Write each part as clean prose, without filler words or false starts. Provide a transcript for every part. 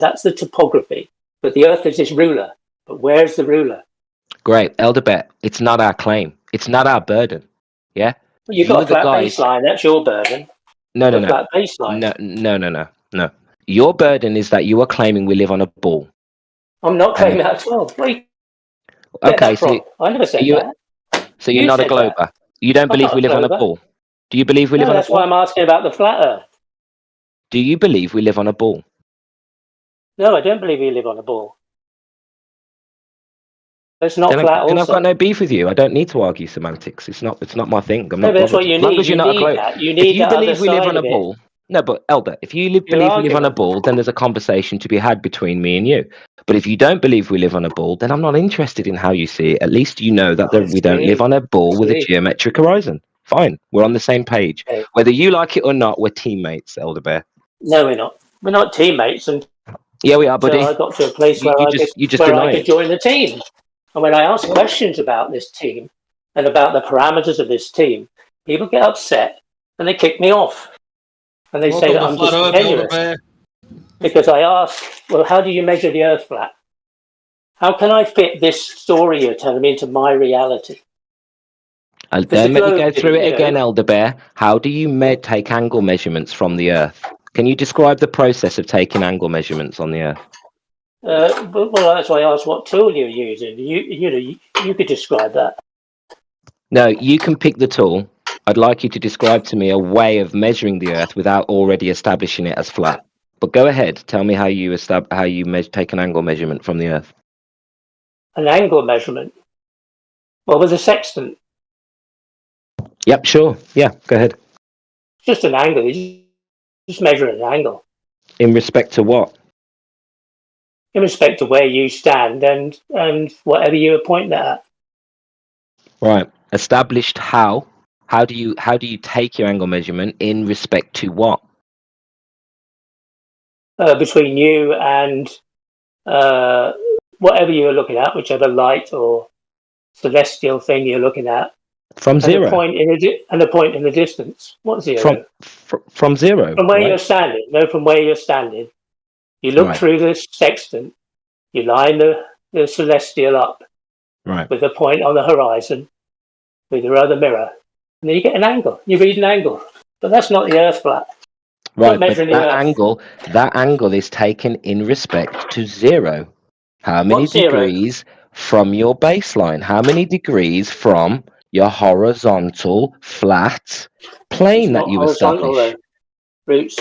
That's the topography. But the Earth is this ruler. But where's the ruler? Great, Elderbet. It's not our claim. It's not our burden. Yeah. Well, you've got a flat baseline. That's your burden. No. Flat baseline. No. Your burden is that you are claiming we live on a ball. I'm not claiming that at all. Okay, so I never said that. So you're not a glober. That. You don't believe we live on a ball. Do you believe we live on a ball? That's why I'm asking about the flat Earth. Do you believe we live on a ball? No, I don't believe we live on a ball. It's not flat. Then I've got no beef with you. I don't need to argue semantics. It's not my thing. I'm not that's what you need. As long as you're not a globe. If you believe we live on a ball, no, but Elder, if you believe we live on a ball, then there's a conversation to be had between me and you. But if you don't believe we live on a ball, then I'm not interested in how you see it. At least you know that we don't live on a ball with a geometric horizon. Fine, we're on the same page. Okay. Whether you like it or not, we're teammates, Elder Bear. No, we're not. We're not teammates. And yeah, we are, buddy. So I got to a place where I could join the team. And when I ask questions about this team and about the parameters of this team, people get upset and they kick me off. And they say that I'm disingenuous. Because I ask, well, how do you measure the Earth flat? How can I fit this story you're telling me into my reality? And then let me go through it again, Elder Bear. How do you take angle measurements from the Earth? Can you describe the process of taking angle measurements on the Earth? Well, that's why I asked what tool you're using. You could describe that. No, you can pick the tool. I'd like you to describe to me a way of measuring the Earth without already establishing it as flat. But go ahead, tell me how you take an angle measurement from the Earth. An angle measurement? Well, with a sextant. Yep, sure. Yeah, go ahead. Just an angle. You just measure an angle. In respect to what? In respect to where you stand and whatever you point that at. Right. Established how? How do you take your angle measurement in respect to what? Between you and whatever you're looking at, whichever light or celestial thing you're looking at. From zero. And the point in the distance. What zero? From zero. From where you're standing. No, from where you're standing. You look through the sextant. You line the celestial up. Right. With a point on the horizon. With your other mirror. And then you get an angle. You read an angle. But that's not the Earth flat. Right, but that angle is taken in respect to zero. How many degrees from your baseline? How many degrees from your horizontal flat plane that you establish? Roots.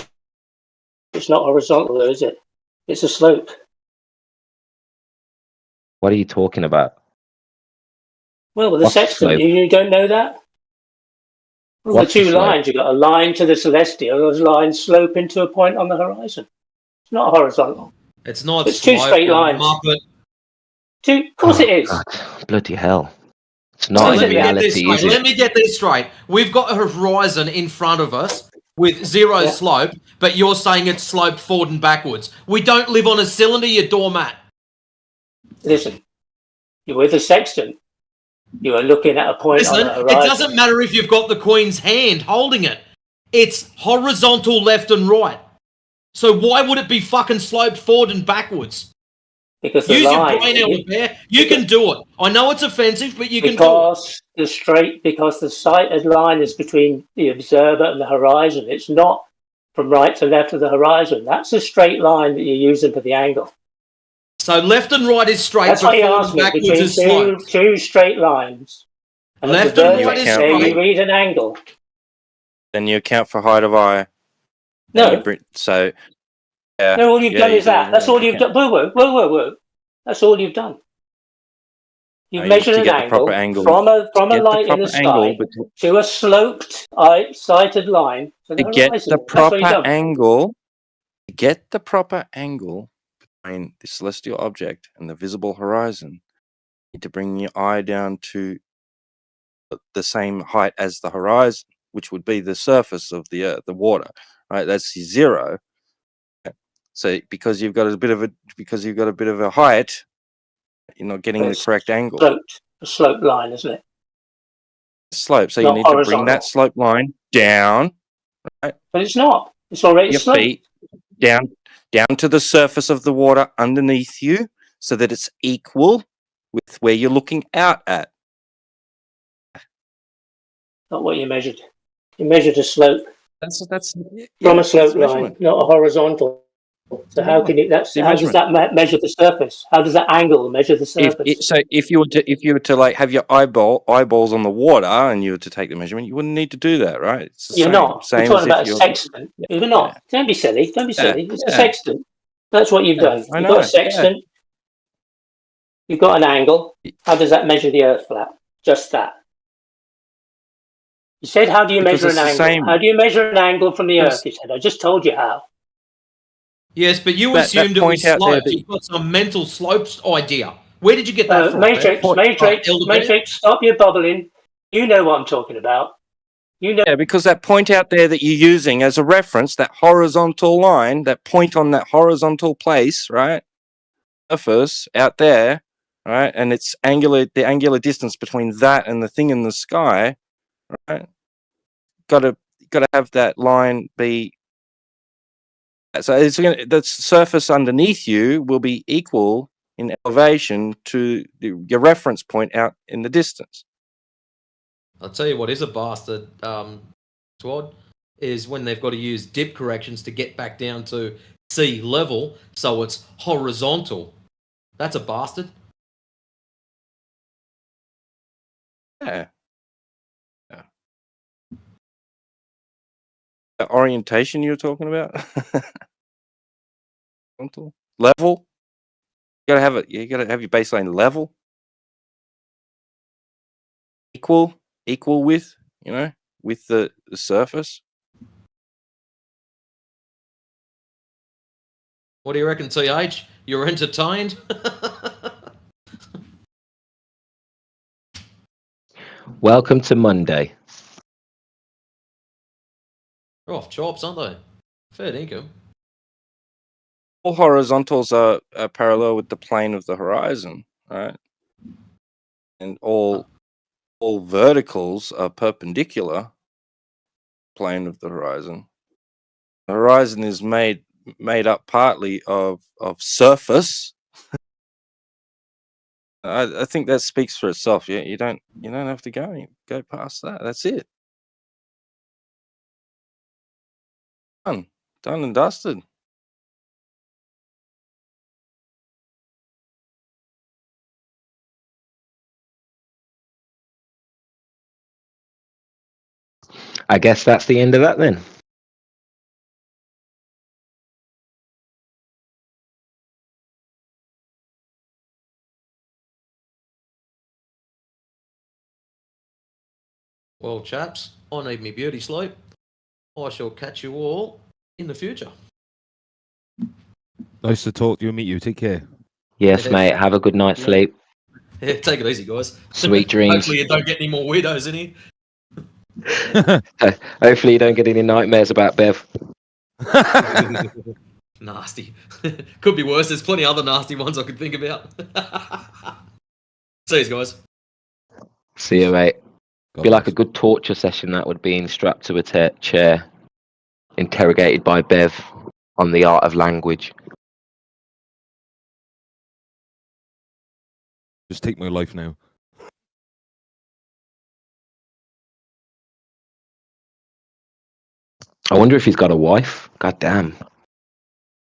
It's not horizontal though, is it? It's a slope. What are you talking about? Well, with the sextant, you don't know that? Well, the two lines, you've got a line to the celestial, those lines slope into a point on the horizon. It's not horizontal. It's not. It's two straight lines. Of course it is. God, bloody hell. It's not in reality, is it? Let me get this straight. We've got a horizon in front of us with zero slope, but you're saying it's sloped forward and backwards. We don't live on a cylinder, you doormat. Listen, you're with a sextant. You are looking at a point on the horizon. It doesn't matter if you've got the Queen's hand holding it. It's horizontal left and right. So why would it be fucking sloped forward and backwards? Because use your brain, Elder Bear. You can do it. I know it's offensive, but you can do it. Because the sighted line is between the observer and the horizon. It's not from right to left of the horizon. That's a straight line that you're using for the angle. So left and right is straight. That's what you asked me. Between two straight lines. And left and right is straight. You read an angle. Then you account for height of eye. No. So. Yeah. No, all you've done is that. That's all you've done. Whoa. That's all you've done. You've measured an angle from a light in the sky to a sloped, sighted line to the horizon. Get the proper angle. To get the proper angle between the celestial object and the visible horizon, you need to bring your eye down to the same height as the horizon, which would be the surface of the water. Right, that's zero. So because you've got a bit of a height, you're not getting the correct angle. A slope line, isn't it? Slope. So you need to bring that slope line down, right? But it's not. It's already your sloped. feet down. down to the surface of the water underneath you so that it's equal with where you're looking out at. Not what you measured. You measured a slope from a slope line, not a horizontal. So how can you? How does that measure the surface? How does that angle measure the surface? If you were to like have your eyeballs on the water and you were to take the measurement, you wouldn't need to do that, right? It's the You're not. Same you're talking about a sextant. You're not. Yeah. Don't be silly. Don't be silly. It's a sextant. That's what you've done. You've got a sextant. Yeah. You've got an angle. How does that measure the Earth flat? Just that. You said, how do you measure an angle? How do you measure an angle from the Earth? You said, I just told you how. Yes, but you assumed it was sloped. You've got some mental slopes idea. Where did you get that from? Matrix, stop your bubbling. You know what I'm talking about. You know. Yeah, because that point out there that you're using as a reference, that horizontal line, that point on that horizontal place, right? Surface out there, right? And it's the angular distance between that and the thing in the sky, right? Got to have that line be. So the surface underneath you will be equal in elevation to your reference point out in the distance. I'll tell you what is a bastard, Swad, is when they've got to use dip corrections to get back down to sea level, so it's horizontal. That's a bastard. Yeah. The orientation you're talking about? Level? You gotta have your baseline level. Equal with, with the surface. What do you reckon, TH? You're entertained? Welcome to Monday. They're off chops, aren't they? Fair income. All horizontals are parallel with the plane of the horizon, right? And all verticals are perpendicular plane of the horizon. The horizon is made up partly of surface. I think that speaks for itself. Yeah, you don't have to go past that. That's it. Done and dusted. I guess that's the end of that then. Well, chaps, I need me beauty sleep. I shall catch you all in the future. Nice to talk to you and meet you. Take care. Yes, mate. Have a good night's sleep. Yeah, take it easy, guys. Sweet dreams. Hopefully you don't get any more weirdos in here. Hopefully you don't get any nightmares about Bev. Nasty. Could be worse. There's plenty of other nasty ones I could think about. See you guys. See you, mate. Be like a good torture session, that would be, strapped to a chair, interrogated by Bev on the art of language. Just take my life now. I wonder if he's got a wife. God damn.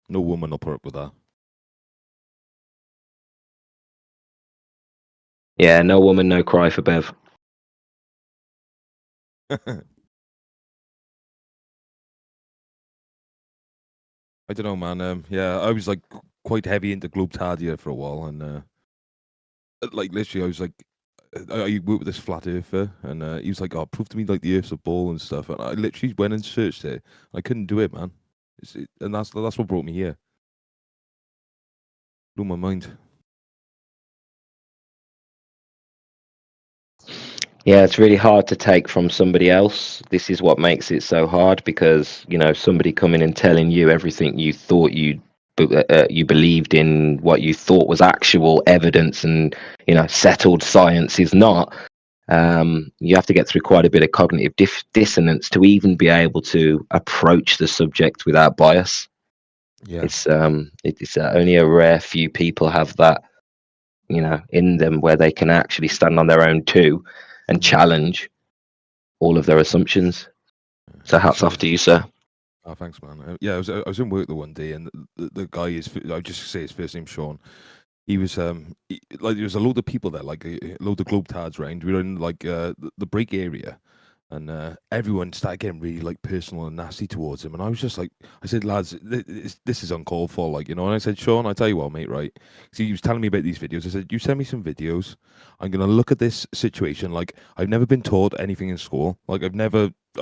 No woman will put up with that. Yeah, no woman, no cry for Bev. I don't know, man. Yeah, I was like quite heavy into Globetardia for a while, and like literally, I was like, I worked with this flat earther, and he was like, "Oh, prove to me like the Earth's a ball and stuff." And I literally went and searched it. I couldn't do it, man. And that's what brought me here. Blew my mind. Yeah, it's really hard to take from somebody else. This is what makes it so hard, because somebody coming and telling you everything you thought you believed in, what you thought was actual evidence and settled science is not. You have to get through quite a bit of cognitive dissonance to even be able to approach the subject without bias. Yeah. It's only a rare few people have that, in them where they can actually stand on their own too and challenge all of their assumptions. So hats off to you, sir. Oh, thanks, man. Yeah, I was in work the one day, and the guy is, I'll just say his first name, Sean. He was like, there was a load of people there, like a load of globetards round. We were in like the break area, and everyone started getting really like personal and nasty towards him. And I was just like, I said, lads, this is uncalled for, like, And I said, Sean, I tell you what, mate, right? See, he was telling me about these videos. I said, you send me some videos. I'm gonna look at this situation. Like, I've never been taught anything in school. Like, I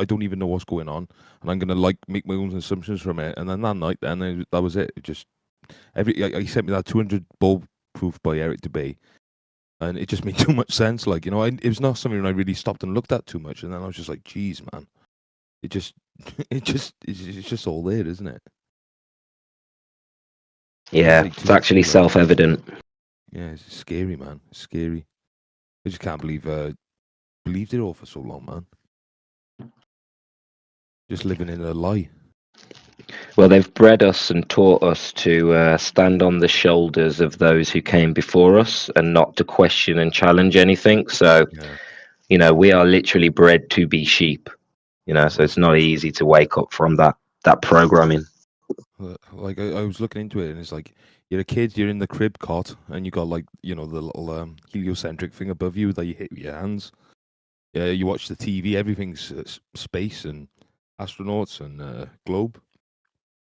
don't even know what's going on, and I'm gonna like make my own assumptions from it. And then that night, that was it. It just he sent me that 200 bulletproof by Eric Dubay, and it just made too much sense. Like, it was not something I really stopped and looked at too much. And then I was just like, geez, man, it's just all there, isn't it? Yeah, it's actually self-evident. Yeah, it's scary, man. It's scary. I just can't believe believed it all for so long, man. Just living in a lie. Well, they've bred us and taught us to stand on the shoulders of those who came before us and not to question and challenge anything. So, we are literally bred to be sheep. So it's not easy to wake up from that programming. Like, I was looking into it, and it's like, you're a kid, you're in the crib cot, and you got like, the little heliocentric thing above you that you hit with your hands. Yeah, you watch the TV, everything's space and astronauts and globe.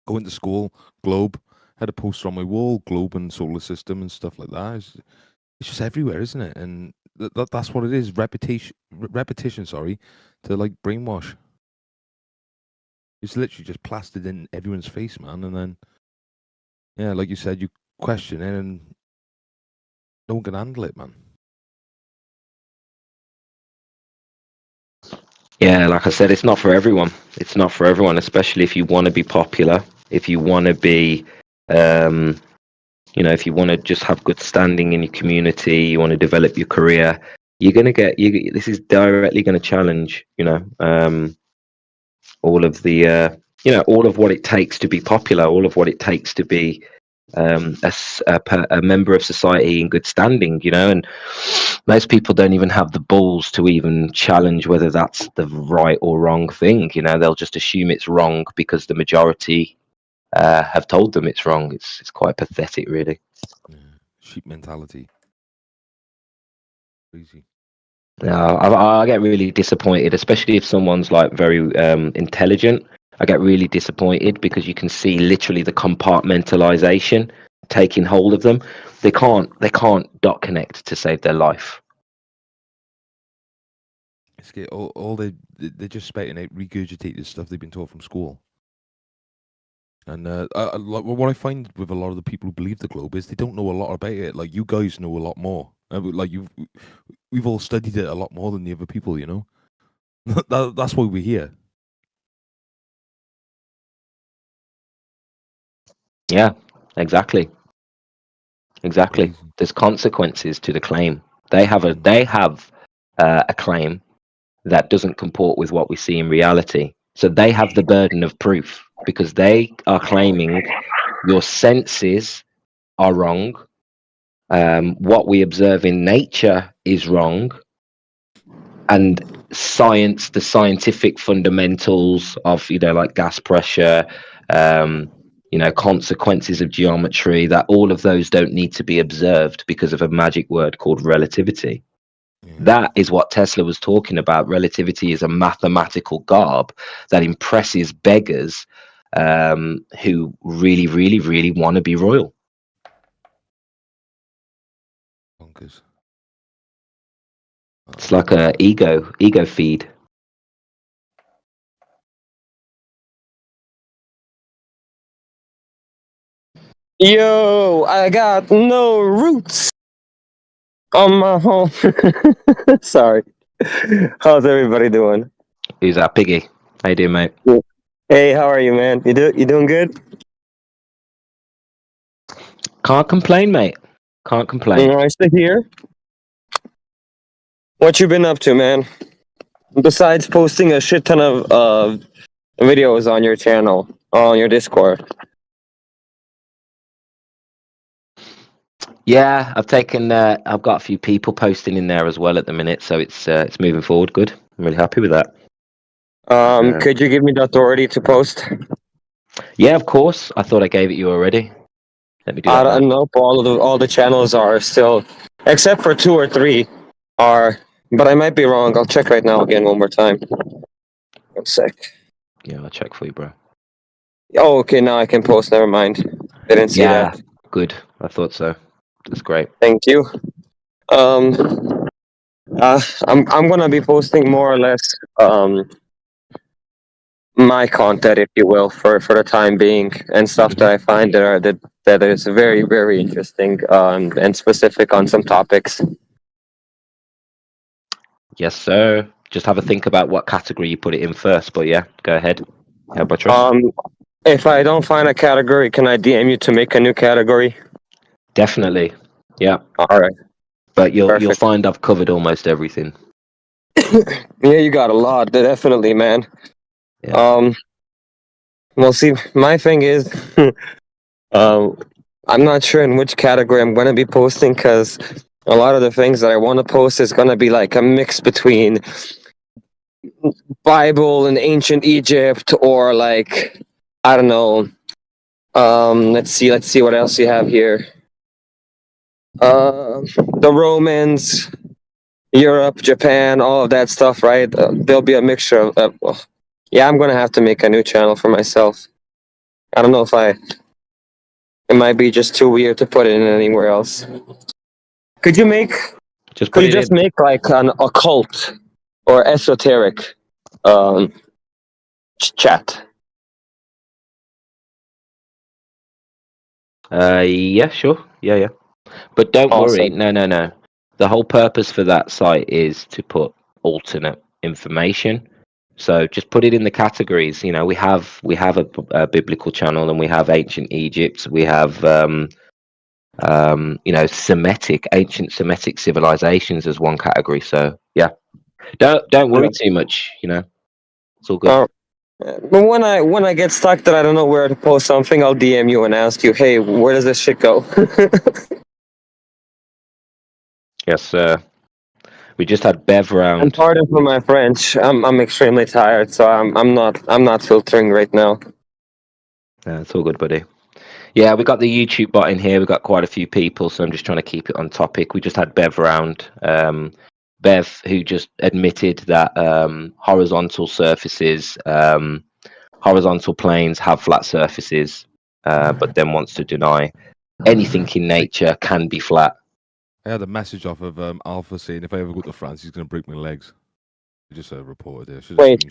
Going to school, globe. Had a poster on my wall, globe and solar system and stuff like that. It's just everywhere, isn't it? And that's what it is. Repetition, sorry, to like brainwash. It's literally just plastered in everyone's face, man. And then, yeah, like you said, you question it, and no one can handle it, man. Yeah, like I said, it's not for everyone. It's not for everyone, especially if you want to be popular, if you want to be, if you want to just have good standing in your community, you want to develop your career, you're going to this is directly going to challenge, all of the, all of what it takes to be popular, all of what it takes to be a member of society in good standing, and most people don't even have the balls to even challenge whether that's the right or wrong thing. They'll just assume it's wrong because the majority have told them it's wrong. It's quite pathetic, really. Yeah. Sheep mentality. Crazy. I get really disappointed, especially if someone's like very intelligent. I get really disappointed because you can see literally the compartmentalization taking hold of them. They can't dot connect to save their life. It's all they're just spitting out regurgitated stuff they've been taught from school. And what I find with a lot of the people who believe the globe is they don't know a lot about it. Like, you guys know a lot more. Like, we've all studied it a lot more than the other people. That's why we're here. Yeah, exactly. There's consequences to the claim. They have a claim that doesn't comport with what we see in reality. So they have the burden of proof because they are claiming your senses are wrong. What we observe in nature is wrong. And science, the scientific fundamentals of, like gas pressure, consequences of geometry, that all of those don't need to be observed because of a magic word called relativity. Yeah. That is what Tesla was talking about. Relativity is a mathematical garb that impresses beggars who really, really, really want to be royal. Bonkers. It's like a ego feed. Yo, I got no roots on my home. Sorry. How's everybody doing? Who's that, Piggy? How you doing, mate? Hey, how are you, man? You doing good? Can't complain, mate. Can't complain. Nice to hear. What you been up to, man? Besides posting a shit ton of videos on your channel, on your Discord. Yeah, I've taken. I've got a few people posting in there as well at the minute, so it's moving forward. Good. I'm really happy with that. Could you give me the authority to post? Yeah, of course. I thought I gave it you already. Let me do I that. don't know. All the channels are still, except for 2 or 3, are. But I might be wrong. I'll check right now again one more time. 1 sec. Yeah, I'll check for you, bro. Oh, okay. Now I can post. Never mind. Didn't see that. Good. I thought so. That's great. Thank you. I'm gonna be posting more or less my content, if you will, for the time being, and stuff that I find that is very, very interesting and specific on some topics. Yes, sir. Just have a think about what category you put it in first. But yeah, go ahead. How about you? If I don't find a category, can I DM you to make a new category? Definitely. Yeah. All right. But you'll Perfect. find I've covered almost everything. Yeah, you got a lot, definitely, man. Yeah. Well, see, my thing is, I'm not sure in which category I'm going to be posting, because a lot of the things that I want to post is going to be like a mix between Bible and ancient Egypt, or like, I don't know. Let's see what else you have here. The Romans, Europe, Japan, all of that stuff, right? There'll be a mixture of. Yeah, I'm gonna have to make a new channel for myself. I don't know if it might be just too weird to put it in anywhere else. Could you make? Just Could put you it just in. make like an occult or esoteric chat? Yeah, sure. Yeah. But don't worry. Awesome. No. The whole purpose for that site is to put alternate information. So just put it in the categories. You know, we have a biblical channel, and we have ancient Egypt. We have ancient Semitic civilizations as one category. So yeah, don't worry too much. You know, it's all good. But when I get stuck that I don't know where to post something, I'll DM you and ask you, hey, where does this shit go? Yes, we just had Bev And round. pardon for my French. I'm extremely tired, so I'm not filtering right now. It's all good, buddy. Yeah, we got the YouTube bot in here. We got quite a few people, so I'm just trying to keep it on topic. We just had Bev round. Bev, who just admitted that horizontal surfaces, horizontal planes have flat surfaces, but then wants to deny anything in nature can be flat. I had a message off of Alpha saying if I ever go to France, he's going to break my legs. I just reported it. Wait.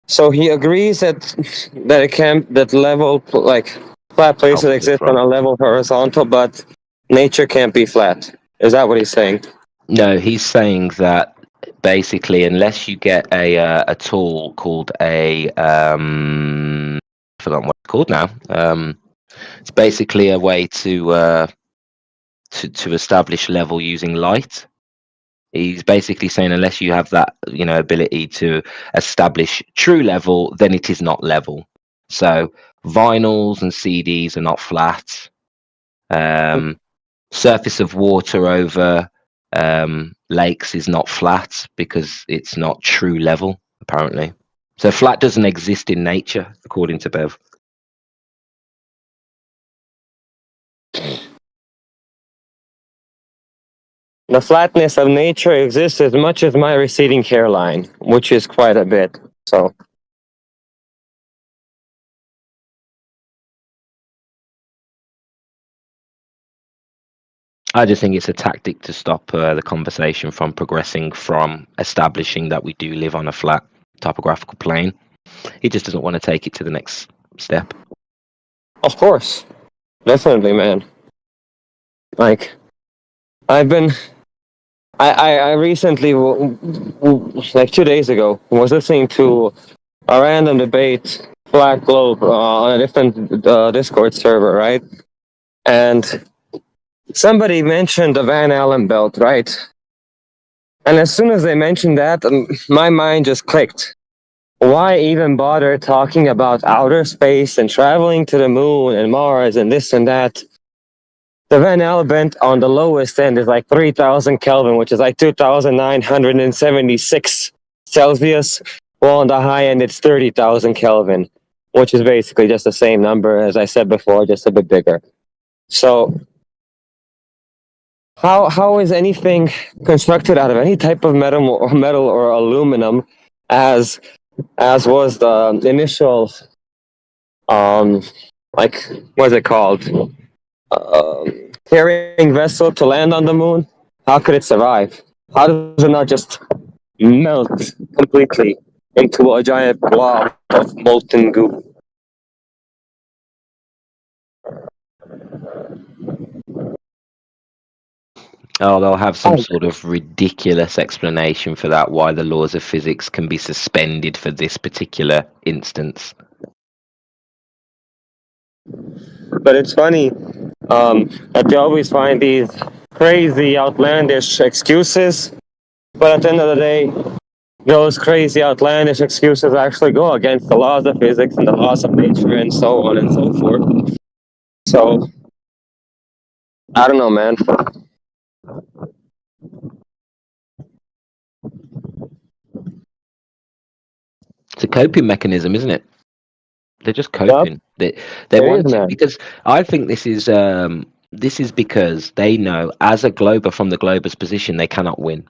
So he agrees that it can level like flat places exist on a level horizontal, but nature can't be flat. Is that what he's saying? No, he's saying that basically, unless you get a tool called I forgot what it's called now. It's basically a way to establish level using light. He's basically saying unless you have that, ability to establish true level, then it is not level. So vinyls and CDs are not flat. Surface of water over lakes is not flat because it's not true level, apparently. So flat doesn't exist in nature, according to Bev. The flatness of nature exists as much as my receding hairline, which is quite a bit. So. I just think it's a tactic to stop the conversation from progressing from establishing that we do live on a flat topographical plane. He just doesn't want to take it to the next step. Of course. Definitely, man. Like, I recently, like 2 days ago, was listening to a random debate, Black Globe, on a different Discord server, right? And somebody mentioned the Van Allen belt, right? And as soon as they mentioned that, my mind just clicked. Why even bother talking about outer space and traveling to the moon and Mars and this and that? the Van Allen on the lowest end is like 3,000 Kelvin, which is like 2,976 Celsius. Well, on the high end, it's 30,000 Kelvin, which is basically just the same number as I said before, just a bit bigger. So, how is anything constructed out of any type of metal or aluminum, as was the initial, like what's it called, carrying vessel to land on the moon? How could it survive? How does it not just melt completely into a giant blob of molten goo? Oh, they'll have some sort of ridiculous explanation for that, why the laws of physics can be suspended for this particular instance. But it's funny that they always find these crazy, outlandish excuses. But at the end of the day, those crazy, outlandish excuses actually go against the laws of physics and the laws of nature and so on and so forth. So, I don't know, man. It's a coping mechanism, isn't it? They're just coping. Yep. They want to, because I think this is because they know, as a Glober, from the Glober's position, they cannot win.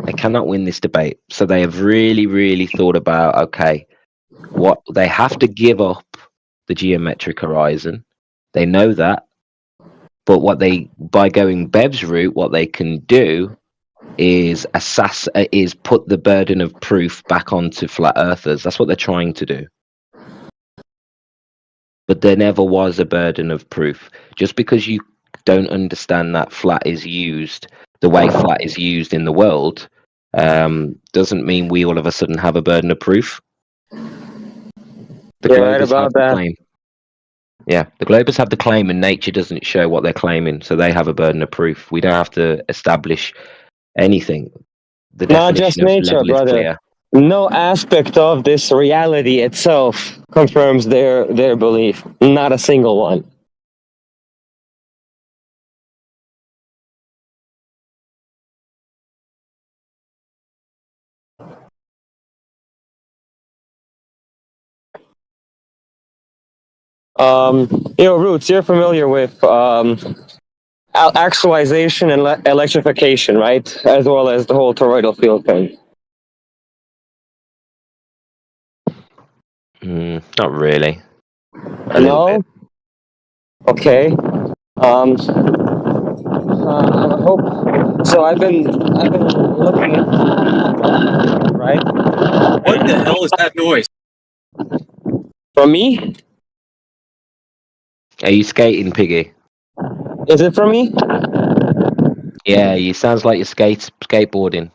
They cannot win this debate. So they have really, really thought about, okay, what they have to give up the geometric horizon. They know that. But by going Bev's route, what they can do is put the burden of proof back onto flat earthers. That's what they're trying to do. But there never was a burden of proof. Just because you don't understand that flat is used the way flat is used in the world, doesn't mean we all of a sudden have a burden of proof. The You're right about that. claim. Yeah, the Globers have the claim, and nature doesn't show what they're claiming, so they have a burden of proof. We don't have to establish anything. The Not just nature, brother. Clear. No aspect of this reality itself confirms their belief. Not a single one. Roots, you're familiar with actualization and electrification, right? As well as the whole toroidal field thing. Not really. No? Okay. I hope so. I've been looking at, right? What the hell is that noise? From me? Are you skating, Piggy? Is it from me? Yeah, you sounds like you're skateboarding.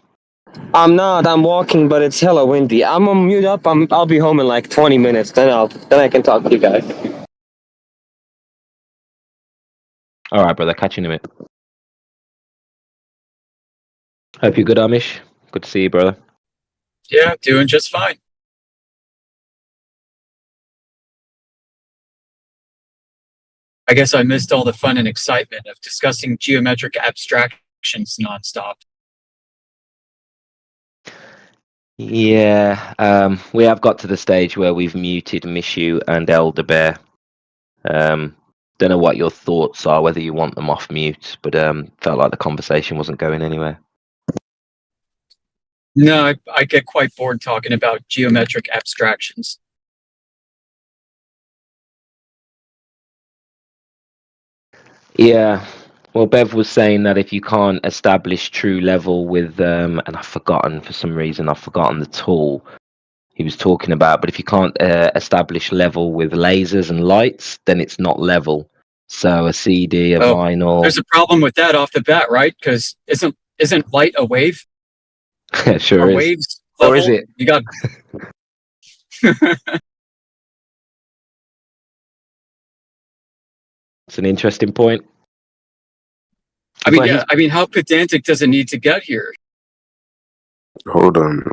I'm not. I'm walking, but it's hella windy. I'm gonna mute up. I'll be home in like 20 minutes. Then I can talk to you guys. All right, brother. Catch you in a minute. Hope you're good, Amish. Good to see you, brother. Yeah, doing just fine. I guess I missed all the fun and excitement of discussing geometric abstractions nonstop. Yeah, we have got to the stage where we've muted Mishu and Elder Bear. Don't know what your thoughts are, whether you want them off mute, but felt like the conversation wasn't going anywhere. No, I get quite bored talking about geometric abstractions. Yeah, well, Bev was saying that if you can't establish true level with, and I've forgotten the tool he was talking about, but if you can't establish level with lasers and lights, then it's not level. So a CD, a vinyl. There's a problem with that off the bat, right? Because isn't light a wave? Sure Are is. waves level? Or is it? You got. It's an interesting point. I mean, how pedantic does it need to get here? Hold on.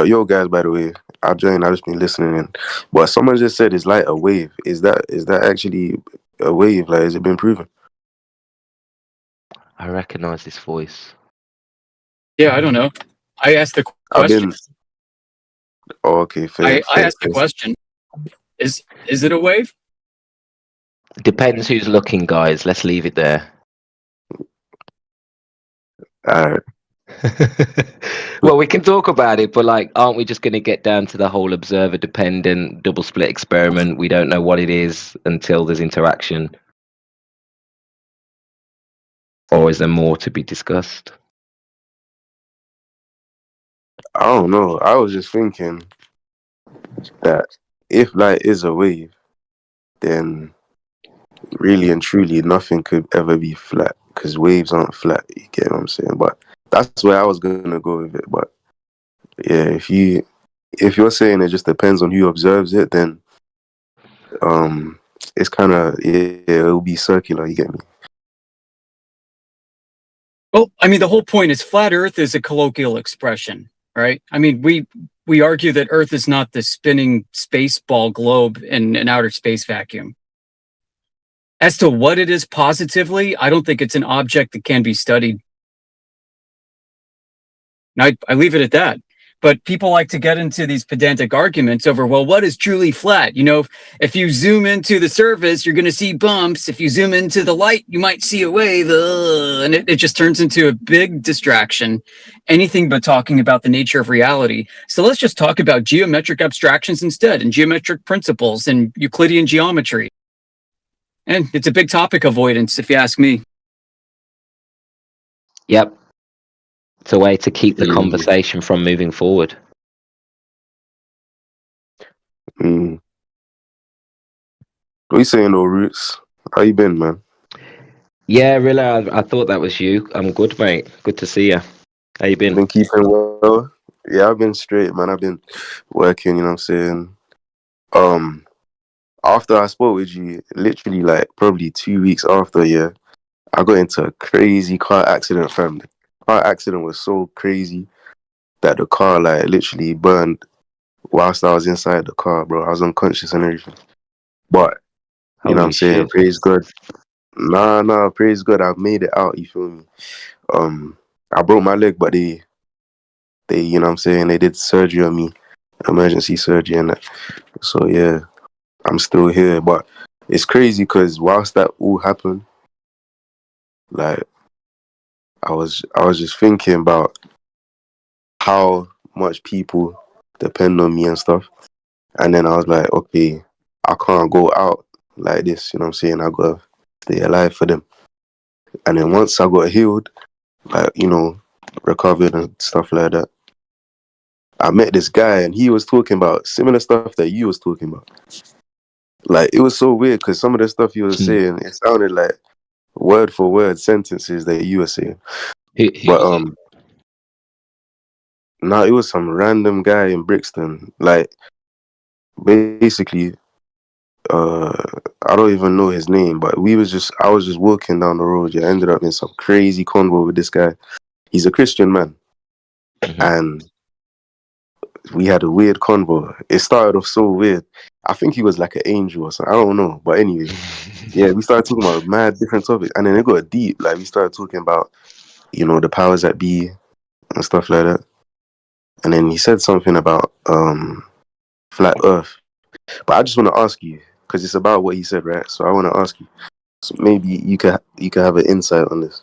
Yo, guys, by the way, I just been listening in. But someone just said it's like a wave. Is that actually a wave? Like, has it been proven? I recognize this voice. Yeah, I don't know. I asked the question. Oh, okay, fair. I asked the question. Is it a wave? Depends who's looking, guys. Let's leave it there. Alright. Well, we can talk about it, but like, aren't we just going to get down to the whole observer-dependent double split experiment? We don't know what it is until there's interaction. Or is there more to be discussed? I don't know. I was just thinking that if light is a wave, then really and truly nothing could ever be flat because waves aren't flat. You get what I'm saying? But that's where I was gonna go with it. But yeah, if you're saying it just depends on who observes it, then it's kind of it'll be circular. You get me? Well, I mean, the whole point is flat Earth is a colloquial expression, right? I mean, we argue that Earth is not the spinning space ball globe in an outer space vacuum. As to what it is positively, I don't think it's an object that can be studied. And I leave it at that. But people like to get into these pedantic arguments over, well, what is truly flat? You know, if you zoom into the surface, you're going to see bumps. If you zoom into the light, you might see a wave. And it just turns into a big distraction. Anything but talking about the nature of reality. So let's just talk about geometric abstractions instead, and geometric principles and Euclidean geometry. And it's a big topic avoidance, if you ask me. Yep. It's a way to keep the conversation from moving forward. What are you saying, though, Roots? How you been, man? Yeah, really, I thought that was you. I'm good, mate. Good to see you. How you been? Been keeping well? Yeah, I've been straight, man. I've been working, you know what I'm saying? After I spoke with you, literally like probably 2 weeks after, yeah, I got into a crazy car accident, fam. The car accident was so crazy that the car like literally burned whilst I was inside the car, bro. I was unconscious and everything. But you know what I'm saying? Shit. Praise God. Nah, praise God. I've made it out, you feel me? I broke my leg, but they you know what I'm saying, they did surgery on me, emergency surgery and that. So yeah, I'm still here. But it's crazy because whilst that all happened, like I was just thinking about how much people depend on me and stuff. And then I was like, okay, I can't go out like this, you know what I'm saying? I gotta stay alive for them. And then once I got healed, like, you know, recovered and stuff like that, I met this guy and he was talking about similar stuff that you was talking about. Like, it was so weird because some of the stuff you was saying, it sounded like word for word sentences that you were saying. But no, it was some random guy in Brixton. Like, basically, I don't even know his name, but I was just walking down the road. Yeah, I ended up in some crazy convo with this guy. He's a Christian man, and we had a weird convo. It started off so weird. I think he was like an angel or something. I don't know, but anyway, yeah, we started talking about mad different topics, and then it got deep. Like we started talking about, you know, the powers that be and stuff like that. And then he said something about flat Earth. But I just want to ask you, because it's about what he said, right? So I want to ask you, so maybe you could have an insight on this.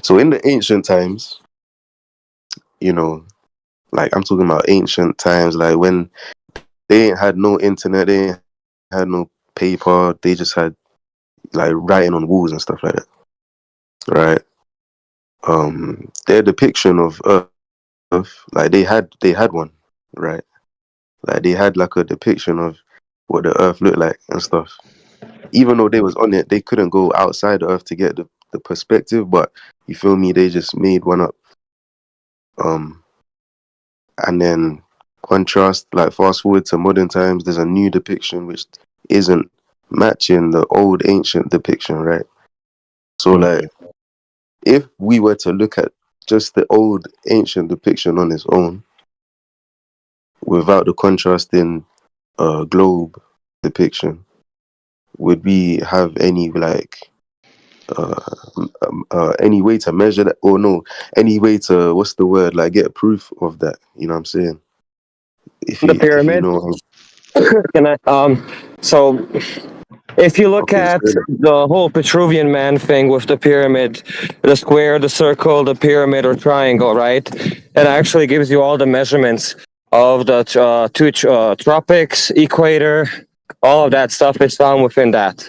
So in the ancient times, you know, like I'm talking about ancient times, like when they ain't had no internet, they ain't had no paper, they just had like writing on walls and stuff like that, right? Their depiction of Earth, like they had one, right? Like they had like a depiction of what the Earth looked like and stuff. Even though they was on it, they couldn't go outside the Earth to get the perspective. But you feel me? They just made one up. And then contrast, like fast forward to modern times, there's a new depiction which isn't matching the old ancient depiction, right? So like, if we were to look at just the old ancient depiction on its own, without the contrasting globe depiction, would we have any like any way to measure that, or no, any way to, what's the word, like get proof of that? You know what I'm saying? If The you pyramid. know, Can I, so if you look okay, at so, the whole Petruvian man thing with the pyramid, the square, the circle, the pyramid or triangle, right? It actually gives you all the measurements of the tropics, equator, all of that stuff is found within that.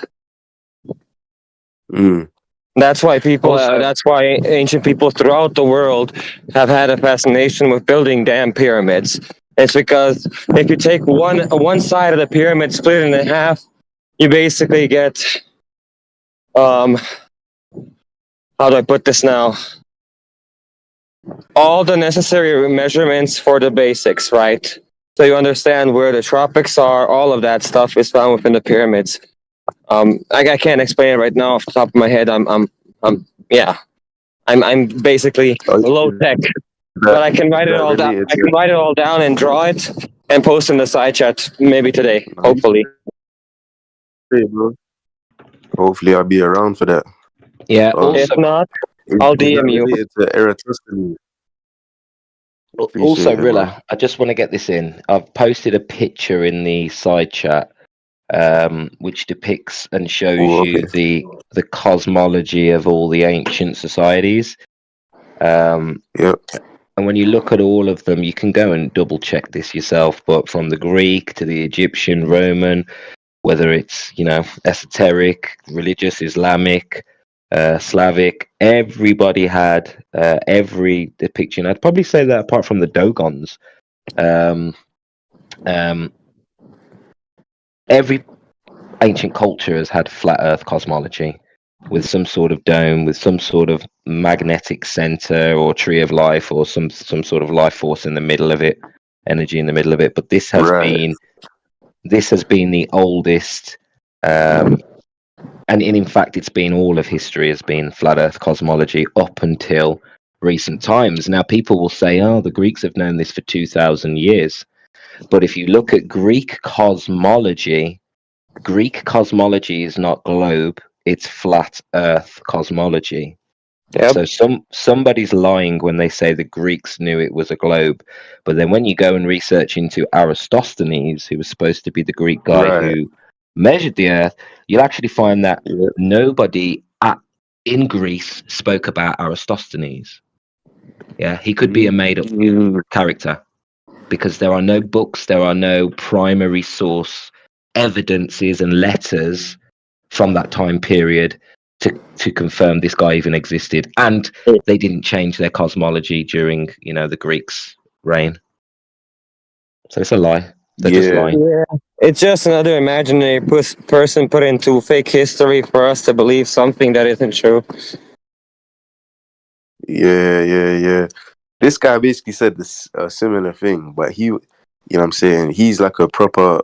That's why that's why ancient people throughout the world have had a fascination with building damn pyramids. It's because if you take one side of the pyramid, split it in half, you basically get, how do I put this now? All the necessary measurements for the basics, right? So you understand where the tropics are. All of that stuff is found within the pyramids. I can't explain it right now off the top of my head. I'm basically low tech, but I can write it all down. I can write it all down and draw it and post in the side chat maybe today, hopefully. Hopefully, I'll be around for that. Yeah. If not, I'll DM you. Related to Eratosthenes. Also, Appreciate it, Rilla, man. I just want to get this in. I've posted a picture in the side chat, which depicts and shows you the cosmology of all the ancient societies. Yep. And when you look at all of them, you can go and double check this yourself. But from the Greek to the Egyptian, Roman, whether it's, you know, esoteric, religious, Islamic, Slavic, everybody had every depiction. I'd probably say that apart from the Dogons, every ancient culture has had flat Earth cosmology with some sort of dome, with some sort of magnetic center or tree of life, or some sort of life force in the middle of it, energy in the middle of it. But this has been the oldest, and in fact, it's been all of history has been flat Earth cosmology up until recent times. Now, people will say, "Oh, the Greeks have known this for 2,000 years," but if you look at Greek cosmology is not globe; it's flat Earth cosmology. Yep. So somebody's lying when they say the Greeks knew it was a globe, but then when you go and research into Eratosthenes, who was supposed to be the Greek guy who measured the Earth, you'll actually find that nobody in Greece spoke about Eratosthenes. Yeah, he could be a made-up character because there are no books, there are no primary source evidences and letters from that time period to confirm this guy even existed, and they didn't change their cosmology during, you know, the Greeks' reign. So it's a lie. They're just lying. Yeah, it's just another imaginary person put into fake history for us to believe something that isn't true. Yeah. This guy basically said this similar thing, but he, you know what I'm saying, he's like a proper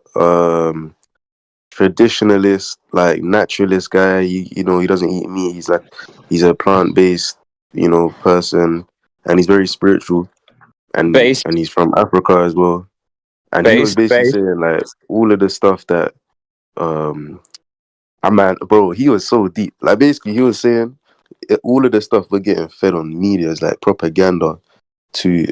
traditionalist, like naturalist guy. You know, he doesn't eat meat. He's a plant-based, you know, person, and he's very spiritual, and he's from Africa as well. And he was basically saying like all of the stuff that bro, he was so deep. Like basically he was saying all of the stuff we're getting fed on media is like propaganda to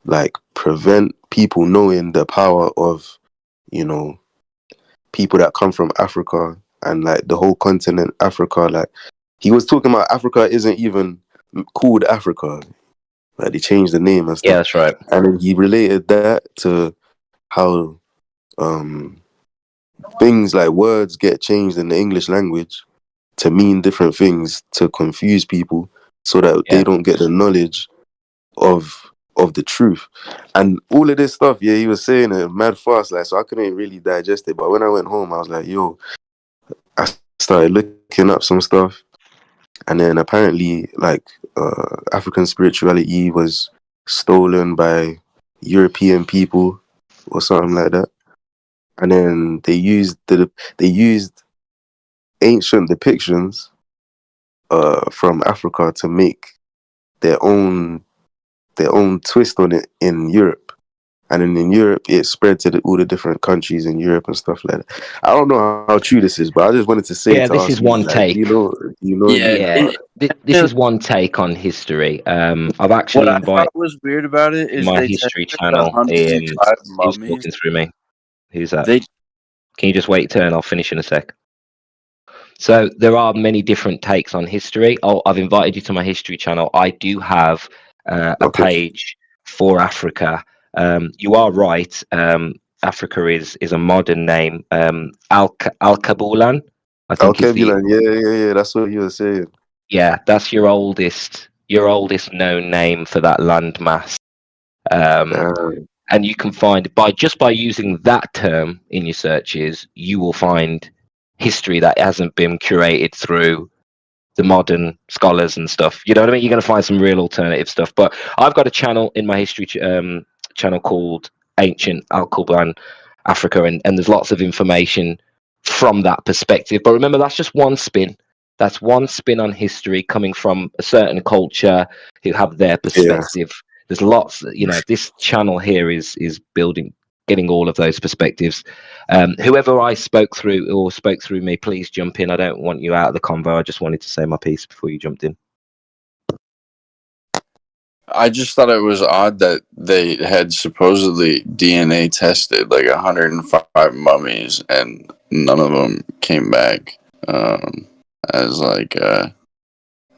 like prevent people knowing the power of, you know, people that come from Africa and like the whole continent Africa. Like he was talking about Africa isn't even called Africa. Like they changed the name and stuff. Yeah, that's right. And then he related that to how things like words get changed in the English language to mean different things to confuse people so that they don't get the knowledge of the truth. And all of this stuff, he was saying it mad fast, like, so I couldn't really digest it. But when I went home, I was like, yo, I started looking up some stuff, and then apparently like African spirituality was stolen by European people or something like that, and then they used ancient depictions from Africa to make their own twist on it in Europe. and then in Europe it spread to all the different countries in Europe and stuff like that. I don't know how true this is, but I just wanted to say, Yeah, to this ask is me, one like, take. do you know Yeah, anything about it? This is one take on history. I've What actually I invited thought was weird about it is my they history tested channel. 105 Who's mummies. talking through me? Who's that? They Can you just wait your turn? I'll finish in a sec. So there are many different takes on history. I've invited you to my history channel. I do have a Okay. page for Africa. You are right. Africa is a modern name. Al-Kabulan, I think is the Alkebulan, yeah. That's what you were saying. that's your oldest known name for that landmass. And you can find by using that term in your searches, you will find history that hasn't been curated through the modern scholars and stuff. You know what I mean? You're going to find some real alternative stuff. But I've got a channel in my history channel called Ancient Al-Quban Africa, and there's lots of information from that perspective. But remember, that's just one spin. That's one spin on history coming from a certain culture who have their perspective. There's lots, this channel here is getting all of those perspectives. Whoever I spoke through or spoke through me, please jump in. I don't want you out of the convo. I just wanted to say my piece before you jumped in. I just thought it was odd that they had supposedly DNA tested like 105 mummies and none of them came back as like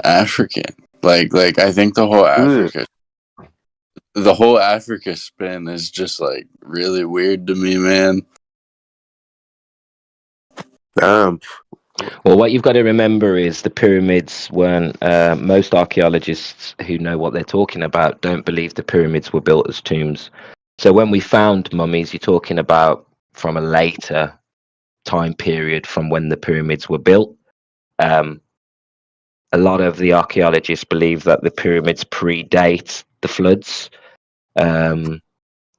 African. Like I think the whole Africa spin is just like really weird to me, man. Damn. Well, what you've got to remember is the pyramids weren't. Most archaeologists who know what they're talking about don't believe the pyramids were built as tombs. So when we found mummies, you're talking about from a later time period from when the pyramids were built. A lot of the archaeologists believe that the pyramids predate the floods, the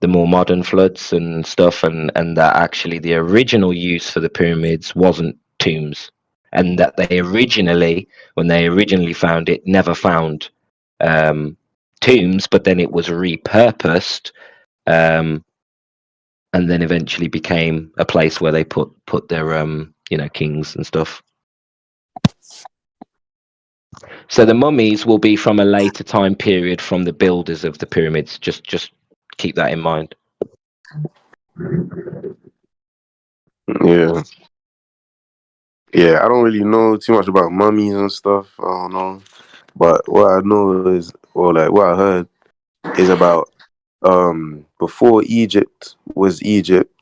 more modern floods and stuff, and that actually the original use for the pyramids wasn't tombs, and that they originally, when they originally found it, never found tombs, but then it was repurposed, and then eventually became a place where they put their kings and stuff. So the mummies will be from a later time period from the builders of the pyramids. Just keep that in mind. Yeah, I don't really know too much about mummies and stuff. I don't know, but what I know is, or like what I heard is about before Egypt was Egypt,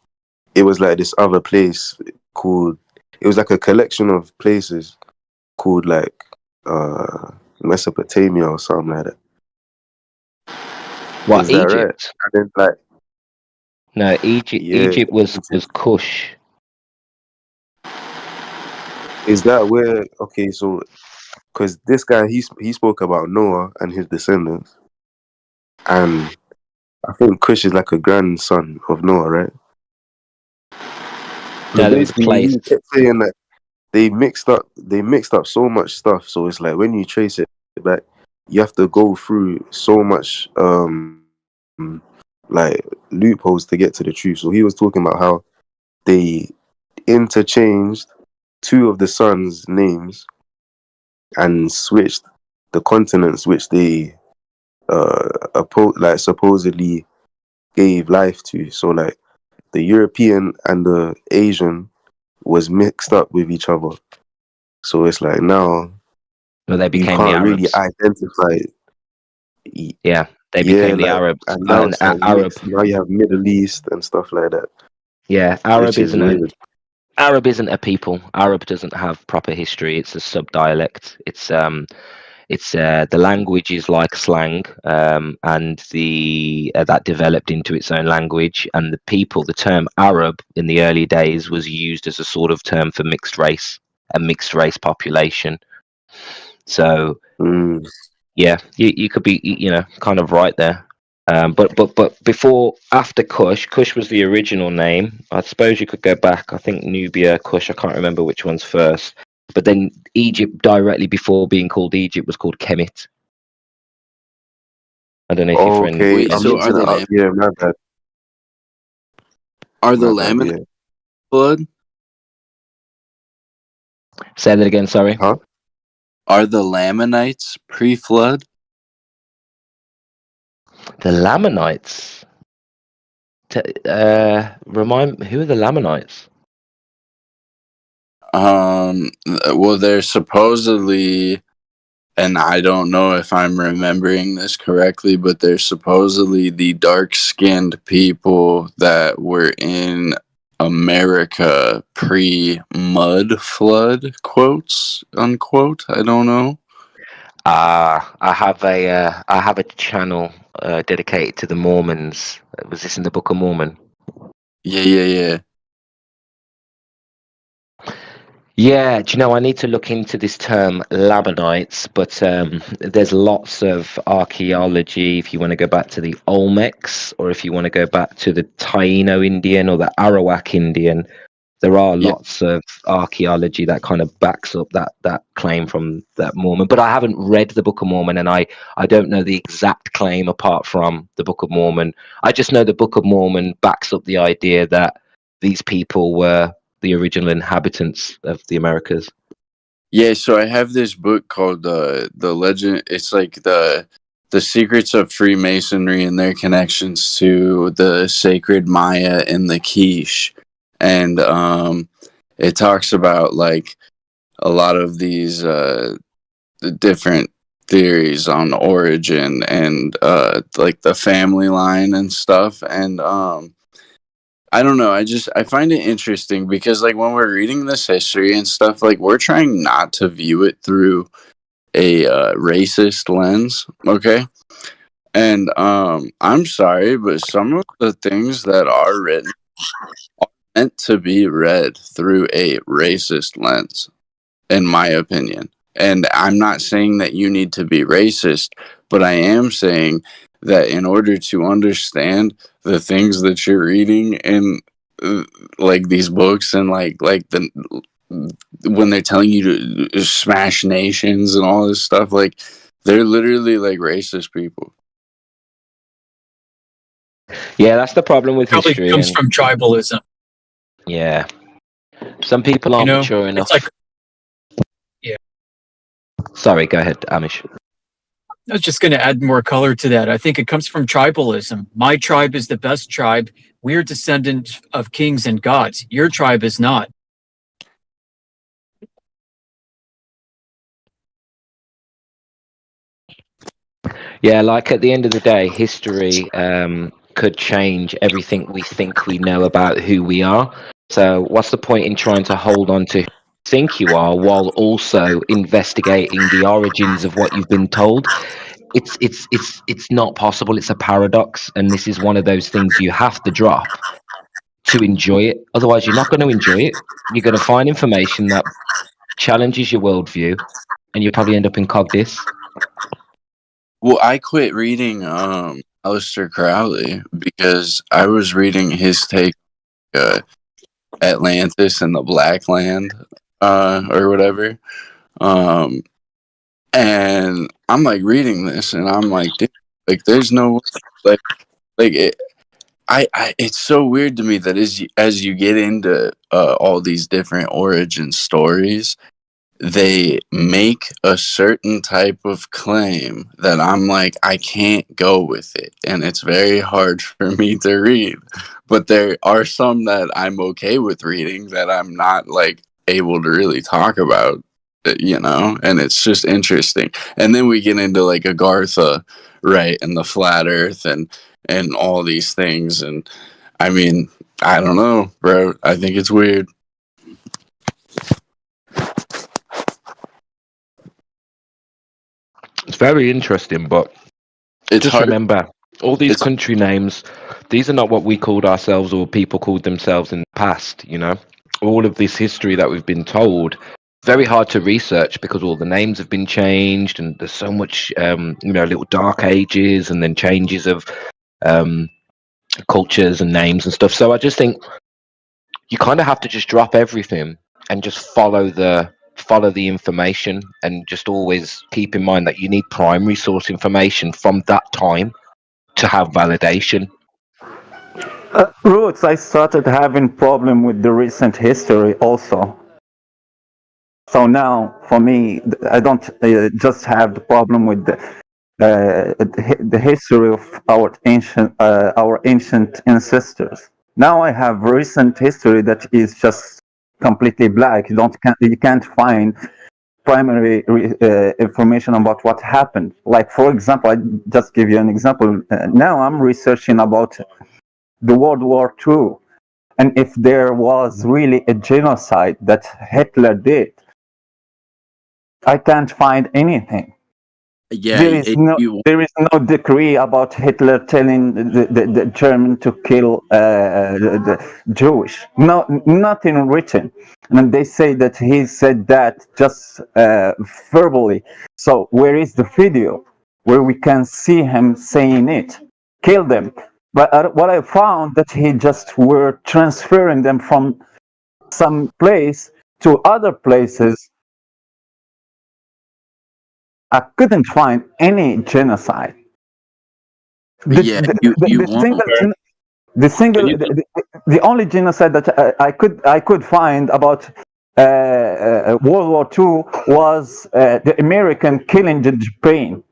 it was like this other place called. It was like a collection of places called like Mesopotamia or something like that. What, Is that Egypt? right? And then, like, no, Egypt. Yeah, Egypt was Kush. is that where? Okay, so because this guy he spoke about Noah and his descendants, and I think Cush is like a grandson of Noah, right? No, there was a place. He kept saying that they mixed up so much stuff. So it's like when you trace it back, you have to go through so much like loopholes to get to the truth. So he was talking about how they interchanged two of the sons' names and switched the continents which they supposedly gave life to. So like the European and the Asian was mixed up with each other. So it's like now they became you can't the really Arabs. identify. Yeah, they became the Arabs. And now it's like Arab. now you have Middle East and stuff like that. Yeah, Arab isn't a people. Arab doesn't have proper history. It's a sub-dialect. It's the language is like slang, and that developed into its own language. And the term Arab in the early days was used as a sort of term for a mixed race population. So yeah, you could be kind of right there. But after Kush was the original name. I suppose you could go back. I think Nubia, Kush. I can't remember which one's first. But then Egypt, directly before being called Egypt, was called Kemet. I don't know if your friend. Wait, so are they? Yeah, my bad. Are the My bad, Lamanites yeah. blood? Say that again. Sorry. Huh? Are the Lamanites pre-flood? The Lamanites. Remind who are the Lamanites? Well, they're supposedly, and I don't know if I'm remembering this correctly, but they're supposedly the dark-skinned people that were in America pre-mud flood, quotes unquote. I don't know. I have a channel dedicated to the Mormons. Was this in the Book of Mormon? Yeah. Yeah, do you know, I need to look into this term Lamanites, but there's lots of archaeology if you want to go back to the Olmecs, or if you want to go back to the Taino Indian or the Arawak Indian. There are Yeah. lots of archaeology that kind of backs up that claim from that Mormon. But I haven't read the Book of Mormon, and I don't know the exact claim apart from the Book of Mormon. I just know the Book of Mormon backs up the idea that these people were the original inhabitants of the Americas. Yeah, so I have this book called the Legend. It's like the secrets of Freemasonry and their connections to the sacred Maya and the Quiche, and it talks about like a lot of these the different theories on origin and like the family line and stuff, and I don't know. I find it interesting because like when we're reading this history and stuff, like we're trying not to view it through a racist lens, okay? And I'm sorry, but some of the things that are written are meant to be read through a racist lens, in my opinion. And I'm not saying that you need to be racist, but I am saying that in order to understand the things that you're reading in like these books and like the when they're telling you to smash nations and all this stuff, like they're literally like racist people. Yeah, that's the problem with Probably history. comes from tribalism. Yeah, some people aren't mature enough. It's like, yeah. Sorry, go ahead, Amish. I was just going to add more color to that. I think it comes from tribalism. My tribe is the best tribe. We're descendants of kings and gods. Your tribe is not. Yeah, like at the end of the day, history could change everything we think we know about who we are. So what's the point in trying to hold on to who you think you are while also investigating the origins of what you've been told? It's not possible. It's a paradox, and this is one of those things you have to drop to enjoy it. Otherwise, you're not going to enjoy it. You're going to find information that challenges your worldview, and you'll probably end up in Cogdis. Well, I quit reading Aleister Crowley because I was reading his take Atlantis and the Black Land or whatever. And I'm like reading this and I'm like, dude, like there's no like it, it's so weird to me that as you get into all these different origin stories, they make a certain type of claim that I'm like, I can't go with it. And it's very hard for me to read. But there are some that I'm okay with reading that I'm not like able to really talk about, you know? And it's just interesting. And then we get into like Agartha, right? And the flat earth and all these things. And I mean, I don't know, bro. I think it's weird. It's very interesting, but It's just hard. remember, all these country names, these are not what we called ourselves or people called themselves in the past, you know? All of this history that we've been told, very hard to research because all the names have been changed and there's so much, little dark ages and then changes of cultures and names and stuff. So I just think you kind of have to just drop everything and just follow the information, and just always keep in mind that you need primary source information from that time to have validation. Roots, I started having problem with the recent history also. So now, for me, I don't just have the problem with the history of our ancient ancestors. Now I have recent history that is just completely black. You can't find primary information about what happened. Like, for example, I just give you an example. Now I'm researching about the World War II, and if there was really a genocide that Hitler did, I can't find anything. Yeah, There is no decree about Hitler telling the German to kill the Jewish. No, nothing written. And they say that he said that just verbally. So where is the video where we can see him saying it? Kill them. But what I found that he just were transferring them from some place to other places. I couldn't find any genocide. The only genocide that I could find about World War II was the American killing the Japan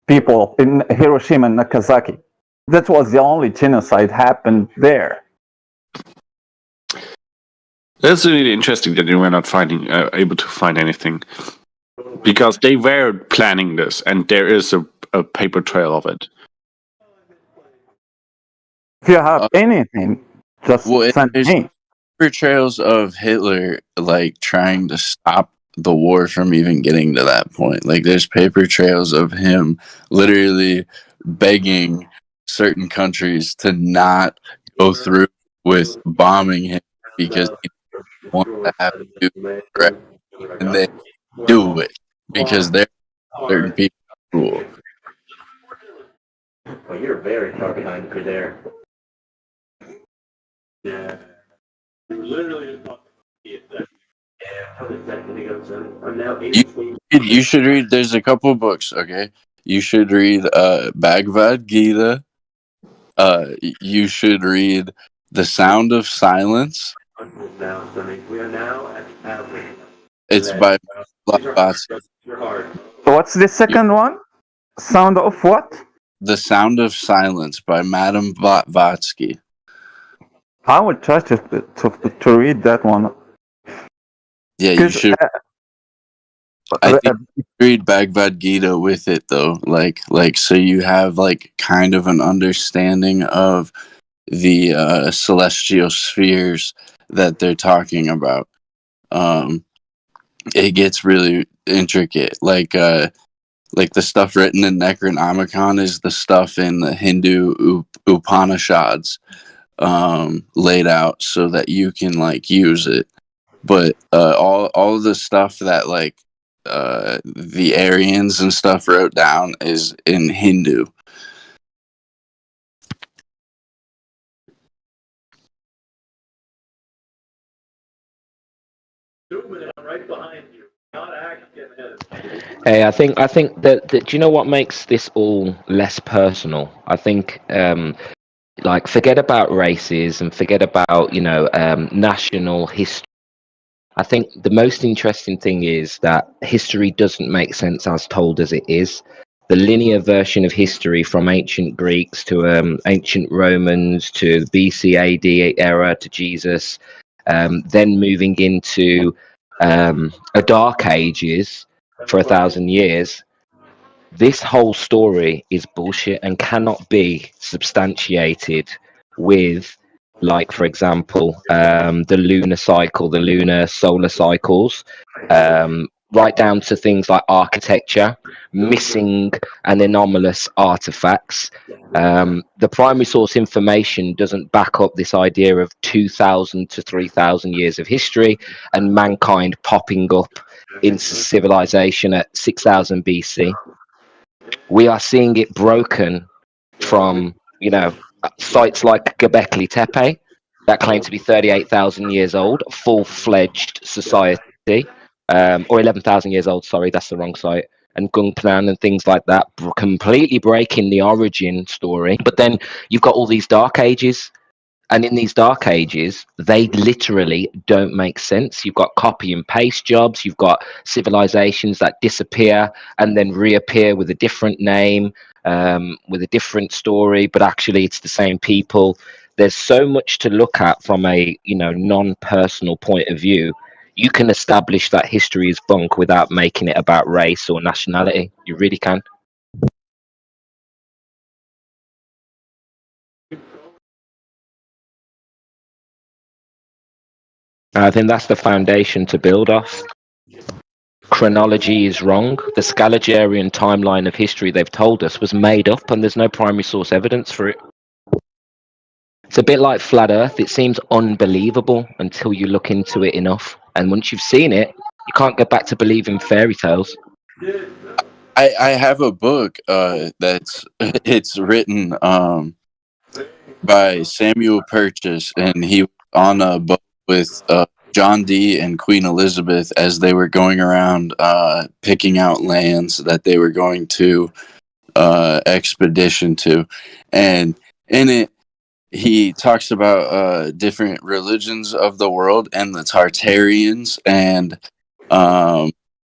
people in Hiroshima and Nagasaki. That was the only genocide happened there. That's really interesting that you were not able to find anything, because they were planning this, and there is a paper trail of it. If you have anything, just send me. Paper trails of Hitler, like, trying to stop the war from even getting to that point. Like, there's paper trails of him literally begging certain countries to not go through with bombing him because he wants to have to do it, right? And they do it because they're certain people rule. Well, you're very far behind for there. Yeah. Literally You should read. There's a couple books. Okay, you should read Bhagavad Gita. You should read The Sound of Silence. It's by Blavatsky. What's the second one? Sound of what? The Sound of Silence by Madame Blavatsky. I would try to read that one. Yeah, you should. I think you read Bhagavad Gita with it though, like so you have like kind of an understanding of the celestial spheres that they're talking about. It gets really intricate, like the stuff written in Necronomicon is the stuff in the Hindu Upanishads, laid out so that you can like use it. But all of the stuff that like the Aryans and stuff wrote down is in Hindu. Hey, I think that do you know what makes this all less personal? I think like forget about races and forget about national history. I think the most interesting thing is that history doesn't make sense as told as it is. The linear version of history from ancient Greeks to ancient Romans to BC AD era to Jesus, then moving into a dark ages for 1,000 years. This whole story is bullshit and cannot be substantiated with, like, for example, the lunar cycle, the lunar solar cycles, right down to things like architecture, missing and anomalous artifacts. The primary source information doesn't back up this idea of 2,000 to 3,000 years of history and mankind popping up into civilization at 6,000 BC. We are seeing it broken from, sites like Göbekli Tepe that claim to be 38,000 years old, full-fledged society, or 11,000 years old, sorry, that's the wrong site, and Gungplan and things like that, completely breaking the origin story. But then you've got all these dark ages And in these dark ages, they literally don't make sense. You've got copy and paste jobs. You've got civilizations that disappear and then reappear with a different name, with a different story, but actually it's the same people. There's so much to look at from a non-personal point of view. You can establish that history is bunk without making it about race or nationality. You really can. I think that's the foundation to build off. Chronology is wrong. The Scaligian timeline of history they've told us was made up, and there's no primary source evidence for it. It's a bit like flat Earth. It seems unbelievable until you look into it enough, and once you've seen it, you can't go back to believing fairy tales. I have a book that's it's written by Samuel Purchas, and he was on a boat with John Dee and Queen Elizabeth as they were going around picking out lands that they were going to expedition to. And in it, he talks about different religions of the world and the Tartarians. And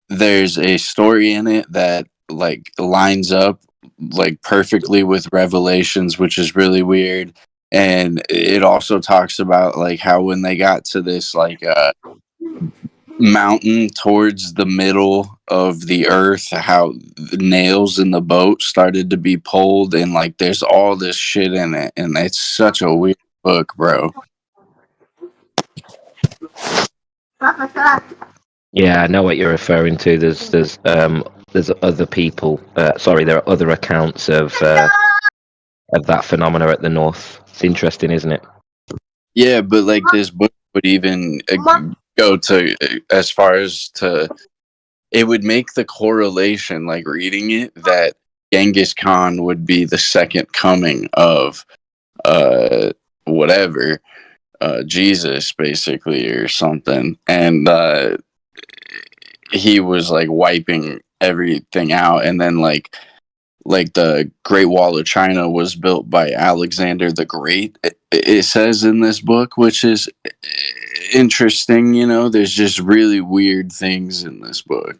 there's a story in it that like lines up like perfectly with Revelations, which is really weird. And it also talks about like how when they got to this like mountain towards the middle of the earth, how the nails in the boat started to be pulled, and like there's all this shit in it, and it's such a weird book, bro. Yeah, I know what you're referring to. There's other people. There are other accounts of that phenomena at the north. It's interesting, isn't it? Yeah, but like this book would even go to as far as to it would make the correlation, like reading it, that Genghis Khan would be the second coming of whatever Jesus, basically, or something, and he was like wiping everything out, and then like the Great Wall of China was built by Alexander the Great, it says in this book, which is interesting. You know, there's just really weird things in this book.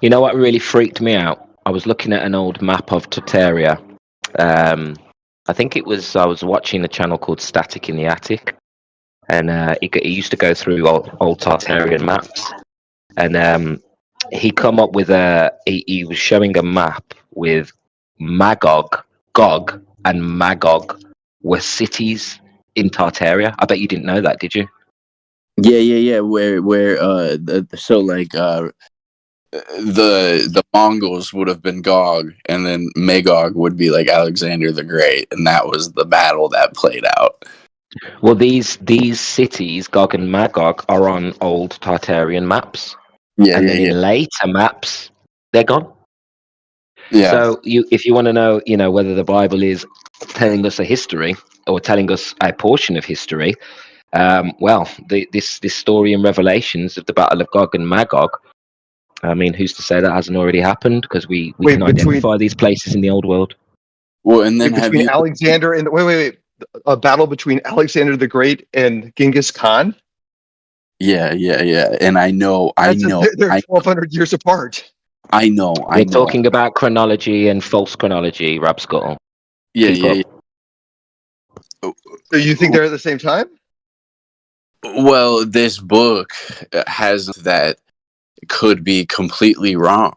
You know what really freaked me out? I was looking at an old map of Tartaria. I think I was watching a channel called Static in the Attic, and he used to go through old Tartarian maps, and he come up with he was showing a map with Magog, Gog, and Magog were cities in Tartaria. I bet you didn't know that, did you? Yeah. Where the Mongols would have been Gog, and then Magog would be like Alexander the Great, and that was the battle that played out. Well, these cities, Gog and Magog, are on old Tartarian maps. Yeah, and then in later maps, they're gone. Yeah. So if you want to know, whether the Bible is telling us a history or telling us a portion of history, this story in Revelations of the Battle of Gog and Magog, I mean, who's to say that hasn't already happened? Because we can identify these places in the old world. Well, and then Alexander and wait, a battle between Alexander the Great and Genghis Khan. Yeah. And I know. They're 1,200 years apart. I know. We're talking about chronology and false chronology, Rapscuttle. Yeah. So you think they're at the same time? Well, this book has that could be completely wrong.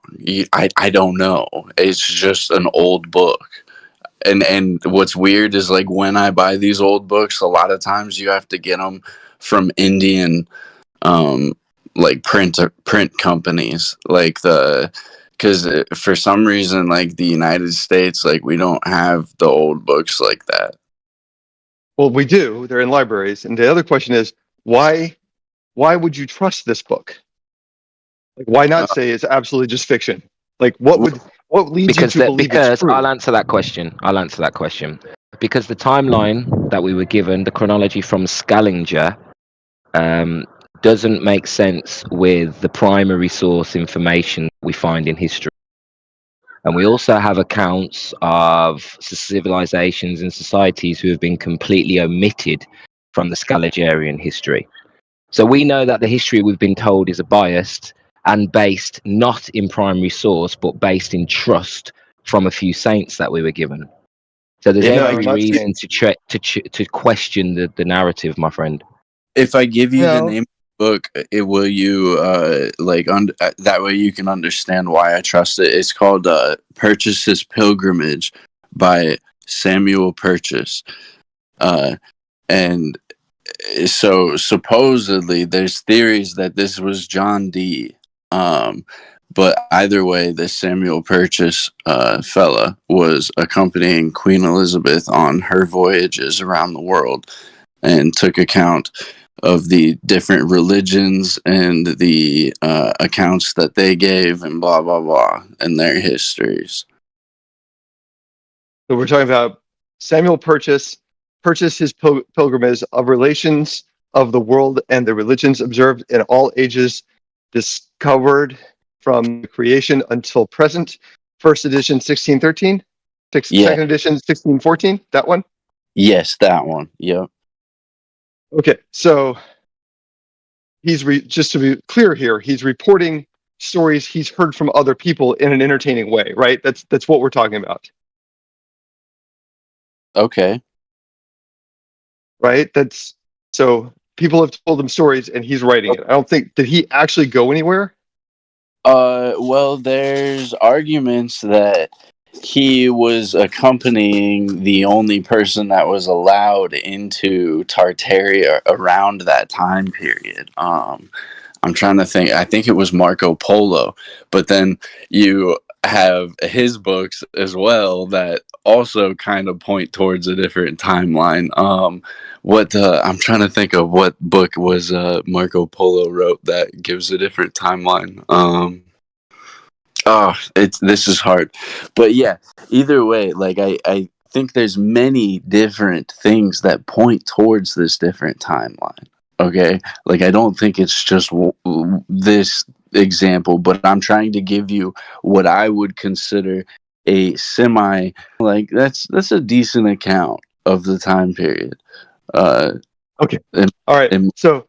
I don't know. It's just an old book. And what's weird is like when I buy these old books, a lot of times you have to get them from Indian like print companies, like because for some reason, like the United States, like we don't have the old books like that. Well, we do. They're in libraries. And the other question is, why would you trust this book? Like, why not say it's absolutely just fiction? Like, what leads you to believe it's true? I'll answer that question. Because the timeline that we were given, the chronology from Scaliger, doesn't make sense with the primary source information we find in history. And we also have accounts of civilizations and societies who have been completely omitted from the Scaligian history. So we know that the history we've been told is biased and based not in primary source, but based in trust from a few saints that we were given. So there's every reason to question the narrative, my friend. If I give you the name of the book, will you that way you can understand why I trust it. It's called Purchas's Pilgrimage by Samuel Purchas. And so supposedly there's theories that this was John Dee. But either way, this Samuel Purchas fella was accompanying Queen Elizabeth on her voyages around the world and took account of the different religions and the accounts that they gave and blah, blah, blah, and their histories. So we're talking about Samuel Purchas his pilgrimage of relations of the world and the religions observed in all ages, discovered from creation until present. First edition 1613, second edition 1614. That one. Yes, that one. Yep. Okay, so he's just to be clear here, he's reporting stories he's heard from other people in an entertaining way, right? That's what we're talking about. Okay. Right? That's so people have told him stories and he's writing it. I don't think, did he actually go anywhere? Well, there's arguments that he was accompanying the only person that was allowed into Tartaria around that time period. I'm trying to think. I think it was Marco Polo, but then you have his books as well that also kind of point towards a different timeline. I'm trying to think of what book was Marco Polo wrote that gives a different timeline. This is hard, but yeah. Either way, like I think there's many different things that point towards this different timeline. Okay, like I don't think it's just this example, but I'm trying to give you what I would consider a semi, like that's a decent account of the time period. Okay. All right. So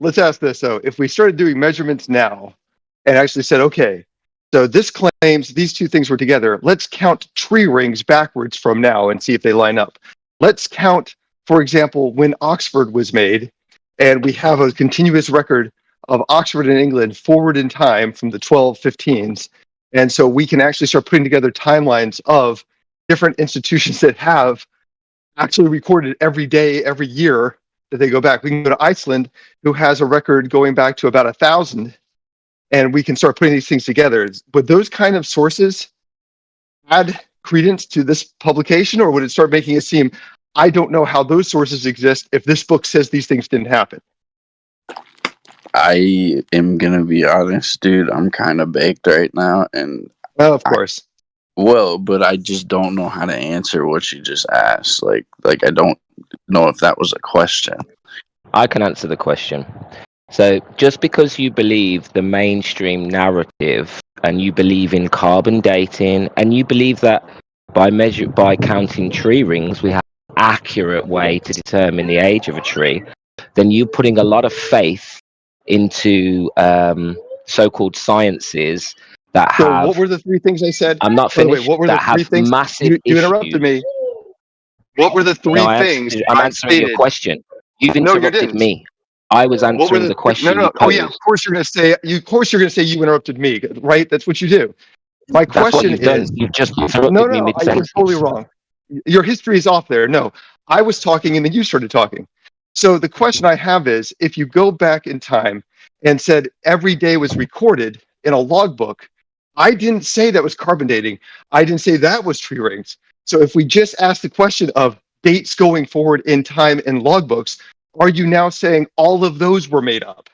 let's ask this. So if we started doing measurements now and actually said, okay, so this claims these two things were together. Let's count tree rings backwards from now and see if they line up. Let's count, for example, when Oxford was made, and we have a continuous record of Oxford in England forward in time from the 1215s. And so we can actually start putting together timelines of different institutions that have actually recorded every day, every year that they go back. We can go to Iceland, who has a record going back to about 1,000, and we can start putting these things together. Would those kind of sources add credence to this publication, or would it start making it seem, I don't know how those sources exist if this book says these things didn't happen? I am gonna be honest, dude. I'm kind of baked right now, and of course. But I just don't know how to answer what you just asked. Like I don't know if that was a question. I can answer the question. So just because you believe the mainstream narrative and you believe in carbon dating and you believe that by counting tree rings we have an accurate way to determine the age of a tree, then you're putting a lot of faith into so-called sciences that have. So what were the three things I said? I'm not finished. What were that the three things? Massive you interrupted me. What were the three things? I'm answering your question. You've interrupted me. I was answering the question. No. Oh yeah, of course you're going to say. You interrupted me, right? That's what you do. My question is, you've just interrupted me mid-sentence. You're totally wrong. Your history is off there. No, I was talking and then you started talking. So the question I have is, if you go back in time and said every day was recorded in a logbook, I didn't say that was carbon dating. I didn't say that was tree rings. So if we just ask the question of dates going forward in time in logbooks, are you now saying all of those were made up?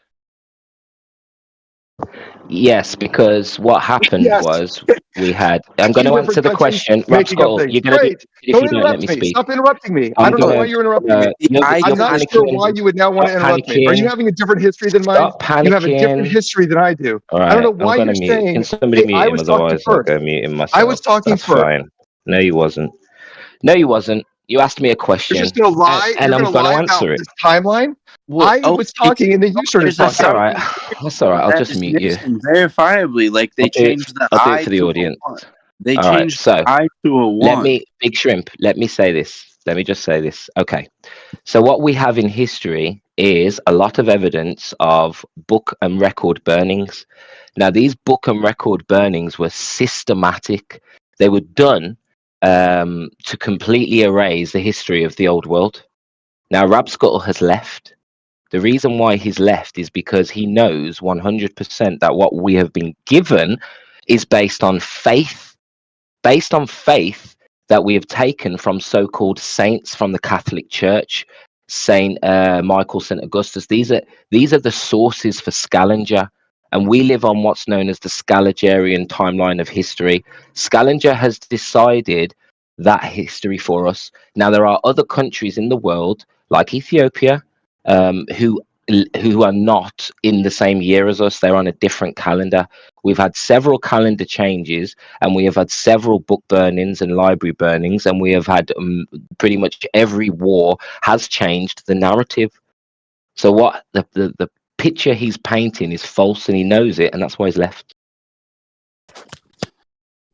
Yes, because what happened was we had. I'm going to answer the question. Rob Scuttle, you're going to do if Don't you don't let me interrupt me. speak. Stop interrupting me. I I'm don't know gonna, why you're interrupting me. I'm not sure why you would now want to interrupt me. Are you having a different history than mine? Stop panicking. You have a different history than I do. All right, I don't know why you're mute. saying, Can somebody hey, mute I him? was talking Otherwise, I'll first. go mute him myself. I was talking That's first. fine. No, you wasn't. No, you wasn't. You asked me a question. You're just going to lie? And You're I'm going going to to lie answer about it. this timeline? Well, I was talking and then you started talking. That's all right. That's all right. I'll just mute you. Verifiably, like they changed the I'll do I it for the to audience. a 1. They All right, changed so I to a 1. Big Shrimp, let me say this. Let me just say this. Okay. So what we have in history is a lot of evidence of book and record burnings. Now, these book and record burnings were systematic. They were done to completely erase the history of the old world. Now, Rab Scuttle has left. The reason why he's left is because he knows 100% that what we have been given is based on faith that we have taken from so-called saints from the Catholic Church, Saint Michael, Saint Augustus. These are the sources for Scaliger, and we live on what's known as the Scaligerian timeline of history. Scaliger has decided that history for us. Now, there are other countries in the world, like Ethiopia, who are not in the same year as us. They're on a different calendar. We've had several calendar changes, and we have had several book burnings and library burnings, and we have had pretty much every war has changed the narrative. So what the picture he's painting is false, and he knows it, and that's why he's left.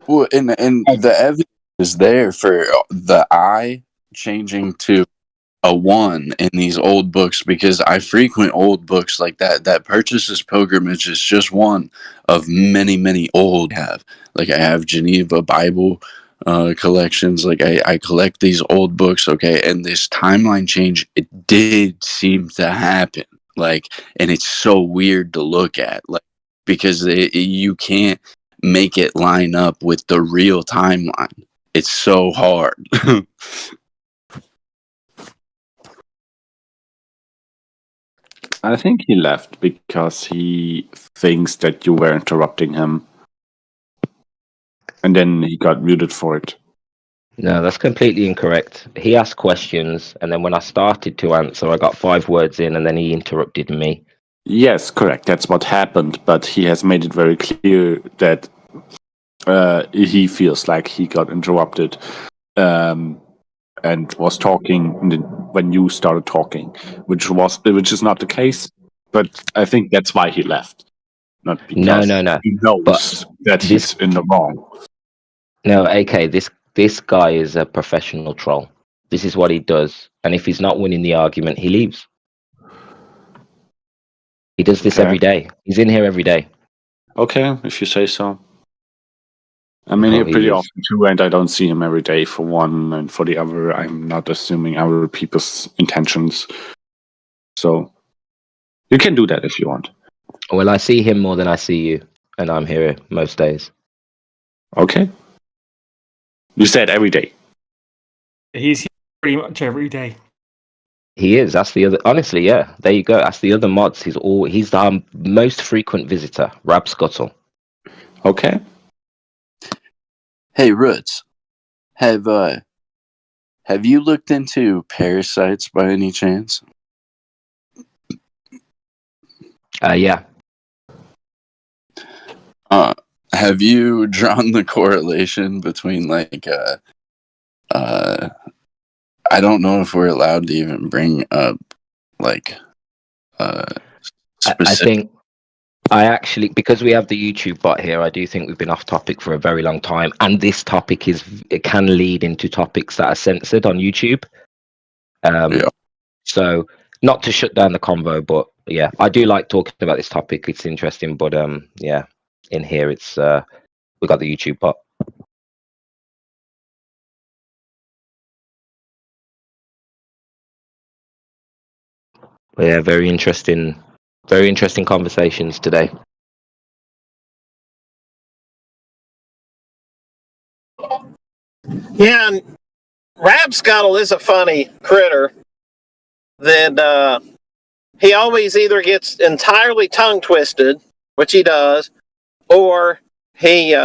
Well, and the evidence is there for the I changing to a 1 in these old books, because I frequent old books like that. That Purchaser's Pilgrimage is just one of many old have. Like I have Geneva Bible collections. Like I collect these old books. Okay, and this timeline change, it did seem to happen. Like, and it's so weird to look at, like, because you can't make it line up with the real timeline. It's so hard. I think he left because he thinks that you were interrupting him. And then he got muted for it. No, that's completely incorrect. He asked questions, and then when I started to answer, I got 5 words in, and then he interrupted me. Yes, correct. That's what happened. But he has made it very clear that he feels like he got interrupted and was talking when you started talking, which is not the case. But I think that's why he left, not because No. he knows that he's in the wrong. No, AK, this guy is a professional troll. This is what he does, and if he's not winning the argument, he leaves. He does this every day. He's in here every day. Okay, if you say so. I'm in here pretty often too, and I don't see him every day for one, and for the other, I'm not assuming other people's intentions. So you can do that if you want. Well, I see him more than I see you, and I'm here most days. Okay. You said every day. He's here pretty much every day. He is. That's the other. Honestly, yeah. There you go. That's the other mods. He's the most frequent visitor, Rab Scuttle. Okay. Hey, Roots, have you looked into parasites by any chance? Yeah. Have you drawn the correlation between like I don't know if we're allowed to even bring up like specific. I think I actually, because we have the YouTube bot here, I do think we've been off topic for a very long time, and this topic it can lead into topics that are censored on YouTube. Yeah. So not to shut down the convo, but yeah, I do like talking about this topic. It's interesting, but yeah, in here it's we got the YouTube bot. But yeah, very interesting conversations today. Yeah, and Rab Scuttle is a funny critter that he always either gets entirely tongue twisted, which he does, or he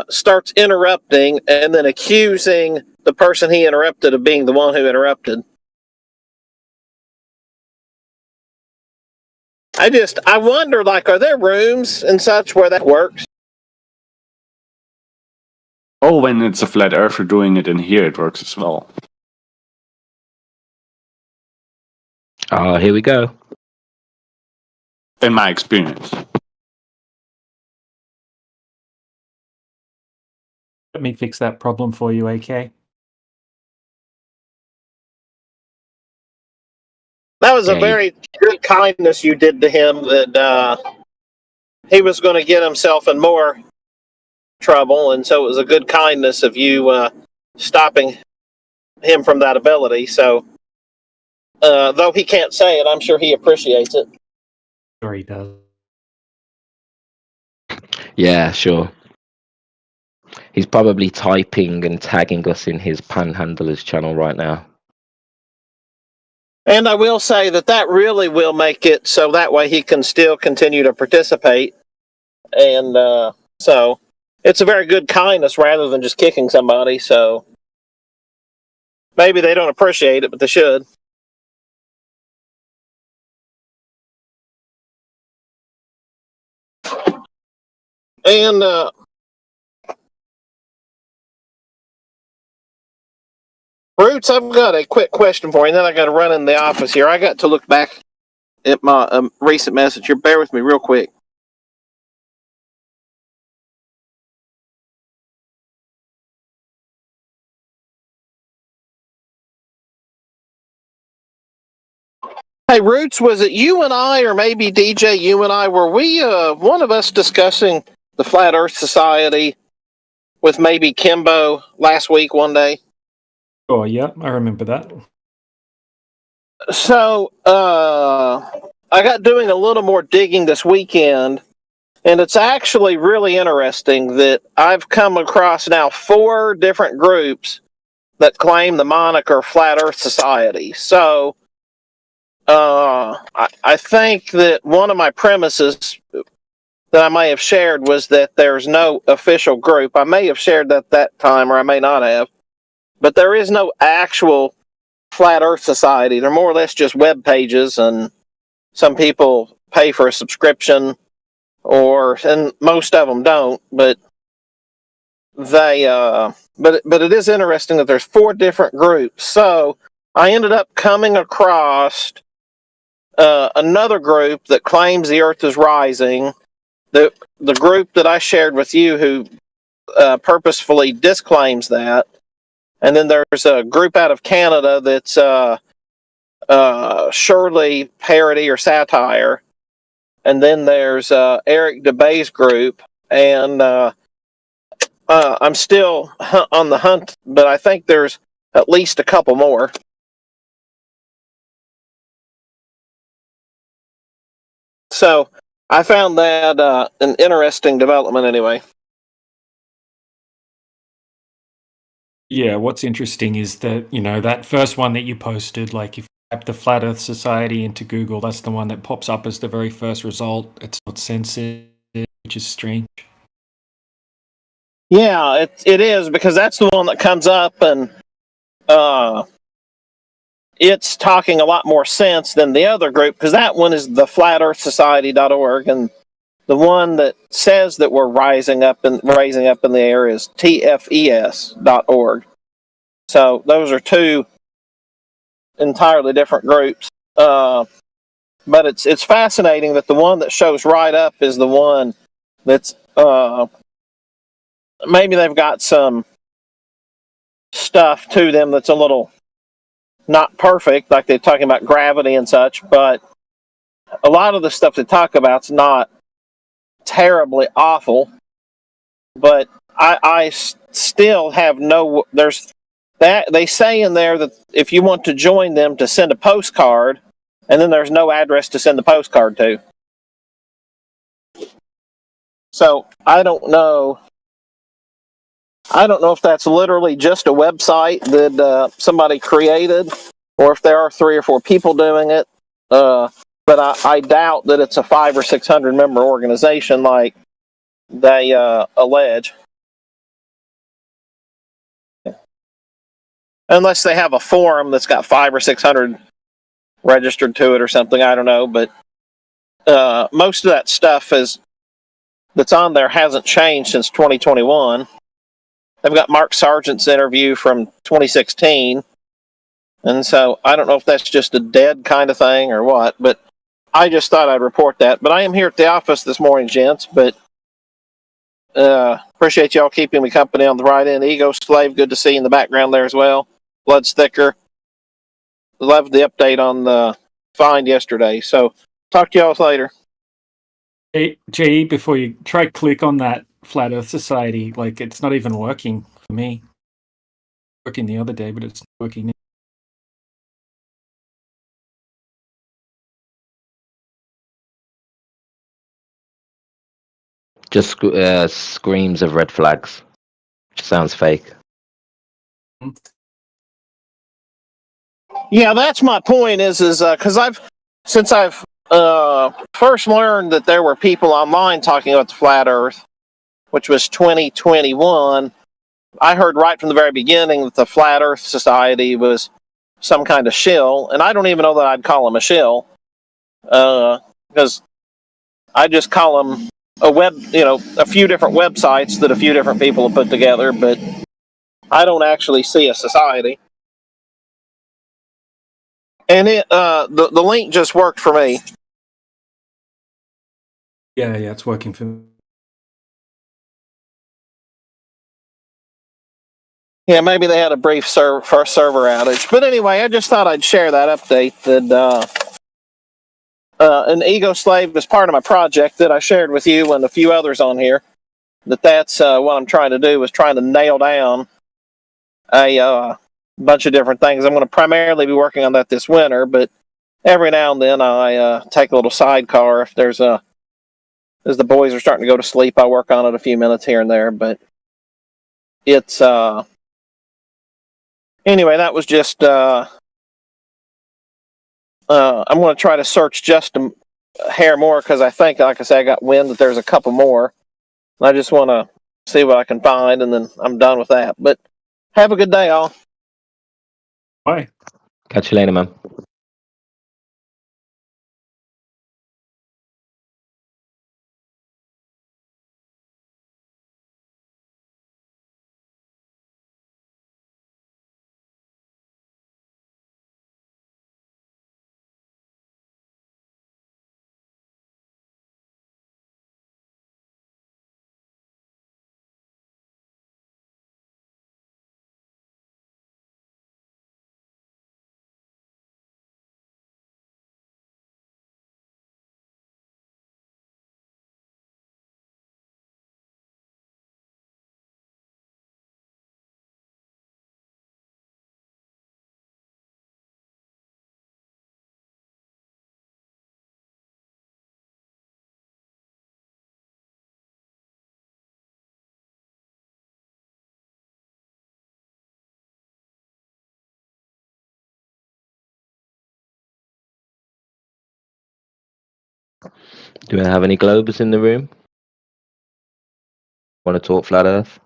starts interrupting and then accusing the person he interrupted of being the one who interrupted. I wonder, like, are there rooms and such where that works? Oh, when it's a flat earther doing it in here, it works as well. Oh, here we go. In my experience. Let me fix that problem for you, AK. That was a very good kindness you did to him, that he was going to get himself in more trouble, and so it was a good kindness of you stopping him from that ability. So, though he can't say it, I'm sure he appreciates it. Sure he does. Yeah, sure. He's probably typing and tagging us in his Panhandlers channel right now. And I will say that really will make it so that way he can still continue to participate. And so it's a very good kindness rather than just kicking somebody. So maybe they don't appreciate it, but they should. And Roots, I've got a quick question for you, and then I got to run in the office here. I got to look back at my recent message here. Bear with me real quick. Hey, Roots, was it you and I, or maybe DJ, you and I, were we one of us discussing the Flat Earth Society with maybe Kimbo last week one day? Oh, yeah, I remember that. So, I got doing a little more digging this weekend, and it's actually really interesting that I've come across now 4 different groups that claim the moniker Flat Earth Society. So, I think that one of my premises that I may have shared was that there's no official group. I may have shared that time, or I may not have. But there is no actual Flat Earth Society. They're more or less just web pages, and some people pay for a subscription, and most of them don't. But they, but it is interesting that there's 4 different groups. So I ended up coming across another group that claims the Earth is rising. The group that I shared with you, who purposefully disclaims that. And then there's a group out of Canada that's surely parody or satire. And then there's Eric DeBay's group. And I'm still on the hunt, but I think there's at least a couple more. So I found that an interesting development anyway. Yeah, what's interesting is that, that first one that you posted, like if you type the Flat Earth Society into Google, that's the one that pops up as the very first result. It's not censored, which is strange. Yeah, it is, because that's the one that comes up, and it's talking a lot more sense than the other group, because that one is the flatearthsociety.org, and the one that says that we're raising up in the air is tfes.org. So those are 2 entirely different groups. But it's fascinating that the one that shows right up is the one that's maybe they've got some stuff to them that's a little not perfect, like they're talking about gravity and such, but a lot of the stuff they talk about is not terribly awful. But I still have there's that they say in there that if you want to join them, to send a postcard, and then there's no address to send the postcard to. So I don't know if that's literally just a website that somebody created, or if there are 3 or 4 people doing it. But I doubt that it's a 500 or 600 member organization like they allege. Unless they have a forum that's got 500 or 600 registered to it or something, I don't know. But most of that stuff that's on there hasn't changed since 2021. They've got Mark Sargent's interview from 2016. And so I don't know if that's just a dead kind of thing or what, but I just thought I'd report that. But I am here at the office this morning, gents, but appreciate y'all keeping me company on the right end. Ego Slave, good to see you in the background there as well. Blood Sticker. Loved the update on the find yesterday. So talk to y'all later. Hey, JE, before you try click on that Flat Earth Society, like it's not even working for me. Working the other day, but it's not working now. Just screams of red flags. Sounds fake. Yeah, that's my point. Is because since I've first learned that there were people online talking about the flat Earth, which was 2021. I heard right from the very beginning that the Flat Earth Society was some kind of shill, and I don't even know that I'd call them a shill, because I just call them a few different websites that a few different people have put together, but I don't actually see a society. And the link just worked for me. Yeah, it's working for me. Yeah, maybe they had a brief first server outage. But anyway, I just thought I'd share that update that an Ego Slave is part of my project that I shared with you and a few others on here. That's what I'm trying to do, is trying to nail down a bunch of different things. I'm going to primarily be working on that this winter, but every now and then I take a little sidecar. If as the boys are starting to go to sleep, I work on it a few minutes here and there. But it's anyway, that was just I'm going to try to search just a hair more, because I think, like I said, I got wind that there's a couple more. I just want to see what I can find, and then I'm done with that. But have a good day, all. Bye. Catch you later, man. Do we have any globers in the room? Want to talk flat Earth?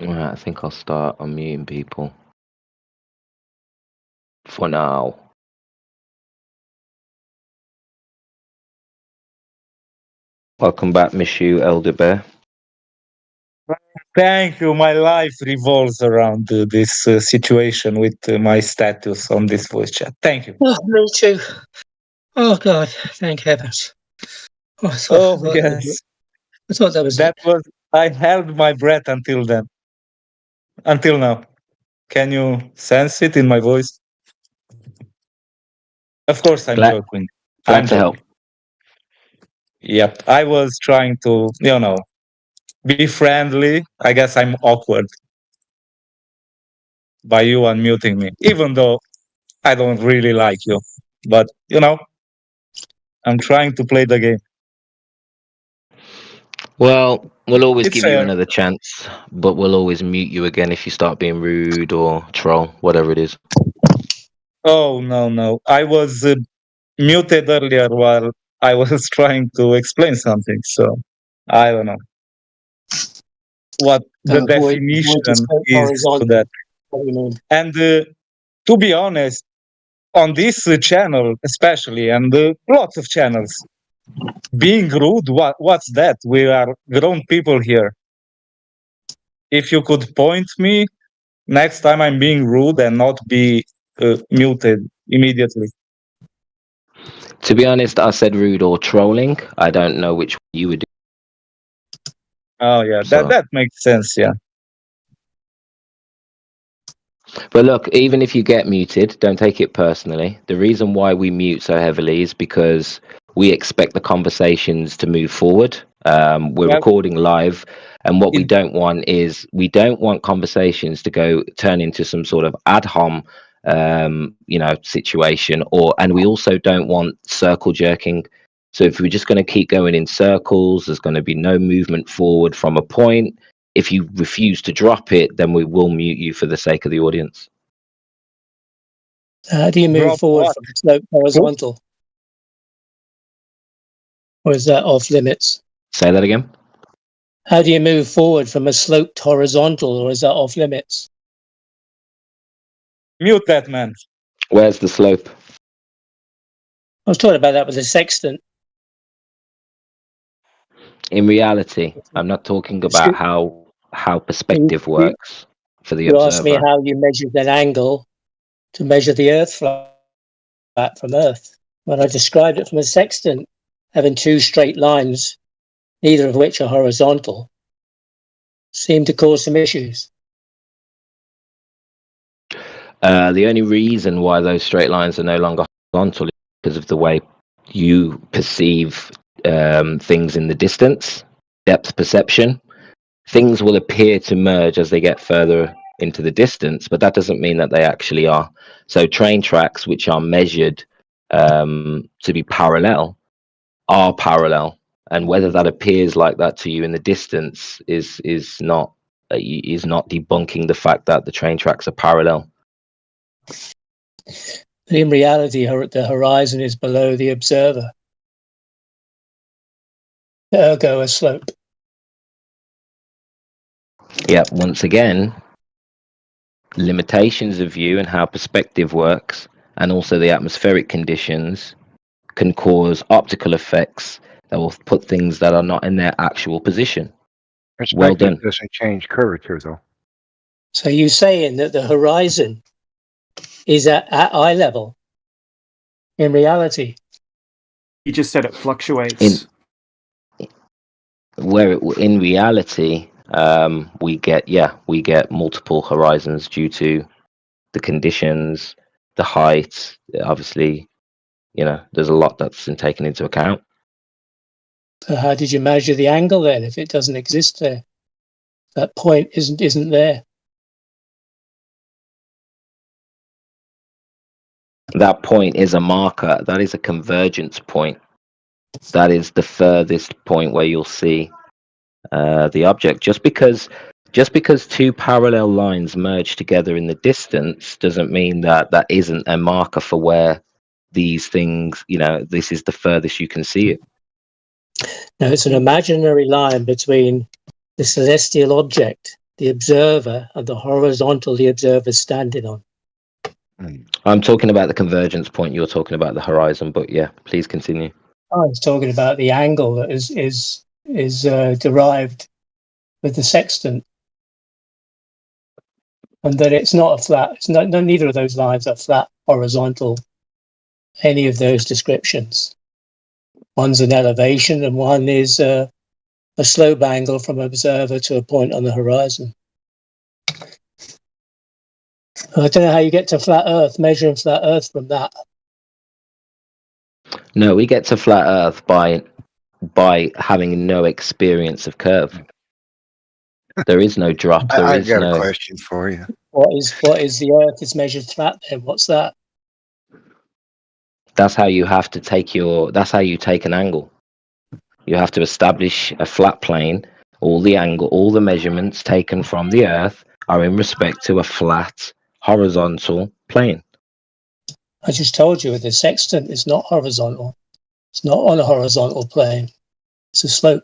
Alright, I think I'll start unmuting people. For now. Welcome back, Miss You, Elder Bear. Thank you. My life revolves around this situation with my status on this voice chat. Thank you. Oh, me too. Oh, God. Thank heavens. Yes. I thought that was it. I held my breath until then. Until now. Can you sense it in my voice? Of course, I'm joking. Glad to help. Yep. I was trying to, be friendly. I guess I'm awkward by you unmuting me, even though I don't really like you. But, I'm trying to play the game. Well, we'll always It's give you fair. another chance, but we'll always mute you again if you start being rude or troll, whatever it is. Oh, no. I was muted earlier while I was trying to explain something, so I don't know what the definition is to that. And to be honest, on this channel especially, and lots of channels, being rude, what's that? We are grown people here. If you could point me next time I'm being rude and not be muted immediately. To be honest, I said rude or trolling. I don't know which one you would do. Oh yeah, that makes sense. Yeah. But look, even if you get muted, don't take it personally. The reason why we mute so heavily is because we expect the conversations to move forward. We're recording live, and what we don't want is conversations to turn into some sort of ad hom situation, and we also don't want circle jerking. So if we're just going to keep going in circles, there's going to be no movement forward from a point. If you refuse to drop it, then we will mute you for the sake of the audience. How do you move forward from slope horizontal? Or is that off limits? Say that again. How do you move forward from a sloped horizontal, or is that off limits? Mute that man. Where's the slope? I was talking about that with the sextant. In reality, I'm not talking about how perspective works for the observer. You asked me how you measured an angle to measure the Earth flat from Earth. When I described it from a sextant, having two straight lines, neither of which are horizontal, seemed to cause some issues. The only reason why those straight lines are no longer horizontal is because of the way you perceive things in the distance, depth perception. Things will appear to merge as they get further into the distance, but that doesn't mean that they actually are. So train tracks, which are measured to be parallel, are parallel, and whether that appears like that to you in the distance is not debunking the fact that the train tracks are parallel. But in reality, the horizon is below the observer, ergo a slope. Yeah, once again, limitations of view and how perspective works, and also the atmospheric conditions, can cause optical effects that will put things that are not in their actual position. Well done. Doesn't change curvature, though. So you're saying that the horizon is at eye level in reality? You just said it fluctuates. In reality, we get multiple horizons due to the conditions, the height. Obviously, there's a lot that's taken into account. So how did you measure the angle then if it doesn't exist there? That point isn't there. That point is a marker. That is a convergence point. That is the furthest point where you'll see the object. Just because two parallel lines merge together in the distance doesn't mean that isn't a marker for where these things, this is the furthest you can see it. Now, it's an imaginary line between the celestial object, the observer, and the horizontal the observer is standing on. I'm talking about the convergence point. You're talking about the horizon, but yeah, please continue. I was talking about the angle that is derived with the sextant, and that it's not a flat. It's not. Neither of those lines are flat, horizontal. Any of those descriptions. One's an elevation, and one is a slope angle from observer to a point on the horizon. I don't know how you get to flat Earth, measuring flat Earth from that. No, we get to flat Earth by having no experience of curve. There is no drop. I got a question for you. What is the Earth is measured flat then? What's that? That's how you have to take that's how you take an angle. You have to establish a flat plane. All the angle, all the measurements taken from the Earth are in respect to a flat, horizontal plane. I just told you the sextant is not horizontal. It's not on a horizontal plane. It's a slope.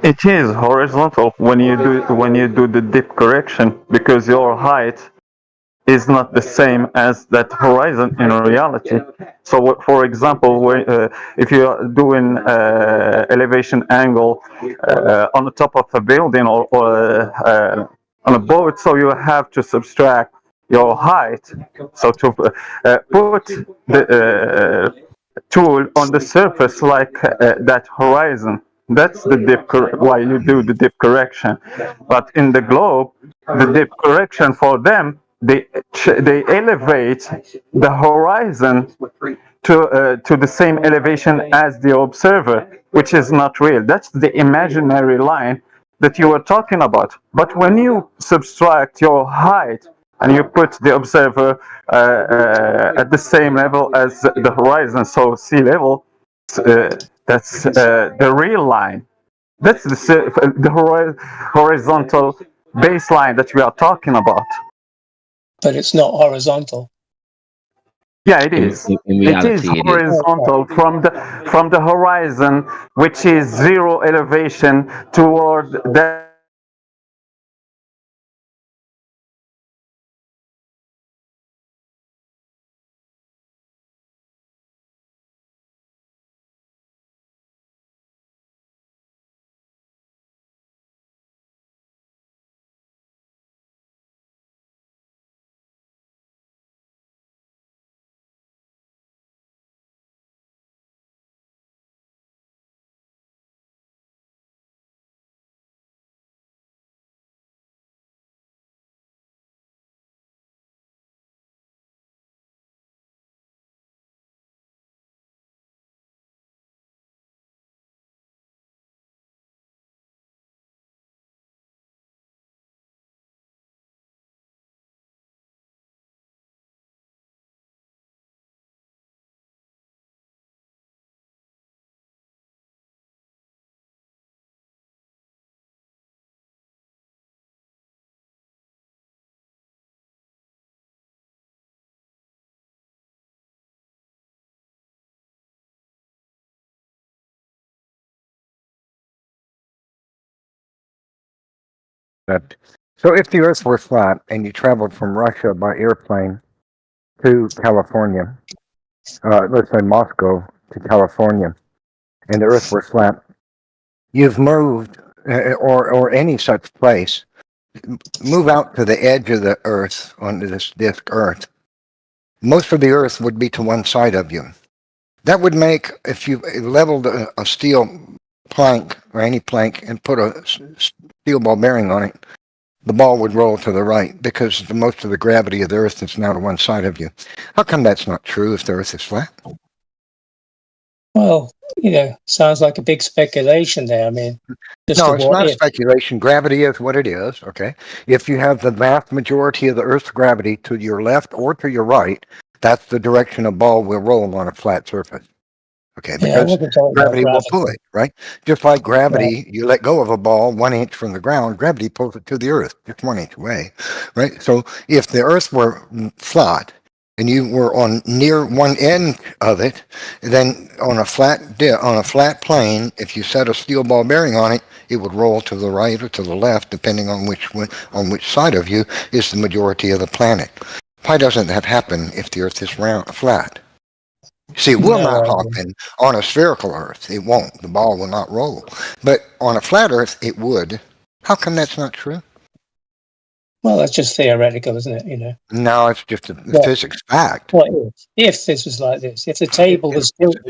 It is horizontal when you do the dip correction, because your height is not the same as that horizon in reality. So, for example, if you are doing elevation angle on the top of a building or on a boat, so you have to subtract your height. So to put the tool on the surface like that horizon. That's the dip, why you do the dip correction. But in the globe, the dip correction for them, they elevate the horizon to the same elevation as the observer, which is not real. That's the imaginary line that you were talking about. But when you subtract your height and you put the observer at the same level as the horizon, so sea level, that's the real line. That's the horizontal baseline that we are talking about. But it's not horizontal. Yeah, it is. It is horizontal from the horizon, which is zero elevation, toward the. So if the Earth were flat and you traveled from Russia by airplane to California, let's say Moscow to California, and the Earth were flat, you've moved, or any such place, move out to the edge of the Earth on this disk Earth. Most of the Earth would be to one side of you. That would make, if you leveled a steel plank or any plank and put a steel ball bearing on it, the ball would roll to the right because most of the gravity of the Earth is now to one side of you. How come that's not true if the Earth is flat? Well, sounds like a big speculation there. I mean, no, it's not speculation. Gravity is what it is, okay? If you have the vast majority of the Earth's gravity to your left or to your right, that's the direction a ball will roll on a flat surface. Okay, because gravity will pull it, right? Just like gravity, you let go of a ball 1 inch from the ground, gravity pulls it to the Earth, just 1 inch away, right? So if the Earth were flat and you were on near one end of it, then on a flat plane, if you set a steel ball bearing on it, it would roll to the right or to the left, depending on which side of you is the majority of the planet. Why doesn't that happen if the Earth is flat? See, it will not happen on a spherical Earth. It won't. The ball will not roll. But on a flat Earth, it would. How come that's not true? Well, that's just theoretical, isn't it? No, it's just a physics fact. What if this was like this? If the table was tilted,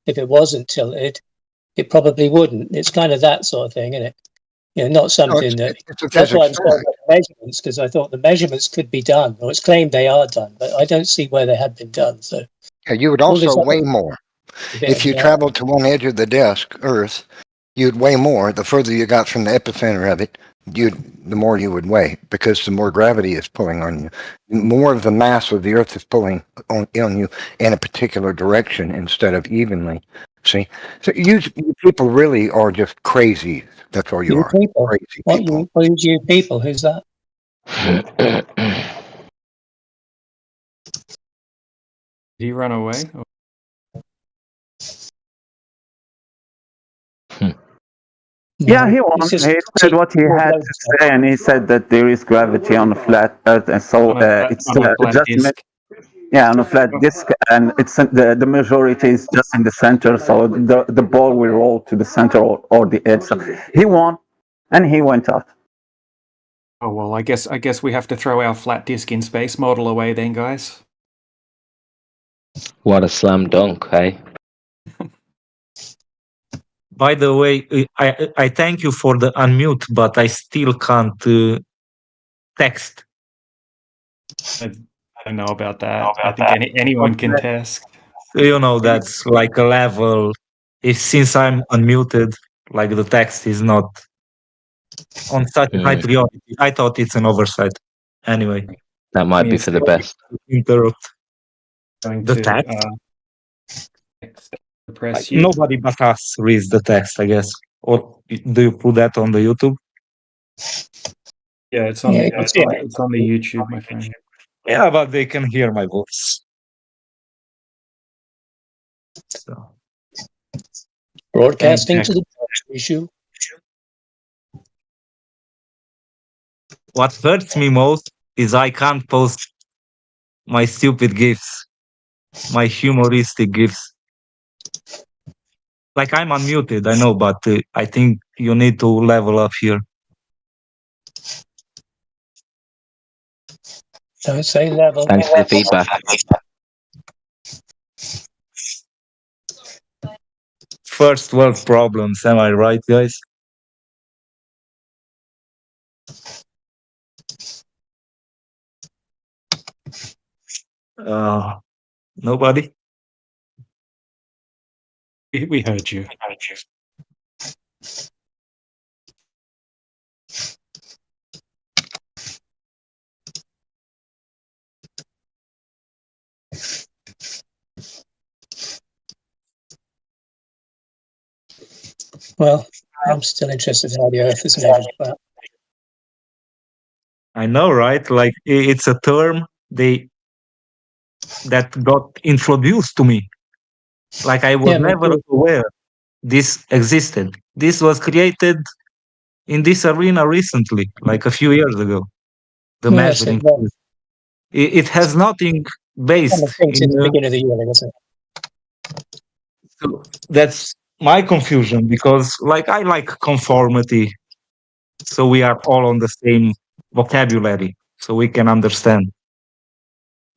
if it wasn't tilted, it probably wouldn't. It's kind of that sort of thing, isn't it? Not something that's why I'm talking about the measurements, because I thought the measurements could be done, or it's claimed they are done, but I don't see where they have been done. So you would also weigh more. If you traveled to one edge of the disk, Earth, you'd weigh more. The further you got from the epicenter of it, the more you would weigh, because the more gravity is pulling on you. More of the mass of the Earth is pulling on you in a particular direction instead of evenly. See? So you people really are just crazy. That's all you are. People. Crazy people. Who's you people? Who's that? Did he run away? Yeah, he won. He said what he had to say, and he said that there is gravity on a flat Earth, and so it's just on a flat disk, and it's the majority is just in the center, so the ball will roll to the center or the edge. So he won, and he went out. Oh well, I guess we have to throw our flat disk in space model away then, guys. What a slam dunk, hey? By the way, I thank you for the unmute, but I still can't text. I don't know about that. I think anyone can text. You know, that's like a level. Since I'm unmuted, like the text is not on such high priority. I thought it's an oversight. Anyway, that might be for the best. Interrupt the text. Nobody but us reads the text, I guess. Or do you put that on the YouTube? Yeah, it's on the YouTube, my friend. Yeah, but they can hear my voice. So. Broadcasting to the issue. What hurts me most is I can't post my stupid GIFs, my humoristic GIFs. Like, I'm unmuted, I know, but I think you need to level up here. Don't say level. Thanks for the feedback. First world problems, am I right, guys? Nobody? We heard you. Well, I'm still interested in how the Earth is measured. But I know, right? Like, it's a term that got introduced to me. Like, I was never aware this existed. This was created in this arena recently, like a few years ago. The measuring. It has nothing based in the beginning of the year, isn't it? So that's my confusion, because like I like conformity, so we are all on the same vocabulary, so we can understand.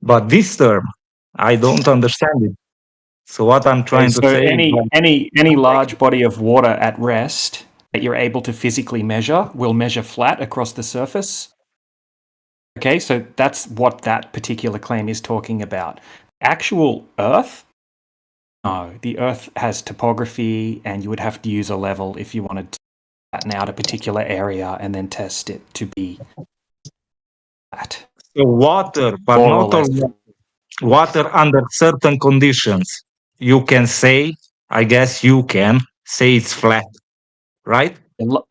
But this term, I don't understand it. So what I'm trying to say, any large body of water at rest that you're able to physically measure will measure flat across the surface. Okay, so that's what that particular claim is talking about. Actual Earth? No, the Earth has topography, and you would have to use a level if you wanted to flatten out a particular area and then test it to be flat. So water, but not all water under certain conditions. You can say, I guess you can say it's flat, right?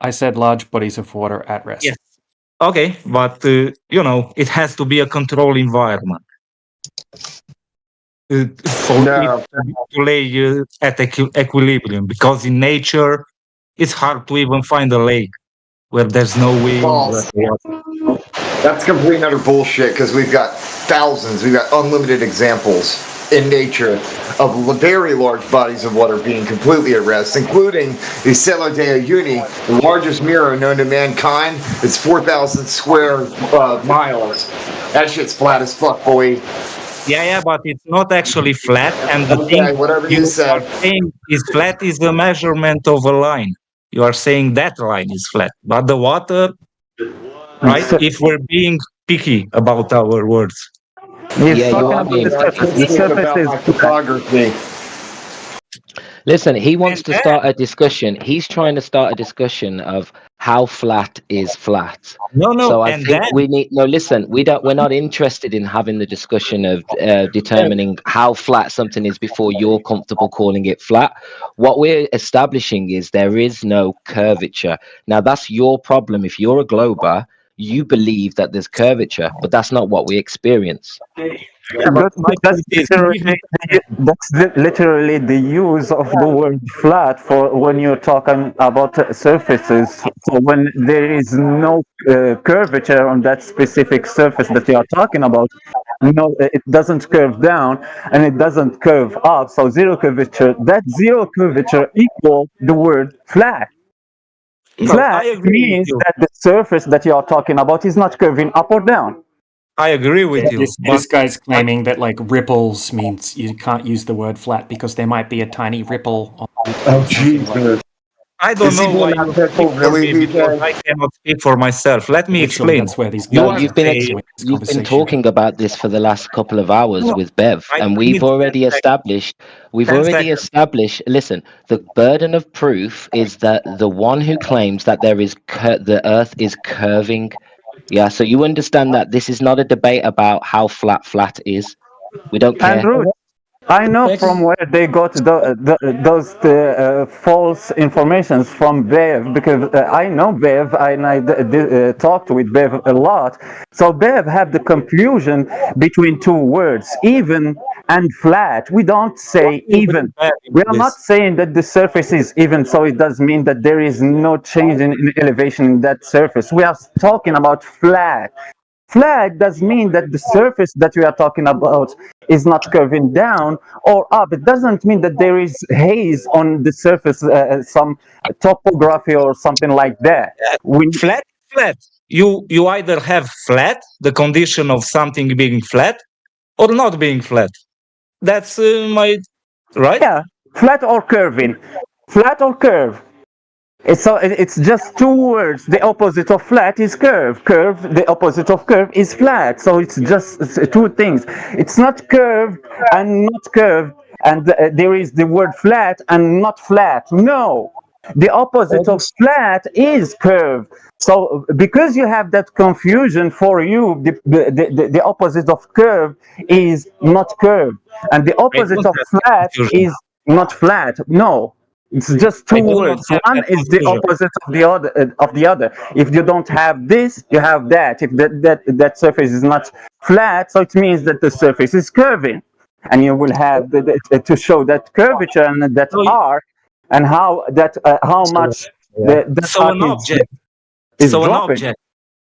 I said large bodies of water at rest. Yes. Okay, but you know, it has to be a controlled environment for it to lay at equilibrium, because in nature it's hard to even find a lake where there's no wind. That's complete and utter bullshit, because we've got unlimited examples in nature of very large bodies of water being completely at rest, including the Cielo de Uyuni, the largest mirror known to mankind. It's 4,000 square miles. That shit's flat as fuck, boy. Yeah, but it's not actually flat. And the thing whatever you said. Are saying is flat is the measurement of a line. You are saying that line is flat, but the water, right? If we're being picky about our words. Yeah, you are being topography. Listen, he wants to start a discussion. He's trying to start a discussion of how flat is flat. No, So I and think then we need no. Listen, we're not interested in having the discussion of determining how flat something is before you're comfortable calling it flat. What we're establishing is there is no curvature. Now that's your problem. If you're a glober, you believe that there's curvature, but that's not what we experience. Yeah, but my That's point is, literally the use of the word flat for when you're talking about surfaces. So when there is no curvature on that specific surface that you are talking about, no, it doesn't curve down and it doesn't curve up. So zero curvature. That zero curvature equal the word flat. no, Flat I agree with means you. that the surface that you are talking about is not curving up or down. I agree with you. This guy's claiming that like ripples means you can't use the word flat because there might be a tiny ripple on Oh, Jesus. I don't Is he know going why you after speak for really, me because DJ? I cannot speak for myself. Let me Literally, explain. that's where these You No, are you've been saying you've been talking about this for the last couple of hours no, with Bev, I and need we've 10 already seconds. established 10 seconds. Listen, the burden of proof is that the one who claims that there is the Earth is curving. Yeah, so you understand that this is not a debate about how flat is. We don't care. Andrew, I know from where they got those false informations from Bev because I know Bev and I talked with Bev a lot. So Bev had the confusion between two words, even and flat. We don't say even. We are not saying that the surface is even, so it does mean that there is no change in elevation in that surface. We are talking about flat. Flat does mean that the surface that we are talking about is not curving down or up. It doesn't mean that there is haze on the surface, some topography or something like that. Flat. You either have flat, the condition of something being flat, or not being flat. That's my right. Yeah, flat or curving, flat or curve. It's just two words. The opposite of flat is curve. Curve, the opposite of curve is flat. So it's just two things. It's not curved and not curved, and there is the word flat and not flat. No, the opposite of flat is curved. So because you have that confusion for you, the opposite of curve is not curved, and the opposite of flat is not flat. No. It's just two words. One is the opposite of the other. If you don't have this, you have that. If that surface is not flat, so it means that the surface is curving, and you will have to show that curvature and that arc, and how much that So arc an object. is So an dropping. object,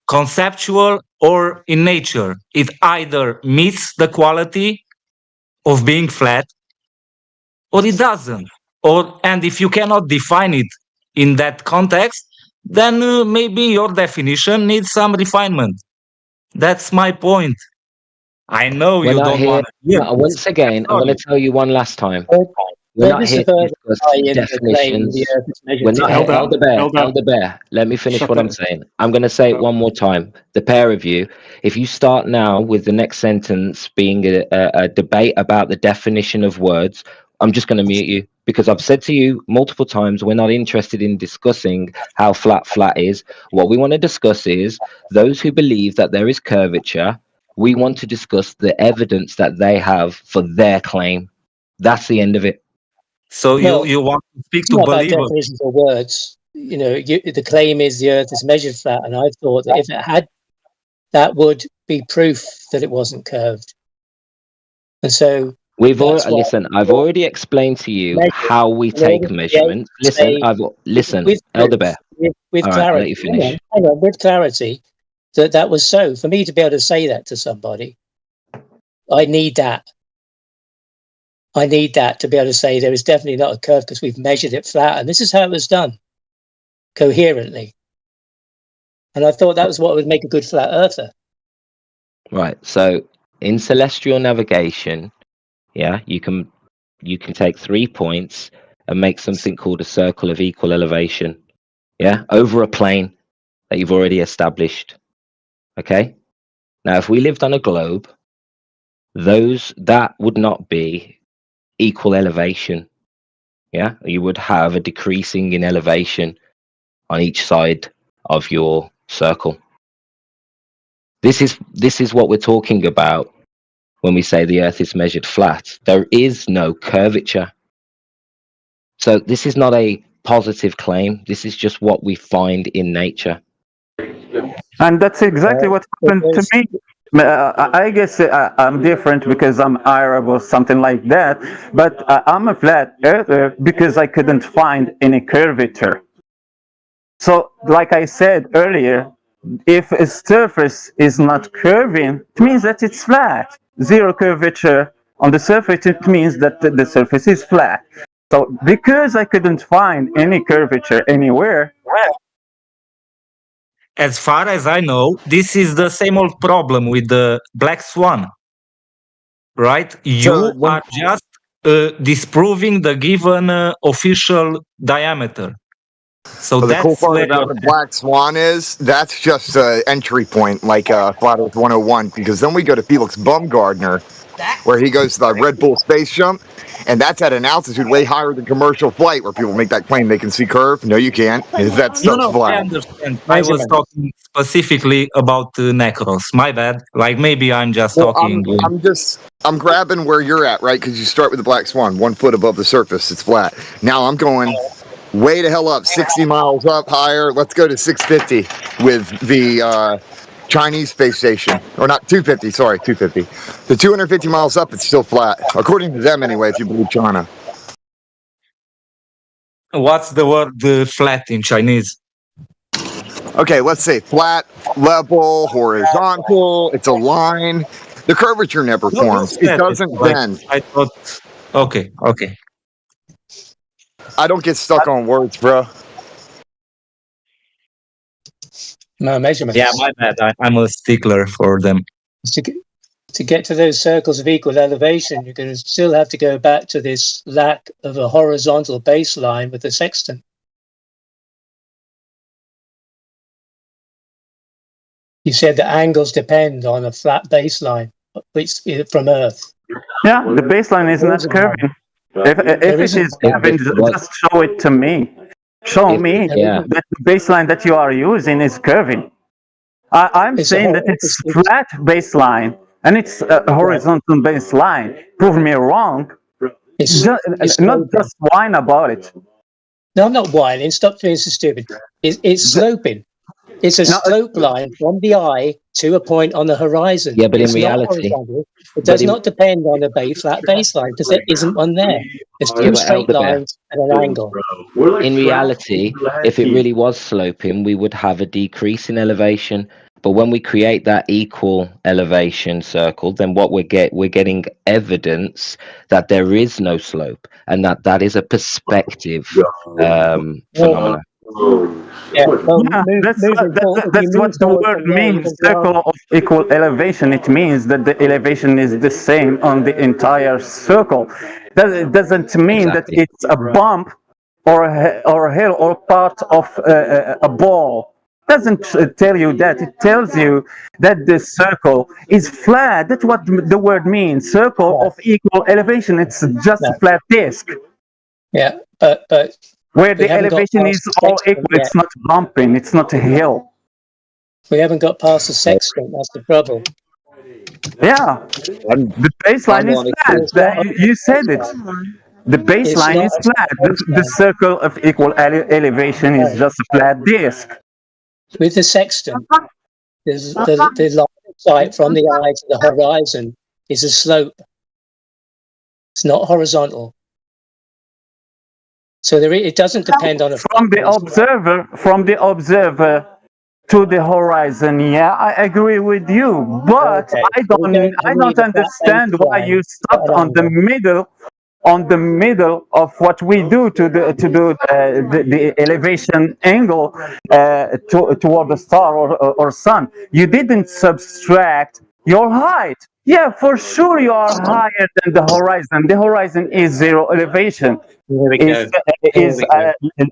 conceptual or in nature, it either meets the quality of being flat, or it doesn't. And if you cannot define it in that context, then maybe your definition needs some refinement. That's my point. I know We're you not don't here. want to hear this. Once again, I'm going to tell you one last time. We're Where not does here the to verse discuss tie in the claim definitions. the earth is measured We're not to? here. Elder Bear, let me finish Shut what I'm up. saying. I'm going to say it one more time. The pair of you, if you start now with the next sentence being a debate about the definition of words, I'm just going to mute you because I've said to you multiple times we're not interested in discussing how flat is. What we want to discuss is those who believe that there is curvature. We want to discuss the evidence that they have for their claim. That's the end of it. So Well, you want to speak It's to not about believers. definitions of words. You know, the claim is the earth is measured flat, and I thought that if it had, that would be proof that it wasn't curved. And so Listen. I've already explained to you how we take measurements. Listen, Elder Bear. with All right, clarity. I'll let you finish. Hang on, with clarity, that was so. For me to be able to say that to somebody, I need that. I need that to be able to say there is definitely not a curve because we've measured it flat, and this is how it was done, coherently. And I thought that was what would make a good flat earther. Right. So in celestial navigation, yeah, you can take 3 points and make something called a circle of equal elevation. Yeah, over a plane that you've already established. Okay. Now, if we lived on a globe, that would not be equal elevation. Yeah, you would have a decreasing in elevation on each side of your circle. This is what we're talking about when we say the Earth is measured flat. There is no curvature. So this is not a positive claim. This is just what we find in nature. And that's exactly what happened to me. I guess I'm different because I'm Arab or something like that, but I'm a flat earther because I couldn't find any curvature. So, like I said earlier, if a surface is not curving, it means that it's flat. Zero curvature on the surface, it means that the surface is flat. So, because I couldn't find any curvature anywhere, as far as I know, this is the same old problem with the black swan, right? You are just disproving the given official diameter. So the cool that's part where about the black swan is that's just an entry point, like Flat Earth 101, because then we go to Felix Baumgartner, where he goes to the Red Bull space jump, and that's at an altitude way higher than commercial flight, where people make that claim they can see curve. No, you can't. That stuff's I flat. understand. I was talking specifically about Necros. My bad. Like maybe I'm just Well, talking. I'm grabbing where you're at, right? Because you start with the black swan, 1 foot above the surface, it's flat. Now I'm going way to hell up, 60 miles up higher. Let's go to 650 with the Chinese space station, or not 250. Sorry, 250. The 250 miles up, it's still flat, according to them anyway. If you believe China. What's the word flat in Chinese? Okay, let's say flat, level, horizontal. It's a line. The curvature never forms. It doesn't bend. I thought. Okay. I don't get stuck on words, bro. No measurements. Yeah, my bad. I'm a stickler for them. To get to those circles of equal elevation, you're going to still have to go back to this lack of a horizontal baseline with the sextant. You said the angles depend on a flat baseline from Earth. Yeah, the baseline is not curving. If it is curving, just show it to me. Show me that the baseline that you are using is curving. I'm saying that it's flat baseline and it's a horizontal baseline. Prove me wrong. It's not just whine about it. No, I'm not whining. Stop being so stupid. It's sloping. It's a slope line from the eye to a point on the horizon. Yeah, but it's in reality, it does not depend on a flat baseline because there isn't one there. There's two straight lines and an angle. In reality, if it really was sloping, we would have a decrease in elevation. But when we create that equal elevation circle, then what we're getting evidence that there is no slope, and that is a perspective phenomenon. That's what the word means. Circle of equal elevation. It means that the elevation is the same on the entire circle. It doesn't mean that it's a bump or a hill or part of a ball. Doesn't tell you that. It tells you that the circle is flat. That's what the word means. Circle of equal elevation. It's just a flat disc. Yeah, but where the elevation is all equal, it's not bumping, it's not a hill. We haven't got past the sextant, that's the problem. Yeah, the baseline is flat. You said it. The baseline is flat. The circle of equal elevation is just a flat disc. With the sextant, the line of sight from the eye to the horizon is a slope. It's not horizontal. So it doesn't depend on from the observer to the horizon. Yeah, I agree with you, but I don't understand why you stopped on the middle of what we do to the elevation angle toward the star or sun. You didn't subtract your height. Yeah, for sure you are higher than the horizon. The horizon is zero elevation. Is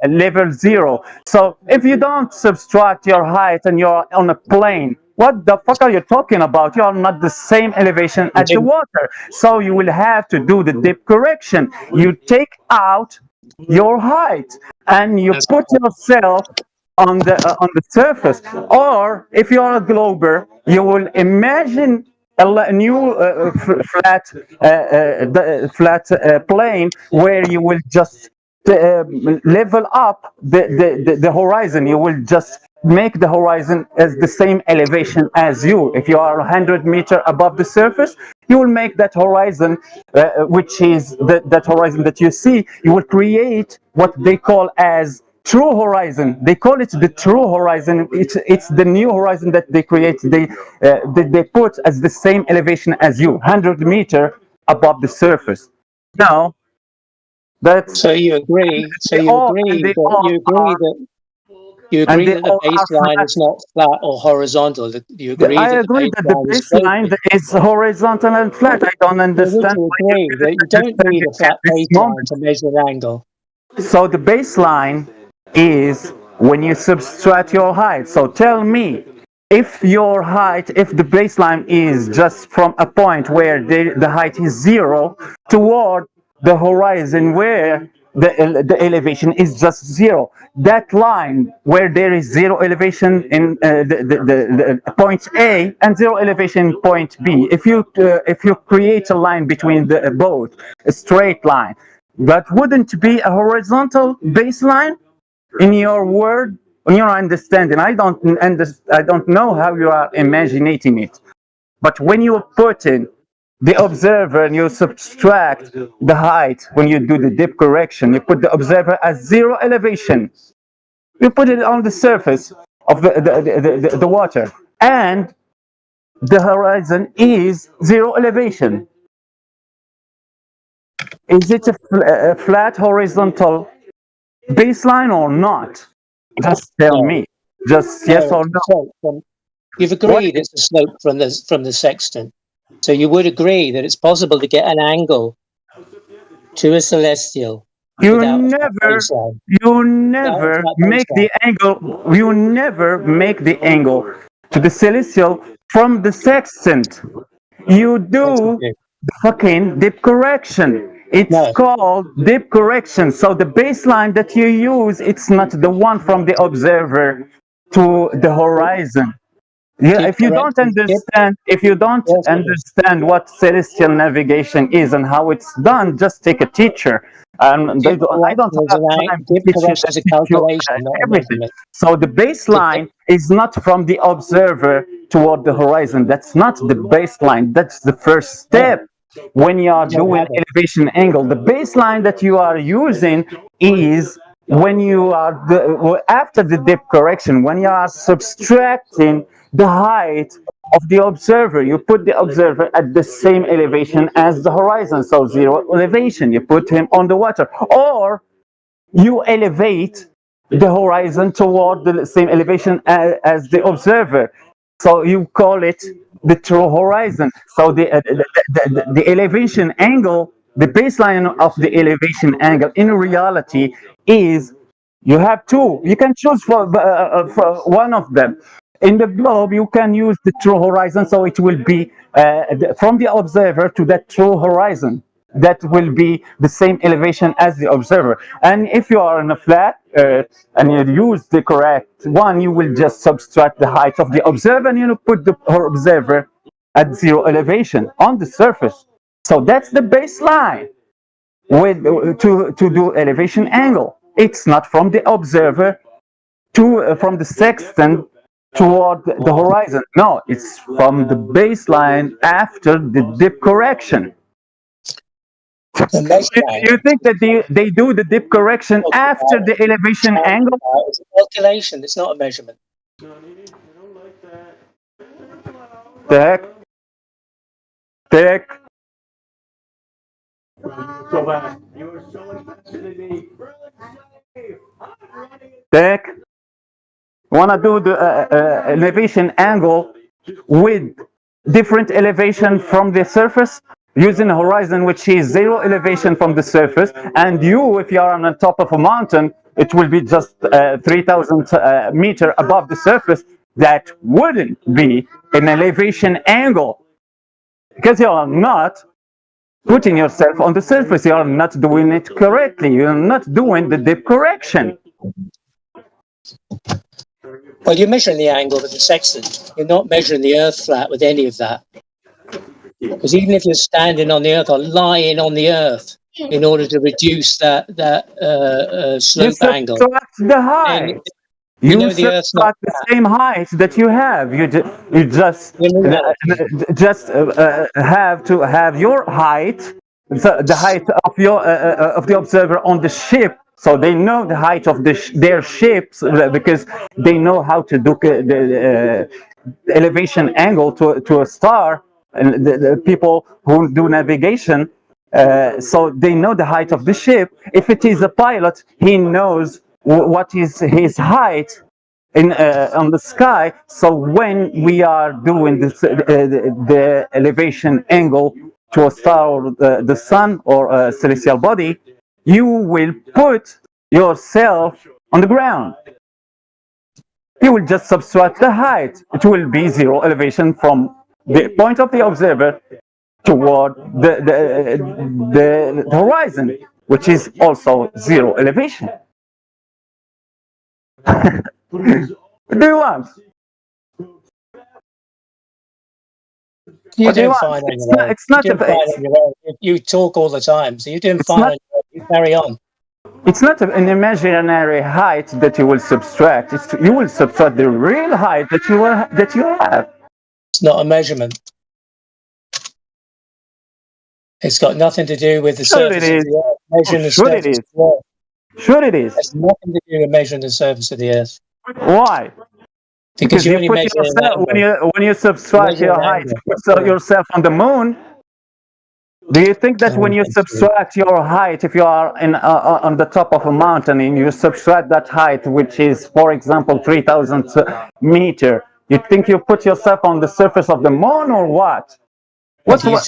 level 0. So if you don't subtract your height and you're on a plane, what the fuck are you talking about? You are not the same elevation as the water. So you will have to do the dip correction. You take out your height, and you put yourself on the surface. Or if you are a glober, you will imagine a new flat plane where you will just level up the horizon. You will just make the horizon as the same elevation as you. If you are 100 meters above the surface, you will make that horizon, which is that horizon that you see. You will create what they call as true horizon. They call it the true horizon. It's the new horizon that they create. They put as the same elevation as you, 100 meters above the surface. Now, that's so you agree. So you agree that the baseline is not flat or horizontal. You agree I agree that the baseline is horizontal and flat. I don't understand why you don't need a flat baseline to measure the angle. So the baseline is when you subtract your height. So tell me, if your height, if the baseline is just from a point where the height is 0 toward the horizon where the elevation is just 0, that line where there is 0 elevation in the point A and 0 elevation in point B, if you create a line between the both, a straight line, that wouldn't be a horizontal baseline in your word, in your understanding. I don't know how you are imagining it, but when you put in the observer and you subtract the height, when you do the dip correction, you put the observer as 0 elevation. You put it on the surface of the water, and the horizon is 0 elevation. Is it a flat horizontal baseline or not? Just tell me. Just yes or no. You've agreed it's a slope from the sextant. So you would agree that it's possible to get an angle to a celestial. You never make the angle. You never make the angle to the celestial from the sextant. You do the fucking dip correction. It's called dip correction. So the baseline that you use, it's not the one from the observer to the horizon. Yeah, if you don't understand what celestial navigation is and how it's done, just take a teacher. I don't have time to teach you everything. So the baseline is not from the observer toward the horizon. That's not the baseline. That's the first step. When you are doing elevation angle, the baseline that you are using is when you are after the dip correction, when you are subtracting the height of the observer. You put the observer at the same elevation as the horizon, so 0 elevation. You put him on the water, or you elevate the horizon toward the same elevation as the observer. So you call it the true horizon. So the elevation angle, the baseline of the elevation angle in reality is, you have two. You can choose for one of them. In the globe, you can use the true horizon, so it will be from the observer to that true horizon. That will be the same elevation as the observer. And if you are on a flat earth and you use the correct one, you will just subtract the height of the observer and you put the observer at 0 elevation on the surface. So that's the baseline to do elevation angle. It's not from the observer to from the sextant toward the horizon. No, it's from the baseline after the dip correction. You think that they do the dip correction after the elevation angle? It's a calculation. It's not a measurement. The heck? Heck? Want to do the elevation angle with different elevation from the surface, using a horizon which is 0 elevation from the surface, and you, if you are on the top of a mountain, it will be just 3,000 meters above the surface. That wouldn't be an elevation angle, because you are not putting yourself on the surface. You are not doing it correctly. You are not doing the dip correction. Well, you're measuring the angle with the sextant. You're not measuring the Earth flat with any of that. Because even if you're standing on the Earth or lying on the Earth, in order to reduce that slope angle, subtract the height. You know the Earth's not subtract the same height that you have. You just have to have your height, the height of your of the observer on the ship, so they know the height of their ships, because they know how to do the elevation angle to a star, and the people who do navigation. So they know the height of the ship. If it is a pilot, he knows what is his height in on the sky. So when we are doing this, the elevation angle to a star or the sun or a celestial body, you will put yourself on the ground. You will just subtract the height. It will be zero elevation from the point of the observer toward the horizon, which is also zero elevation. What do you want? You're doing fine on your own. It's not a, you talk all the time, so you're doing fine on your own. You carry on. It's not an imaginary height that you will subtract. You will subtract the real height that you have. It's not a measurement. It's got nothing to do with the surface of the Earth. Measuring the surface of the Earth. Sure it is. It's nothing to do with measuring the surface of the Earth. Why? Because you put yourself, when you subtract your height, you put yourself on the moon. Do you think that when you subtract your height, if you are on the top of a mountain and you subtract that height, which is, for example, 3,000 meters, you think you put yourself on the surface of the moon or what? Do you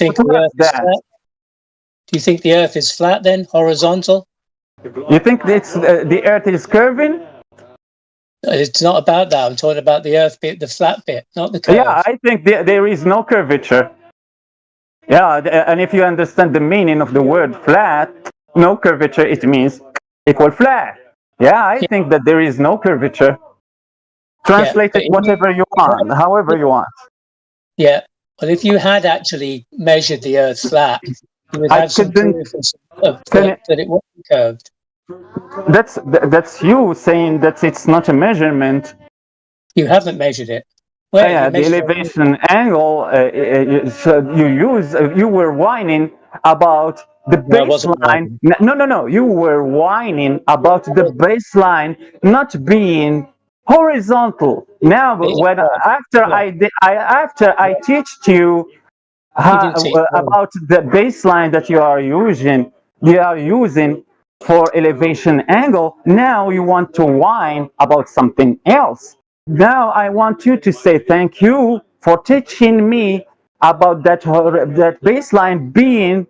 think the Earth is flat then, horizontal? You think the Earth is curving? It's not about that. I'm talking about the Earth bit, the flat bit, not the curve. Yeah, I think there is no curvature. Yeah, and if you understand the meaning of the word flat, no curvature, it means equal flat. Yeah, I think that there is no curvature. Translate it whatever you want, however you want. Yeah, well, if you had actually measured the Earth flat, you would have some proof that it wasn't curved. That's you saying that it's not a measurement. You haven't measured it. Well, yeah, the elevation angle you were whining about the baseline. No. You were whining about the baseline not being horizontal. Now, when after I teached you about the baseline that you are using for elevation angle, now you want to whine about something else. Now I want you to say thank you for teaching me about that baseline being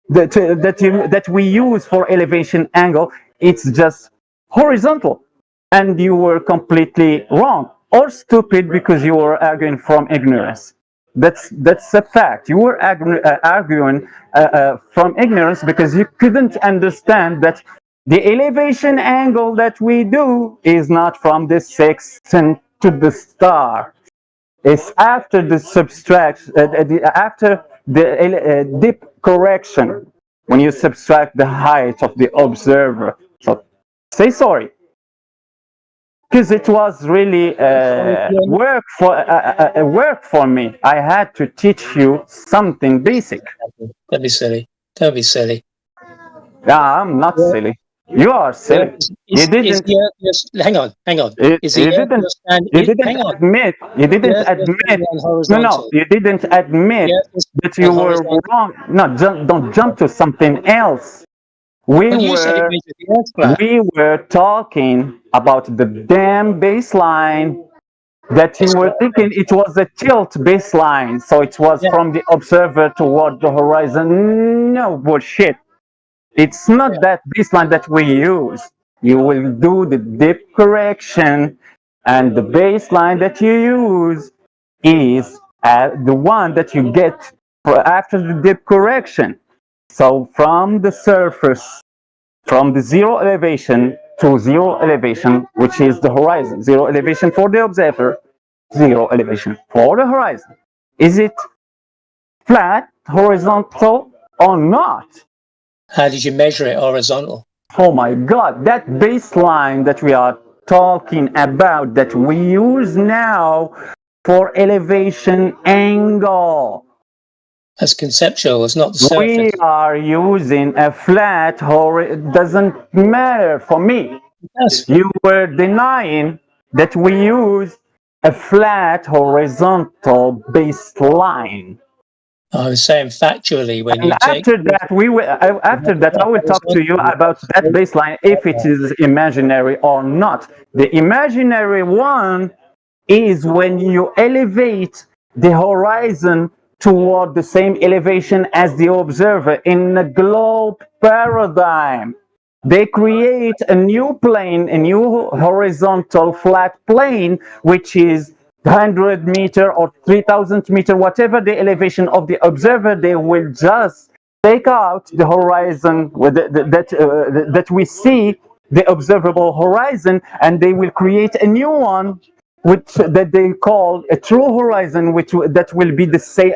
that we use for elevation angle. It's just horizontal, and you were completely wrong or stupid because you were arguing from ignorance. That's a fact. You were arguing from ignorance because you couldn't understand that the elevation angle that we do is not from the sextant to the star. It's after the subtraction, after the dip correction, when you subtract the height of the observer. So say sorry. Because it was really work for me. I had to teach you something basic. Don't be silly. Don't be silly. Yeah, I'm not silly. You are silly. You didn't. Hang on. You didn't admit. No. You didn't admit that you were wrong. No, don't jump to something we were talking about the damn baseline that you were thinking it was a tilt baseline, so it was from the observer toward the horizon. No bullshit. It's not that baseline that we use. You will do the dip correction, and the baseline that you use is the one that you get after the dip correction. So from the surface, from the zero elevation to zero elevation, which is the horizon, zero elevation for the observer, zero elevation for the horizon. Is it flat, horizontal, or not? How did you measure it horizontal? Oh my God, that baseline that we are talking about, that we use now for elevation angle. That's conceptual, it's not the surface. We are using a flat, it doesn't matter for me. Yes. You were denying that we use a flat horizontal baseline. I was saying factually when and you take. After that, I will talk to you about that baseline, if it is imaginary or not. The imaginary one is when you elevate the horizon toward the same elevation as the observer in the globe paradigm. They create a new plane, a new horizontal flat plane, which is 100 meter or 3,000 meter, whatever the elevation of the observer. They will just take out the horizon that we see, the observable horizon, and they will create a new one, which that they call a true horizon, that will be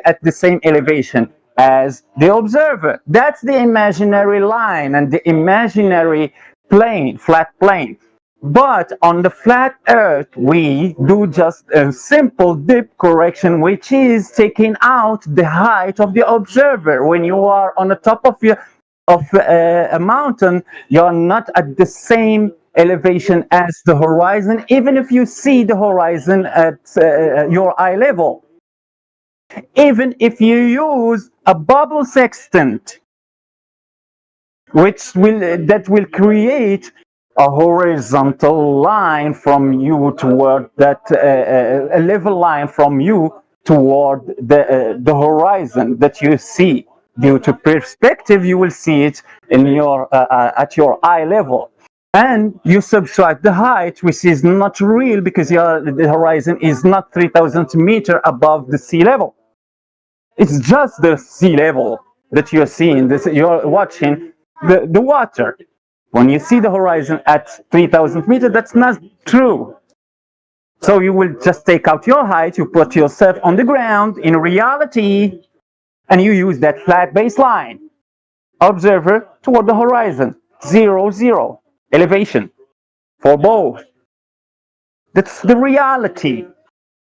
at the same elevation as the observer. That's the imaginary line and the imaginary plane, flat plane. But on the flat Earth, we do just a simple dip correction, which is taking out the height of the observer. When you are on the top of a mountain, you're not at the same elevation as the horizon, even if you see the horizon at your eye level. Even if you use a bubble sextant, that will create a horizontal line from you toward that, a level line from you toward the horizon that you see. Due to perspective, you will see it in at your eye level. And you subtract the height, which is not real because the horizon is not 3,000 meters above the sea level. It's just the sea level that you're seeing. You're watching the water. When you see the horizon at 3,000 meters, that's not true. So you will just take out your height, you put yourself on the ground in reality, and you use that flat baseline. Observer toward the horizon, 0, 0. Elevation for both. That's the reality.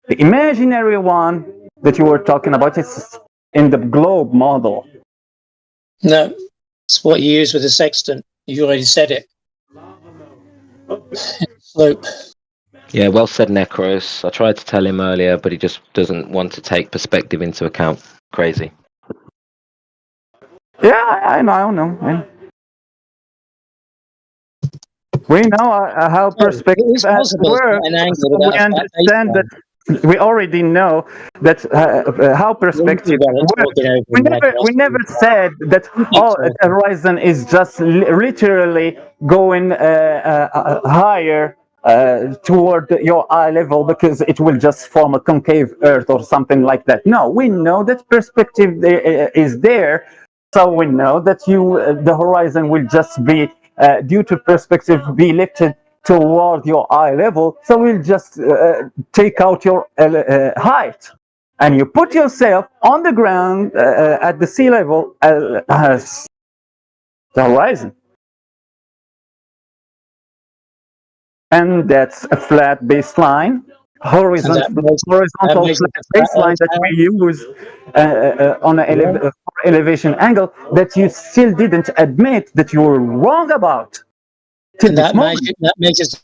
The imaginary one that you were talking about is in the globe model. No, it's what you use with the sextant. You already said it. Slope. Yeah, well said, Necros. I tried to tell him earlier, but he just doesn't want to take perspective into account. Crazy. Yeah, I know. We know how perspective works. We understand that. We already know that how perspective works. We never said that the horizon is just literally going higher toward your eye level because it will just form a concave Earth or something like that. No, we know that perspective is there, so we know that the horizon will just be due to perspective be lifted toward your eye level. So we'll just take out your height, and you put yourself on the ground at the sea level as the horizon. And that's a flat baseline, horizontal flat baseline that we use on an elevation angle that you still didn't admit that you were wrong about. And that measures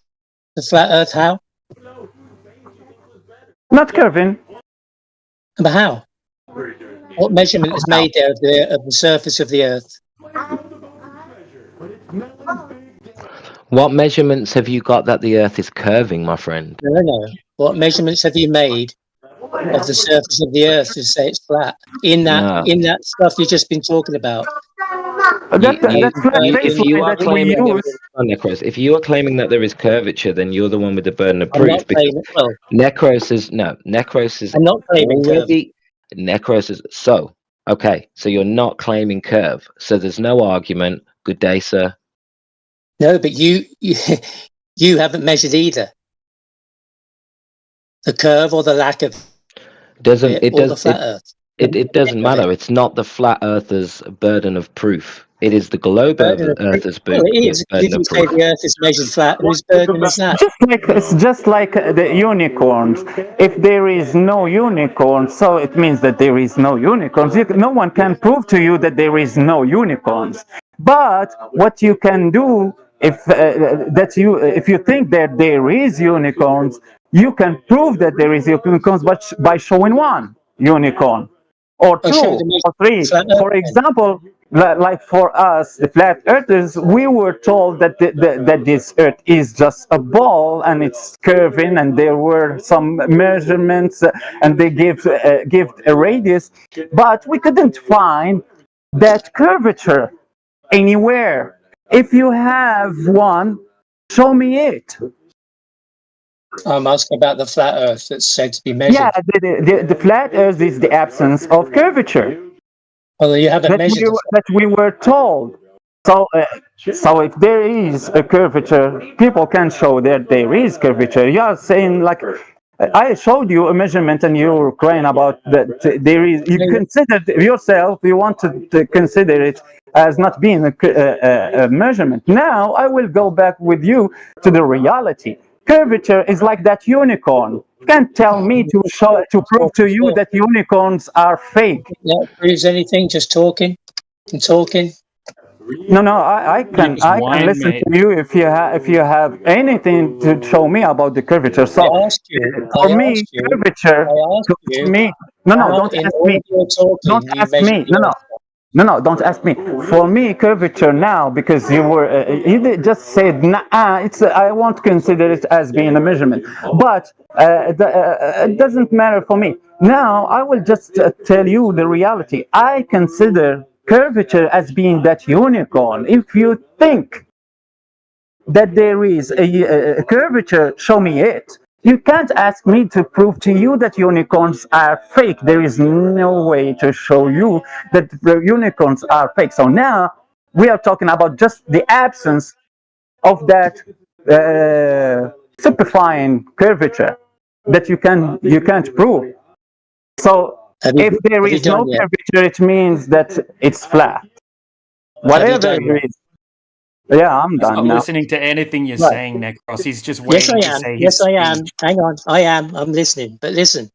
the flat Earth how? Not curving. But how? What measurement is made there of the surface of the Earth? What measurements have you got that the Earth is curving, my friend? No. What measurements have you made of the surface of the Earth to say it's flat? In that stuff you've just been talking about. If you are claiming that there is curvature, then you're the one with the burden of proof. Necros is. I'm not claiming Necros is. So Okay, so you're not claiming curve. So there's no argument. Good day, sir. No, but you haven't measured either. The curve or the lack of it or the flat Earth. It doesn't matter. It's not the flat earther's burden of proof. It is the globe earther's Well, it is. burden If you of say proof. the Earth is measured flat, whose burden is that? It's just like the unicorns. If there is no unicorn, so it means that there is no unicorns. No one can prove to you that there is no unicorns. But what you can do, if you think that there is unicorns, you can prove that there is unicorns by showing one unicorn, or two, or three. For example, like for us, the flat earthers, we were told that that this earth is just a ball and it's curving, and there were some measurements, and they give a radius, but we couldn't find that curvature anywhere. If you have one, show me it. I'm asking about the flat Earth that's said to be measured. Yeah, the flat Earth is the absence of curvature. Well, you haven't measured that we were told. So if there is a curvature, people can show that there is curvature. You are saying, like, I showed you a measurement and you're crying about that there is. You considered yourself, you want to consider it as not being a measurement. Now I will go back with you to the reality. Curvature is like that unicorn. You can't tell me to prove to you that unicorns are fake. That proves anything, just talking and talking. No, I can listen to you if you have anything to show me about the curvature. So for me, curvature. Don't ask me. Don't ask me. No, don't ask me. For me, curvature now, because you just said, I won't consider it as being a measurement. But it doesn't matter for me. Now, I will just tell you the reality. I consider curvature as being that unicorn. If you think that there is a curvature, show me it. You can't ask me to prove to you that unicorns are fake. There is no way to show you that the unicorns are fake. So now we are talking about just the absence of that simplifying curvature that you can't prove. So if there is no curvature, it means that it's flat. Whatever it is. Yeah, I'm done not now. listening to anything you're saying, Necros. He's just waiting to say his Yes, I am. Hang on. I am. I'm listening. But listen,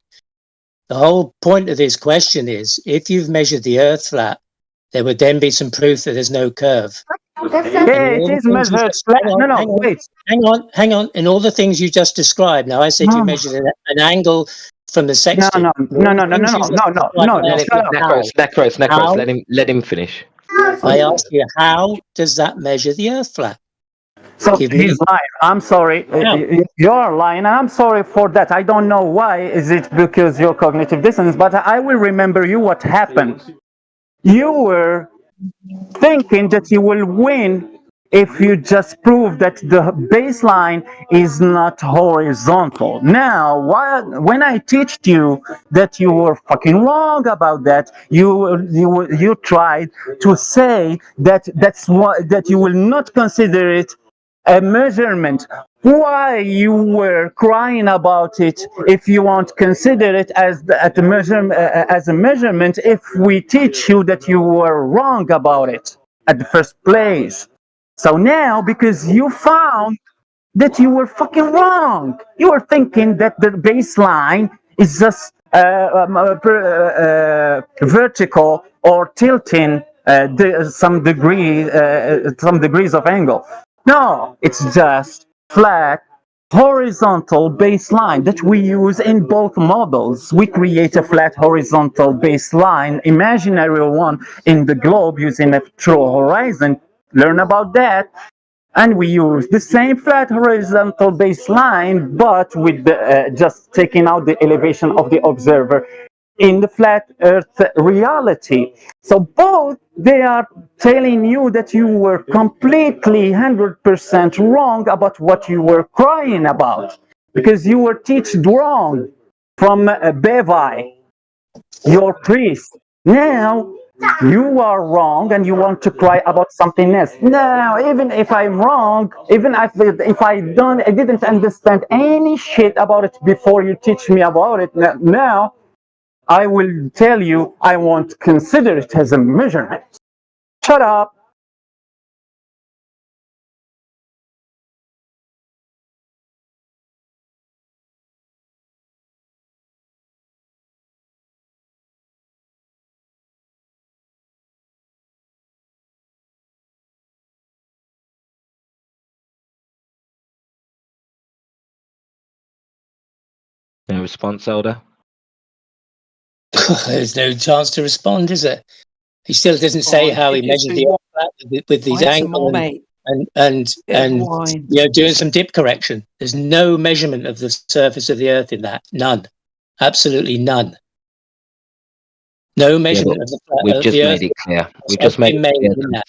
the whole point of this question is, if you've measured the Earth flat, there would then be some proof that there's no curve. Yeah, it is measured flat. Wait. Hang on. In all the things you just described, now I said you measured an angle from the sextant. No. Necros, let him finish. I asked you, how does that measure the Earth flat? So he's lying. I'm sorry. You're lying. I'm sorry for that. I don't know why. Is it because you're cognitive dissonance? But I will remember you what happened. You were thinking that you will win if you just prove that the baseline is not horizontal. Now, when I teached you that you were fucking wrong about that, you tried to say that you will not consider it a measurement. Why you were crying about it if you won't consider it as a measurement if we teach you that you were wrong about it at the first place? So now, because you found that you were fucking wrong, you were thinking that the baseline is just vertical or tilting some degrees of angle. No, it's just flat horizontal baseline that we use in both models. We create a flat horizontal baseline, imaginary one in the globe using a true horizon. Learn about that. And we use the same flat horizontal baseline, but with just taking out the elevation of the observer in the flat Earth reality. So both, they are telling you that you were completely 100% wrong about what you were crying about, because you were taught wrong from Bevi, your priest. Now you are wrong and you want to cry about something else. No, even if I'm wrong, even if I didn't understand any shit about it before you teach me about it, now I will tell you I won't consider it as a measurement. Shut up. No response, Elder? There's no chance to respond, is there? He still doesn't say how he measured the Earth with these angles and doing some dip correction. There's no measurement of the surface of the Earth in that. None. Absolutely none. No measurement of the We've of just the made Earth. it clear. We've just made it clear. In that.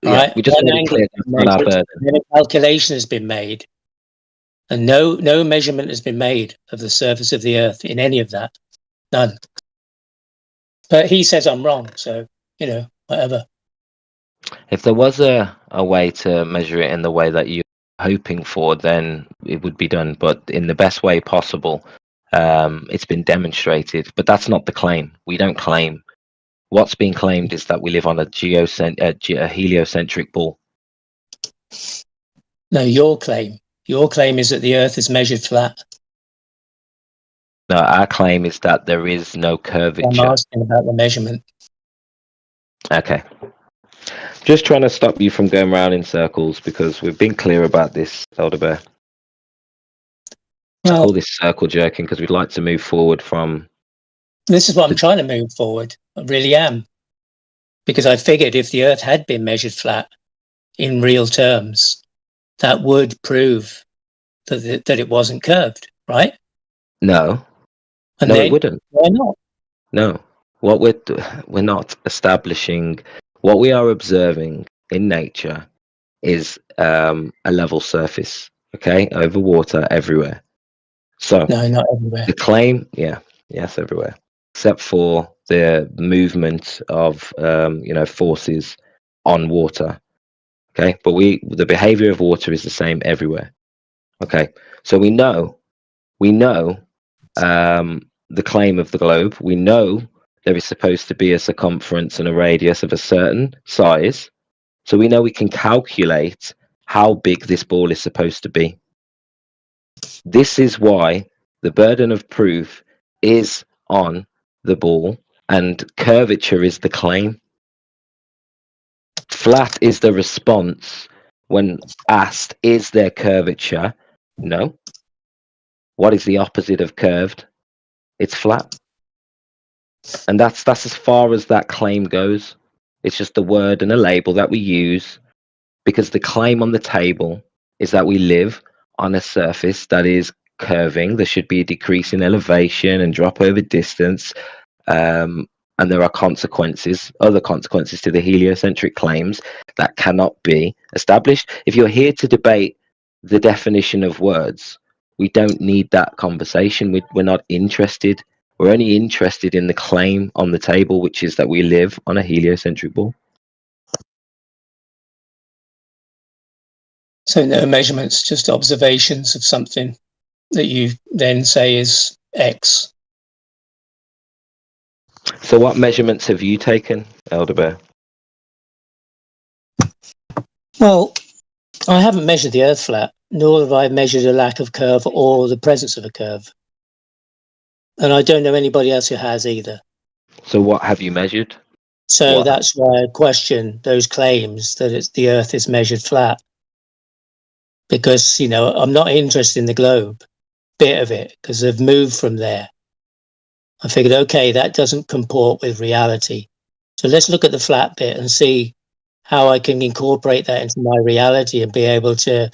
Yeah, Right? we just One made it angle clear has been that's not our measured, burden. and then a calculation has been made, and no measurement has been made of the surface of the Earth in any of that. None. But he says I'm wrong, so whatever. If there was a way to measure it in the way that you're hoping for, then it would be done, but in the best way possible. It's been demonstrated, but that's not the claim. We don't claim. What's being claimed is that we live on a heliocentric ball. No, your claim. Your claim is that the Earth is measured flat. No, our claim is that there is no curvature. I'm asking about the measurement. Okay. Just trying to stop you from going around in circles because we've been clear about this, Elder Bear. I call this circle jerking because we'd like to move forward from... This is what I'm trying to move forward. I really am. Because I figured if the Earth had been measured flat in real terms, that would prove that it wasn't curved, right? No. And no, then, it wouldn't. Why not? No. What we're not establishing... What we are observing in nature is a level surface, okay, over water everywhere. So no, not everywhere. The claim, yes, everywhere, except for the movement of forces on water. Okay, but the behavior of water is the same everywhere. Okay, so we know the claim of the globe. We know there is supposed to be a circumference and a radius of a certain size. So we know we can calculate how big this ball is supposed to be. This is why the burden of proof is on the ball and curvature is the claim. Flat is the response when asked, is there curvature? No. What is the opposite of curved? It's flat. And that's as far as that claim goes. It's just a word and a label that we use because the claim on the table is that we live on a surface that is curving. There should be a decrease in elevation and drop over distance. And there are other consequences to the heliocentric claims that cannot be established. If you're here to debate the definition of words, we don't need that conversation. We're not interested. We're only interested in the claim on the table, which is that we live on a heliocentric ball. So no measurements, just observations of something that you then say is X. So what measurements have you taken, Elder Bear? Well, I haven't measured the Earth flat, nor have I measured a lack of curve or the presence of a curve. And I don't know anybody else who has either. So what have you measured? So that's why I question those claims that the Earth is measured flat. Because, I'm not interested in the globe, bit of it, because they've moved from there. I figured, okay, that doesn't comport with reality. So let's look at the flat bit and see how I can incorporate that into my reality and be able to,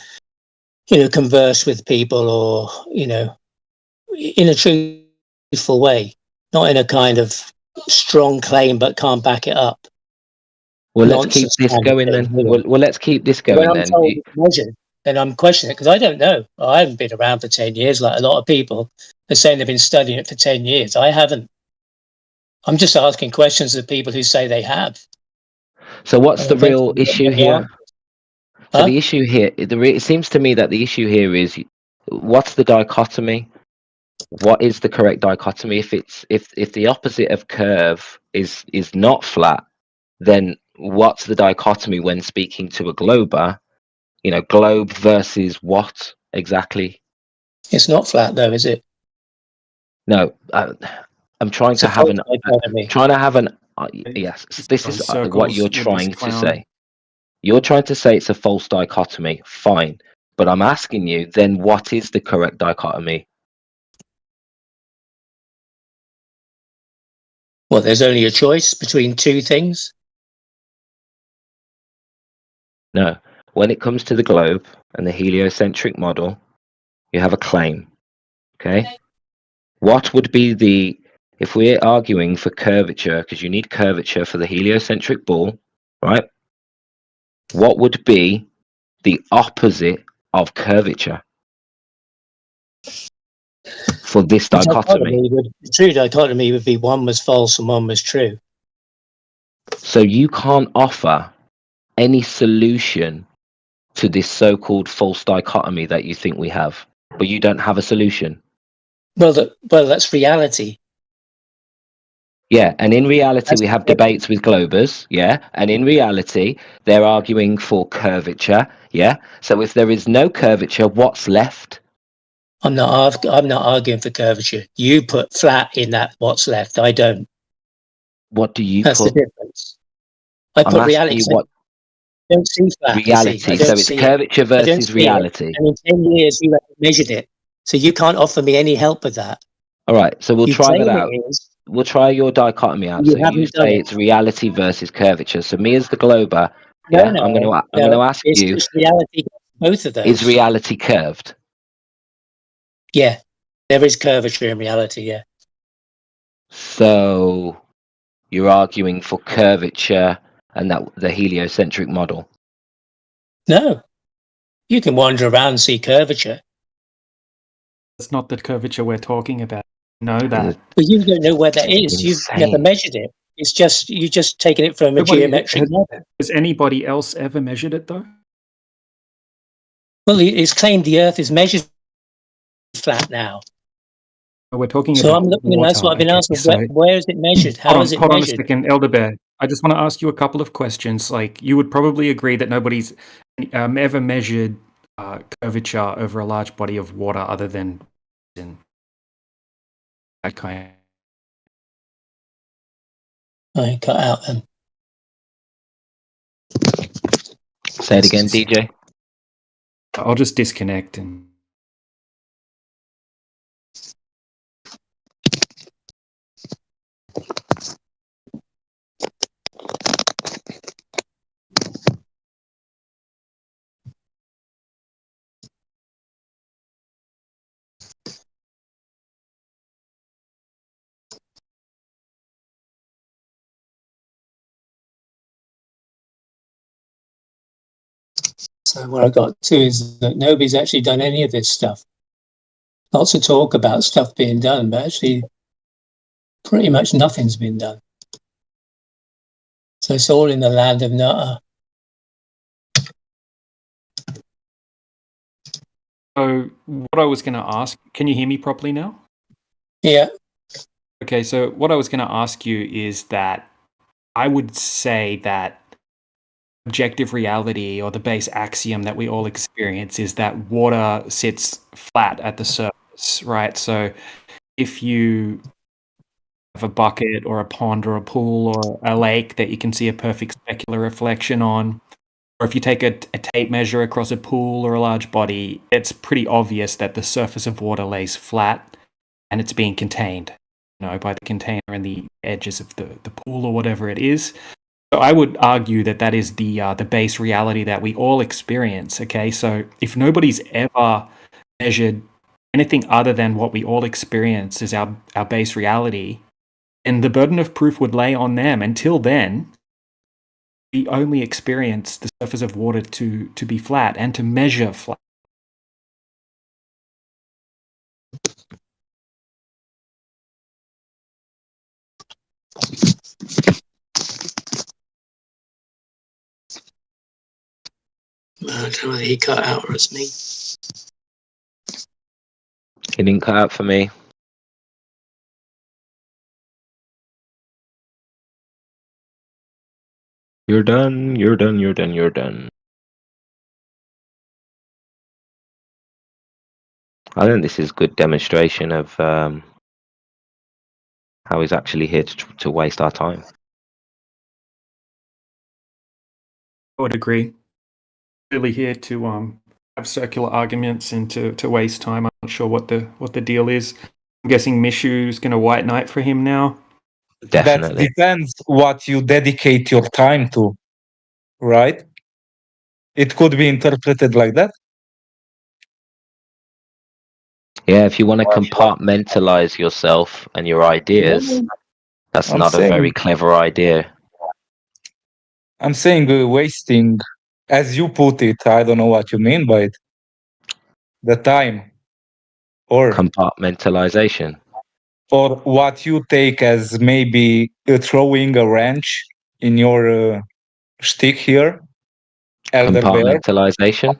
converse with people or, in a truthful way, not in a kind of strong claim but can't back it up. Well, let's keep this going then. Well, let's keep this going then. Then I'm questioning it because I don't know. I haven't been around for 10 years like a lot of people. They're saying they've been studying it for 10 years. I haven't. I'm just asking questions of people who say they have. So what's the real issue here? So the issue here, it seems to me that the issue here is, what's the dichotomy? What is the correct dichotomy? If the opposite of curve is not flat, then what's the dichotomy when speaking to a glober? You know, globe versus what exactly? It's not flat though, is it? No, I'm trying to have yes. This is what you're trying to say. You're trying to say it's a false dichotomy. Fine, but I'm asking you, then what is the correct dichotomy? Well, there's only a choice between two things. No. When it comes to the globe and the heliocentric model, you have a claim. Okay? What would be if we're arguing for curvature, because you need curvature for the heliocentric ball, right? What would be the opposite of curvature for this dichotomy? The true dichotomy would be one was false and one was true. So you can't offer any solution to this so-called false dichotomy that you think we have, but you don't have a solution. Well, that's reality. Yeah, and in reality, we have debates with globers, yeah, and in reality, they're arguing for curvature, yeah. So if there is no curvature, what's left? I'm not arguing for curvature. You put flat in that what's left. I don't. What do you That's put? the difference. I put reality. What? I don't see flat. Reality. So it's curvature versus reality. And in 10 years, you haven't measured it. So you can't offer me any help with that. All right, so we'll try that out. We'll try your dichotomy out. So you say it's reality versus curvature. So me as the glober, I'm going to ask you, it's reality, both of those. Is reality curved? Yeah, there is curvature in reality, yeah. So you're arguing for curvature and that the heliocentric model? No, you can wander around and see curvature. It's not the curvature we're talking about. Know that. But you don't know where that is. You've never measured it. It's just you're just taking it from a geometric model. Has anybody else ever measured it though? Well, it's claimed the Earth is measured flat now. We're talking so about I'm looking. water. That's what I've been asking. So where is it measured? How is it hold measured? on a second, Elder Bear. I just want to ask you a couple of questions. Like, you would probably agree that nobody's ever measured curvature over a large body of water other than in that kind. I cut out them. Say it again, DJ. I'll just disconnect and. So what I got to is that nobody's actually done any of this stuff. Lots of talk about stuff being done, but actually pretty much nothing's been done. So it's all in the land of Nutter. So what I was going to ask, can you hear me properly now? Yeah. Okay, so what I was going to ask you is that I would say that objective reality, or the base axiom that we all experience, is that water sits flat at the surface, right? So if you have a bucket or a pond or a pool or a lake that you can see a perfect specular reflection on, or if you take a tape measure across a pool or a large body, it's pretty obvious that the surface of water lays flat and it's being contained, by the container and the edges of the pool or whatever it is. So I would argue that that is the base reality that we all experience. Okay, so if nobody's ever measured anything other than what we all experience as our base reality, then the burden of proof would lay on them. Until then, we only experience the surface of water to be flat and to measure flat. I don't know whether he cut out or it's me. He didn't cut out for me. You're done. You're done. You're done. You're done. I think this is good demonstration of how he's actually here to waste our time. I would agree. Really here to have circular arguments and to waste time. I'm not sure what the deal is. I'm guessing Mishu's going to white knight for him now. Definitely. That depends what you dedicate your time to, right? It could be interpreted like that. Yeah, if you want to compartmentalize yourself and your ideas, that's I'm not saying- a very clever idea. I'm saying wasting, as you put it, I don't know what you mean by it. The time. Or compartmentalization. Or what you take as maybe throwing a wrench in your shtick here. Elder Bear. Compartmentalization.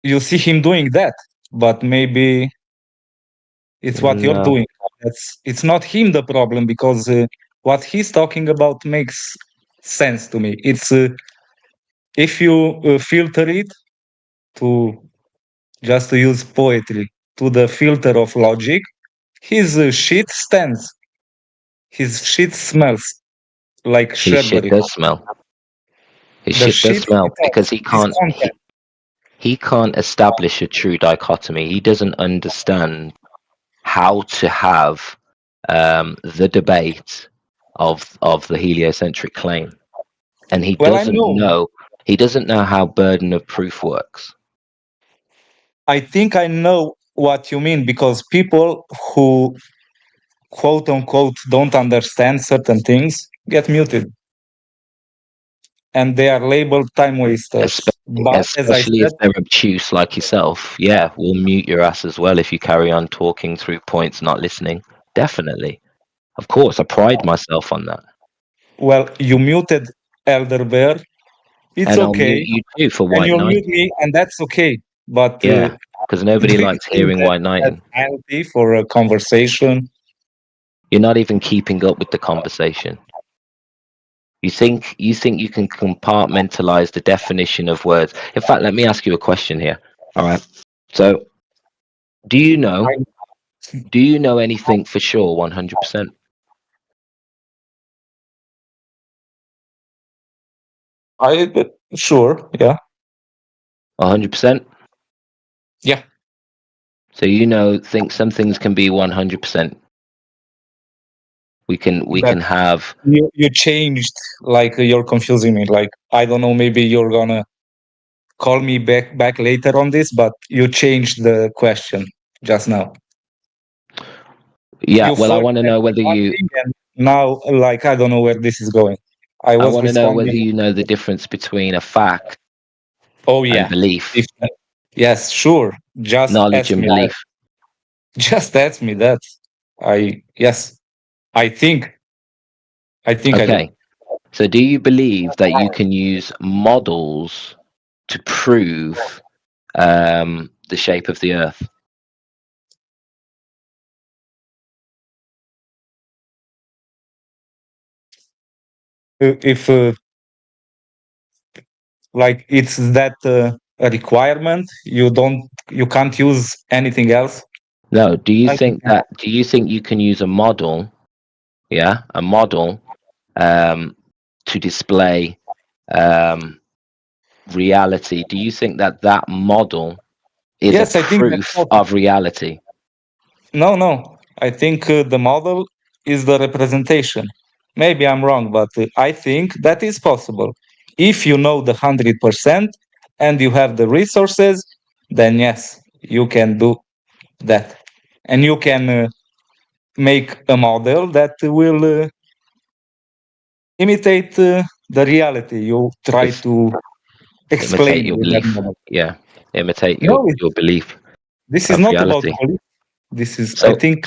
You see him doing that, but maybe it's what you're No. doing. It's not him the problem, because what he's talking about makes sense to me. It's if you filter it to, just to use poetry, to the filter of logic, his shit stands. His shit smells like His shit Sherbury. does smell. His The shit does shit smell itself because he is can't. content. He can't establish a true dichotomy. He doesn't understand how to have the debate of the heliocentric claim, and he Well, I doesn't know. know. He doesn't know how burden of proof works. I think I know what you mean, because people who quote unquote don't understand certain things get muted. And they are labeled time wasters. But as I Especially said, if they're obtuse like yourself. Yeah, we'll mute your ass as well if you carry on talking through points, not listening. Definitely. Of course, I pride myself on that. well, you muted Elder Bear. It's And I'll okay. mute you too for And White you'll Knight. mute me, and that's okay. But Yeah, because nobody likes hearing White Knighting. penalty for a conversation. You're not even keeping up with the conversation. You think you can compartmentalize the definition of words. In fact, let me ask you a question here. All right. So, do you know anything for sure 100%? Sure, yeah. 100%? Yeah. So think some things can be 100%. We can have. You changed, like you're confusing me. Like, I don't know, maybe you're gonna call me back later on this, but you changed the question just now. Yeah, well, I want to know whether you. Now, like, I don't know where this is going. I want to know whether responding- you know the difference between a fact. Oh yeah, and belief. Yes, sure. Just Knowledge ask and me belief. that. Just ask me that. I think. I do. Okay. So, do you believe that you can use models to prove the shape of the Earth? If like it's that a requirement, you can't use anything else. No. Do you think you can use a model? Yeah, a model to display reality. Do you think that model is Yes, a I think proof of reality? No. I think the model is the representation. Maybe I'm wrong, but I think that is possible. If you know the 100% and you have the resources, then yes, you can do that. And you can make a model that will imitate the reality. You try to explain Imitate your with that belief. model. Yeah, imitate No, your belief. This is of not reality. about belief. This is, So- I think,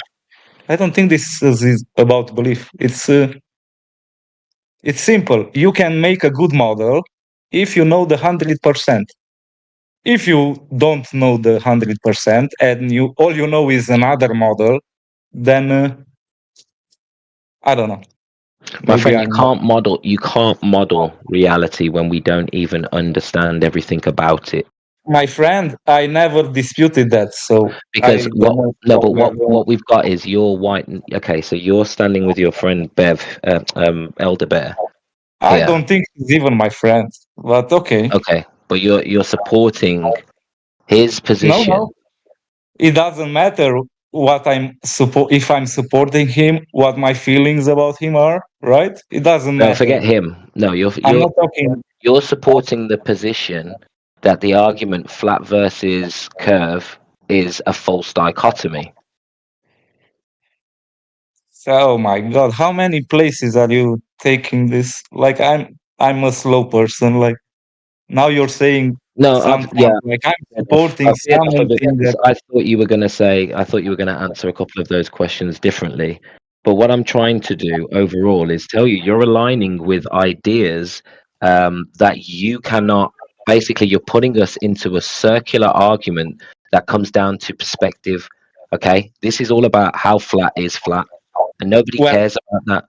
I don't think this is about belief. It's simple. You can make a good model if you know the 100%. If you don't know the 100% and all you know is another model, then I don't know. My friend, you can't model reality when we don't even understand everything about it. My friend, I never disputed that. So because what we've got is your white. Okay, so you're standing with your friend Bev, Elder Bear. I don't think he's even my friend, but okay. Okay, but you're supporting his position. No, it doesn't matter what if I'm supporting him, what my feelings about him are, right? It doesn't matter. No, forget him. No, I'm not talking. You're supporting the position that the argument flat versus curve is a false dichotomy. Oh my God, how many places are you taking this? Like I'm a slow person. Like now you're saying something like I'm supporting something that I thought you were going to say. I thought you were going to answer a couple of those questions differently. But what I'm trying to do overall is tell you you're aligning with ideas that you cannot. Basically, you're putting us into a circular argument that comes down to perspective. Okay, this is all about how flat is flat, and nobody cares about that.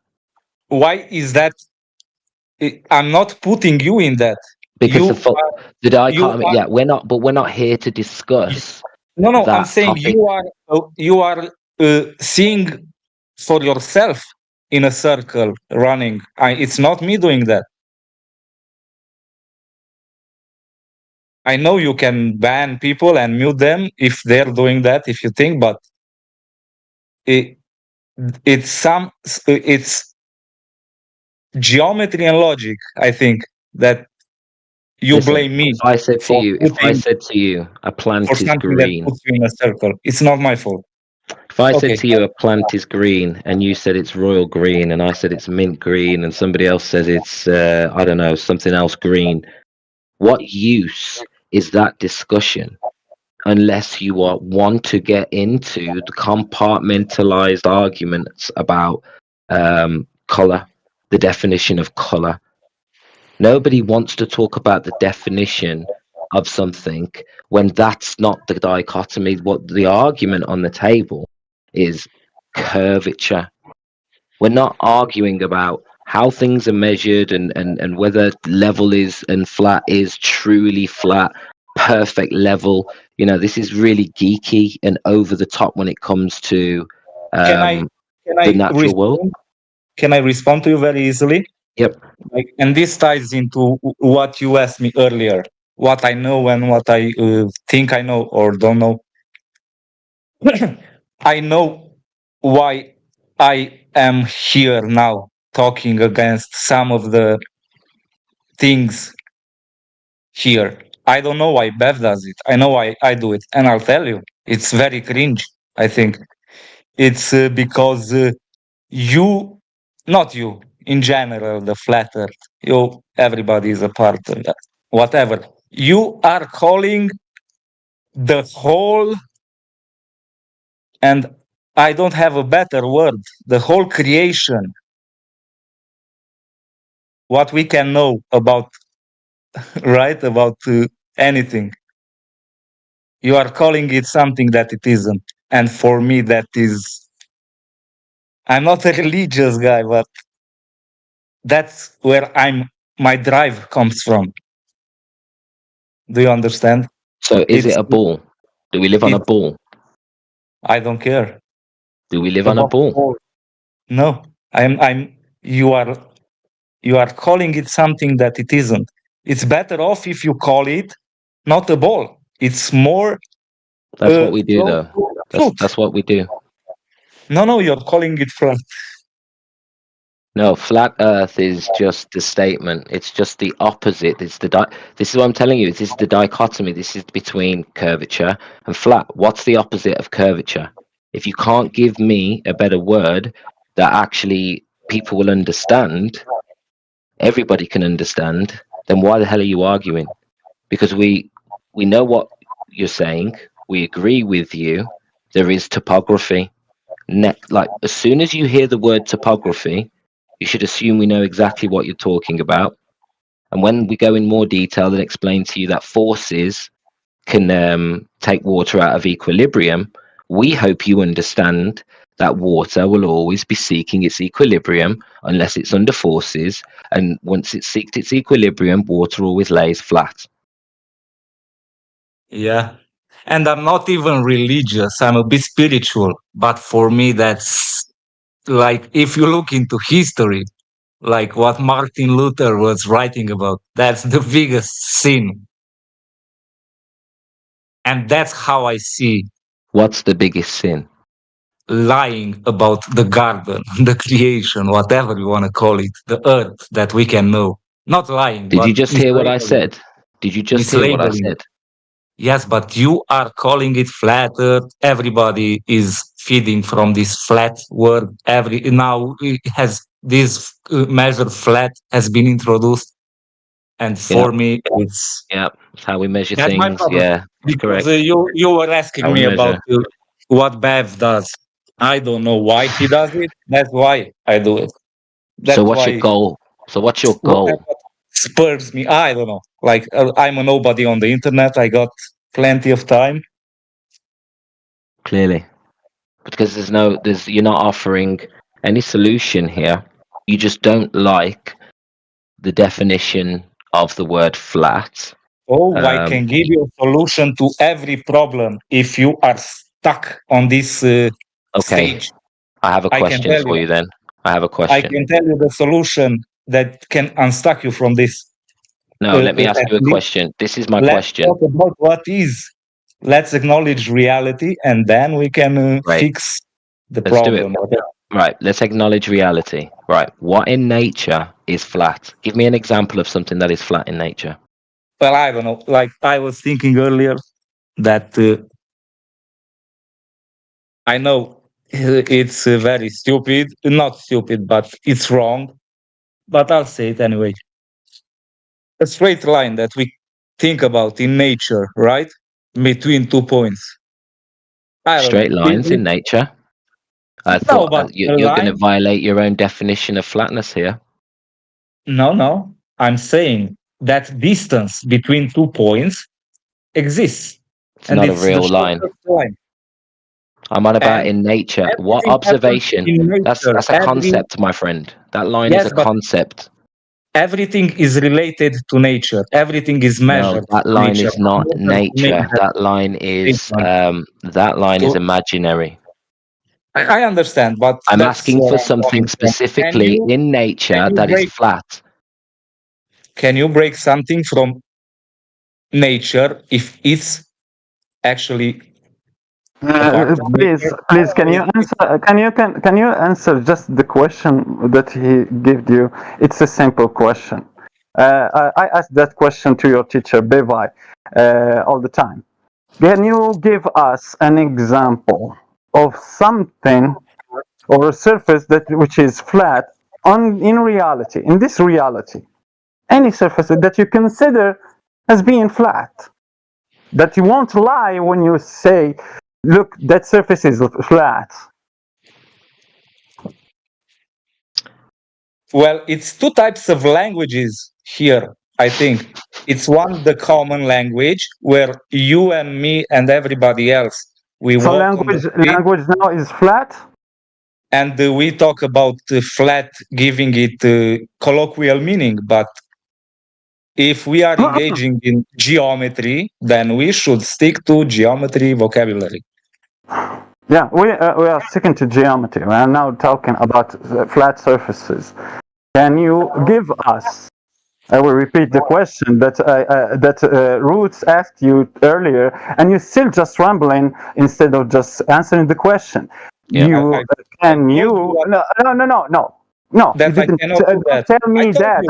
Why is that? I'm not putting you in that. Because the dichotomy, yeah, we're not here to discuss. No, I'm saying topic. you are seeing for yourself in a circle running. It's not me doing that. I know you can ban people and mute them if they're doing that, if you think, but it's geometry and logic. I think that you blame me. If I said to you, a plant is green. That puts you in a circle. It's not my fault. If I said to you a plant is green and you said it's royal green and I said it's mint green and somebody else says it's I don't know, something else green, what use is that discussion unless you want to get into the compartmentalized arguments about color, the definition of color? Nobody wants to talk about the definition of something when that's not the dichotomy. What the argument on the table is curvature. We're not arguing about how things are measured and whether level is and flat is truly flat, perfect level. You know, this is really geeky and over the top when it comes to the natural world. Can I respond to you very easily? Yep. And this ties into what you asked me earlier, what I know and what I think I know or don't know. I know why I am here now talking against some of the things here. I don't know why Bev does it. I know why I do it. And I'll tell you, it's very cringe, I think. It's because you, not you, in general, the flat earth, everybody is a part of that. Whatever. You are calling the whole, and I don't have a better word, the whole creation, what we can know about, right, about anything. You are calling it something that it isn't. And for me, that is, I'm not a religious guy, but that's where my drive comes from. Do you understand? So is it a ball? Do we live on a ball? I don't care. Do we live on a ball? No. You are calling it something that it isn't. It's better off if you call it not a ball. It's more. That's what we do, though. That's what we do. No, you're calling it flat. No, flat Earth is just the statement. It's just the opposite. It's this is what I'm telling you. This is the dichotomy. This is between curvature and flat. What's the opposite of curvature? If you can't give me a better word that actually people will understand, everybody can understand, then why the hell are you arguing? Because we know what you're saying. We agree with you. There is topography. Like as soon as you hear the word topography, you should assume we know exactly what you're talking about. And when we go in more detail and explain to you that forces can take water out of equilibrium, we hope you understand that water will always be seeking its equilibrium unless it's under forces, and once it's seeked its equilibrium, water always lays flat. Yeah. And I'm not even religious, I'm a bit spiritual, but for me, that's like if you look into history, like what Martin Luther was writing about, that's the biggest sin. And that's how I see. What's the biggest sin? Lying about the garden, the creation, whatever you want to call it, the earth that we can know. Not lying. Did you just hear what I said? Did you just hear what I said? Yes, but you are calling it flat earth. Everybody is feeding from this flat word. Now it has this measure flat has been introduced, and for me, it's it's how we measure that's things. my problem. Yeah, because correct. you were asking me about what Bev does. I don't know why he does it. That's why I do it. That's so what's your goal? So what's your goal? Spurs me. I don't know. Like I'm a nobody on the internet. I got plenty of time. Clearly, because you're not offering any solution here. You just don't like the definition of the word flat. Oh, I can give you a solution to every problem if you are stuck on this stage. I have a question for you then. I have a question. I can tell you the solution that can unstuck you from this. No, let me ask you a question. This is my question. Let's talk about what is. Let's acknowledge reality, and then we can fix the problem. Do it. Right, let's acknowledge reality. Right, what in nature is flat? Give me an example of something that is flat in nature. Well, I don't know. Like I was thinking earlier that I know it's very stupid. Not stupid, but it's wrong. But I'll say it anyway. A straight line that we think about in nature, right? Between 2 points. Straight lines in nature? I thought you're going to violate your own definition of flatness here. No. I'm saying that distance between 2 points exists. It's not a real line. I'm on about in nature. What observation? That's a concept, my friend. That line is a concept. Everything is related to nature. Everything is measured. No, that line is not nature. That line is imaginary. I understand, but I'm asking for something specifically in nature that is flat. Can you break something from nature if it's actually please, can you answer? Can you answer just the question that he gave you? It's a simple question. I ask that question to your teacher, Bevi, all the time. Can you give us an example of something or a surface which is flat in reality, in this reality? Any surface that you consider as being flat, that you won't lie when you say, look, that surface is flat. Well, it's two types of languages here, I think. It's one, the common language, where you and me and everybody else, we so walk language now is flat? And we talk about flat, giving it colloquial meaning, but if we are engaging in geometry, then we should stick to geometry vocabulary. Yeah, we are sticking to geometry. We are now talking about flat surfaces. Can you give us? I will repeat the question that Roots asked you earlier, and you're still just rambling instead of just answering the question. Yeah, No, That you didn't tell me that.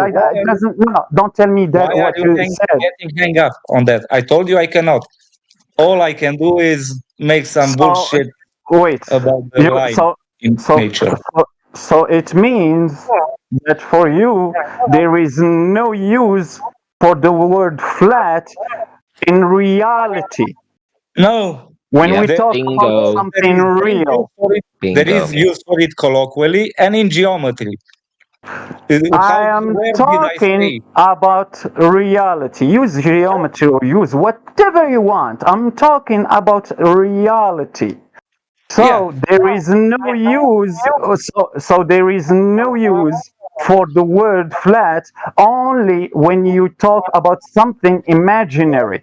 Don't tell me that. Why what are you said. hang up on that? I told you I cannot. All I can do is make some bullshit about the line in nature. So it means that for you there is no use for the word flat in reality. No, When Yeah. we talk about Bingo. something real, There is Bingo. use for it colloquially and in geometry. I am talking about reality. Use geometry or use whatever you want. I'm talking about reality. So there is no use. So there is no use for the word flat only when you talk about something imaginary.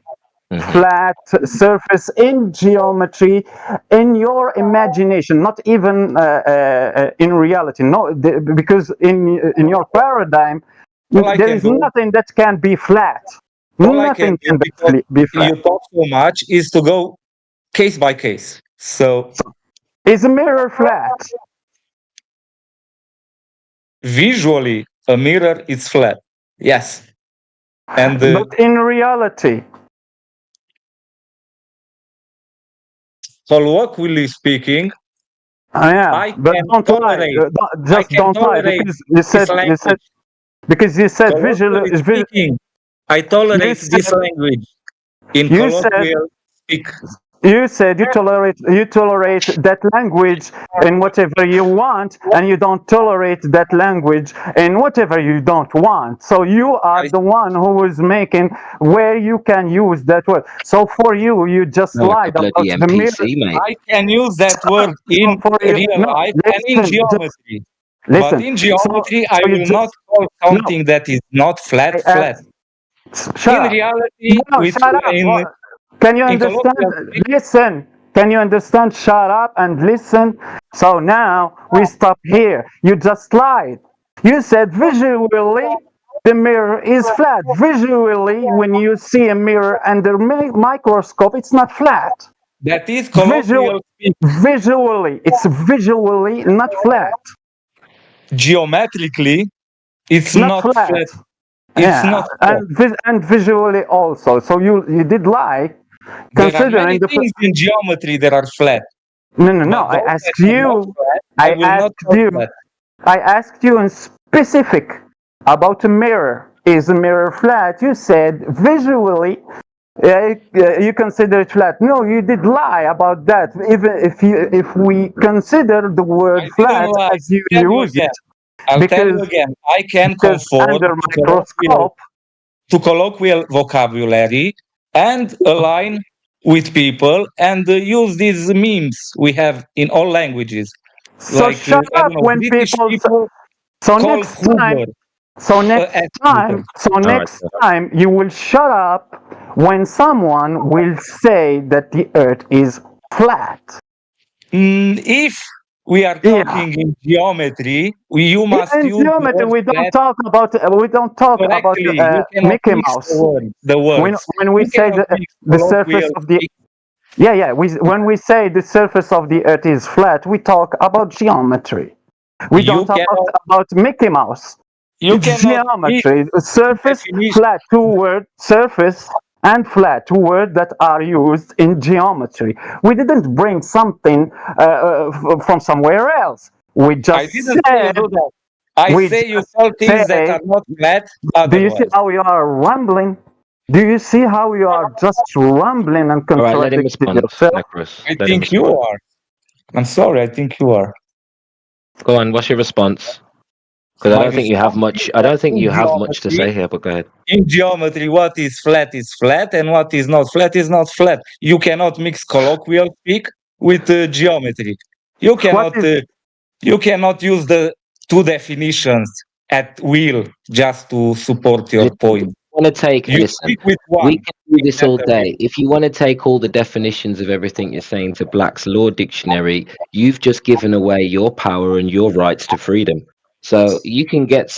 Flat surface in geometry, in your imagination, not even in reality. No, because in your paradigm, there is nothing that can be flat. Nothing can be flat. You talk so much is to go case by case. So is a mirror flat? Visually, a mirror is flat. Yes. And but in reality, colloquially speaking, yeah, but don't lie. Just don't lie because you said because you said visually speaking. I tolerate this language in colloquial speak. You said you tolerate that language in whatever you want, and you don't tolerate that language in whatever you don't want. So you are the one who is making where you can use that word. So for you, you just lied about the mirror. I can use that word in real life and in geometry. Listen, but in geometry, I will not call something that is not flat. In reality, shut up. Can you understand? Listen. Can you understand? Shut up and listen. So now we stop here. You just lied. You said visually the mirror is flat. Visually, when you see a mirror under microscope, it's not flat. That is colloquial. Visually, it's visually not flat. Geometrically, it's not flat. It's not flat. And visually also. So you did lie. There are many things in geometry that are flat. No. I asked you. I asked you in specific about a mirror. Is a mirror flat? You said visually. You consider it flat. No, you did lie about that. Even if we consider the word flat as you use it. I'll tell you again. I can conform to colloquial vocabulary and align with people and use these memes we have in all languages. So like, shut up when people. So next time you will shut up when someone will say that the Earth is flat. If we are talking in geometry, you must use geometry. We don't talk about Mickey Mouse. The words. When we say the surface of the when we say the surface of the Earth is flat, we talk about geometry. We don't talk about Mickey Mouse. Geometry, surface, flat, two words, surface and flat, two words that are used in geometry. We didn't bring something from somewhere else. We just said. I say you call things that are not flat. Do you see how you are rambling? Do you see how you are just rambling and contradicting yourself? I think you are. I'm sorry, I think you are. Go on, what's your response? Because I don't think you have much. I don't think you have much to say here. But go ahead. In geometry, what is flat, and what is not flat. You cannot mix colloquial speak with geometry. You cannot. You cannot use the two definitions at will just to support your point. Want to take listen, we can do this all day. If you want to take all the definitions of everything you're saying to Black's Law Dictionary, you've just given away your power and your rights to freedom. So you can get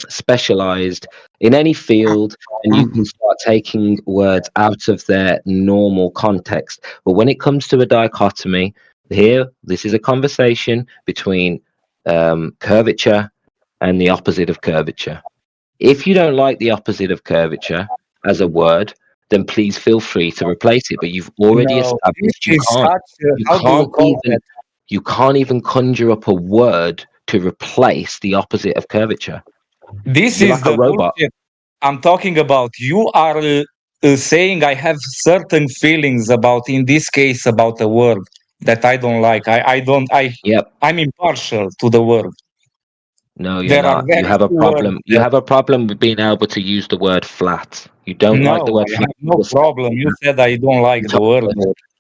specialized in any field, and you can start taking words out of their normal context. But when it comes to a dichotomy, here this is a conversation between curvature and the opposite of curvature. If you don't like the opposite of curvature as a word, then please feel free to replace it. But you've already established you can't even conjure up a word to replace the opposite of curvature. This You're is like a the robot. bullshit I'm talking about. You are saying I have certain feelings about, in this case, about the world that I don't like. I'm impartial to the world. No, you're not. You have a problem. You have a problem with being able to use the word flat. You don't like the No, word I flat. have no problem. You said I don't like the word.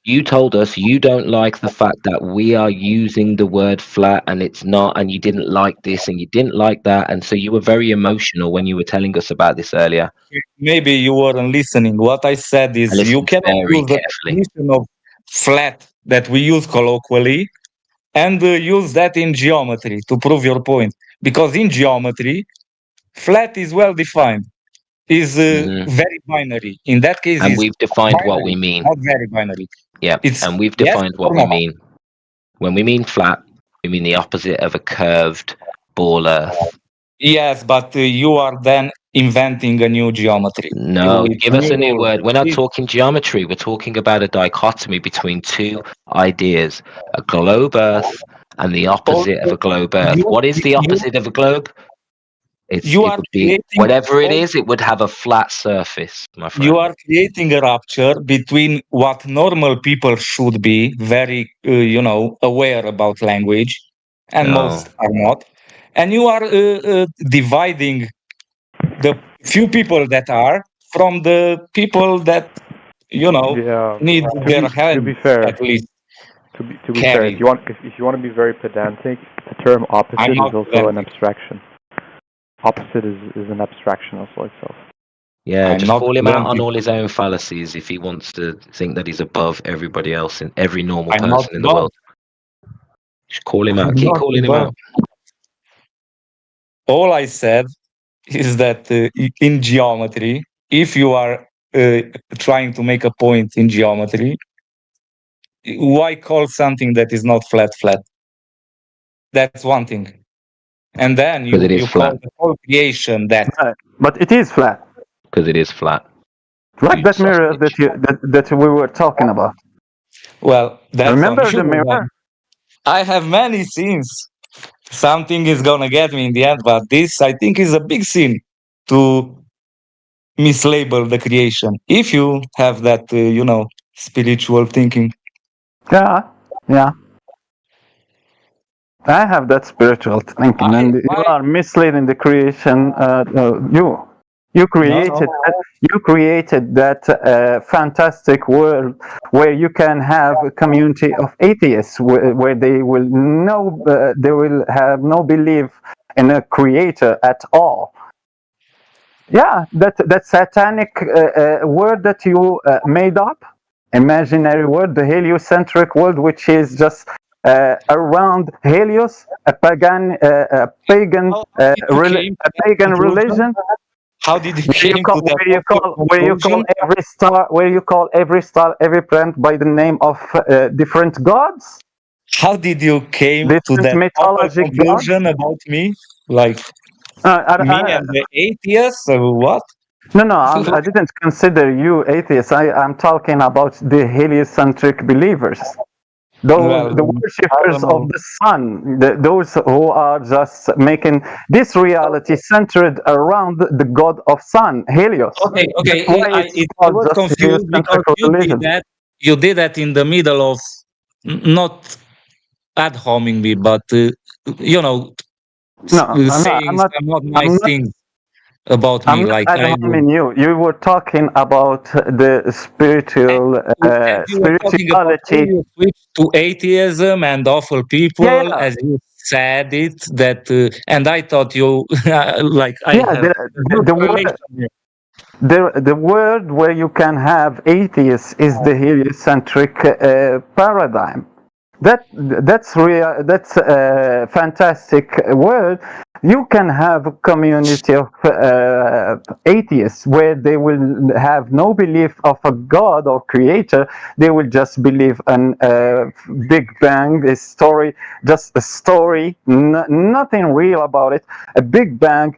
You told us you don't like the fact that we are using the word flat and it's not, and you didn't like this and you didn't like that, and so you were very emotional when you were telling us about this earlier. Maybe you weren't listening. What I said is you cannot use the definition of flat that we use colloquially and use that in geometry to prove your point. Because in geometry, flat is well defined, is very binary. In that case, And it's we've defined binary, what we mean. not very binary. Yeah, It's and we've yes defined what or we no. mean. When we mean flat, we mean the opposite of a curved ball earth. Yes, but you are then inventing a new geometry. No, It's give us a new new. word. We're not talking geometry. We're talking about a dichotomy between two ideas, a globe earth and the opposite of a globe earth. What is the opposite of a globe? It would be, whatever it is, it would have a flat surface, my friend. You are creating a rupture between what normal people should be, very, aware about language, and most are not. And you are dividing the few people that are from the people that, need their hand, to be fair, at least. To be fair, if you want to be very pedantic, the term opposite is also an abstraction. Opposite is an abstraction also itself. Yeah, just call him out on all his own fallacies if he wants to think that he's above everybody else and every normal person in the world. Just call him out. Keep calling him out. All I said is that in geometry, if you are trying to make a point in geometry, why call something that is not flat? That's one thing. And then you call the whole creation that. But it is flat. Because it is flat. Like that mirror that we were talking about. Well, that's remember on the mirror? I have many scenes. Something is gonna get me in the end, but this I think is a big sin to mislabel the creation. If you have that, spiritual thinking. Yeah. I have that spiritual thinking, and you are misleading the creation. You created that fantastic world where you can have a community of atheists, where they will have no belief in a creator at all. Yeah, that satanic word that you made up, imaginary word, the heliocentric world, which is just around Helios, a pagan religion. How did you came to that? Where you call every star, every plant by the name of different gods? How did you came to that mythologic conclusion about me? Like me and the atheists, or what? No, I didn't consider you atheists. I'm talking about the heliocentric believers. The worshippers of the sun, those who are just making this reality centered around the god of sun, Helios. Okay. I was confused because you did that in the middle of not ad homing me, but saying some not nice things about me. You were talking about the spirituality. You switched to atheism and awful people, as you said it. That and I thought you the world where you can have atheists is the heliocentric paradigm. That's real. That's a fantastic world. You can have a community of atheists where they will have no belief of a god or creator. They will just believe in Big Bang, a story, just a story, nothing real about it. A Big Bang,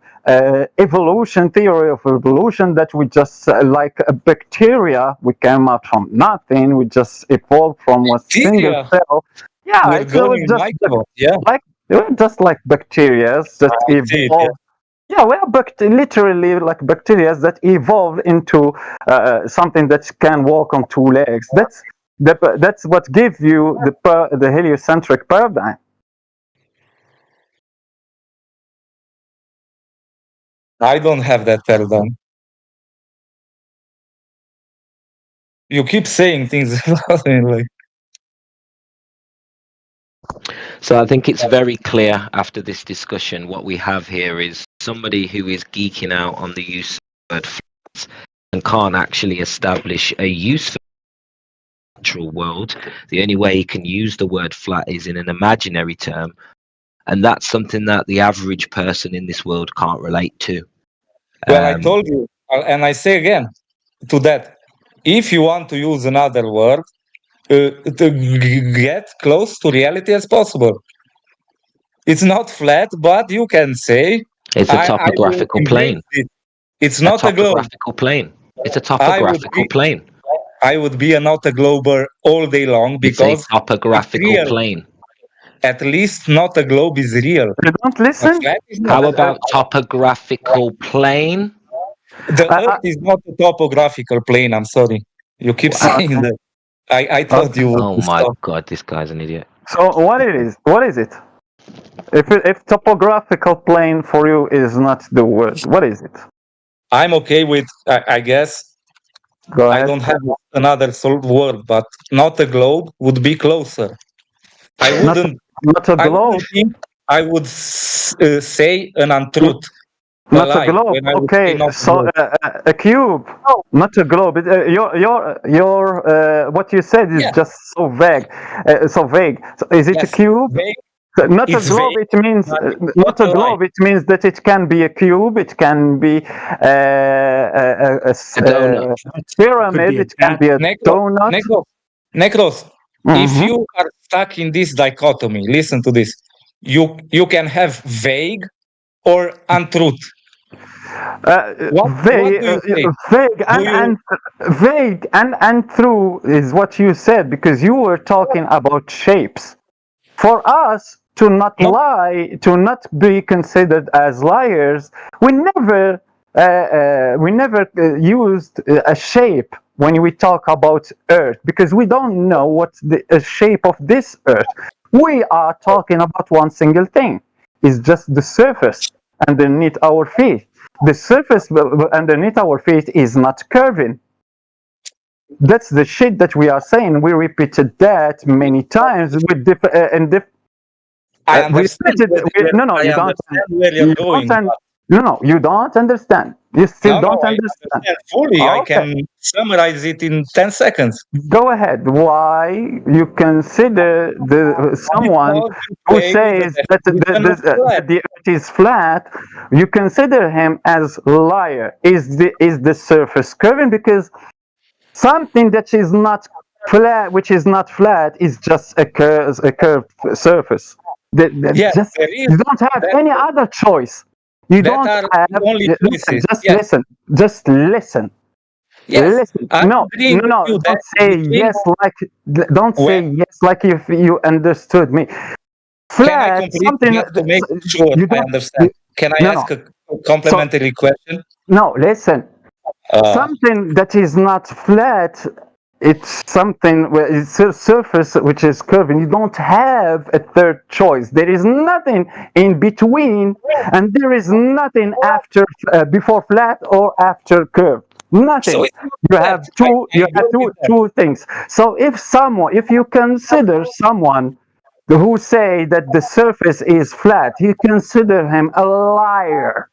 evolution, theory of evolution, that we just like a bacteria, we came out from nothing, we just evolved from a single cell. Yeah, just like bacteria that evolved Yeah, we are literally like bacteria that evolve into something that can walk on two legs. That's what gives you the heliocentric paradigm. I don't have that paradigm. You keep saying things about me, like. So I think it's very clear after this discussion what we have here is somebody who is geeking out on the use of the word flat and can't actually establish a use for the natural world. The only way he can use the word flat is in an imaginary term, and that's something that the average person in this world can't relate to. Well, I told you, and I say again to that, if you want to use another word, to get close to reality as possible. It's not flat, but you can say it's a topographical plane. It's not a globe. Topographical plane. It's a topographical plane. I would be not a glober all day long because it's a topographical plane. At least not a globe is real. You don't listen? How about topographical plane? The Earth is not a topographical plane. I'm sorry. You keep saying that. I thought you would. Oh my God, this guy's an idiot. So what is it? If topographical plane for you is not the word, what is it? I'm okay with, I guess. Go ahead. I don't have another word, but not a globe would be closer. I wouldn't. Not a globe. I would say an untruth. Not a globe. Okay, so a cube, not a globe. Your what you said is just so vague. So is it a cube? Vague. Not a globe. It means not a globe. It means that it can be a cube. It can be a pyramid. It can be a donut. Necros, if you are stuck in this dichotomy, listen to this. You can have vague or untruth. Vague and true is what you said, because you were talking about shapes. For us to not lie, to not be considered as liars, we never used a shape when we talk about Earth, because we don't know what's the shape of this Earth. We are talking about one single thing. It's just the surface underneath our feet. The surface underneath our feet is not curving. That's the shit that we are saying. We repeated that many times with different. I understand. You don't understand. You still don't understand. Fully. Okay. I can summarize it in 10 seconds. Go ahead. Why you consider someone who says that the Earth is flat? You consider him as liar. Is the surface curving? Because something that is not flat, which is not flat, is just a curved surface. You don't have any other choice. You don't have. Listen. Just listen. Yes. Listen. No. Don't say yes like if you understood me. Flat. Something to make sure I understand. Can I ask a complementary question? No. Listen. Something that is not flat. It's something where it's a surface which is curving. You don't have a third choice. There is nothing in between, and there is nothing after before flat or after curve. Nothing. You have two things. So if you consider someone who say that the surface is flat, you consider him a liar.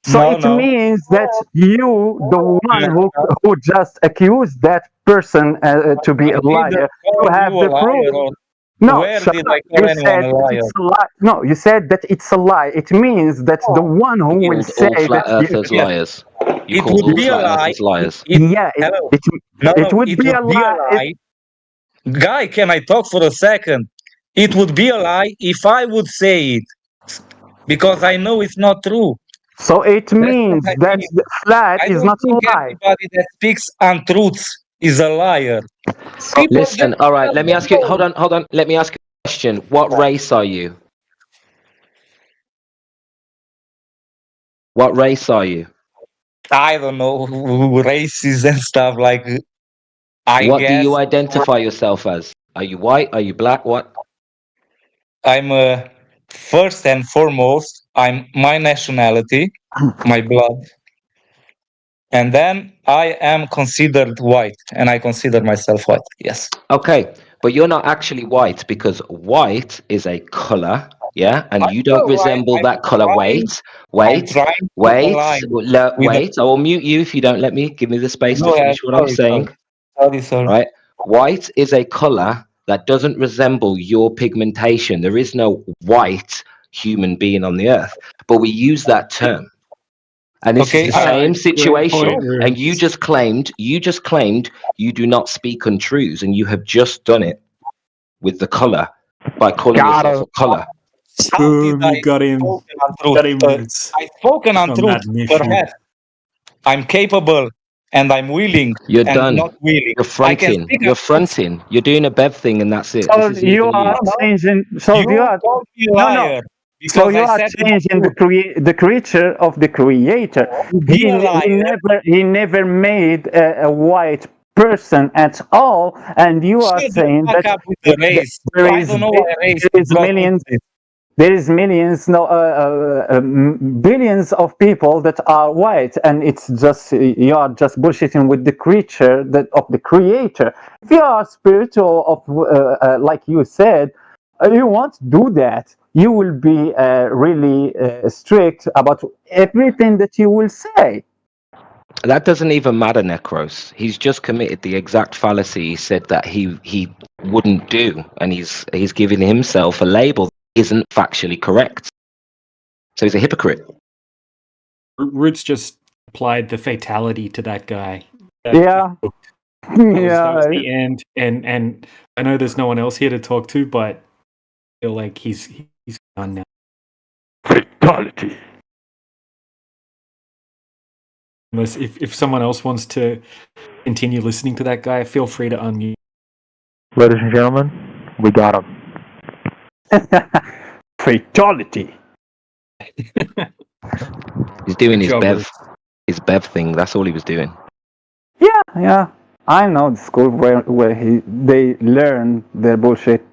So means that you, the one who just accused that person to be a liar, you have the proof. No, you said that it's a lie. It means that the one who will say flat earthers liars. It would be a lie. It would be a lie. Guy, can I talk for a second? It would be a lie if I would say it, because I know it's not true. So it means that flat is not a lie. Everybody that speaks untruths is a liar. Listen, all right, let me ask you, hold on. Let me ask you a question. What race are you? What race are you? I don't know, races and stuff like. What do you identify yourself as? Are you white? Are you black? What? I'm first and foremost, I'm my nationality, my blood, and then I am considered white, and I consider myself white. Yes. Okay, but you're not actually white because white is a color, yeah, and you don't resemble that color. Wait. Wait. I will mute you if you don't let me. Give me the space to finish what I'm saying. Sorry. Right? White is a color that doesn't resemble your pigmentation. There is no white human being on the earth, but we use that term. And this is the same situation. And you just claimed you do not speak untruths, and you have just done it with the color by calling yourself a color. You got him. I've spoken on truth. Perhaps I'm capable and I'm willing. You're and done. Not willing. You're fronting. You're fronting. You're doing a Bev thing, and that's it. So you are changing. So you are. No. So you are changing the creature of the creator. He never made a white person at all, and you are saying that there is millions, billions of people that are white, and it's just you are just bullshitting with the creature of the creator. If you are spiritual, like you said, you won't do that. You will be really strict about everything that you will say. That doesn't even matter, Necros. He's just committed the exact fallacy he said that he wouldn't do, and he's giving himself a label that isn't factually correct. So he's a hypocrite. Roots just applied the fatality to that guy. Yeah. That was the end. And I know there's no one else here to talk to, but I feel like he's gone now. Fatality. Unless if someone else wants to continue listening to that guy, feel free to unmute. Ladies and gentlemen, we got him. Fatality. He's doing his Bev thing. That's all he was doing. Yeah. I know the school where they learn their bullshit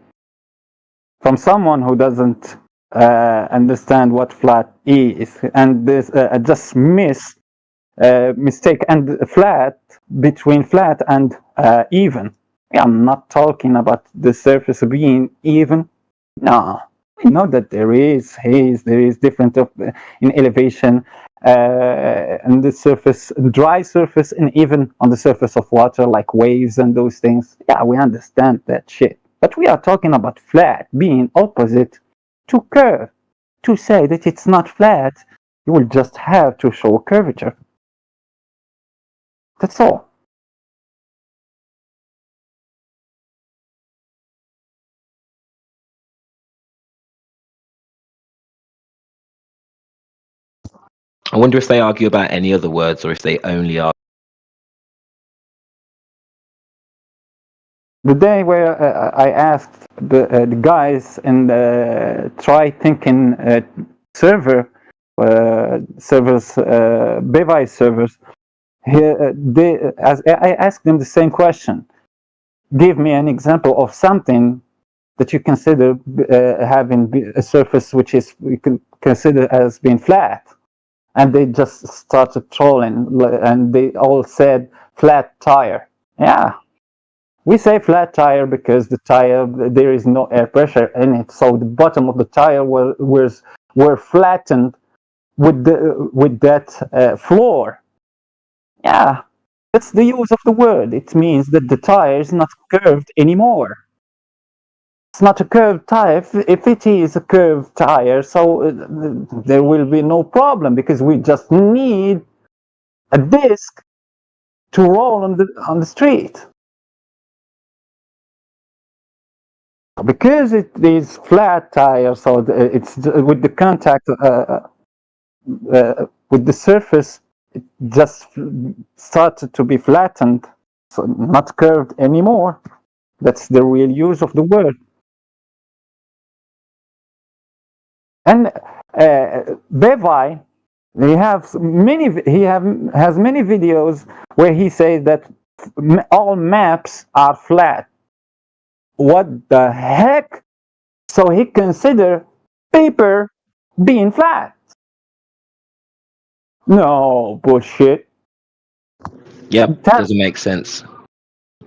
from someone who doesn't understand what flat is, and this just mistake and flat between flat and even. I'm not talking about the surface being even. No, we know that there is different in elevation and the surface, dry surface, and even on the surface of water, like waves and those things. Yeah, we understand that shit. But we are talking about flat being opposite to curve. To say that it's not flat, you will just have to show curvature. That's all. I wonder if they argue about any other words or if they only argue. The day where I asked the guys in the Try Thinking servers, Bevi servers, I asked them the same question. Give me an example of something that you consider having a surface which is we can consider as being flat. And they just started trolling, and they all said flat tire. Yeah, we say flat tire because the tire, there is no air pressure in it, so the bottom of the tire were flattened with that floor. Yeah, that's the use of the word. It means that the tire is not curved anymore. It's not a curved tire. If it is a curved tire, so there will be no problem because we just need a disc to roll on the street. Because it is flat tire, so it's with the contact with the surface, it just started to be flattened, so not curved anymore. That's the real use of the word. And Bevi has many videos where he says that all maps are flat. What the heck? So he consider paper being flat? No, bullshit. Yep, doesn't make sense.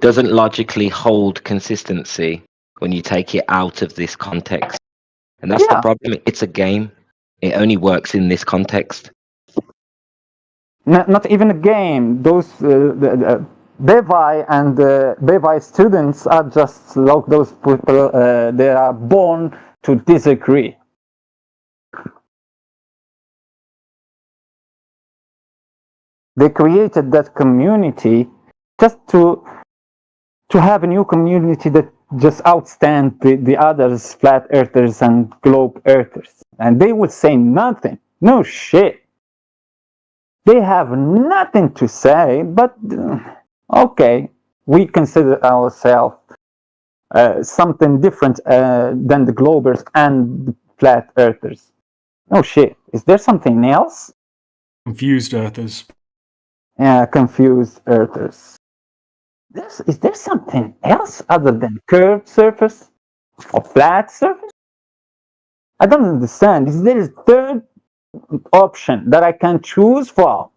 Doesn't logically hold consistency when you take it out of this context. And that's the problem. It's a game. It only works in this context. Not even a game. Those Bevi and Bevi students are just like those people. They are born to disagree. They created that community just to have a new community that just outstand the others, flat earthers and globe earthers. And they would say nothing. No shit. They have nothing to say, but okay, we consider ourselves something different than the globers and the flat earthers. Oh shit, is there something else? Confused earthers. Yeah, confused earthers. Is there something else other than curved surface or flat surface? I don't understand. Is there a third option that I can choose from?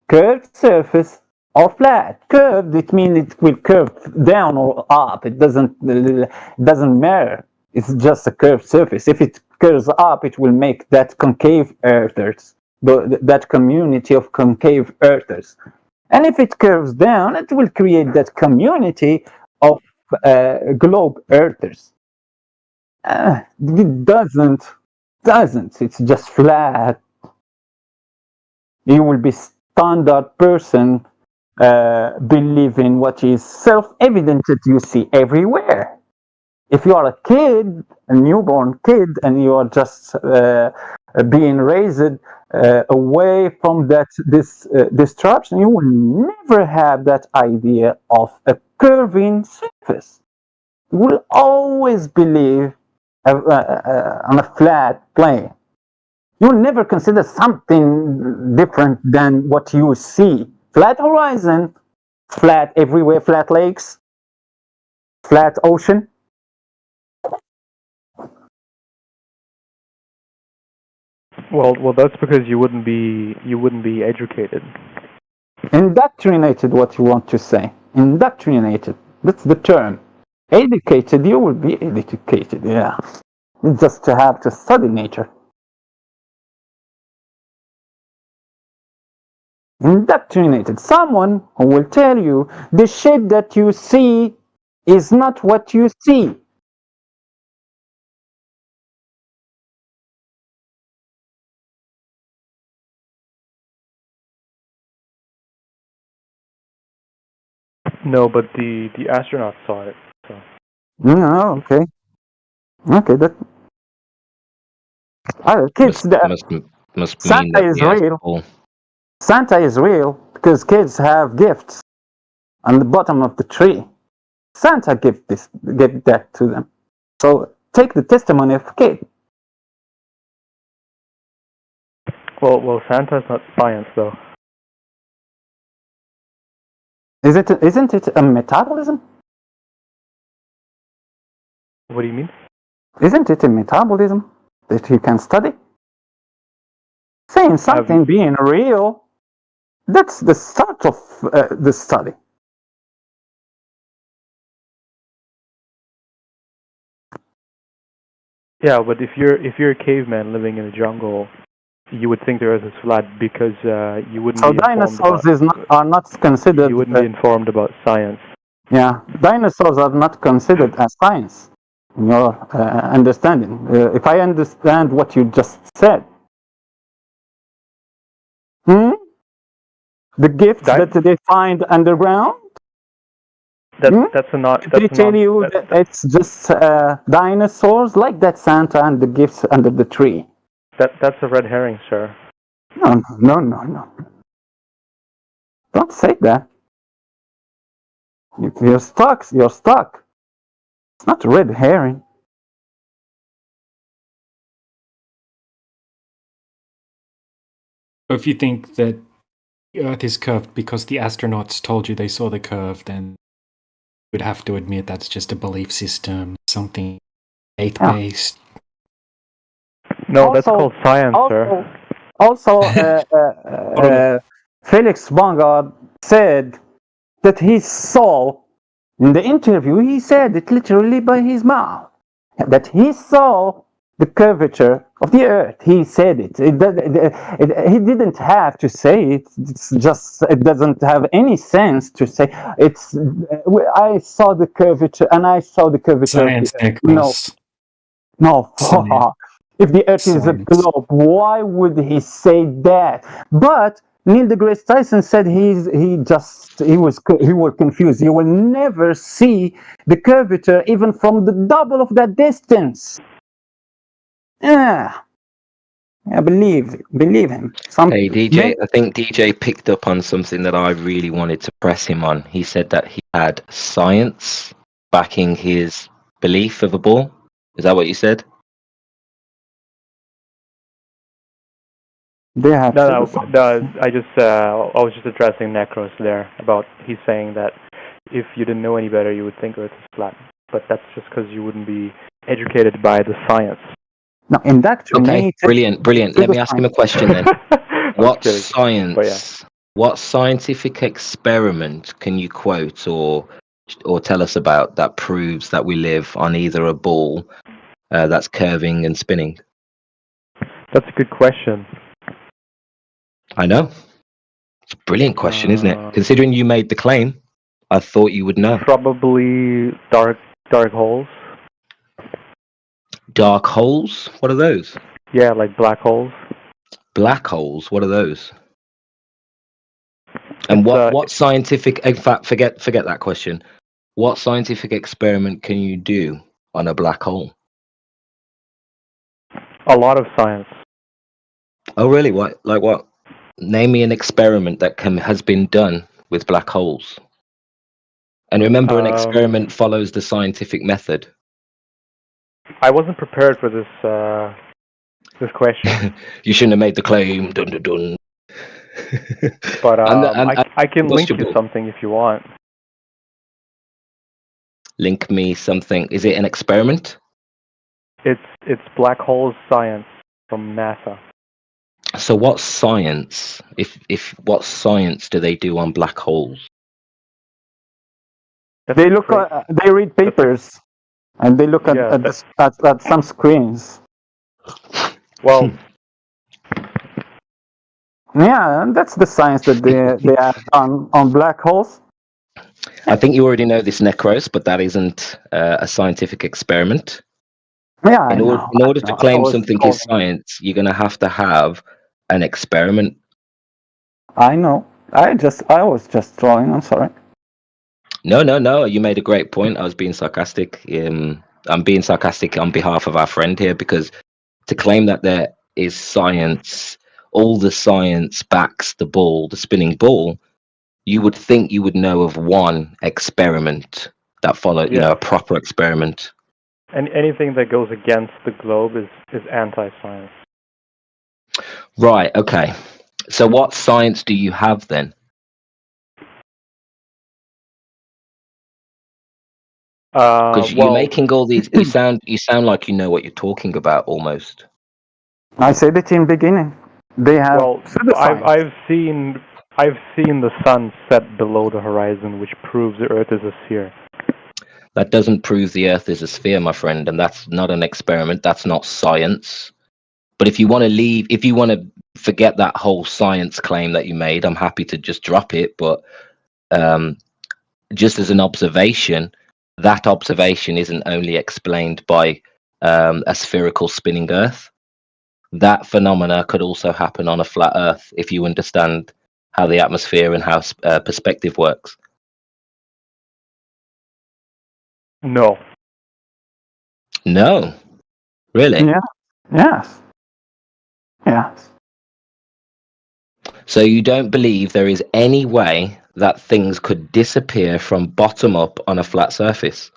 Curved surface or flat? Curved, it means it will curve down or up. It doesn't matter. It's just a curved surface. If it curves up, it will make that concave earthers, that community of concave earthers. And if it curves down, it will create that community of globe earthers. It doesn't. It's just flat. You will be standard person believing what is self-evident that you see everywhere. If you are a kid, a newborn kid, and you are just being raised away from this disruption, you will never have that idea of a curving surface. You will always believe on a flat plane. You'll never consider something different than what you see. Flat horizon, flat everywhere, flat lakes, flat ocean. Well, that's because you wouldn't be educated. Indoctrinated, what you want to say. Indoctrinated. That's the term. Educated, you will be educated, yeah. You just have to study nature. Indoctrinated. Someone who will tell you the shit that you see is not what you see. No, but the astronauts saw it. So. No, okay. Okay, that. Kids, must Santa mean that is the real. astral- Santa is real because kids have gifts on the bottom of the tree. Santa give that to them. So take the testimony of a kid. Well, Santa's not science though. Isn't it a metabolism? What do you mean? Isn't it a metabolism that you can study? Saying something being real, that's the start of the study. Yeah, but if you're a caveman living in the jungle, you would think the Earth is flat because you wouldn't. So be dinosaurs are not considered. You wouldn't be informed about science. Yeah, dinosaurs are not considered as science. In your understanding, if I understand what you just said, the gifts that they find underground. That's not. They tell you that it's just dinosaurs, like that Santa and the gifts under the tree. That's a red herring, sir. No. Don't say that. If you're stuck, you're stuck. It's not a red herring. if you think that the Earth is curved because the astronauts told you they saw the curve, then you would have to admit that's just a belief system, something faith-based. No, that's called science, sir. Also, Felix Vanguard said that he saw, in the interview, he said it literally by his mouth, that he saw the curvature of the Earth. He said it. He didn't have to say it. It's just, it doesn't have any sense to say it's. I saw the curvature, and I saw the curvature. Science, no. If the Earth is a globe, why would he say that? But Neil deGrasse Tyson said he was confused. You will never see the curvature even from the double of that distance. Yeah, believe him. Hey DJ, I think DJ picked up on something that I really wanted to press him on. He said that he had science backing his belief of a ball. Is that what you said? No, I was just addressing Necros there about he's saying that if you didn't know any better, you would think Earth is flat. But that's just because you wouldn't be educated by the science. No, in that okay, brilliant. Let me ask him a question then. What science? What scientific experiment can you quote or tell us about that proves that we live on either a ball that's curving and spinning? That's a good question. I know. It's a brilliant question, isn't it? Considering you made the claim, I thought you would know. Probably dark holes. Dark holes? What are those? Yeah, like black holes. Black holes? What are those? And what scientific? In fact, forget that question. What scientific experiment can you do on a black hole? A lot of science. Oh, really? What? Like what? Name me an experiment that has been done with black holes. And remember, an experiment follows the scientific method. I wasn't prepared for this question. You shouldn't have made the claim. Dun, dun, dun. But I can link you something if you want. Link me something. Is it an experiment? It's black holes science from NASA. So what science? If what science do they do on black holes? They they read papers, and they look at some screens. Well, yeah, and that's the science that they have on black holes. I think you already know this, Necros, but that isn't a scientific experiment. Yeah. In order to claim something is science, you're going to have an experiment. I know. I was just trolling. I'm sorry. No. You made a great point. I was being sarcastic. I'm being sarcastic on behalf of our friend here, because to claim that there is science, all the science backs the ball, the spinning ball, you would think you would know of one experiment that followed, a proper experiment. And anything that goes against the globe is anti-science. Right, okay. So what science do you have then? Because you're making all these. You sound like you know what you're talking about almost. I said it in the beginning. They have. Well, I've seen the sun set below the horizon, which proves the Earth is a sphere. That doesn't prove the Earth is a sphere, my friend, and that's not an experiment. That's not science. But if you want to forget that whole science claim that you made, I'm happy to just drop it. But just as an observation, that observation isn't only explained by a spherical spinning Earth. That phenomena could also happen on a flat Earth if you understand how the atmosphere and how perspective works. No. No. Really? Yeah. Yes. Yes. So you don't believe there is any way that things could disappear from bottom up on a flat surface?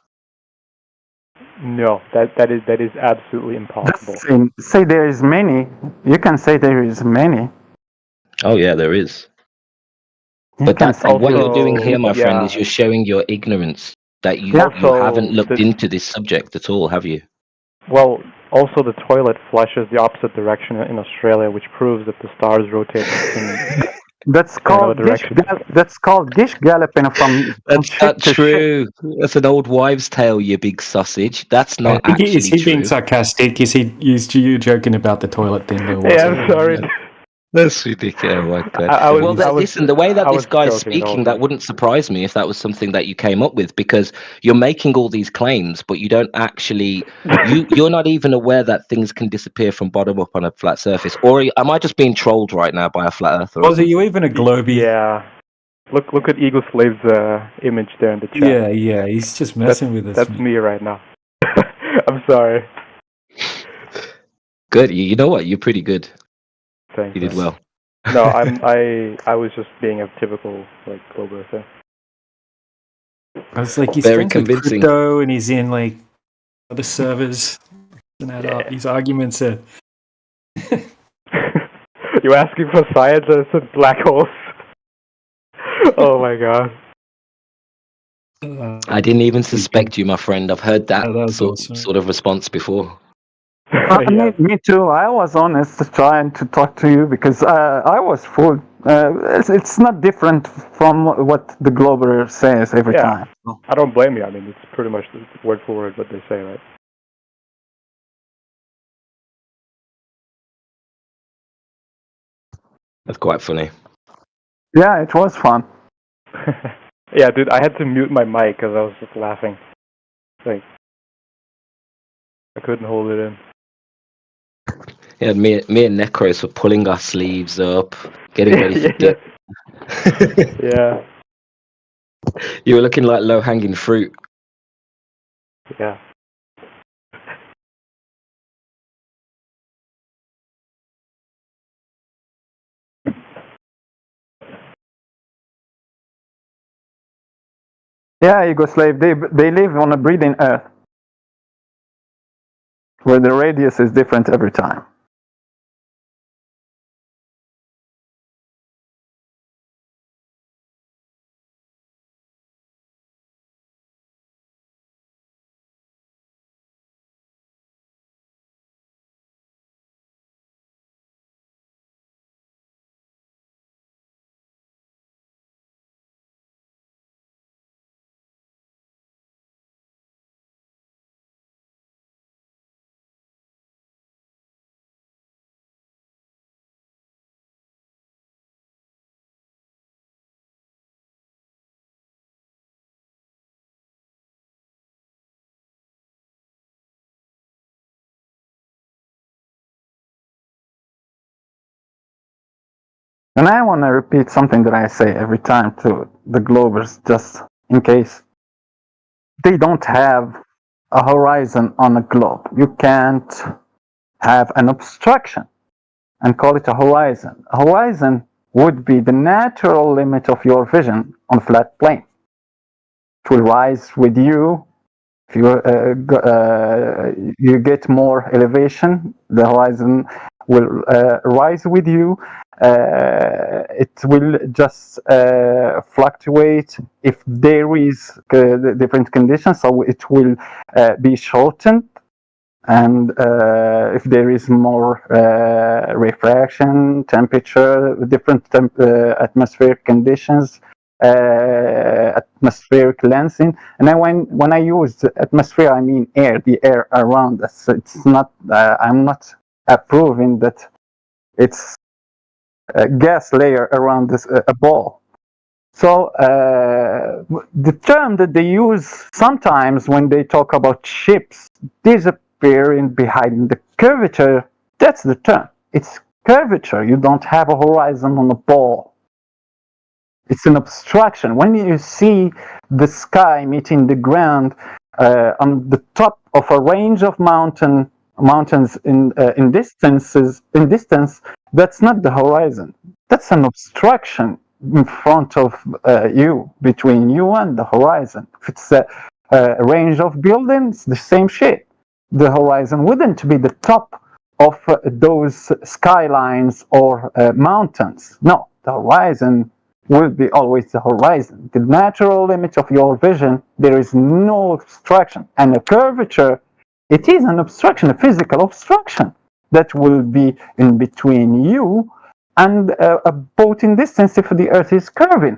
No, that is absolutely impossible. Say there is many. You can say there is many. Oh yeah, there is. But what you're doing here, my friend, is you're showing your ignorance that you haven't looked into this subject at all, have you? Well, also the toilet flushes the opposite direction in Australia, which proves that the stars rotate in That's called gish galloping from That's ship not to true. That's an old wives' tale, you big sausage. That's not actually Is he being true. sarcastic? Is you joking about the toilet thing? Yeah, I'm sorry. That's ridiculous. Oh my God. Listen, the way that this guy's speaking, that wouldn't surprise me if that was something that you came up with, because you're making all these claims, but you don't actually, you're not even aware that things can disappear from bottom up on a flat surface. Or am I just being trolled right now by a flat earther? Was are you even a globie? Yeah. Look at Eagle Slave's image there in the chat. Yeah, he's just messing with us. That's me right now. I'm sorry. Good. You know what? You're pretty good. Thanks. You did well. No, I was just being a typical globe earther. I was like, he's Very friends with convincing. crypto, and he's in like other servers. These arguments are. You asking for science and black holes? Oh my God. I didn't even suspect you, my friend. I've heard that sort of response before. Me too. I was honest trying to talk to you because I was fooled. It's not different from what the Glober says every time. I don't blame you. I mean, it's pretty much word for word what they say, right? That's quite funny. Yeah, it was fun. Yeah, dude, I had to mute my mic because I was just laughing. Like, I couldn't hold it in. Yeah, me and Necros were pulling our sleeves up, getting ready for dip. Yeah. You were looking like low-hanging fruit. Yeah. Yeah, Yugoslav, they live on a breeding Earth where the radius is different every time. And I want to repeat something that I say every time to the Globers, just in case. They don't have a horizon on a globe. You can't have an obstruction and call it a horizon. A horizon would be the natural limit of your vision on a flat plane. It will rise with you. If you get more elevation, the horizon will rise with you. It will just fluctuate if there is different conditions, so it will be shortened. And if there is more refraction, temperature, different atmospheric conditions, atmospheric lensing, and then when I use atmosphere, I mean air, the air around us. It's not. I'm not approving that it's a gas layer around this a ball. So the term that they use sometimes when they talk about ships disappearing behind the curvature, that's the term. It's curvature. You don't have a horizon on a ball. It's an obstruction. When you see the sky meeting the ground on the top of a range of mountains in distance, that's not the horizon. That's an obstruction in front of you, between you and the horizon. If it's a range of buildings, the same shit. The horizon wouldn't be the top of those skylines or mountains. No, the horizon will be always the horizon. The natural limit of your vision, there is no obstruction. And a curvature, it is an obstruction, a physical obstruction that will be in between you and a boat in distance if the Earth is curving.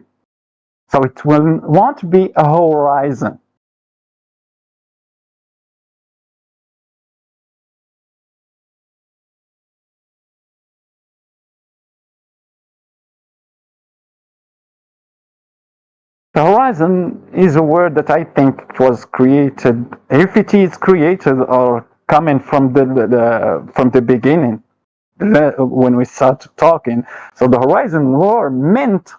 So it won't be a horizon. The horizon is a word that I think was created, if it is created or coming from the beginning, when we start talking. So the horizon were meant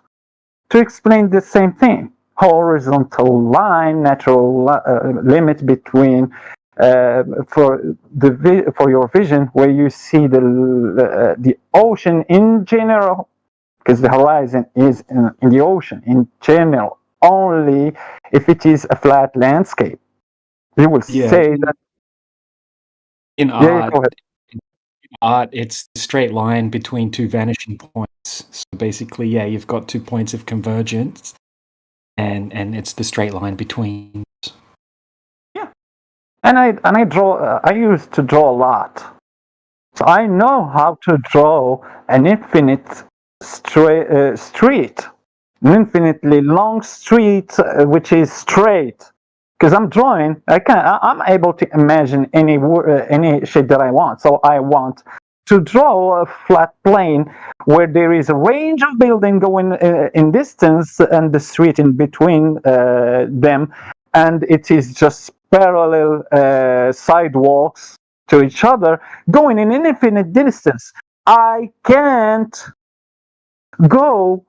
to explain the same thing. Horizontal line, natural limit between for your vision, where you see the ocean in general, because the horizon is in the ocean in general. Only if it is a flat landscape, you will say that. In art, it's a straight line between two vanishing points. So basically, you've got 2 points of convergence, and it's the straight line between. Yeah, and I draw. I used to draw a lot, so I know how to draw an infinite street, an infinitely long street which is straight. Because I'm drawing, I'm able to imagine any shape that I want. So I want to draw a flat plane where there is a range of building going in distance and the street in between them, and it is just parallel sidewalks to each other going in an infinite distance. I can't go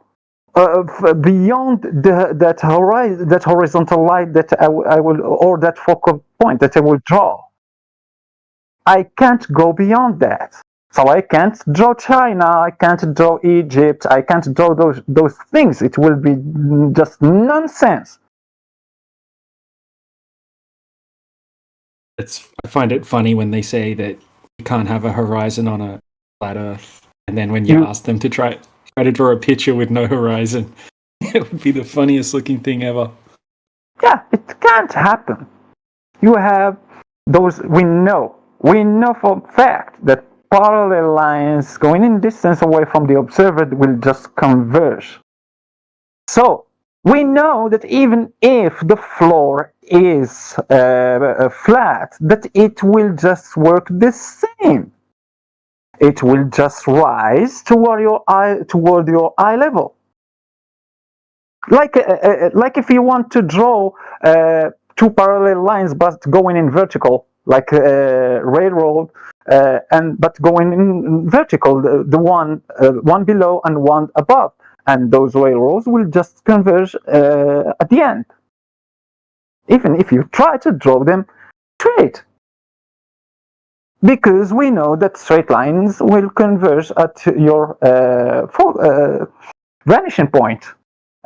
beyond that horizon, that horizontal line that I will, or that focal point that I will draw. I can't go beyond that. So I can't draw China, I can't draw Egypt, I can't draw those things. It will be just nonsense. I find it funny when they say that you can't have a horizon on a flat Earth, and then when you ask them to try to draw a picture with no horizon, it would be the funniest looking thing ever. Yeah, it can't happen. You have those, we know for a fact that parallel lines going in distance away from the observer will just converge. So we know that even if the floor is flat, that it will just work the same. It will just rise toward your eye level. Like if you want to draw two parallel lines but going in vertical, like a railroad, but going in vertical, the one below and one above, and those railroads will just converge at the end. Even if you try to draw them straight. Because we know that straight lines will converge at your vanishing point.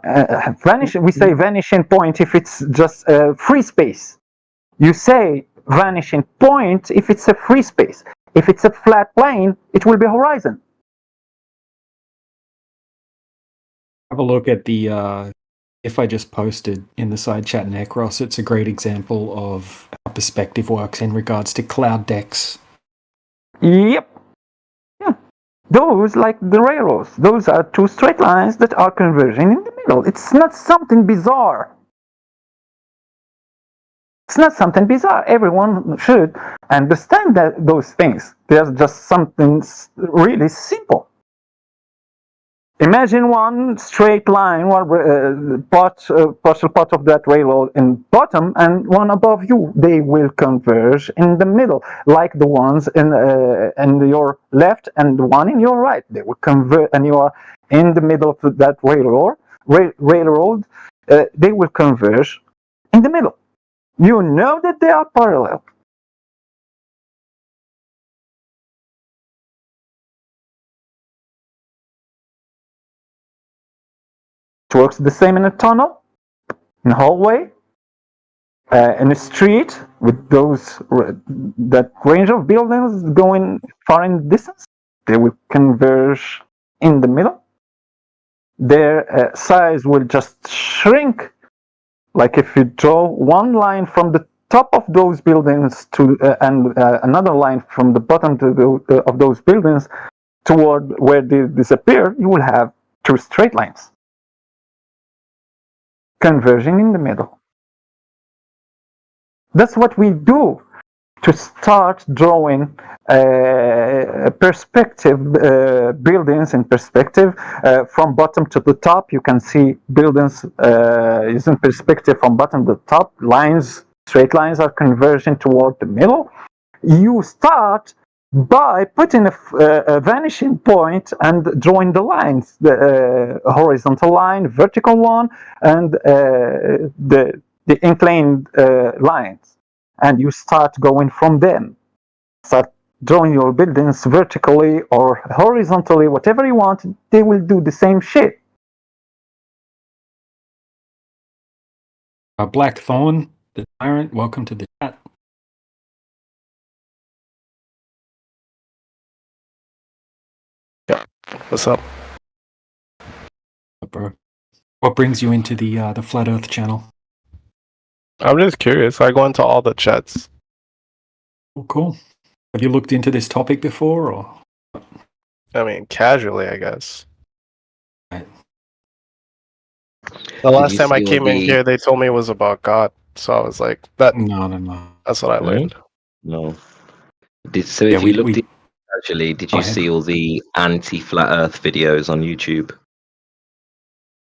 We say vanishing point if it's just free space. You say vanishing point if it's a free space. If it's a flat plane, it will be horizon. Have a look at the if I just posted in the side chat, Necros. It's a great example of how perspective works in regards to cloud decks. Yep. Yeah. Those, like the railroads, those are two straight lines that are converging in the middle. It's not something bizarre. It's not something bizarre. Everyone should understand those things. They're just something really simple. Imagine one straight line, one partial part of that railroad in bottom and one above you. They will converge in the middle, like the ones in your left and the one in your right. They will converge, and you are in the middle of that railroad. They will converge in the middle. You know that they are parallel. It works the same in a tunnel, in a hallway, in a street, with that range of buildings going far in distance, they will converge in the middle. Their size will just shrink. Like if you draw one line from the top of those buildings to and another line from the bottom of those buildings toward where they disappear, you will have two straight lines converging in the middle. That's what we do to start drawing perspective buildings in perspective from bottom to the top. You can see buildings using perspective from bottom to top. Lines, straight lines are converging toward the middle. You start by putting a vanishing point and drawing the lines, the horizontal line, vertical one, and the inclined lines. And you start going from them. Start drawing your buildings vertically or horizontally, whatever you want, they will do the same shit. Blackthorn, the Tyrant, welcome to the chat. Yeah, what's up? Bro, what brings you into the Flat Earth channel? I'm just curious. I go into all the chats. Oh, cool. Have you looked into this topic before, or? I mean, casually, I guess. Right. The last time I came in here, they told me it was about God, so I was like, "That no." That's what I learned. No. If you looked at casually, did you see all the anti-flat Earth videos on YouTube?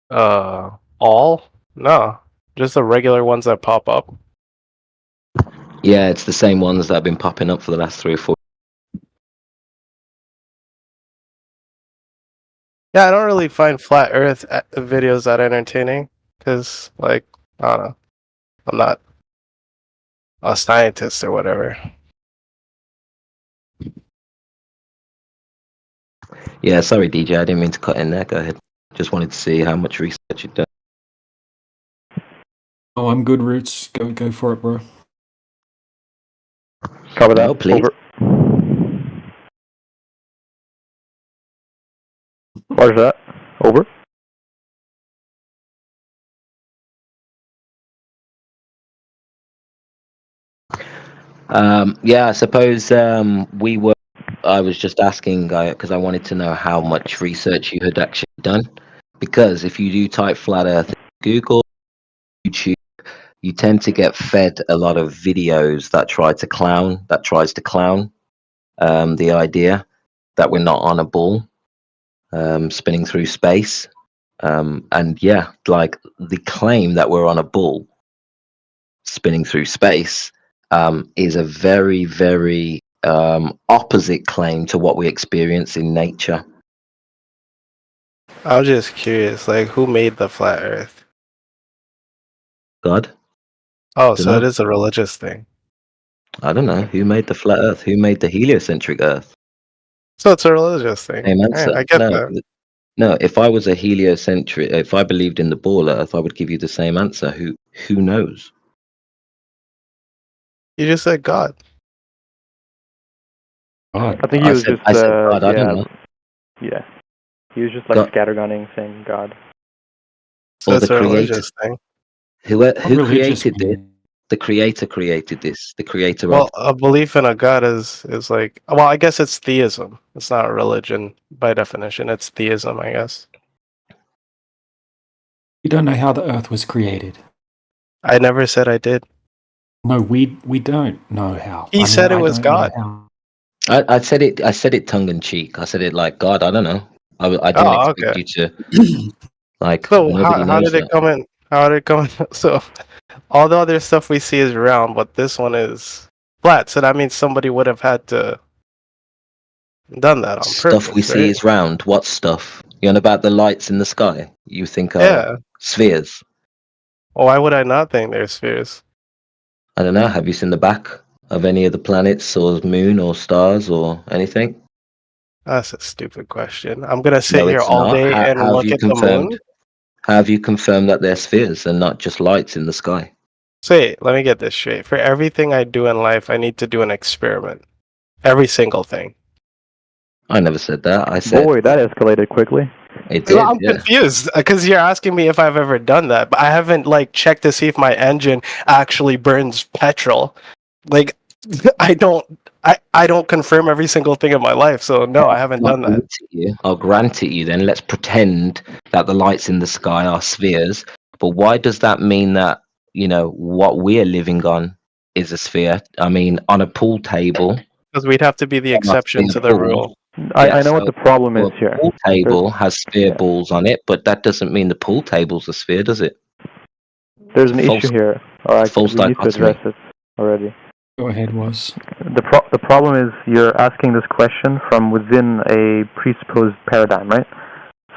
All? No. Just the regular ones that pop up. Yeah, it's the same ones that have been popping up for the last 3 or 4. Yeah, I don't really find flat Earth videos that entertaining because, like, I don't know, I'm not a scientist or whatever. Yeah, sorry, DJ, I didn't mean to cut in there. Go ahead. Just wanted to see how much research you'd done. Oh, I'm good, Roots. Go for it, bro. Cover that. No, please. Over. Where's that? Over. Yeah, I suppose I was just asking because I wanted to know how much research you had actually done. Because if you do type flat Earth in Google, YouTube, you tend to get fed a lot of videos that tries to clown the idea that we're not on a ball spinning through space. And yeah, like the claim that we're on a ball spinning through space is a very, very opposite claim to what we experience in nature. I'm just curious, like, who made the flat Earth? God. Oh, so it is a religious thing. I don't know. Who made the flat Earth? Who made the heliocentric Earth? So it's a religious thing. Same answer. I get that. No, if I was a heliocentric, if I believed in the ball Earth, I would give you the same answer. Who knows? You just said God. I think he was just. I said God. I don't know. Yeah, he was just like scattergunning, saying God. So it's a religious thing. Who created this? The creator created this. The creator Well, a belief in a God is like, well, I guess it's theism. It's not religion by definition. It's theism, I guess. You don't know how the Earth was created. I never said I did. No, we don't know how. He said it was God. I said it tongue in cheek. I said it like God. I don't know. I didn't expect you to like. So how did it come in? How did it come in? So all the other stuff we see is round, but this one is flat. So that means somebody would have had to done that on purpose. Stuff we see is round. What stuff? You on about the lights in the sky? You think are spheres? Well, why would I not think they're spheres? I don't know. Have you seen the back of any of the planets or moon or stars or anything? That's a stupid question. I'm gonna sit here all day and look at the moon. How have you confirmed that they're spheres and not just lights in the sky? So wait, let me get this straight. For everything I do in life, I need to do an experiment. Every single thing. I never said that. I said Boy, that escalated quickly. it did. Well, I'm Yeah. confused because you're asking me if I've ever done that, but I haven't like checked to see if my engine actually burns petrol. Like, I don't confirm every single thing in my life, so no, I haven't done that. I'll grant it you then. Let's pretend that the lights in the sky are spheres. But why does that mean that, you know, what we're living on is a sphere? I mean, on a pool table. Because we'd have to be the exception to the rule. I know what the problem is here. The pool table has sphere balls on it, but that doesn't mean the pool table's a sphere, does it? There's an issue here. False We need to dichotomy. address it already. Go ahead, Was. The problem is you're asking this question from within a presupposed paradigm, right?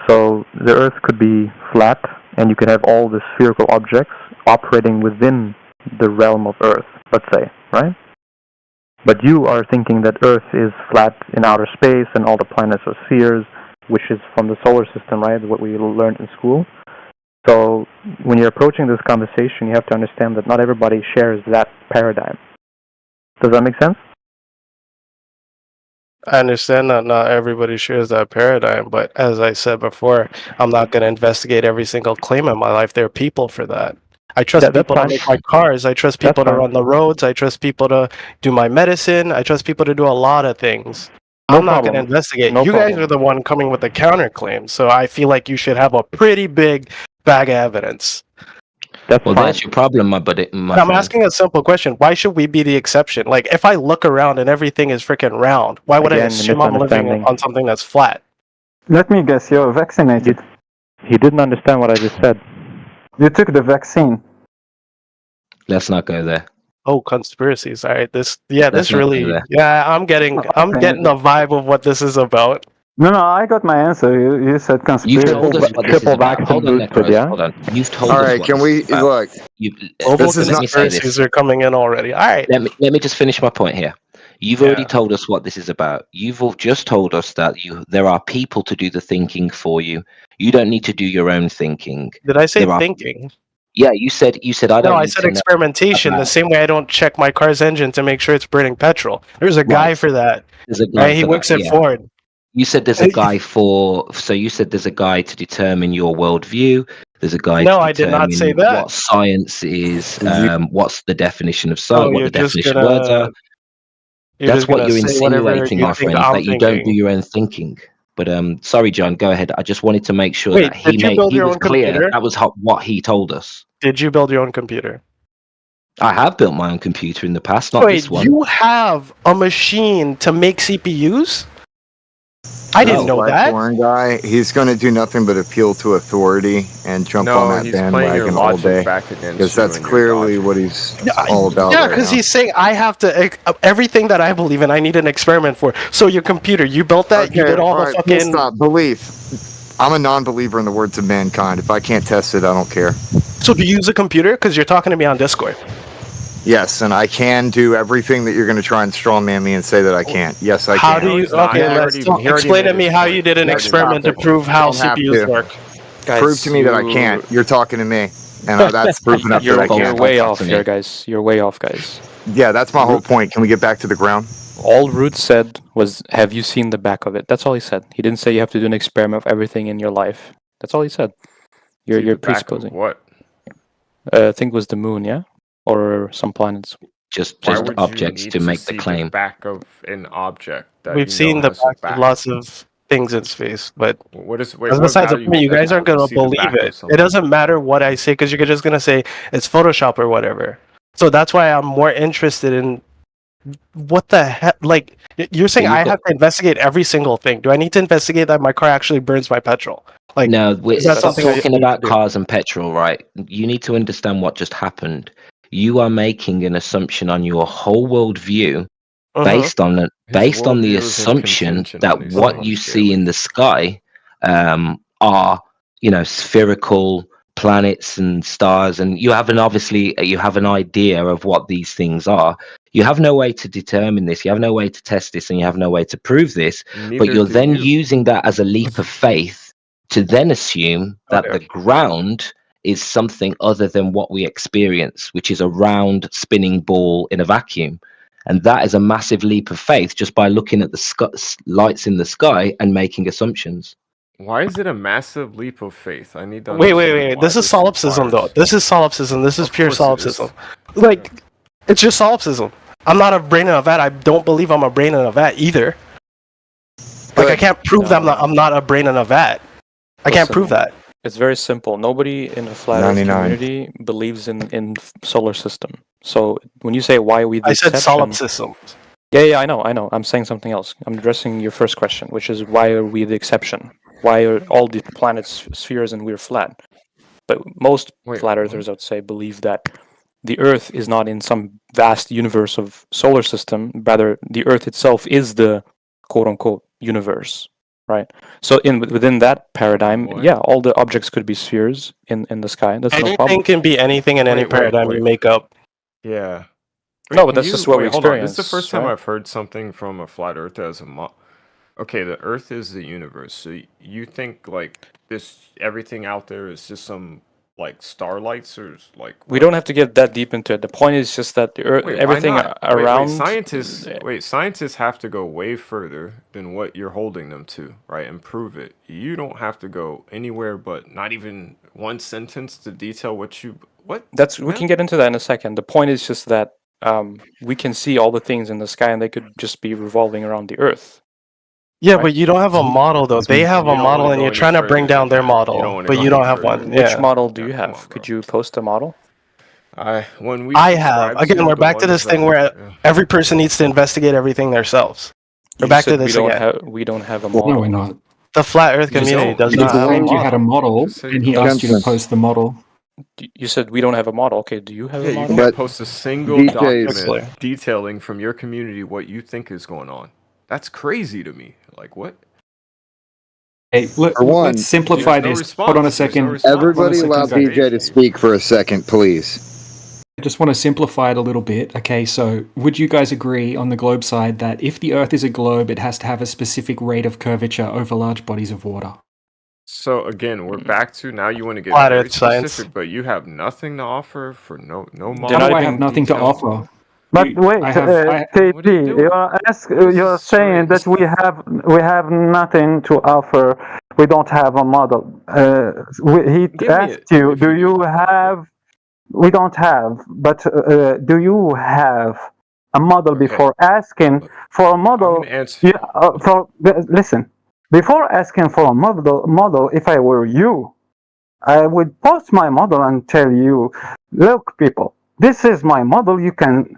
So the Earth could be flat, and you could have all the spherical objects operating within the realm of Earth, let's say, right? But you are thinking that Earth is flat in outer space and all the planets are spheres, which is from the solar system, right? What we learned in school. So when you're approaching this conversation, you have to understand that not everybody shares that paradigm. Does that make sense? I understand that not everybody shares that paradigm, but as I said before, I'm not going to investigate every single claim in my life. There are people for that. I trust people to make my cars. I trust people to run the roads. I trust people to do my medicine. I trust people to do a lot of things. I'm not going to investigate. You guys are the one coming with the counterclaim, so I feel like you should have a pretty big bag of evidence. That's your problem, my buddy. I'm asking a simple question. Why should we be the exception? Like, if I look around and everything is freaking round, why would I assume I'm living on something that's flat? Let me guess, you're vaccinated. He didn't understand what I just said. You took the vaccine. Let's not go there. Oh, conspiracies. All right. Let's This not really, go there. I'm getting the vibe of what this is about. No, I got my answer. You said conspiracy. You've told us what this is about. Hold on, Necros, hold on. You've told us Alright, what can this we is about. look? This is not conspiracies are coming in already. All right. Let me just finish my point here. You've already told us what this is about. You've just told us that there are people to do the thinking for you. You don't need to do your own thinking. Did I say There are- thinking? Yeah, you said I don't. No, I need said to know experimentation. about- The same way I don't check my car's engine to make sure it's burning petrol. There's a guy for that. There's a guy Right? He for works that, at yeah. Ford. You said there's a guy so you said there's a guy to determine your worldview. There's a guy No, to I did not say determine that. what science is, what's the definition of Oh, science, what you're the just definition of words gonna- are. you're That's just what gonna you're say whatever insinuating, you my think friend, I'm that you don't do thinking. your own thinking. But sorry, John, go ahead. I just wanted to make sure Wait, that he did you made build he your was own clear. computer? That was what he told us. Did you build your own computer? I have built my own computer in the past, not Wait, this one. you have a machine to make CPUs? I didn't know that. Foreign guy, he's going to do nothing but appeal to authority and jump No, on that he's playing your bandwagon all logic day. back against Because you that's and your clearly what he's all about. Yeah, right because now. he's saying I have to everything that I believe in. I need an experiment for. So your computer, you built that. You did all the alright, fucking. stop. Belief. I'm a non-believer in the words of mankind. If I can't test it, I don't care. So do you use a computer? Because you're talking to me on Discord. Yes, and I can do everything that you're going to try and strawman me and say that I can't. Yes, I How can. do you? Okay, let's talk. Explain to me how you did an experiment to prove how CPUs work. Prove to me that I can't. You're talking to me, and that's proof enough that I You're can't. way off here, guys. You're way off, guys. Yeah, that's my whole point. Can we get back to the ground? All Root said was, "Have you seen the back of it?" That's all he said. He didn't say you have to do an experiment of everything in your life. That's all he said. You're the back of presupposing. what? I think it was the moon, yeah, or some planets. Just Why would you objects need to make the see claim. back of an object that We've you seen know the has a back of lots of things in space, but What is? Wait, that's what besides the value point. You would that guys aren't have gonna see the believe back of it. It something? doesn't matter what I say because you're just gonna say it's Photoshop or whatever. So that's why I'm more interested in what the heck. Like you're saying, I have to investigate every single thing. Do I need to investigate that my car actually burns my petrol? Like No, we're is that something I talking need to about do? cars and petrol, right? You need to understand what just happened. You are making an assumption on your whole worldview based on the worldview is assumption contingent that on these what things, you see in the sky are, you know, spherical planets and stars, and you have an idea of what these things are. You have no way to determine this. You have no way to test this, and you have no way to prove this. Neither But you're do then you. using that as a leap of faith to then assume that the ground is something other than what we experience, which is a round spinning ball in a vacuum. And that is a massive leap of faith just by looking at the lights in the sky and making assumptions. Why is it a massive leap of faith? I need to Wait. This is solipsism, though. This is solipsism. This is pure solipsism. Like, it's just solipsism. I'm not a brain in a vat. I don't believe I'm a brain in a vat either. Like, I can't prove that I'm not a brain in a vat. I can't prove that. It's very simple. Nobody in the flat Earth community believes in solar system. So when you say why are we the exception, solipsism. Yeah, I know. I'm saying something else. I'm addressing your first question, which is why are we the exception? Why are all the planets spheres and we're flat? But most flat earthers, I would say, believe that the Earth is not in some vast universe of solar system. Rather, the Earth itself is the quote-unquote universe, right? So within that paradigm, all the objects could be spheres in the sky. That's no problem. Anything can be anything in any paradigm you make up. Yeah. No, but that's just what we experience. This is the first time I've heard something from a flat earther as a okay, the Earth is the universe. So you think like everything out there is just some like starlights or like we don't have to get that deep into it. The point is just that the Earth, everything around. Scientists have to go way further than what you're holding them to, right? And prove it. You don't have to go anywhere, but not even one sentence to detail what. We can get into that in a second. The point is just that we can see all the things in the sky, and they could just be revolving around the Earth. Yeah, right? But you don't have a model, though. They have a model, and you're trying to bring down their model, but you don't have one. Which model do you have? Could you post a model? I have. Again, we're back to this thing where every person needs to investigate everything themselves. We're back to this again. We don't have a model. No, we're not. The flat Earth community does not have a model. You had a model, and he asked you to post the model. You said we don't have a model. Okay, do you have a model? You can't post a single document detailing from your community what you think is going on. That's crazy to me. Like, what? Hey, let's simplify this. Hold on a second. Everybody allow DJ to speak for a second, please. I just want to simplify it a little bit. Okay, so would you guys agree on the globe side that if the Earth is a globe, it has to have a specific rate of curvature over large bodies of water? So again, we're back to now. You want to get flat very Earth specific, science, but you have nothing to offer for no model. How do I have nothing to offer? But wait, KP, you're saying that we have nothing to offer. We don't have a model. He asked you, do you have? We don't have, but do you have a model before asking for a model? Listen. Before asking for a model, if I were you, I would post my model and tell you, look, people, this is my model. You can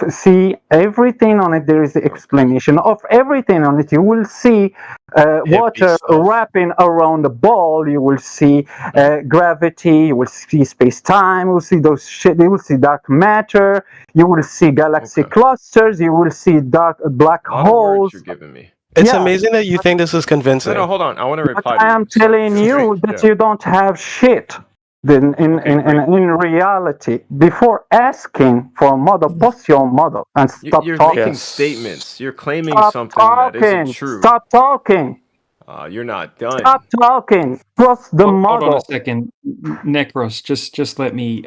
see everything on it. There is the explanation of everything on it. You will see water wrapping around the ball. You will see gravity. You will see space-time. You will see those shit. You will see dark matter. You will see galaxy clusters. You will see black holes. You're giving me. It's amazing that you think this is convincing. No, hold on. I want to reply. But I am telling you that you don't have shit. Then in reality, before asking for a model, post your model and stop you're talking. making statements. You're claiming something talking. that isn't true. Stop talking. You're not done. Stop talking. Post the model. Hold on a second, Necros. Just let me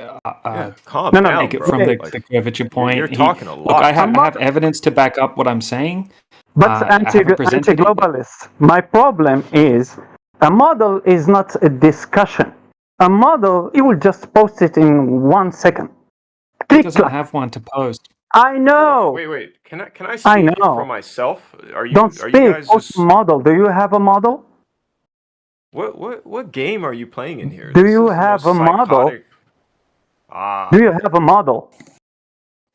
calm down, make it from the curvature point. You're talking a lot. Look, I have evidence to back up what I'm saying. But anti-globalist, my problem is a model is not a discussion. A model, you will just post it in 1 second. It doesn't have one to post. I know. Wait. Can I speak for myself? Don't speak. Are you guys Post model. Do you have a model? What game are you playing in here? Do you have a model? Do you have a model?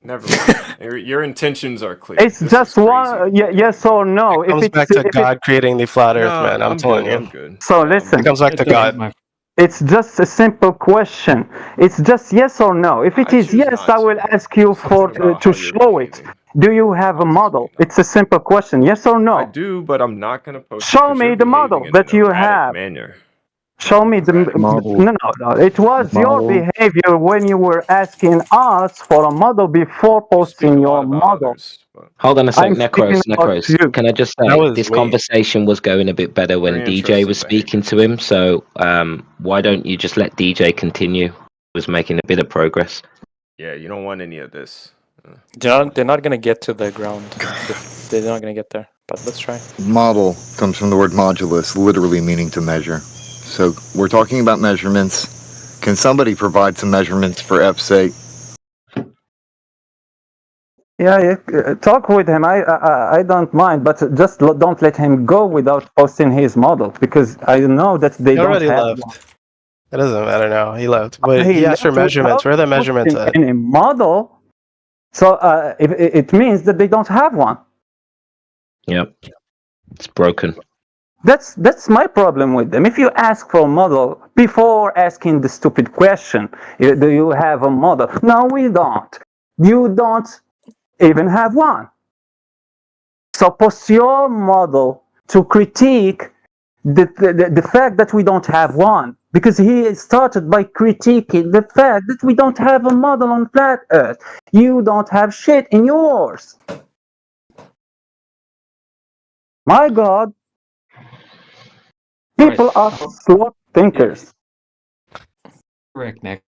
Never mind. Your intentions are clear. It's just one yes or no. It comes back to God creating the flat Earth, man. I'm telling you. So listen. It comes back to God. It's just a simple question. It's just yes or no. If it is yes, I will ask you to show it. Do you have a model? It's a simple question. Yes or no? I do, but I'm not going to post. Show me the model that you have. Show me the model. no. It was your Model. behavior when you were asking us for a model before posting your model. Hold on a sec, I'm speaking about Necros. you. Can I just That say was this me. conversation was going a bit better when Very DJ was interesting speaking to him. So why don't you just let DJ continue? He was making a bit of progress. Yeah, you don't want any of this. They're not gonna get to the ground. They're not gonna get there. But let's try. Model comes from the word modulus, literally meaning to measure. So we're talking about measurements. Can somebody provide some measurements for F's sake? Yeah, talk with him. I don't mind, but just don't let him go without posting his model, because I know that they He don't already have left. one. It doesn't matter now. He left. But he asked for left measurements. without Where are the measurements posting at? any model, so it means that they don't have one. Yep, it's broken. That's my problem with them. If you ask for a model before asking the stupid question, do you have a model? No, we don't. You don't even have one. So post your model to critique the fact that we don't have one, because he started by critiquing the fact that we don't have a model on flat Earth. You don't have shit in yours. My God. People are slot thinkers. Correct, Nick.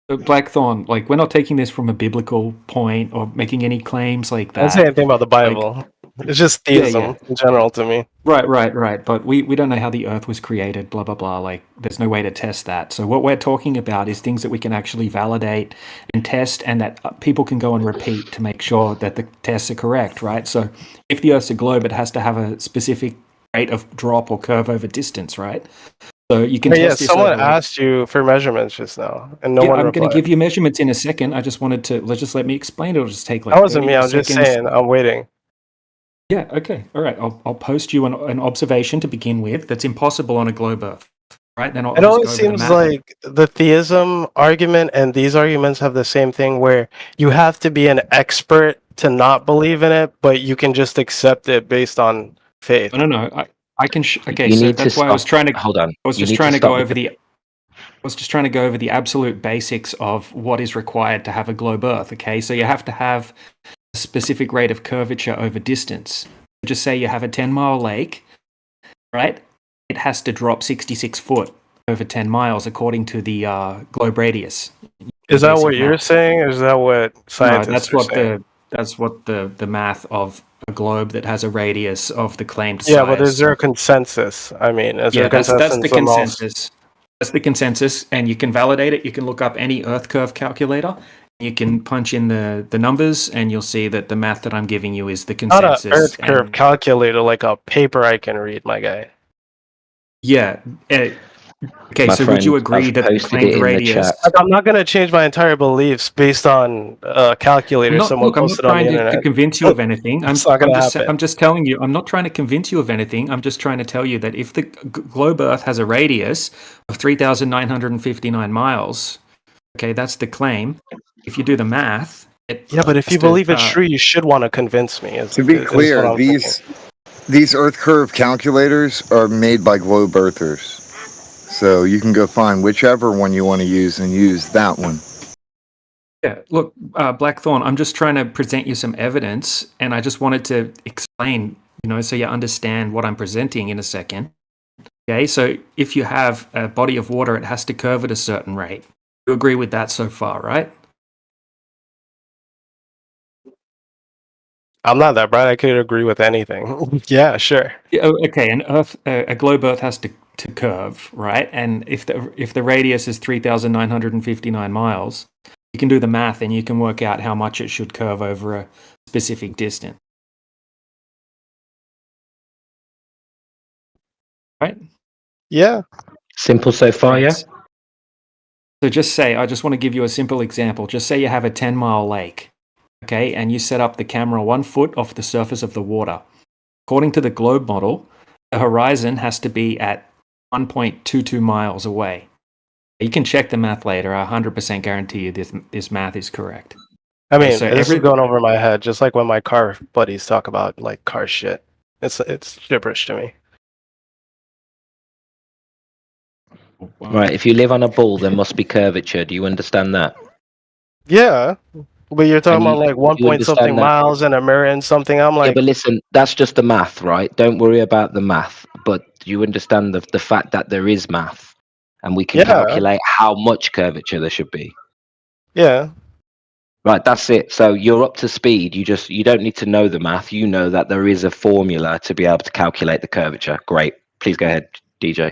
But Blackthorn, like, we're not taking this from a biblical point or making any claims like I don't that. say anything about the Bible. It's just theism in general to me. Right. But we don't know how the earth was created, blah, blah, blah. Like, there's no way to test that. So what we're talking about is things that we can actually validate and test, and that people can go and repeat to make sure that the tests are correct, right? So if the earth's a globe, it has to have a specific rate of drop or curve over distance, right? So you can test this someone over, asked you for measurements just now, and no one I'm replied. going to give you measurements in a second. I just wanted to just let me explain. It'll just take like That wasn't 30 me. I was just seconds. saying. I'm waiting. Yeah. Okay. All right. I'll post you an observation to begin with. That's impossible on a globe Earth, right? Then I'll It just always go over the seems map. like the theism argument and these arguments have the same thing, where you have to be an expert to not believe in it, but you can just accept it based on faith. No. I can. Okay. You So need to that's why I was stop. trying to. Hold on. I was You just need trying to stop go with over the. I was just trying to go over the absolute basics of what is required to have a globe Earth. Okay. So you have to have a specific rate of curvature over distance. Just say you have a 10-mile lake, right? It has to drop 66 foot over 10 miles according to the globe radius. Is that Basic what you're math. saying, or is that what scientists No, that's are what saying? that's what the math of a globe that has a radius of the claimed Yeah, size. but is there a consensus? I mean, is there a That's consensus the amongst- consensus. That's the consensus, and you can validate it. You can look up any Earth curve calculator. You can punch in the numbers, and you'll see that the math that I'm giving you is the Not consensus. an Earth curve and- calculator, like a paper I can read, my guy. Yeah. Okay, My so would you friend, agree I've that the posted claimed it in the radius? chat. Like, I'm not going to change my entire beliefs based on a calculator someone I'm not posted on the trying to internet. convince you of anything. It's not going to happen. I'm just telling you. I'm not trying to convince you of anything. I'm just trying to tell you that if the globe Earth has a radius of 3,959 miles, okay, that's the claim. If you do the math, Yeah, but if you believe it's true, you should want to convince me. To be clear, these Earth curve calculators are made by globe earthers. So you can go find whichever one you want to use and use that one. Yeah, look, Blackthorn, I'm just trying to present you some evidence, and I just wanted to explain, so you understand what I'm presenting in a second. Okay, so if you have a body of water, it has to curve at a certain rate. You agree with that so far, right? I'm not that bright. I could agree with anything. Yeah, sure. Yeah, okay, a globe Earth has to curve, right? And if the radius is 3,959 miles, you can do the math and you can work out how much it should curve over a specific distance. Right? Yeah. Simple so far, yeah? So I just want to give you a simple example. Just say you have a 10-mile lake, okay, and you set up the camera 1 foot off the surface of the water. According to the globe model, the horizon has to be at 1.22 miles away. You can check the math later. I 100% guarantee you this math is correct. I mean, Okay, so this is going over my head, just like when my car buddies talk about like car shit. It's gibberish to me. Right. If you live on a ball, there must be curvature. Do you understand that? Yeah, but you're talking about like one you point something understand that? miles and a mirror and something. I'm Yeah, like, but listen, that's just the math, right? Don't worry about the math. But do you understand the fact that there is math, and we can yeah, calculate how much curvature there should be? yeah. Right, that's it. So you're up to speed. You don't need to know the math. You know that there is a formula to be able to calculate the curvature. Great. Please go ahead, DJ.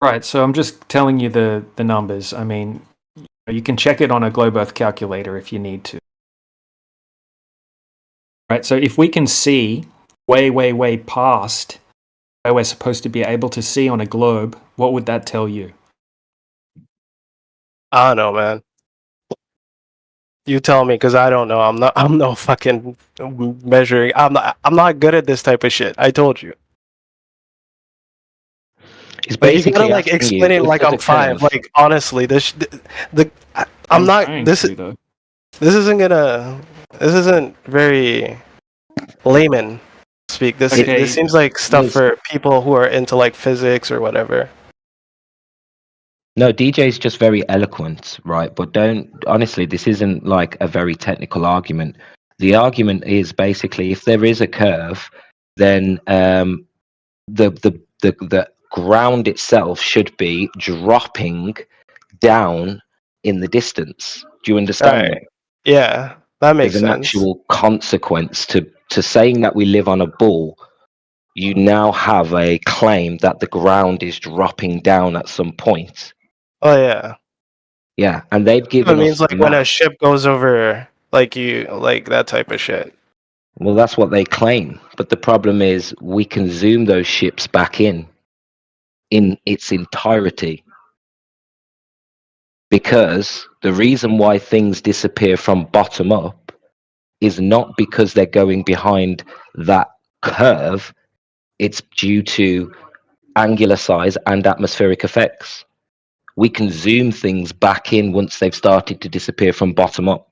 Right, so I'm just telling you the numbers. I mean, you can check it on a globe earth calculator if you need to. Right, so if we can see way past where we're supposed to be able to see on a globe, what would that tell you? I don't know, man. You tell me, because I don't know. I'm no fucking measuring. I'm not good at this type of shit. I told you. He's But you basically gotta like asking explain you, it like does I'm a 5. curve- Like honestly, I'm not. This isn't very layman speak. This seems like stuff for people who are into like physics or whatever. No, DJ's just very eloquent, right? But honestly, this isn't like a very technical argument. The argument is basically if there is a curve, then the ground itself should be dropping down in the distance. Do you understand? Right. Yeah, that makes There's an sense. actual consequence to saying that we live on a ball. You now have a claim that the ground is dropping down at some point. Oh yeah. Yeah, and they've given It means us like when a math. ship goes over, like that type of shit. Well, that's what they claim. But the problem is we can zoom those ships back in its entirety. Because the reason why things disappear from bottom up is not because they're going behind that curve. It's due to angular size and atmospheric effects. We can zoom things back in once they've started to disappear from bottom up.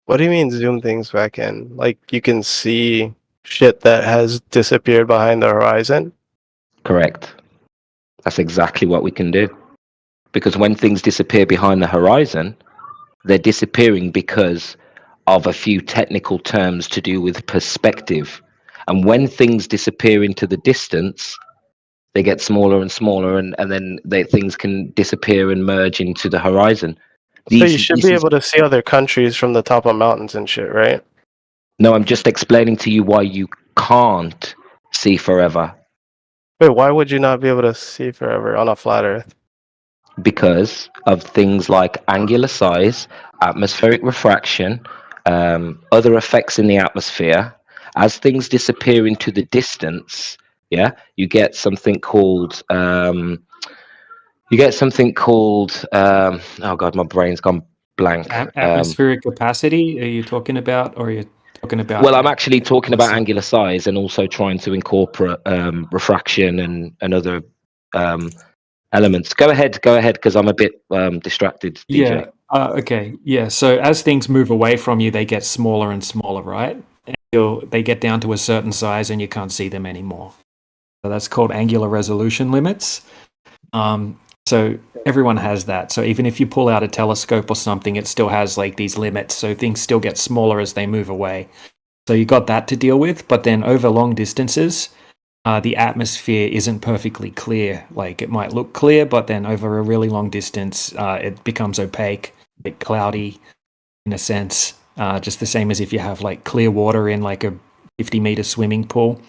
What do you mean zoom things back in? Like you can see shit that has disappeared behind the horizon? Correct. That's exactly what we can do. Because when things disappear behind the horizon, they're disappearing because of a few technical terms to do with perspective. And when things disappear into the distance, they get smaller and smaller, and then things can disappear and merge into the horizon. So you should be able to see other countries from the top of mountains and shit, right? No, I'm just explaining to you why you can't see forever. Wait, why would you not be able to see forever on a flat Earth? Because of things like angular size, atmospheric refraction, other effects in the atmosphere. As things disappear into the distance, yeah, you get something called oh god, my brain's gone blank. Atmospheric capacity? Are you talking about, or are you talking about? Well, I'm actually talking about angular size and also trying to incorporate refraction and other elements. Go ahead, because I'm a bit distracted, DJ. Yeah. Okay. Yeah. So as things move away from you, they get smaller and smaller, right? Until they get down to a certain size and you can't see them anymore. So that's called angular resolution limits. So everyone has that. So even if you pull out a telescope or something, it still has like these limits. So things still get smaller as they move away. So you got that to deal with. But then over long distances, the atmosphere isn't perfectly clear. Like it might look clear, but then over a really long distance, it becomes opaque, a bit cloudy in a sense. Just the same as if you have like clear water in like a 50-meter swimming pool.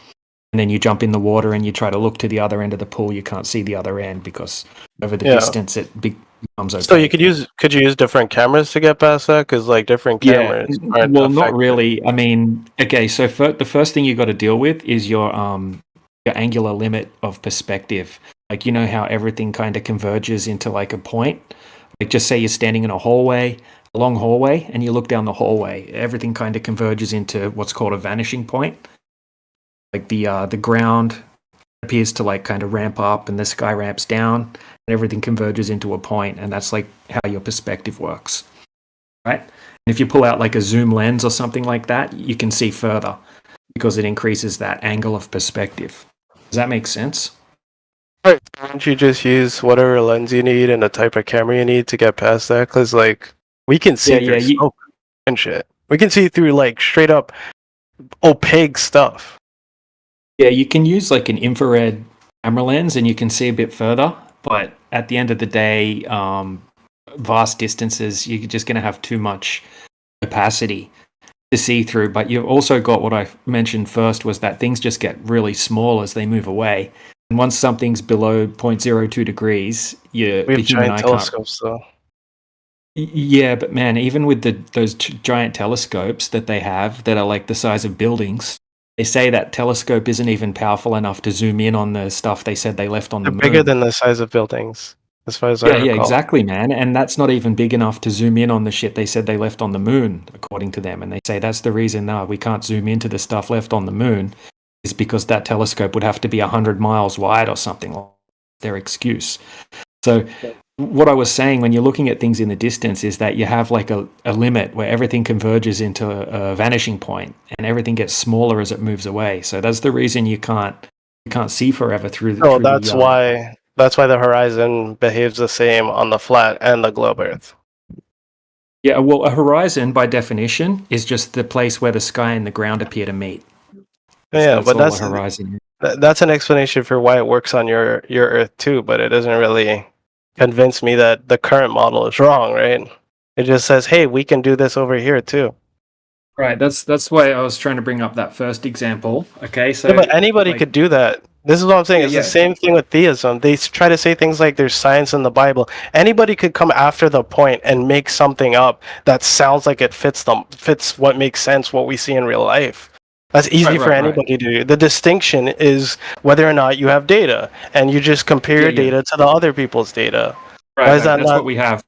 And then you jump in the water and you try to look to the other end of the pool, you can't see the other end because over the distance it becomes opaque. So could you use different cameras to get past that? Because like different cameras aren't well, not affected. really. I mean, okay, so the first thing you got to deal with is your angular limit of perspective. Like, you know how everything kind of converges into like a point? Like just say you're standing in a long hallway, and you look down the hallway, everything kind of converges into what's called a vanishing point. Like the ground appears to like kind of ramp up and the sky ramps down and everything converges into a point, and that's like how your perspective works, right? And if you pull out like a zoom lens or something like that, you can see further because it increases that angle of perspective. Does that make sense? Right. Why don't you just use whatever lens you need and the type of camera you need to get past that? Because, like, we can see through smoke and shit. We can see through, like, straight up opaque stuff. Yeah, you can use, like, an infrared camera lens and you can see a bit further. But at the end of the day, vast distances, you're just going to have too much opacity to see through. But you've also got what I mentioned first was that things just get really small as they move away. And once something's below 0.02 degrees, We have giant telescopes, though. Yeah, but man, even with those giant telescopes that they have that are like the size of buildings, they say that telescope isn't even powerful enough to zoom in on the stuff they said they left on the They're moon. bigger than the size of buildings, as far as I recall. Yeah, exactly, man. And that's not even big enough to zoom in on the shit they said they left on the moon, according to them. And they say that's the reason we can't zoom into the stuff left on the moon, is because that telescope would have to be 100 miles wide or something. Their excuse. So what I was saying when you're looking at things in the distance is that you have like a limit where everything converges into a vanishing point and everything gets smaller as it moves away. So that's the reason you can't see forever through the No, that's why the horizon behaves the same on the flat and the globe Earth. Yeah, well, a horizon by definition is just the place where the sky and the ground appear to meet. Yeah, but that's all a horizon. That's an explanation for why it works on your Earth too, but it doesn't really convince me that the current model is wrong, right? It just says, hey, we can do this over here too. Right, that's why I was trying to bring up that first example. Okay, so Yeah, but anybody could do that. This is what I'm saying. It's the same thing with theism. They try to say things like there's science in the Bible. Anybody could come after the point and make something up that sounds like it fits what makes sense, what we see in real life. That's easy for anybody to do. The distinction is whether or not you have data, and you just compare your data to the other people's data. Right, Why is that that's what we have.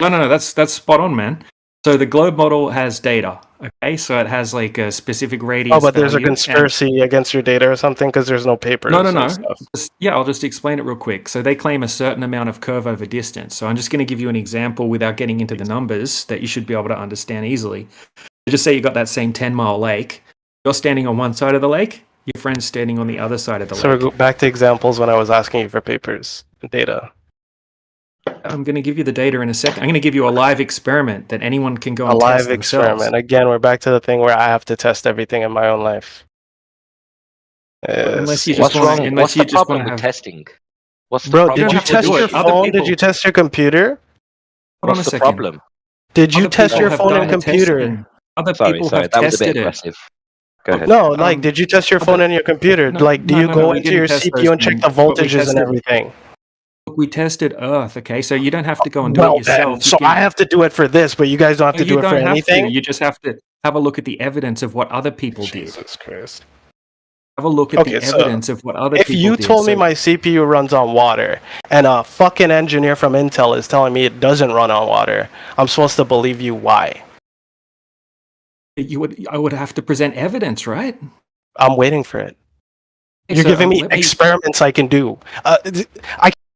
No, that's spot on, man. So the globe model has data. Okay, so it has like a specific radius. Oh, but there's a value, conspiracy against your data or something because there's no papers. No. and stuff. I'll just explain it real quick. So they claim a certain amount of curve over distance. So I'm just going to give you an example without getting into the numbers that you should be able to understand easily. Just say you got that same 10-mile lake. You're standing on one side of the lake. Your friend's standing on the other side of the lake. So we go back to examples when I was asking you for papers and data. I'm going to give you the data in a second. I'm going to give you a live experiment that anyone can go and A test live themselves. experiment. Again, we're back to the thing where I have to test everything in my own life. Unless you What's just want wrong? to, What's the problem have... with testing? What's the Bro, problem? did you test your phone? Did you test your computer? Hold on a What's the second. problem? Did you Other test people your have phone done and the computer? testing. Other Sorry, people sorry, have that was a bit tested it. aggressive. Go ahead. No, like, did you test your phone and your computer? Like, do you go we into didn't your test those CPU and check the things, but we voltages and tested- everything? We tested Earth, okay? So you don't have to go and do Well, it yourself. then, so I have to do it for this, but you guys don't have to do it for anything? You just have to have a look at the evidence of what other people did. Jesus Christ. Have a look at the evidence of what other if people you did. told me my CPU runs on water and a fucking engineer from Intel is telling me it doesn't run on water, I'm supposed to believe you. Why? I would have to present evidence, right? I'm waiting for it. You're So, giving me let me- experiments I can do.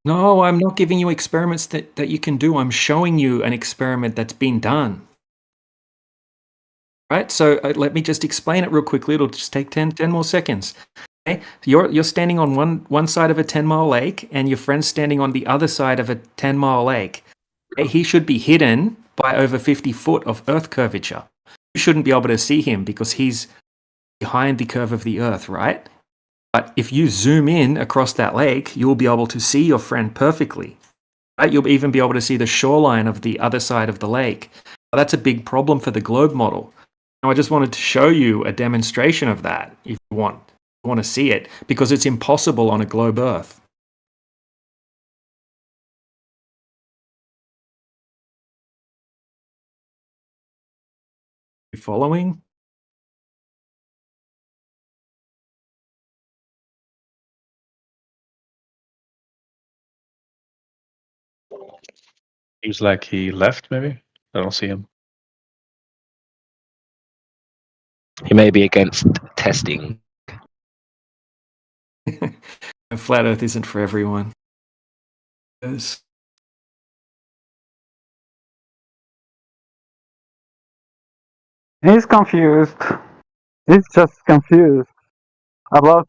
No, I'm not giving you experiments that you can do. I'm showing you an experiment that's been done. Right? So let me just explain it real quickly. It'll just take 10 more seconds. Okay? You're standing on one side of a 10-mile lake, and your friend's standing on the other side of a 10-mile lake. Okay? He should be hidden by over 50 foot of Earth curvature. You shouldn't be able to see him because he's behind the curve of the Earth, right? But if you zoom in across that lake, you'll be able to see your friend perfectly. Right? You'll even be able to see the shoreline of the other side of the lake. Now, that's a big problem for the globe model. Now, I just wanted to show you a demonstration of that if you want to see it, because it's impossible on a globe Earth. You following? Seems like he left, maybe? I don't see him. He may be against testing. A flat Earth isn't for everyone. Yes. He's confused. He's just confused about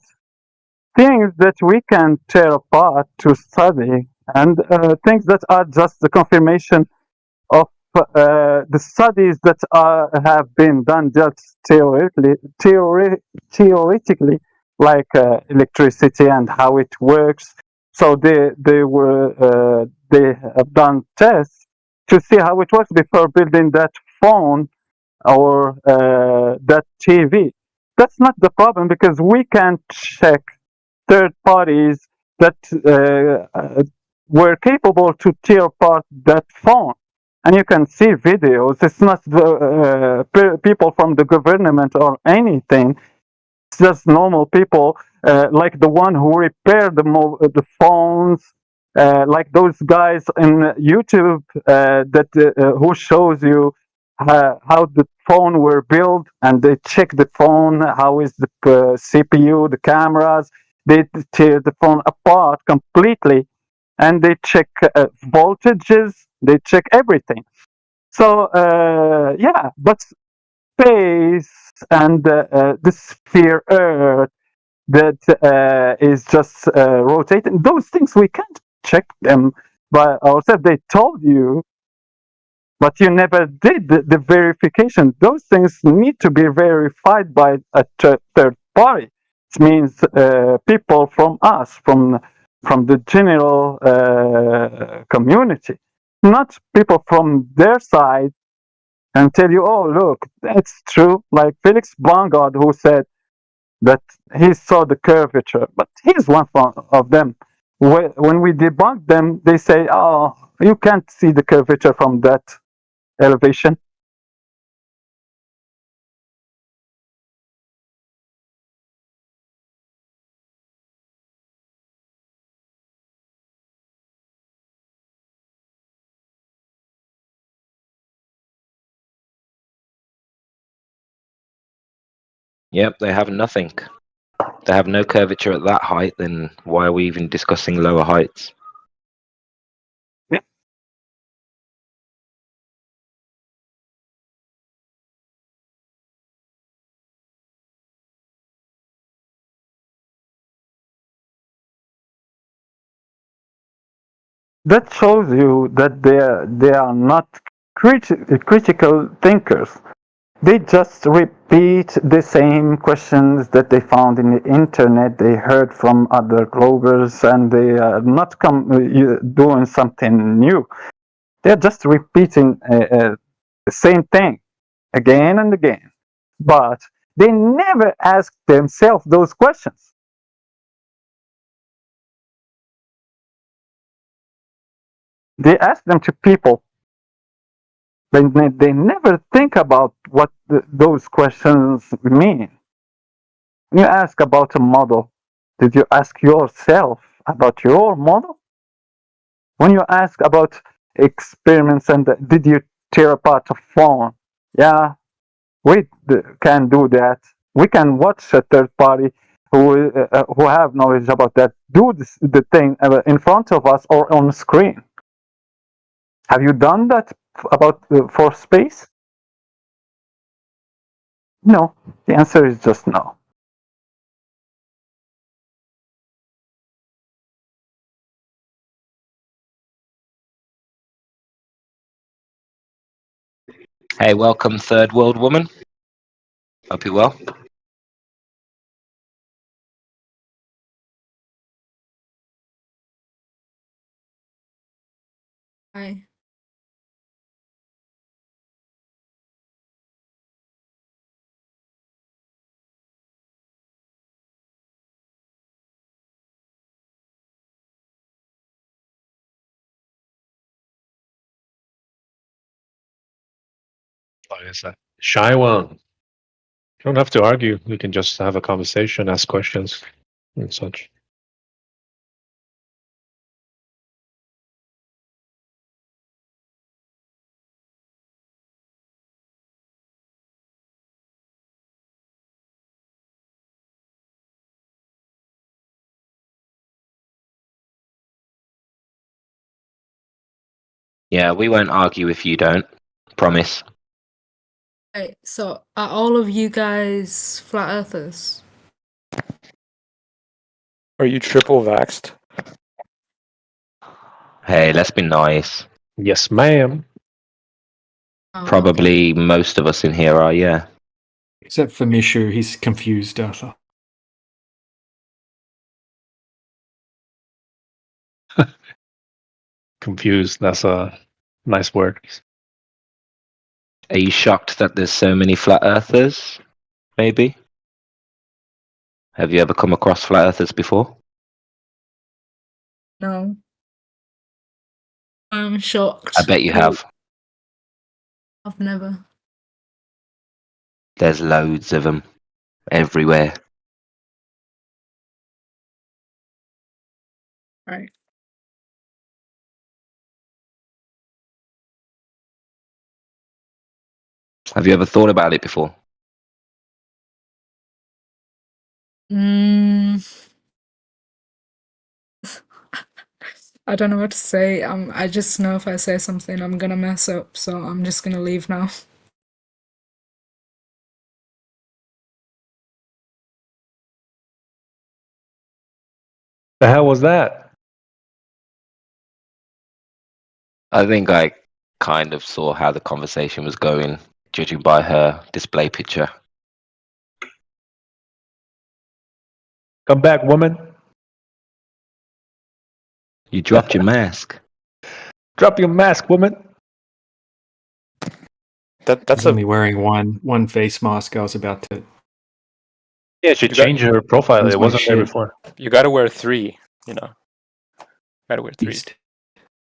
things that we can tear apart to study, and things that are just the confirmation of the studies that have been done just theoretically, like electricity and how it works. So they have done tests to see how it works before building that phone or that TV. That's not the problem, because we can check third parties that were capable to tear apart that phone. And you can see videos. It's not people from the government or anything. It's just normal people, like the one who repaired the phones, like those guys in YouTube that who shows you how the phone were built, and they check the phone, how is the CPU, the cameras. They tear the phone apart completely, and they check voltages, they check everything. So yeah, but space and the sphere Earth that is just rotating, those things we can't check them by ourselves. They told you, but you never did the verification. Those things need to be verified by a third party. It means people from us, from the general community, not people from their side, and tell you, oh, look, it's true. Like Felix Bongard, who said that he saw the curvature, but he's one of them. When we debunk them, they say, oh, you can't see the curvature from that elevation. Yep, they have nothing. They have no curvature at that height, then why are we even discussing lower heights? Yeah. That shows you that they are not critical thinkers. They just repeat the same questions that they found in the internet, they heard from other bloggers, and they are not doing something new. They're just repeating the same thing again and again. But they never ask themselves those questions. They ask them to people. They never think about what those questions mean. When you ask about a model, did you ask yourself about your model? When you ask about experiments and did you tear apart a phone? Yeah, we can do that. We can watch a third party who have knowledge about that do the thing in front of us or on the screen. Have you done that about for space? No. The answer is just no. Hey, welcome, third world woman. Hope you're well. Hi. Like I said, shy one. You don't have to argue. We can just have a conversation, ask questions, and such. Yeah, we won't argue if you don't. Promise. Right, so are all of you guys flat earthers? Are you triple vaxxed? Hey, let's be nice. Yes, ma'am. Probably most of us in here are, yeah. Except for Mishu, he's confused, Arthur. Confused. That's a nice word. Are you shocked that there's so many flat earthers? Maybe? Have you ever come across flat earthers before? No. I'm shocked. I bet you have. I've never. There's loads of them everywhere. Right. Have you ever thought about it before? I don't know what to say. I just know if I say something, I'm gonna mess up, so I'm just gonna leave now. The hell was that? I think I kind of saw how the conversation was going, judging by her display picture. Come back, woman. You dropped your mask. Drop your mask, woman. That's only wearing one face mask. I was about to. Yeah, she changed her profile. It wasn't there before. You gotta wear 3, you know. Gotta wear 3.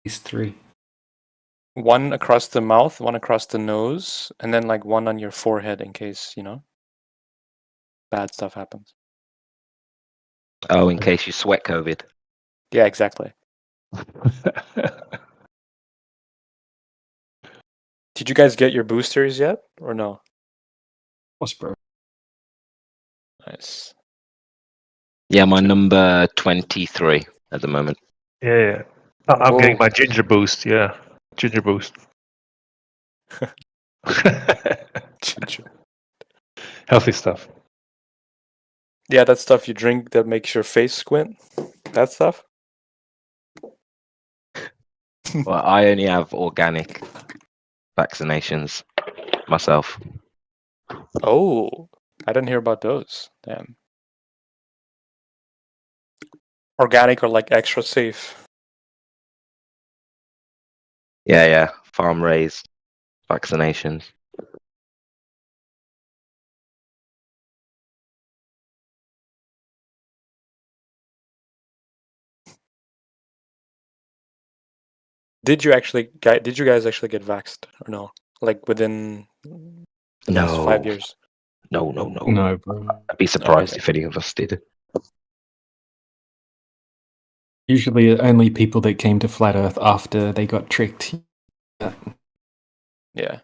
These 3. One across the mouth, one across the nose, and then like one on your forehead in case, you know, bad stuff happens. Oh, in case you sweat COVID. Yeah, exactly. Did you guys get your boosters yet, or no? Nice. Yeah, my number 23 at the moment. Yeah. I'm getting my ginger boost. Yeah. Ginger boost. Ginger. Healthy stuff. Yeah, that stuff you drink that makes your face squint. That stuff. Well, I only have organic vaccinations myself. Oh, I didn't hear about those. Damn. Organic or like extra safe? Yeah. Farm raised vaccinations. Did you guys actually get vaxxed or no? Like within the last 5 years? No. No, bro. I'd be surprised if any of us did. Usually only people that came to Flat Earth after they got tricked. Yeah.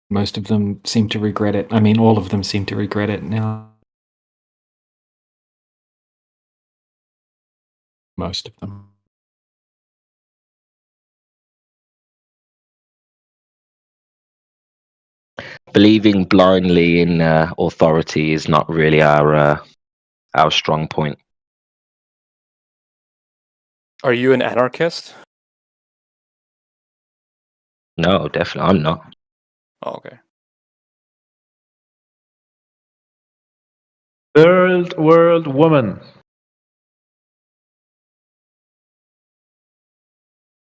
Most of them seem to regret it. I mean, all of them seem to regret it now. Most of them. Believing blindly in authority is not really our strong point. Are you an anarchist? No, definitely, I'm not. Oh, okay. Third world woman.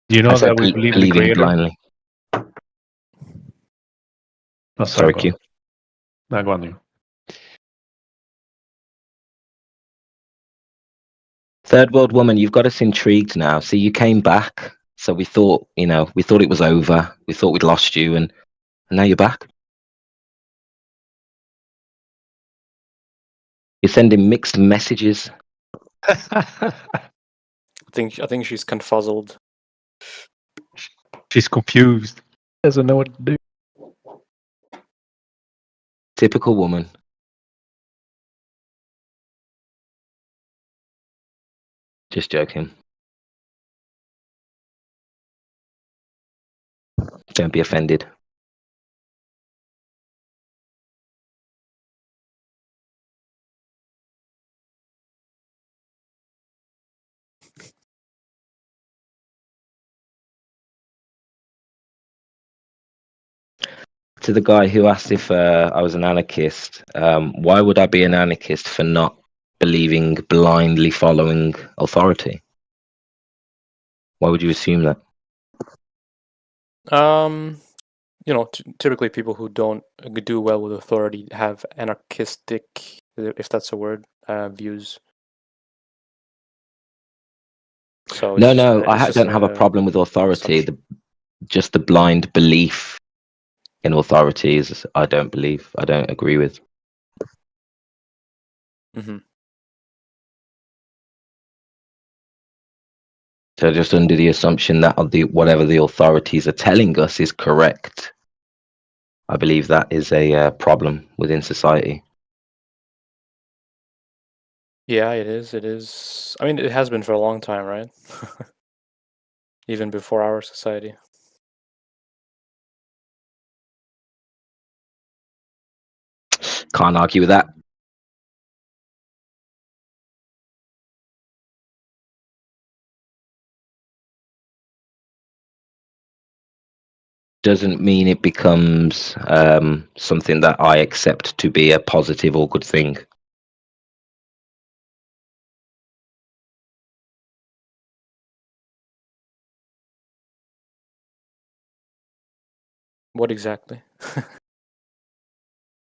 Do you know that we believe in the believing creator? blindly. Oh, Sorry, Q. No, go on you. Third world woman, you've got us intrigued now. See, you came back, so we thought it was over. We thought we'd lost you, and now you're back. You're sending mixed messages. I think she's confuzzled. She's confused. Doesn't know what to do. Typical woman. Just joking. Don't be offended. to the guy who asked if I was an anarchist, why would I be an anarchist for not believing blindly following authority? Why would you assume that? Typically people who don't do well with authority have anarchistic, if that's a word, views. So No, I don't have a problem with authority. Just the blind belief in authorities, I don't agree with. Mm-hmm. So just under the assumption that whatever the authorities are telling us is correct, I believe that is a problem within society. Yeah, it is. It is. I mean, it has been for a long time, right? Even before our society. Can't argue with that. Doesn't mean it becomes something that I accept to be a positive or good thing. What exactly?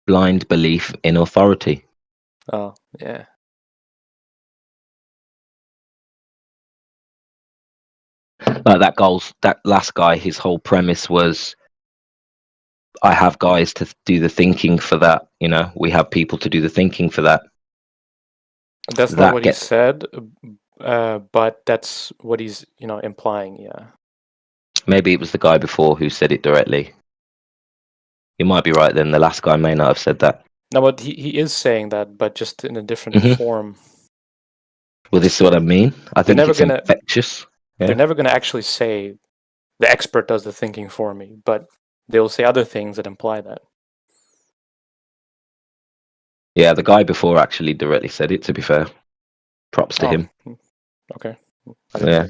Blind belief in authority. Oh, yeah. That last guy, his whole premise was, I have guys to do the thinking for that. We have people to do the thinking for that. That's not what he said, but that's what he's, implying. Yeah. Maybe it was the guy before who said it directly. You might be right then. The last guy may not have said that. No, but he is saying that, but just in a different form. Well, this is what I mean. I think it's infectious. Yeah. They're never going to actually say the expert does the thinking for me, but they'll say other things that imply that. Yeah, the guy before actually directly said it, to be fair. Props to him. Okay. Yeah.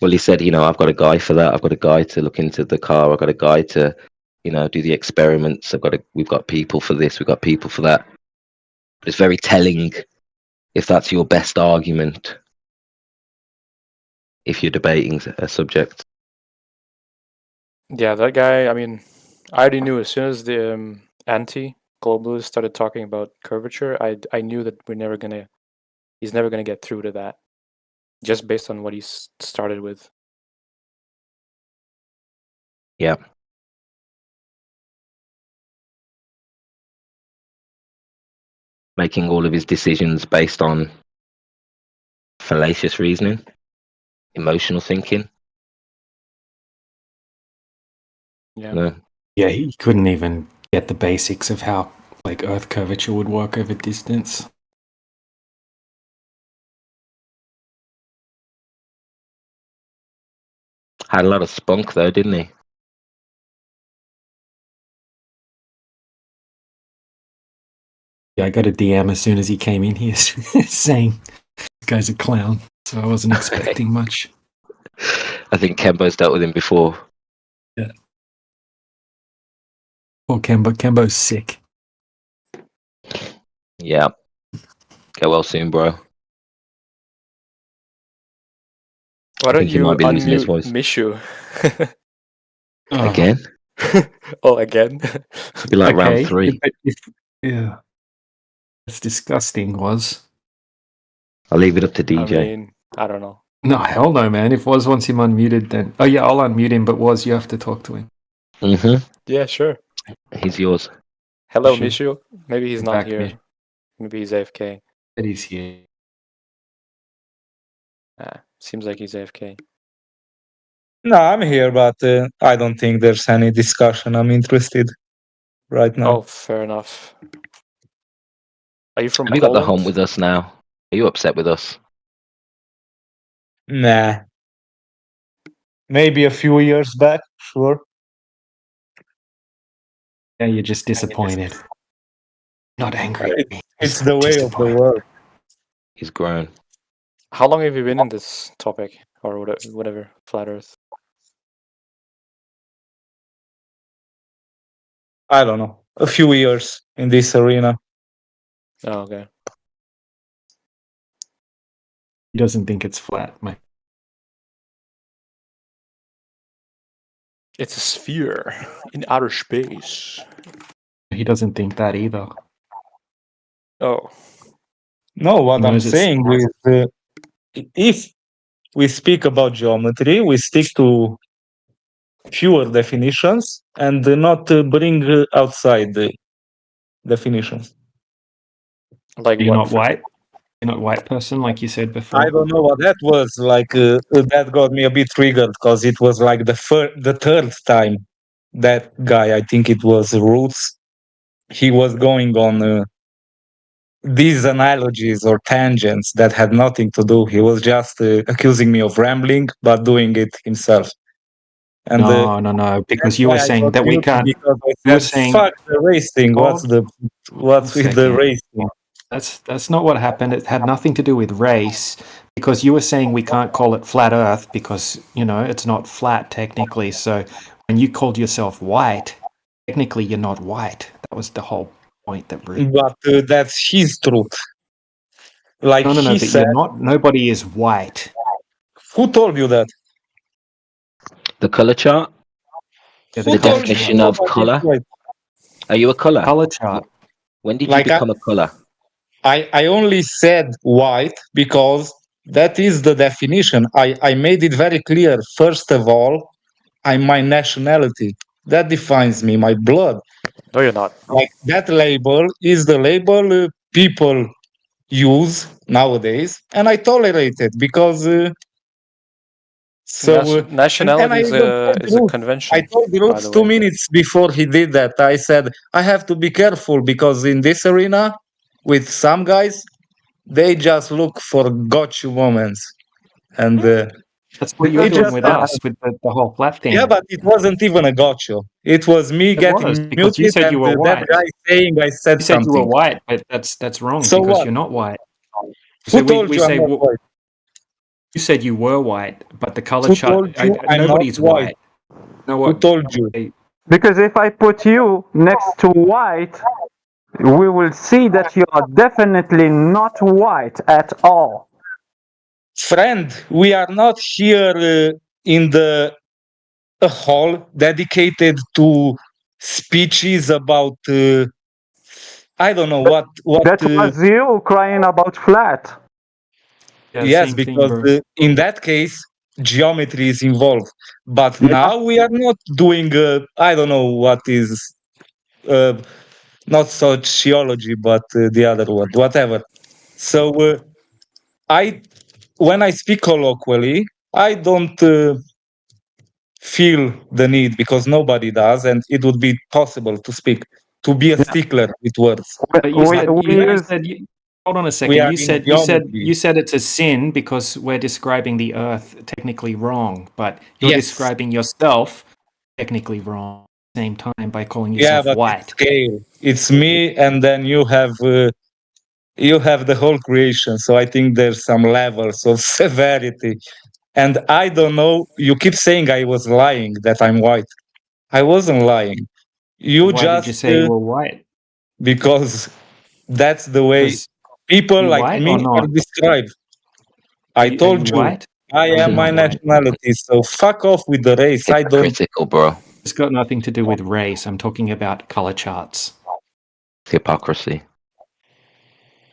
Well, he said, I've got a guy for that. I've got a guy to look into the car. I've got a guy to, do the experiments. We've got people for this. We've got people for that. But it's very telling if that's your best argument if you're debating a subject. Yeah, that guy, I mean, I already knew as soon as the anti-globalists started talking about curvature, I knew that he's never gonna get through to that, just based on what he started with. Yeah. Making all of his decisions based on fallacious reasoning, emotional thinking. Yeah. No. Yeah, he couldn't even get the basics of how Earth curvature would work over distance. Had a lot of spunk though, didn't he? Yeah, I got a DM as soon as he came in here saying this guy's a clown, so I wasn't expecting much. I think Kembo's dealt with him before. Yeah. Poor Kembo. Kembo's sick. Yeah. Get well soon, bro. Why don't you unmute Mishu? Again? Oh, again? You're like round 3. Yeah. It's disgusting, was. I'll leave it up to DJ. I mean, I don't know. No, hell no, man. If Was wants him unmuted, then... Oh, yeah, I'll unmute him, but Was, you have to talk to him. Mm-hmm. Yeah, sure. He's yours. Hello, Mishu. Maybe he's not here. Mishu. Maybe he's AFK. But he's here. Seems like he's AFK. No, I'm here, but I don't think there's any discussion. I'm interested right now. Oh, fair enough. Are you from Have you got the home with us now? Are you upset with us? Nah. Maybe a few years back, sure. Yeah, you're just disappointed. Not angry. It's the way of the world. He's grown. How long have you been in this topic? Or whatever, Flat Earth? I don't know, a few years in this arena. Oh, okay. He doesn't think it's flat, mate. It's a sphere in outer space. He doesn't think that either. Oh. No, what He I'm knows it's saying is, if we speak about geometry, we stick to fewer definitions and not bring outside the definitions. Like You're what? not white? You're not a white person, like you said before? I don't know what that was like. That got me a bit triggered because it was like the third time that guy, I think it was Roots, he was going on these analogies or tangents that had nothing to do. He was just accusing me of rambling, but doing it himself. And No, because you were saying that we can't. Because You I were said, saying, fuck the race thing. What's with the race thing? That's not what happened. It had nothing to do with race, because you were saying we can't call it flat Earth because it's not flat technically. So when you called yourself white, technically you're not white. That was the whole point that. But that's his truth. Like No, he but said, you're not. Nobody is white. Who told you that? The color chart. Yeah, the definition of color. Are you a color? Color chart. When did Like you become a color? I only said white because that is the definition. I made it very clear. First of all, I'm my nationality. That defines me, my blood. No, you're not. Like that label is the label people use nowadays, and I tolerate it because. Nationality is a convention. I told Roots 2 minutes before he did that. I said I have to be careful because in this arena, with some guys, they just look for gotcha moments, and that's what you're doing with us with the whole flat thing. Yeah, but it wasn't even a gotcha. It was me getting because you muted said you were and white. that guy saying I said You said something. you were white, but that's wrong So because what? you're not white. Who told you I'm not white? You said you were white, but the color Who chart. told you I'm Nobody's not white? No, Who what? told you? Because if I put you next to white, we will see that you are definitely not white at all. Friend, we are not here in the a hall dedicated to speeches about I don't know what That was you crying about flat. Yeah, yes, same thing, because bro. in that case geometry is involved. But now we are not doing I don't know what is not sociology, but the other word, whatever. So when I speak colloquially, I don't feel the need because nobody does, and it would be possible to speak, to be a stickler with words. But you said hold on a second. We are You said it's a sin because we're describing the Earth technically wrong, but you're Yes. describing yourself technically wrong at the same time by calling Yeah, yourself but white. it's scale. It's me, and then you have the whole creation. So I think there's some levels of severity. And I don't know. You keep saying I was lying that I'm white. I wasn't lying. Why did you say you were white? Because that's the way people you like white me or not? are described. I told you, white? I Or am you're my not white? nationality. So fuck off with the race. I don't. Hypocritical, bro. It's got nothing to do with race. I'm talking about color charts. Hypocrisy.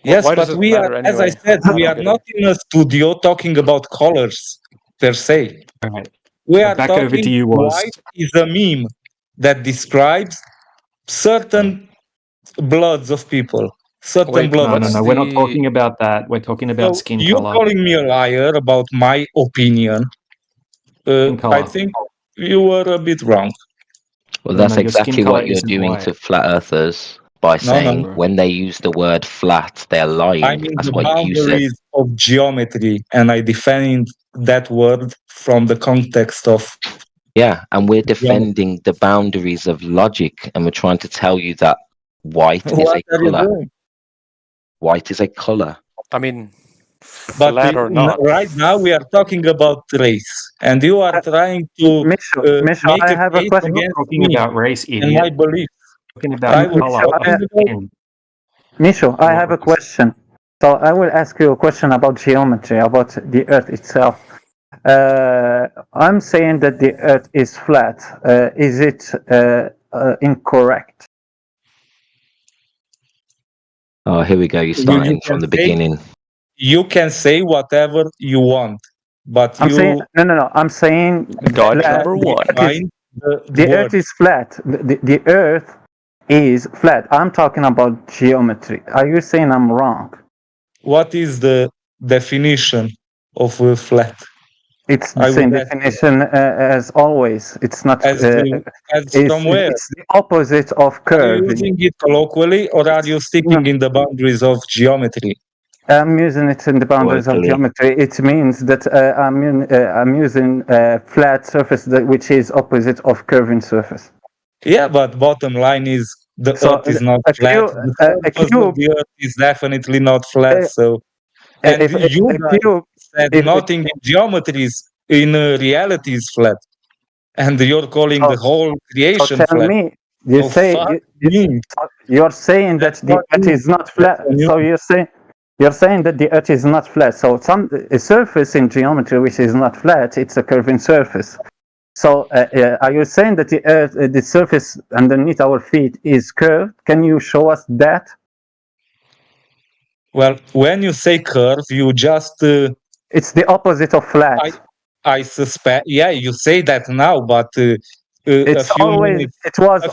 Yes, Why does but it we matter are, as I anyway? said, I we don't are get not in a studio talking about colors per se. All right. We are Back talking over to you, Woz. white is a meme that describes certain bloods of people, certain Wait, blood. No. We're not talking about that. We're talking about So skin you color. calling me a liar about my opinion? I color. think you were a bit wrong. Well, No, that's your skin exactly color what you're isn't doing white. to flat earthers by saying when they use the word flat, they're lying. I mean That's the what you said. boundaries of geometry, and I defend that word from the context of. Yeah, and we're defending the boundaries of logic, and we're trying to tell you that white is What a are you color. doing? White is a color. I mean, But flat or not. right now we are talking about race, and you are trying to Misha, make I have a case question. against Talking me about race, and my idiot. belief. talking about Misho, I have a question. So I will ask you a question about geometry, about the Earth itself. I'm saying that the Earth is flat. Is it incorrect? Oh, here we go. You're starting from the beginning. You can say whatever you want, but I'm saying no. I'm saying God number one. The Earth is flat. The Earth is flat. I'm talking about geometry. Are you saying I'm wrong? What is the definition of flat? It's the same definition as always. It's not. From where? It's the opposite of curve. Are you using it colloquially, or are you sticking in the boundaries of geometry? I'm using it in the boundaries of geometry. It means that I'm using a flat surface which is opposite of curving surface. Yeah, but bottom line is the Earth is not flat. The Earth is definitely not flat. And you said nothing in geometry in reality is flat, and you're calling the whole creation tell flat. me, you're saying that the Earth is not flat. So you're saying that the Earth is not flat. So a surface in geometry which is not flat, it's a curving surface. So are you saying that the Earth, the surface underneath our feet is curved? Can you show us that? Well, when you say curve, you just... it's the opposite of flat. I suspect, yeah, you say that now, but it was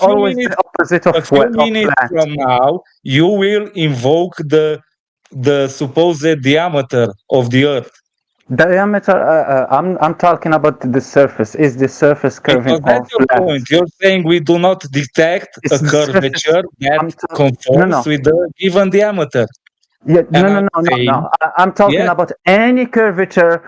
always the opposite of flat. A few minutes from now, you will invoke the supposed diameter of the Earth. Diameter, I'm talking about the surface. Is the surface curving or flat? Point. You're saying we do not detect a curvature that conforms with the given diameter. Yeah, no. I'm talking about any curvature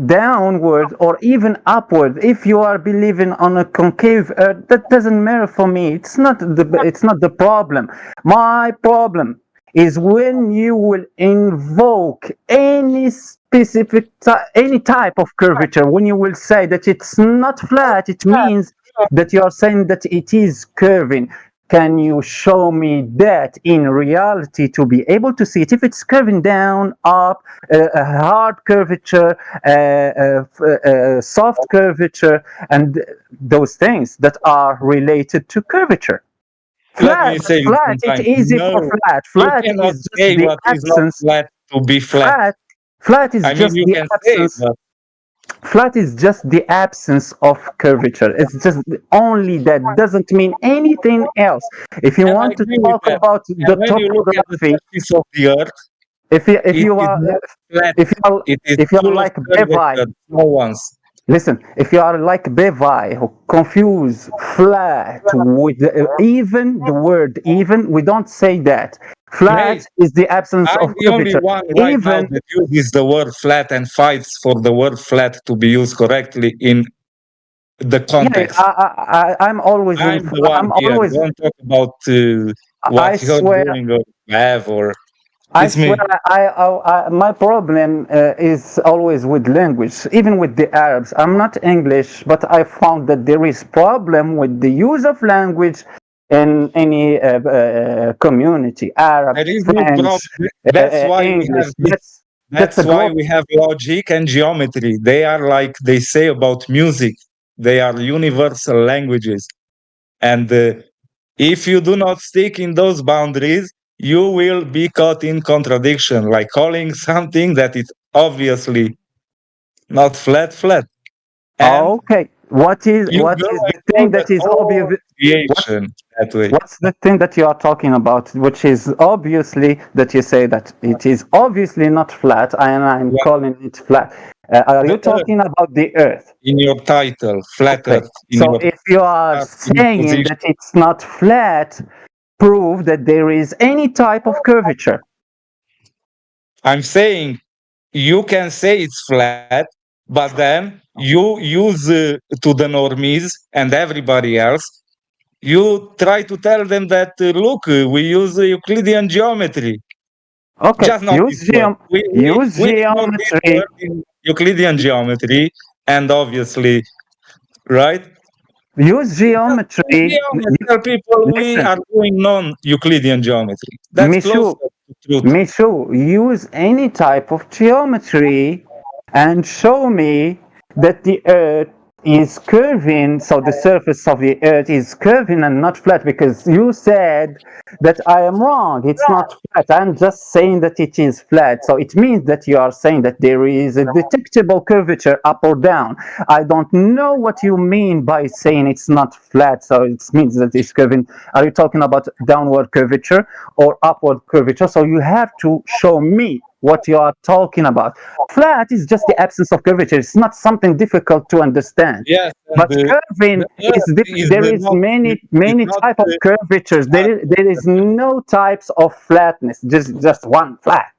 downward or even upward. If you are believing on a concave Earth, that doesn't matter for me. It's not the problem. My problem is when you will invoke any specific any type of curvature. When you will say that it's not flat, it means that you are saying that it is curving. Can you show me that in reality to be able to see it? If it's curving down, up, a hard curvature, soft curvature, and those things that are related to curvature. Flat, it's easy for flat. Flat is just the absence. Flat to be flat. Flat is just the absence. Flat is just the absence of curvature. It's just only that. Doesn't mean anything else. If you want to talk about the topography of the Earth, if you are like Bevai, listen. If you are like Bevai, who confuse flat with even the word even, we don't say that. Flat is the absence of curvature. I'm the only one right now that uses the word flat and fights for the word flat to be used correctly in the context. Yeah, I'm always. I'm the one here. Don't talk about what you're doing or have or. I swear, my problem is always with language, even with the Arabs. I'm not English, but I found that there is problem with the use of language in any community, Arab, French, that's why English. That's why we have logic and geometry. They are like they say about music. They are universal languages. And if you do not stick in those boundaries, you will be caught in contradiction, like calling something that is obviously not flat. And okay. What is the thing that is obvious? What's the thing that you are talking about, which is obviously that you say that it is obviously not flat, and I'm calling it flat. Are you talking about the Earth? In your title, flat Earth. So if you are saying that it's not flat, prove that there is any type of curvature. I'm saying you can say it's flat, but then you use to the normies and everybody else, you try to tell them that, look, we use Euclidean geometry. Okay, just not use geometry. Euclidean geometry, and obviously, right? Use geometry. Tell people we Listen. are doing non-Euclidean geometry. That's close to truth. Mishu, use any type of geometry and show me that the Earth is curving, so the surface of the Earth is curving and not flat, because you said that I am wrong. It's not flat. I'm just saying that it is flat. So it means that you are saying that there is a detectable curvature up or down. I don't know what you mean by saying it's not flat. So it means that it's curving. Are you talking about downward curvature or upward curvature? So you have to show me what you are talking about. Flat is just the absence of curvature. It's not something difficult to understand. Yes, but curving there is many type of curvatures. There is no types of flatness. Just one flat.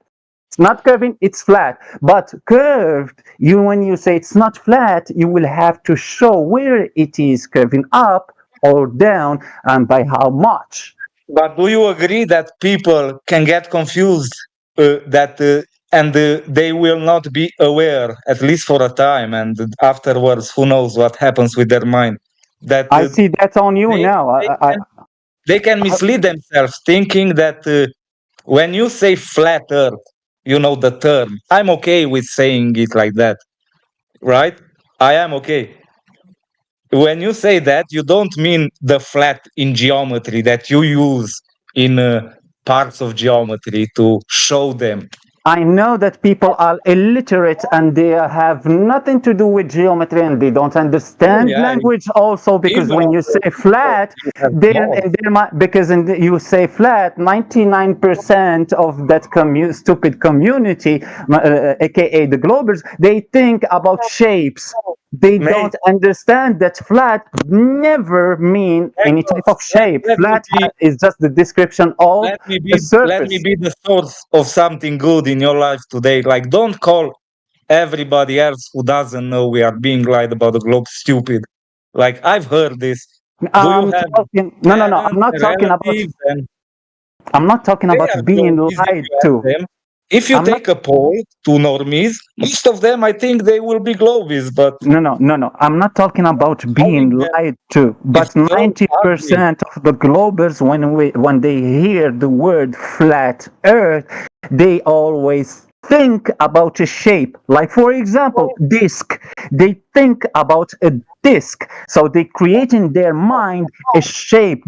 It's not curving, it's flat. But curved, when you say it's not flat, you will have to show where it is curving up or down and by how much. But do you agree that people can get confused and they will not be aware, at least for a time, and afterwards, who knows what happens with their mind? That I see that on you now. They can mislead themselves, thinking that when you say flat Earth, you know the term. I'm okay with saying it like that, right? I am okay. When you say that, you don't mean the flat in geometry that you use in parts of geometry to show them. I know that people are illiterate and they have nothing to do with geometry and they don't understand language also, because when you say flat, you say flat, 99% of that stupid community, aka the Globers, they think about shapes. They don't understand that flat never mean any type of shape. Flat is just the description of the surface. Let me be the source of something good in your life today. Like, don't call everybody else who doesn't know we are being lied about the globe stupid. Like, I've heard this. I'm not talking about being lied to. If you take a poll to normies, most of them, I think they will be globies, but... No. I'm not talking about being lied to, but 90% of the globers, when they hear the word flat Earth, they always think about a shape. Like, for example, disc. They think about a disc. So they create in their mind a shape.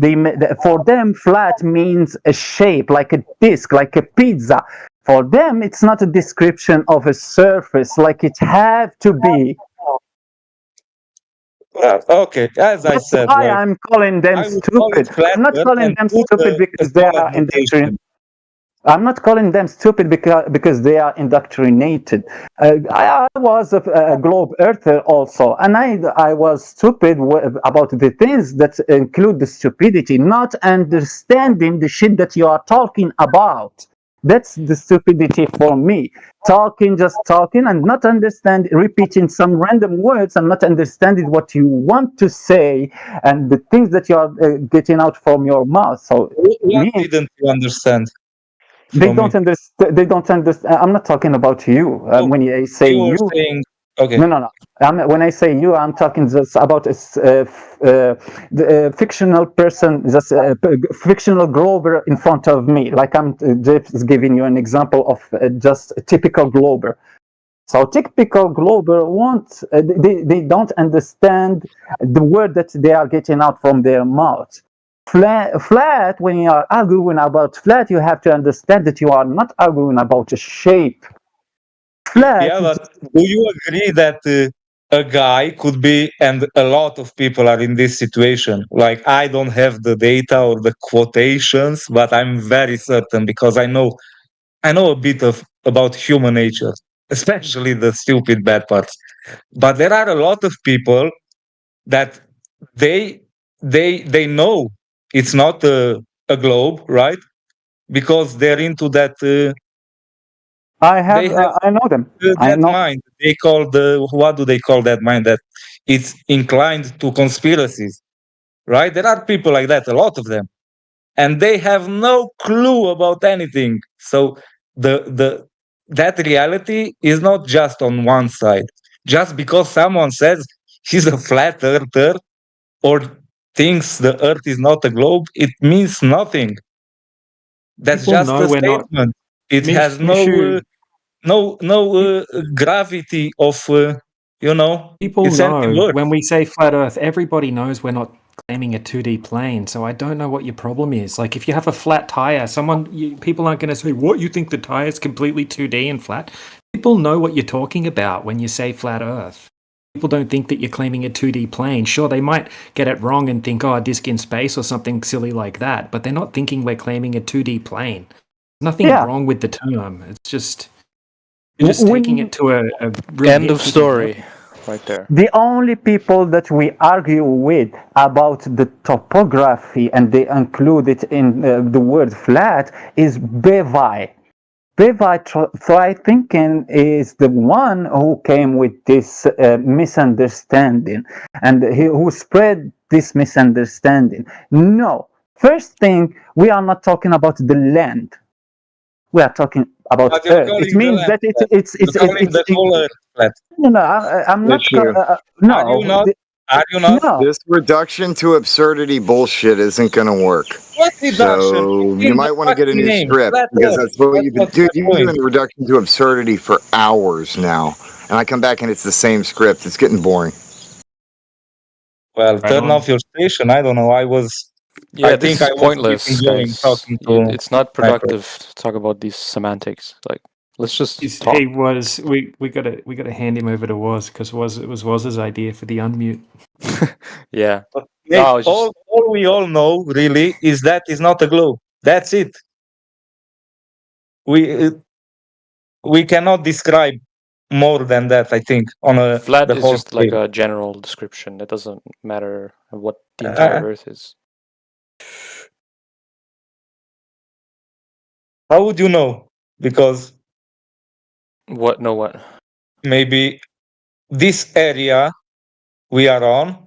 For them, flat means a shape, like a disc, like a pizza. For them, it's not a description of a surface like it had to be. Okay, as I said, why I'm calling them stupid. I'm not calling them stupid because they are indoctrinated. I'm not calling them stupid because they are indoctrinated. I was a globe earther also, and I was stupid about the things that include the stupidity, not understanding the shit that you are talking about. That's the stupidity for me. Just talking and not repeating some random words and not understanding what you want to say and the things that you are getting out from your mouth. So what didn't you understand? They don't understand. They don't understand. I'm not talking about you. When I say you, okay. No. When I say you, I'm talking just about the fictional person, just a fictional Glober in front of me. Like I'm just giving you an example of just a typical Glober. So typical Glober they don't understand the word that they are getting out from their mouth. Flat, when you are arguing about flat, you have to understand that you are not arguing about a shape. Flat. Yeah, but do you agree that a guy could be, and a lot of people are in this situation? Like, I don't have the data or the quotations, but I'm very certain because I know a bit about human nature, especially the stupid bad parts. But there are a lot of people that they know it's not a globe, right? Because they're into that. I know them. That mind. They call what do they call that mind? That it's inclined to conspiracies, right? There are people like that, a lot of them, and they have no clue about anything. So that reality is not just on one side. Just because someone says he's a flat earther or thinks the Earth is not a globe, it means nothing. That's People just know a we're not- statement. It has Mishu- no gravity of People it's empty know word. when we say flat Earth, everybody knows we're not claiming a 2D plane. So I don't know what your problem is. Like if you have a flat tire, people aren't going to say, "What, you think the tire is completely 2D and flat?" People know what you're talking about when you say flat Earth. People don't think that you're claiming a 2D plane. Sure, they might get it wrong and think, a disc in space or something silly like that, but they're not thinking we're claiming a 2D plane. Nothing wrong with the term. It's just you're just taking it to a real End of nitpicky story. level. Right there. The only people that we argue with about the topography and they include it in the word flat is Bevi. Bevi thinking is the one who came with this misunderstanding and who spread this misunderstanding. No, first thing, we are not talking about the land. We are talking about Earth. It means that it's the whole Earth flat. No, I'm not. No, Are you not? Are you not? No. This reduction to absurdity bullshit isn't going to work. What reduction? So you might want to get a new Name. script Flat because Earth. that's what you've been doing. You've been point. doing the reduction to absurdity for hours now, and I come back and it's the same script. It's getting boring. Well, turn off your station. I don't know. I This think is I was pointless, enjoying guys. talking to. It's not productive to talk about these semantics. Like, let's just talk. Hey, we gotta hand him over to Woz because it was Woz's idea for the unmute. Yeah. Nate, No, it's just- all we all know really is that it's not a globe. That's it. We cannot describe more than that. I think on a flat the is whole just like scale. a general description. It doesn't matter what the entire Earth is. How would you know? Because What? No, what? maybe this area we are on,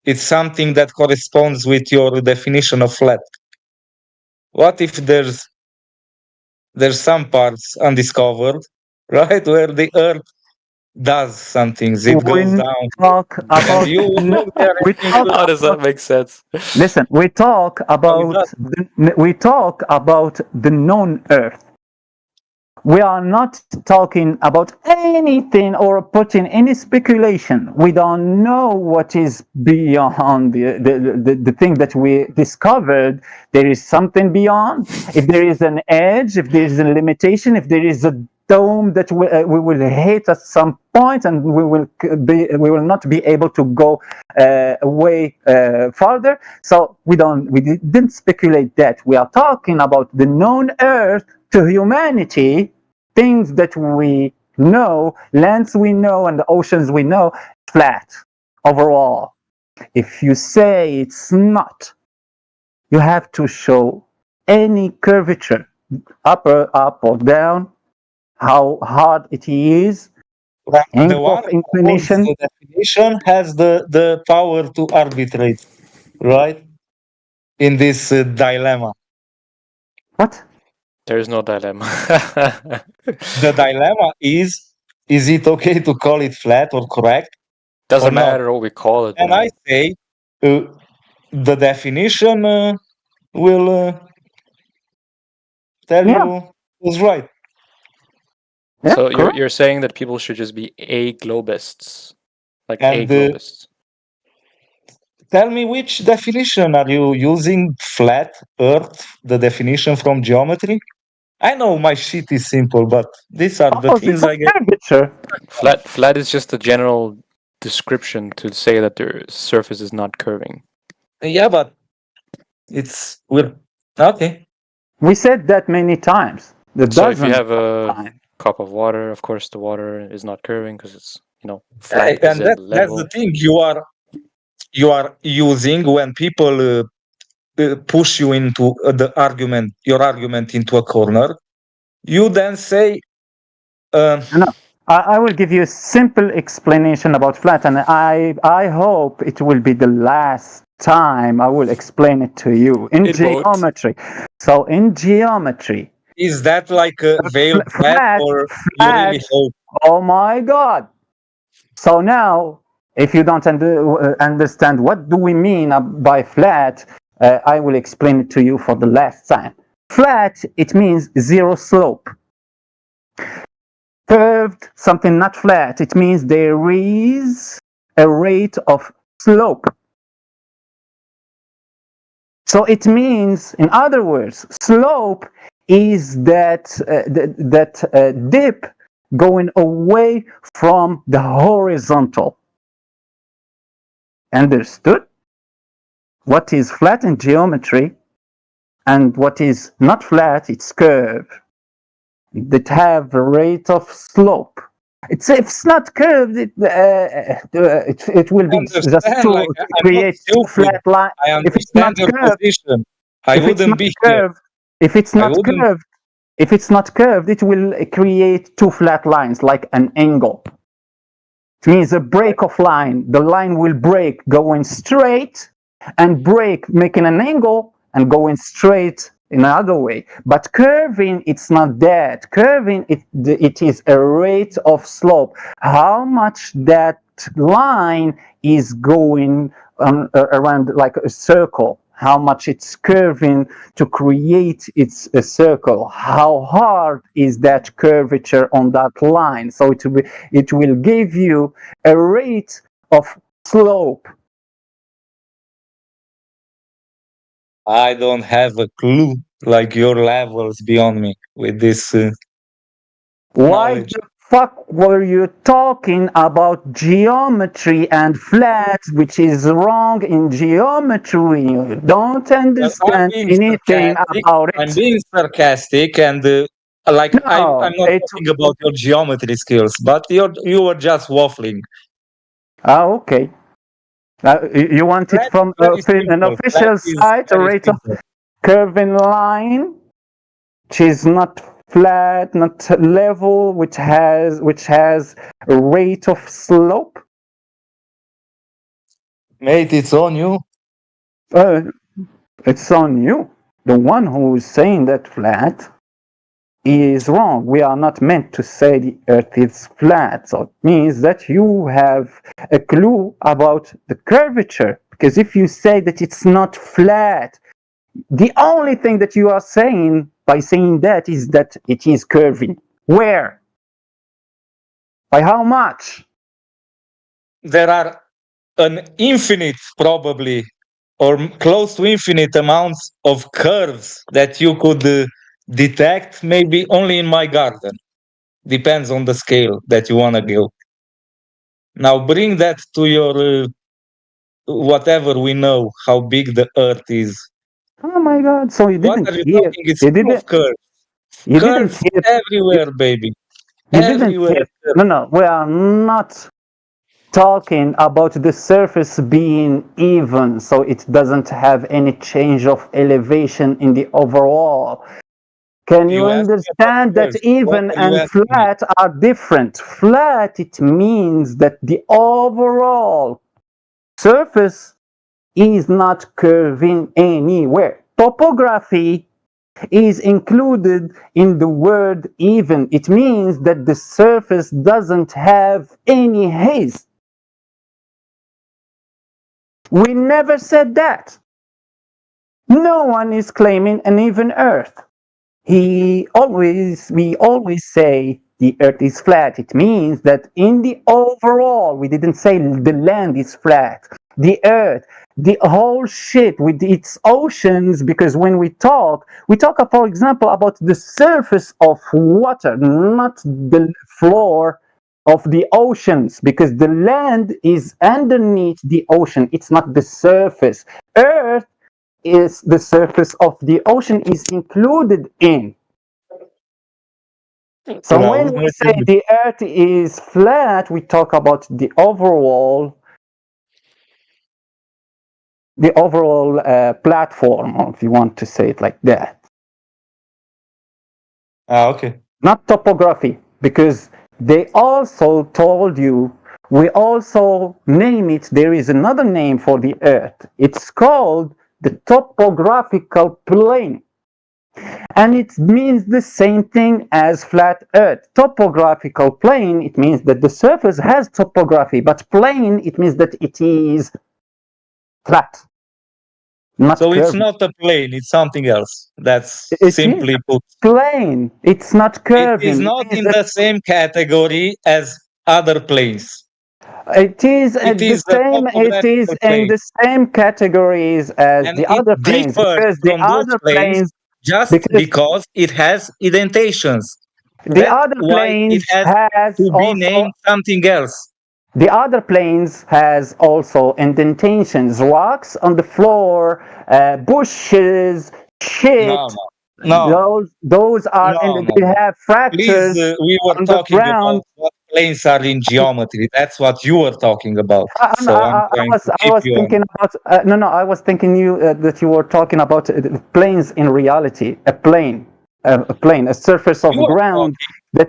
it's something that corresponds with your definition of flat. What if there's some parts undiscovered, right, where the Earth does some things, it goes down. Talk about How does that make sense? Listen, we talk about the known Earth. We are not talking about anything or putting any speculation. We don't know what is beyond the thing that we discovered. There is something beyond. If there is an edge, if there is a limitation, if there is a dome that we will hit at some point, and we will not be able to go way farther. So we didn't speculate that. We are talking about the known Earth to humanity. Things that we know, lands we know, and the oceans we know, flat overall. If you say it's not, you have to show any curvature, up or down, how hard it is, The one inclination. The definition has the power to arbitrate, right? In this dilemma. What? There is no dilemma. The dilemma is it okay to call it flat or correct? Doesn't or not? matter what we call it. And man. I say the definition will tell you who's right. So you're saying that people should just be aglobists, like And, aglobists. Tell me, which definition are you using? Flat Earth, the definition from geometry? I know my shit is simple, but these are the things I get. Flat is just a general description to say that the surface is not curving. Yeah, but we're okay. We said that many times. So if you have a cup of water, of course the water is not curving because it's flat. And that's the thing you are using when people push you into your argument into a corner. You then say, no. I will give you a simple explanation about flat, and I hope it will be the last time I will explain it to you in geometry. So in geometry, is that like a veil flat, or you really hope? Oh my God! So now If you don't understand what do we mean by flat, I will explain it to you for the last time. Flat, it means zero slope. Curved, something not flat, it means there is a rate of slope. So it means, in other words, slope is that dip going away from the horizontal. Understood? What is flat in geometry and what is not flat, it's curved. That have a rate of slope. If it's not curved, it will be just to create two flat lines. If it's not curved, if it's not curved, it will create two flat lines like an angle. It means a break of line. The line will break going straight and break making an angle and going straight in another way. But curving, it's not that. Curving, it is a rate of slope. How much that line is going around like a circle. How much it's curving to create a circle. How hard is that curvature on that line? So it will give you a rate of slope. I don't have a clue, like your levels beyond me with this Why knowledge. the fuck were you talking about geometry and flat, which is wrong in geometry? You don't understand anything about it. I'm being sarcastic and like No, I'm not talking about your geometry skills, but you were just waffling. Oh, okay. You want it from an official site, a rate of curving line, which is not flat, not level, which has a rate of slope. Mate, it's on you. It's on you. The one who is saying that flat is wrong. We are not meant to say the earth is flat. So it means that you have a clue about the curvature. Because if you say that it's not flat, the only thing that you are saying by saying that is that it is curving. Where? By how much? There are an infinite, probably, or close to infinite amounts of curves that you could detect, maybe only in my garden. Depends on the scale that you want to go. Now bring that to your whatever we know, how big the Earth is. Oh my God! So you didn't hear? It's you full didn't. of curves. You Curves didn't hear? everywhere, baby. You Everywhere. didn't hear? No. We are not talking about the surface being even, so it doesn't have any change of elevation in the overall. Can you understand that even and flat are different? Flat, it means that the overall surface is not curving anywhere. Topography is included in the word even. It means that the surface doesn't have any haze. We never said that. No one is claiming an even earth. We always say the earth is flat. It means that in the overall, we didn't say the land is flat. The earth, the whole shit with its oceans, because when we talk, for example, about the surface of water, not the floor of the oceans, because the land is underneath the ocean. It's not the surface. Earth is the surface of the ocean is included in. So when we say the earth is flat, we talk about the overall platform, if you want to say it like that. Okay. Not topography, because they also told you, we also name it, there is another name for the earth. It's called the topographical plane. And it means the same thing as flat earth. Topographical plane, it means that the surface has topography, but plane, it means that it is flat. So it's not a plane, it's something else. That's simply put. Plane. It's not curving. It is not in the same category as other planes. It is the same. It is in the same categories as the other planes, because the other planes just because it has indentations. The other planes has to be named something else. The other planes has also indentations, rocks on the floor, bushes, shit. No. Those are, and they have fractures. Please, we were on the talking ground. about what planes are in geometry. That's what you were talking about. I was thinking about I was thinking that you were talking about planes in reality. A plane, a surface of ground.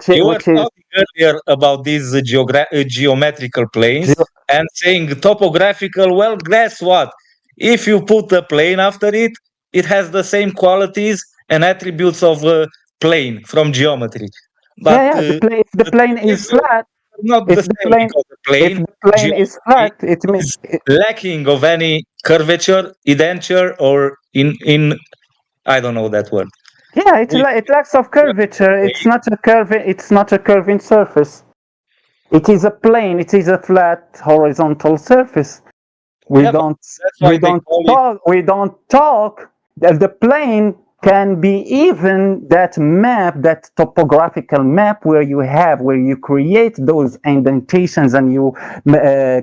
You were talking earlier about these geometrical planes and saying topographical. Well, guess what? If you put a plane after it, it has the same qualities and attributes of a plane from geometry. But if the plane is flat, not the same, because the plane, if the plane is flat, it means lacking of any curvature, indenture, or in I don't know that word. Yeah, it lacks of curvature. It's not a curve. It's not a curving surface. It is a plane. It is a flat horizontal surface. We don't talk. The plane can be even that map, that topographical map where you create those indentations and you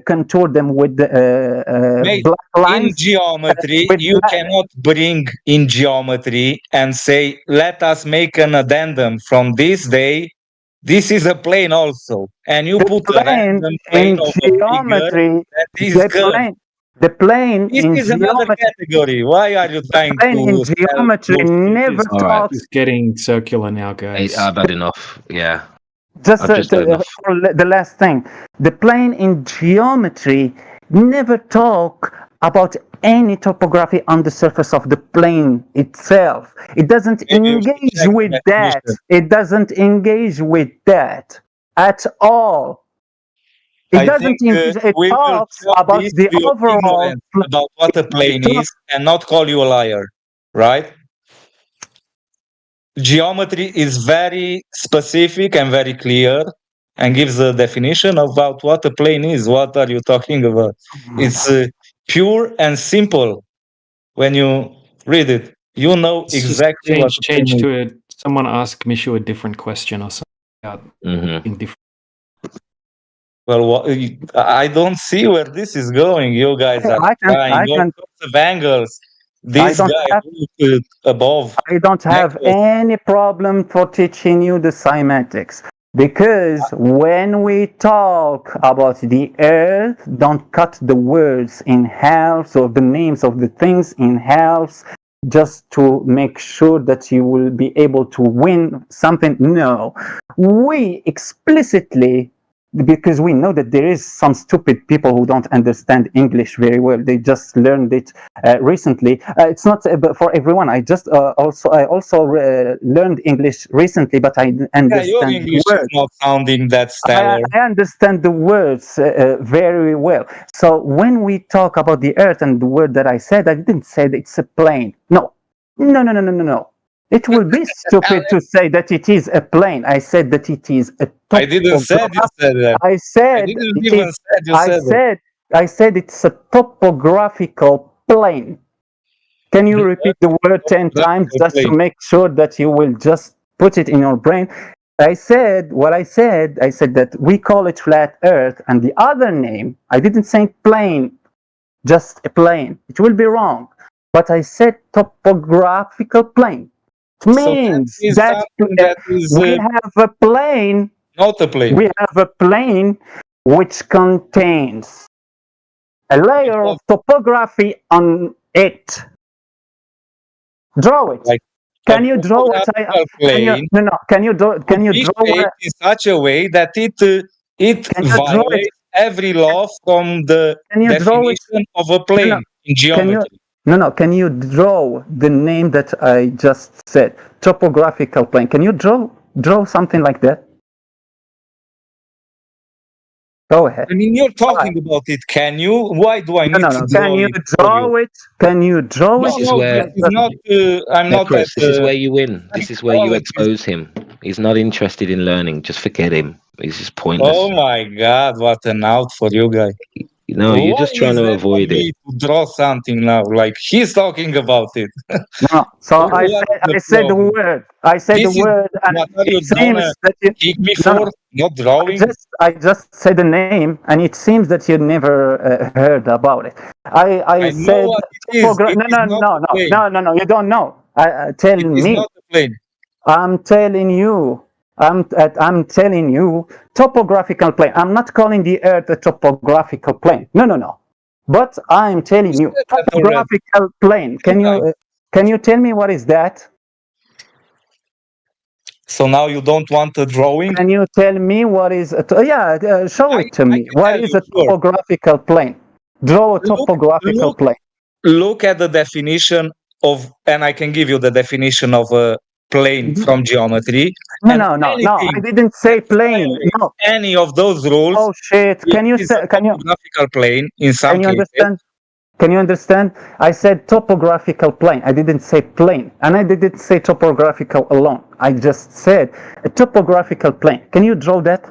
contour them with black lines. In geometry, you cannot bring in geometry and say, let us make an addendum from this day. This is a plane also. And you put a random plane of geometry. The plane this in is another category. Why are you trying in geometry never talks. It's getting circular now, guys. I've had enough. Yeah. Just the last thing. The plane in geometry never talk about any topography on the surface of the plane itself. It doesn't engage with that. It doesn't engage with that at all. It doesn't. It talks about the overall about what a plane is, and not call you a liar, right? Geometry is very specific and very clear, and gives a definition about what a plane is. What are you talking about? It's pure and simple. When you read it, you know exactly what. Change to it. Someone asked Mishu a different question or something. Different. Well, I don't see where this is going. You guys are trying all sorts of angles. This guy moved above. I don't have any problem for teaching you the semantics, because when we talk about the earth, don't cut the words in halves or the names of the things in halves just to make sure that you will be able to win something. No, we explicitly, because we know that there is some stupid people who don't understand English very well. They just learned it recently. It's not for everyone. I also learned English recently, but I understand your English is not sounding that stellar. I understand the words very well. So when we talk about the earth and the word that I said, I didn't say that it's a plane. No. It will be stupid to say that it is a plane. I said that it is a. I didn't say you said that. I said. I didn't even said you said that. I said it's a topographical plane. Can you repeat the word 10 times just to make sure that you will just put it in your brain? I said that we call it flat Earth, and the other name, I didn't say plane, just a plane. It will be wrong, but I said topographical plane. Means that we have a plane. Not a plane. We have a plane which contains a layer of topography on it. Draw it. Can you draw what I? Can you draw? It in such a way that it violates every law from the definition of a plane in geometry. No. Can you draw the name that I just said? Topographical plane. Can you draw something like that? Go ahead. I mean, you're talking about it. Can you? Why do I need No. to draw Can you it for draw you? it? Can you draw No, it? This is no, where this is not. I'm not that. Chris, this is where you win. This is where you psychologist. expose him. He's not interested in learning. Just forget him. He's just pointless. Oh my God, what an out for you guys. No, you're just trying to avoid it. Me to draw something now, like he's talking about it. No, so I said the word. I said the word, and it seems that you kick me for not drawing. I just said the name, and it seems that you never heard about it. I said know what it is. No. You don't know. Tell me. It's not a plane. I'm telling you. I'm telling you, topographical plane. I'm not calling the Earth a topographical plane. No. But I'm telling you, topographical plane. Can you tell me what is that? So now you don't want a drawing? Can you tell me what is? Show it to me. What is a topographical plane? Draw a topographical plane. Look at the definition of, and I can give you the definition of a plane from geometry. No. I didn't say plane. No. Any of those rules. Oh shit! Can you topographical plane in some Can you cases. understand? Can you understand? I said topographical plane. I didn't say plane, and I didn't say topographical alone. I just said a topographical plane. Can you draw that?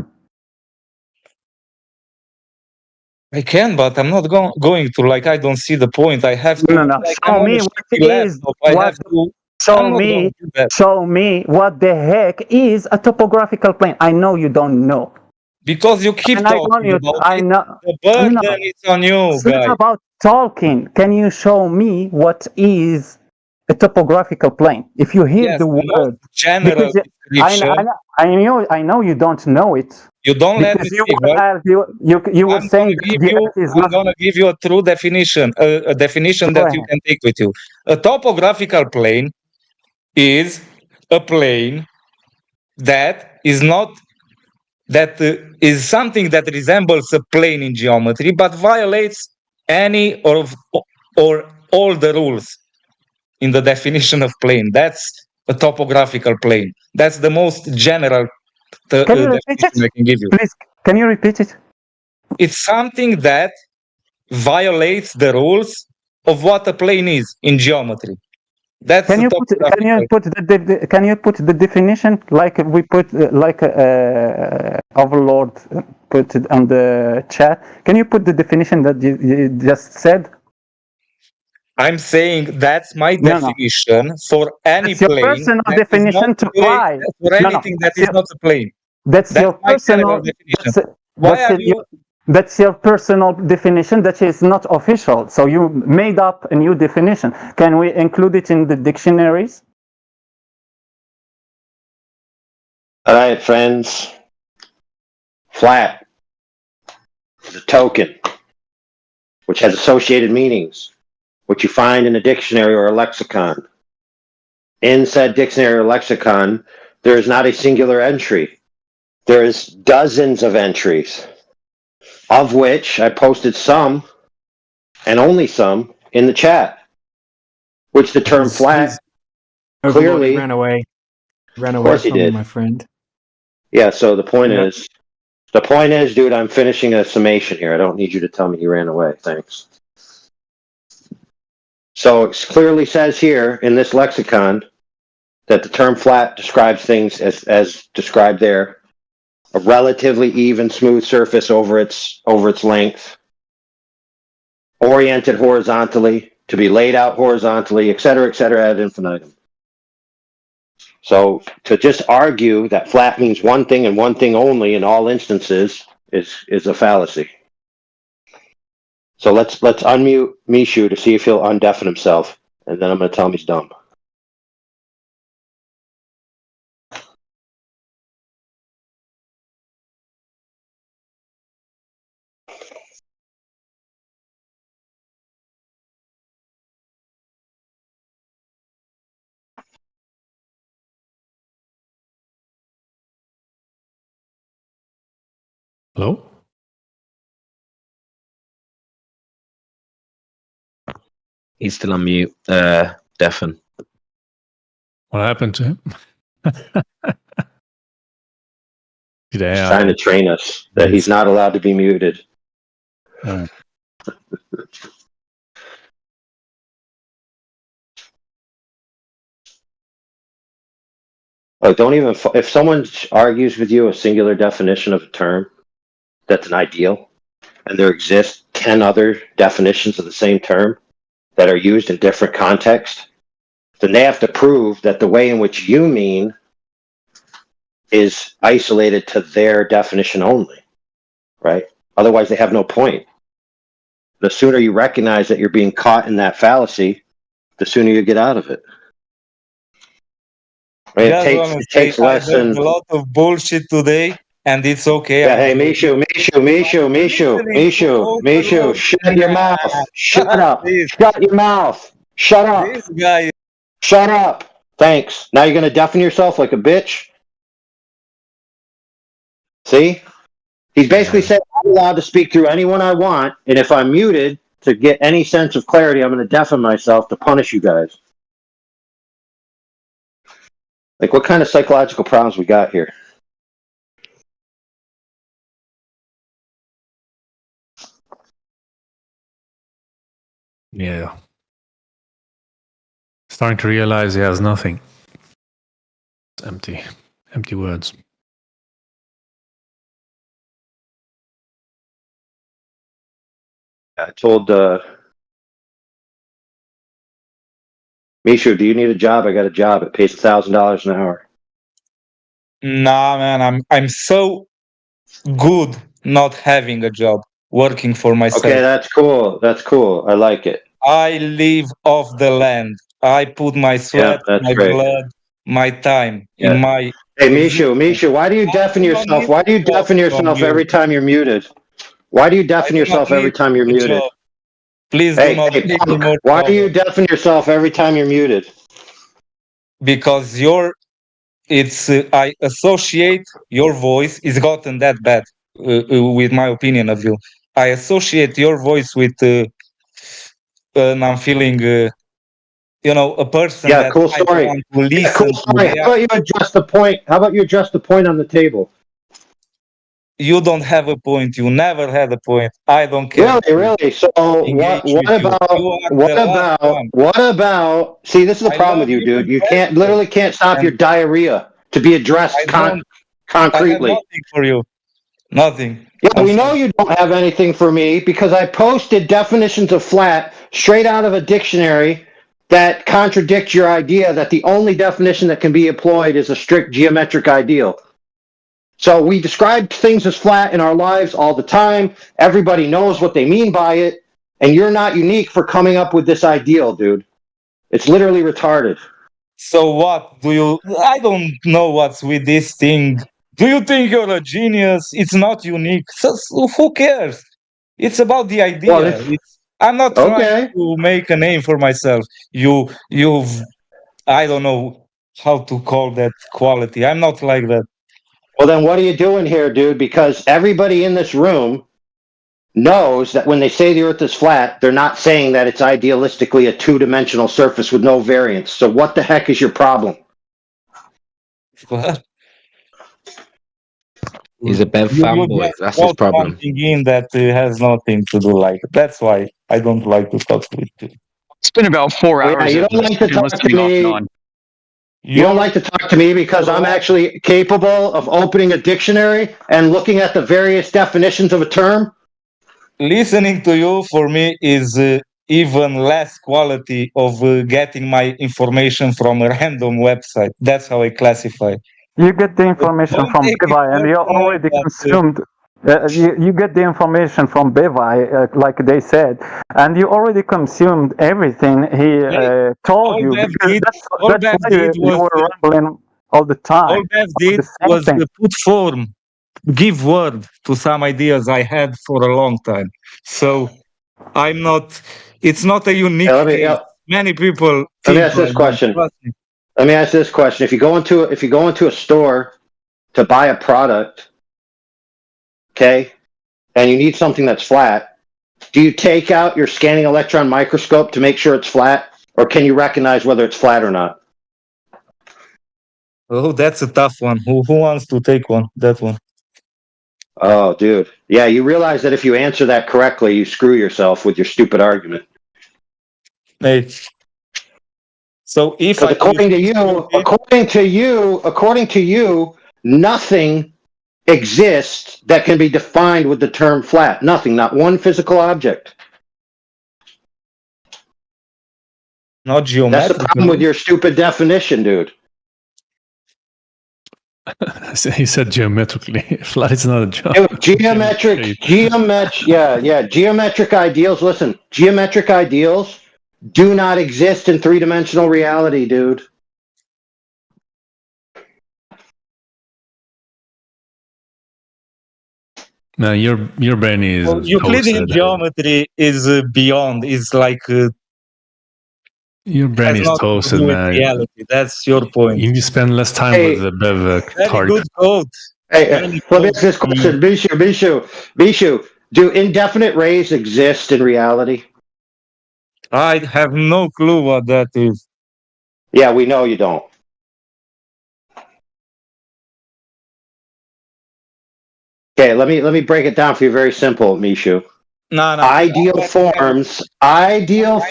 I can, but I'm not going to. Like, I don't see the point. I have to. No. Like, Show me what it is. Show me what the heck is a topographical plane. I know you don't know. Because you keep talking about I know. The burden is on you, It's not guys. about talking. Can you show me what is a topographical plane? If you hear the word, general description. I know you don't know it. You don't let me Because you speak, were, right? you were saying I'm going to give you a true definition, a definition that you can take with you. A topographical plane is a plane that is not is something that resembles a plane in geometry, but violates any or all the rules in the definition of plane. That's a topographical plane. That's the most general definition I can give you. Please, can you repeat it? It's something that violates the rules of what a plane is in geometry. That's Can you put the definition like we put Overlord put it on the chat? Can you put the definition that you just said? I'm saying that's my definition for any That's your plane. personal that is definition not to a plane, fly. for anything that is not a plane. That's your my general personal definition. Why are you? That's your personal definition that is not official. So you made up a new definition. Can we include it in the dictionaries? All right, friends. Flat is a token which has associated meanings, which you find in a dictionary or a lexicon. In said dictionary or lexicon, there is not a singular entry. There is dozens of entries, of which I posted some, and only some, in the chat, which the term flat clearly... He ran away. Ran Of away course he from you, did. my friend. Yeah, so the point is, dude, I'm finishing a summation here. I don't need you to tell me he ran away. Thanks. So it clearly says here in this lexicon that the term flat describes things as described there. A relatively even, smooth surface over its length, oriented horizontally, to be laid out horizontally, et cetera, ad infinitum. So to just argue that flat means one thing and one thing only in all instances is a fallacy. So let's unmute Mishu to see if he'll undeafen himself, and then I'm going to tell him he's dumb. Hello? He's still on mute. Deafen. What happened to him? He's trying to train us that he's not allowed to be muted. Like, don't even, if someone argues with you a singular definition of a term that's an ideal, and there exist 10 other definitions of the same term that are used in different contexts, then they have to prove that the way in which you mean is isolated to their definition only, right? Otherwise, they have no point. The sooner you recognize that you're being caught in that fallacy, the sooner you get out of it. Right? It takes less than a lot of bullshit today, and it's okay. Yeah, hey, Mishu, shut your mouth. Shut up. Shut your mouth. Shut up. This guy. Shut up. Thanks. Now you're going to deafen yourself like a bitch? See? He's basically saying I'm allowed to speak through anyone I want, and if I'm muted to get any sense of clarity, I'm going to deafen myself to punish you guys. Like, what kind of psychological problems we got here? Yeah. Starting to realize he has nothing. It's empty. Empty words. I told Mishu, do you need a job? I got a job. It pays $1,000 an hour. Nah, man, I'm so good not having a job, working for myself. Okay, that's cool. That's cool. I like it. I live off the land. I put my sweat, my blood, my time in my. Hey, Mishu, why do you deafen yourself? Why do you deafen yourself every time you're muted? Why do you deafen yourself every time you're muted? Please do not give me more why do you deafen yourself every time you're muted? Because I associate your voice. It's gotten that bad with my opinion of you. I associate your voice with, and I'm feeling, a person that cool story. I want to listen cool story. to. How about you address the point? How about you address the point on the table? You don't have a point. You never had a point. I don't care. Really? So what about? See, this is the problem with you, dude. You literally can't stop your diarrhea to be addressed concretely. I have nothing for you. Nothing. Yeah, we know you don't have anything for me because I posted definitions of flat straight out of a dictionary that contradict your idea that the only definition that can be employed is a strict geometric ideal. So we describe things as flat in our lives all the time. Everybody knows what they mean by it. And you're not unique for coming up with this ideal, dude. It's literally retarded. So what do you... I don't know what's with this thing. Do you think you're a genius? It's not unique. So who cares? It's about the idea. Well, I'm not trying to make a name for myself. You've... I don't know how to call that quality. I'm not like that. Well, then what are you doing here, dude? Because everybody in this room knows that when they say the Earth is flat, they're not saying that it's idealistically a two-dimensional surface with no variance. So what the heck is your problem? What? He's a Bev fanboy. That's his problem. In that has nothing to do like. That's why I don't like to talk with you. It's been about 4 hours. Yeah, you don't like to talk to me. You don't like to talk to me because I'm actually capable of opening a dictionary and looking at the various definitions of a term? Listening to you, for me, is even less quality of getting my information from a random website. That's how I classify. You get the information from Bevai, and you're already consumed. You get the information from Bevai, like they said, and you already consumed everything he told you. That's why you were rambling all the time. All Bev did was put form, give word to some ideas I had for a long time. So I'm not. It's not a unique case. Many people. Let me ask this question. Let me ask this question: If you go into a store to buy a product, okay, and you need something that's flat, Do you take out your scanning electron microscope to make sure it's flat? Or can you recognize whether it's flat or not? Oh, that's a tough one. Who wants to take one? That one. Oh, dude. Yeah, you realize that if you answer that correctly, you screw yourself with your stupid argument. Hey. So if according to you, nothing exists that can be defined with the term flat. Nothing, not one physical object. Not geometric. That's the problem with your stupid definition, dude. He said geometrically. Flat is not a job. Geometric ideals. Listen, geometric ideals do not exist in three-dimensional reality, dude. No, your brain is. Euclidean geometry is beyond. Is like. Your brain is toasted, man. Reality. That's your point. You spend less time with the Bev Very good code. Let me ask this question, Bishu. Do indefinite rays exist in reality? I have no clue what that is. Yeah, we know you don't. Okay, let me break it down for you very simple, Mishu. No. Ideal forms, ideal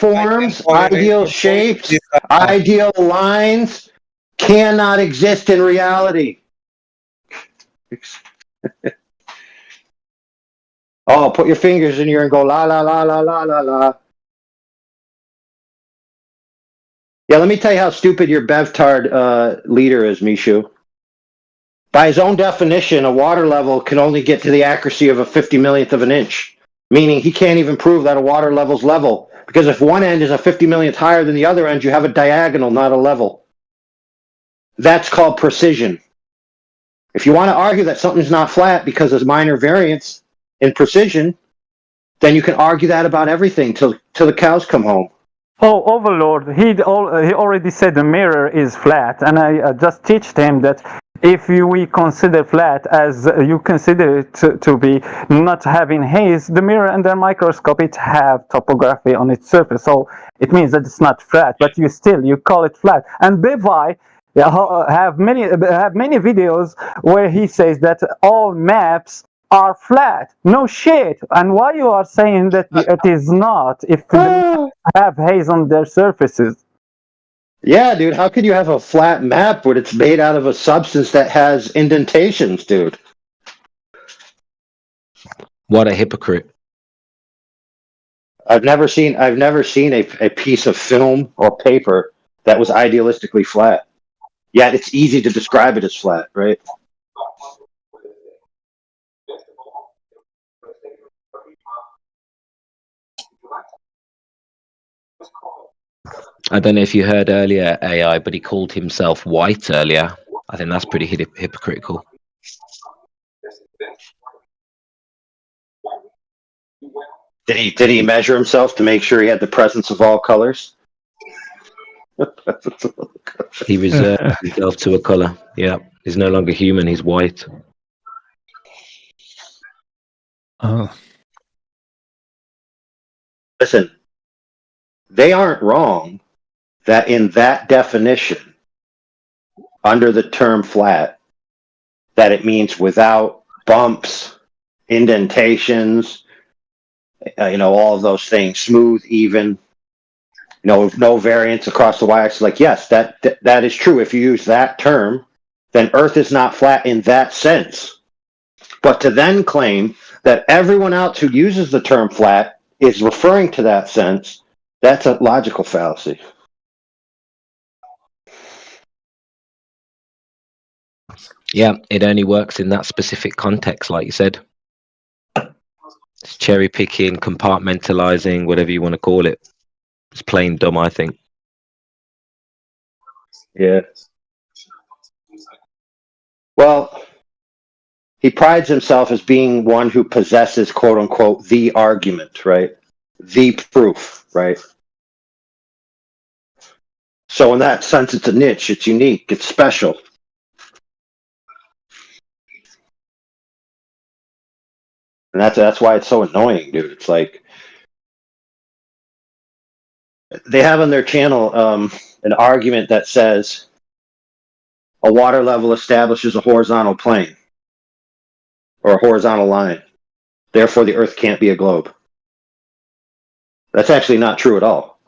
shapes, ideal lines cannot exist in reality. Oh, put your fingers in here and go la la la la la la la. Yeah, let me tell you how stupid your Bevtard leader is, Mishu. By his own definition, a water level can only get to the accuracy of a 50 millionth of an inch, meaning he can't even prove that a water level's level. Because if one end is a 50 millionth higher than the other end, you have a diagonal, not a level. That's called precision. If you want to argue that something's not flat because there's minor variance in precision, then you can argue that about everything till the cows come home. Oh, Overlord, he already said the mirror is flat, and I just teached him that if we consider flat as you consider it to be not having haze, the mirror under microscope, it have topography on its surface, so it means that it's not flat, but you call it flat. And Bivai have many videos where he says that all maps are flat. No shit. And why you are saying that it is not if they have haze on their surfaces? Yeah, dude, how could you have a flat map when it's made out of a substance that has indentations, dude? What a hypocrite. I've never seen a piece of film or paper that was idealistically flat. Yet it's easy to describe it as flat, right? I don't know if you heard earlier, AI, but he called himself white earlier. I think that's pretty hypocritical. Did he measure himself to make sure he had the presence of all colors? He reserved himself to a color. Yeah, he's no longer human. He's white. Oh. Listen, they aren't wrong that in that definition, under the term flat, that it means without bumps, indentations, all of those things, smooth, even, no variance across the y-axis. Like, yes, that is true. If you use that term, then Earth is not flat in that sense. But to then claim that everyone else who uses the term flat is referring to that sense, that's a logical fallacy. Yeah, it only works in that specific context, like you said. It's cherry picking, compartmentalizing, whatever you want to call it. It's plain dumb, I think. Yeah. Well, he prides himself as being one who possesses, quote unquote, the argument, right? The proof, right? So in that sense, it's a niche, it's unique, it's special. And that's why it's so annoying, dude. It's like they have on their channel an argument that says a water level establishes a horizontal plane or a horizontal line. Therefore, the Earth can't be a globe. That's actually not true at all.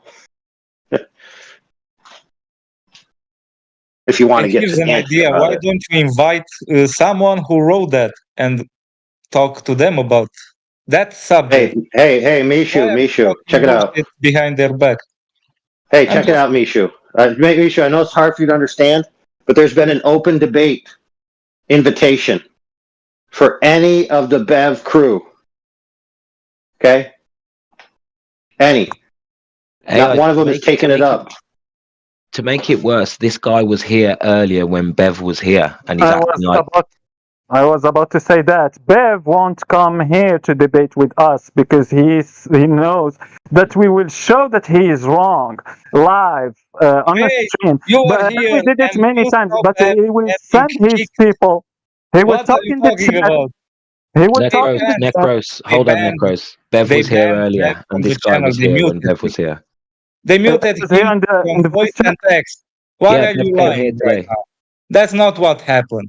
If you want to It get gives to an the answer idea. about Why it. don't you invite someone who wrote that and talk to them about that subject? Hey, Mishu, check it out. Behind their back. Hey, check it out, Mishu. Mishu, I know it's hard for you to understand, but there's been an open debate invitation for any of the Bev crew. Okay? Any. Not one of them has taken it up. To make it worse, this guy was here earlier when Bev was here, and he's acting like. I was about to say that Bev won't come here to debate with us because he knows that we will show that he is wrong live on the stream. But we did it many times. But he will send his people. He will talk in the chat. He will talk in the Necros, hold on, Necros. Bev was here earlier, and this guy was here when Bev was here. They muted him from voice and text. Why are you lying right now? That's not what happened.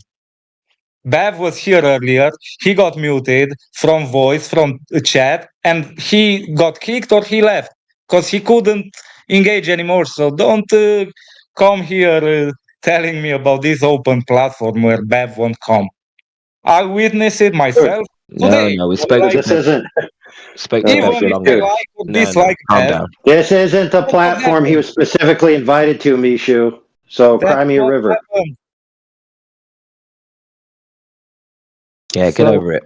Bev was here earlier. He got muted from voice, from chat, and he got kicked or he left because he couldn't engage anymore. So don't come here telling me about this open platform where Bev won't come. I witnessed it myself today. No, we spoke to This isn't. Spoke to Bev for a long time. Calm down. This isn't the platform he was specifically invited to, Mishu. So cry me a river. Yeah, get over it.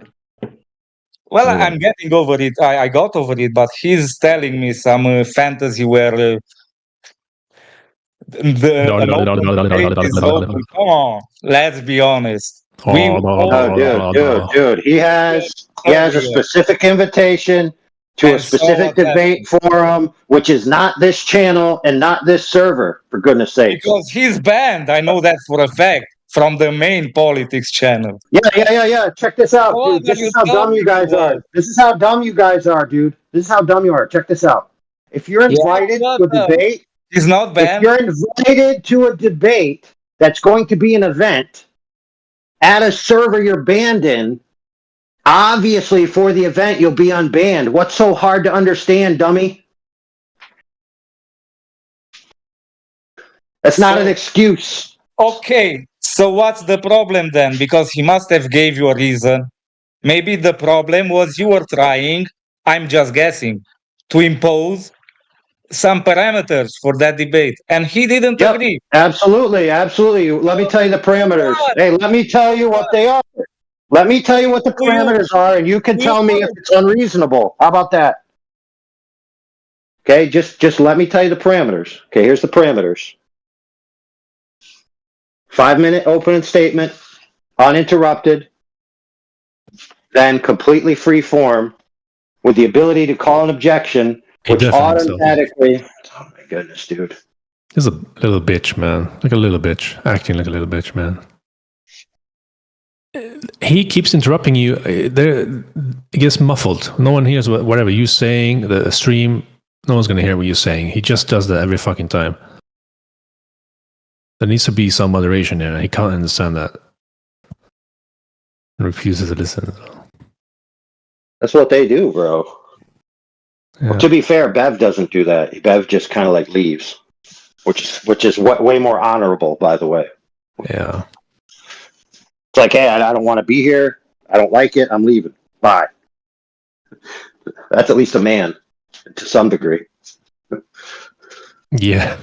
Well, I'm getting over it. I got over it, but he's telling me some fantasy where Come on, let's be honest. Dude, he has a specific invitation to a specific debate forum, which is not this channel and not this server, for goodness sake. Because he's banned. I know that for a fact from the main politics channel. Yeah. Check this out, dude. This is how dumb you guys are. This is how dumb you guys are, dude. This is how dumb you are. Check this out. If you're invited to a debate, he's not banned. If you're invited to a debate that's going to be an event at a server you're banned in, obviously for the event you'll be unbanned. What's so hard to understand, dummy? That's not an excuse. Okay, so what's the problem then? Because he must have gave you a reason. Maybe the problem was you were trying, I'm just guessing, to impose some parameters for that debate, and he didn't agree. Absolutely. Let me tell you the parameters. Hey, let me tell you what they are. Let me tell you what the parameters are, and you can tell me if it's unreasonable. How about that? Okay, just let me tell you the parameters. Okay, here's the parameters. 5-minute opening statement, uninterrupted, then completely free form with the ability to call an objection, which automatically... Oh my goodness, dude. He's a little bitch, man. Like a little bitch. Acting like a little bitch, man. He keeps interrupting you. It gets muffled. No one hears whatever you're saying. The stream, no one's going to hear what you're saying. He just does that every fucking time. There needs to be some moderation there. He can't understand that. And refuses to listen. That's what they do, bro. Yeah. Well, to be fair, Bev doesn't do that. Bev just kind of like leaves, which is way more honorable, by the way. Yeah. It's like, hey, I don't want to be here. I don't like it. I'm leaving. Bye. That's at least a man, to some degree. Yeah.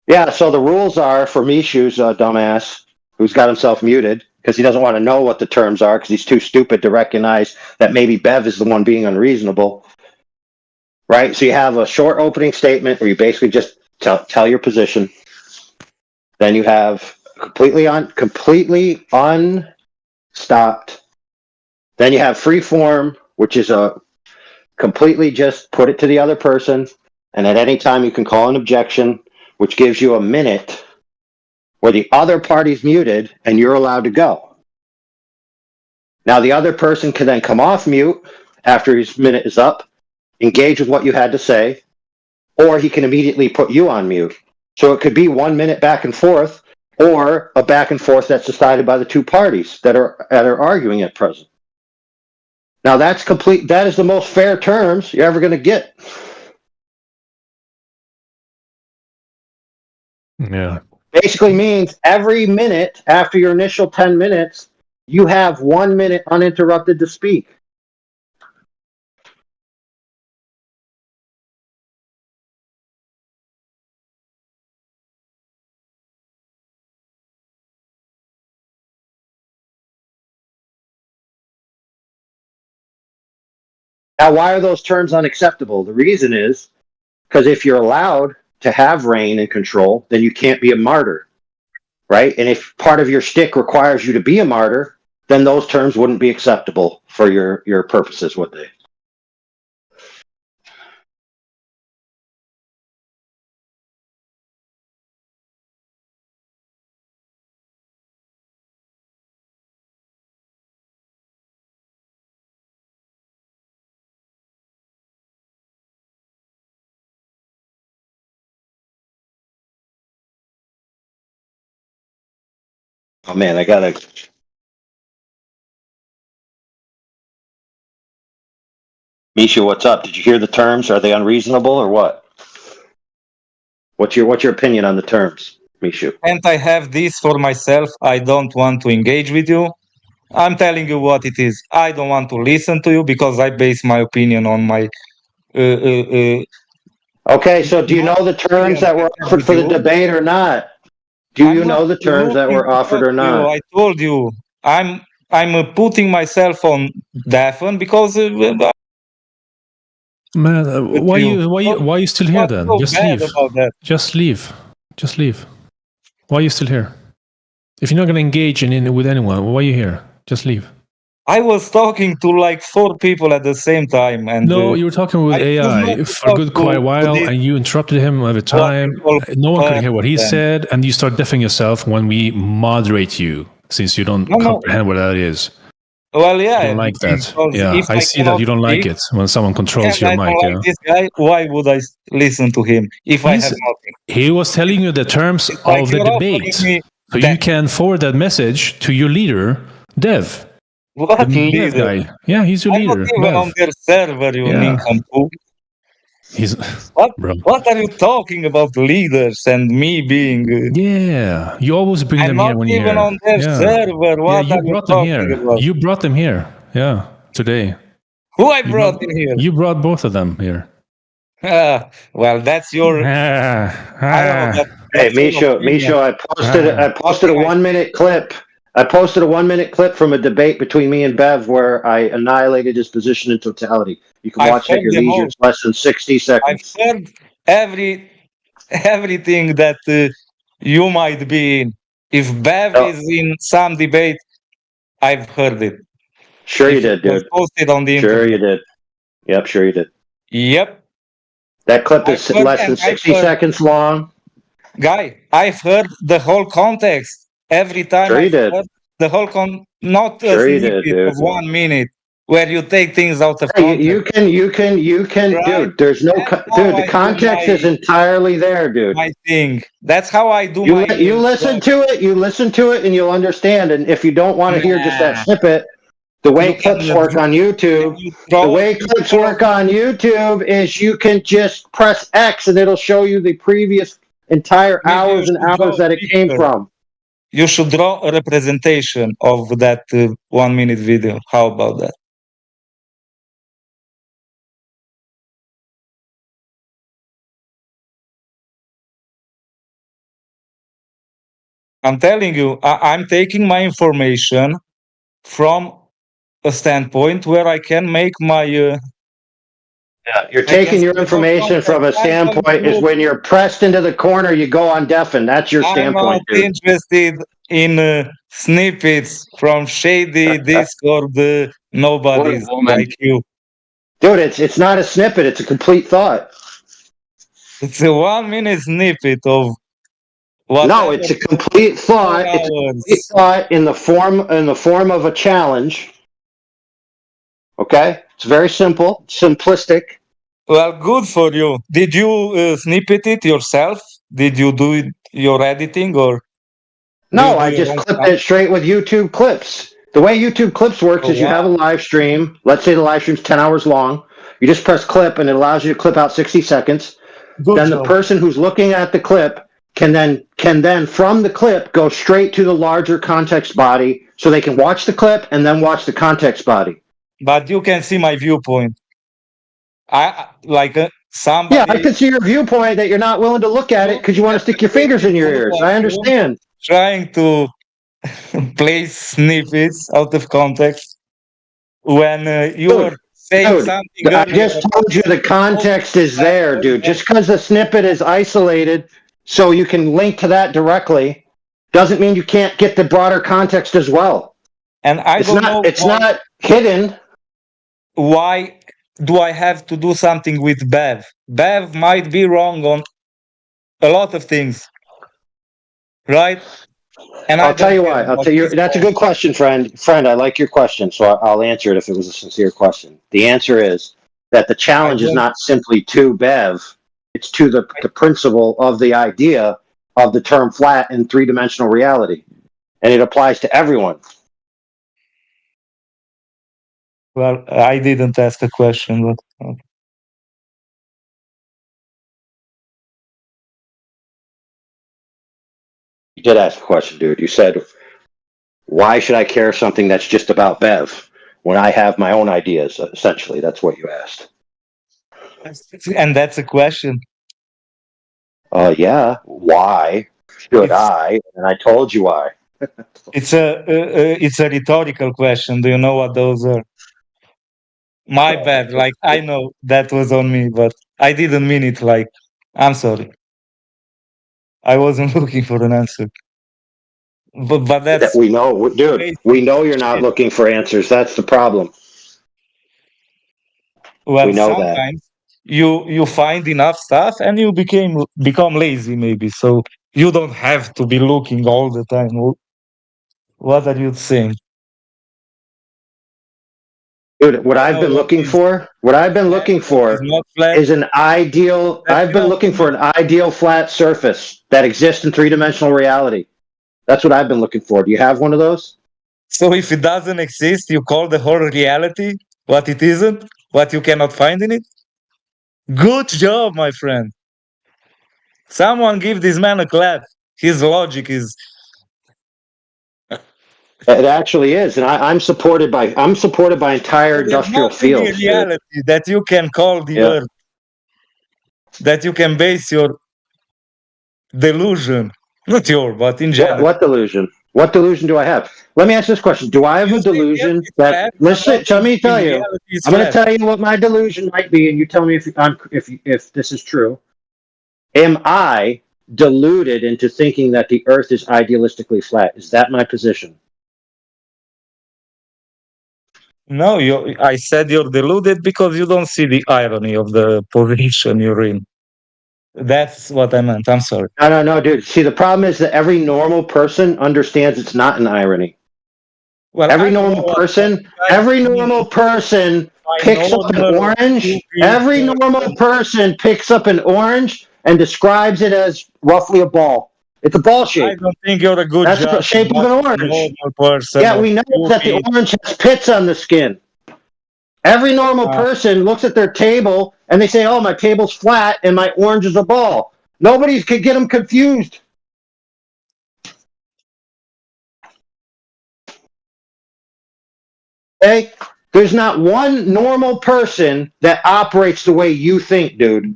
Yeah, so the rules are for Mishu's dumbass, who's got himself muted, because he doesn't want to know what the terms are, because he's too stupid to recognize that maybe Bev is the one being unreasonable. Right? So you have a short opening statement where you basically just tell your position. Then you have completely unstopped. Then you have free form, which is a completely just put it to the other person. And at any time you can call an objection, which gives you a minute where the other party's muted and you're allowed to go. Now the other person can then come off mute after his minute is up, engage with what you had to say, or he can immediately put you on mute. So it could be 1 minute back and forth, or a back and forth that's decided by the two parties that are arguing at present. Now that's complete. That is the most fair terms you're ever going to get. Yeah. Basically means every minute after your initial 10 minutes, you have 1 minute uninterrupted to speak. Now, why are those terms unacceptable? The reason is because if you're allowed to have reign and control, then you can't be a martyr, right? And if part of your shtick requires you to be a martyr, then those terms wouldn't be acceptable for your purposes, would they? Oh man, I gotta. Misha, what's up? Did you hear the terms? Are they unreasonable or what? What's your opinion on the terms, Misha? And I have this for myself. I don't want to engage with you. I'm telling you what it is. I don't want to listen to you because I base my opinion on my. Okay, so do you know the terms that were offered for the debate or not? Do you know the terms that were offered or not? I told you. I'm putting myself on deafen because. Man, why are you still here then? Just leave. Just leave. Just leave. Why are you still here? If you're not going to engage with anyone, why are you here? Just leave. I was talking to like 4 people at the same time, and no, you were talking with AI for a good quite while, and you interrupted him every time. No one could hear what he said, and you start deafening yourself when we moderate you, since you don't comprehend what that is. Well, yeah, I don't like that. Yeah, I see that you don't like it when someone controls your mic. Like this guy, why would I listen to him if I have nothing? He was telling you the terms of the debate, so you can forward that message to your leader, Dev. What leader? Guy. Yeah, he's your leader. I'm not even on their server, you nincompoop. What are you talking about leaders and me being? Yeah, you always bring them here when you're here. I'm not even on their server. What you are you talking about? You brought them here. Yeah, today. Who I brought in here? You brought both of them here. Well, that's your. Hey, Misha, I posted a 1 minute clip. I posted a 1 minute clip from a debate between me and Bev where I annihilated his position in totality. You can watch it at your leisure. It's less than 60 seconds. I've heard everything that you might be in. If Bev is in some debate, I've heard it. Sure you did, dude. Posted on the internet. Sure you did. Yep, sure you did. Yep. That clip is less than 60 seconds long. Guy, I've heard the whole context. Every time sure you did. The whole not sure a snippet of 1 minute where you take things out of context. You can, right? Dude. There's no, dude. The context is entirely there, dude. My thing. That's how I do You listen to it. You listen to it, and you'll understand. And if you don't want to hear just that snippet, the way clips work on YouTube, is you can just press X, and it'll show you the previous entire hours and hours that it came from. You should draw a representation of that 1 minute video. How about that? I'm telling you, I'm taking my information from a standpoint where I can make my. Yeah, you're taking your information from a standpoint is when you're pressed into the corner, you go on deafen. That's your standpoint. I'm not interested in snippets from shady Discord nobodies like you. Dude, it's not a snippet. It's a complete thought. It's a 1 minute snippet of. No, it's a complete thought. It's a complete thought in the form of a challenge. Okay, it's very simple, simplistic. Well, good for you. Did you snippet it yourself? Did you do it, your editing, or No, I just clipped it straight with YouTube Clips. The way YouTube Clips works is you have a live stream. Let's say the live stream's 10 hours long. You just press clip, and it allows you to clip out 60 seconds. Then the person who's looking at the clip can then from the clip go straight to the larger context body, so they can watch the clip and then watch the context body. But you can see my viewpoint. Somebody. Yeah, I can see your viewpoint that you're not willing to look at it because you want to stick your fingers in your ears. I understand. Trying to place snippets out of context when you were saying something. I just told you the context is there, dude. Just because the snippet is isolated so you can link to that directly doesn't mean you can't get the broader context as well. And it's not hidden. Why do I have to do something with Bev? Bev might be wrong on a lot of things, right? And I'll tell you why. That's a good question, friend. Friend, I like your question, so I'll answer it if it was a sincere question. The answer is that the challenge is not simply to Bev; it's to the principle of the idea of the term flat in three-dimensional reality, and it applies to everyone. Well, I didn't ask a question, but you did ask a question, dude. You said, "Why should I care something that's just about Bev when I have my own ideas?" Essentially, that's what you asked. And that's a question. Yeah. Why should I? And I told you why. It's a rhetorical question. Do you know what those are? My bad. Like, I know that was on me, but I didn't mean it. Like, I'm sorry. I wasn't looking for an answer. But that's we know, dude. We know you're not looking for answers. That's the problem. Well, we know sometimes that you find enough stuff and you become lazy, maybe. So you don't have to be looking all the time. What are you saying? Dude, what I've been looking for is an ideal. I've been looking for an ideal flat surface that exists in three-dimensional reality. That's what I've been looking for. Do you have one of those? So if it doesn't exist, you call the whole reality what it isn't, what you cannot find in it? Good job, my friend. Someone give this man a clap. His logic is. It actually is, and I'm supported by entire industrial fields. Reality that you can call the earth, that you can base your delusion, not your, but in general. What delusion? What delusion do I have? Let me ask this question: do I have a delusion that? Listen, let me tell you. I'm going to tell you what my delusion might be, and you tell me if this is true. Am I deluded into thinking that the Earth is idealistically flat? Is that my position? No, I said you're deluded because you don't see the irony of the position you're in. That's what I meant. I'm sorry. No, dude. See, the problem is that every normal person understands it's not an irony. Well, every normal person picks up an orange. Every normal person picks up an orange and describes it as roughly a ball. It's a ball shape. I don't think you're a good judge. That's the shape of an orange. Yeah, we know that the orange has pits on the skin. Every normal person looks at their table and they say, "Oh, my table's flat and my orange is a ball." Nobody could get them confused. Okay? There's not one normal person that operates the way you think, dude.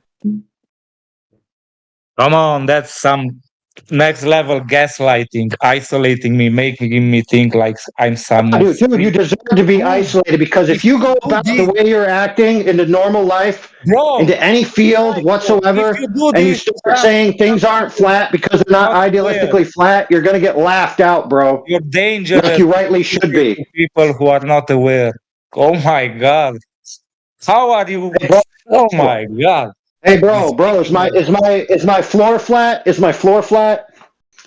Come on, that's some next level gaslighting, isolating me, making me think like I'm someone. Dude, you deserve to be isolated because if you go about the way you're acting into normal life, into any field whatsoever, and you start saying things aren't flat because they're not idealistically flat, you're going to get laughed out, bro. You're dangerous. Like you rightly should be. People who are not aware. Oh my God. How are you? Oh my God. Hey, bro, is my floor flat? Is my floor flat?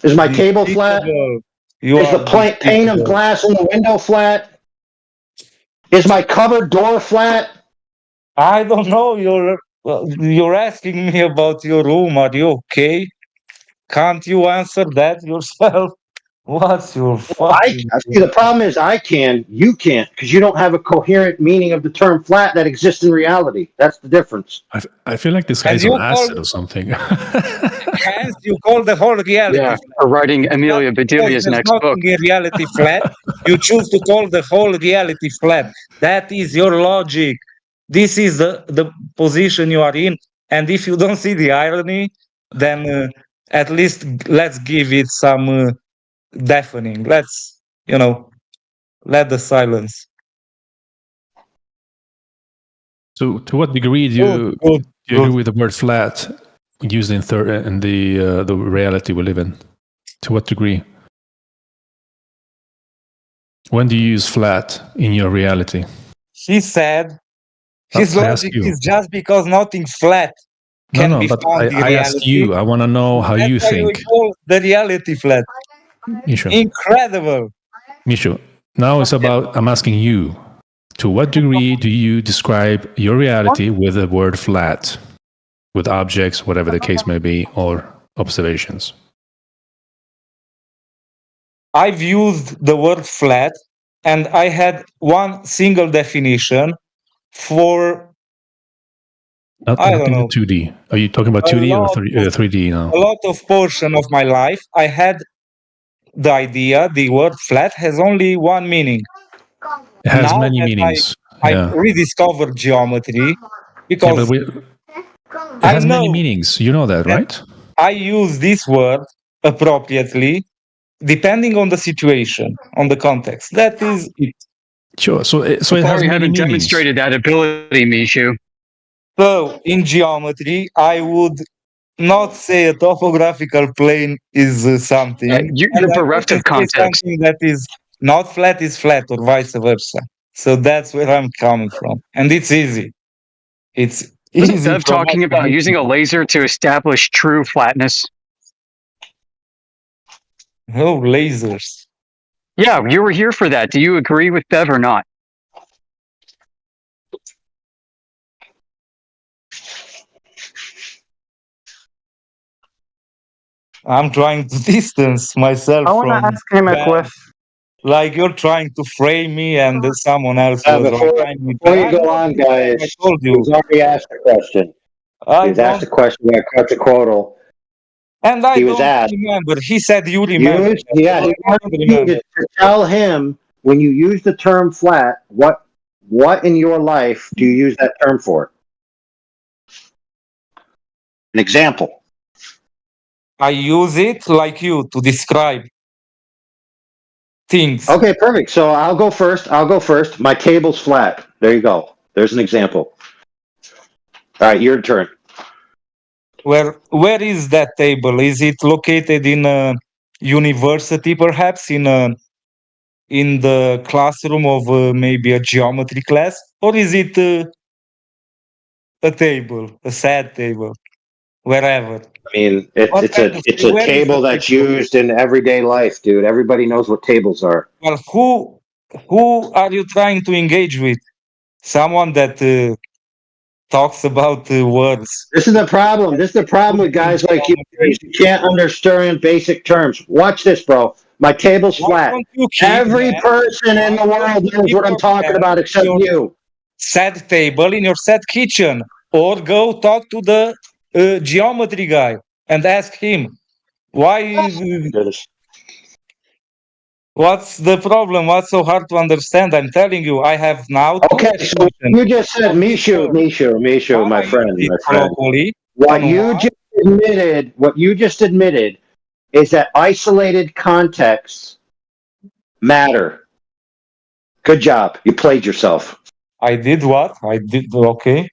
Is my table flat? Is the pane of glass in the window flat? Is my cupboard door flat? I don't know. You're Well, you're asking me about your room. Are you okay? Can't you answer that yourself? What's your fucking... See, the problem is I can, you can't, because you don't have a coherent meaning of the term flat that exists in reality. That's the difference. I feel like this guy's on acid or something. Hence, you call the whole reality Yeah, flat. or writing Amelia Bedelia's There's next book. nothing in reality flat. You choose to call the whole reality flat. That is your logic. This is the position you are in. And if you don't see the irony, then at least let's give it some deafening. Let's, let the silence. So, to what degree do you agree with the word flat used in the reality we live in? To what degree? When do you use flat in your reality? He said his logic is just because nothing flat can be found in I asked reality. you. I want to know how you That's why we think. call the reality flat. Mishu. Incredible. Mishu, now it's about, I'm asking you, to what degree do you describe your reality with the word flat, with objects, whatever the case may be, or observations? I've used the word flat, and I had one single definition for, I don't know, 2D. Are you talking about 2D or 3D now? a lot of portion of my life. I had the idea the word flat has only one meaning. It has Now many that meanings. I Yeah. rediscovered geometry Yeah, because but it has many meanings. You know that, right? I use this word appropriately depending on the situation, on the context. That is it. Sure. So it So has far, you many haven't meanings. demonstrated that ability, Mishu. So in geometry, I would not say a topographical plane is something. You're bereft of context. Something that is not flat is flat, or vice versa. So that's where I'm coming from, and it's easy. It's Wasn't easy. Bev talking about using a laser to establish true flatness? Oh, lasers. Yeah, you were here for that. Do you agree with Bev or not? I'm trying to distance myself I want from to ask him a Bev. question. Like you're trying to frame me, and someone else was on time with Before that. you go on, guys, I told you. he's already asked a question. He was asked a question about Quetzalcoatl. And I He was don't asked. remember. He said you remember. He wanted you to tell him when you use the term flat, what in your life do you use that term for? An example. I use it like you to describe things. Okay, perfect. So I'll go first. My table's flat. There you go. There's an example. All right, your turn. Where is that table? Is it located in a university, perhaps in the classroom of maybe a geometry class, or is it a table, a sad table, wherever? I mean, it's a table that's used in everyday life, dude. Everybody knows what tables are. Well, who are you trying to engage with? Someone that talks about words. This is the problem. This is the problem with guys like you. You can't understand basic terms. Watch this, bro. My table's flat. Every person in the world knows what I'm talking about except you. Sad table in your sad kitchen, or go talk to the geometry guy and ask him why. What's the problem? What's so hard to understand? I'm telling you, I have now. Okay, so you just said Mishu, my friend. What you just admitted is that isolated contexts matter. Good job. You played yourself. I did what? I did, okay.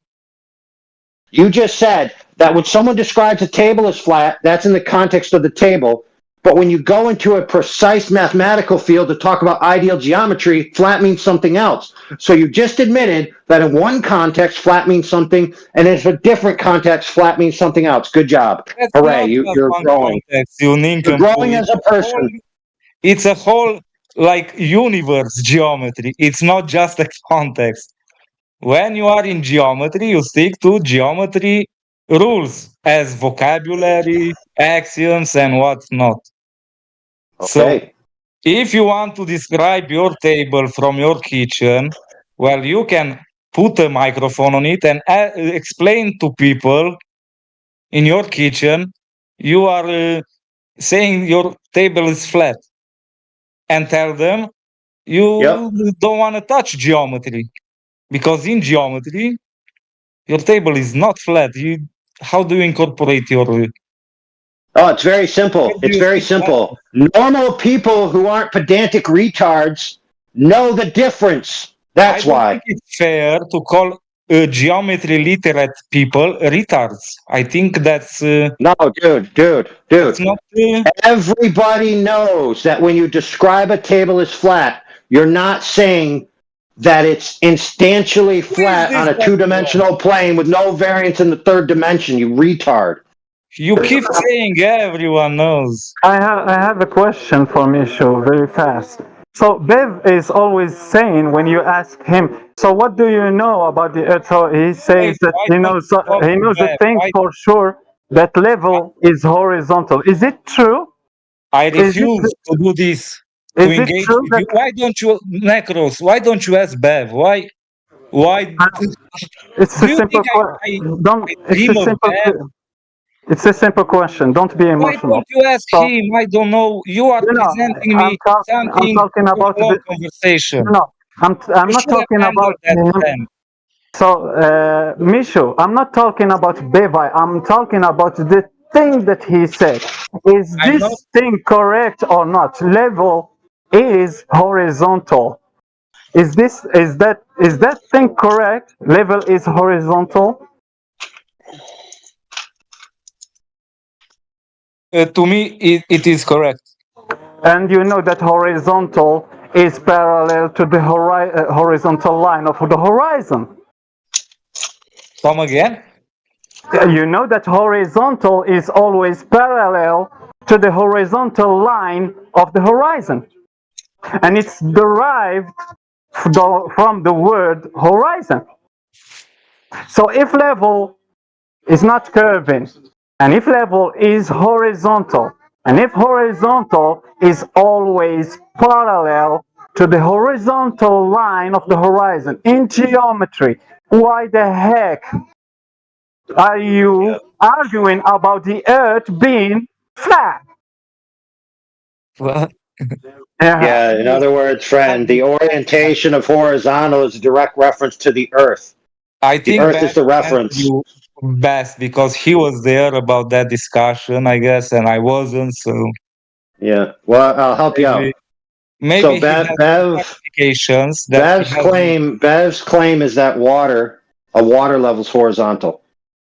You just said that when someone describes a table as flat, that's in the context of the table. But when you go into a precise mathematical field to talk about ideal geometry, flat means something else. So you just admitted that in one context, flat means something, and in a different context, flat means something else. Good job. Hooray, you're growing. You're growing as a person. It's a whole, like, universe geometry. It's not just a context. When you are in geometry, you stick to geometry rules as vocabulary, axioms, and whatnot. So, if you want to describe your table from your kitchen, well, you can put a microphone on it and explain to people in your kitchen you are saying your table is flat, and tell them you don't want to touch geometry because in geometry your table is not flat. How do you incorporate your Oh, it's very simple. It's very simple. Normal people who aren't pedantic retards know the difference. That's why. I don't think it's fair to call geometry literate people retards. I think that's no, dude. Not, everybody knows that when you describe a table as flat, you're not saying that it's instantially flat on a two-dimensional plane with no variance in the third dimension. You retard. You keep saying everyone knows. I have a question for Mishu very fast. So Bev is always saying when you ask him, so what do you know about the Earth? So he says that he knows a thing for sure that level is horizontal. Is it true? I refuse to do this. To engage with you. Why don't you, Necros? Why don't you ask Bev? Why? It's a simple question. It's a simple question. Don't be emotional. Why don't you ask him? I don't know. You are presenting me something. I'm talking about the conversation. No, I'm not talking about him. So, Mishu, I'm not talking about Bevi. I'm talking about the thing that he said. Is this thing correct or not? Level is horizontal. Is that thing correct? Level is horizontal. To me, it is correct. And you know that horizontal is parallel to the horizontal line of the horizon. Come again? You know that horizontal is always parallel to the horizontal line of the horizon. And it's derived from the word horizon. So if level is not curving, and if level is horizontal, and if horizontal is always parallel to the horizontal line of the horizon in geometry, why the heck are you arguing about the Earth being flat? What? Yeah, in other words, friend, the orientation of horizontal is a direct reference to the Earth. I think the Earth is the reference. Best because he was there about that discussion, I guess, and I wasn't. So yeah, well, I'll help you out. Maybe so Bev's claim is that a water level is horizontal.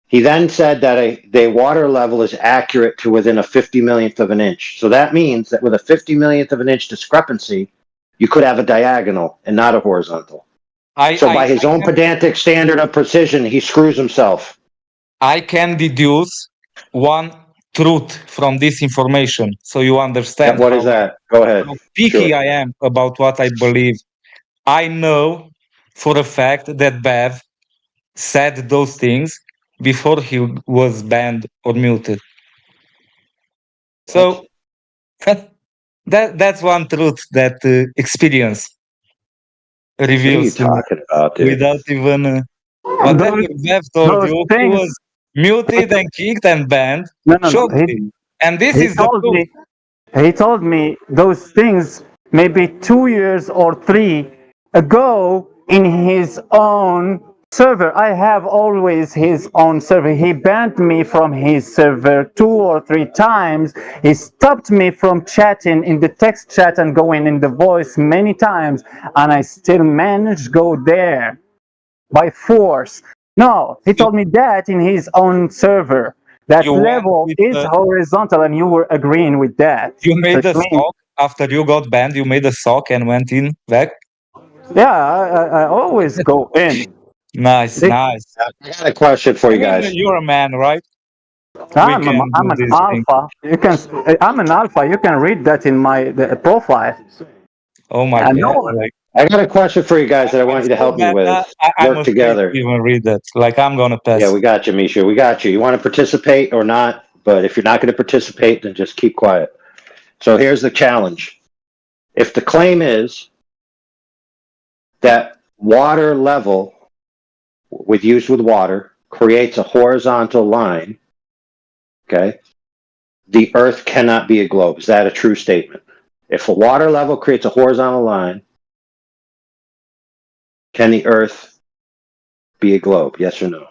He then said that the water level is accurate to within a 50 millionth of an inch. So that means that with a 50 millionth of an inch discrepancy, you could have a diagonal and not a horizontal. By his own pedantic standard of precision, he screws himself. I can deduce one truth from this information, so you understand. What is that? Go ahead. How picky I am about what I believe. I know for a fact that Bev said those things before he was banned or muted. So that's one truth that experience reveals. What are you talking about, dude? Without even whatever Bev told you, he was muted and kicked and banned. No. And this is the truth. He told me those things maybe 2 years or 3 ago in his own server. I have always his own server. He banned me from his server 2 or 3 times. He stopped me from chatting in the text chat and going in the voice many times, and I still managed to go there by force. No, he told me that in his own server. That level is horizontal, and you were agreeing with that. You made a sock after you got banned. You made a sock and went in back. Yeah, I always go in. Nice. I got a question for you guys. You're a man, right? I'm an alpha. I'm an alpha. You can read that in my profile. Oh my god! I got a question for you guys that I want you to help me with. I'm Work afraid together. to even read that. Like, I'm gonna pass. Yeah, we got you, Misha. We got you. You want to participate or not? But if you're not going to participate, then just keep quiet. So here's the challenge. If the claim is that water level, used with water, creates a horizontal line, okay, the Earth cannot be a globe. Is that a true statement? If a water level creates a horizontal line, can the Earth be a globe? Yes or no?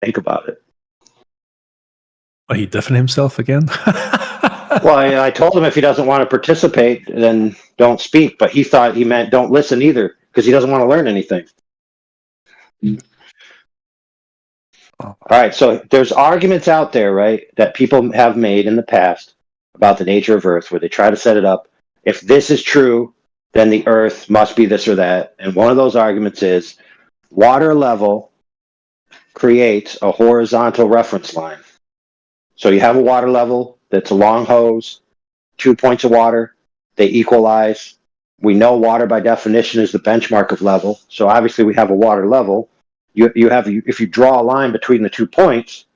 Think about it. Oh, he deafened himself again? Well, I told him if he doesn't want to participate, then don't speak. But he thought he meant don't listen either, because he doesn't want to learn anything. All right, so there's arguments out there, right, that people have made in the past about the nature of Earth, where they try to set it up. If this is true, then the Earth must be this or that. And one of those arguments is water level creates a horizontal reference line. So you have a water level that's a long hose, 2 points of water, they equalize. We know water by definition is the benchmark of level. So obviously we have a water level. If you draw a line between the 2 points,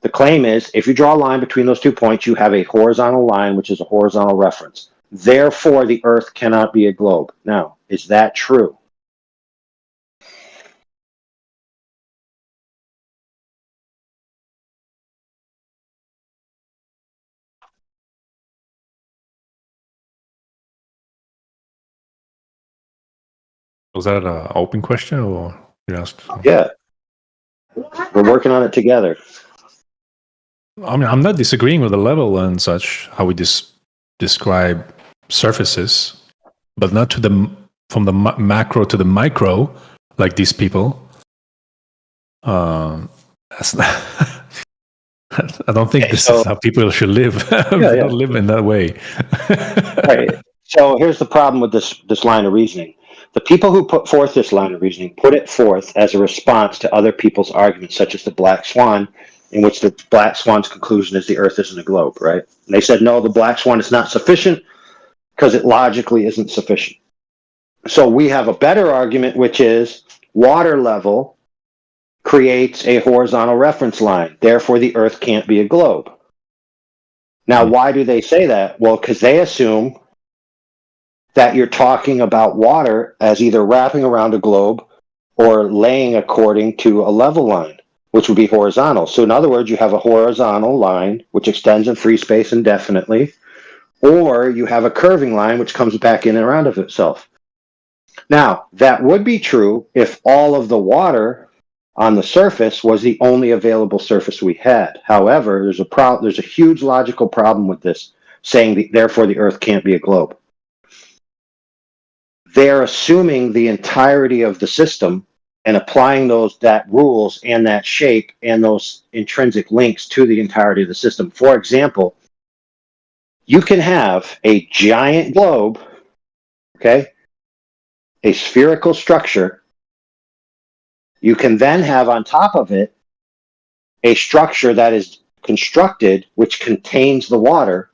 the claim is if you draw a line between those 2 points, you have a horizontal line, which is a horizontal reference. Therefore, the Earth cannot be a globe. Now, is that true? Was that an open question or you asked? Yeah. We're working on it together. I mean, I'm not disagreeing with the level and such, how we describe surfaces, but not from the macro to the micro, like these people. That's not I don't think this is how people should live. Don't live in that way. Right. So here's the problem with this line of reasoning. The people who put forth this line of reasoning put it forth as a response to other people's arguments, such as the Black Swan, in which the Black Swan's conclusion is the Earth isn't a globe, right? And they said, no, the Black Swan is not sufficient because it logically isn't sufficient. So we have a better argument, which is water level creates a horizontal reference line. Therefore, the Earth can't be a globe. Now, why do they say that? Well, because they assume that you're talking about water as either wrapping around a globe or laying according to a level line, which would be horizontal. So in other words, you have a horizontal line, which extends in free space indefinitely, or you have a curving line, which comes back in and around of itself. Now, that would be true if all of the water on the surface was the only available surface we had. However, there's a huge logical problem with this, saying therefore the Earth can't be a globe. They're assuming the entirety of the system and applying that rules and that shape and those intrinsic links to the entirety of the system. For example, you can have a giant globe, okay, a spherical structure. You can then have on top of it a structure that is constructed which contains the water,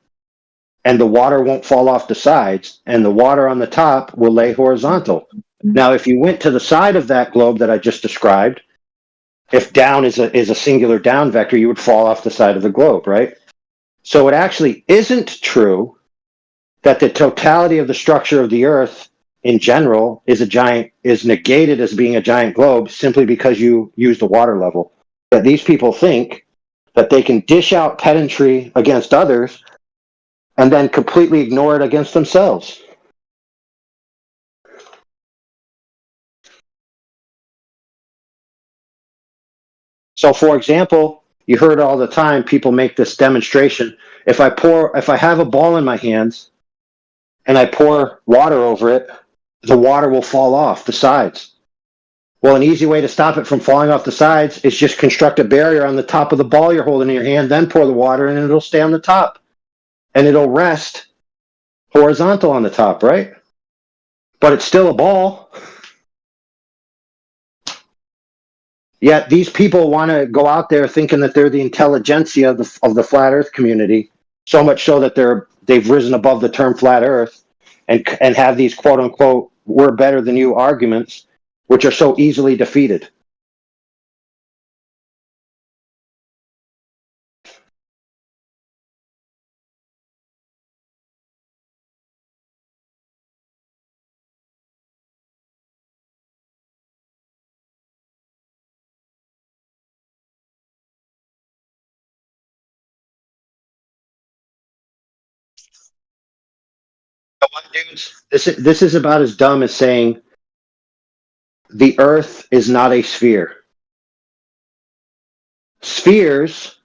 and the water won't fall off the sides, and the water on the top will lay horizontal. Now, if you went to the side of that globe that I just described, if down is a singular down vector, you would fall off the side of the globe, right? So it actually isn't true that the totality of the structure of the Earth in general is negated as being a giant globe simply because you use the water level. But these people think that they can dish out pedantry against others and then completely ignore it against themselves. So, for example, you heard all the time people make this demonstration. If I have a ball in my hands and I pour water over it, the water will fall off the sides. Well, an easy way to stop it from falling off the sides is just construct a barrier on the top of the ball you're holding in your hand, then pour the water in and it'll stay on the top. And it'll rest horizontal on the top, right? But it's still a ball. Yet these people want to go out there thinking that they're the intelligentsia of the flat Earth community, so much so that they've risen above the term flat Earth and have these quote unquote "we're better than you" arguments, which are so easily defeated. This is about as dumb as saying the Earth is not a sphere. Spheres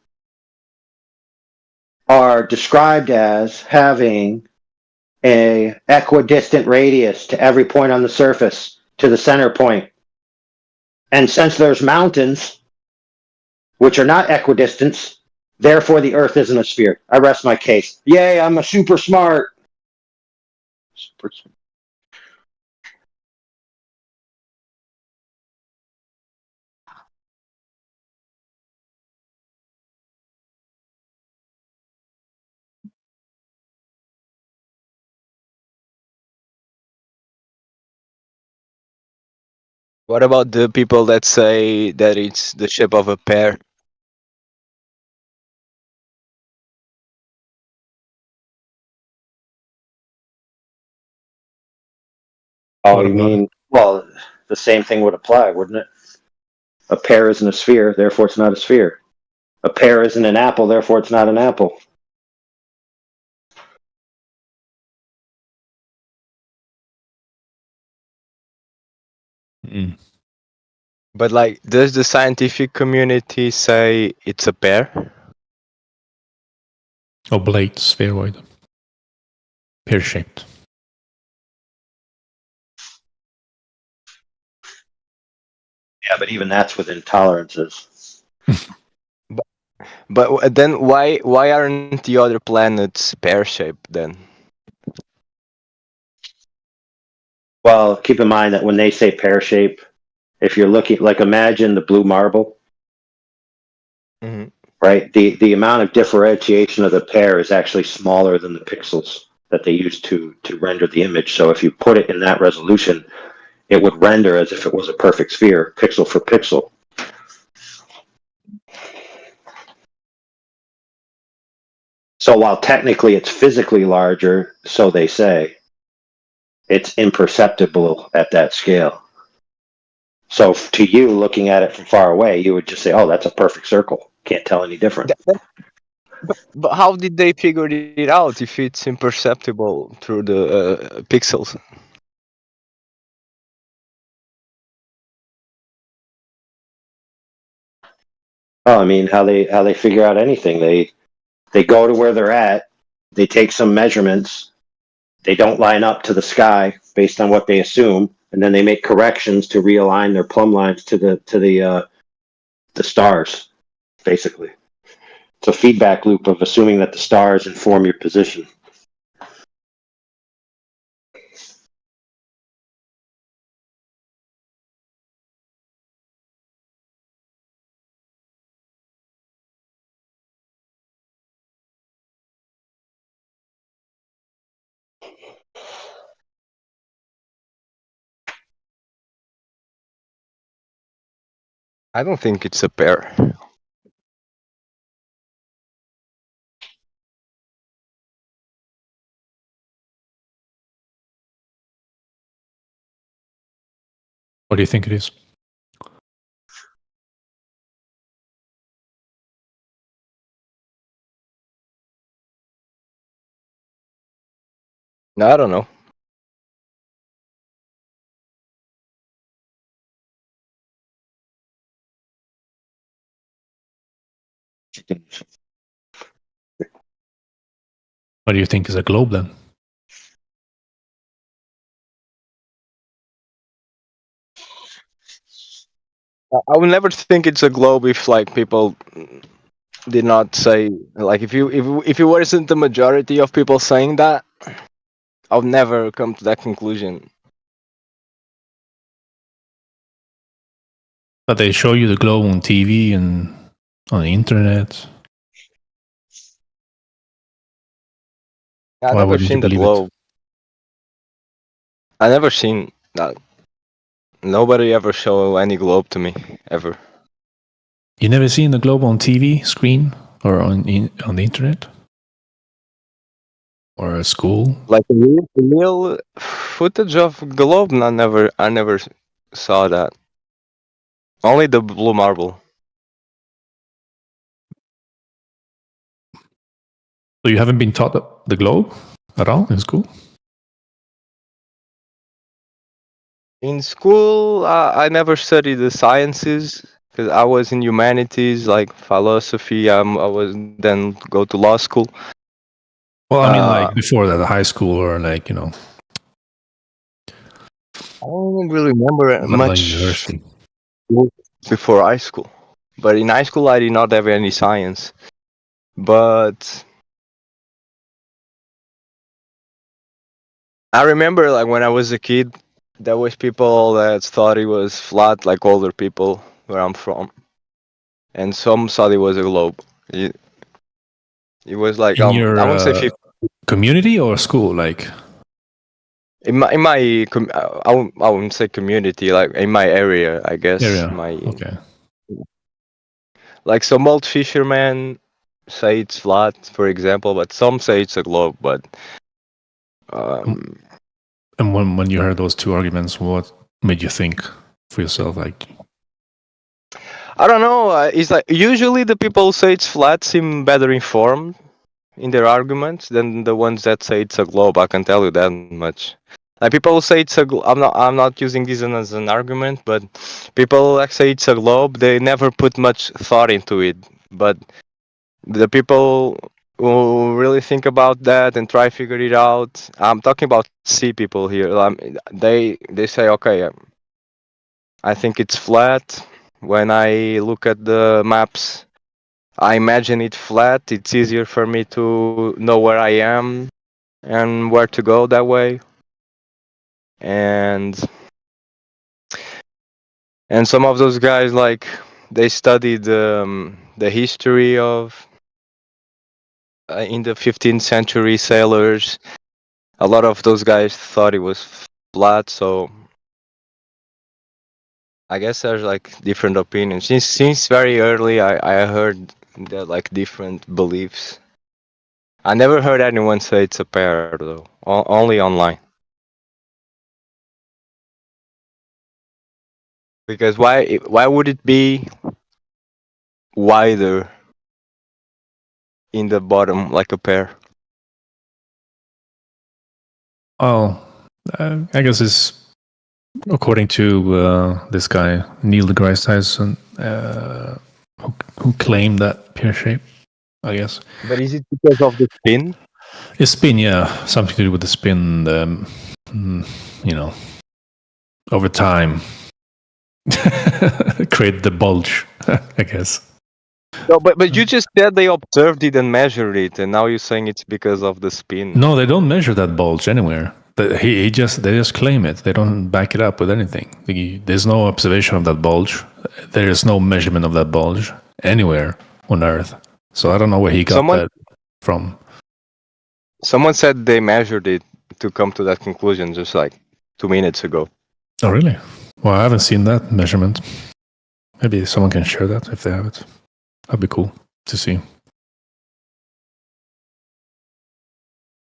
are described as having a equidistant radius to every point on the surface, to the center point. And since there's mountains, which are not equidistant, therefore the Earth isn't a sphere. I rest my case. Yay, I'm a super smart. Super smart. What about the people that say that it's the shape of a pear? Oh, you mean, well, the same thing would apply, wouldn't it? A pear isn't a sphere, therefore it's not a sphere. A pear isn't an apple, therefore it's not an apple. But like, does the scientific community say it's a pear? Oblate spheroid. Pear-shaped. Yeah, but even that's within tolerances. But then why aren't the other planets pear-shaped then? Well, keep in mind that when they say pear shape, if you're looking, like, imagine the blue marble, right? The amount of differentiation of the pear is actually smaller than the pixels that they use to render the image. So if you put it in that resolution, it would render as if it was a perfect sphere, pixel for pixel. So while technically it's physically larger, so they say, it's imperceptible at that scale. So to you, looking at it from far away, you would just say, oh, that's a perfect circle. Can't tell any different. But how did they figure it out if it's imperceptible through the pixels? Oh, I mean, how they figure out anything. They go to where they're at, they take some measurements, they don't line up to the sky based on what they assume, and then they make corrections to realign their plumb lines to the stars, basically. It's a feedback loop of assuming that the stars inform your position. I don't think it's a pear. What do you think it is? No, I don't know. What do you think is a globe then? I would never think it's a globe if like people did not say, like, if it wasn't the majority of people saying that, I would never come to that conclusion. But they show you the globe on TV and on the internet. I Why never wouldn't you seen the believe it? globe. I never seen that. Nobody ever show any globe to me ever. You never seen the globe on TV screen or on the internet or at school? Like a real footage of globe. I never saw that. Only the blue marble. So you haven't been taught the globe at all in school? In school, I never studied the sciences because I was in humanities, like philosophy. I was then go to law school. Well, I mean, like before that, high school or like, I don't really remember much university. Before high school. But in high school, I did not have any science. But I remember, like when I was a kid, there was people that thought it was flat, like older people where I'm from, and some thought it was a globe. It was like in your, I wouldn't say 50. Community or school, like in my I wouldn't say community, like in my area, I guess. Okay. Like some old fishermen say it's flat, for example, but some say it's a globe. But and when you heard those two arguments, what made you think for yourself? Like, I don't know. It's like usually the people who say it's flat seem better informed in their arguments than the ones that say it's a globe. I can tell you that much. Like people who say it's a globe. I'm not using this as an argument, but people that say it's a globe, they never put much thought into it. But the people who really think about that and try to figure it out, I'm talking about sea people here. They say, okay, I think it's flat. When I look at the maps, I imagine it flat. It's easier for me to know where I am and where to go that way. And some of those guys, like, they studied the history of in the 15th century sailors. A lot of those guys thought it was flat, so I guess there's like different opinions. Since very early, I heard there like different beliefs. I never heard anyone say it's a pair though. Only online. Because why would it be wider in the bottom like a pair? oh, I guess it's according to this guy Neil deGrasse Tyson, who claimed that pear shape. I guess. But is it because of the spin? It's spin, yeah, something to do with the spin. Over time, create the bulge. I guess. No, but you just said they observed it and measured it, and now you're saying it's because of the spin. No, they don't measure that bulge anywhere. They just claim it. They don't back it up with anything. There's no observation of that bulge. There is no measurement of that bulge anywhere on Earth. So I don't know where he got that from. Someone said they measured it to come to that conclusion just like 2 minutes ago. Oh, really? Well, I haven't seen that measurement. Maybe someone can share that if they have it. That'd be cool to see.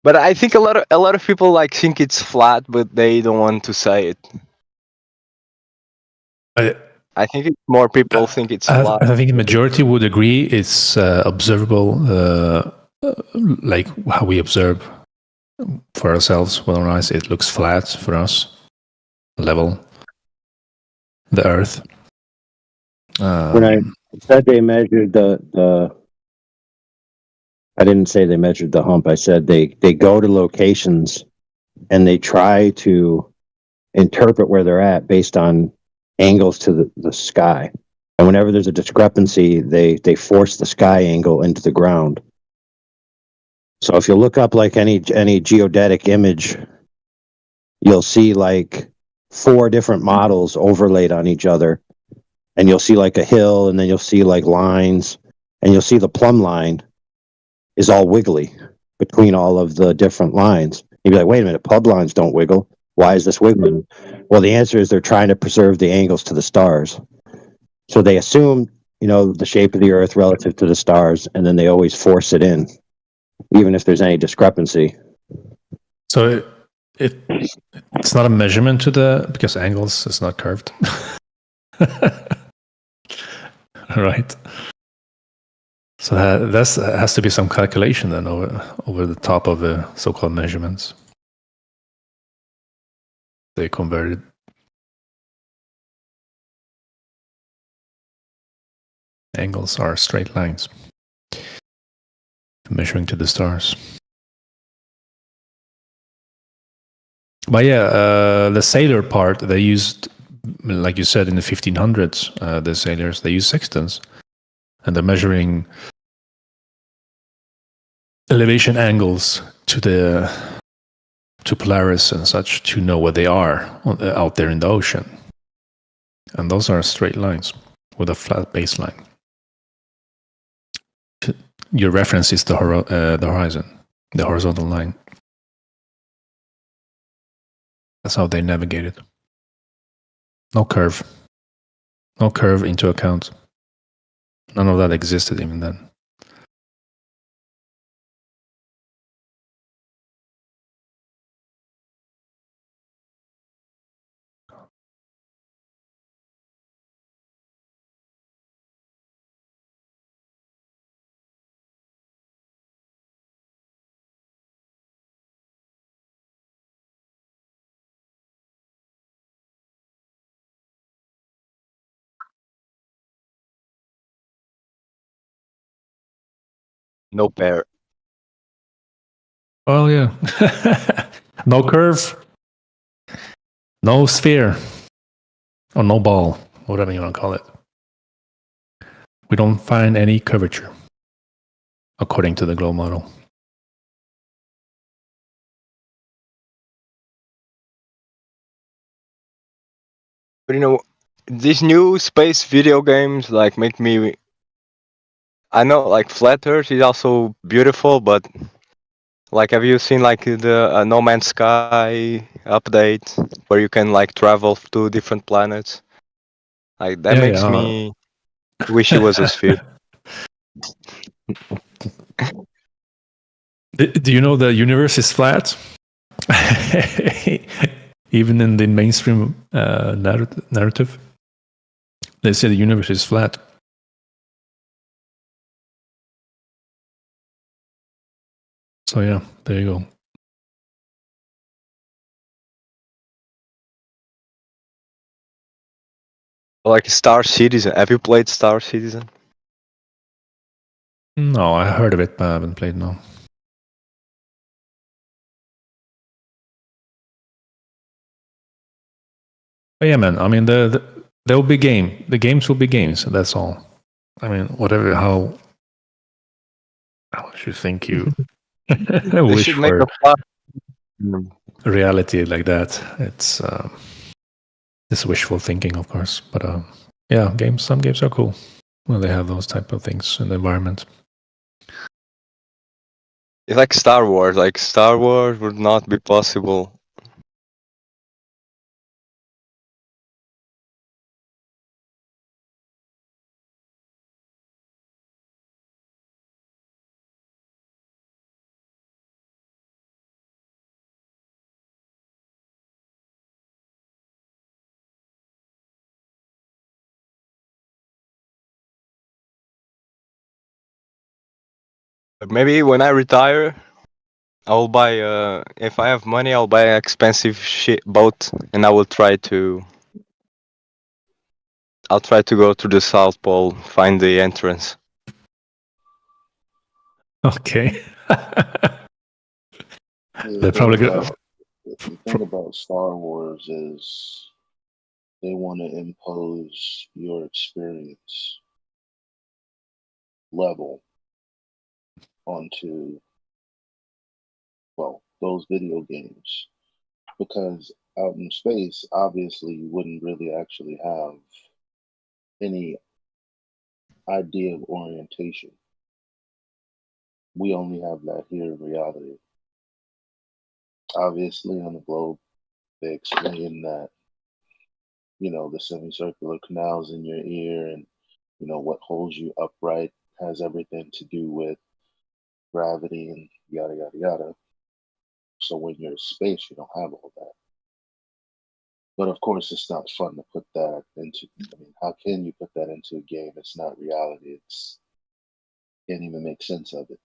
But I think a lot of people like think it's flat, but they don't want to say it. I think it's more people think it's flat. I think the majority would agree it's observable, like how we observe for ourselves with our eyes. It looks flat for us, level, the Earth. When I said they measured the I didn't say they measured the hump. I said they go to locations and they try to interpret where they're at based on angles to the sky. And whenever there's a discrepancy, they force the sky angle into the ground. So if you look up like any geodetic image, you'll see like 4 different models overlaid on each other. and you'll see like a hill, and then you'll see like lines, and you'll see the plumb line is all wiggly between all of the different lines. You'd be like, wait a minute, plumb lines don't wiggle. Why is this wiggling? Well, the answer is they're trying to preserve the angles to the stars. So they assume, the shape of the Earth relative to the stars, and then they always force it in, even if there's any discrepancy. So it's not a measurement because angles is not curved. Right. So that has to be some calculation then over the top of the so-called measurements. They converted. Angles are straight lines measuring to the stars. But yeah, the sailor part, they used, like you said, in the 1500s, the sailors, they used sextants. And they're measuring elevation angles to Polaris and such to know where they are out there in the ocean. And those are straight lines with a flat baseline. Your reference is the horizon, the horizontal line. That's how they navigate it. No curve. No curve into account. None of that existed even then. No pair. Well, yeah. No curve. No sphere. Or no ball. Whatever you want to call it. We don't find any curvature. According to the globe model. But these new space video games make me. I know Flat Earth is also beautiful, but have you seen the No Man's Sky update where you can travel to different planets? That makes me wish it was a sphere. Do you know the universe is flat? Even in the mainstream narrative, they say the universe is flat. So yeah, there you go. Star Citizen. Have you played Star Citizen? No, I heard of it, but I haven't played. No. But yeah, man. I mean, there will be game. The games will be games. That's all. I mean, whatever. How should think you wish for a reality like that? It's wishful thinking, of course. But yeah, some games are cool when they have those type of things in the environment. It's like Star Wars. Star Wars would not be possible. Maybe when I retire, I'll buy. If I have money, I'll buy an expensive boat, and I will try to. I'll try to go to the South Pole, find the entrance. Okay. They're probably good. The thing about Star Wars is they want to impose your experience level onto those video games, because out in space obviously you wouldn't really actually have any idea of orientation. We only have that here in reality. Obviously, on the globe, they explain that, the semicircular canals in your ear and, what holds you upright has everything to do with gravity and yada, yada, yada. So when you're in space, you don't have all that. But of course, it's not fun to put that into. I mean, how can you put that into a game? It's not reality. Can't even make sense of it.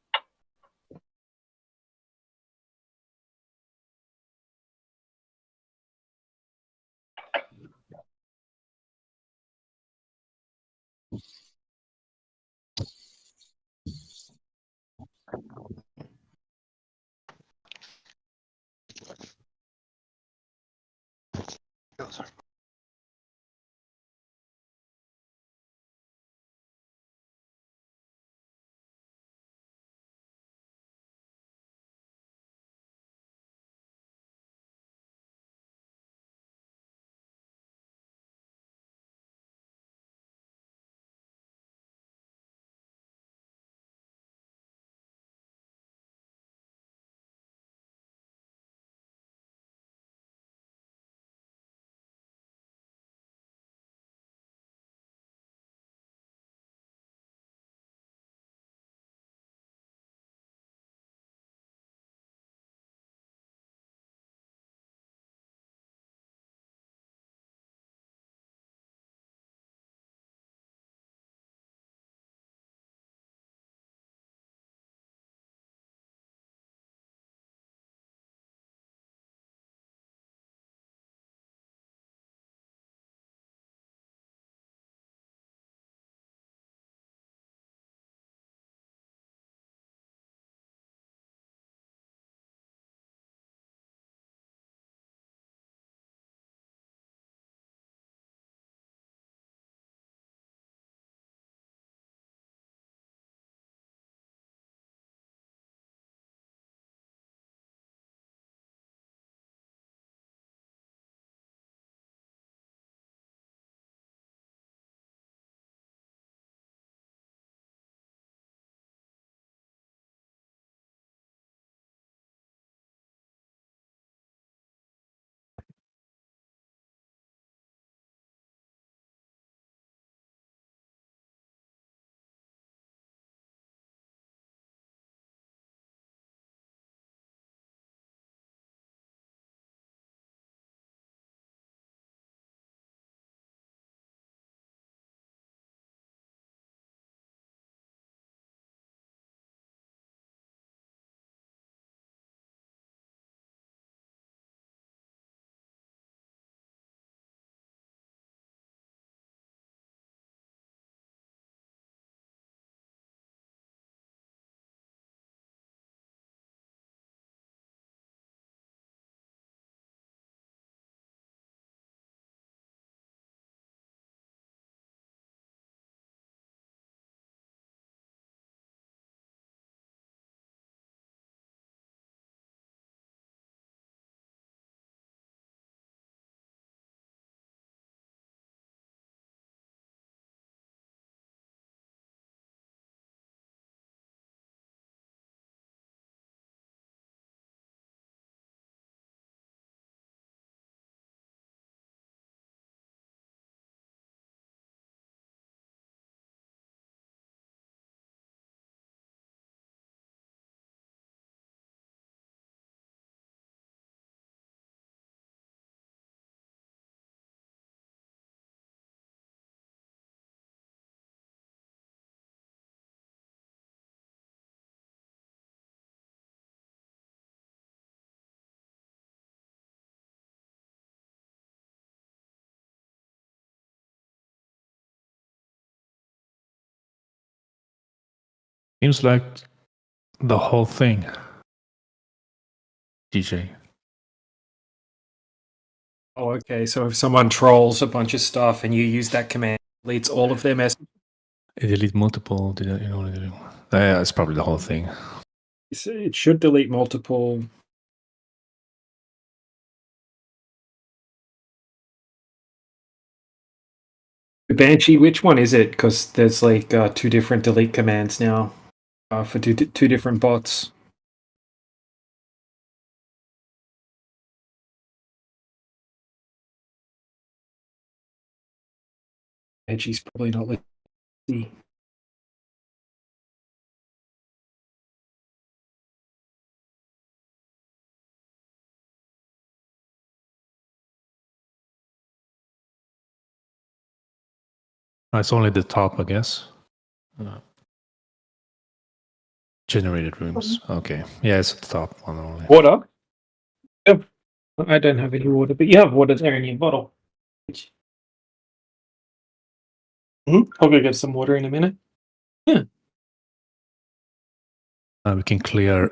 Seems like the whole thing. DJ. Oh, okay. So if someone trolls a bunch of stuff and you use that command, it deletes all of their messages. Delete multiple. Yeah, it's probably the whole thing. It should delete multiple. Banshee, which one is it? Because there's like 2 different delete commands now for two different bots. Banshee's probably not like see. It's only the top, I guess. Generated rooms. Okay. Yeah, it's at the top one only. Water? Yep. I don't have any water, but you have water there in your bottle. I'll go get some water in a minute. Yeah. We can clear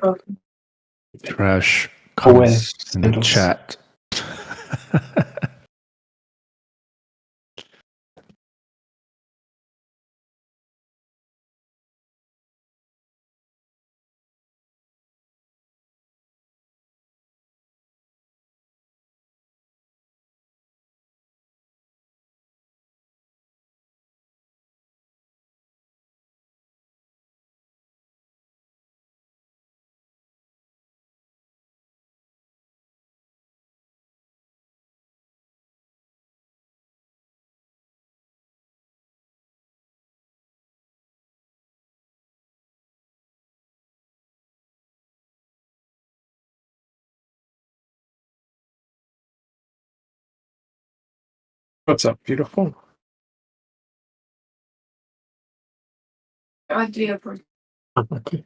trash comments in the chat. What's up, beautiful? Okay.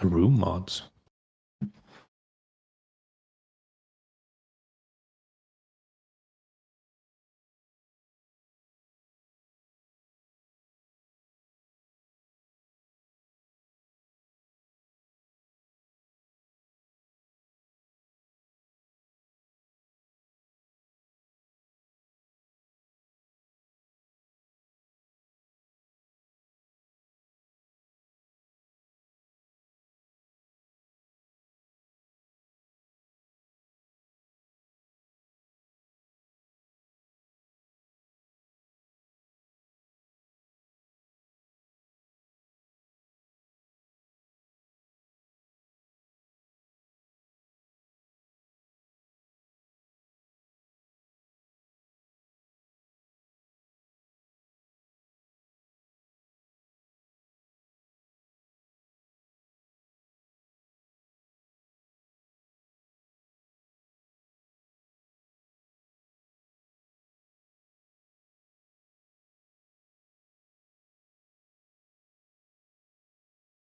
Room mods.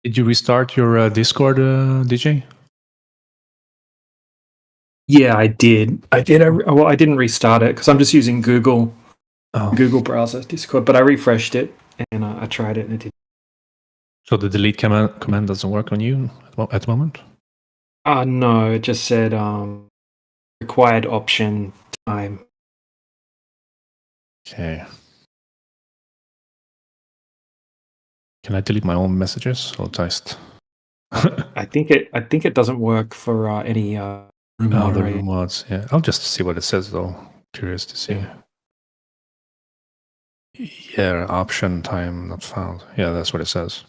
Did you restart your Discord, DJ? Yeah, I did. I didn't restart it because I'm just using Google browser Discord, but I refreshed it and I tried it and it did. So the delete command doesn't work on you at the moment? No, it just said required option time. Okay. Can I delete my own messages or just? I think it doesn't work for any room the room mods. Yeah, I'll just see what it says though. Curious to see. Yeah, option time not found. Yeah, that's what it says.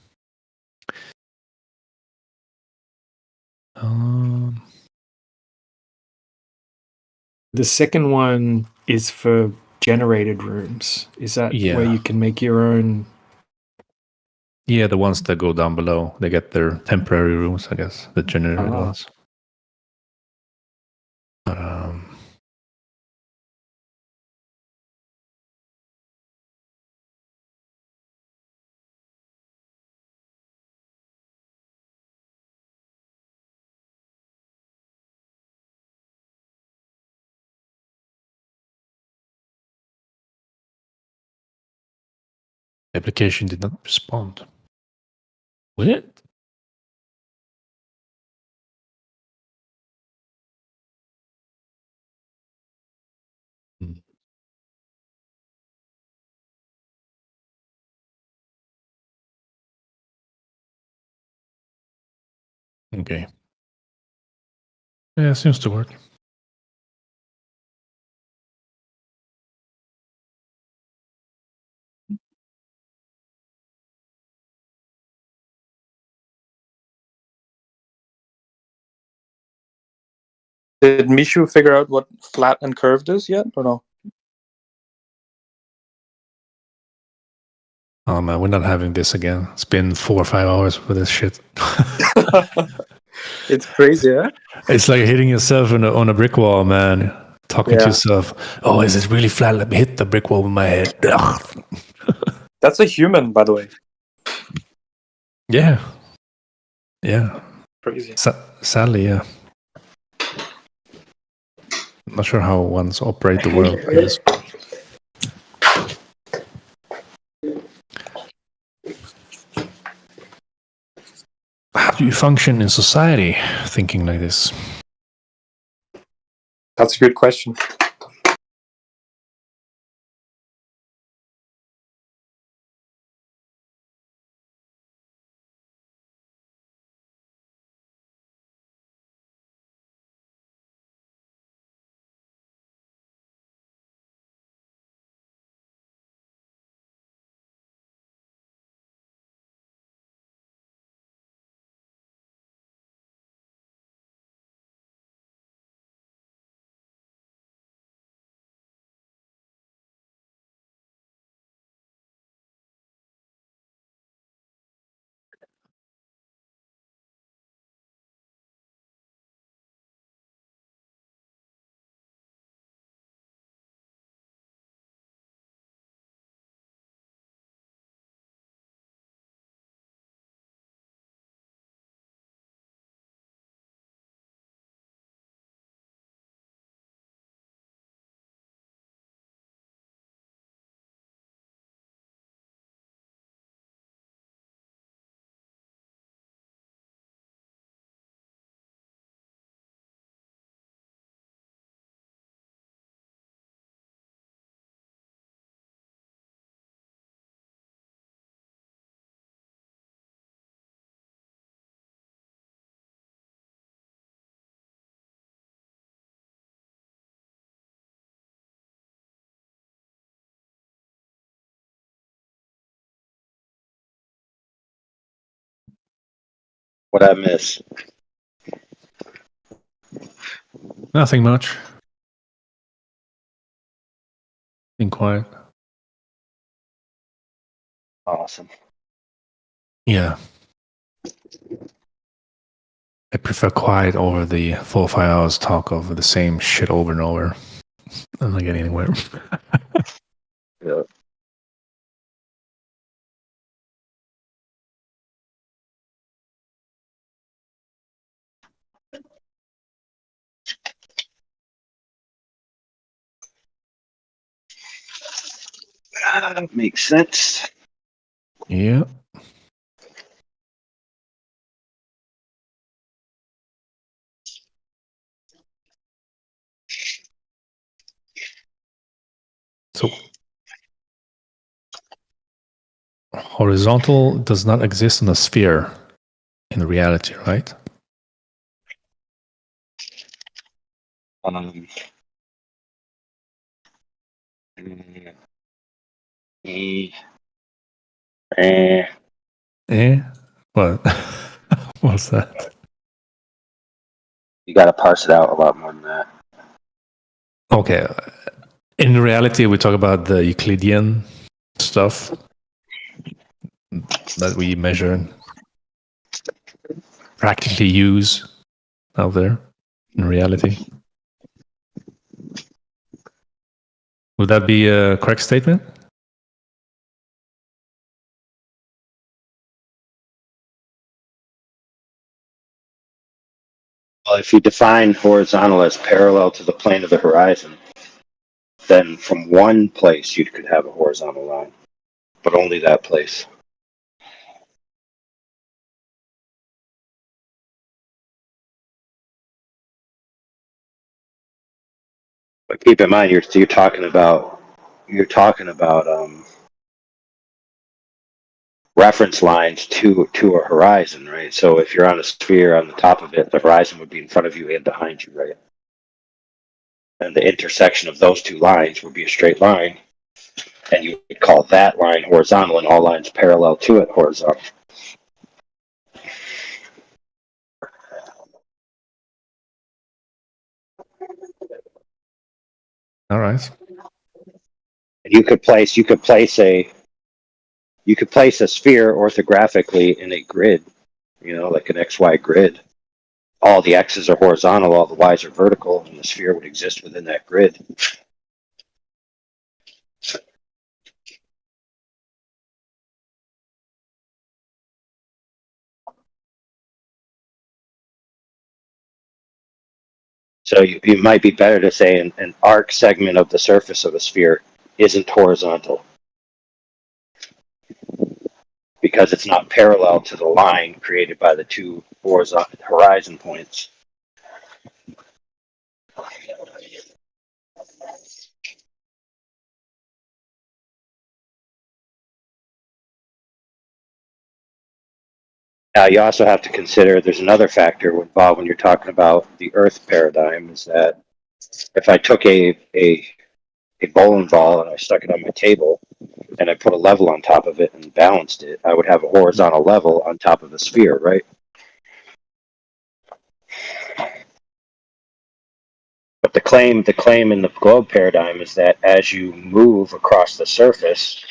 The second one is for generated rooms. Is that where you can make your own? Yeah, the ones that go down below, they get their temporary rooms, I guess, the generated ones. Application did not respond. What? Okay. Yeah, seems to work. Did Mishu figure out what flat and curved is yet, or no? Oh man, we're not having this again. It's been 4 or 5 hours for this shit. It's crazy, huh? It's like hitting yourself on a brick wall, man. Talking to yourself. Oh, is it really flat? Let me hit the brick wall with my head. That's a human, by the way. Yeah. Yeah. Crazy. Sadly, yeah. I'm not sure how ones operate the world, I guess. How do you function in society thinking like this? That's a good question. What I miss? Nothing much. Been quiet. Awesome. Yeah. I prefer quiet over the 4 or 5 hours talk over the same shit over and over. I'm not getting anywhere. Yeah. Makes sense. Yeah. So horizontal does not exist in a sphere in reality, right? What? What's that? You got to parse it out a lot more than that. Okay. In reality, we talk about the Euclidean stuff that we measure, practically use out there in reality. Would that be a correct statement? Well, if you define horizontal as parallel to the plane of the horizon, then from one place you could have a horizontal line, but only that place. But keep in mind, you're talking about reference lines to a horizon, right? So if you're on a sphere on the top of it, the horizon would be in front of you and behind you, right? And the intersection of those two lines would be a straight line, and you would call that line horizontal, and all lines parallel to it horizontal. All right. And you could place a sphere orthographically in a grid, like an XY grid. All the X's are horizontal, all the Y's are vertical, and the sphere would exist within that grid. So you might be better to say an arc segment of the surface of a sphere isn't horizontal because it's not parallel to the line created by the two horizon points. Now, you also have to consider there's another factor involved when you're talking about the Earth paradigm, is that if I took a bowling ball and I stuck it on my table and I put a level on top of it and balanced it, I would have a horizontal level on top of the sphere, right? But the claim in the globe paradigm is that as you move across the surface,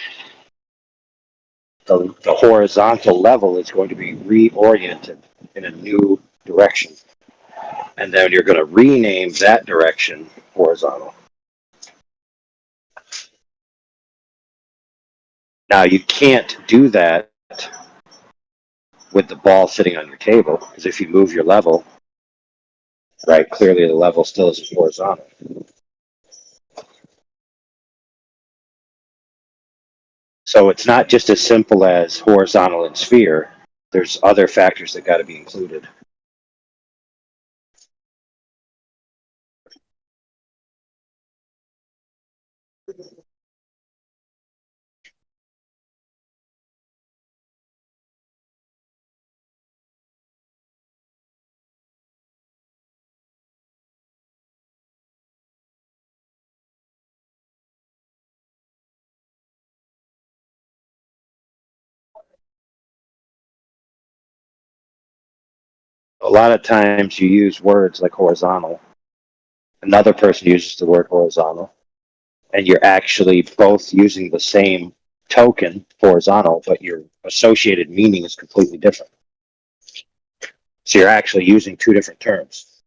the horizontal level is going to be reoriented in a new direction. And then you're going to rename that direction horizontal. Now, you can't do that with the ball sitting on your table, because if you move your level, right, clearly the level still is horizontal. So it's not just as simple as horizontal and sphere. There's other factors that got to be included. A lot of times you use words like horizontal. Another person uses the word horizontal, and you're actually both using the same token, horizontal, but your associated meaning is completely different. So you're actually using two different terms.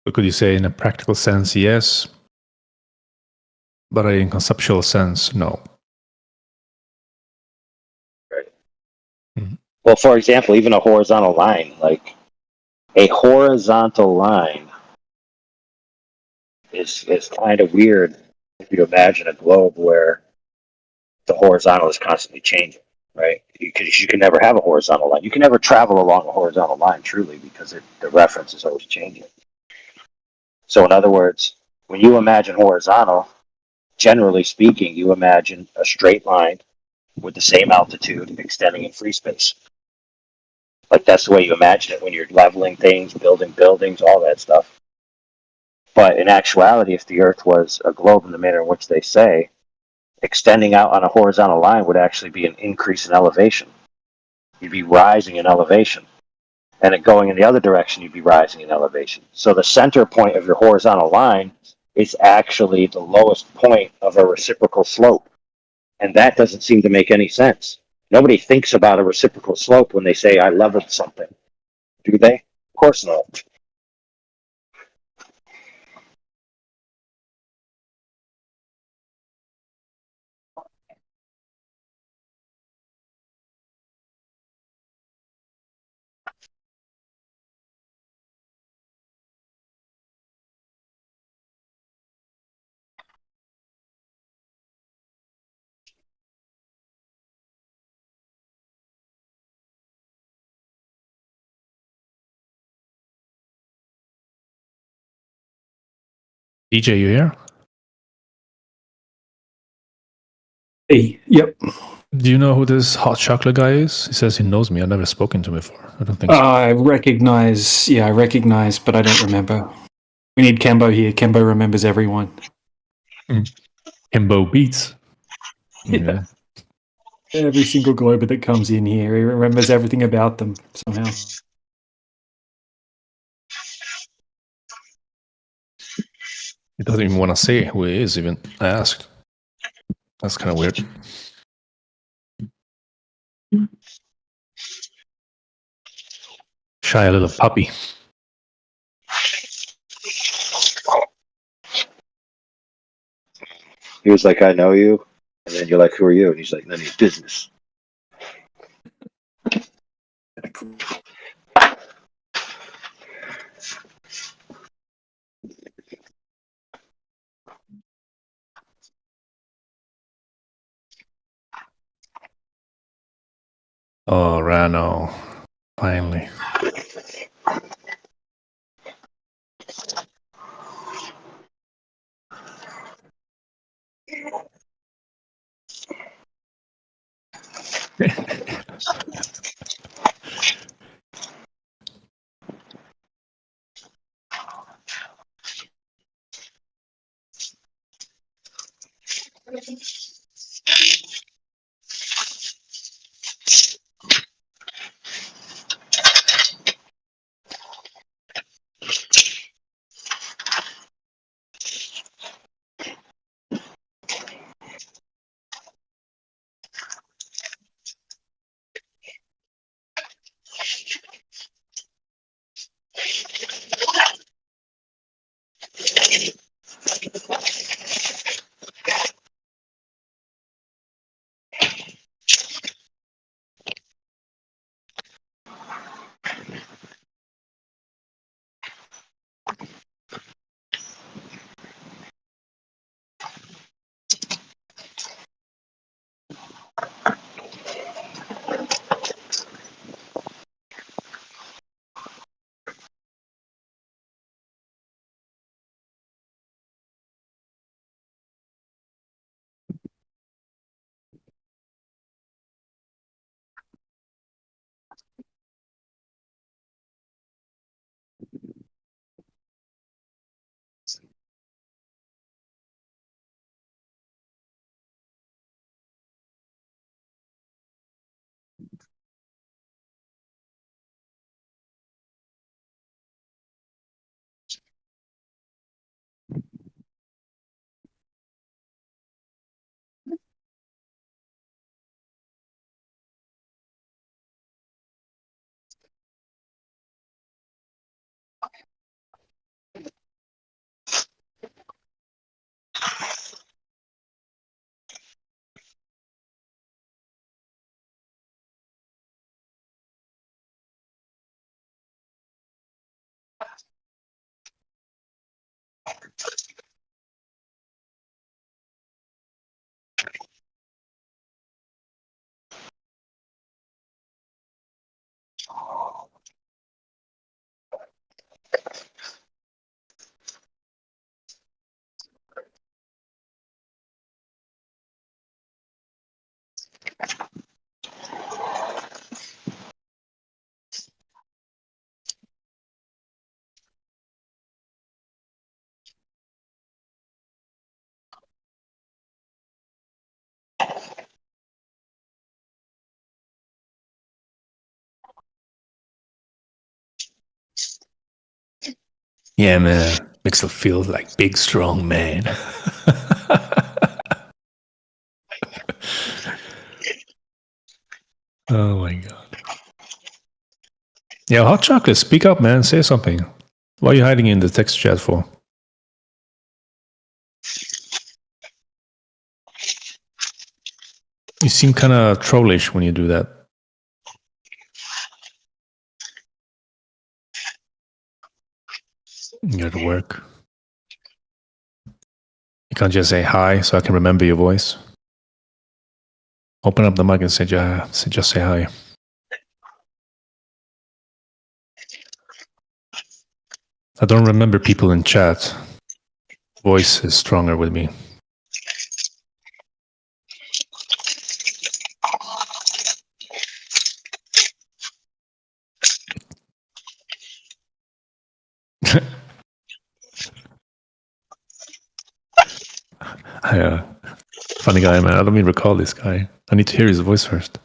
But could you say in a practical sense, yes, but in conceptual sense, no? Right. Mm-hmm. Well, for example, even a horizontal line, like a horizontal line is kind of weird if you imagine a globe where the horizontal is constantly changing, right? You can never have a horizontal line. You can never travel along a horizontal line truly, because the reference is always changing. So in other words, when you imagine horizontal, generally speaking, you imagine a straight line with the same altitude extending in free space. Like that's the way you imagine it when you're leveling things, building buildings, all that stuff. But in actuality, if the Earth was a globe in the manner in which they say, extending out on a horizontal line would actually be an increase in elevation. you'd be rising in elevation. And it going in the other direction, you'd be rising in elevation. So the center point of your horizontal line is actually the lowest point of a reciprocal slope. And that doesn't seem to make any sense. Nobody thinks about a reciprocal slope when they say, I leveled something. Do they? Of course not. DJ, you here? Hey, yep. Do you know who this hot chocolate guy is? He says he knows me. I've never spoken to him before. I don't think so. I recognize, but I don't remember. We need Kembo here. Kembo remembers everyone. Kembo Beats. Yeah. Every single Glober that comes in here, he remembers everything about them somehow. He doesn't even want to say who he is, even asked. That's kind of weird. Shy little puppy. He was like, I know you. And then you're like, who are you? And he's like, none of your business. Oh, Rano. Finally. Yeah, man. Makes it feel like big, strong man. Oh my god. Yeah, Hot Chocolate, speak up, man. Say something. What are you hiding in the text chat for? You seem kind of trollish when you do that. You're at work. You can't just say hi so I can remember your voice. Open up the mic and just say hi. I don't remember people in chat. Voice is stronger with me. Funny guy, man. I don't even recall this guy. I need to hear his voice first.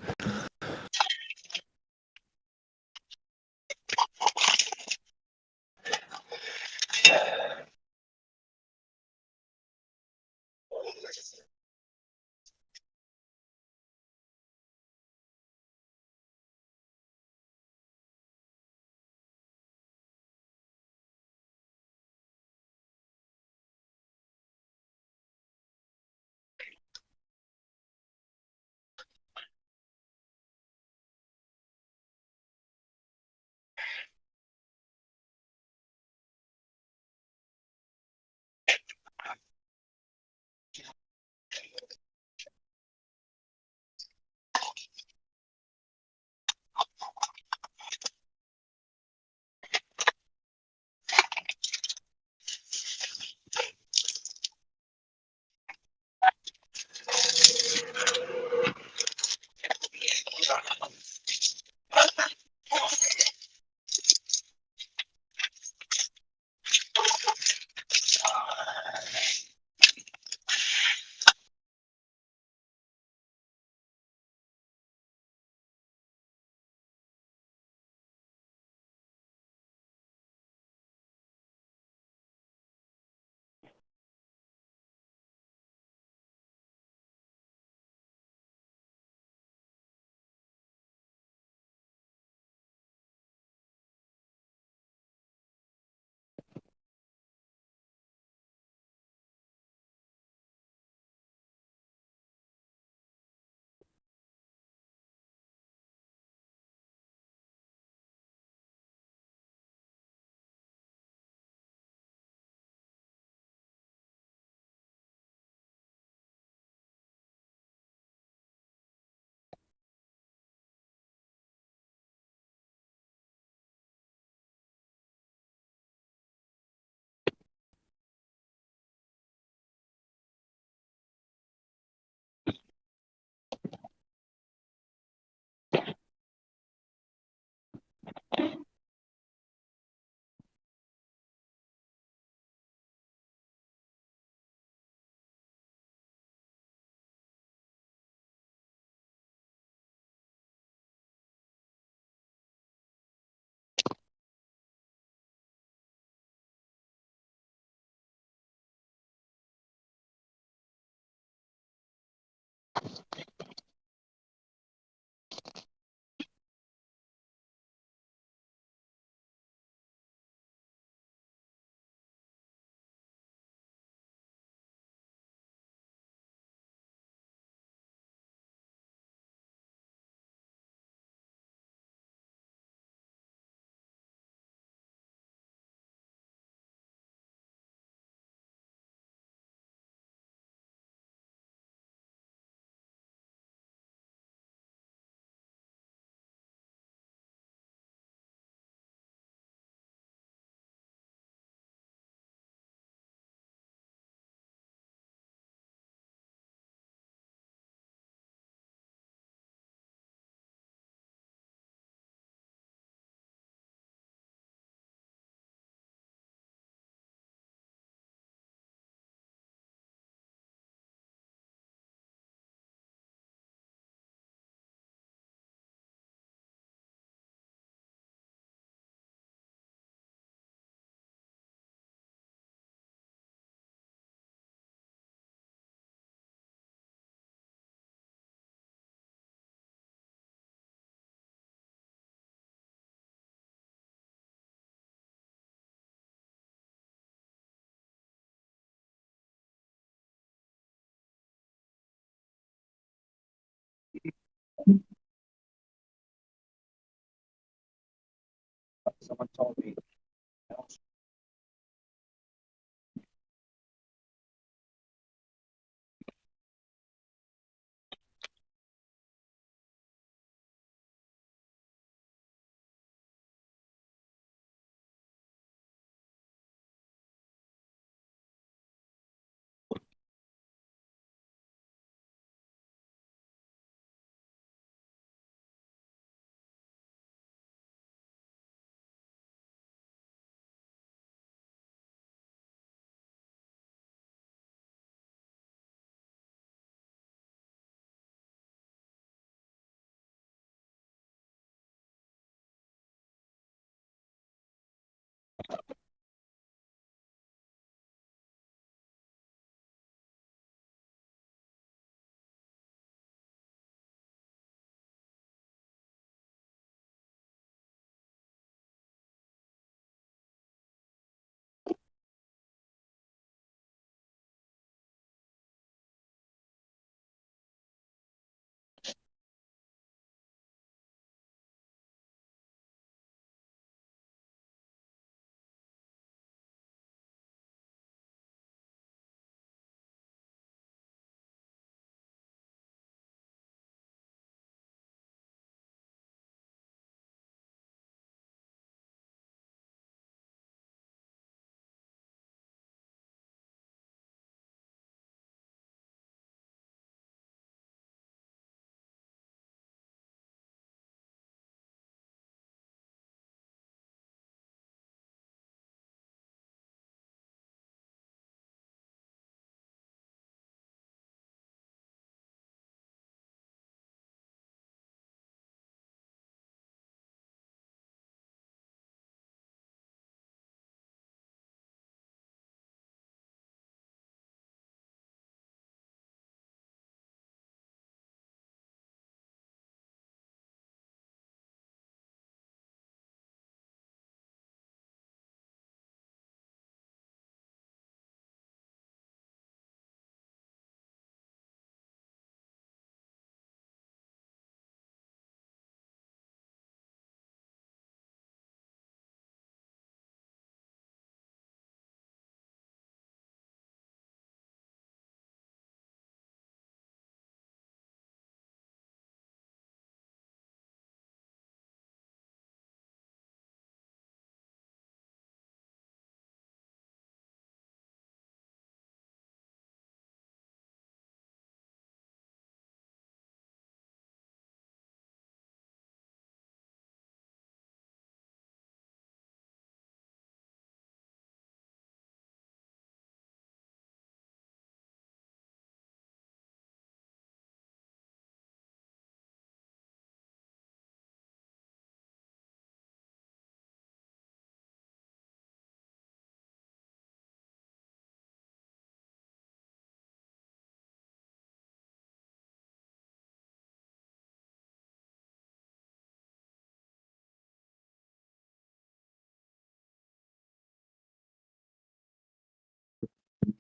Someone told me.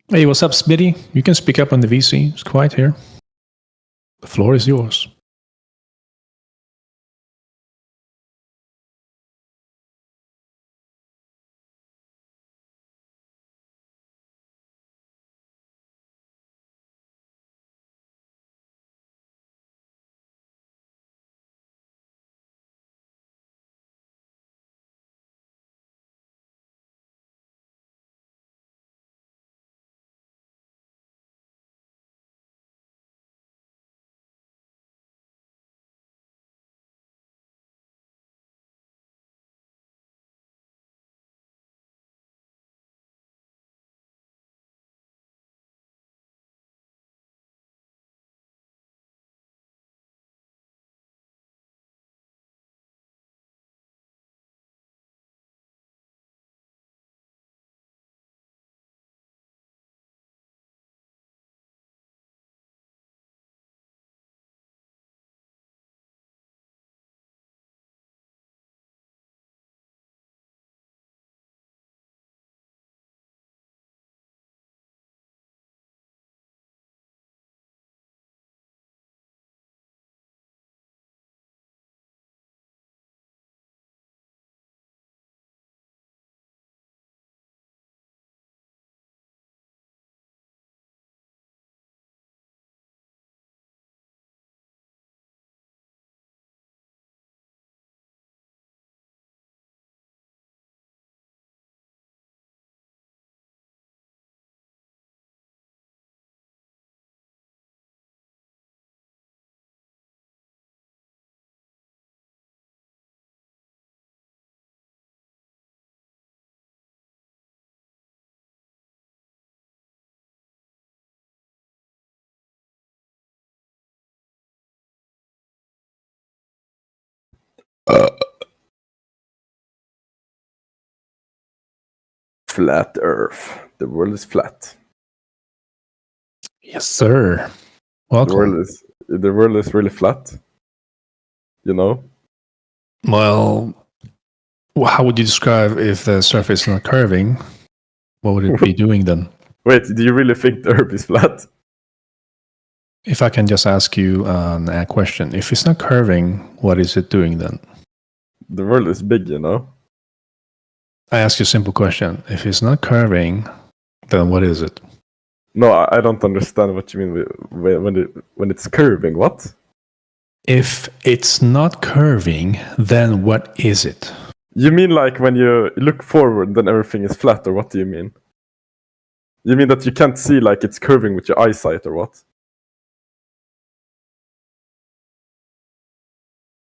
Hey, what's up, Smitty? You can speak up on the VC. It's quiet here. The floor is yours. Flat Earth. The world is flat. Yes, sir. Welcome. The world is really flat. You know? Well, how would you describe if the surface is not curving? What would it be doing then? Wait, do you really think the Earth is flat? If I can just ask you a question. If it's not curving, what is it doing then? The world is big, you know? I ask you a simple question. If it's not curving, then what is it? No, I don't understand what you mean when it's curving. What? If it's not curving, then what is it? You mean like when you look forward, then everything is flat, or what do you mean? You mean that you can't see like it's curving with your eyesight, or what?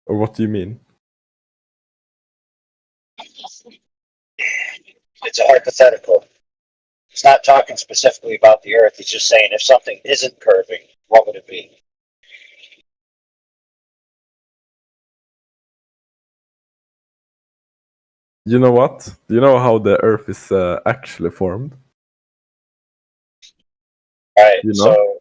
Or what do you mean? It's a hypothetical. It's not talking specifically about the Earth. It's just saying if something isn't curving, what would it be? You know what? Do you know how the Earth is actually formed? All right, You know? so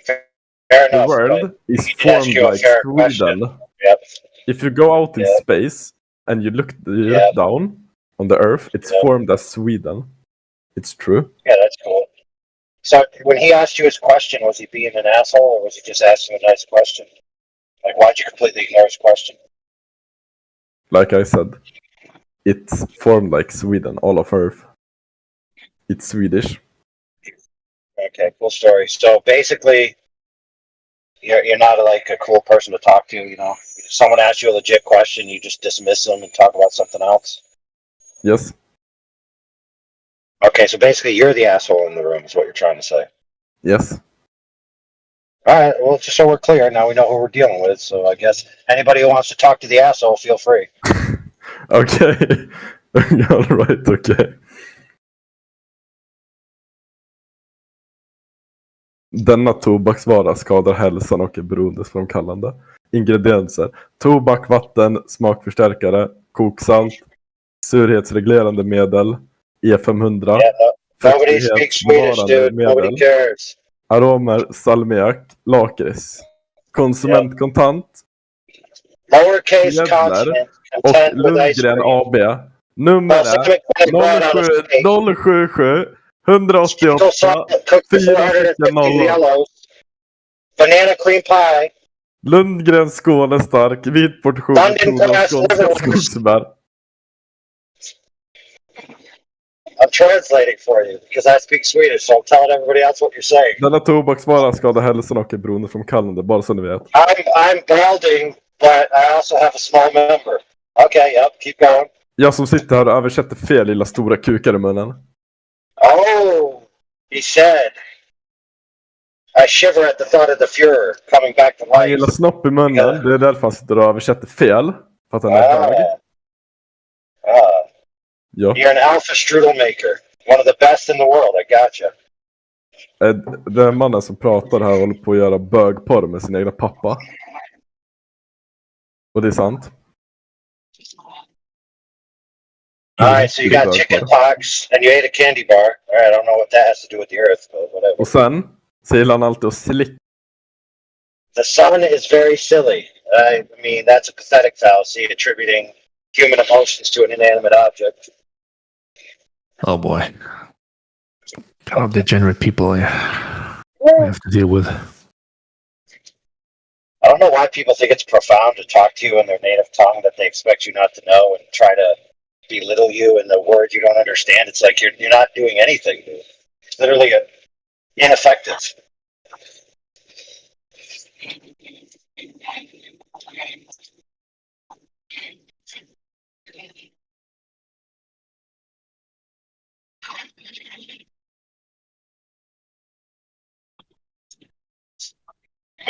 fair The enough. world but is he did ask formed you a like fair Sweden. question. Yep. If you go out in Yep. space and you look Yep. down on the Earth, it's Yep. formed as Sweden. It's true. Yeah, that's cool. So when he asked you his question, was he being an asshole or was he just asking a nice question? Like, why'd you completely ignore his question? Like I said, it's formed like Sweden, all of Earth. It's Swedish. Okay, cool story. So basically, you're not like a cool person to talk to. You know, if someone asks you a legit question, you just dismiss them and talk about something else. Yes. Okay, so basically, you're the asshole in the room. Is what you're trying to say. Yes. All right. Well, just so we're clear, now we know who we're dealing with. So I guess anybody who wants to talk to the asshole, feel free. Okay. All right. Okay. Denna tobaksvara skadar hälsan och är beroendeframkallande. Ingredienser: tobak, vatten, smakförstärkare, koksalt, surhetsreglerande medel, E500, Nobody speaks Swedish, dude. Nobody cares. aromer, salmiak, lakrits. Konsumentkontant, Lowercase Jävlar consonant, och content with ice Lundgren cream. AB. Nummer är 077 188 400. Yellows. Banana cream pie. Lundgren Skåne stark, vit portion skånska skogsbär. I'm translating for you because I speak Swedish, so I'm telling everybody else what you're saying. Denna tobaksvara skadar hälsan och är beroendeframkallande, bara så ni vet. I'm balding, but I also have a small member. Okay, yep, keep going. Jag som sitter här och översätter fel, lilla stora kukar i munnen. Oh, he said. I shiver at the thought of the Fuhrer coming back to life. Han gillar snopp i munnen, det är därför han sitter och översätter fel. För att han är bög. Ja. You're an alpha strudel maker. One of the best in the world, I gotcha. Den mannen som pratar här håller på att göra bögporr med sin egna pappa. Och det är sant. Alright, so you got chicken pox and you ate a candy bar. Alright, I don't know what that has to do with the earth, but whatever. Och sen så gillar han alltid att slicka. The sun is very silly. I mean, that's a pathetic fallacy attributing human emotions to an inanimate object. Oh boy. Kind of degenerate people we have to deal with. I don't know why people think it's profound to talk to you in their native tongue that they expect you not to know and try to belittle you in the word you don't understand. It's like you're not doing anything. It's literally ineffective.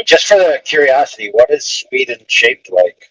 Just for the curiosity, what is Sweden shaped like?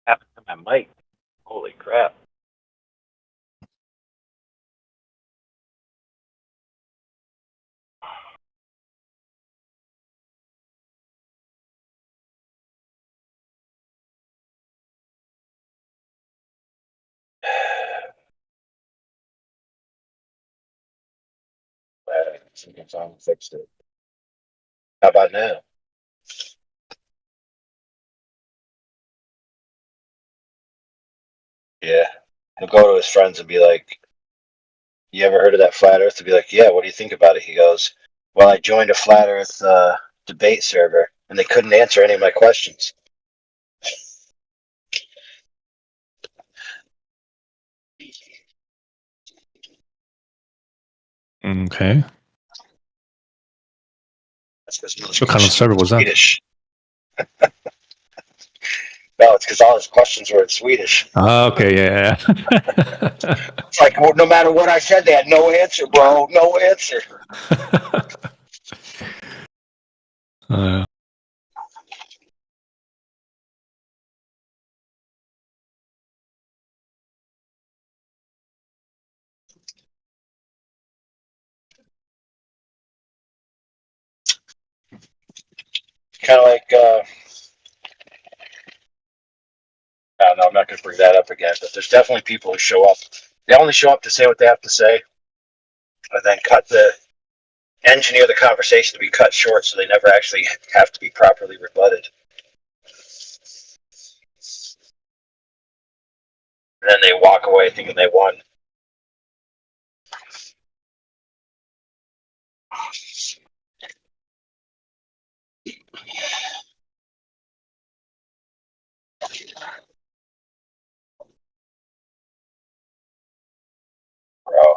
Happened to my mic. Holy crap. Finally fixed it. How about now? Yeah. He'll go to his friends and be like, "You ever heard of that flat earth?" To be like, "Yeah, what do you think about it?" He goes, "Well, I joined a flat earth debate server and they couldn't answer any of my questions." Okay. That's What kind of server was that? Swedish. No, it's because all his questions were in Swedish. Okay, yeah. It's like, well, no matter what I said, they had no answer, bro. No answer. Kind of like, I don't know, I'm not going to bring that up again, but there's definitely people who show up. They only show up to say what they have to say, and then engineer the conversation to be cut short so they never actually have to be properly rebutted. And then they walk away thinking they won. Bro.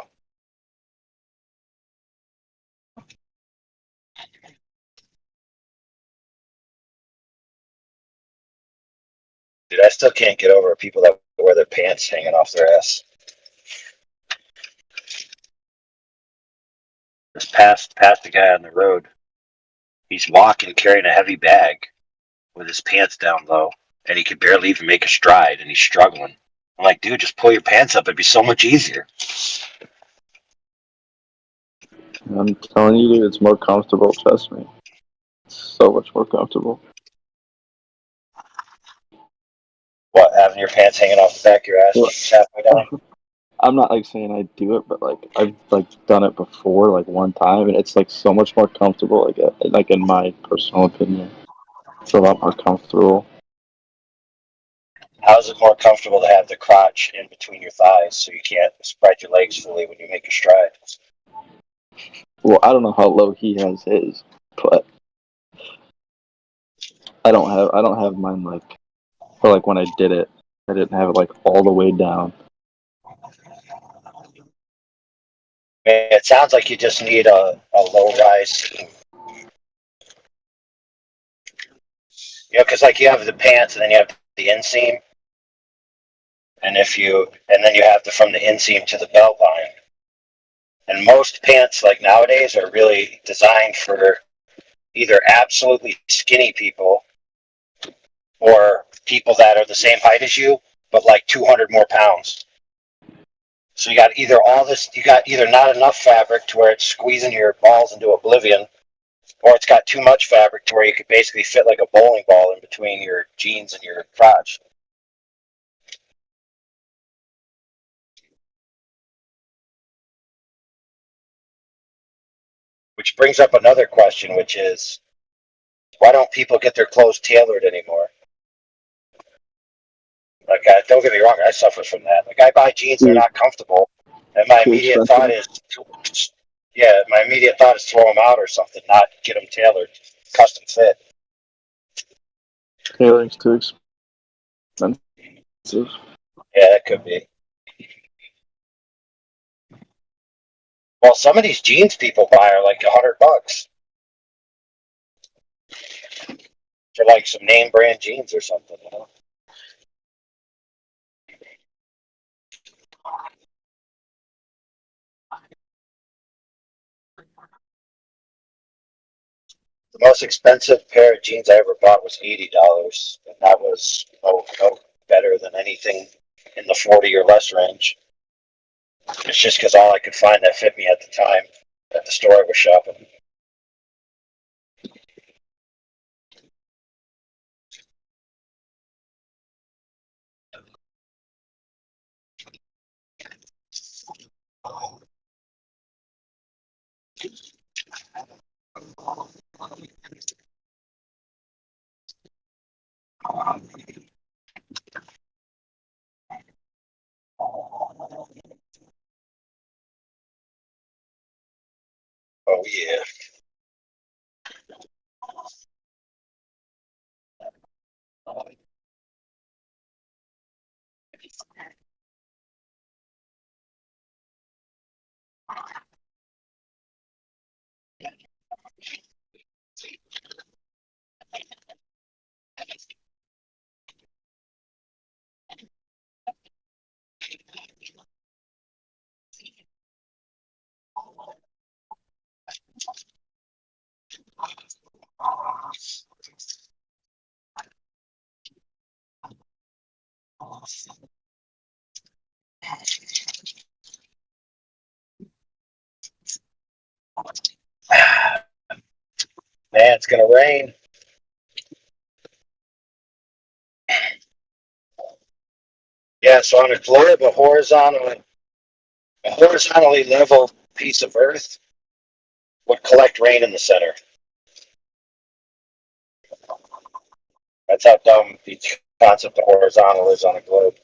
Dude, I still can't get over people that wear their pants hanging off their ass. Just passed a guy on the road. He's walking, carrying a heavy bag with his pants down low, and he could barely even make a stride, and he's struggling. I'm like, dude, just pull your pants up. It'd be so much easier. I'm telling you, dude, it's more comfortable. Trust me. It's so much more comfortable. What, having your pants hanging off the back of your ass just halfway down? I'm not like saying I do it, but like I've like done it before, like one time, and it's like so much more comfortable. Like in my personal opinion, it's a lot more comfortable. How is it more comfortable to have the crotch in between your thighs so you can't spread your legs fully when you make a stride? Well, I don't know how low he has his, but I don't have mine like, for like when I did it, I didn't have it like all the way down. It sounds like you just need a low rise. You know, because like you have the pants and then you have the inseam, and then you have from the inseam to the belt line. And most pants like nowadays are really designed for either absolutely skinny people or people that are the same height as you, but like 200 more pounds. So you got either not enough fabric to where it's squeezing your balls into oblivion, or it's got too much fabric to where you could basically fit like a bowling ball in between your jeans and your crotch. Which brings up another question, which is, why don't people get their clothes tailored anymore? Like, don't get me wrong, I suffer from that. Like, I buy jeans, they're not comfortable, and my immediate thought is, my immediate thought is throw them out or something, not get them tailored, custom fit. Tailoring's too expensive. Yeah, that could be. Well, some of these jeans people buy are like $100 for like some name brand jeans or something. You know? The most expensive pair of jeans I ever bought was $80, and that was no better than anything in the 40 or less range. It's just because all I could find that fit me at the time at the store I was shopping. Oh yeah. Man, it's gonna rain. Yeah, so on a globe, a horizontally level piece of Earth would collect rain in the center. That's how dumb the concept of horizontal is on a globe.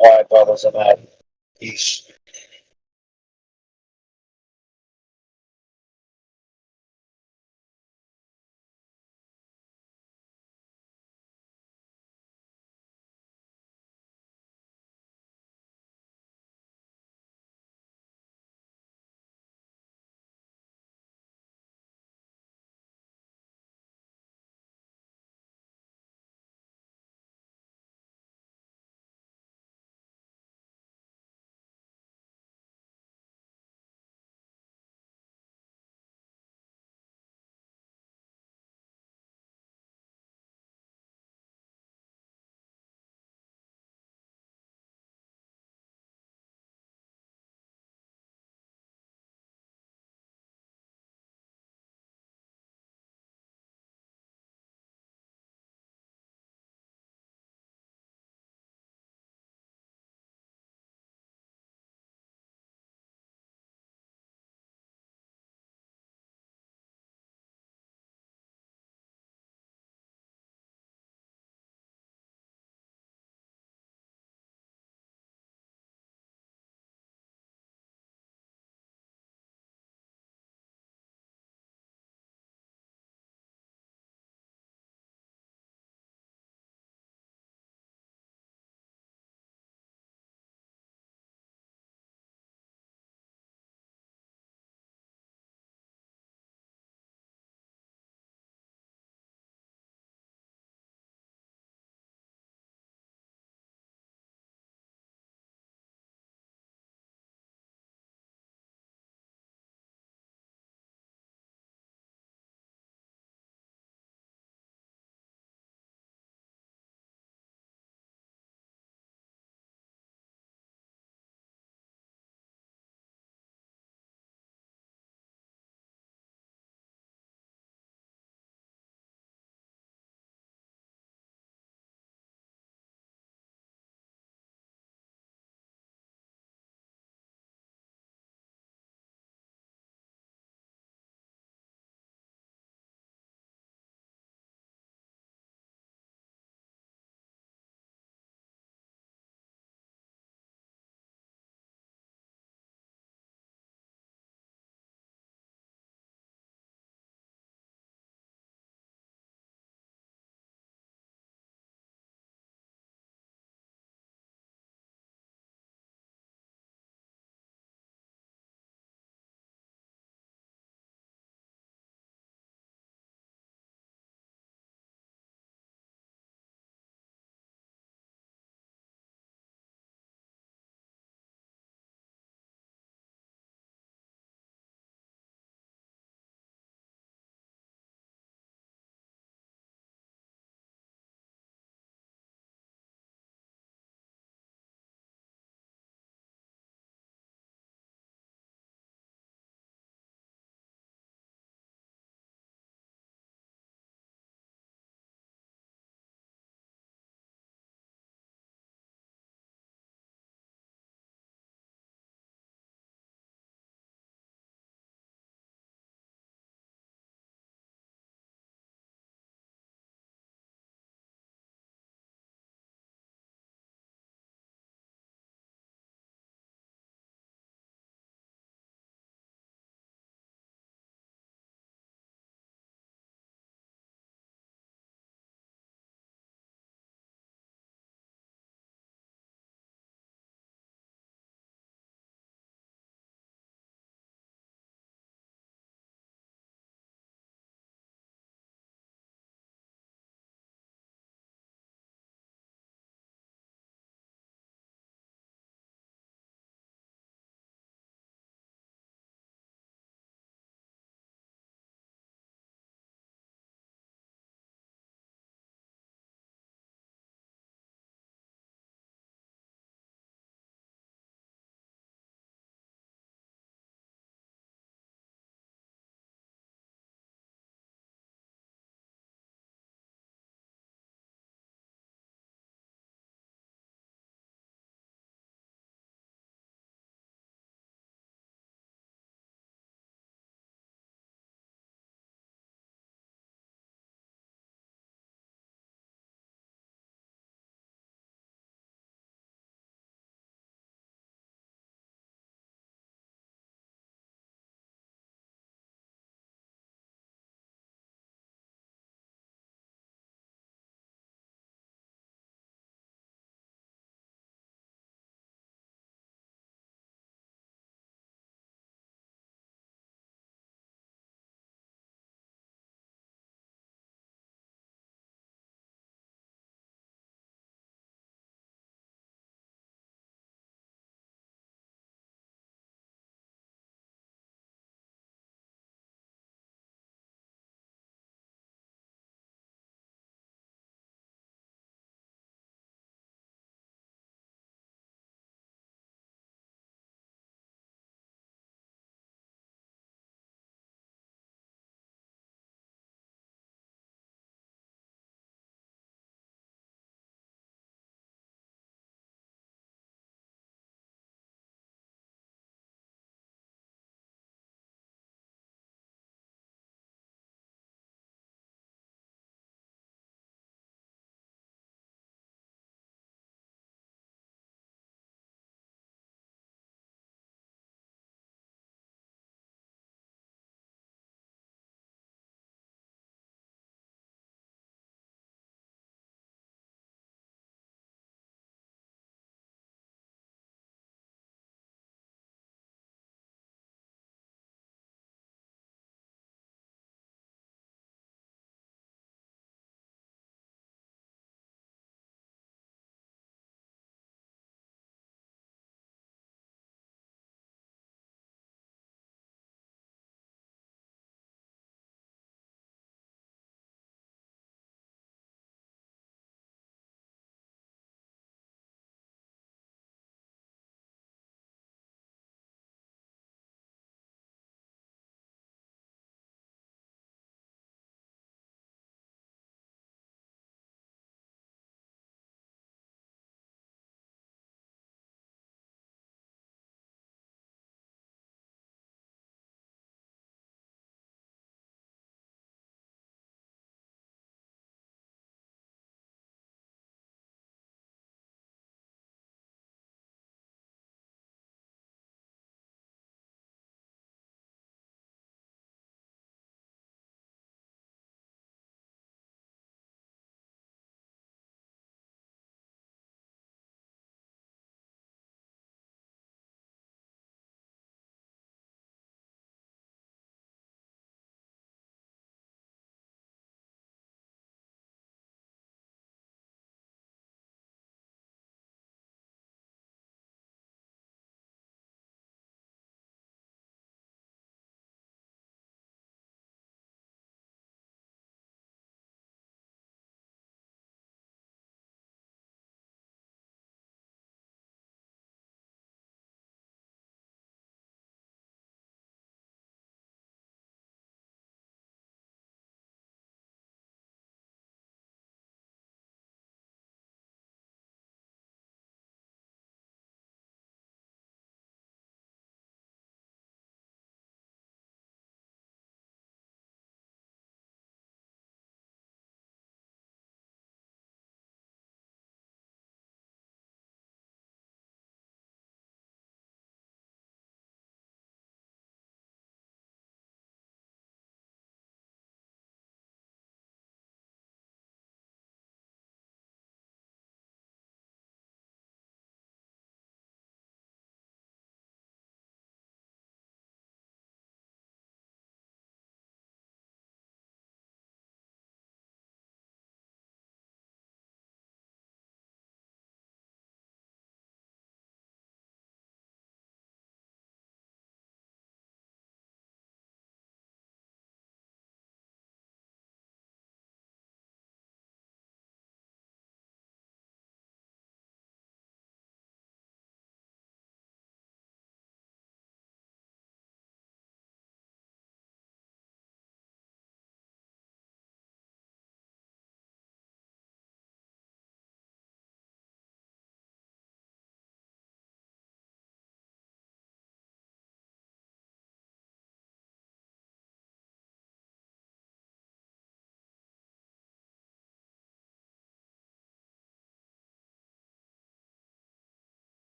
All right, brothers, I'm out. Peace.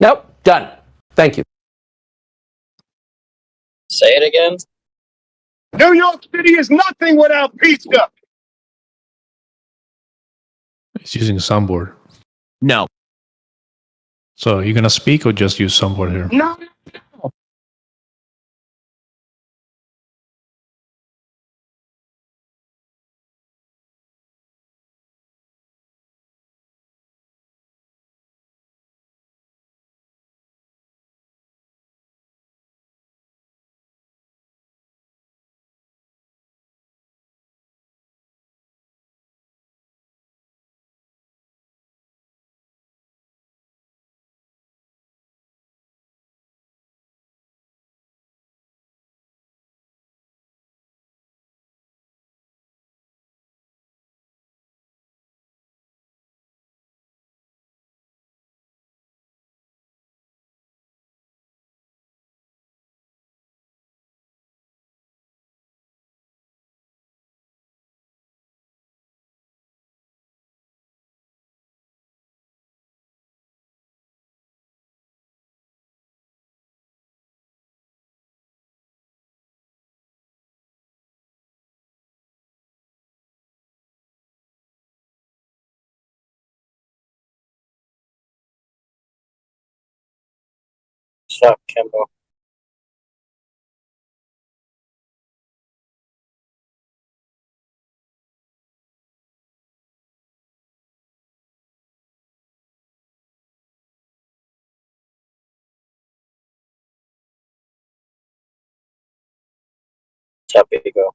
Nope, done. Thank you. Say it again. New York City is nothing without pizza. He's using a soundboard. No. So you're gonna speak or just use soundboard here? No. What's up, Kimbo? What's up, Ego?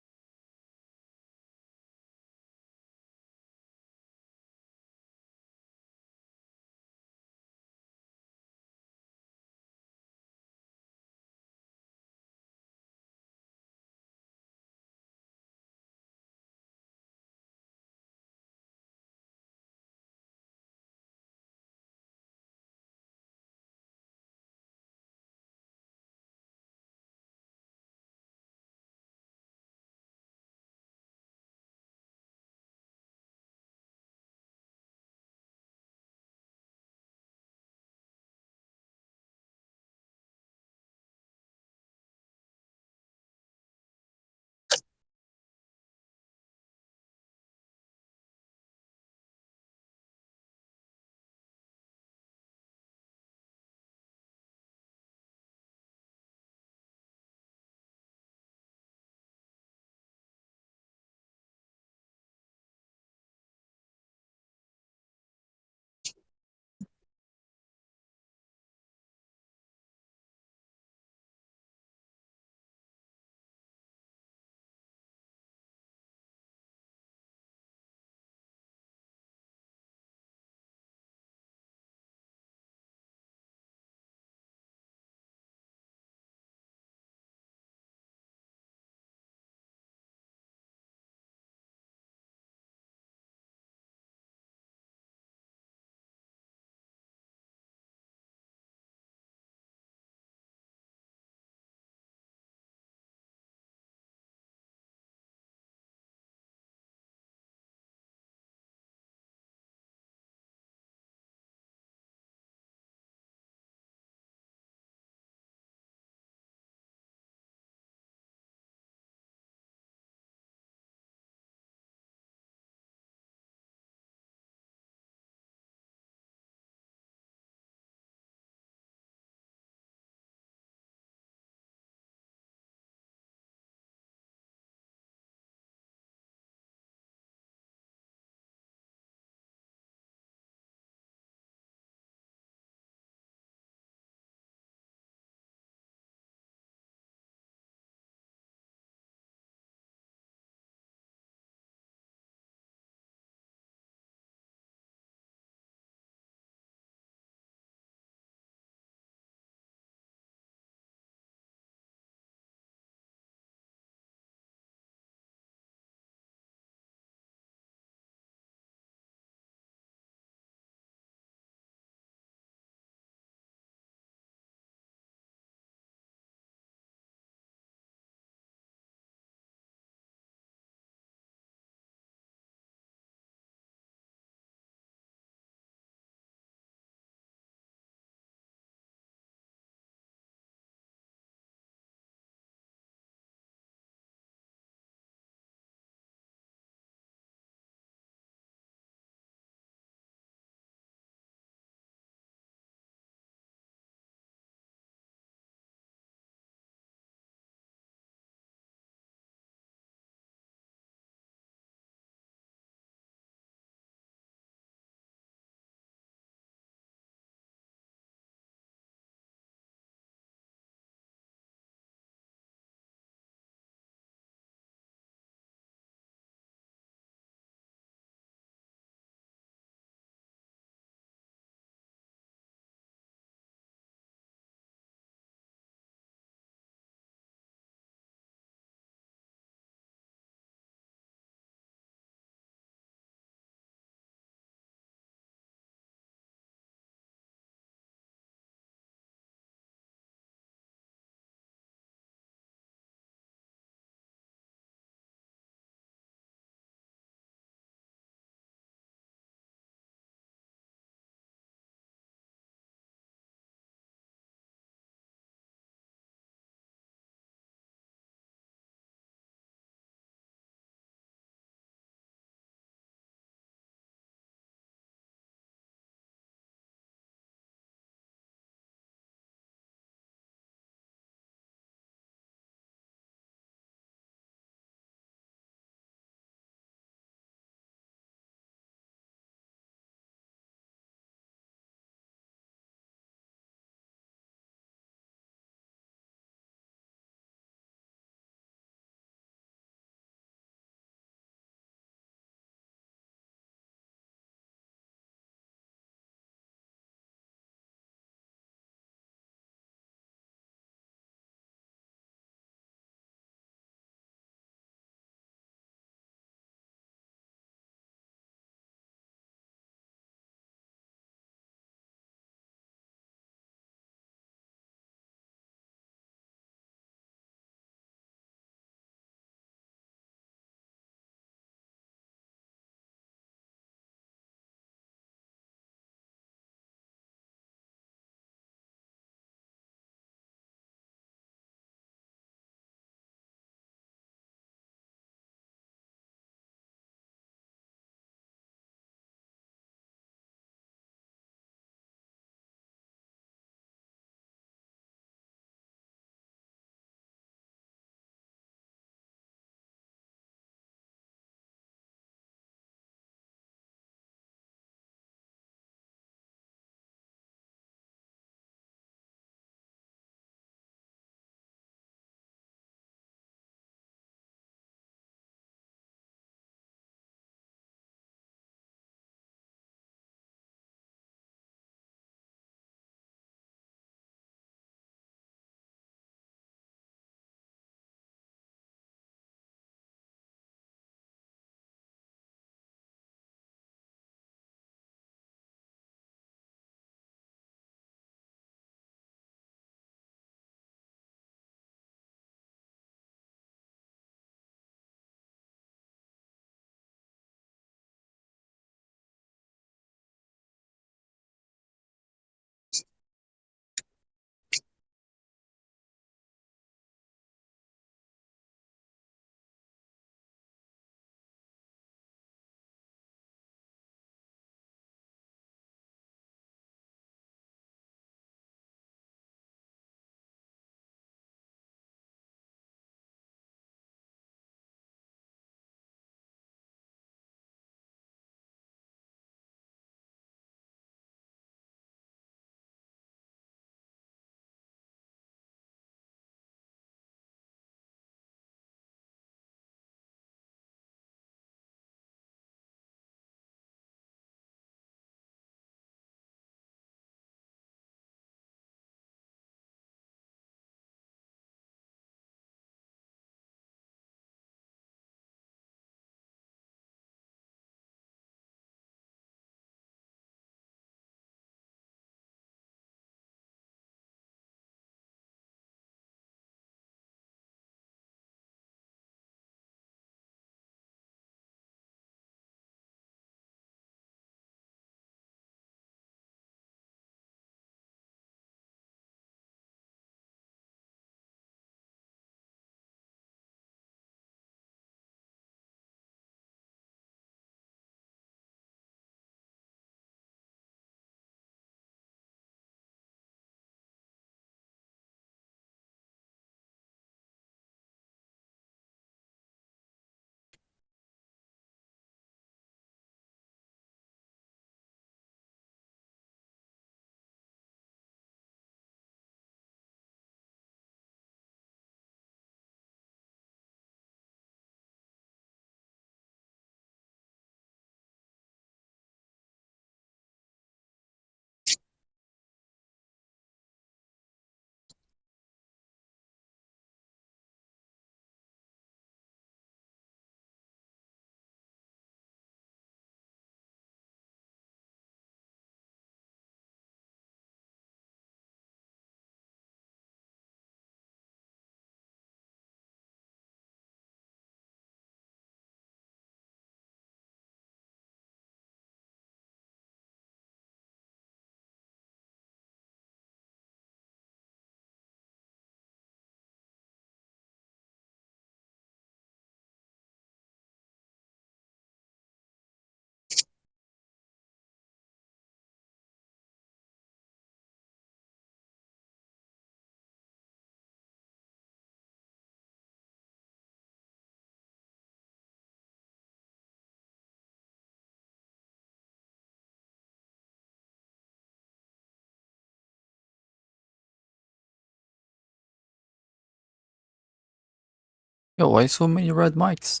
Yo, why so many red mics?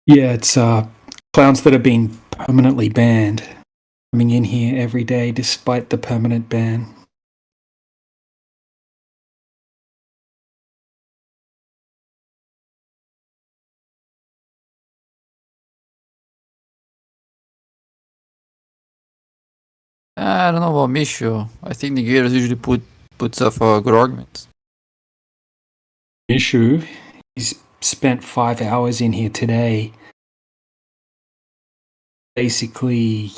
Yeah, it's clowns that have been permanently banned coming in here every day despite the permanent ban. I don't know about Mishu. I think the Gators usually puts up good arguments. Issue. He's spent 5 hours in here today, basically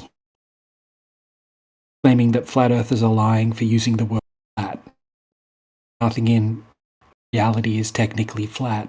claiming that flat earthers are lying for using the word flat. Nothing in reality is technically flat.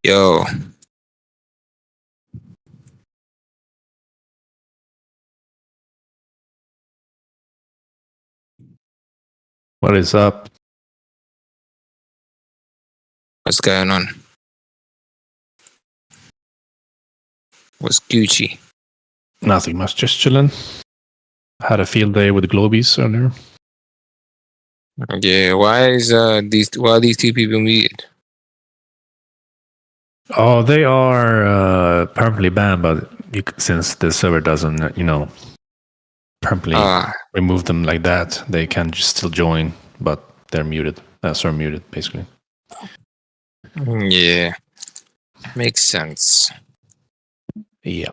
Yo. What is up? What's going on? What's Gucci? Nothing much, just chilling. Had a field day with the Globies earlier. Yeah, why are these two people muted? Oh, they are permanently banned, but since the server doesn't, permanently remove them like that, they can just still join, but they're muted. Server muted, basically. Yeah, makes sense. Yeah.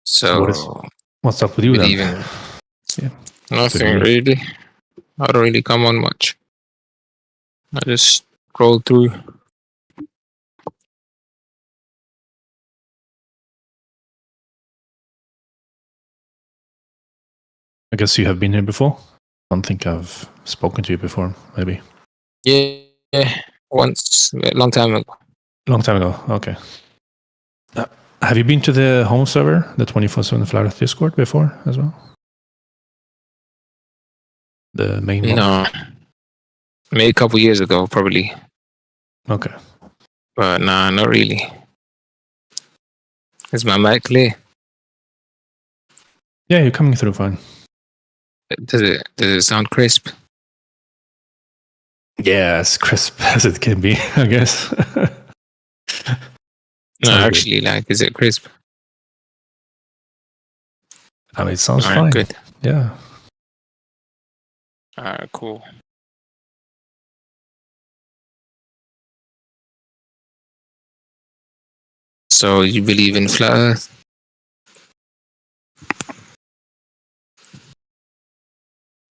So, What's up with you then? Yeah. Nothing really. I don't really come on much. I just scroll through. I guess you have been here before. I don't think I've spoken to you before, maybe. Yeah, once, a long time ago. Long time ago, okay. Have you been to the home server, the 24/7 Flat Earth Discord before as well? The main one? No. Maybe a couple years ago, probably. Okay. But nah, not really. Is my mic clear? Yeah, you're coming through fine. Does it sound crisp? Yeah, as crisp as it can be, I guess. No, Sounds actually, is it crisp? I mean, it sounds Alright, fine. good. Yeah. Alright, cool. So you believe in flat Earth?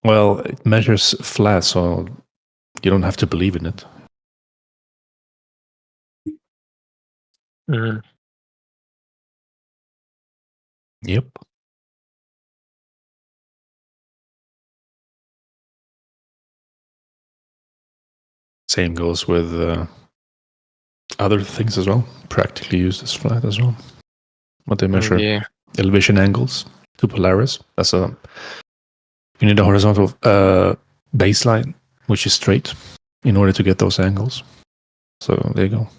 Well, it measures flat, so you don't have to believe in it. Mm. Yep. Same goes with other things as well. Practically used as flat as well. What they measure. Yeah. Elevation angles to Polaris. You need a horizontal baseline, which is straight, in order to get those angles. So there you go.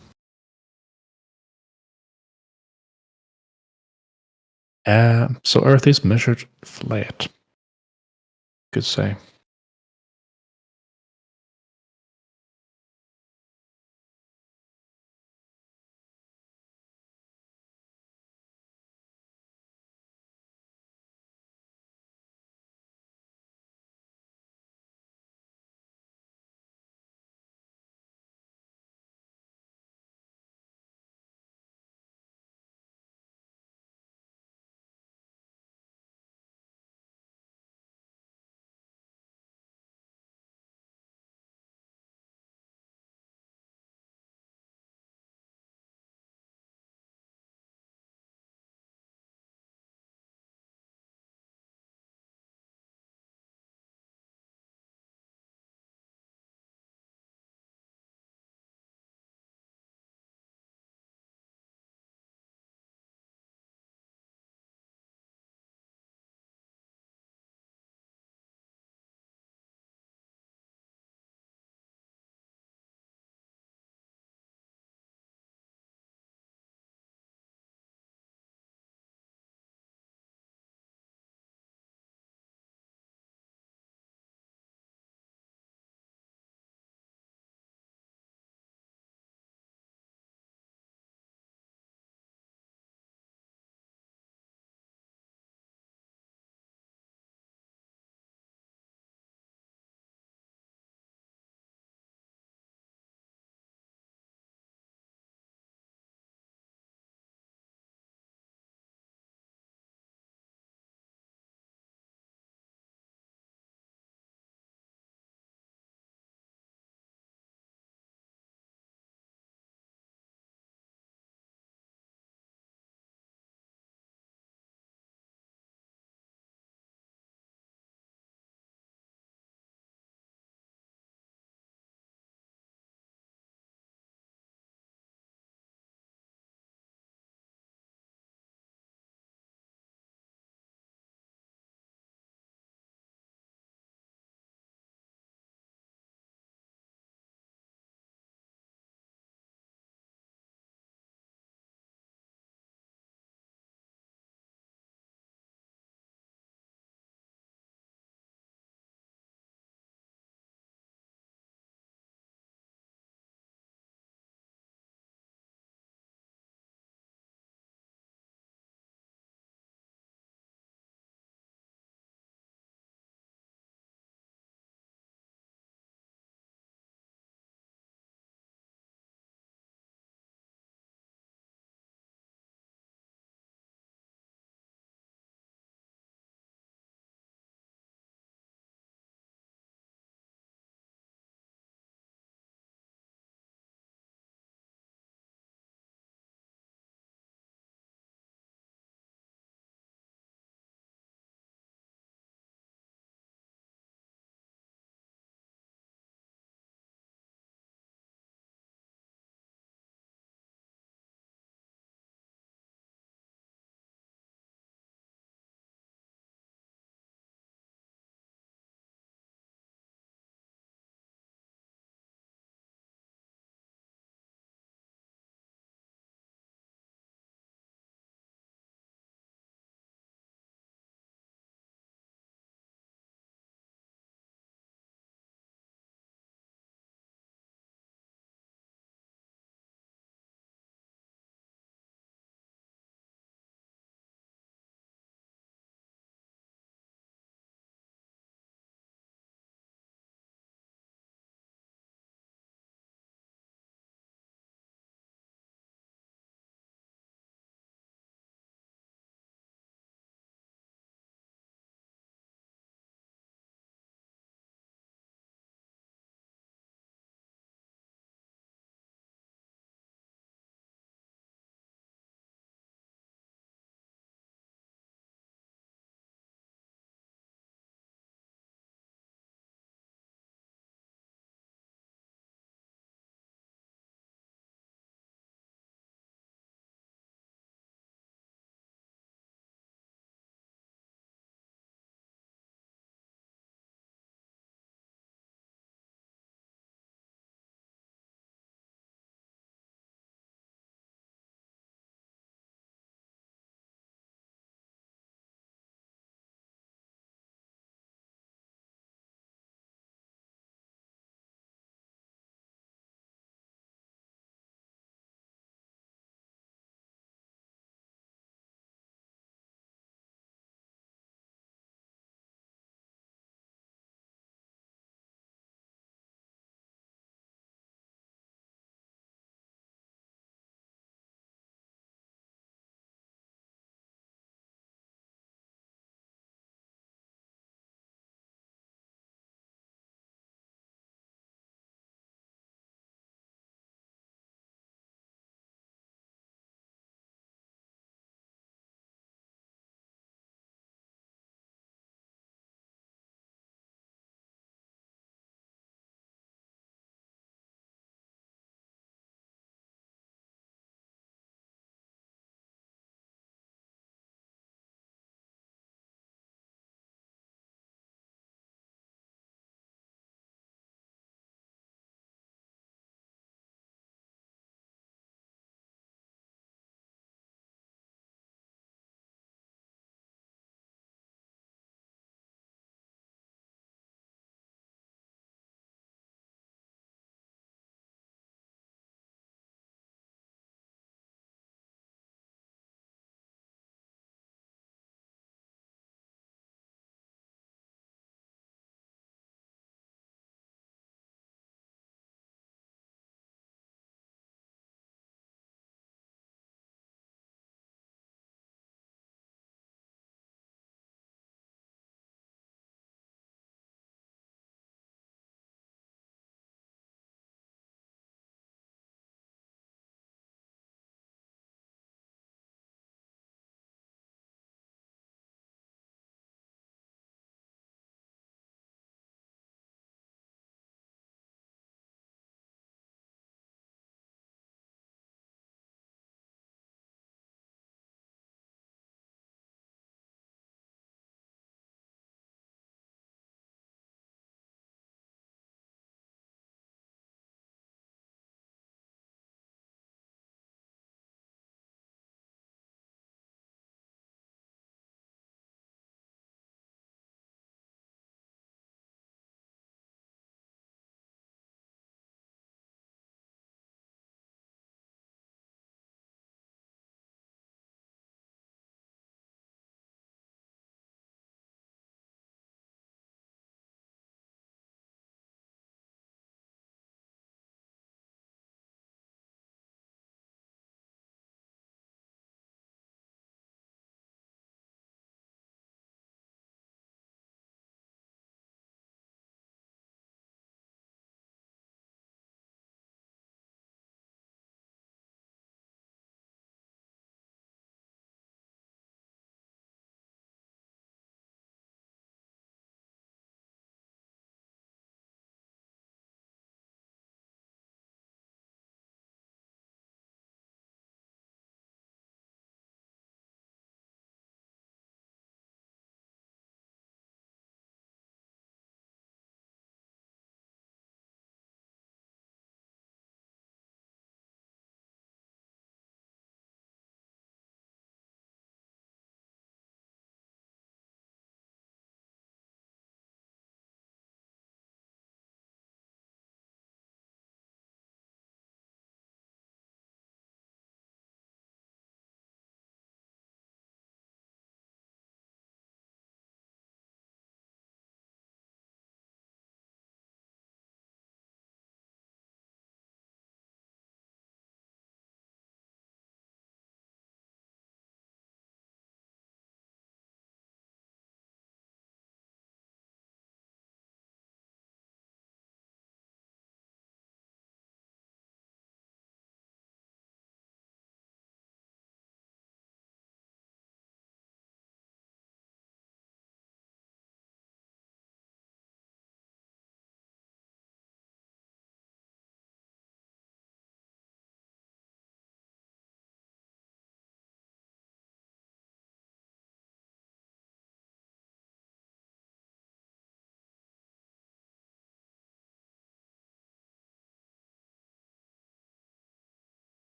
So Earth is measured flat. Could say.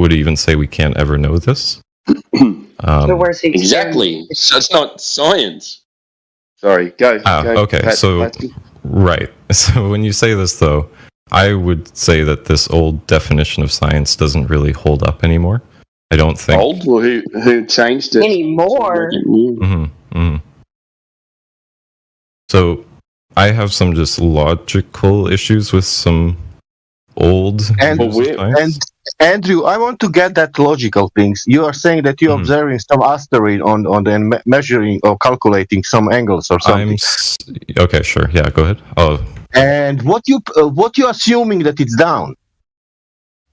would even say we can't ever know this. So where's the Exactly. So it's not science. Sorry, go. Okay, Pat, so Patsy. right. So when you say this, though, I would say that this old definition of science doesn't really hold up anymore. I don't think. Old? Well, who changed it? anymore? So I have some just logical issues with some old views of science. Andrew, I want to get that logical things. You are saying that you're observing some asteroid on the measuring or calculating some angles or something. Okay, sure. Yeah, go ahead. And what you assuming that it's down?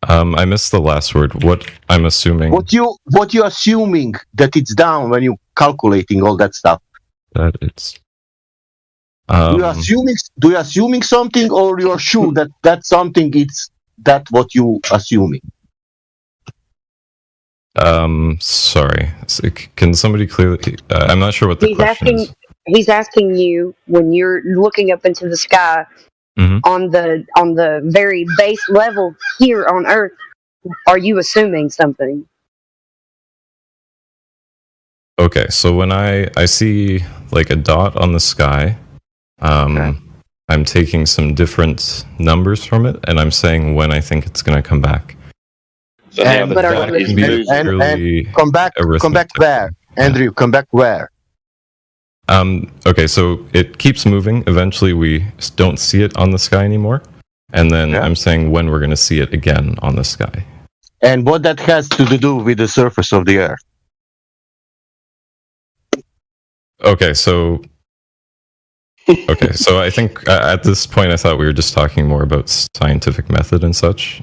I missed the last word. What I'm assuming What you assuming that it's down when you calculating all that stuff? that it's. Do you assuming something, or you're sure that that's something? It's that what you assuming? Sorry. Can somebody clearly? I'm not sure what the question is. He's asking you, when you're looking up into the sky on the very base level here on Earth, are you assuming something? Okay, so when I see like a dot on the sky, I'm taking some different numbers from it, and I'm saying when I think it's going to come back. So And, now the dot is moved. and come back where, Andrew? Come back where? Okay, so it keeps moving. Eventually, we don't see it on the sky anymore, and then I'm saying when we're going to see it again on the sky. And what that has to do with the surface of the Earth? Okay, so I think at this point I thought we were just talking more about scientific method and such.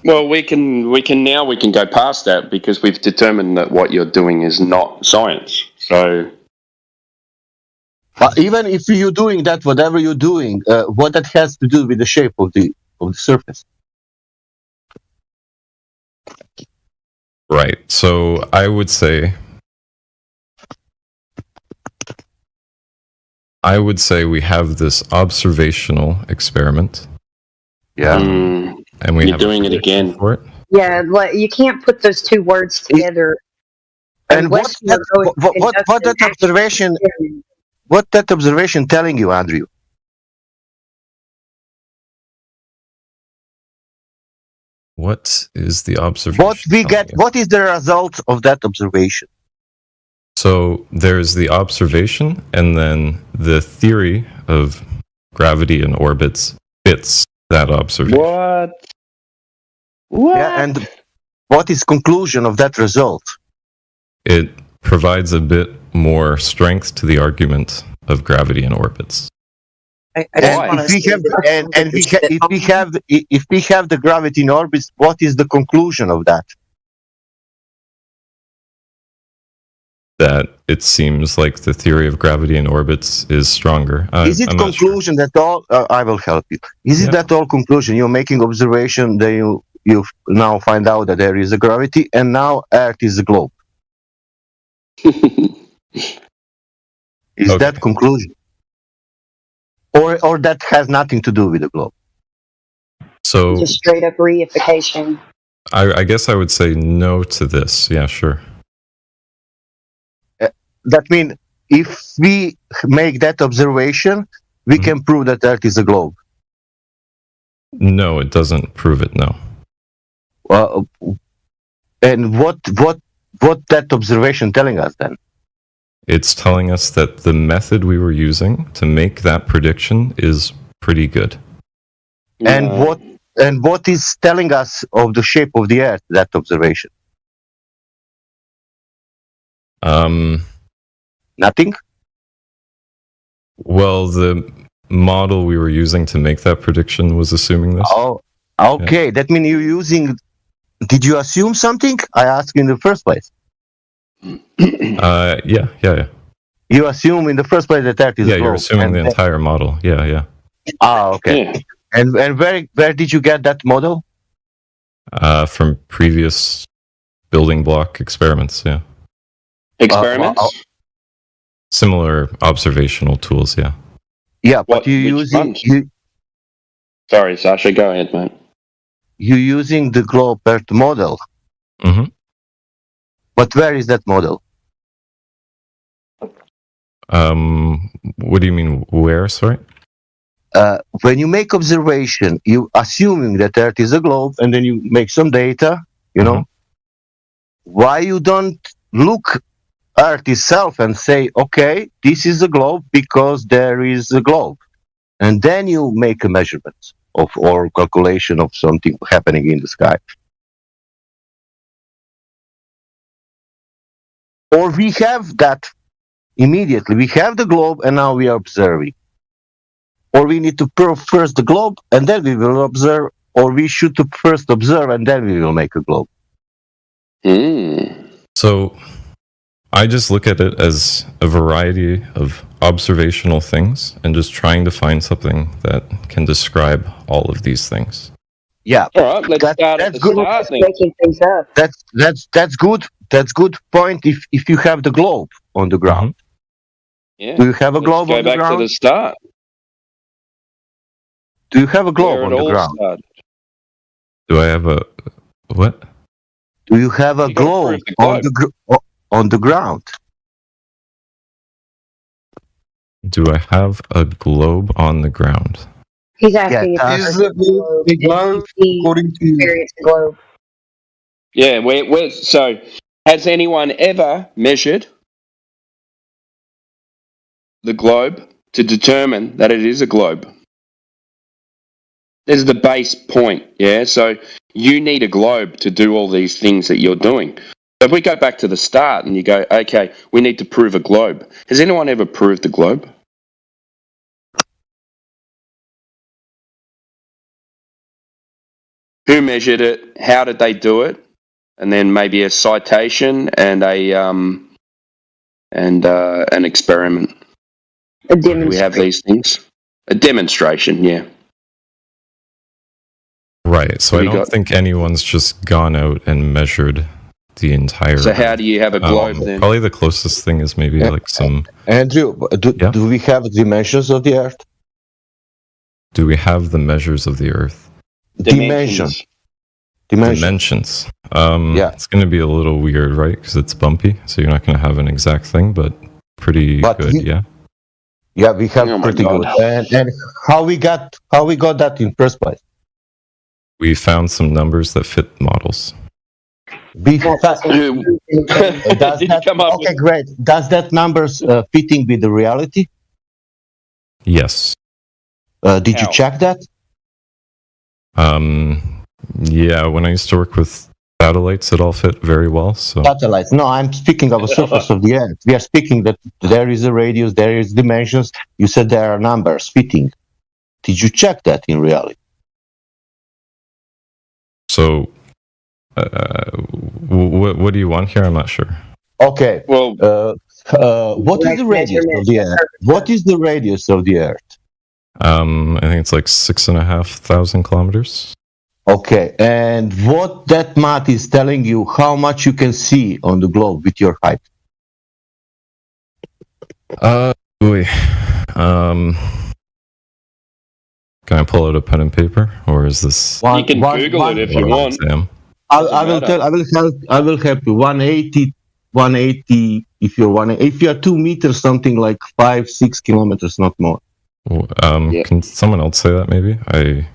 Well, we can go past that because we've determined that what you're doing is not science. So Even if you're doing that, whatever you're doing, what that has to do with the shape of the surface? Right. So I would say we have this observational experiment. Yeah. And we you're have doing it again. for it. Yeah, like, you can't put those two words together. And what that observation telling you, Andrew? What is the observation? What is the result of that observation? So there's the observation, and then the theory of gravity and orbits fits that observation. What? Yeah, and what is conclusion of that result? It provides a bit more strength to the argument of gravity and orbits. If we have the gravity in orbits, what is the conclusion of that? That it seems like the theory of gravity and orbits is stronger. Is it conclusion that all? I will help you. Is it that all conclusion? You're making observation, then you now find out that there is a gravity, and now Earth is a globe. Is that conclusion? Or that has nothing to do with the globe? So Just straight up reification. I guess I would say no to this. Yeah, sure. That means if we make that observation, we can prove that Earth is a globe. No, it doesn't prove it. No. And what that observation telling us then? It's telling us that the method we were using to make that prediction is pretty good. And what is telling us of the shape of the Earth? That observation. Nothing. Well, the model we were using to make that prediction was assuming this. Oh, okay. That means you're using. Did you assume something? I asked in the first place. Yeah. You assume in the first place that Earth is a globe. You're assuming the entire model. Yeah. Ah, okay. Yeah. And where did you get that model? From previous building block experiments. Yeah. Experiments? Similar observational tools. Yeah. Yeah, but you're using. Sorry, Sasha. Go ahead, man. You're using the globe Earth model. Mm-hmm. But where is that model? What do you mean? Where? Sorry. When you make observation, you assuming that Earth is a globe, and then you make some data. You know, why you don't look Earth itself and say, okay, this is a globe because there is a globe, and then you make a measurement of or calculation of something happening in the sky. Or we have that immediately. We have the globe, and now we are observing. Or we need to prove first the globe, and then we will observe. Or we should first observe, and then we will make a globe. So I just look at it as a variety of observational things and just trying to find something that can describe all of these things. Yeah. All right, let's start at the start then. Making things up. That's good. That's good point. If you have the globe on the ground, Yeah. do you have a globe Let's on go the back to ground? the start. Do you have a globe Where on it the all ground? started. Do I have a what? Do you have a You gotta globe prove the on the on the ground? Do I have a globe on the ground? He's asking if Yeah, there's a globe according to experience the globe. Yeah, so has anyone ever measured the globe to determine that it is a globe? This is the base point, yeah? So you need a globe to do all these things that you're doing. So if we go back to the start and you go, okay, we need to prove a globe. Has anyone ever proved a globe? Who measured it? How did they do it? And then maybe a citation and an experiment. A Do we have these things? A demonstration, yeah. Right. So I don't think anyone's just gone out and measured the entire. So how do you have a globe then? Probably the closest thing is maybe like some. Andrew, do we have dimensions of the Earth? Do we have the measures of the Earth? Dimensions. Dimensions. Yeah. It's going to be a little weird, right? Because it's bumpy, so you're not going to have an exact thing, but pretty good, yeah. Yeah, we have pretty good. And how we got that in first place? We found some numbers that fit models. Okay, great. Does that numbers fitting with the reality? Yes. Did you check that? Yeah, when I used to work with satellites, it all fit very well. So Satellites. No, I'm speaking of the surface of the Earth. We are speaking that there is a radius, there is dimensions. You said there are numbers fitting. Did you check that in reality? So, what do you want here? I'm not sure. Okay. Well, what is the radius of the Earth? What is the radius of the Earth? I think it's like 6,500 kilometers. Okay, and what that math is telling you how much you can see on the globe with your height? Can I pull out a pen and paper, or is this? You can Google it if you want. Exam? I will help you. 180. If you're 2 meters, something like 5-6 kilometers, not more. Can someone else say that? Maybe I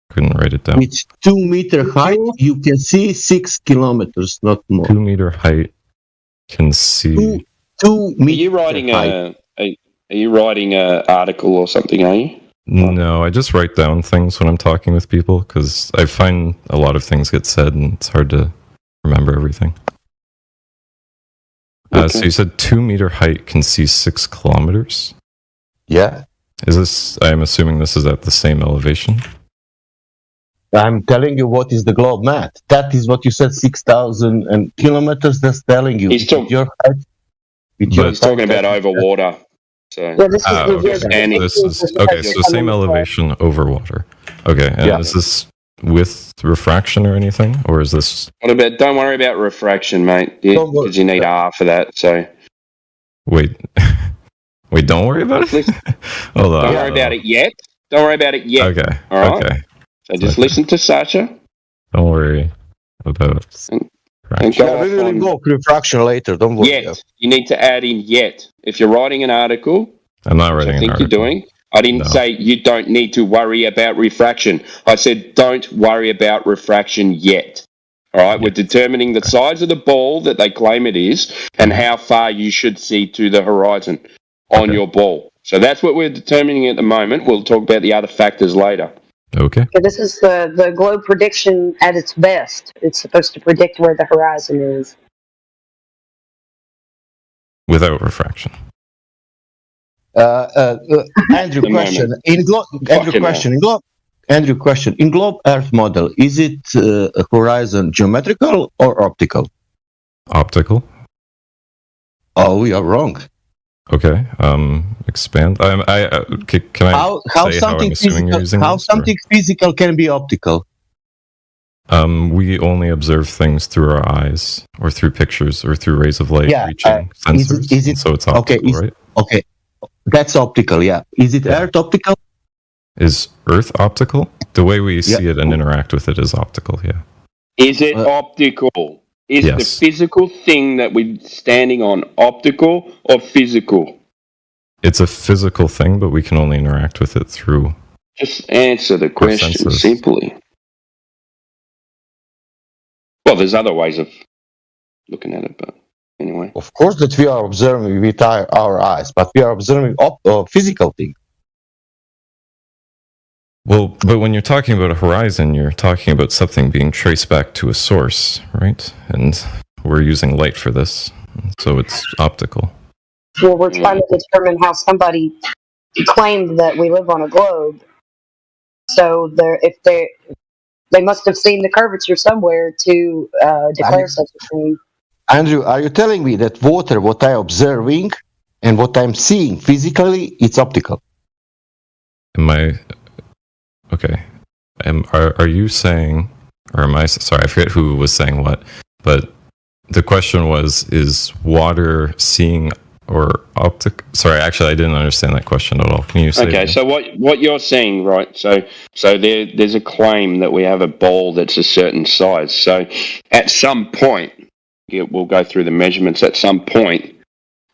couldn't write it down. With 2 meter height, you can see 6 kilometers, not more. 2 meter height can see. 2 Are you writing a article or something? Are you? No, I just write down things when I'm talking with people because I find a lot of things get said and it's hard to remember everything. So you said 2 meter height can see 6 kilometers? Yeah. Is this, I'm assuming this is at the same elevation? I'm telling you what is the globe math. That is what you said, 6,000 kilometers. That's telling you He's talking. your height. He's talking about over water. So, okay, so same elevation over water. Okay, and is this with refraction or anything, or is this? Don't worry about refraction, mate. Because you need R for that. So wait, don't worry about it. Hold on. Don't worry about it yet. Don't worry about it yet. Okay. All right. Okay. So just listen to Sasha. Don't worry about And go Yeah, we off will on invoke refraction later. Don't worry. yet. You need to add in yet. If you're writing an article, I'm not which writing I an think article. you're doing, I didn't No. say you don't need to worry about refraction. I said don't worry about refraction yet. All right, we're determining the size of the ball that they claim it is and how far you should see to the horizon on your ball. So that's what we're determining at the moment. We'll talk about the other factors later. Okay. So this is the globe prediction at its best. It's supposed to predict where the horizon is. Without refraction. Andrew, question. Andrew, question. In globe Earth model, is it a horizon geometrical or optical? Optical. Oh, you are wrong. Okay. Expand. Can I How say something how I'm assuming you're physical? using How this, or- something physical can be optical? We only observe things through our eyes, or through pictures, or through rays of light reaching sensors. Is it so it's optical, okay? right? Okay, that's optical. Yeah. Is it Earth optical? Is Earth optical? The way we see it and interact with it is optical. Yeah. Is it optical? Is Yes. the physical thing that we're standing on optical or physical? It's a physical thing, but we can only interact with it through. Just answer the question senses. simply. Well, there's other ways of looking at it, but anyway. Of course, that we are observing with our eyes, but we are observing physical thing. Well, but when you're talking about a horizon, you're talking about something being traced back to a source, right? And we're using light for this, so it's optical. Well, we're trying to determine how somebody claimed that we live on a globe. So they must have seen the curvature somewhere to declare such a thing. Andrew, are you telling me that water, what I'm observing and what I'm seeing physically, it's optical? Am I okay? Are you saying, or am I? Sorry, I forget who was saying what, but the question was: is water seeing or optic? Sorry, actually, I didn't understand that question at all. Can you say? Okay, so what you're saying, right? So there's a claim that we have a ball that's a certain size. So at some point, we'll go through the measurements. At some point,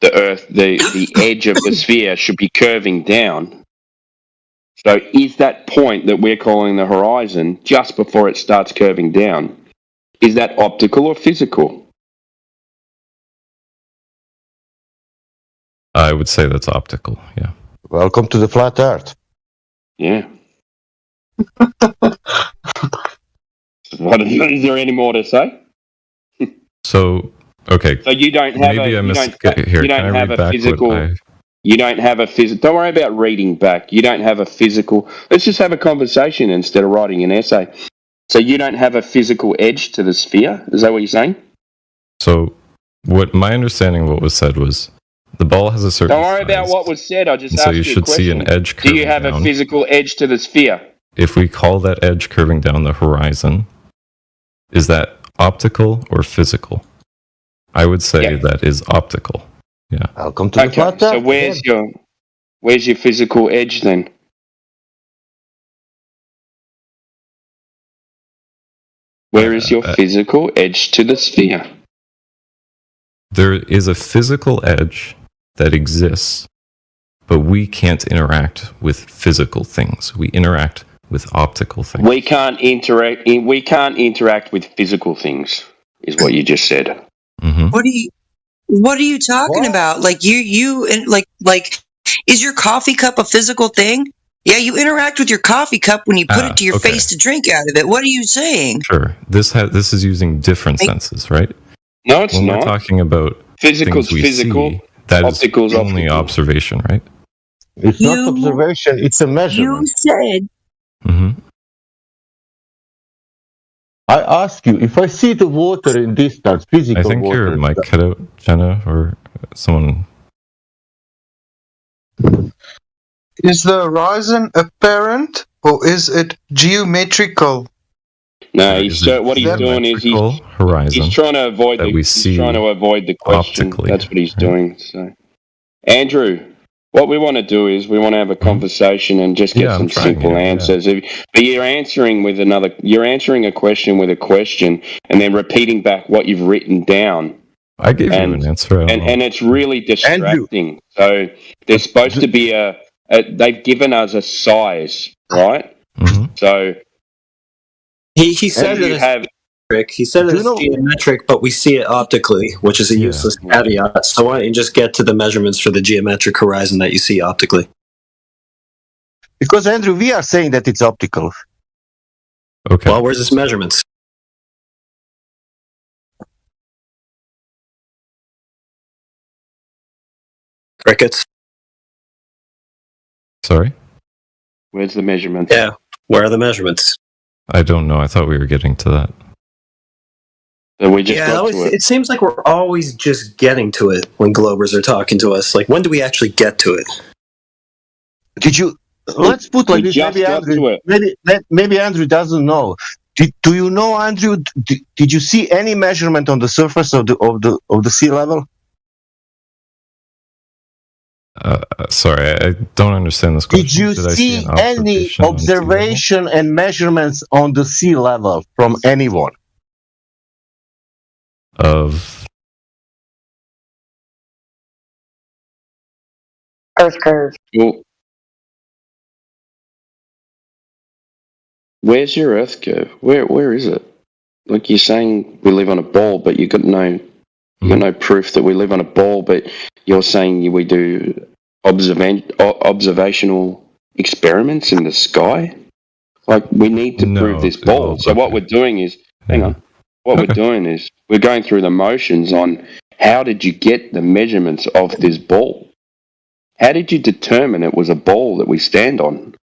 the Earth, the edge of the sphere should be curving down. So is that point that we're calling the horizon just before it starts curving down? Is that optical or physical? I would say that's optical. Yeah. Welcome to the flat Earth. Yeah. Is there any more to say? So okay. So you don't have Maybe a I you missed. don't, Here, you can don't I have read a back physical. what I? You don't have a physical. Don't worry about reading back. You don't have a physical. Let's just have a conversation instead of writing an essay. So you don't have a physical edge to the sphere. Is that what you're saying? So, what my understanding of what was said was, the ball has a certain. Don't worry size, about what was said. I just and asked so you you a should see question. an edge. Do you curving have down. a physical edge to the sphere? If we call that edge curving down the horizon, is that optical or physical? I would say that is optical. Yeah. Welcome to the flat Earth. So where's your physical edge then? Where is your physical edge to the sphere? There is a physical edge that exists, but we can't interact with physical things. We interact with optical things. We can't interact. We can't interact with physical things. Is what you just said. Mm-hmm. What are you talking about? Like like is your coffee cup a physical thing? Yeah, you interact with your coffee cup when you put it to your face to drink out of it. What are you saying? Sure. This is using different senses, right? No, it's when not. We're talking about Physical's things we physical. see, that Optical's is only observation, right? It's not observation, it's a measurement. You said. Mm-hmm. I ask you, if I see the water in distance, physical I think water. your mic cut out, Jenna, or someone. Is the horizon apparent or is it geometrical? No, what he's doing is he's trying to avoid the question. optically, That's what he's doing. So, Andrew, What we want to do is we want to have a conversation and just get Yeah, I'm some trying, simple yeah. answers. But you're answering with another. You're answering a question with a question, and then repeating back what you've written down. I gave you an answer. I don't know. And it's really distracting. So there's supposed to be they've given us a size, right? Mm-hmm. So he said you that it's have. geometric. He said it's geometric, but we see it optically, which is a useless caveat. So why don't you just get to the measurements for the geometric horizon that you see optically? Because Andrew, we are saying that it's optical. Okay. Well, where's its measurements? Crickets. Sorry? Where's the measurements? Yeah. Where are the measurements? I don't know. I thought we were getting to that. So we just got always, to it. it seems like we're always just getting to it when Globers are talking to us. Like, when do we actually get to it? Did you? Let's put like We this. just Maybe got to Andrew. it. Maybe Andrew doesn't know. Do you know, Andrew? Did you see any measurement on the surface of the sea level? Sorry, I don't understand this question. Did you I see an any observation on sea level? observation and measurements on the sea level from anyone? Of Earth curve. Well, where's your Earth curve? Where is it? Like, you're saying we live on a ball, but you got no proof that we live on a ball. But you're saying we do observational experiments in the sky. Like, we need to prove this ball. So what we're doing is, hang on. What we're doing is we're going through the motions on how did you get the measurements of this ball? How did you determine it was a ball that we stand on?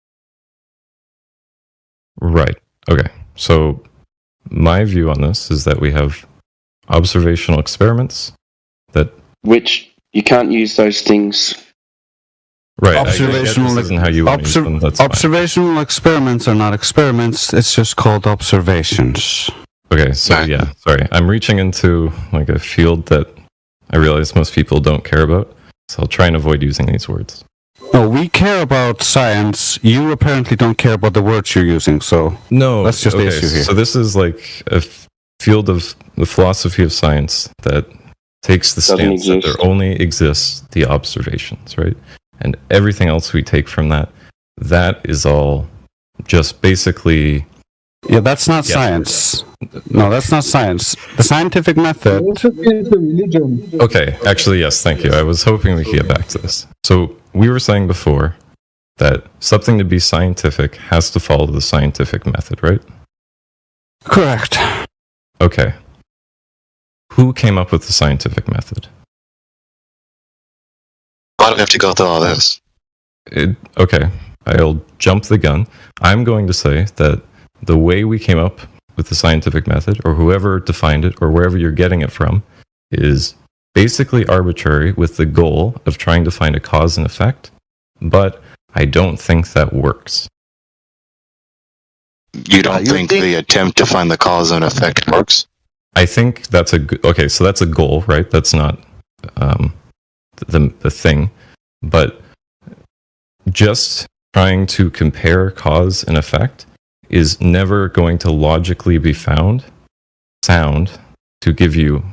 Right. Okay. So my view on this is that we have observational experiments that which you can't use those things. Right. Observational, isn't how you want to use them. That's fine. observational experiments are not experiments. It's just called observations. Okay, so yeah, sorry. I'm reaching into like a field that I realize most people don't care about, so I'll try and avoid using these words. No, we care about science. You apparently don't care about the words you're using, so no, that's just the issue here. So this is like a field of the philosophy of science that takes the stance that there only exists the observations, right? And everything else we take from that is all just basically... Yeah, that's not science. No, that's not science. The scientific method... Okay, actually, yes, thank you. I was hoping we could get back to this. So we were saying before that something to be scientific has to follow the scientific method, right? Correct. Okay. Who came up with the scientific method? Why do we have to go through all this? Okay, I'll jump the gun. I'm going to say that the way we came up with the scientific method, or whoever defined it, or wherever you're getting it from, is basically arbitrary with the goal of trying to find a cause and effect, but I don't think that works. You don't think the attempt to find the cause and effect works? I think that's okay, so that's a goal, right? That's not the thing, but just trying to compare cause and effect is never going to logically be sound to give you...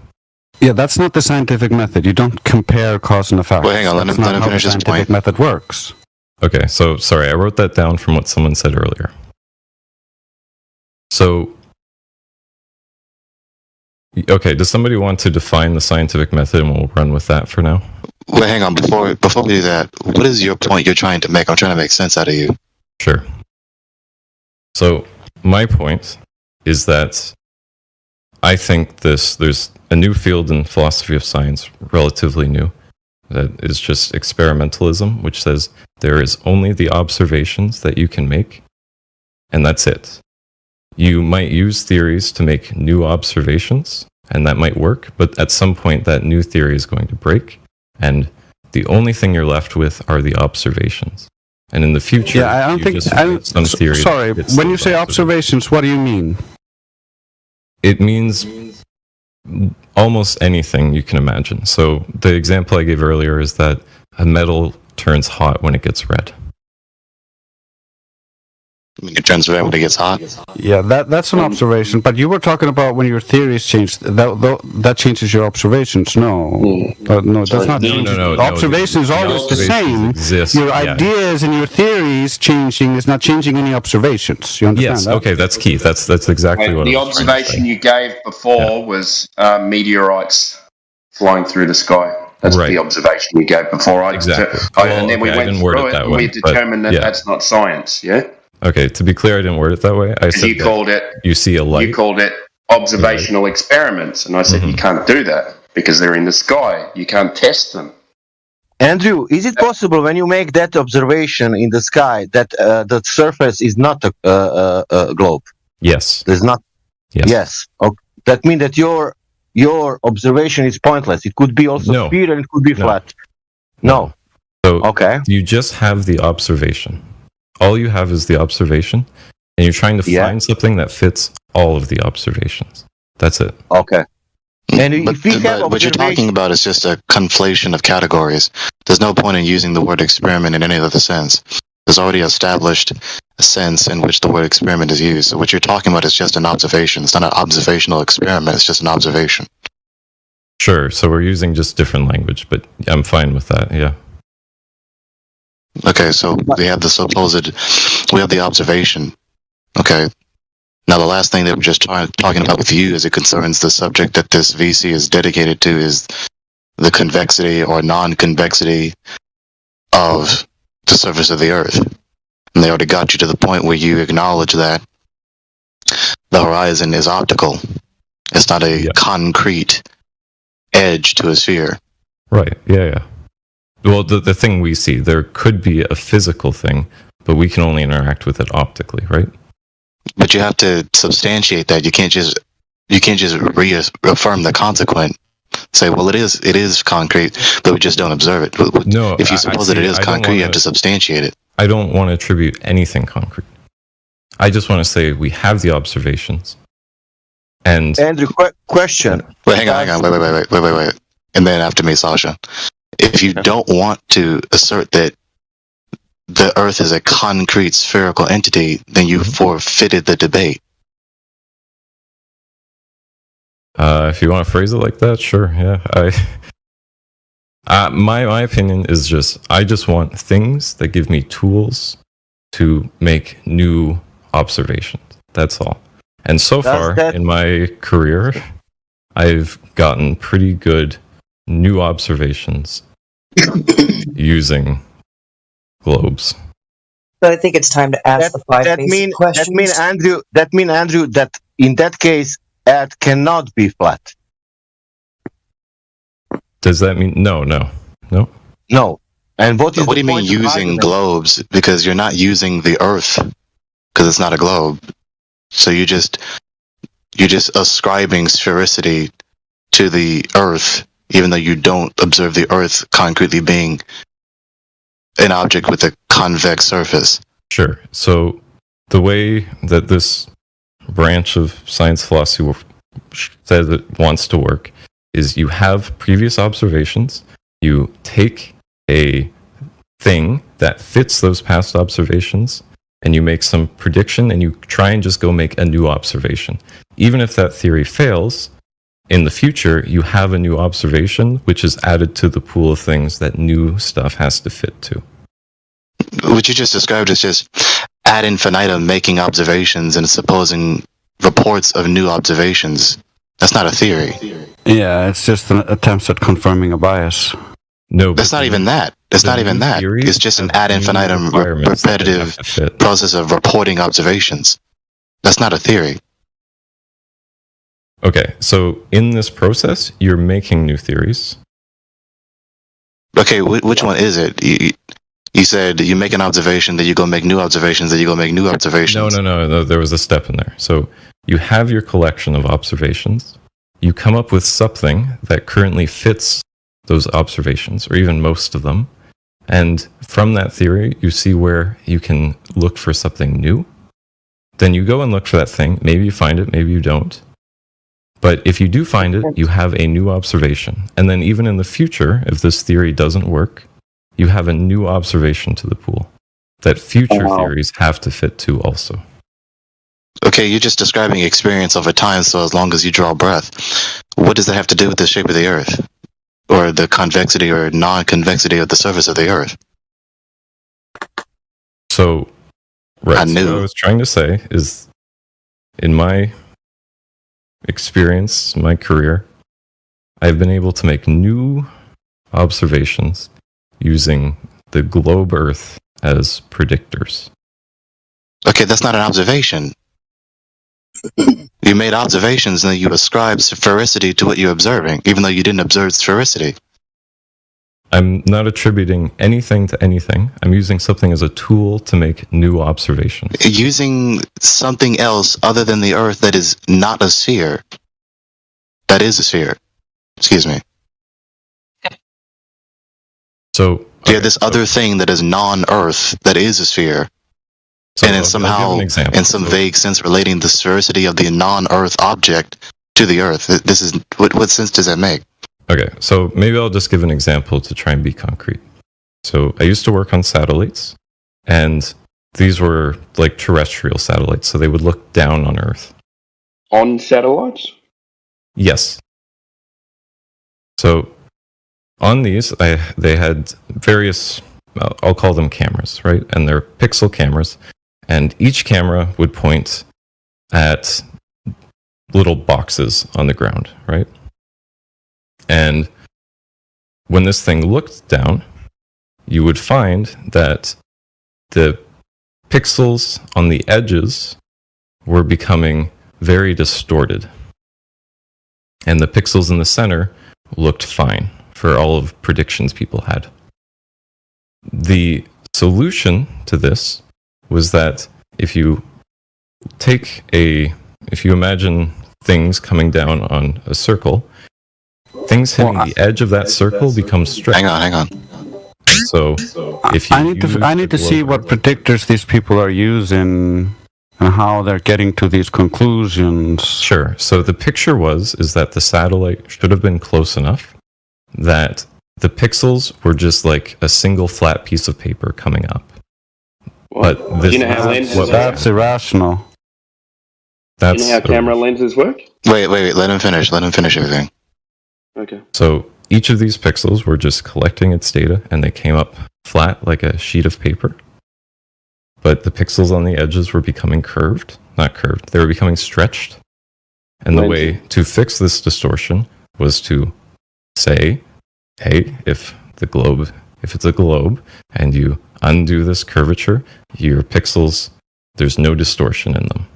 Yeah, that's not the scientific method. You don't compare cause and effect. Wait, hang on, let him finish his point. The scientific method works. Okay, so sorry, I wrote that down from what someone said earlier. So, okay, does somebody want to define the scientific method and we'll run with that for now? Wait, hang on, before we do that, what is your point you're trying to make? I'm trying to make sense out of you. Sure. So, my point is that I think there's a new field in philosophy of science, relatively new, that is just experimentalism, which says there is only the observations that you can make, and that's it. You might use theories to make new observations, and that might work, but at some point that new theory is going to break, and the only thing you're left with are the observations. And in the future, yeah, I don't think. Some theory. Sorry, when you say observations, what do you mean? It means almost anything you can imagine. So the example I gave earlier is that a metal turns hot when it gets red. I mean, it turns red when it gets hot. Yeah, that's an observation. But you were talking about when your theories change. That changes your observations. No, no, it does not. No. The observation is always the same. Exist, your ideas and your theories changing is not changing any observations. You understand yes, that? okay, that's key. That's exactly what the I was trying to observation say. you gave before was meteorites flying through the sky. That's the observation you gave before. Exactly. And then we went through it, and we determined that that's not science. Yeah. Okay, to be clear, I didn't word it that way. I said you called it. You see a light. You called it observational experiments, and I said you can't do that because they're in the sky. You can't test them. Andrew, is it possible when you make that observation in the sky that the surface is not a globe? Yes. There's not. Yes. Okay. That means that your observation is pointless. It could be also sphere and it could be flat. No. So okay. You just have the observation. All you have is the observation, and you're trying to find something that fits all of the observations. That's it. Okay. And but what you're talking about is just a conflation of categories. There's no point in using the word experiment in any other sense. There's already established a sense in which the word experiment is used. So what you're talking about is just an observation. It's not an observational experiment. It's just an observation. Sure. So we're using just different language, but I'm fine with that. Yeah. Okay, so we have the observation. Okay. Now the last thing that we're just talking about with you as it concerns the subject that this VC is dedicated to is the convexity or non-convexity of the surface of the Earth. And they already got you to the point where you acknowledge that the horizon is optical. It's not a concrete edge to a sphere. Right, yeah. Well, the thing we see, there could be a physical thing, but we can only interact with it optically, right? But you have to substantiate that. You can't just reaffirm the consequent. Say, well, it is concrete, but we just don't observe it. No, if you suppose that it is concrete, you have to substantiate it. I don't want to attribute anything concrete. I just want to say we have the observations. And Andrew, question. Wait, hang on. Wait. And then after me, Sasha. If you don't want to assert that the Earth is a concrete spherical entity, then you forfeited the debate. If you want to phrase it like that, sure. Yeah. My opinion is I just want things that give me tools to make new observations. That's all. And so far in my career, I've gotten pretty good new observations using globes. But I think it's time to ask the five basic questions. That mean Andrew that in that case Earth cannot be flat. Does that mean no? And what do you mean using globes? Because you're not using the Earth because it's not a globe. So you're just ascribing sphericity to the Earth, even though you don't observe the Earth concretely being an object with a convex surface. Sure. So the way that this branch of science philosophy says it wants to work is you have previous observations, you take a thing that fits those past observations, and you make some prediction, and you try and just go make a new observation. Even if that theory fails, in the future, you have a new observation, which is added to the pool of things that new stuff has to fit to. What you just described is just ad infinitum making observations and supposing reports of new observations. That's not a theory. Yeah, it's just an attempt at confirming a bias. No, that's not even that. That's not even that. It's just an ad infinitum repetitive process of reporting observations. That's not a theory. Okay, so in this process, you're making new theories. Okay, which one is it? You said you make an observation, then you go make new observations, then you go make new observations. No, there was a step in there. So you have your collection of observations. You come up with something that currently fits those observations, or even most of them. And from that theory, you see where you can look for something new. Then you go and look for that thing. Maybe you find it, maybe you don't. But if you do find it, you have a new observation. And then even in the future, if this theory doesn't work, you have a new observation to the pool that future theories have to fit to also. Okay, you're just describing experience over time, so as long as you draw breath. What does that have to do with the shape of the Earth? Or the convexity or non-convexity of the surface of the Earth? So, right, so what I was trying to say is, in my experience, my career, I've been able to make new observations using the globe Earth as predictors. Okay, that's not an observation. You made observations and then you ascribe sphericity to what you're observing, even though you didn't observe sphericity. I'm not attributing anything to anything. I'm using something as a tool to make new observations. Using something else other than the Earth that is not a sphere. That is a sphere. Excuse me. So you have this other thing that is non-Earth that is a sphere. So and then somehow, in some vague sense, relating the sphericity of the non-Earth object to the Earth. This is what sense does that make? Okay, so maybe I'll just give an example to try and be concrete. So I used to work on satellites, and these were like terrestrial satellites, so they would look down on Earth. On satellites? Yes. So on these, they had various, I'll call them cameras, right? And they're pixel cameras, and each camera would point at little boxes on the ground, right? And when this thing looked down, you would find that the pixels on the edges were becoming very distorted. And the pixels in the center looked fine for all of predictions people had. The solution to this was that if you imagine things coming down on a circle, things hitting the edge of that circle become stretched. Hang on. So if you I need to see what predictors these people are using and how they're getting to these conclusions. Sure. So the picture is that the satellite should have been close enough that the pixels were just like a single flat piece of paper coming up. Well, but this, do you know how lenses work? That's irrational. Do you know how camera lenses work? Wait. Let him finish. Let him finish everything. Okay. So each of these pixels were just collecting its data, and they came up flat like a sheet of paper. But the pixels on the edges were becoming curved. Not curved. They were becoming stretched. And the way to fix this distortion was to say, hey, if it's a globe and you undo this curvature, your pixels, there's no distortion in them,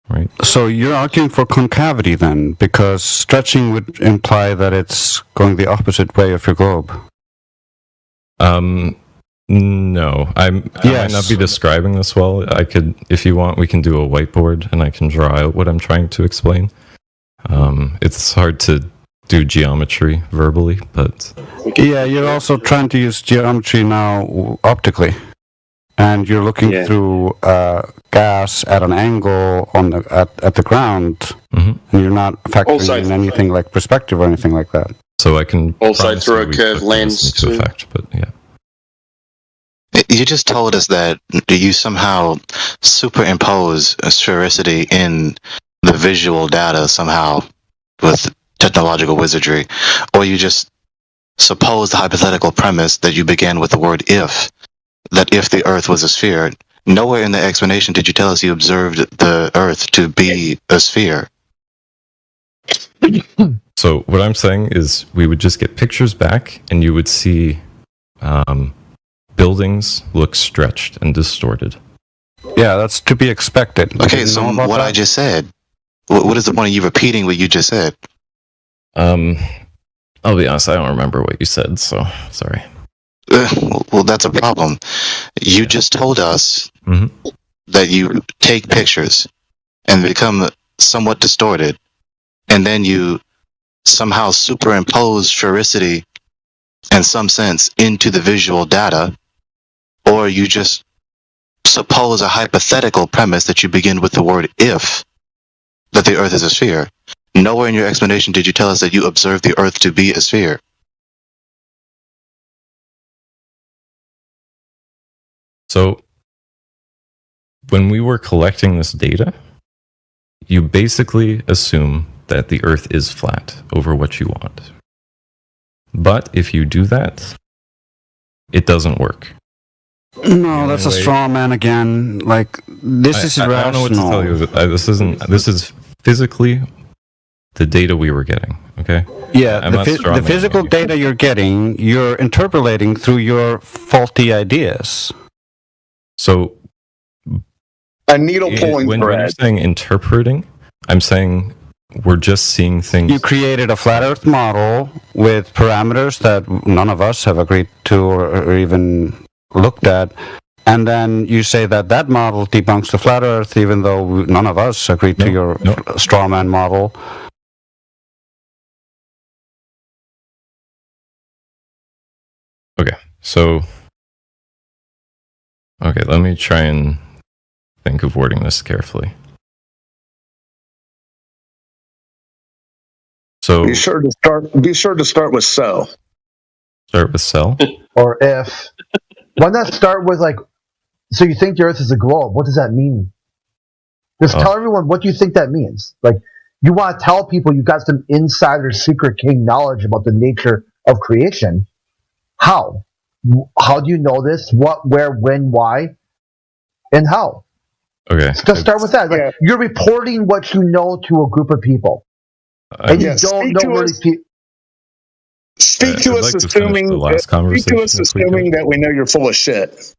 right? So you're arguing for concavity then, because stretching would imply that it's going the opposite way of your globe. No, I might not be describing this well. I could, if you want, we can do a whiteboard and I can draw out what I'm trying to explain. It's hard to do geometry verbally, but yeah, you're also trying to use geometry now optically, and you're looking through gas at an angle at the ground, and you're not factoring in anything like perspective or anything like that. So I can also through a curved lens to effect, but yeah. You just told us that you somehow superimpose sphericity in the visual data somehow with technological wizardry, or you just suppose the hypothetical premise that you began with the word if, that if the Earth was a sphere. Nowhere in the explanation did you tell us you observed the Earth to be a sphere. So what I'm saying is we would just get pictures back and you would see buildings look stretched and distorted. Yeah, that's to be expected. Okay, so what I just said, what is the point of you repeating what you just said? I'll be honest, I don't remember what you said, so sorry. Well, that's a problem. You just told us that you take pictures and become somewhat distorted, and then you somehow superimpose sphericity in some sense into the visual data, or you just suppose a hypothetical premise that you begin with the word if, that the Earth is a sphere. Nowhere in your explanation did you tell us that you observed the Earth to be a sphere. So when we were collecting this data, you basically assume that the Earth is flat over what you want. But if you do that, it doesn't work. No, that's a straw man again. Like, this is irrational. I don't know what to tell you. This is physically the data we were getting, okay? Yeah, the physical data you're getting, you're interpolating through your faulty ideas. So, a needle pulling when thread. you're saying interpreting, I'm saying we're just seeing things. You created a flat Earth model with parameters that none of us have agreed to or even looked at, and then you say that that model debunks the flat Earth, even though none of us agreed to your straw man model. Okay, so let me try and think of wording this carefully. So Be sure to start with so. Start with cell. Or if. Why not start with like, so you think the Earth is a globe? What does that mean? Just tell everyone what you think that means. Like, you want to tell people you got some insider secret king knowledge about the nature of creation. How? How do you know this? What, where, when, why, and how? Okay. Just start with that. Like, you're reporting what you know to a group of people. And you don't know where these people... Speak to us assuming that we know you're full of shit.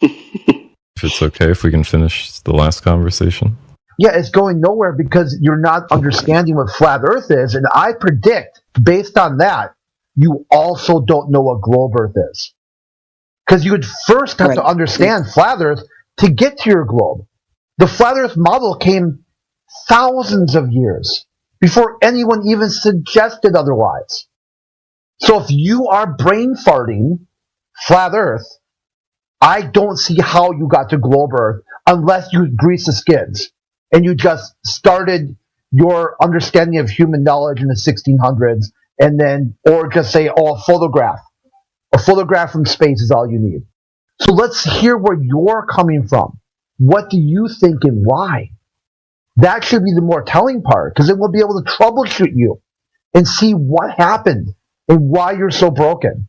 If it's okay if we can finish the last conversation. Yeah, it's going nowhere because you're not understanding what flat Earth is. And I predict, based on that, you also don't know what globe Earth is. Because you would first have to understand flat Earth to get to your globe. The flat Earth model came thousands of years before anyone even suggested otherwise. So if you are brain farting flat Earth, I don't see how you got to globe Earth unless you grease the skids and you just started your understanding of human knowledge in the 1600s and then, or just say, oh, a photograph from space is all you need. So let's hear where you're coming from. What do you think and why? That should be the more telling part, because then we'll be able to troubleshoot you and see what happened and why you're so broken.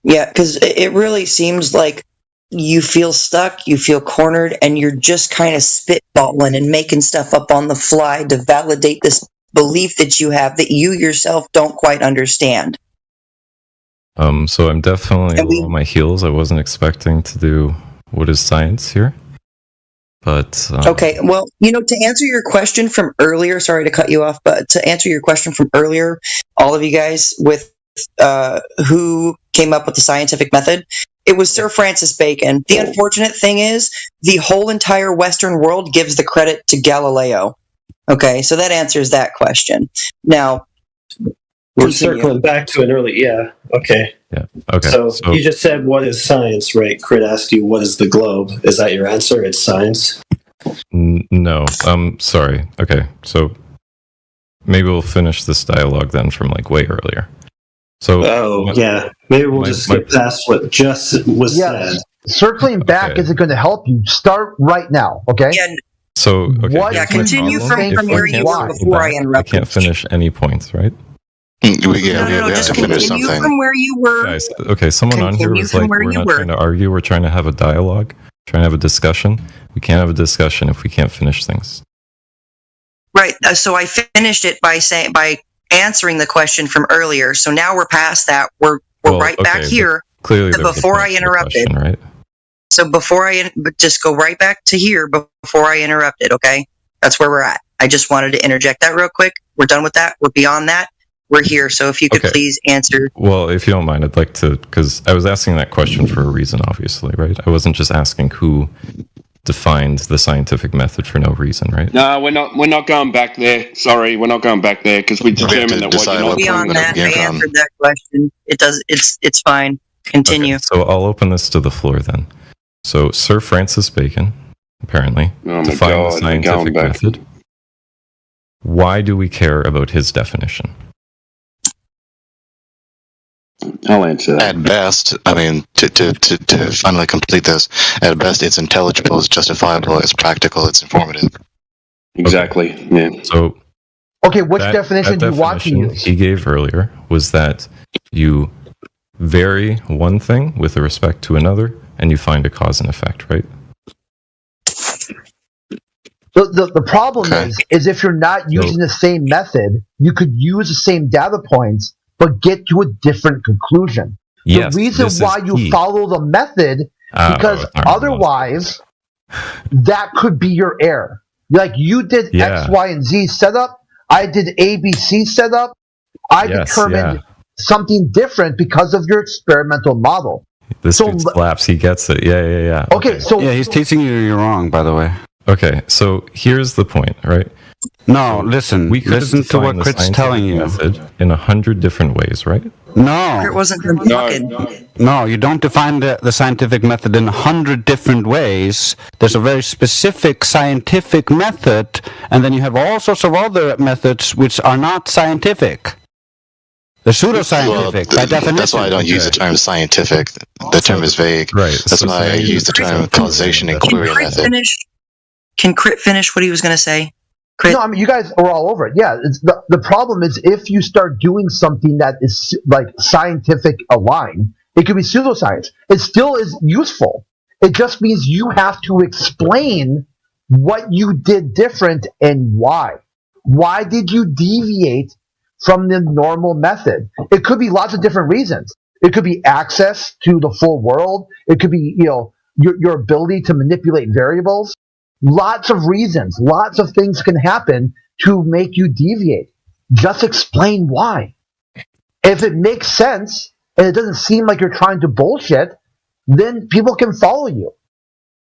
Yeah, because it really seems like you feel stuck, you feel cornered, and you're just kind of spitballing and making stuff up on the fly to validate this belief that you have that you yourself don't quite understand. So I'm definitely low on my heels. I wasn't expecting to do what is science here. But okay, well, to answer your question from earlier, sorry to cut you off, but to answer your question from earlier, all of you guys with who came up with the scientific method, it was Sir Francis Bacon. The unfortunate thing is the whole entire Western world gives the credit to Galileo. Okay, so that answers that question. Now, we're circling back to an early, okay. Yeah, okay. So you just said, what is science, right? Crit asked you, what is the globe? Is that your answer? It's science? No, sorry. Okay, so maybe we'll finish this dialogue then from like way earlier. So, maybe we'll just skip past what just was said. Circling back isn't going to help you. Start right now, okay? Yeah. So, okay. Continue from where you were before I interrupted. I can't finish any points, right? We have to finish something. From where you were. Guys, okay, someone on here was like, we're not trying to argue, we're trying to have a dialogue, trying to have a discussion. We can't have a discussion if we can't finish things. Right, so I finished it by answering the question from earlier. So now we're past that. We're right back here. Clearly, before I interrupted. Question, right? So just go right back to here before I interrupted. Okay, that's where we're at. I just wanted to interject that real quick. We're done with that. We're beyond that. We're here. So if you could please answer. Well, if you don't mind, I'd like to, because I was asking that question for a reason, obviously, right? I wasn't just asking who defined the scientific method for no reason, right? No, we're not going back there. Sorry, we're not going back there because we determined that what you're not beyond that. I answered that question. It's fine. Continue. Okay, so I'll open this to the floor then. So Sir Francis Bacon, apparently, defined the scientific method. Why do we care about his definition? I'll answer that. At best, I mean, to finally complete this, at best, it's intelligible, it's justifiable, it's practical, it's informative. Exactly. Yeah. So, okay, which definition do you want to use? He gave earlier was that you vary one thing with respect to another, and you find a cause and effect, right? The problem is if you're not using the same method, you could use the same data points, but get to a different conclusion. Yes, the reason why you follow the method, because otherwise, that could be your error. Like you did X, Y, and Z setup, I did ABC setup, I determined something different because of your experimental model. This dude slaps, he gets it. Yeah. Okay, so yeah, he's teaching you you're wrong, by the way. Okay, so here's the point, right? No, listen. Listen to what Crit's telling you. Method in 100 different ways, right? No. Crit wasn't done talking. No, you don't define the scientific method in 100 different ways. There's a very specific scientific method, and then you have all sorts of other methods which are not scientific. They're pseudoscientific by definition. That's why I don't use the term scientific. The term is vague. Right. That's why I use the term causation inquiry method. Can Crit finish what he was going to say? Crit? No, I mean, you guys are all over it. Yeah, the problem is if you start doing something that is like scientific aligned, it could be pseudoscience. It still is useful. It just means you have to explain what you did different and why. Why did you deviate from the normal method? It could be lots of different reasons. It could be access to the full world. It could be, your ability to manipulate variables. Lots of reasons, lots of things can happen to make you deviate. Just explain why. If it makes sense and it doesn't seem like you're trying to bullshit, then people can follow you.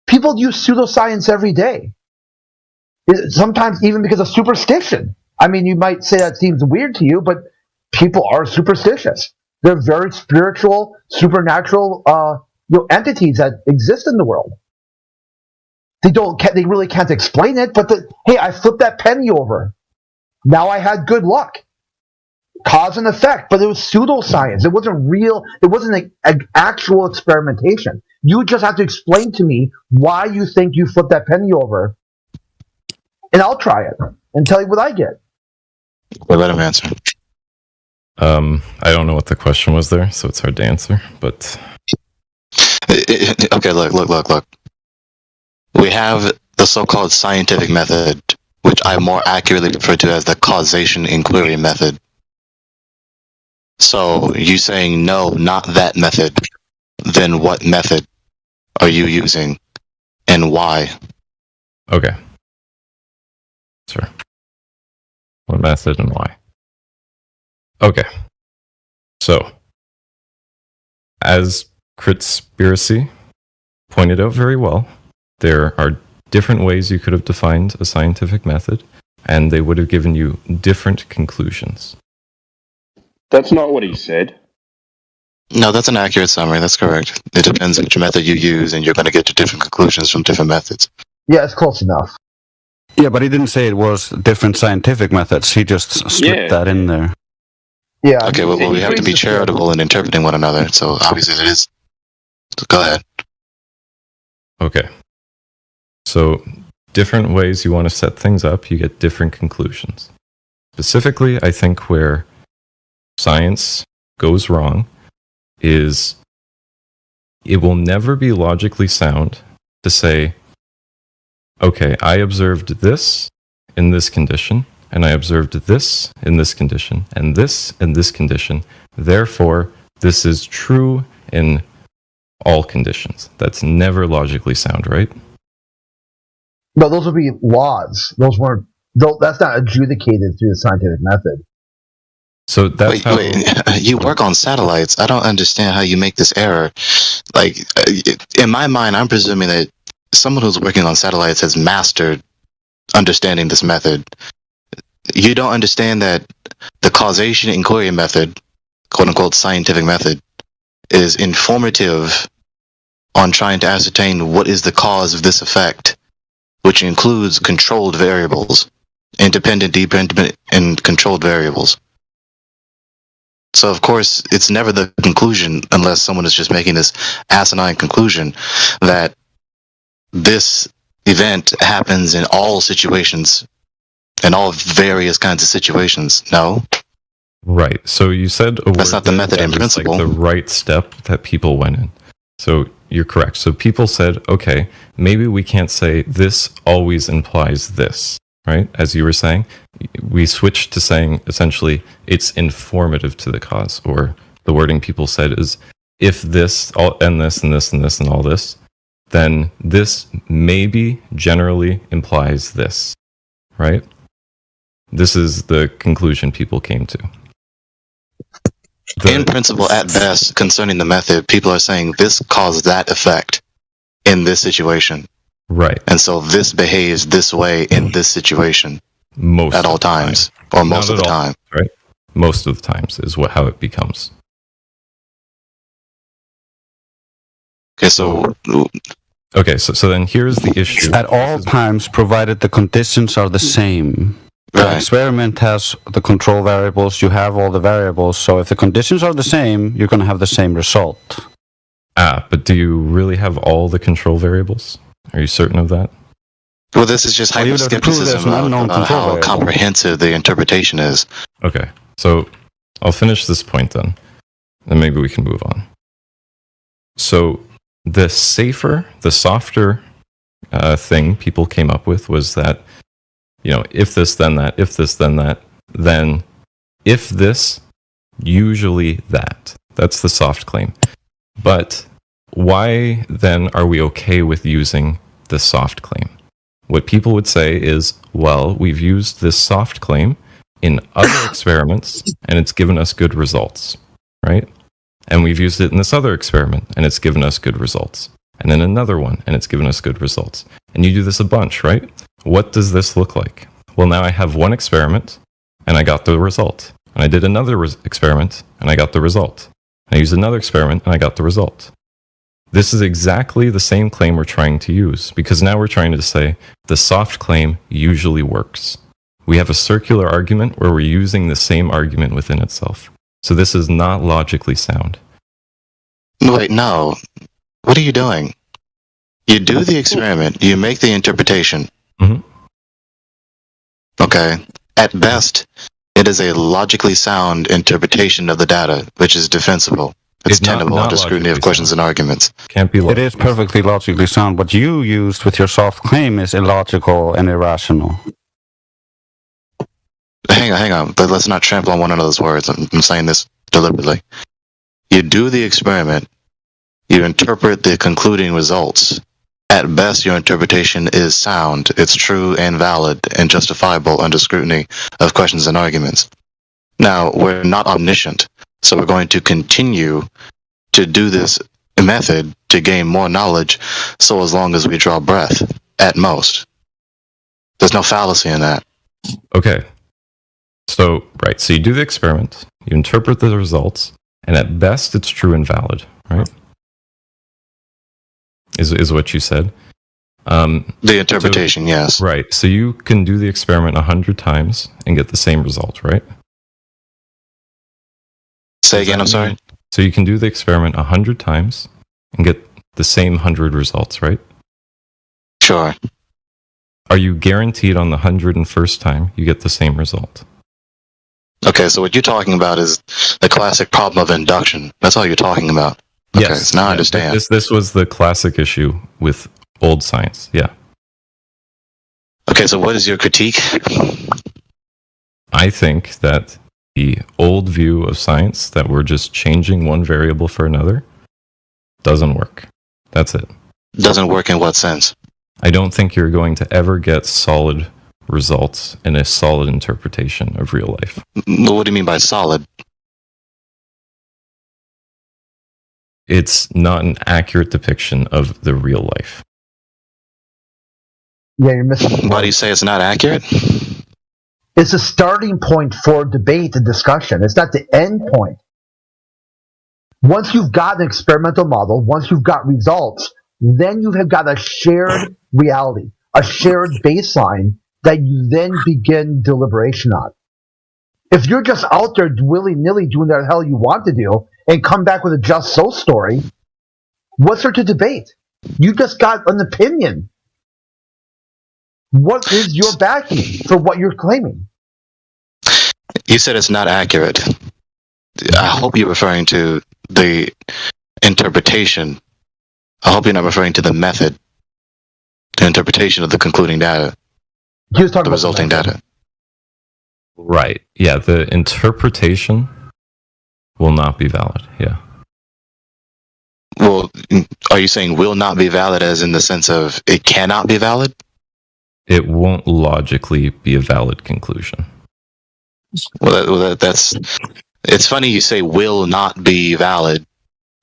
People use pseudoscience every day. Sometimes even because of superstition. I mean, you might say that seems weird to you, but people are superstitious. They're very spiritual, supernatural entities that exist in the world. They really can't explain it, but hey, I flipped that penny over. Now I had good luck. Cause and effect, but it was pseudoscience. It wasn't real. It wasn't an actual experimentation. You just have to explain to me why you think you flipped that penny over, and I'll try it and tell you what I get. Well, let him answer. I don't know what the question was there, so it's hard to answer, but... Okay, look. We have the so-called scientific method, which I more accurately refer to as the causation inquiry method. So, you saying no, not that method, then what method are you using, and why? Okay. Sure. What method and why? Okay. So, as Critspiracy pointed out very well, there are different ways you could have defined a scientific method, and they would have given you different conclusions. That's not what he said. No, that's an accurate summary. That's correct. It depends on which method you use, and you're going to get to different conclusions from different methods. Yeah, it's close enough. Yeah, but he didn't say it was different scientific methods. He just slipped that in there. Yeah. Okay, well, we have to be charitable in interpreting one another, so obviously it is. So go ahead. Okay. So, different ways you want to set things up, you get different conclusions. Specifically, I think where science goes wrong is it will never be logically sound to say, okay, I observed this in this condition, and I observed this in this condition, and this in this condition. Therefore, this is true in all conditions. That's never logically sound, right? No, those would be laws. That's not adjudicated through the scientific method. So that's wait, you work on satellites. I don't understand how you make this error. Like, in my mind, I'm presuming that someone who's working on satellites has mastered understanding this method. You don't understand that the causation inquiry method, quote-unquote scientific method, is informative on trying to ascertain what is the cause of this effect, which includes controlled variables, independent, dependent, and controlled variables. So of course, it's never the conclusion unless someone is just making this asinine conclusion that this event happens in all situations, in all various kinds of situations. No. Right. So you said that's not the method in principle. Like the right step that people went in. So you're correct. So people said, okay, maybe we can't say this always implies this, right? As you were saying, we switched to saying essentially it's informative to the cause, or the wording people said is if this, and this, and this, and this, and all this, then this maybe generally implies this, right? This is the conclusion people came to. In principle, at best, concerning the method, people are saying this caused that effect in this situation. Right. And so this behaves this way in this situation. Most at all times. Or most of the time. Right. Most of the times is how it becomes. Okay, so then here's the issue. At all times, provided the conditions are the same. The experiment has the control variables, you have all the variables, so if the conditions are the same, you're going to have the same result. But do you really have all the control variables? Are you certain of that? Well, this is just hyper-skepticism of how comprehensive the interpretation is. Okay, so I'll finish this point then, and maybe we can move on. So the softer thing people came up with was that, if this, then that, if this, then that, then if this, usually that. That's the soft claim. But why then are we okay with using the soft claim? What people would say is, well, we've used this soft claim in other experiments and it's given us good results, right? And we've used it in this other experiment and it's given us good results. And then another one and it's given us good results. And you do this a bunch, right? What does this look like? Well, now I have one experiment and I got the result. And I did another experiment and I got the result. And I used another experiment and I got the result. This is exactly the same claim we're trying to use, because now we're trying to say the soft claim usually works. We have a circular argument where we're using the same argument within itself. So this is not logically sound. Wait, no. What are you doing? You do the experiment, you make the interpretation. Mm-hmm. Okay. At best, it is a logically sound interpretation of the data, which is defensible. It's tenable under scrutiny of questions and arguments. Can't be. It is perfectly logically sound. What you used with your soft claim is illogical and irrational. Hang on. But let's not trample on one another's words. I'm saying this deliberately. You do the experiment. You interpret the concluding results. At best, your interpretation is sound. It's true and valid and justifiable under scrutiny of questions and arguments. Now, we're not omniscient. So we're going to continue to do this method to gain more knowledge, so as long as we draw breath, at most. There's no fallacy in that. Okay. So you do the experiment, you interpret the results, and at best it's true and valid, right? Is what you said. The interpretation, yes. Right. So you can do the experiment 100 times and get the same result, right? Say again, I'm sorry? So you can do the experiment 100 times and get the same 100 results, right? Sure. Are you guaranteed on the 101st time you get the same result? Okay, so what you're talking about is the classic problem of induction. That's all you're talking about. Okay, yes. So now I understand. This was the classic issue with old science, yeah. Okay, so what is your critique? I think that the old view of science, that we're just changing one variable for another, doesn't work. That's it. Doesn't work in what sense? I don't think you're going to ever get solid results and a solid interpretation of real life. What do you mean by solid? It's not an accurate depiction of the real life. Yeah, you're missing. Why do you say it's not accurate? It's a starting point for debate and discussion. It's not the end point. Once you've got an experimental model, once you've got results, then you have got a shared reality, a shared baseline that you then begin deliberation on. If you're just out there willy-nilly doing the hell you want to do and come back with a just so story, what's there to debate? You just got an opinion. What is your backing for what you're claiming? You said it's not accurate. I hope you're referring to the interpretation. I hope you're not referring to the method, the interpretation of the concluding data, the resulting data. Right. Yeah, the interpretation will not be valid. Yeah. Well, are you saying will not be valid as in the sense of it cannot be valid? It won't logically be a valid conclusion. Well, that's... It's funny you say will not be valid,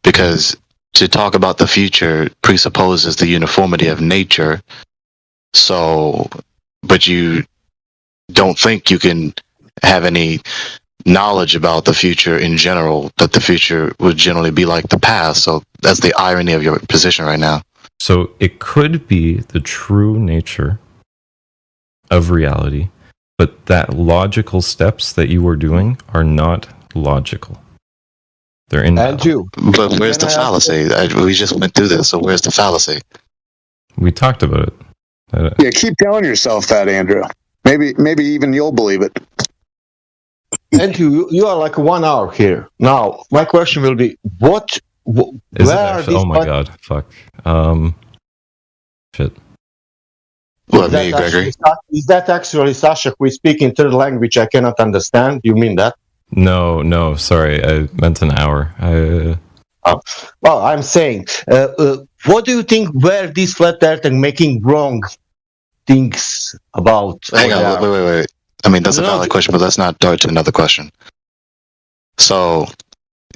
because to talk about the future presupposes the uniformity of nature. So, but you don't think you can have any knowledge about the future in general, that the future would generally be like the past. So that's the irony of your position right now. So it could be the true nature of reality, but that logical steps that you are doing are not logical. They're invalid. But where's the fallacy? We just went through this, so where's the fallacy? We talked about it. Yeah, keep telling yourself that, Andrew. Maybe even you'll believe it. Andrew, you are like 1 hour here. Now, my question will be, Is it actually, oh my god, fuck. Shit. Well, me, Gregory. Is that actually Sasha who is speaking third language I cannot understand? You mean that? No, sorry, I meant an hour. Well, I'm saying, what do you think were these flat earthers making wrong things about? Hang on, wait. I mean, that's a valid question, but let's not dart to another question. So,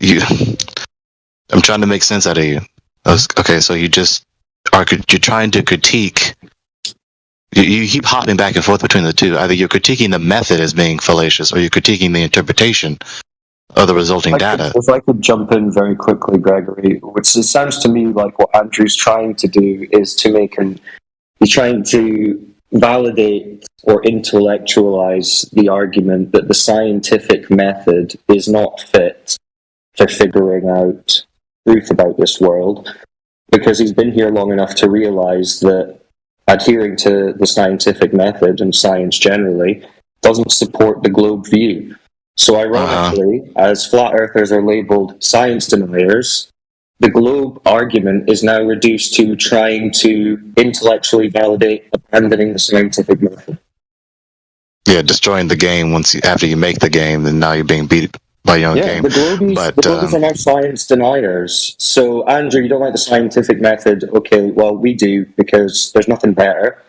I'm trying to make sense out of you. Okay, so you're trying to critique. You keep hopping back and forth between the two. Either you're critiquing the method as being fallacious, or you're critiquing the interpretation of the resulting data. If I could jump in very quickly, Gregory, which it sounds to me like what Andrew's trying to do is he's trying to validate or intellectualize the argument that the scientific method is not fit for figuring out truth about this world, because he's been here long enough to realize that adhering to the scientific method and science generally doesn't support the globe view. So ironically, as flat earthers are labeled science deniers, the globe argument is now reduced to trying to intellectually validate abandoning the scientific method. Yeah, destroying the game after you make the game, and now you're being beat by your own game. The globies are now science deniers. So, Andrew, you don't like the scientific method. Okay, well, we do, because there's nothing better.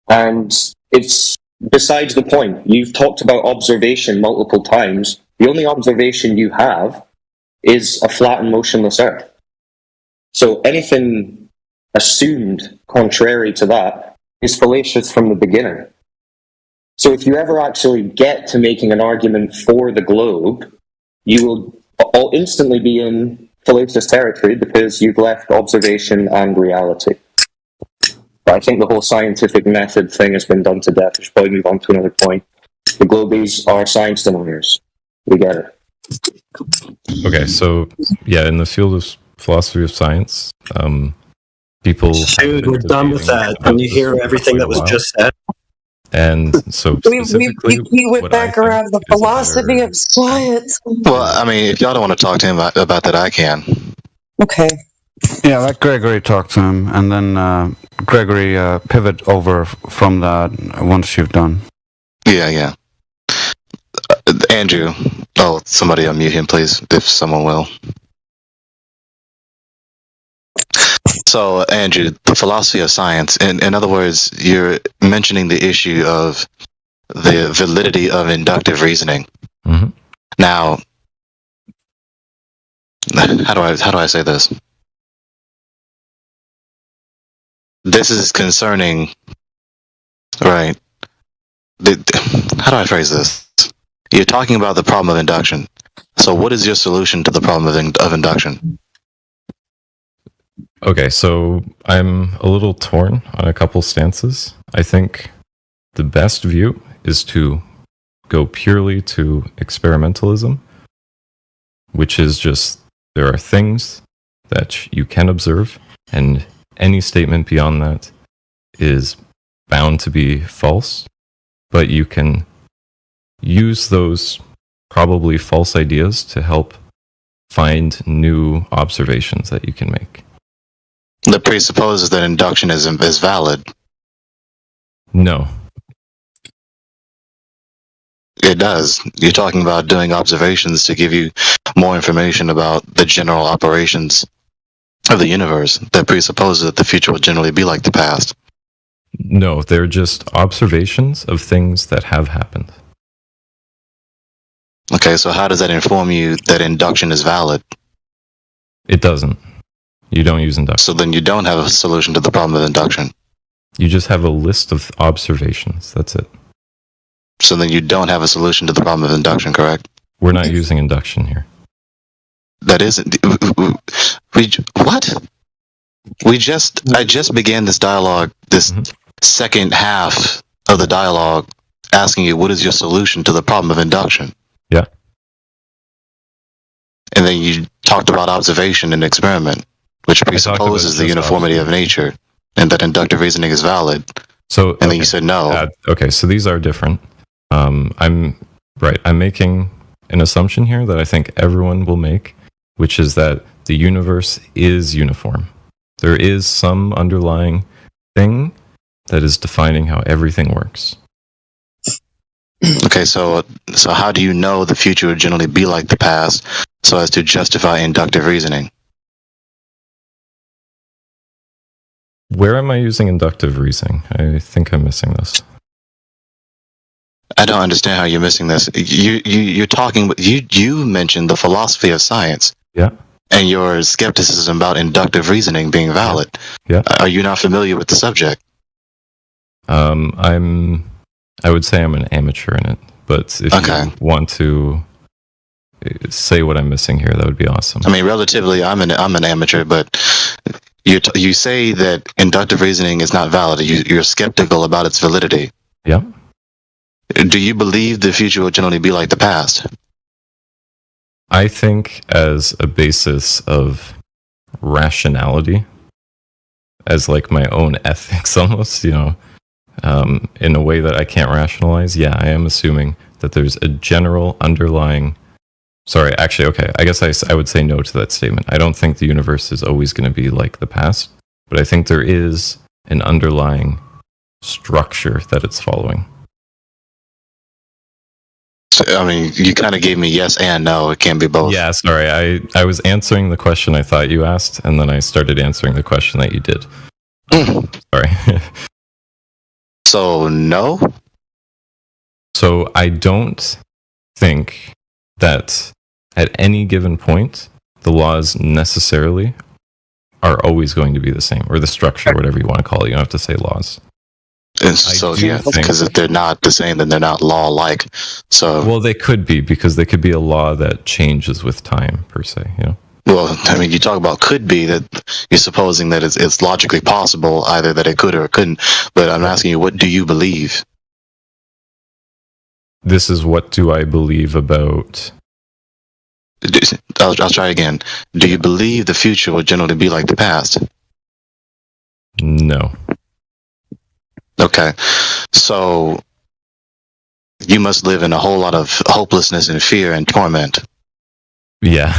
And it's besides the point. You've talked about observation multiple times. The only observation you have is a flat and motionless Earth. So anything assumed contrary to that is fallacious from the beginning. So if you ever actually get to making an argument for the globe, you will instantly be in fallacious territory because you've left observation and reality. But I think the whole scientific method thing has been done to death. We should probably move on to another point. The globies are science deniers. We get it. Okay, so yeah, in the field of philosophy of science, people... Dude, we're done with that. And you hear everything that was just said? And so we went back around the philosophy of science. Well, I mean, if y'all don't want to talk to him about that, I can. Okay. Yeah, let Gregory talk to him, and then Gregory pivot over from that once you've done. Yeah. Andrew, somebody unmute him, please, if someone will. So, Andrew, the philosophy of science, in other words, you're mentioning the issue of the validity of inductive reasoning. Mm-hmm. Now, how do I say this? This is concerning, right? How do I phrase this? You're talking about the problem of induction. So what is your solution to the problem of induction? Okay, so I'm a little torn on a couple stances. I think the best view is to go purely to experimentalism, which is just there are things that you can observe, and any statement beyond that is bound to be false, but you can use those probably false ideas to help find new observations that you can make. That presupposes that induction is valid. No. It does. You're talking about doing observations to give you more information about the general operations of the universe. That presupposes that the future will generally be like the past. No, they're just observations of things that have happened. Okay, so how does that inform you that induction is valid? It doesn't. You don't use induction. So then you don't have a solution to the problem of induction. You just have a list of observations. That's it. So then you don't have a solution to the problem of induction, correct? We're not using induction here. That isn't. What? I just began this dialogue, this second half of the dialogue, asking you what is your solution to the problem of induction? Yeah. And then you talked about observation and experiment, which presupposes the uniformity of nature and that inductive reasoning is valid. So, and then you said no. Okay, so these are different. I'm making an assumption here that I think everyone will make, which is that the universe is uniform. There is some underlying thing that is defining how everything works. Okay, so how do you know the future would generally be like the past so as to justify inductive reasoning? Where am I using inductive reasoning? I think I'm missing this. I don't understand how you're missing this. You're talking. You mentioned the philosophy of science. Yeah. And your skepticism about inductive reasoning being valid. Yeah. Are you not familiar with the subject? I would say I'm an amateur in it, but if you want to say what I'm missing here, that would be awesome. I mean, relatively, I'm an amateur, but you say that inductive reasoning is not valid. You're skeptical about its validity. Yeah. Do you believe the future will generally be like the past? I think as a basis of rationality, as like my own ethics almost, in a way that I can't rationalize, yeah, I am assuming that there's a general underlying... Sorry, actually, okay, I guess I would say no to that statement. I don't think the universe is always going to be like the past, but I think there is an underlying structure that it's following. I mean, you kind of gave me yes and no. It can't be both. Yeah, sorry. I was answering the question I thought you asked, and then I started answering the question that you did. Sorry. So, no? So, I don't think that at any given point, the laws necessarily are always going to be the same, or the structure, whatever you want to call it. You don't have to say laws. And so, yeah, because if they're not the same, then they're not law-like. So, well, they could be, because they could be a law that changes with time, per se. Well, I mean, you talk about could be, that you're supposing that it's logically possible, either that it could or it couldn't. But I'm asking you, what do you believe? This is what do I believe about... I'll try again. Do you believe the future will generally be like the past? No. Okay. So, you must live in a whole lot of hopelessness and fear and torment. Yeah.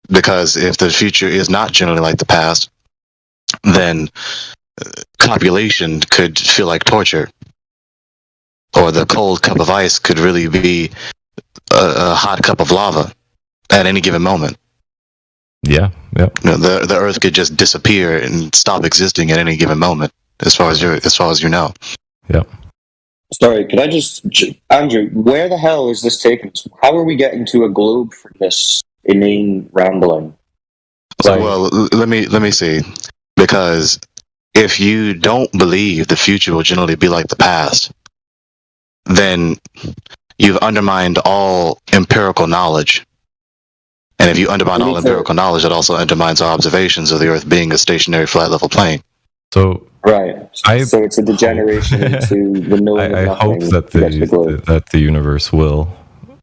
Because if the future is not generally like the past, then copulation could feel like torture. Or the cold cup of ice could really be a hot cup of lava at any given moment. Yeah, yep. The Earth could just disappear and stop existing at any given moment, as far as you know. Yep. Sorry, could I just, Andrew? Where the hell is this taking us? How are we getting to a globe for this inane rambling? Well, let me see. Because if you don't believe the future will generally be like the past, then you've undermined all empirical knowledge. And if you undermine all empirical knowledge, it also undermines our observations of the Earth being a stationary flat level plane. So Right. So it's a degeneration into the knowing I of hope nothing. that the universe will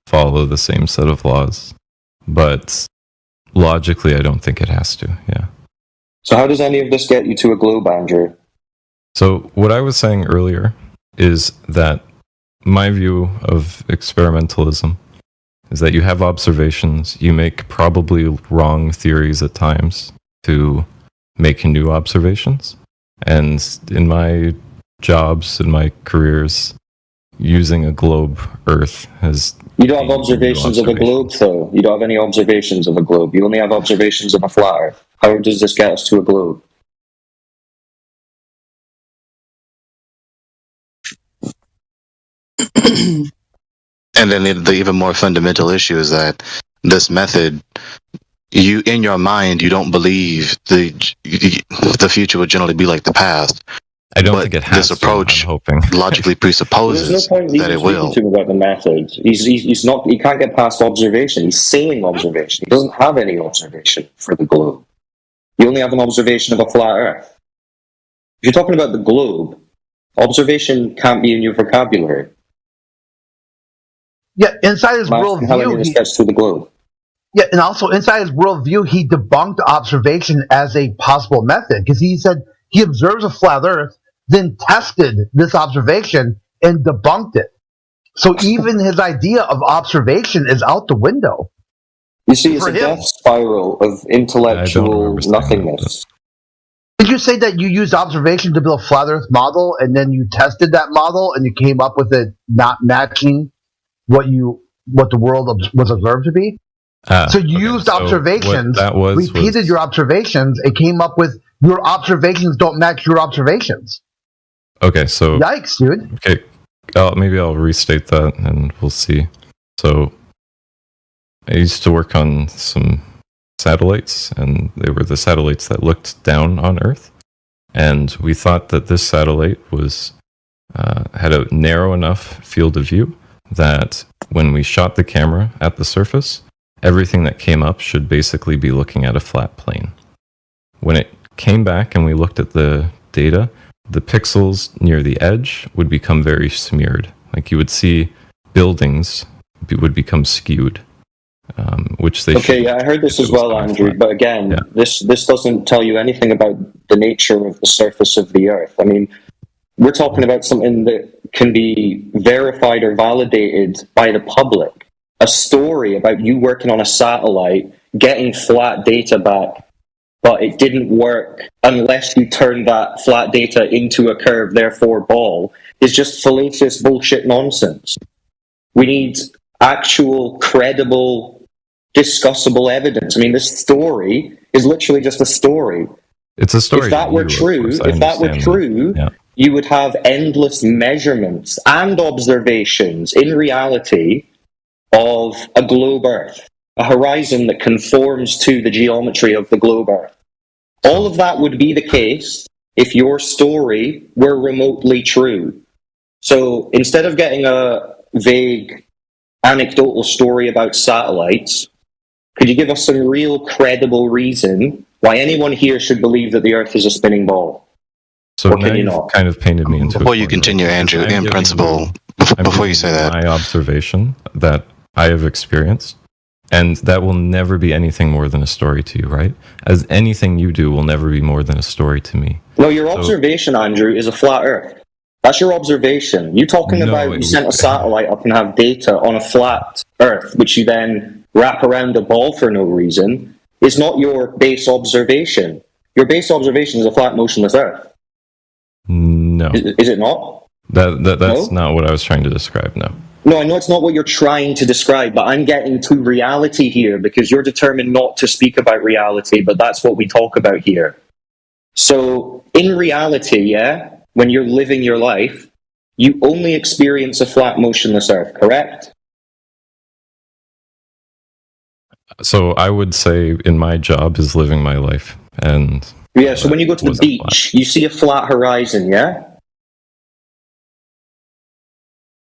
follow the same set of laws, but logically, I don't think it has to. Yeah. So how does any of this get you to a globe, Andrew? So what I was saying earlier is that my view of experimentalism is that you have observations, you make probably wrong theories at times to make new observations. And in my jobs, in my careers, using a globe Earth has... You don't have observations of a globe, though. You don't have any observations of a globe. You only have observations of a flat Earth. How does this get us to a globe? And then the even more fundamental issue is that this method, you in your mind, you don't believe the future would generally be like the past. I don't think it has this approach logically presupposes There's no point in that it even will. speaking to him about the method. He's not. He can't get past observation. He's saying observation. He doesn't have any observation for the globe. You only have an observation of a flat Earth. If you're talking about the globe, observation can't be in your vocabulary. Yeah, inside his How worldview, this gets to the globe. yeah, and also inside his worldview, he debunked observation as a possible method because he said he observes a flat Earth, then tested this observation and debunked it. So even his idea of observation is out the window. You see, it's a death spiral of intellectual nothingness. Did you say that you used observation to build a flat Earth model, and then you tested that model, and you came up with it not matching what the world was observed to be? So you used observations, repeated your observations, and came up with your observations don't match your observations. Okay, so... Yikes, dude. Okay, maybe I'll restate that and we'll see. So, I used to work on some satellites, and they were the satellites that looked down on Earth. And we thought that this satellite was had a narrow enough field of view that when we shot the camera at the surface, everything that came up should basically be looking at a flat plane. When it came back and we looked at the data, the pixels near the edge would become very smeared. Like you would see buildings would become skewed, which they Okay, yeah, I heard this as well, Andrew. But again, this doesn't tell you anything about the nature of the surface of the Earth. I mean, we're talking about something that can be verified or validated by the public. A story about you working on a satellite, getting flat data back, but it didn't work unless you turned that flat data into a curve, therefore ball, is just fallacious bullshit nonsense. We need actual, credible, discussable evidence. I mean, this story is literally just a story. It's a story. If that were true, you would have endless measurements and observations in reality of a globe Earth, a horizon that conforms to the geometry of the globe Earth. All of that would be the case if your story were remotely true. So instead of getting a vague anecdotal story about satellites, could you give us some real credible reason why anyone here should believe that the Earth is a spinning ball? So now you've kind of painted me into... Before you continue, Andrew, in principle, before you say that... My observation that I have experienced, and that will never be anything more than a story to you, right? As anything you do will never be more than a story to me. No, your observation, Andrew, is a flat Earth. That's your observation. You talking about you sent a satellite up and have data on a flat Earth, which you then wrap around a ball for no reason, is not your base observation. Your base observation is a flat, motionless Earth. No. Is it not? That's not what I was trying to describe, no. No, I know it's not what you're trying to describe, but I'm getting to reality here because you're determined not to speak about reality, but that's what we talk about here. So, in reality, yeah, when you're living your life, you only experience a flat, motionless Earth, correct? So I would say in my job is living my life, and... Yeah, so when you go to the beach, you see a flat horizon, yeah?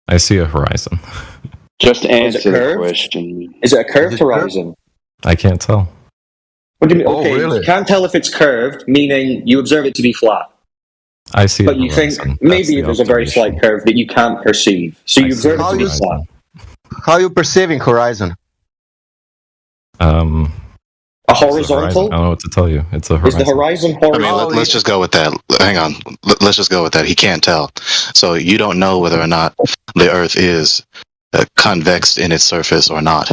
I see a horizon. Just answer the question. Is it a curved horizon? I can't tell. What do you mean? Okay, you can't tell if it's curved, meaning you observe it to be flat. I see. But you think maybe there's a very slight curve that you can't perceive. So you observe it to be flat. How are you perceiving horizon? A horizontal? I don't know what to tell you. It's a horizon. Is the horizon horizontal? I mean, let's just go with that. Hang on. Let's just go with that. He can't tell. So you don't know whether or not the Earth is convex in its surface or not.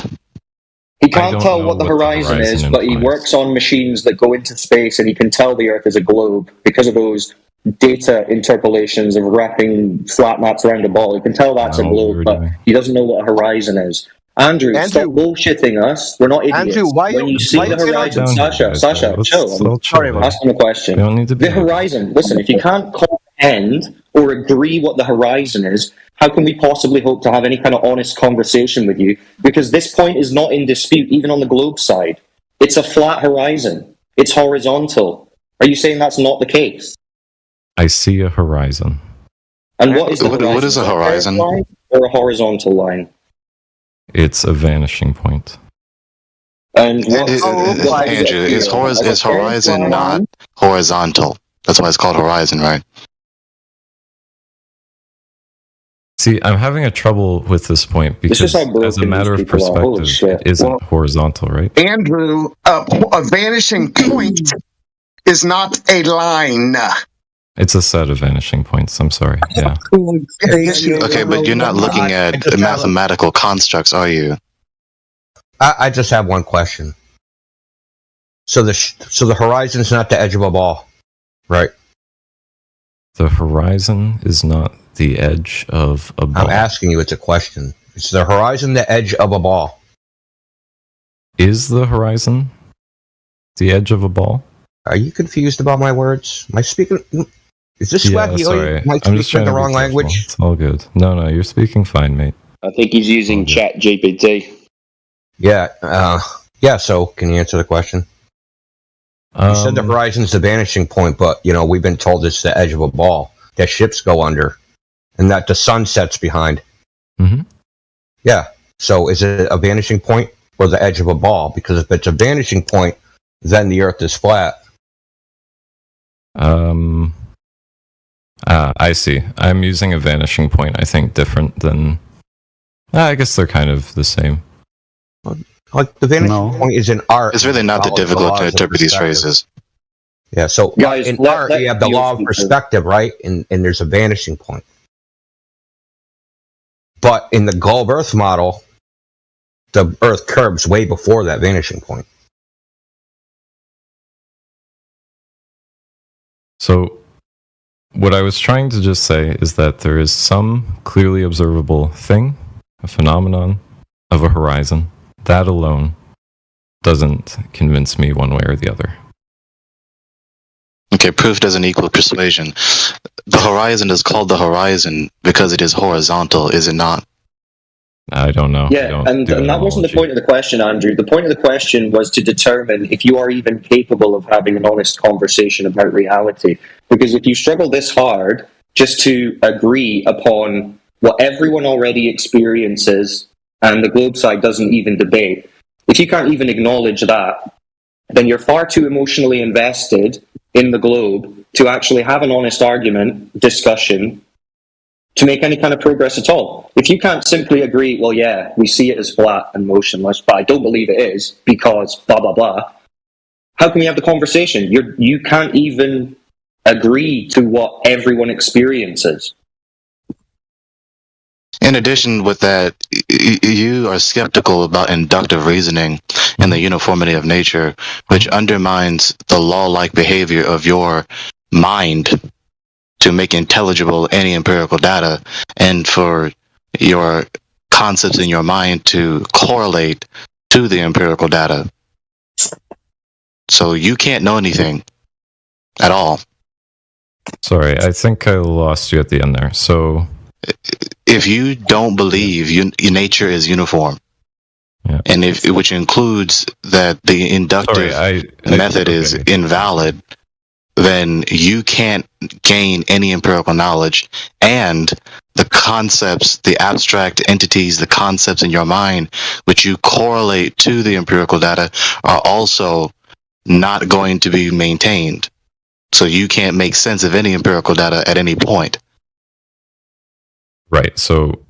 He can't tell what the horizon is, but he works on machines that go into space, and he can tell the Earth is a globe because of those data interpolations of wrapping flat maps around a ball. He can tell that's a globe, but he doesn't know what a horizon is. Andrew, stop bullshitting us. We're not idiots. Andrew, when you see the horizon, Sasha, chill. I'm asking a question. The horizon, listen, if you can't comprehend or agree what the horizon is, how can we possibly hope to have any kind of honest conversation with you? Because this point is not in dispute, even on the globe side. It's a flat horizon. It's horizontal. Are you saying that's not the case? I see a horizon. And what is the horizon? What is a horizon? Or a horizontal line? It's a vanishing point. And Andrew, is horizon not horizontal? That's why it's called horizon, right? See, I'm having a trouble with this point because, as a matter of perspective, it isn't horizontal, right? Andrew, a vanishing point is not a line. It's a set of vanishing points. I'm sorry. Yeah. Okay, but you're not looking at mathematical constructs, are you? I just have one question. So the horizon is not the edge of a ball, right? The horizon is not the edge of a ball. I'm asking you. It's a question. Is the horizon the edge of a ball? Is the horizon the edge of a ball? Are you confused about my words? Am I speaking? Is this wacky? Sorry. Am I I'm just speaking trying the to wrong be language? careful. It's all good. No, you're speaking fine, mate. I think he's using Chat GPT. Yeah. So, can you answer the question? You said the horizon's the vanishing point, but we've been told it's the edge of a ball that ships go under, and that the sun sets behind. Mm-hmm. Yeah. So, is it a vanishing point or the edge of a ball? Because if it's a vanishing point, then the Earth is flat. I see. I'm using a vanishing point, I think, different than... I guess they're kind of the same. Like, the vanishing point is in art. It's really not that difficult to interpret these phrases. Yeah, so guys, in art, you have the law of perspective, right? And there's a vanishing point. But in the globe Earth model, the Earth curves way before that vanishing point. So, what I was trying to just say is that there is some clearly observable thing, a phenomenon of a horizon. That alone doesn't convince me one way or the other. Okay, proof doesn't equal persuasion. The horizon is called the horizon because it is horizontal, is it not? I don't know. Yeah, and that wasn't the point of the question, Andrew. The point of the question was to determine if you are even capable of having an honest conversation about reality. Because if you struggle this hard just to agree upon what everyone already experiences and the globe side doesn't even debate, if you can't even acknowledge that, then you're far too emotionally invested in the globe to actually have an honest argument, discussion, to make any kind of progress at all. If you can't simply agree, well, yeah, we see it as flat and motionless, but I don't believe it is because blah, blah, blah, how can we have the conversation? You can't even agree to what everyone experiences. In addition with that, you are skeptical about inductive reasoning and the uniformity of nature, which undermines the law-like behavior of your mind to make intelligible any empirical data, and for your concepts in your mind to correlate to the empirical data. So you can't know anything at all. Sorry, I think I lost you at the end there. So, if you don't believe nature is uniform, and which includes that the inductive method is invalid, then you can't gain any empirical knowledge, and the concepts, the abstract entities, the concepts in your mind, which you correlate to the empirical data, are also not going to be maintained. So you can't make sense of any empirical data at any point. Right. So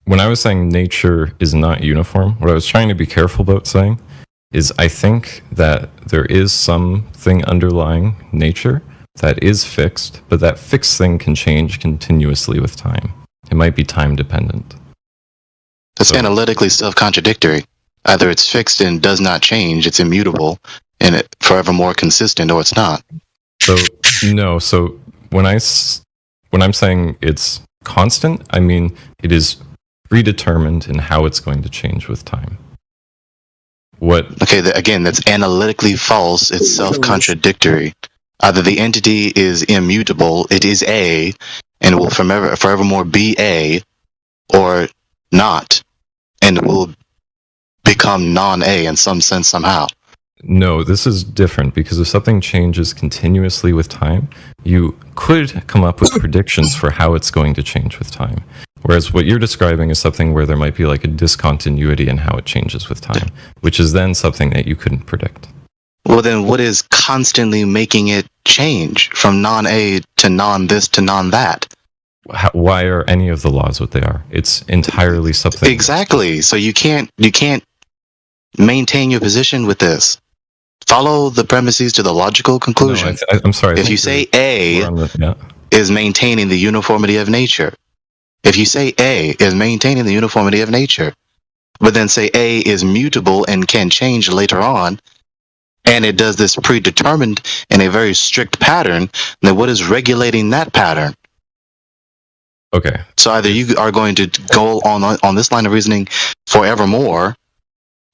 when I was saying nature is not uniform, what I was trying to be careful about saying is I think that there is something underlying nature that is fixed, but that fixed thing can change continuously with time. It might be time dependent. That's analytically self-contradictory. Either it's fixed and does not change, it's immutable, and it forevermore consistent, or it's not. So no. So when I'm saying it's constant, I mean it is predetermined in how it's going to change with time. Okay, again, that's analytically false. It's self-contradictory. Either the entity is immutable, it is A, and will forevermore be A, or not, and will become non-A in some sense somehow. No, this is different, because if something changes continuously with time, you could come up with predictions for how it's going to change with time. Whereas what you're describing is something where there might be like a discontinuity in how it changes with time, which is then something that you couldn't predict. Well, then what is constantly making it change from non-A to non-this to non-that? Why are any of the laws what they are? It's entirely something. Exactly. So you can't maintain your position with this. Follow the premises to the logical conclusion. No, I'm sorry. If you say A is maintaining the uniformity of nature, if you say A is maintaining the uniformity of nature, but then say A is mutable and can change later on, and it does this predetermined in a very strict pattern, then what is regulating that pattern? Okay. So either you are going to go on this line of reasoning forevermore,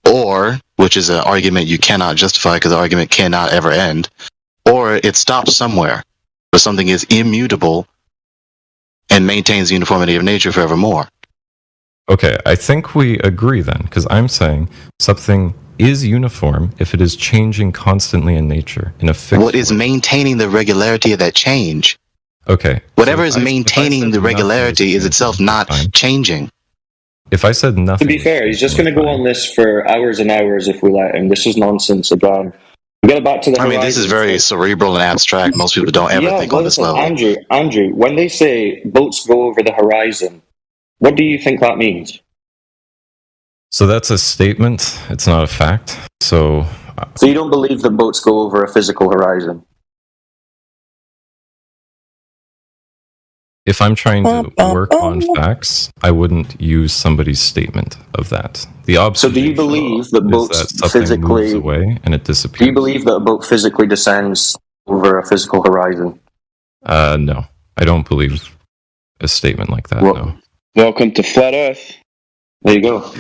or, which is an argument you cannot justify because the argument cannot ever end, or it stops somewhere, where something is immutable and maintains the uniformity of nature forevermore. Okay, I think we agree then, because I'm saying something is uniform if it is changing constantly in nature in a fixed What is maintaining the regularity of that change? Okay. Whatever is maintaining the regularity is itself not changing. If I said nothing... To be fair, he's just going to go on this for hours and hours if we let him. This is nonsense again. We get back to the horizon. This is very cerebral and abstract. Most people don't ever think on this level. Andrew, when they say boats go over the horizon, what do you think that means? So that's a statement. It's not a fact. So you don't believe that boats go over a physical horizon? If I'm trying to work on facts, I wouldn't use somebody's statement of that. So do you believe that boats physically moves away and it disappears? Do you believe that a boat physically descends over a physical horizon? No, I don't believe a statement like that. No. Welcome to Flat Earth. There you go.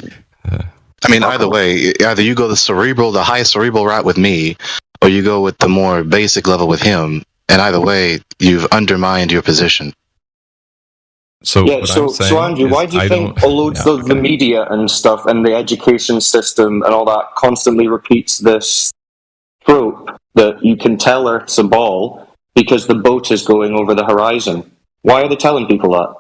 Either way, either you go the high cerebral route with me, or you go with the more basic level with him, and either way, you've undermined your position. So Andrew, why do you think loads of the media and stuff and the education system and all that constantly repeats this trope that you can tell Earth's a ball because the boat is going over the horizon? Why are they telling people that?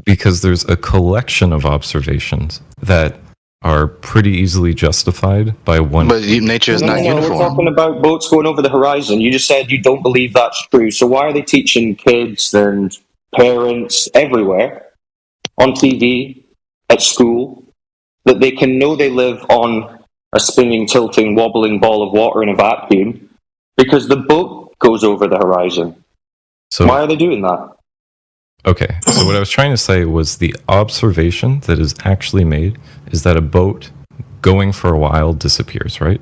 Because there's a collection of observations that are pretty easily justified by one. But nature is not uniform. We're talking about boats going over the horizon. You just said you don't believe that's true. So why are they teaching kids and parents everywhere, on TV, at school, that they can know they live on a spinning, tilting, wobbling ball of water in a vacuum because the boat goes over the horizon? So why are they doing that? Okay, so what I was trying to say was the observation that is actually made is that a boat going for a while disappears, right?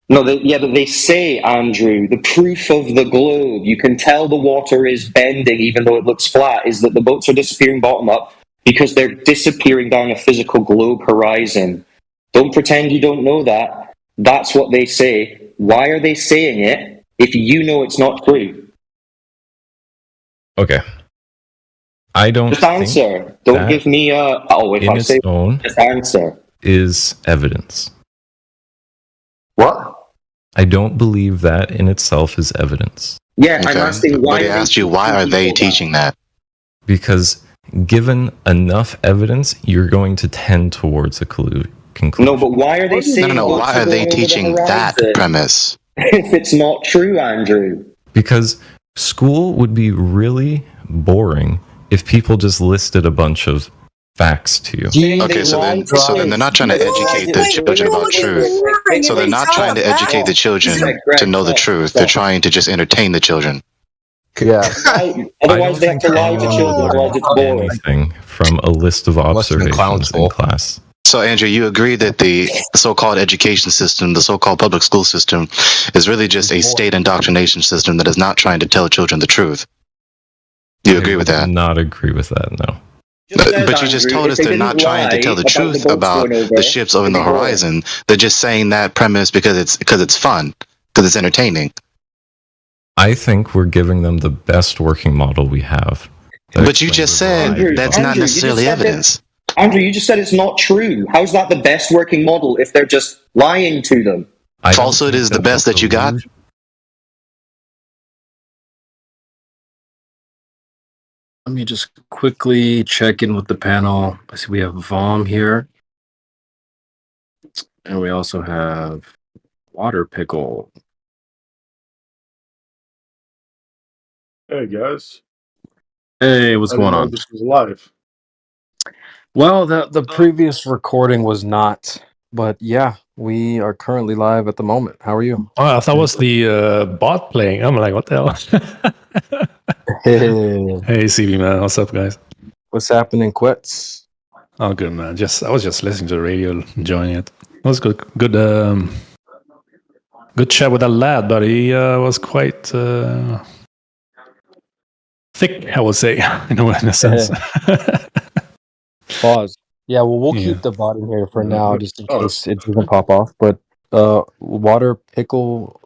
No, but they say, Andrew, the proof of the globe, you can tell the water is bending even though it looks flat, is that the boats are disappearing bottom up because they're disappearing down a physical globe horizon. Don't pretend you don't know that. That's what they say. Why are they saying it if you know it's not true? Okay. I don't just answer. Don't give me a... Oh, if I say... Just answer. Is evidence. What? I don't believe that in itself is evidence. Yeah, I'm asking why. But I asked you, why are they teaching that? Because given enough evidence, you're going to tend towards a conclusion. No, but why are they saying... No, why are they teaching that premise? If it's not true, Andrew. Because school would be really boring if people just listed a bunch of facts to you. Okay, so then they're not trying to educate the children about truth. So they're not trying to educate the children to know the truth. They're trying to just entertain the children. Yeah. Otherwise, they have to lie to children. Otherwise, it's boring. Anything from a list of observations in class. So, Andrew, you agree that the so-called education system, the so-called public school system, is really just a state indoctrination system that is not trying to tell children the truth. You agree with that? Not agree with that, no. But you just told us they're not trying to tell the truth about the ships over the horizon. They're just saying that premise because it's fun, because it's entertaining. I think we're giving them the best working model we have. But you just said that's not necessarily evidence. Andrew, you just said it's not true. How's that the best working model if they're just lying to them? Falsehood is the best that you got? Let me just quickly check in with the panel. I see we have Vom here. And we also have Water Pickle. Hey, guys. Hey, what's going on? This was live. Well, the previous recording was not, but yeah, we are currently live at the moment. How are you? Oh, I thought it was the bot playing. I'm like, what the hell? Hey, CB man, what's up, guys? What's happening, Quits? Oh, good man. I was just listening to the radio, enjoying it. It was good. Good chat with that lad, but he was quite thick, I would say, in a sense. Pause. Yeah, well, we'll keep the bot in here for now, just in case it doesn't pop off. But Water Pickle,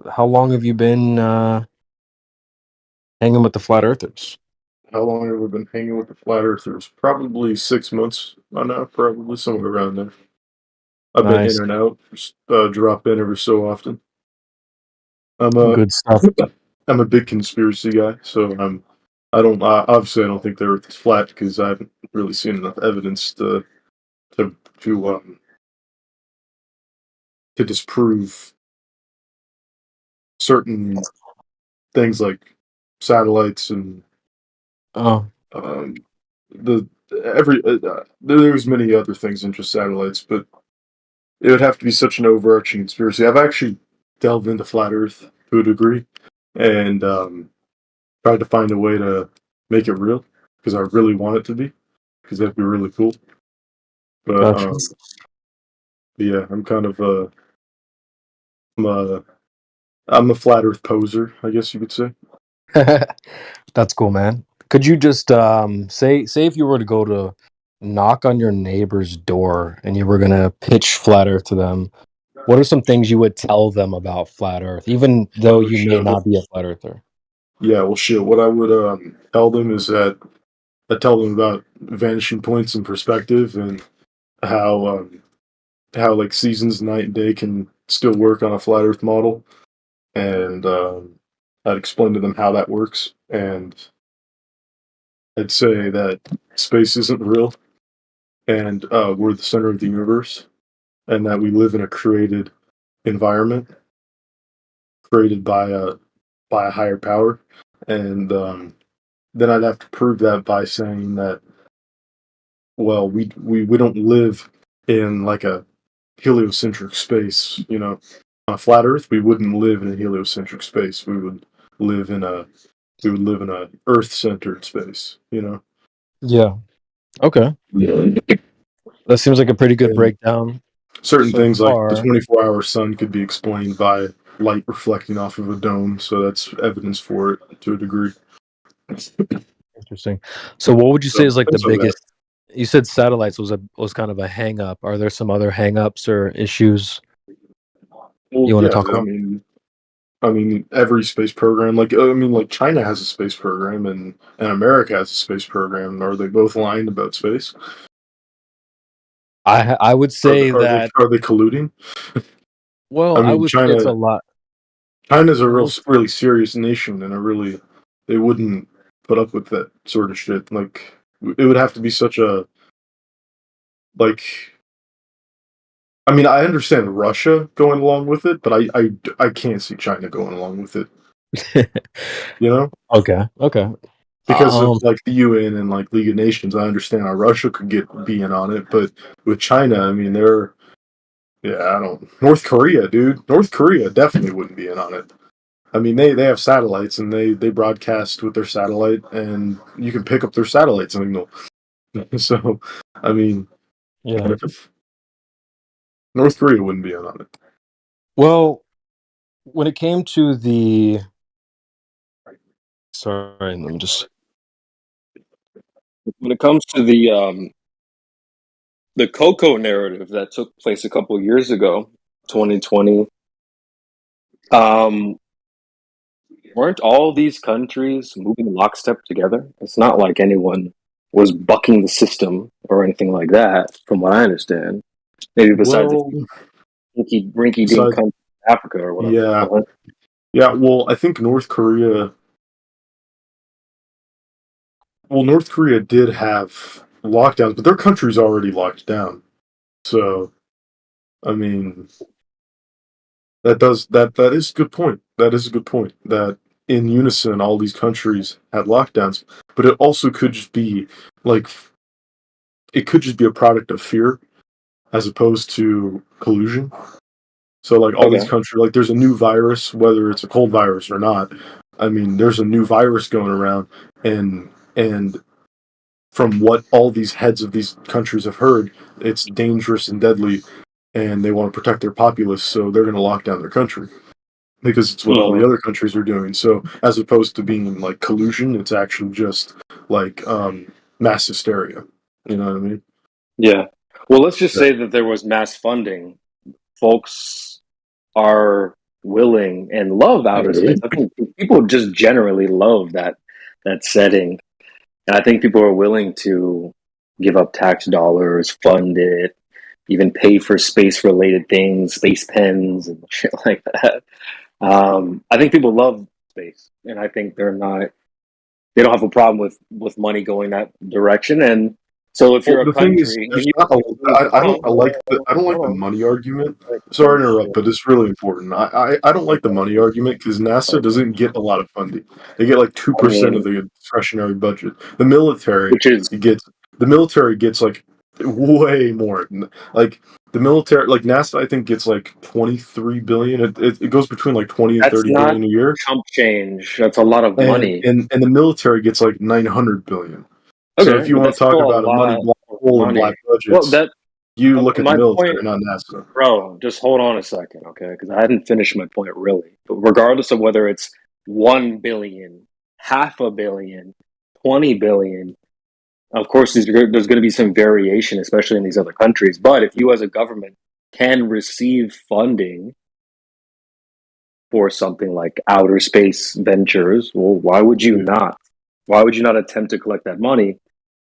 how long have you been hanging with the Flat Earthers? How long have we been hanging with the Flat Earthers? Probably 6 months by now, probably somewhere around there. I've been in and out, just drop in every so often. Good stuff. I'm a big conspiracy guy, so obviously I don't think the Earth is flat because I haven't really seen enough evidence to disprove certain things like satellites and there's many other things than just satellites, but it would have to be such an overarching conspiracy. I've actually delved into flat Earth to a degree and tried to find a way to make it real because I really want it to be, because that'd be really cool. But yeah, I'm kind of I'm a flat Earth poser, I guess you could say. That's cool, man. Could you just say if you were to go to knock on your neighbor's door and you were gonna pitch flat Earth to them, what are some things you would tell them about flat Earth, even though you may not be a flat earther? Yeah, well, shit. What I would tell them is that I tell them about vanishing points in perspective and how like seasons, night and day can still work on a flat Earth model, and I'd explain to them how that works, and I'd say that space isn't real, and we're the center of the universe, and that we live in a created environment, created by a higher power, and then I'd have to prove that by saying that, well, we don't live in like a heliocentric space, you know. On a flat Earth, we wouldn't live in a heliocentric space. We would live in a Earth-centered space, you know. Yeah. Okay. That seems like a pretty good breakdown. Certain so things far. like the 24-hour sun could be explained by light reflecting off of a dome, so that's evidence for it to a degree. Interesting. So what would you say is like the things like that. biggest? You said satellites was kind of a hang up. Are there some other hang ups or issues you want to talk about? I mean, every space program, like China has a space program, and America has a space program. Are they both lying about space? I would say are that. Are they colluding? Well, I would say it's a lot. China's a really serious nation, and they wouldn't put up with that sort of shit. Like, it would have to be such a, like, I mean, I understand Russia going along with it, but I can't see China going along with it. You know? Okay. Because of like the UN and like League of Nations, I understand how Russia could be in on it, but with China, I mean, North Korea, dude. North Korea definitely wouldn't be in on it. I mean, they have satellites and they broadcast with their satellite, and you can pick up their satellite signal. So, I mean, Yeah. North Korea wouldn't be in on it. Well, when it came to the, sorry, let me just. When it comes to the cocoa narrative that took place a couple of years ago, 2020, weren't all these countries moving lockstep together? It's not like anyone was bucking the system or anything like that, from what I understand. Maybe besides the rinky-dink country, Africa or whatever. Yeah. Well, I think North Korea did have lockdowns, but their country's already locked down. So, I mean, that is a good point. That is a good point. That in unison, all these countries had lockdowns, but it also could just be like it could just be a product of fear, as opposed to collusion. So, like all these countries, like there's a new virus, whether it's a cold virus or not. I mean, there's a new virus going around, and from what all these heads of these countries have heard, it's dangerous and deadly, and they want to protect their populace, so they're going to lock down their country because it's what all the other countries are doing. So, as opposed to being like collusion, it's actually just like mass hysteria. You know what I mean? Yeah. Well, let's just say that there was mass funding. Folks are willing and love outer space. I think people just generally love that setting. And I think people are willing to give up tax dollars, fund it, even pay for space-related things, space pens and shit like that. I think people love space, and I think they don't have a problem with money going that direction. And so, if you're a country, I don't like the money argument. Sorry to interrupt, but it's really important. I don't like the money argument because NASA doesn't get a lot of funding. They get like 2% of the discretionary budget. The military gets like way more. Like the military, like NASA, I think gets like 23 billion. It goes between like 20 and 30 billion a year. Chump change. That's a lot of money. And the military gets like 900 billion. So if you want to talk about a money black hole and black budgets, you look at the military, not NASA. Bro, just hold on a second, okay? Because I hadn't finished my point really. But regardless of whether it's 1 billion, $500 million, 20 billion, of course, there's going to be some variation, especially in these other countries. But if you as a government can receive funding for something like outer space ventures, well, why would you not? Why would you not attempt to collect that money?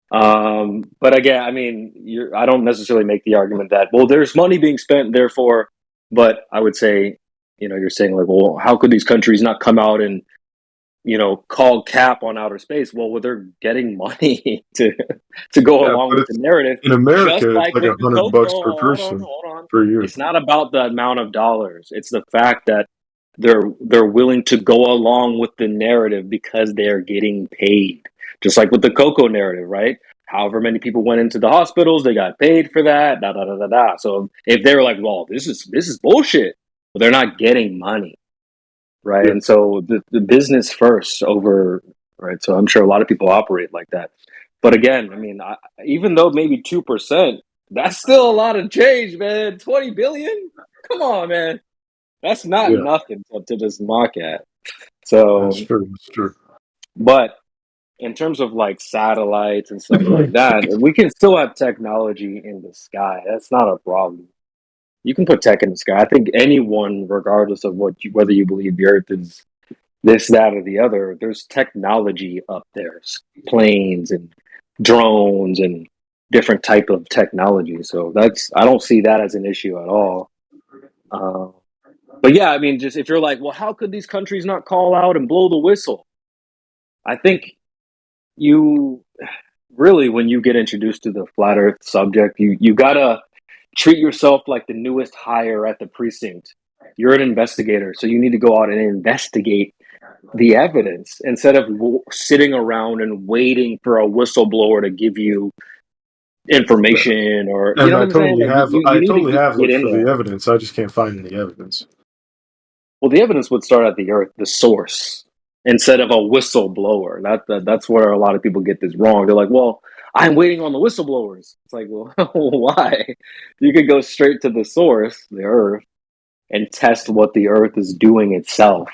But again, I mean, I don't necessarily make the argument that, well, there's money being spent, therefore, but I would say, you're saying like, well, how could these countries not come out and, call cap on outer space? Well, they're getting money to go along with the narrative. In America, it's like $100 per person per year. It's not about the amount of dollars. It's the fact that they're willing to go along with the narrative because they're getting paid. Just like with the cocoa narrative, right? However many people went into the hospitals, they got paid for that. So if they were like, "Well, this is bullshit," well, they're not getting money, right? Yeah. And so the business first over, right? So I'm sure a lot of people operate like that. But again, I mean, even though maybe 2%, that's still a lot of change, man. 20 billion? Come on, man. That's not nothing to just mock at. So that's true. But in terms of like satellites and stuff like that, we can still have technology in the sky. That's not a problem. You can put tech in the sky. I think anyone, regardless of whether you believe the Earth is this, that, or the other, there's technology up there, planes and drones and different type of technology. So I don't see that as an issue at all. But yeah, I mean, just if you're like, well, how could these countries not call out and blow the whistle? I think you really, when you get introduced to the flat earth subject, you gotta treat yourself like the newest hire at the precinct. You're an investigator, so you need to go out and investigate the evidence instead of sitting around and waiting for a whistleblower to give you information or you And know I what I'm saying? totally Like, have, you I need to totally have get looked in for there. the evidence. I just can't find any evidence. Well, the evidence would start at the earth, the source, instead of a whistleblower. That's where a lot of people get this wrong. They're like, "Well, I'm waiting on the whistleblowers." It's like, well, why? You could go straight to the source, the earth, and test what the earth is doing itself.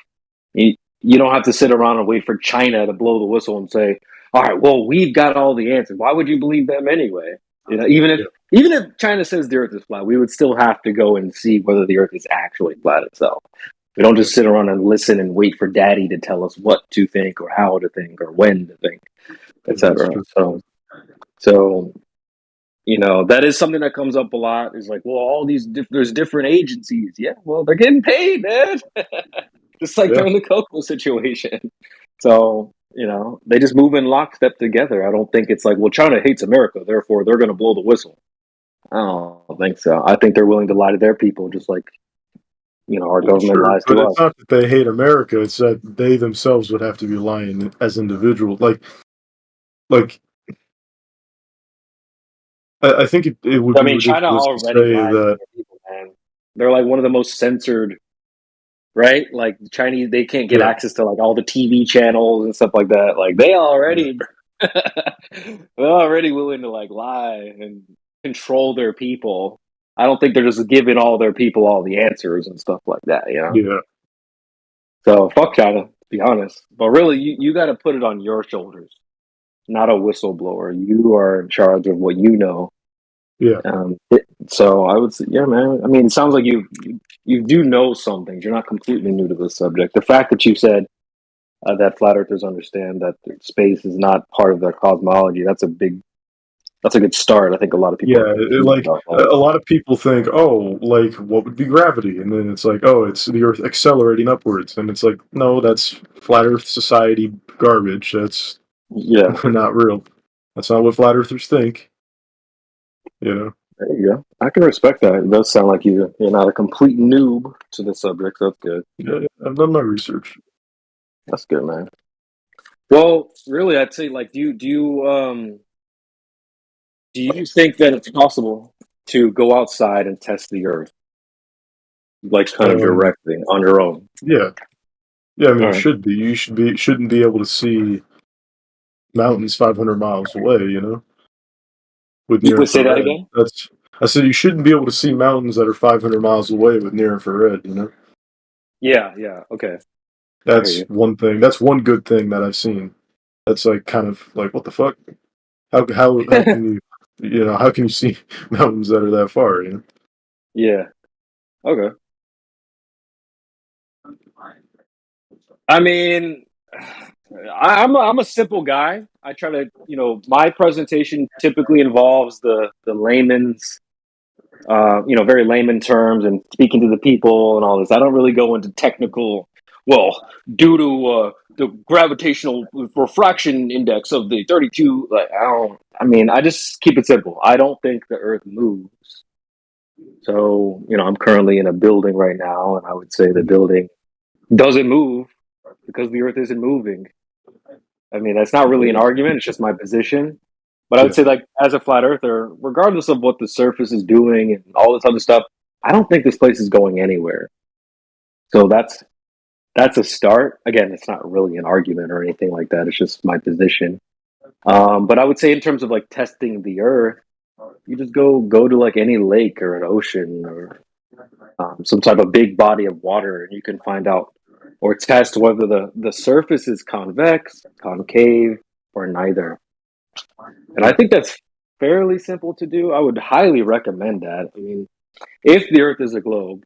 You don't have to sit around and wait for China to blow the whistle and say, "All right, well, we've got all the answers." Why would you believe them anyway? You know, even if China says the earth is flat, we would still have to go and see whether the earth is actually flat itself. We don't just sit around and listen and wait for daddy to tell us what to think or how to think or when to think, etc. So, you know, that is something that comes up a lot is like, well, all these, there's different agencies. Yeah, well, they're getting paid, man. Just like during the Coco situation. So, you know, they just move in lockstep together. I don't think it's like, well, China hates America, therefore they're going to blow the whistle. I don't think so. I think they're willing to lie to their people, just like, you know, our government lies But to it's us. not that they hate America; it's that they themselves would have to be lying as individuals. Like I think it would I be mean, China ridiculous to already say lies to that. their people, man. They're like one of the most censored, right? Like the Chinese, they can't get Yeah. access to like all the TV channels and stuff like that. Like they already, they're already willing to like lie and control their people. I don't think they're just giving all their people all the answers and stuff like that, you know? Yeah. So fuck China, to be honest. But really, you got to put it on your shoulders, not a whistleblower. You are in charge of what you know. Yeah. So I would say, yeah, man. I mean, it sounds like you do know some things. You're not completely new to this subject. The fact that you said that flat earthers understand that space is not part of their cosmology, that's a good start. I think a lot of people Yeah, are confused like about that. a lot of people think, oh, like what would be gravity? And then it's like, oh, it's the Earth accelerating upwards, and it's like, no, that's flat Earth society garbage. That's not real. That's not what flat earthers think. You know. There you go. I can respect that. It does sound like you're not a complete noob to the subject. That's good. Yeah, I've done my research. That's good, man. Well, really, I'd say like, do you think that it's possible to go outside and test the Earth, like kind of directly on your own? Yeah. Yeah, I mean, All it right. should be. You shouldn't be able to see mountains 500 miles away. You know, with near You say that infrared. again? I said you shouldn't be able to see mountains that are 500 miles away with near infrared. You know. Yeah. Okay. That's one thing. That's one good thing that I've seen. That's like kind of like what the fuck? How can you how can you see mountains that are that far? You know. Yeah. Okay. I mean, I'm a simple guy. I try to, my presentation typically involves the layman's, very layman terms and speaking to the people and all this. I don't really go into technical. Well, due to the gravitational refraction index of the 32, like I just keep it simple. I don't think the Earth moves. So, I'm currently in a building right now, and I would say the building doesn't move because the Earth isn't moving. I mean, that's not really an argument. It's just my position. But I would say, like, as a flat earther, regardless of what the surface is doing and all this other stuff, I don't think this place is going anywhere. So that's a start. Again, it's not really an argument or anything like that. It's just my position. But I would say in terms of like testing the Earth, you just go to like any lake or an ocean or some type of big body of water, and you can find out or test whether the surface is convex, concave, or neither. And I think that's fairly simple to do. I would highly recommend that. I mean, if the Earth is a globe,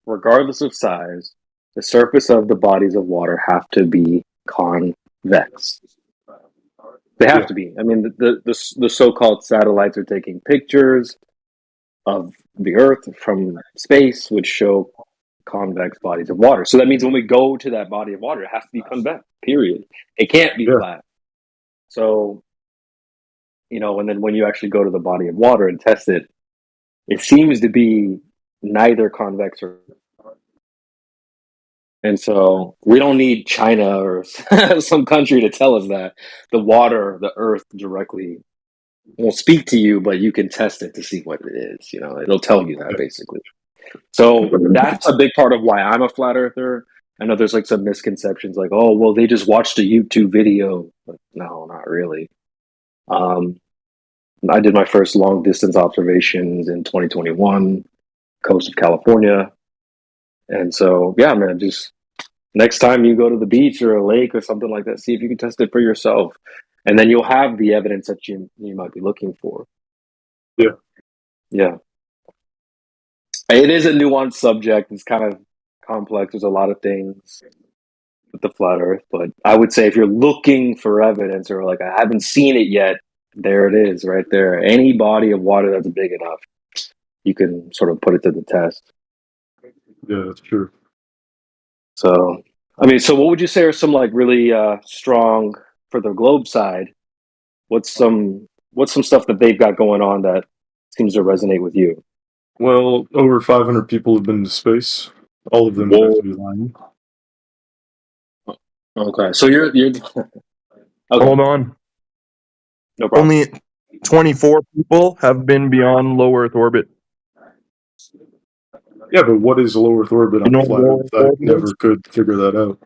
regardless of size, the surface of the bodies of water have to be convex. They have to be. I mean, the so-called satellites are taking pictures of the Earth from space, which show convex bodies of water. So that means when we go to that body of water, it has to be convex, period. It can't be flat. So, and then when you actually go to the body of water and test it, it seems to be neither convex or And so we don't need China or some country to tell us that. The water, the earth directly won't speak to you, but you can test it to see what it is. You know, it'll tell you that basically. So that's a big part of why I'm a flat earther. I know there's like some misconceptions like, oh, well, they just watched a YouTube video. But no, not really. I did my first long distance observations in 2021, coast of California. And so, yeah, man, just next time you go to the beach or a lake or something like that, see if you can test it for yourself. And then you'll have the evidence that you might be looking for. Yeah. Yeah. It is a nuanced subject. It's kind of complex. There's a lot of things with the flat earth. But I would say if you're looking for evidence or like, I haven't seen it yet, there it is right there. Any body of water that's big enough, you can sort of put it to the test. Yeah, that's true. So, I mean, so what would you say are some like really strong for the globe side? What's some stuff that they've got going on that seems to resonate with you? Well, over 500 people have been to space. All of them have to be lying. Okay, so you're okay. Hold on. No problem. Only 24 people have been beyond low Earth orbit. Yeah, but what is low Earth orbit on You know flat what Earth? low I Earth never is? could figure that out.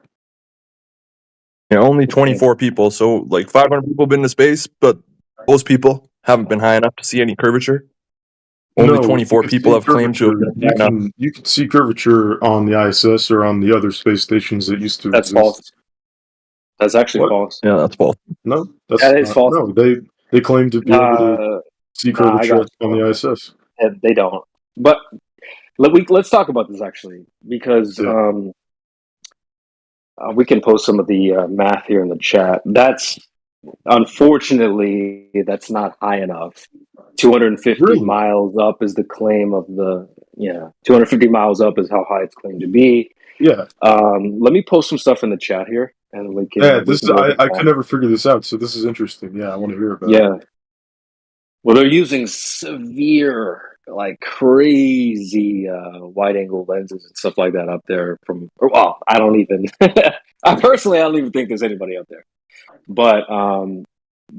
Yeah, only 24 people. So like 500 people been to space, but those people haven't been high enough to see any curvature. Only No, 24 you can people see have claimed to have curvature. been high enough. You can see curvature on the ISS or on the other space stations that used to That's exist. false. That's actually What? false. Yeah, that's false. No, that's That is not. false. No, they claim to be able to see I curvature got on the ISS. They don't. But let's talk about this actually, because we can post some of the math here in the chat. That's unfortunately that's not high enough. 250 miles up is the claim of 250 miles up is how high it's claimed to be. Yeah. Let me post some stuff in the chat here, and we can. Yeah, we this can go over I that. could never figure this out, so this is interesting. Yeah, I want to hear about it. Yeah. Well, they're using severe, like crazy wide angle lenses and stuff like that up there I don't even I don't even think there's anybody up there. But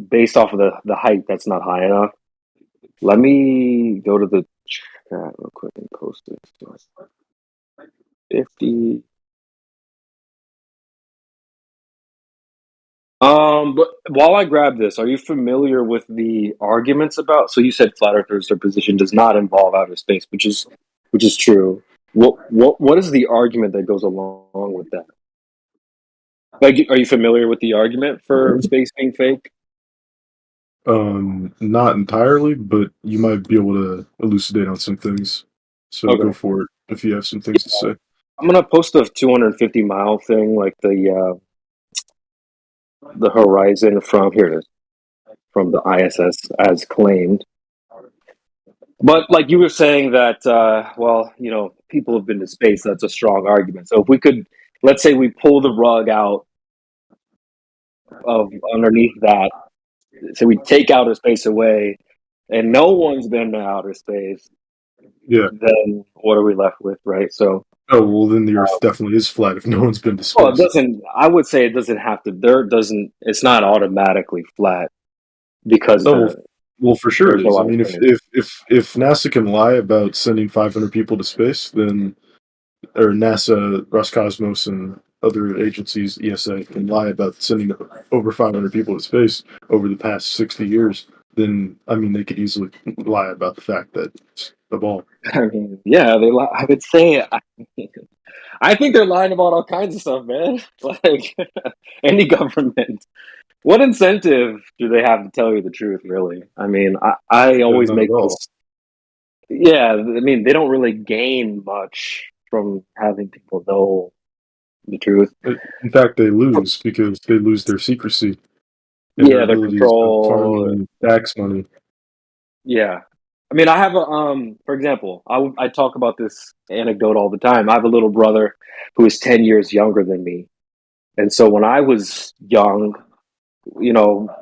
based off of the height, that's not high enough. Let me go to the chat real quick and post this. 50. But while I grab this, are you familiar with the arguments about? So you said flat earthers, their position does not involve outer space, which is true. What is the argument that goes along with that? Like, are you familiar with the argument for space being fake? Not entirely, but you might be able to elucidate on some things. So Okay. go for it if you have some things to say. I'm gonna post a 250 mile thing, like the horizon from here it is, from the ISS as claimed. But like you were saying that, people have been to space. That's a strong argument. So if we could, let's say we pull the rug out of underneath that, so we take outer space away, and no one's been to outer space. Yeah. Then what are we left with, right? So. Oh well, then the Earth definitely is flat if no one's been to space. Well, it doesn't. I would say it doesn't have to. It's not automatically flat because. Well, for sure it there's a is. I lot mean, of things. if NASA can lie about sending 500 people to space, then or NASA, Roscosmos, and other agencies, ESA, can lie about sending over 500 people to space over the past 60 years, then I mean they could easily lie about the fact that it's a ball. I mean, yeah, they lie. I would say. I think they're lying about all kinds of stuff, man. Like any government. What incentive do they have to tell you the truth, really? I mean, I always none make at all. this. Yeah, I mean, they don't really gain much from having people know the truth. In fact, they lose because they lose their secrecy. And Yeah, their the abilities control. of farming and tax money. Yeah. I mean, I have for example, I talk about this anecdote all the time. I have a little brother who is 10 years younger than me. And so when I was young,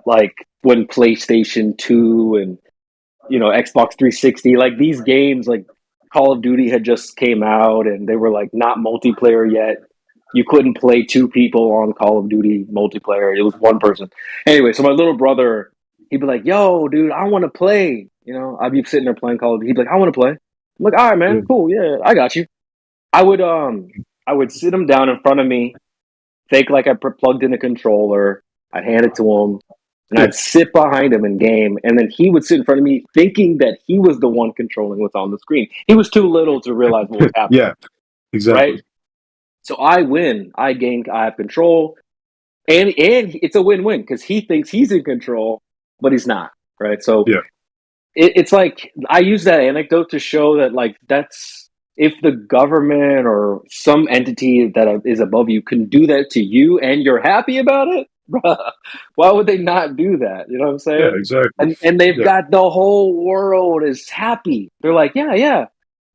like when PlayStation 2 and, Xbox 360, like these games, like Call of Duty had just came out and they were like not multiplayer yet. you couldn't play two people on Call of Duty multiplayer. It was one person. Anyway, so my little brother, he'd be like, "Yo, dude, I want to play." You know, I'd be sitting there playing Call of Duty. He'd be like, "I want to play." I'm like, "All right, man, cool, yeah, I got you." I would sit him down in front of me, fake like I plugged in a controller. I'd hand it to him, and I'd sit behind him in game, and then he would sit in front of me, thinking that he was the one controlling what's on the screen. He was too little to realize what was happening. Yeah, exactly. Right? So I win. I have control, and it's a win-win because he thinks he's in control, but he's not. Right? So it's like I use that anecdote to show that like that's if the government or some entity that is above you can do that to you and you're happy about it, bruh, why would they not do that? You know what I'm saying? Yeah, exactly. And they've got the whole world is happy. They're like, yeah,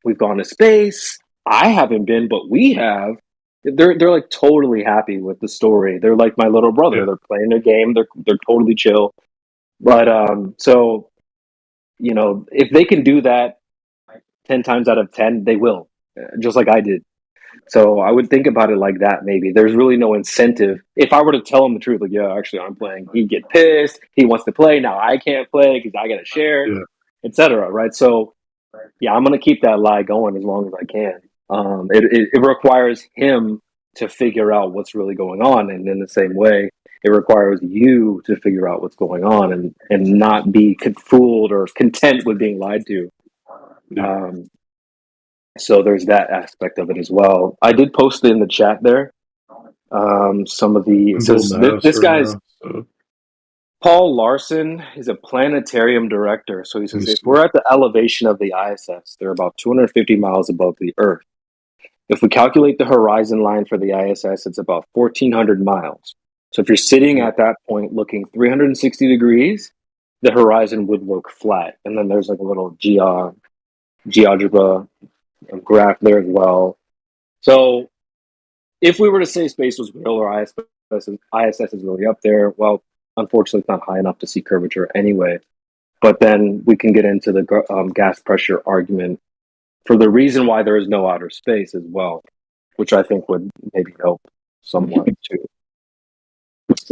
we've gone to space. I haven't been, but we have. They're like totally happy with the story. They're like my little brother. Yeah. They're playing their game. They're totally chill. But so you know, if they can do that 10 times out of 10, they will, just like I did. So I would think about it like that. Maybe there's really no incentive. If I were to tell him the truth, like, yeah, actually I'm playing, he'd get pissed. He wants to play. Now I can't play because I got to share, etc. Right. So yeah, I'm going to keep that lie going as long as I can. It requires him to figure out what's really going on. And in the same way, it requires you to figure out what's going on and not be fooled or content with being lied to. So there's that aspect of it as well. I did post it in the chat there. Some of the this guy's Paul Larson is a planetarium director. So he says if we're at the elevation of the ISS, they're about 250 miles above the Earth. If we calculate the horizon line for the ISS, it's about 1,400 miles. So if you're sitting at that point looking 360 degrees, the horizon would look flat. And then there's like a little GeoGebra graph there as well. So if we were to say space was real or ISS is really up there, well, unfortunately, it's not high enough to see curvature anyway. But then we can get into the gas pressure argument for the reason why there is no outer space as well, which I think would maybe help somewhat too.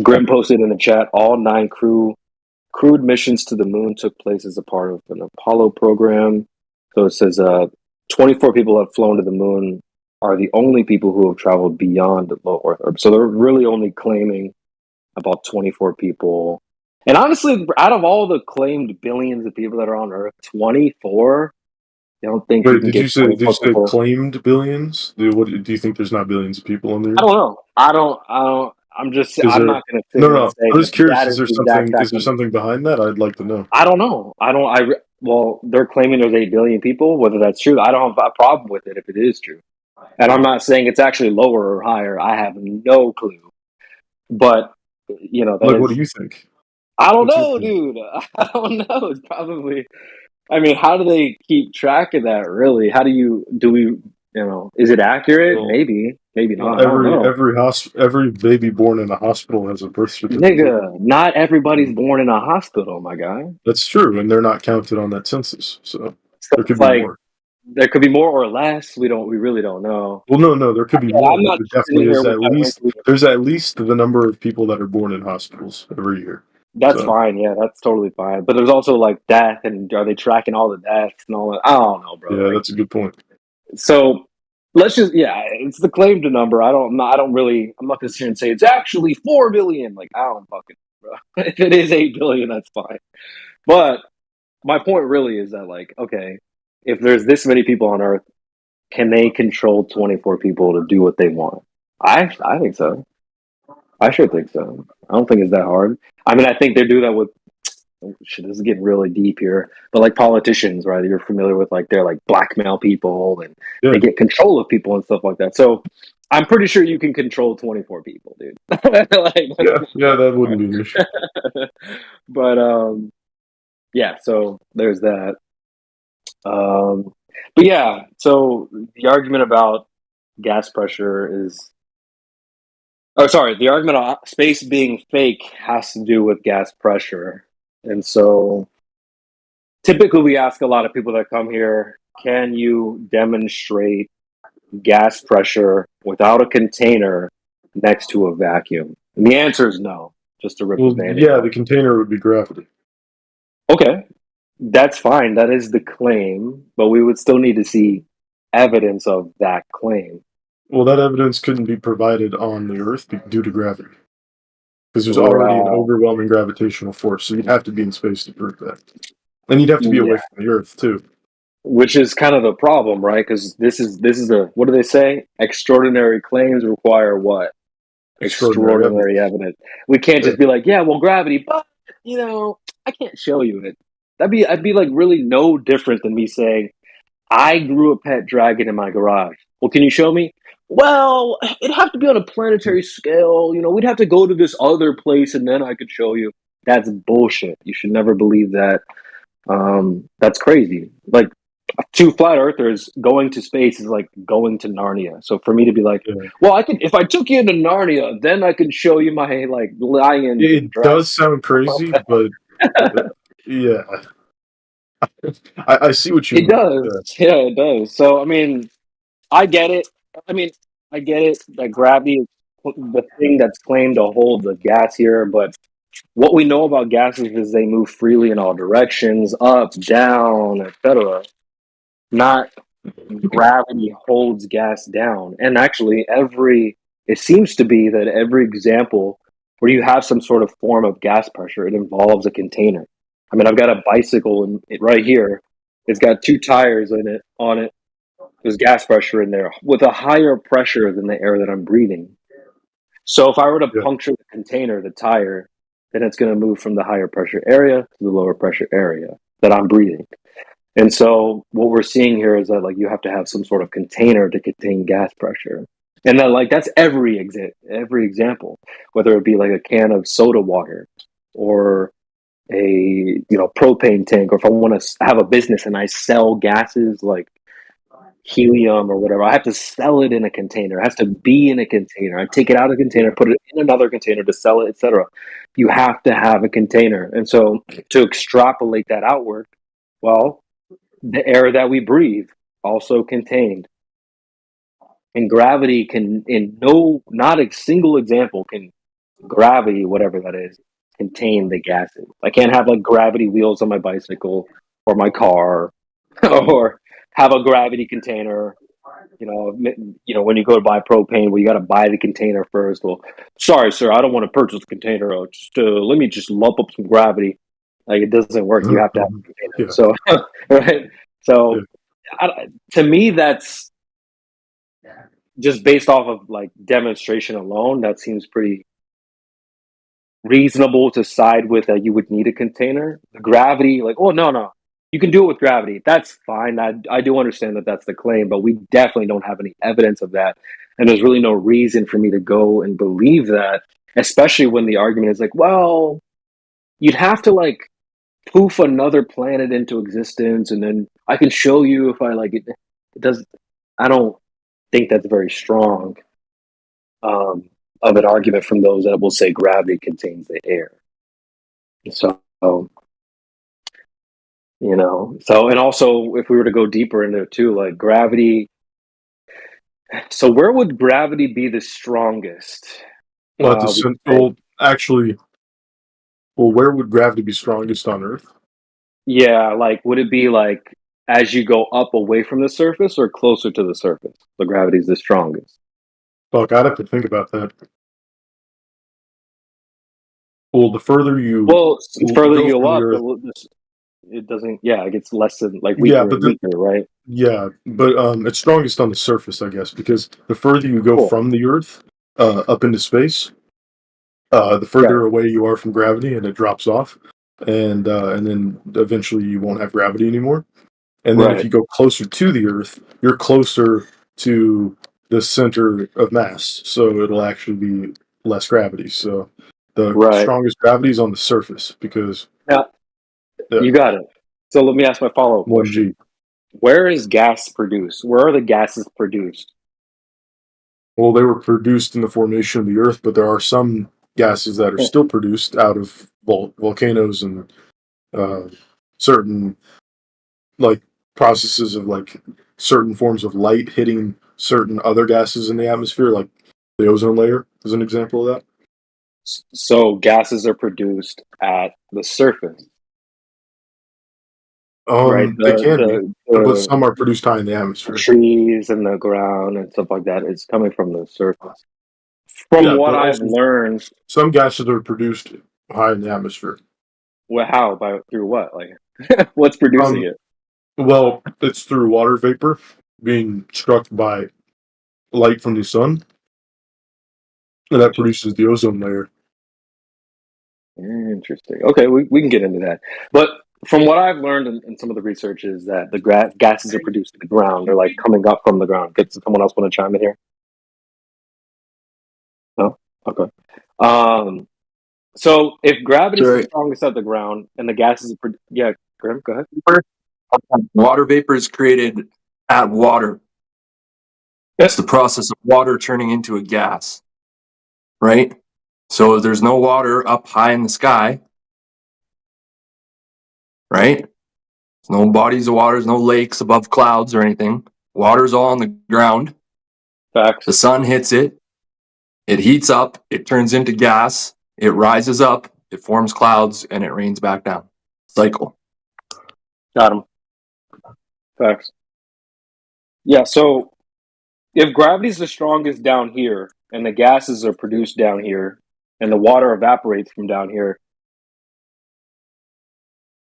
Grim posted in the chat, all 9 crewed missions to the moon took place as a part of an Apollo program. So it says 24 people have flown to the moon are the only people who have traveled beyond the low Earth orbit. So they're really only claiming about 24 people. And honestly, out of all the claimed billions of people that are on Earth, 24, I don't think. Wait, did you say claimed billions? What do you think? There's not billions of people on there? I don't know. I don't. I'm just. I'm not going to. No. I'm just curious. Is there something behind that? I'd like to know. I don't know. Well, they're claiming there's 8 billion people. Whether that's true, I don't have a problem with it if it is true. And I'm not saying it's actually lower or higher. I have no clue. But you know, what do you think? I don't know, dude. I don't know. It's probably. I mean, how do they keep track of that? Really? How do we? You know, is it accurate? Well, maybe not. Every baby born in a hospital has a birth certificate. Nigga, not everybody's born in a hospital, my guy. That's true, and they're not counted on that census. So there could be more. There could be more or less. We really don't know. Well, no, there could be more. But there definitely is there's at least the number of people that are born in hospitals every year. That's fine. Yeah, that's totally fine. But there's also like death, and are they tracking all the deaths and all that? I don't know, bro. Yeah, that's a good point. So let's just it's the claimed number. I'm not going to sit here and say it's actually 4 billion. Like, I don't fucking know, bro. If it is 8 billion, that's fine. But my point really is that, like, okay, if there's this many people on Earth, can they control 24 people to do what they want? I think so. I sure think so. I don't think it's that hard. I mean, I think they do that with shit. This is getting really deep here, but like politicians, right? You're familiar with, like, they're like blackmail people and they get control of people and stuff like that. So I'm pretty sure you can control 24 people, dude. Yeah, that wouldn't be an issue. But yeah, so there's that. But yeah, so the argument about gas pressure is. Oh, sorry. The argument of space being fake has to do with gas pressure. And so typically we ask a lot of people that come here, can you demonstrate gas pressure without a container next to a vacuum? And the answer is no. Just to rip the band-aid off. the container would be gravity. Okay, that's fine. That is the claim, but we would still need to see evidence of that claim. Well, that evidence couldn't be provided on the Earth due to gravity. Because there's already an overwhelming gravitational force, so you'd have to be in space to prove that. And you'd have to be away from the Earth, too. Which is kind of the problem, right? Because this is a, what do they say? Extraordinary claims require what? Extraordinary evidence. We can't just be like, yeah, well, gravity, but, I can't show you it. I'd be like really no different than me saying, I grew a pet dragon in my garage. Well, can you show me? Well, it'd have to be on a planetary scale. We'd have to go to this other place and then I could show you. That's bullshit. You should never believe that. That's crazy. Like, two flat earthers going to space is like going to Narnia. So for me to be like, well, if I took you into Narnia, then I could show you my like lion. It does sound crazy, but yeah. I see what you mean. It does. Yeah, it does. So, I mean, I get it. I get it that gravity is the thing that's claimed to hold the gas here, but what we know about gases is they move freely in all directions, up, down, etc. Not gravity holds gas down. And actually, it seems to be that every example where you have some sort of form of gas pressure, it involves a container. I mean, I've got a bicycle right here. It's got 2 tires on it. There's gas pressure in there with a higher pressure than the air that I'm breathing. So if I were to puncture the container, the tire, then it's going to move from the higher pressure area to the lower pressure area that I'm breathing. And so what we're seeing here is that like you have to have some sort of container to contain gas pressure. And then like that's every example, whether it be like a can of soda water or a propane tank, or if I want to have a business and I sell gases like helium or whatever, I have to sell it in a container. It has to be in a container. I take it out of the container, put it in another container to sell it, etc. You have to have a container. And so to extrapolate that outward, well, the air that we breathe also contained. And gravity can, not a single example can gravity, whatever that is, contain the gases. I can't have like gravity wheels on my bicycle or my car or have a gravity container. When you go to buy propane, well, you got to buy the container first. Well, sorry, sir, I don't want to purchase a container. Let me just lump up some gravity. Like, it doesn't work. You have to have a container. Yeah. So, right? So, to me, that's just based off of like demonstration alone. That seems pretty reasonable to side with that you would need a container. The gravity, like, oh, no. You can do it with gravity. That's fine. I do understand that that's the claim, but we definitely don't have any evidence of that. And there's really no reason for me to go and believe that, especially when the argument is like, well, you'd have to like poof another planet into existence, and then I can show you if I like it. It does. I don't think that's very strong of an argument from those that will say gravity contains the air. So, and also if we were to go deeper into it too, like gravity. So where would gravity be the strongest? Well, where would gravity be strongest on Earth? Yeah, like would it be like as you go up away from the surface or closer to the surface? The gravity is the strongest. Fuck, I'd have to think about that. Well, the further you go up, it doesn't. Yeah, it gets less than like weaker, right? Yeah, but it's strongest on the surface, I guess, because the further you go from the Earth up into space, the further away you are from gravity, and it drops off, and then eventually you won't have gravity anymore. And then if you go closer to the Earth, you're closer to the center of mass, so it'll actually be less gravity. So the strongest gravity is on the surface because. You got it. So let me ask my follow-up question. Where is gas produced? Where are the gases produced? Well, they were produced in the formation of the Earth, but there are some gases that are still produced out of volcanoes and certain like processes of like certain forms of light hitting certain other gases in the atmosphere, like the ozone layer is an example of that. So gases are produced at the surface. Right. They can be, but some are produced high in the atmosphere. Trees and the ground and stuff like that is coming from the surface. From what I've learned, some gases are produced high in the atmosphere. Well, how? Through what? Like, what's producing it? Well, it's through water vapor being struck by light from the sun, and that produces the ozone layer. Interesting. Okay, we can get into that. But from what I've learned in some of the research is that the gases are produced in the ground. They're like coming up from the ground. Does someone else want to chime in here? No? Okay. So if gravity is the strongest at the ground and the gases are yeah, Grim, go ahead. Water vapor is created at water. It's the process of water turning into a gas, right? So there's no water up high in the sky, right? There's no bodies of water, there's no lakes above clouds or anything. Water's all on the ground. Facts. The sun hits it, it heats up, it turns into gas, it rises up, it forms clouds, and it rains back down. Cycle. Got him. Facts. Yeah, so if gravity's the strongest down here and the gases are produced down here and the water evaporates from down here,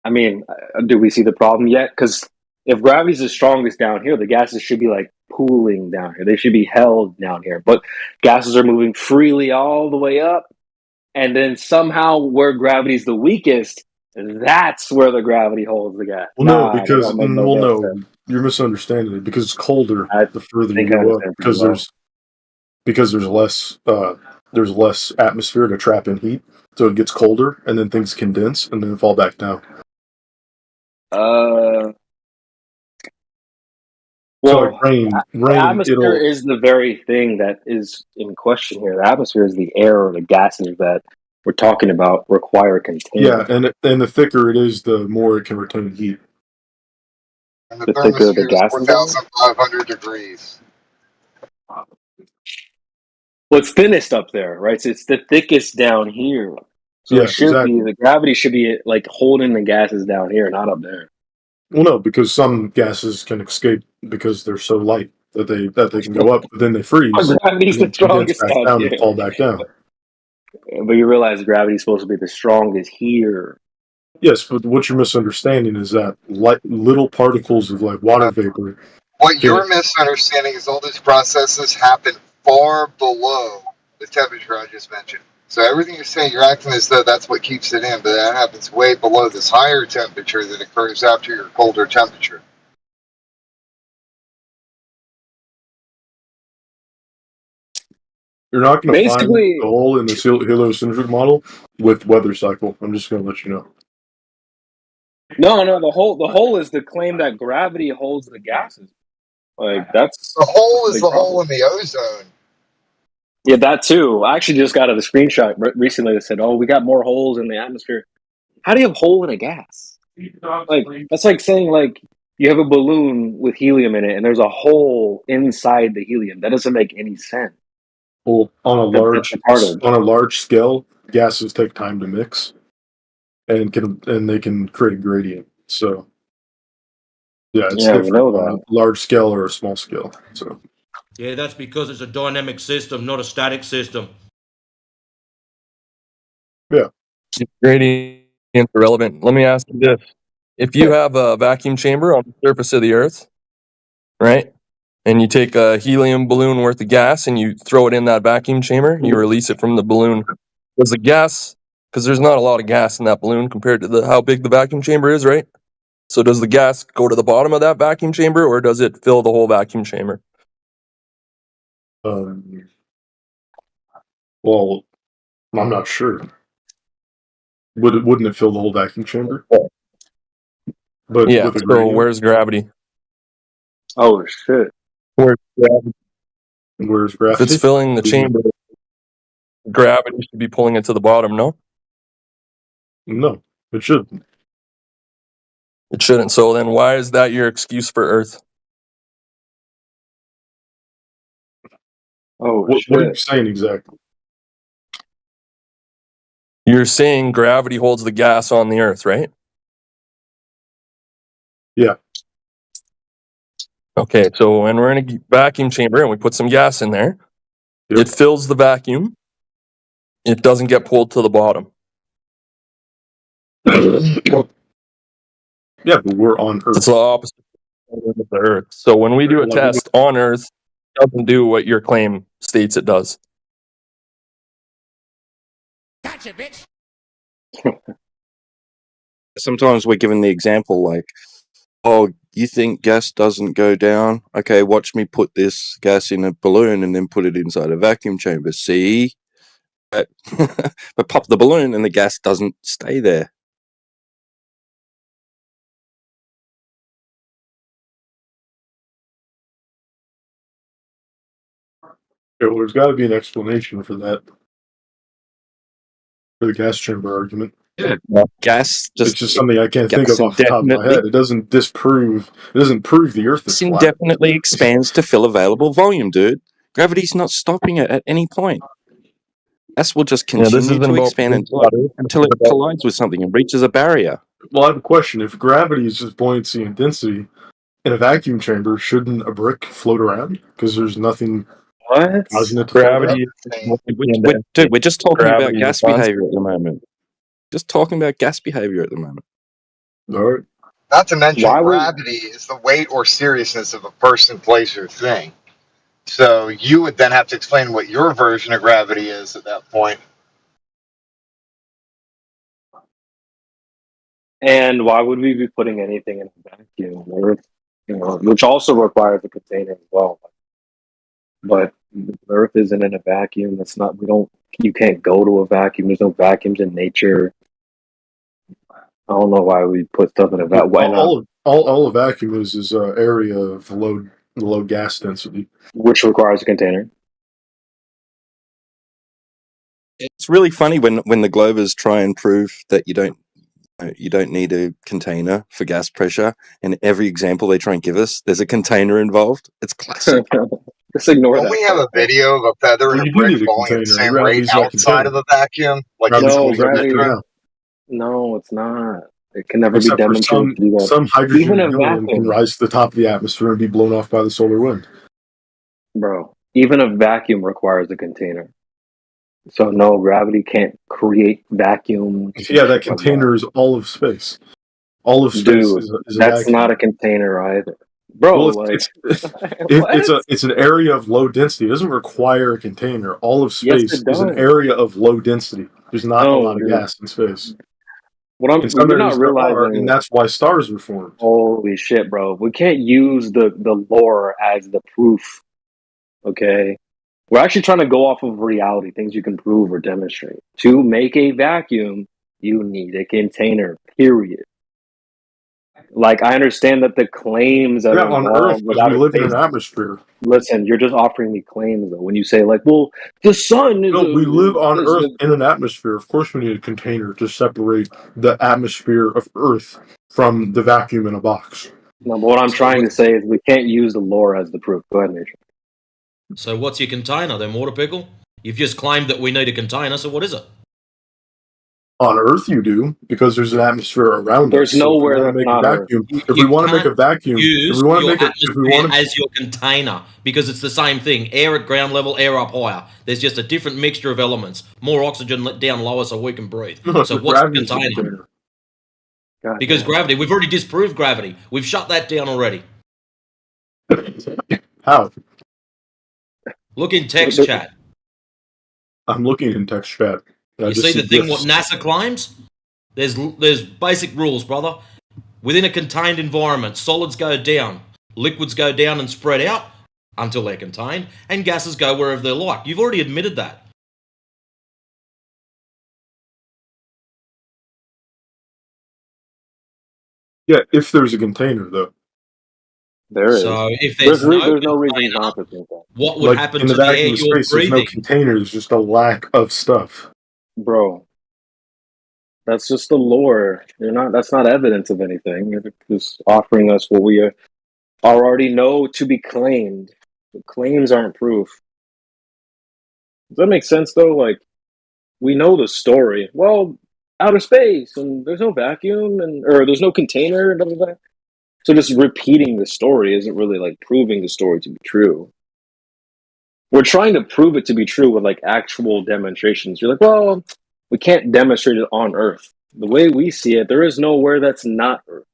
I mean, do we see the problem yet? Because if gravity's the strongest down here, the gases should be like pooling down here. They should be held down here. But gases are moving freely all the way up. And then somehow where gravity's the weakest, that's where the gravity holds the gas. Well, no, because you're misunderstanding it. Because it's colder the further you go up. Because there's less atmosphere to trap in heat, so it gets colder, and then things condense and then fall back down. Well, so like rain, the atmosphere is the very thing that is in question here. The atmosphere is the air or the gases that we're talking about require containment. Yeah, and the thicker it is, the more it can retain heat. And the thicker the gases is 4,500 degrees. Well, it's thinnest up there, right? So it's the thickest down here. So Yeah, it should exactly. be the gravity should be like holding the gases down here, not up there. Well, no, because some gases can escape because they're so light that they can go up, but then they freeze. Gravity's the strongest down here. And fall back down. But you realize gravity's supposed to be the strongest here. Yes, but what you're misunderstanding is that little particles of like water vapor. What you're misunderstanding is all these processes happen far below the temperature I just mentioned. So everything you're saying, you're acting as though that's what keeps it in, but that happens way below this higher temperature that occurs after your colder temperature. You're not going to find the hole in the heliocentric model with weather cycle. I'm just going to let you know. No, the hole is the claim that gravity holds the gases. Like that's the hole is the hole in the ozone. Yeah, that too. I actually just got a screenshot recently that said, "Oh, we got more holes in the atmosphere." How do you have a hole in a gas? Like that's like saying like you have a balloon with helium in it, and there's a hole inside the helium. That doesn't make any sense. Well, on a large scale, gases take time to mix, and they can create a gradient. So, yeah, it's different on a large scale or a small scale. So. Yeah, that's because it's a dynamic system, not a static system. Yeah. Gradients are relevant. Let me ask you this. If you have a vacuum chamber on the surface of the Earth, right, and you take a helium balloon worth of gas and you throw it in that vacuum chamber, you release it from the balloon, does the gas, because there's not a lot of gas in that balloon compared to how big the vacuum chamber is, right? So does the gas go to the bottom of that vacuum chamber or does it fill the whole vacuum chamber? Well, I'm not sure. Wouldn't it fill the whole vacuum chamber? But yeah. So where's gravity? Oh shit! Where's gravity? Where's gravity? If it's filling the chamber, gravity should be pulling it to the bottom. No. No, it shouldn't. It shouldn't. So then, why is that your excuse for Earth? Oh, what are you saying exactly? You're saying gravity holds the gas on the Earth, right? Yeah. Okay, so when we're in a vacuum chamber and we put some gas in there, it fills the vacuum. It doesn't get pulled to the bottom. Yeah, but we're on Earth. It's the opposite of the Earth. So when we do a test on Earth, it doesn't do what your claim states it does. Gotcha, bitch. Sometimes we're given the example like, oh, you think gas doesn't go down? Okay, watch me put this gas in a balloon and then put it inside a vacuum chamber. See? But pop the balloon and the gas doesn't stay there. Yeah, well, there's got to be an explanation for that. For the gas chamber argument. Yeah, gas it's just something I can't think of off the top of my head. It doesn't prove the Earth is flat. Indefinitely expands to fill available volume, dude. Gravity's not stopping it at any point. Gas will just continue to expand until it collides with something and reaches a barrier. Well, I have a question. If gravity is just buoyancy and density, in a vacuum chamber, shouldn't a brick float around? Because there's nothing causing it to Gravity. Dude, we're just talking about gas behavior at the moment. Just talking about gas behavior at the moment. All right. Not to mention, gravity is the weight or seriousness of a person, place, or thing. So you would then have to explain what your version of gravity is at that point. And why would we be putting anything in a vacuum? Earth, which also requires a container as well. But Earth isn't in a vacuum. That's not. You can't go to a vacuum. There's no vacuums in nature. I don't know why we put stuff in a vacuum. Why not? All a vacuum is an area of low gas density, which requires a container. It's really funny when the Glovers try and prove that you don't need a container for gas pressure, and every example they try and give us, there's a container involved. It's classic. Just ignore Don't that. we have a video of a feather and a brick falling at the same rate outside of a vacuum? Like No, it's not. It can never Except be demonstrated to do that. Some hydrogen Even a and helium vacuum, can rise to the top of the atmosphere and be blown off by the solar wind. bro. Even a vacuum requires a container. So no, gravity can't create vacuum. Yeah, that container is all of space. All of space is a that's vacuum. not a container either, bro. Well, it's an area of low density. It doesn't require a container. All of space is an area of low density. There's not a lot of gas in space. What you're not realizing, and that's why stars were formed. Holy shit, bro! We can't use the lore as the proof. Okay, we're actually trying to go off of reality, things you can prove or demonstrate. To make a vacuum, you need a container. Period. Like, I understand that the claims that on Earth, we live in an atmosphere. Listen, you're just offering me claims though. When you say like, well, the sun is. No, we live on Earth in an atmosphere. Of course, we need a container to separate the atmosphere of Earth from the vacuum in a box. No, but what I'm trying to say is we can't use the lore as the proof. Go ahead, Nation. So what's your container then, Water Pickle? You've just claimed that we need a container, so what is it? On Earth, you do, because there's an atmosphere around There's us. nowhere that's not Earth. If we want to make a vacuum, Use if we want to your make atmosphere as your container, because it's the same thing. Air at ground level, air up higher. There's just a different mixture of elements. More oxygen down lower so we can breathe. No, so but what's the gravity's the container? container. Because gravity, we've already disproved gravity. We've shut that down already. How? Look in text chat. I'm looking in text chat. You see the thing what NASA claims? There's basic rules, brother. Within a contained environment, solids go down, liquids go down and spread out until they're contained, and gases go wherever they like. You've already admitted that. Yeah, if there's a container, though. There is. So if there's no reason not to think that. What would happen in to the the air vacuum you're space? There's breathing? no container. There's just a lack of stuff. Bro, that's just the lore. That's not evidence of anything. You're just offering us what we already know to be claimed. The claims aren't proof. Does that make sense though? Like, we know the story. Well, outer space, and there's no vacuum, or there's no container, and blah, blah, blah. So just repeating the story isn't really like proving the story to be true. We're trying to prove it to be true with like actual demonstrations. You're like, well, we can't demonstrate it on Earth. The way we see it, there is nowhere that's not Earth.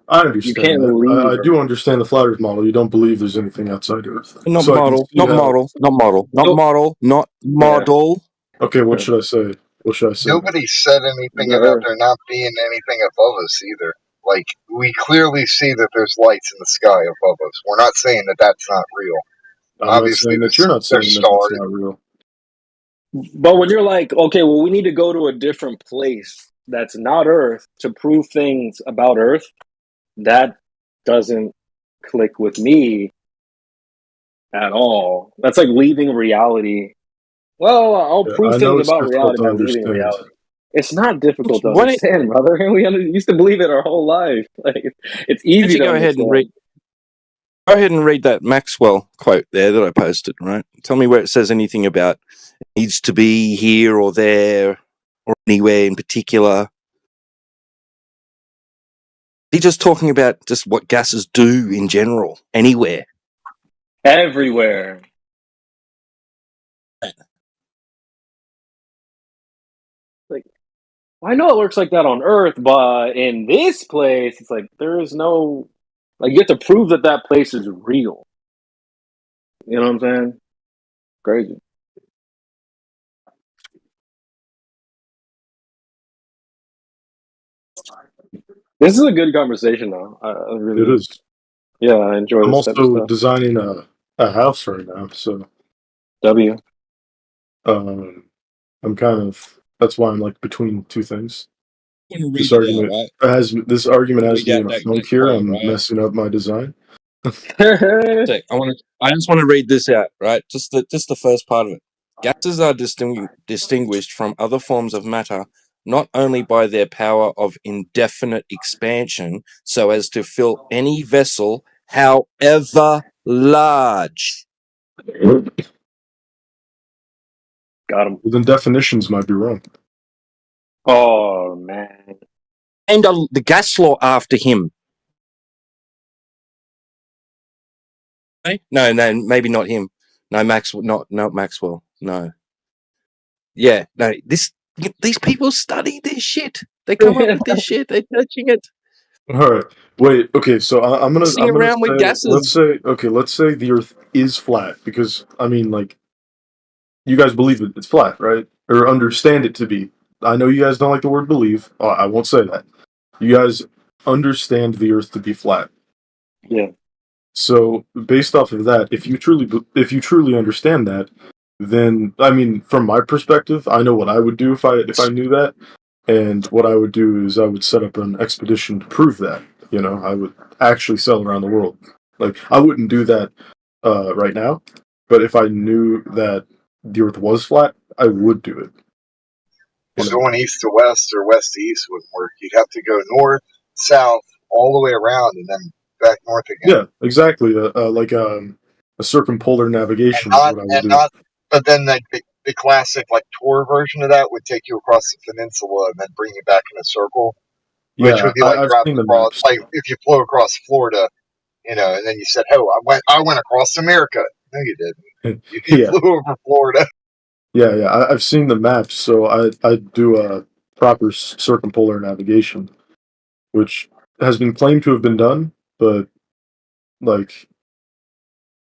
I understand You can't that. leave I Earth. do understand the flat Earth model. You don't believe there's anything outside Earth. Not So I can model, see not how- model, not model, not So- model, not model. Okay, what should I say? What should I say? Nobody said anything The about Earth. there not being anything above us either. Like, we clearly see that there's lights in the sky above us. We're not saying that that's not real. I'm Obviously, not saying that you're not saying there's that that's stars. not real. But when you're like, okay, well, we need to go to a different place that's not Earth to prove things about Earth, that doesn't click with me at all. That's like leaving reality. Well, I'll Yeah, prove I know things it's about difficult reality to by leaving understand. reality. It's not difficult to Why don't- understand, brother. We used to believe it our whole life. Like, it's Why don't easy you to go ahead and read? Go ahead and read that Maxwell quote there that I posted. Right, tell me where it says anything about it needs to be here or there or anywhere in particular. He's just talking about just what gases do in general, anywhere. everywhere. Like, I know it works like that on Earth, but in this place, it's like there is no, like, you have to prove that that place is real. You know what I'm saying? Crazy. This is a good conversation, though. I really, It is. Yeah, I enjoy I'm this type of also stuff. designing a house right now, so W. I'm kind of that's why I'm like between two things. This read it out, argument right? has Read me out in a that funk next here. quote, I'm right? messing up my design. Sec, I just want to read this out, right? Just the first part of it. Gases are distinguished from other forms of matter not only by their power of indefinite expansion, so as to fill any vessel, however large. Got him. Well, then definitions might be wrong. Oh man. And the gas law after him. Okay? No, maybe not him. No, not Maxwell. No. Yeah, no. These people study this shit. They come up with this shit. They're touching it. All right, wait. Okay, so I'm gonna Messing around with say, gases. let's say the Earth is flat because I mean, like, you guys believe it's flat, right? Or understand it to be. I know you guys don't like the word believe. I won't say that. You guys understand the Earth to be flat. Yeah. So based off of that, if you truly understand that, then I mean, from my perspective, I know what I would do if I knew that, and what I would do is I would set up an expedition to prove that. You know, I would actually sail around the world. Like I wouldn't do that right now, but if I knew that the Earth was flat, I would do it. Well, going east to west or west to east wouldn't work. You'd have to go north, south, all the way around, and then back north again. Yeah, exactly. Like a circumpolar navigation is what I would do. But then the classic like tour version of that would take you across the peninsula and then bring you back in a circle, which Yeah, would be like I've driving seen the across. maps. Like if you flew across Florida, you know, and then you said, "Oh, I went across America." No, you didn't. You Yeah. flew over Florida. Yeah. I've seen the maps, so I do a proper circumpolar navigation, which has been claimed to have been done, but like,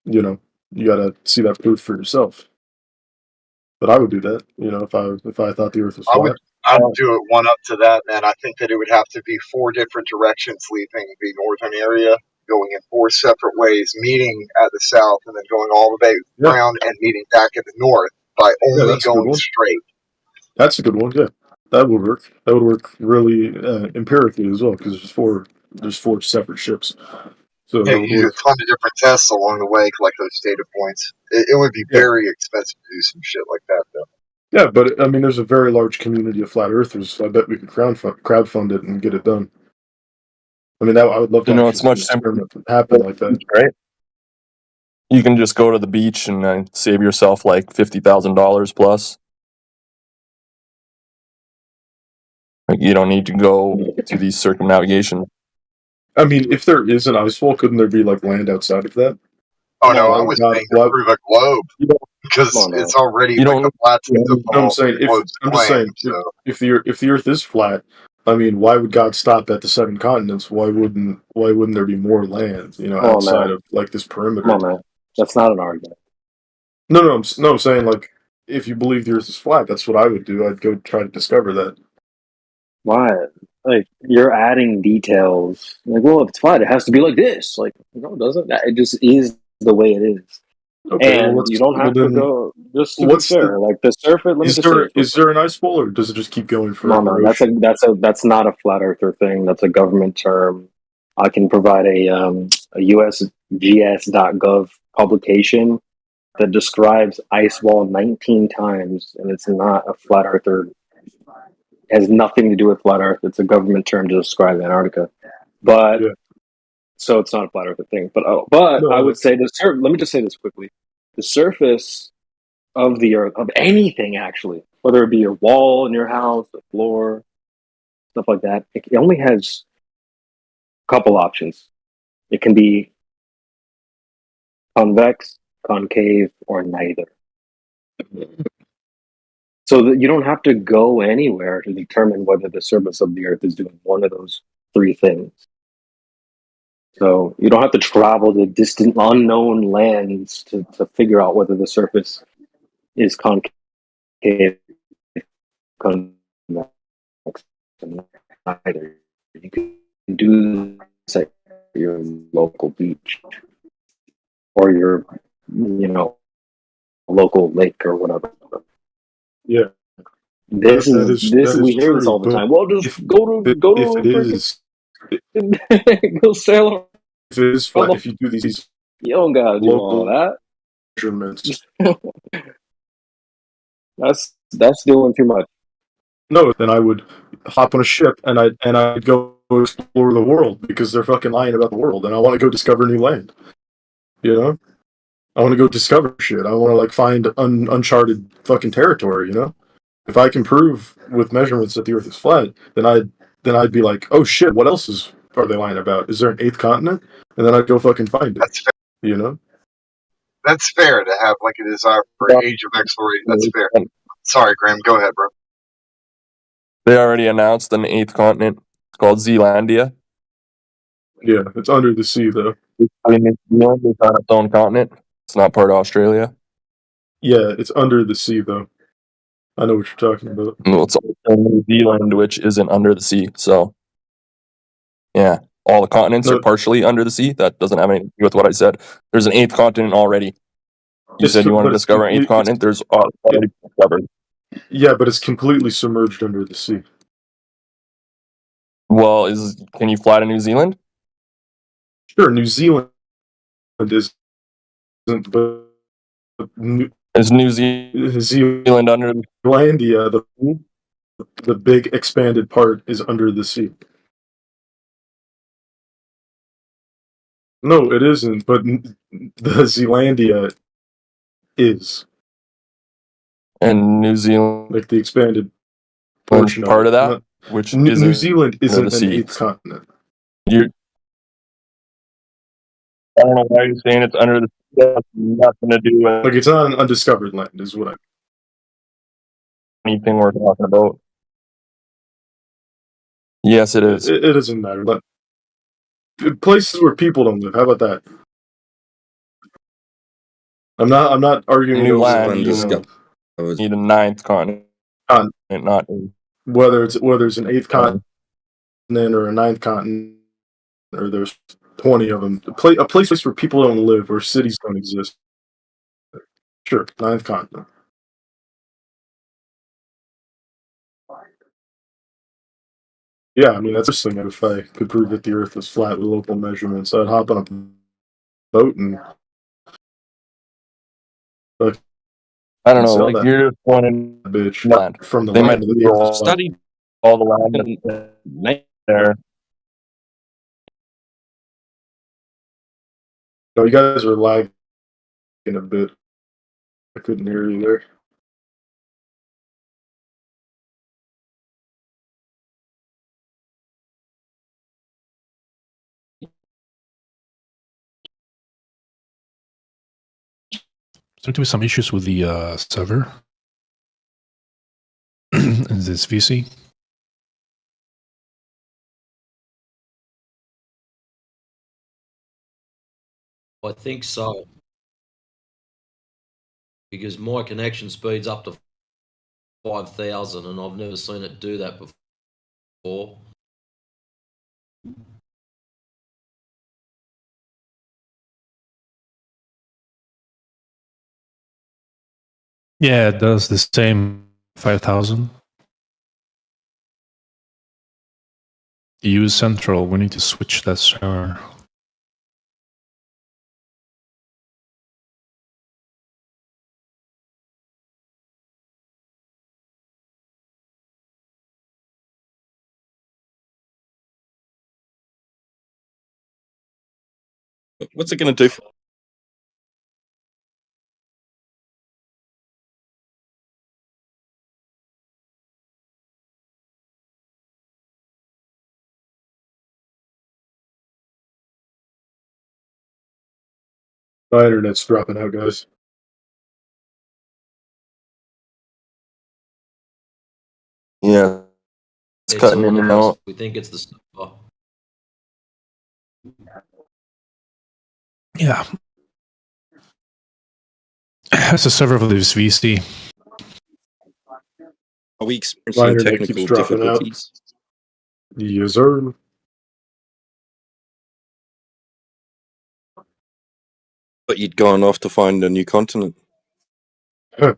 you know, you gotta see that proof for yourself. But I would do that, you know, if I thought the Earth was flat. I'd do it one up to that, man. I think that it would have to be 4 different directions leaving the northern area, going in 4 separate ways, meeting at the south, and then going all the way around and meeting back at the north by only that's a good going one. straight. That's a good one. Yeah, that would work. That would work really empirically as well because there's 4 separate ships. So Yeah, that would you do work. a ton of different tests along the way, collect those data points. It would be very expensive to do some shit like that, though. Yeah, but I mean, there's a very large community of flat earthers. So I bet we could crowdfund it and get it done. I mean, I would love to it's much simpler. experiment happen like that. Right? You can just go to the beach and save yourself like $50,000 plus. Like you don't need to go to these circumnavigation. I mean, if there is an ice wall, couldn't there be like land outside of that? Oh no, I was saying to prove a globe because it's already like a flat No, I'm saying if the Earth is flat, I mean, why would God stop at the 7 continents? Why wouldn't there be more land? You know, outside of like this perimeter. Come on, man. That's not an argument. No, I'm saying like if you believe the Earth is flat, that's what I would do. I'd go try to discover that. Why? Like you're adding details. Like, well, if it's flat, it has to be like this. Like, no, it doesn't. It just is the way it is. Okay, And you don't have to go. Just to be fair, like the surface. Is there an ice wall, or does it just keep going forever? No, that's not a flat earther thing. That's a government term. I can provide a USGS.gov publication that describes ice wall 19 times, and it's not a flat earther. It has nothing to do with flat Earth. It's a government term to describe Antarctica, but so it's not a flat earther thing. But I would say this. Let me just say this quickly: the surface of the Earth, of anything actually, whether it be your wall in your house, the floor, stuff like that, it only has a couple options. It can be convex, concave, or neither. So that you don't have to go anywhere to determine whether the surface of the Earth is doing one of those 3 things. So you don't have to travel to distant, unknown lands to figure out whether the surface is concave, convex, neither. You can do this at your local beach or your, local lake or whatever. Yeah. We hear this all the time. Well, just go to go sail around. If it is flat, if you do these, you don't gotta do all that. Measurements. That's doing too much. No, then I would hop on a ship and I'd go explore the world because they're fucking lying about the world, and I want to go discover new land. You know, I want to go discover shit. I want to like find uncharted fucking territory. You know, if I can prove with measurements that the Earth is flat, then I'd be like, oh shit, what else are they lying about? Is there an 8th continent? And then I'd go fucking find it. That's fair. You know, that's fair to have like a desire for age of exploration. That's fair. Sorry, Graham. Go ahead, bro. They already announced an 8th continent. It's called Zealandia. Yeah, it's under the sea though. I mean, New Zealand is on its own continent. It's not part of Australia. Yeah, it's under the sea though. I know what you're talking about. Well, it's also New Zealand, which isn't under the sea. So, yeah, all the continents are partially under the sea. That doesn't have anything to do with what I said. There's an 8th continent already. You said you want to discover an 8th continent. There's already discovered. Yeah, but it's completely submerged under the sea. Well, can you fly to New Zealand? Sure, New Zealand isn't, but is New Zealand under Zealandia, the big expanded part is under the sea. No, it isn't, but the Zealandia is. And New Zealand, like the expanded portion part of that, not, which New Zealand isn't an 8th continent. I don't know why you're saying it's under the sea. That's nothing to do with like it's not an undiscovered land, is what anything we're talking about. Yes, it is. It doesn't matter. But places where people don't live. How about that? I'm not arguing. New land. Need a 9th continent. Not whether it's an 8th continent or a 9th continent, or there's 20 of them. A place where people don't live, where cities don't exist. Sure, 9th continent. Yeah, I mean that's interesting. If I could prove that the Earth was flat with local measurements, I'd hop on a boat and. I don't know. Like you're just wanting bitch land from the they land might have studied all the land there. No, you guys are lagging in a bit. I couldn't hear you there. There to be some issues with the server in this VC. I think so. Because my connection speed's up to 5,000 and I've never seen it do that before. Yeah, it does the same 5,000. Use Central. We need to switch that server. What's it going to do? My internet's dropping out, guys. Yeah. It's cutting in and out. We think it's the server. Yeah. It's a server for this VC. Are we My experiencing internet technical keeps dropping out. difficulties? Yes, sir. But you'd gone off to find a new continent. Yeah,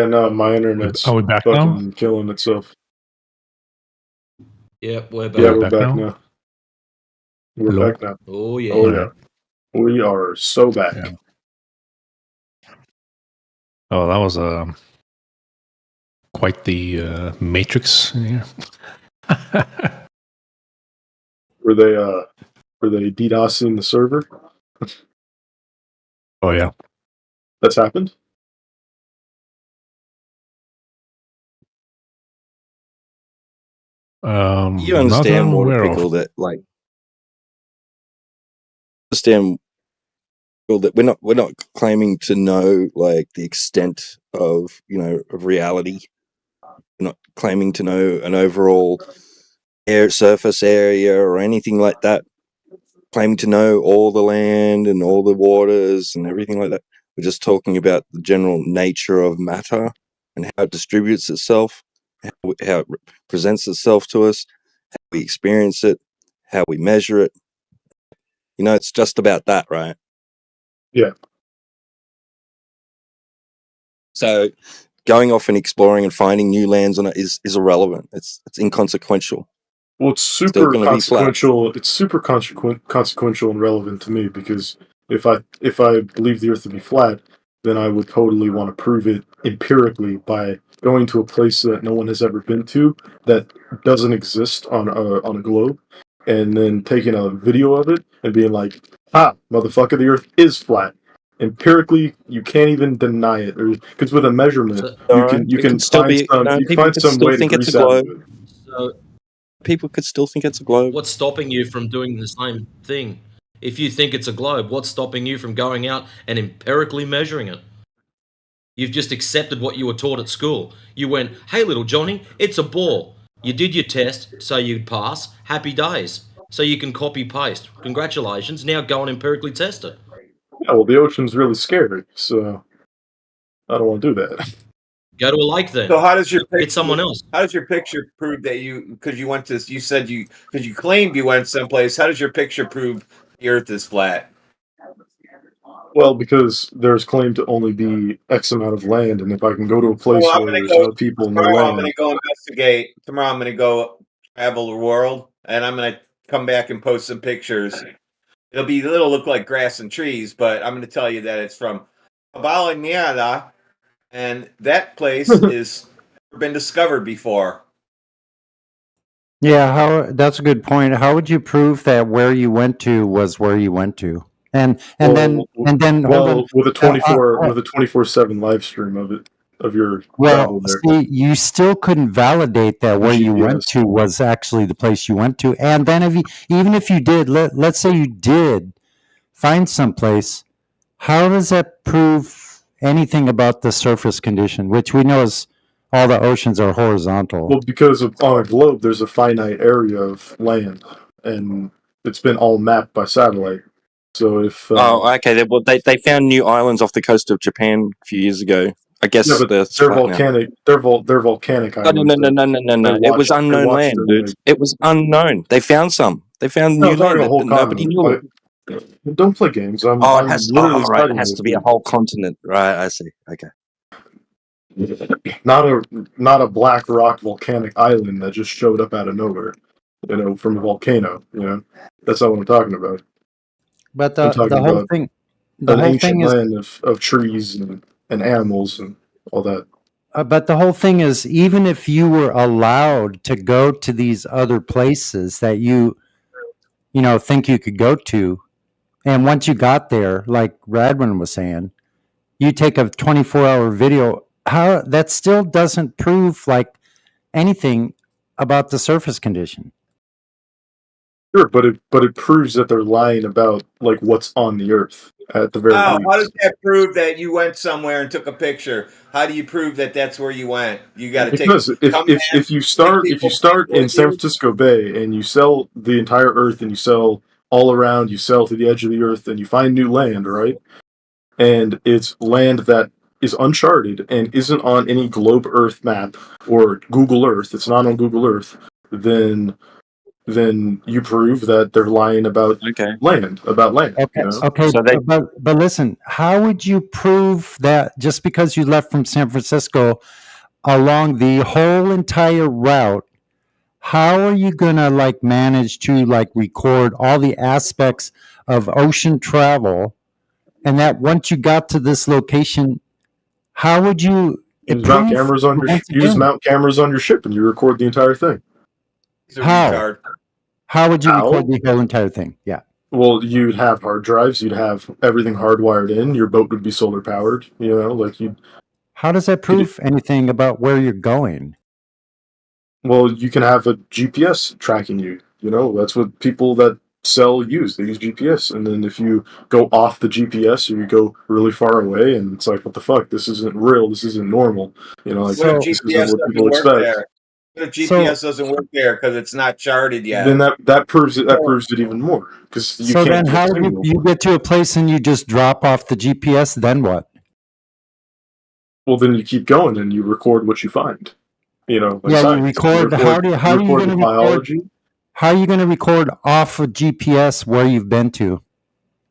no, my internet's Are we back fucking now? killing itself. Yep, we're back. Yeah, we're back now. We're Hello? back now. Oh, yeah. Oh, yeah. We are so back. Yeah. Oh, that was quite the matrix in here. Were they DDoSing the server? Oh yeah, That's happened? You not that understand, I'm aware Water of. that, like, understand, well, that we're not claiming to know, like, the extent of, of reality. We're not claiming to know an overall surface area or anything like that. Claiming to know all the land and all the waters and everything like that. We're just talking about the general nature of matter and how it distributes itself, how it presents itself to us, how we experience it, how we measure it. It's just about that, right? Yeah. So going off and exploring and finding new lands on it is irrelevant. It's inconsequential. Well, it's Still super gonna be flat. consequential. It's super consequential and relevant to me because if I believe the Earth to be flat, then I would totally want to prove it empirically by going to a place that no one has ever been to that doesn't exist on a globe, and then taking a video of it and being like, "Ah, motherfucker, the Earth is flat." Empirically, you can't even deny it, because with a measurement, you can find some way to grease out of it. So people could still think it's a globe. What's stopping you from doing the same thing? If you think it's a globe, what's stopping you from going out and empirically measuring it? You've just accepted what you were taught at school. You went, "Hey, little Johnny, it's a ball." You did your test, so you'd pass. Happy days. So you can copy paste. Congratulations. Now go and empirically test it. Yeah, well, the ocean's really scary, so I don't want to do that. Go to a lake then. So how does your picture, get someone else? How does your picture prove that because you went to, you said because you claimed you went someplace, how does your picture prove the Earth is flat? Well, because there's claimed to only be X amount of land, and if I can go to a place where there's no people, no Tomorrow I'm land. going to go investigate. Tomorrow I'm going to go travel the world, and I'm going to come back and post some pictures. It'll look like grass and trees, but I'm going to tell you that it's from Bala, and that place is never been discovered before. Yeah, that's a good point. How would you prove that where you went to was where you went to? And Well, then hold on. with a 24/7 live stream of your Well, travel there. see, you still couldn't validate that where you went GPS. to was actually the place you went to. And then even if you did, let's say you did find someplace, how does that prove anything about the surface condition, which we know is all the oceans are horizontal? Well, because on a globe, there's a finite area of land, and it's been all mapped by satellite. So if okay, they found new islands off the coast of Japan a few years ago. I guess yeah, but they're volcanic. They're volcanic No, islands. no. It was unknown land, dude. It was unknown. They found some. They found new land that nobody knew. Don't play games. I'm it has, literally right. It studying has this to be a thing. whole continent, right? I see. Okay. Not a black rock volcanic island that just showed up out of nowhere, from a volcano. That's not what I'm talking about. But I'm talking the whole about thing, an ancient land of trees and animals and all that. But the whole thing is, even if you were allowed to go to these other places that you think you could go to, and once you got there, like Radwin was saying, you take a 24-hour video, how that still doesn't prove like anything about the surface condition. Sure, but it proves that they're lying about like what's on the Earth at the very least. How does that prove that you went somewhere and took a picture? How do you prove that that's where you went? You got to take. Because if you start in San Francisco Bay and you sell the entire Earth and you sell all around, you sell to the edge of the Earth and you find new land, right? And it's land that is uncharted and isn't on any globe Earth map or Google Earth. It's not on Google Earth. Then you prove that they're lying about land. Okay, but listen, how would you prove that just because you left from San Francisco along the whole entire route, how are you gonna manage to record all the aspects of ocean travel, and that once you got to this location, how would you use mount cameras on your ship and you record the entire thing? How would you record the whole entire thing? Yeah. Well, you'd have hard drives. You'd have everything hardwired in. Your boat would be solar powered. How does that prove anything about where you're going? Well, you can have a GPS tracking you. That's what people that sell use. They use GPS, and then if you go off the GPS or you go really far away, and it's like, what the fuck? This isn't real. This isn't normal. What if GPS doesn't work there? What if GPS doesn't work there because it's not charted yet? Then that proves it. That proves it even more because you can't. Then how do you get to a place and you just drop off the GPS? Then what? Well, then you keep going and you record what you find. You record. How are you going to biology? How are you going to record off of GPS where you've been to?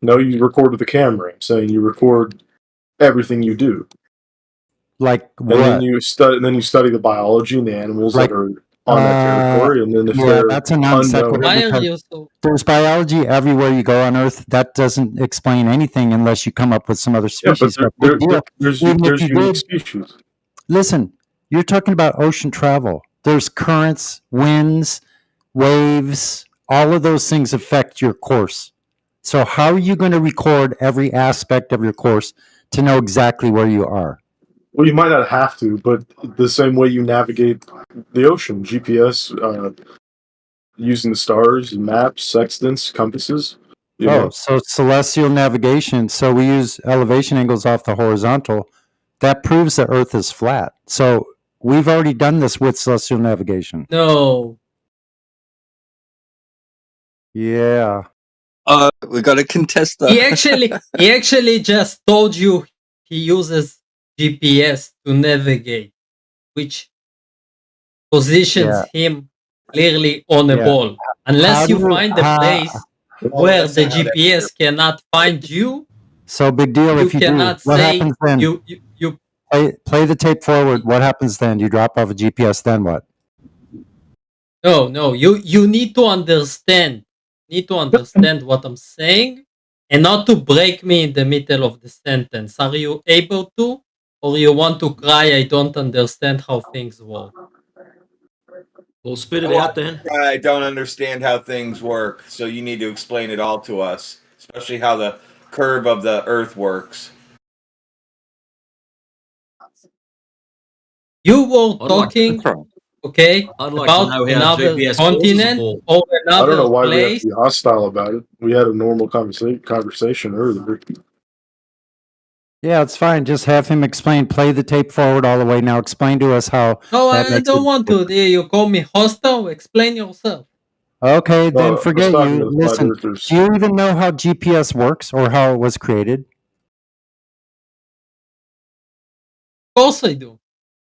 No, you record with the camera. I'm saying you record everything you do. Like what? And then you study the biology and the animals that are on that territory, and then if that's a non sequitur. There's biology everywhere you go on Earth. That doesn't explain anything unless you come up with some other species. There's unique species. Listen, you're talking about ocean travel. There's currents, winds, waves. All of those things affect your course. So how are you going to record every aspect of your course to know exactly where you are? Well, you might not have to, but the same way you navigate the ocean, GPS, using the stars, maps, sextants, compasses. So celestial navigation. So we use elevation angles off the horizontal. That proves the Earth is flat. So we've already done this with celestial navigation. No. Yeah. We got to contest that. He actually just told you he uses GPS to navigate, which positions him clearly on a ball. Unless you find a place where the GPS cannot find you. So big deal if you do. What happens then? You play the tape forward. What happens then? You drop off a GPS, then what? No. You need to understand. What I'm saying and not to break me in the middle of the sentence. Are you able to? Or you want to cry, I don't understand how things work? Well, spit it out then. I don't understand how things work, so you need to explain it all to us, especially how the curve of the Earth works. You were talking, okay, I'd like about to know how another GPS continent calls or I don't know another why we have place. to be hostile about it. We had a normal conversation earlier. Yeah, it's fine. Just have him explain. Play the tape forward all the way. Now explain to us how No, that I makes don't it. want to. You call me hostile? Explain yourself. Okay, then I was forget talking you. to the flat Listen, earthers. do you even know how GPS works or how it was created? Of course I do.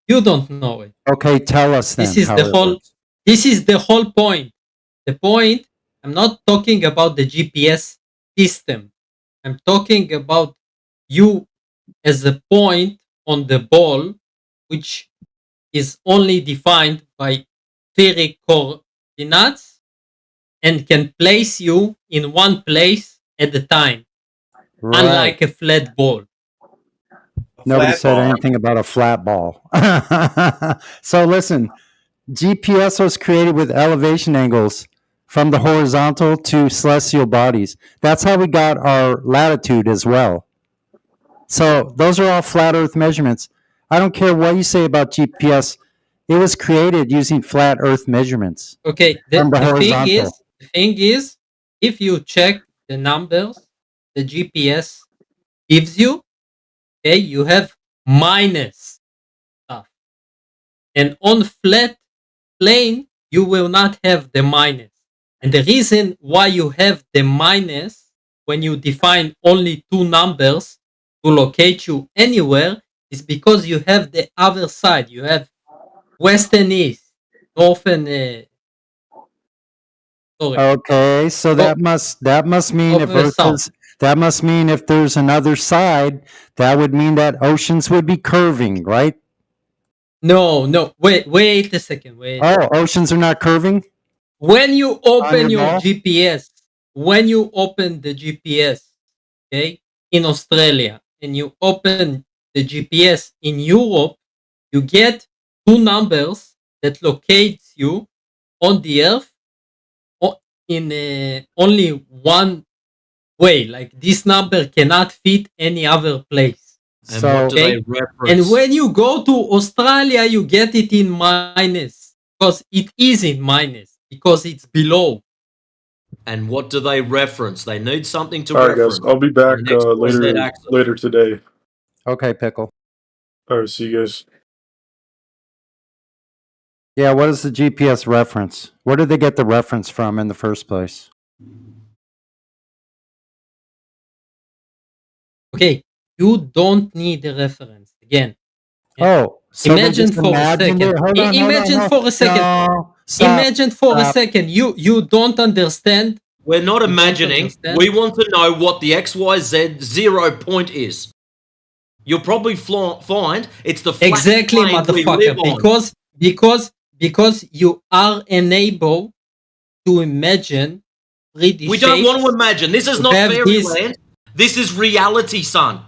You don't know it. Okay, tell us then This is how the it whole. works. This is the whole point. The point. I'm not talking about the GPS system. I'm talking about you as a point on the ball, which is only defined by spheric coordinates and can place you in one place at a time, Right. unlike a flat ball. Nobody Flat said ball. anything about a flat ball. So listen, GPS was created with elevation angles from the horizontal to celestial bodies. That's how we got our latitude as well. So those are all flat Earth measurements. I don't care what you say about GPS. It was created using flat Earth measurements Okay, from the the horizontal. thing is, if you check the numbers the GPS gives you, okay, you have minus stuff, and on flat plane you will not have the minus. And the reason why you have the minus when you define only two numbers to locate you anywhere is because you have the other side. You have west and east, north and sorry, Okay, so that must mean if Earth south. is that must mean if there's another side, that would mean that oceans would be curving, right? No, wait a second. Wait. Oh, oceans are not curving? When you open your your ball? GPS, when you open the GPS, okay, in Australia, and you open the GPS in Europe, you get two numbers that locates you on the Earth in only one way. Like this number cannot fit any other place. And what do they reference? And when you go to Australia, you get it in minus because it is in minus because it's below. And what do they reference? They need something to All right, reference. guys. I'll be back on an XYZ later axis. later today. Okay, Pickle. All right, see you guys. Yeah, what is the GPS reference? Where did they get the reference from in the first place? Okay, you don't need a reference again. Oh, so they imagine just for a imagined second. it? Hold on, Imagine hold on. for a second. No, stop, Imagine for a stop. second. You don't understand. We're not You don't imagining. understand? We want to know what the XYZ 0 point is. You'll probably find it's the flat Exactly, plane we live motherfucker. on. Because you are unable to imagine 3D We don't shapes want to imagine. This is to not have this- fairyland. This is reality, son.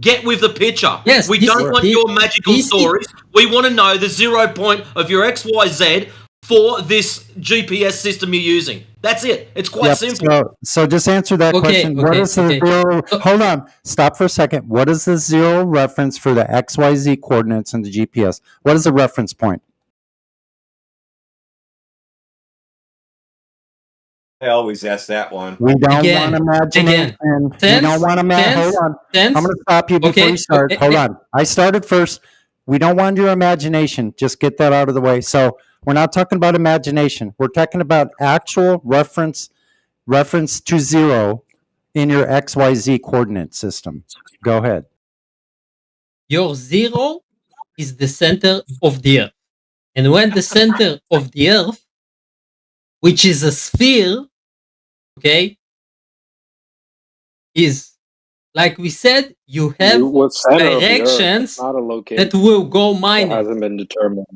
Get with the picture. Yes, we this- don't want this- your magical this is- stories. We want to know the 0 point of your XYZ for this GPS system you're using. That's it. It's quite Yep, simple. So just answer that question. What is the zero? Hold on. Stop for a second. What is the zero reference for the XYZ coordinates in the GPS? What is the reference point? I always ask that one. We don't want imagination. We don't want hold on. I'm going to stop you before you start. Hold on. I started first. We don't want your imagination. Just get that out of the way. So we're not talking about imagination. We're talking about actual reference to zero in your XYZ coordinate system. Go ahead. Your zero is the center of the Earth. And when the center of the Earth, which is a sphere, okay, is like we said, you have What center of the Earth? directions It's not a location. that will go That minus. hasn't been determined.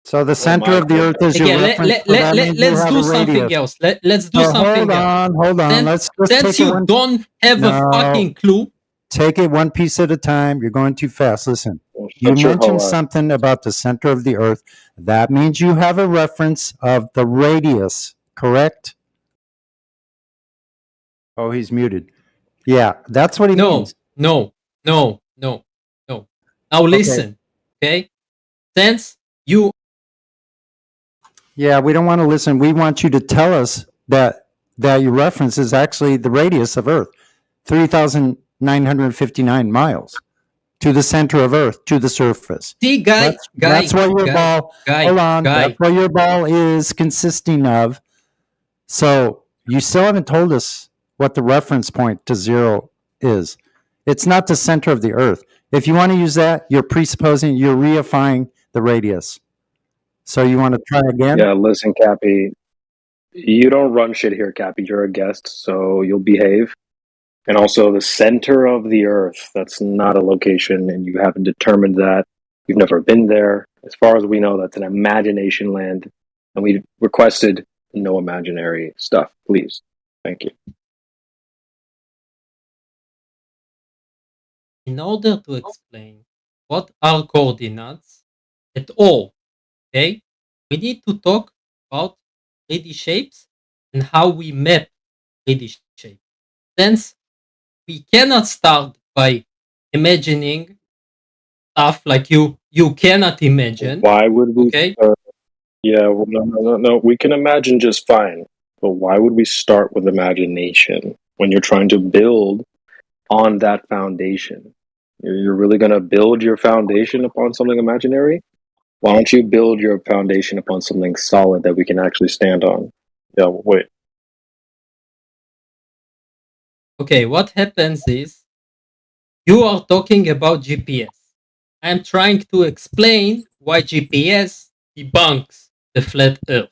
So the center of the Earth is your Again, reference. so that means you let's have do a something radius. else. Let's do So something else. Hold on. Let's just Since take it you one. don't have a No. fucking clue. Take it one piece at a time. You're going too fast. Listen, you shut your mentioned whole ass. something about the center of the Earth. That means you have a reference of the radius, correct? Oh, he's muted. Yeah, that's what he means. No. Now listen, okay? Since you Yeah, we don't want to listen. We want you to tell us that your reference is actually the radius of Earth, 3,959 miles to the center of Earth, to the surface. See, That's what your ball. Hold on. That's what your ball is consisting of. So you still haven't told us what the reference point to zero is. It's not the center of the Earth. If you want to use that, you're presupposing, you're reifying the radius. So you want to try again? Yeah, listen, Cappy. You don't run shit here, Cappy. You're a guest, so you'll behave. And also, the center of the Earth, that's not a location, and you haven't determined that. You've never been there. As far as we know, that's an imagination land. And we requested no imaginary stuff, please. Thank you. in order to explain what are coordinates at all, okay, we need to talk about 3D shapes and how we map 3D shapes. Since we cannot start by imagining stuff like you cannot imagine. Why would we? Okay. Yeah, well, no. We can imagine just fine. But why would we start with imagination when you're trying to build on that foundation? You're really going to build your foundation upon something imaginary? Why don't you build your foundation upon something solid that we can actually stand on? Yeah, wait. Okay, what happens is you are talking about GPS. I'm trying to explain why GPS debunks the flat Earth.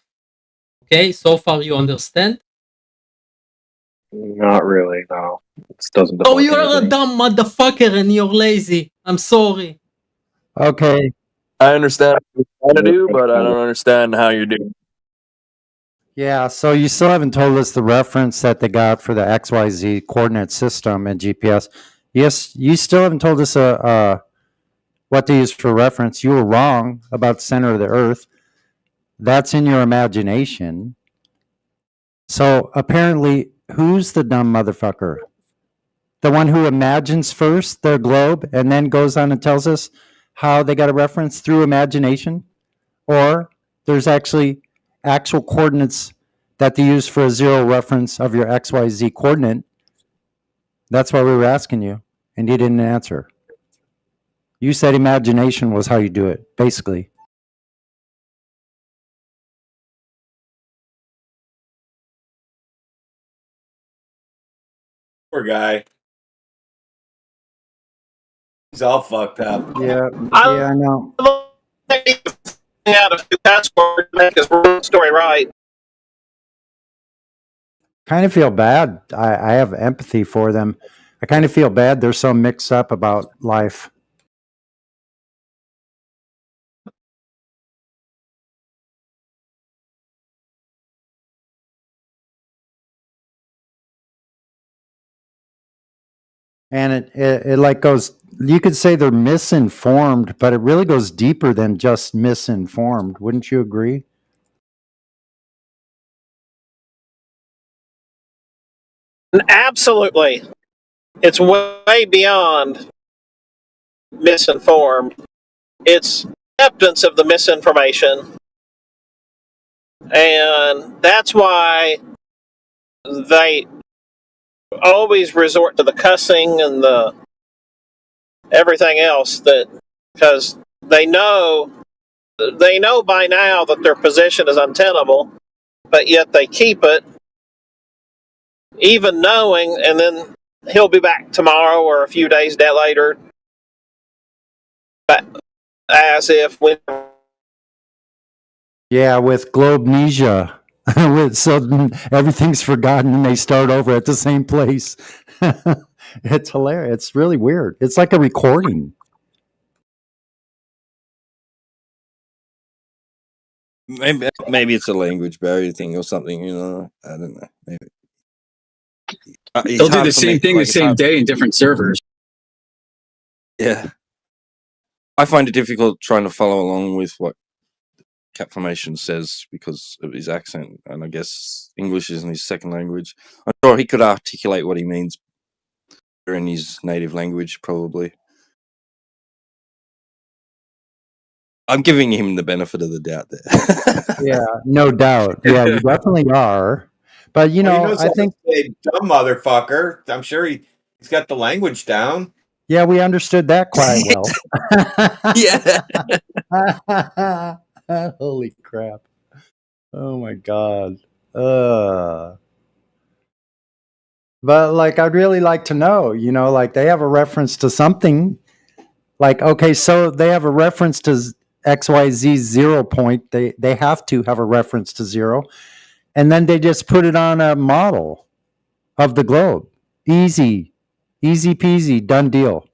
Okay, so far you understand? Not really, no. It doesn't. Oh, you're a dumb motherfucker and you're lazy. I'm sorry. Okay. I understand what you're trying to do, but I don't understand how you're doing. Yeah, so you still haven't told us the reference that they got for the XYZ coordinate system in GPS. Yes, you still haven't told us what they use for reference. You were wrong about the center of the Earth. That's in your imagination. So apparently, who's the dumb motherfucker? The one who imagines first their globe and then goes on and tells us how they got a reference through imagination? Or there's actually actual coordinates that they use for a zero reference of your XYZ coordinate? That's why we were asking you, and you didn't answer. You said imagination was how you do it, basically. Poor guy. He's all fucked up. Yeah, I know. Out of the password to make his story right. Kind of feel bad. I have empathy for them. I kind of feel bad they're so mixed up about life. And it like goes, you could say they're misinformed, but it really goes deeper than just misinformed. Wouldn't you agree? Absolutely. It's way beyond misinformed. It's acceptance of the misinformation. And that's why they always resort to the cussing and the everything else, that because they know by now that their position is untenable, but yet they keep it, even knowing, and then he'll be back tomorrow or a few days later, as if we. Yeah, with globemnesia. So everything's forgotten and they start over at the same place. It's hilarious. It's really weird. It's like a recording. Maybe it's a language barrier thing or something. You know, I don't know. Maybe. They'll do the same thing the same day in different servers. Yeah, I find it difficult trying to follow along with what Capformation says because of his accent, and I guess English isn't his second language. I'm sure he could articulate what he means in his native language, probably. I'm giving him the benefit of the doubt there. Yeah, no doubt. Yeah, you definitely are. But He knows I how to think say dumb motherfucker. I'm sure he's got the language down. yeah, we understood that quite well. Yeah. Holy crap. Oh my god. But like I'd really like to know, like they have a reference to something. Like, okay, so they have a reference to XYZ 0 point. They have to have a reference to 0. And then they just put it on a model of the globe. Easy peasy, done deal.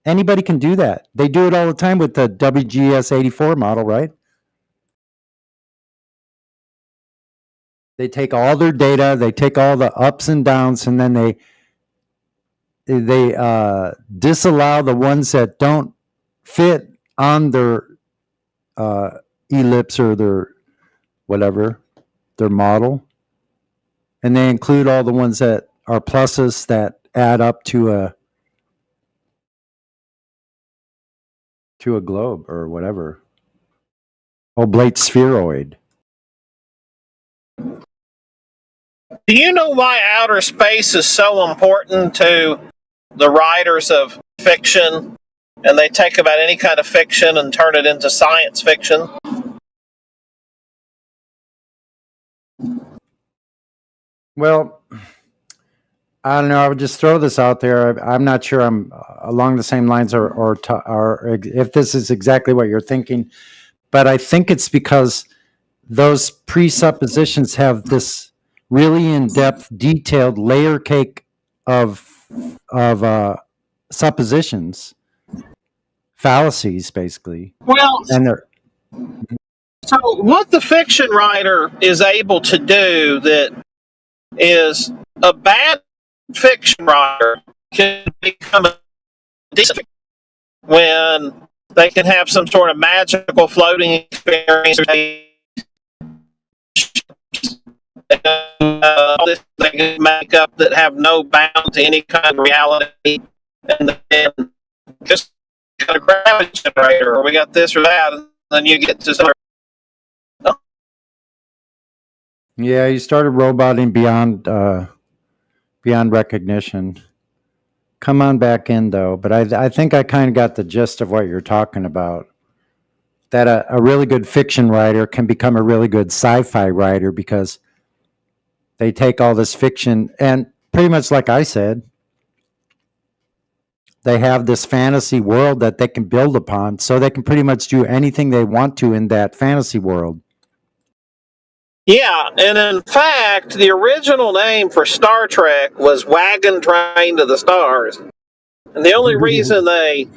Anybody can do that. They do it all the time with the WGS 84 model, right? They take all their data, they take all the ups and downs, and then they disallow the ones that don't fit on their ellipse or their whatever, their model. And they include all the ones that are pluses that add up to a globe or whatever. Oblate spheroid. Do you know why outer space is so important to the writers of fiction? And they take about any kind of fiction and turn it into science fiction? Well, I don't know. I would just throw this out there. I'm not sure I'm along the same lines or if this is exactly what you're thinking, but I think it's because those presuppositions have this really in-depth, detailed layer cake of suppositions, fallacies, basically. Well, and they're so what the fiction writer is able to do that is a bad fiction writer can become a decent when they can have some sort of magical floating experience or all this they can make up that have no bound to any kind of reality, and then just kind of gravity generator, or we got this or that, and then you get to some. Yeah, you started roboting beyond recognition. Come on back in, though. But I think I kind of got the gist of what you're talking about. That a really good fiction writer can become a really good sci-fi writer because they take all this fiction and pretty much like I said, they have this fantasy world that they can build upon, so they can pretty much do anything they want to in that fantasy world. Yeah, and in fact, the original name for Star Trek was Wagon Train to the Stars. And the only reason and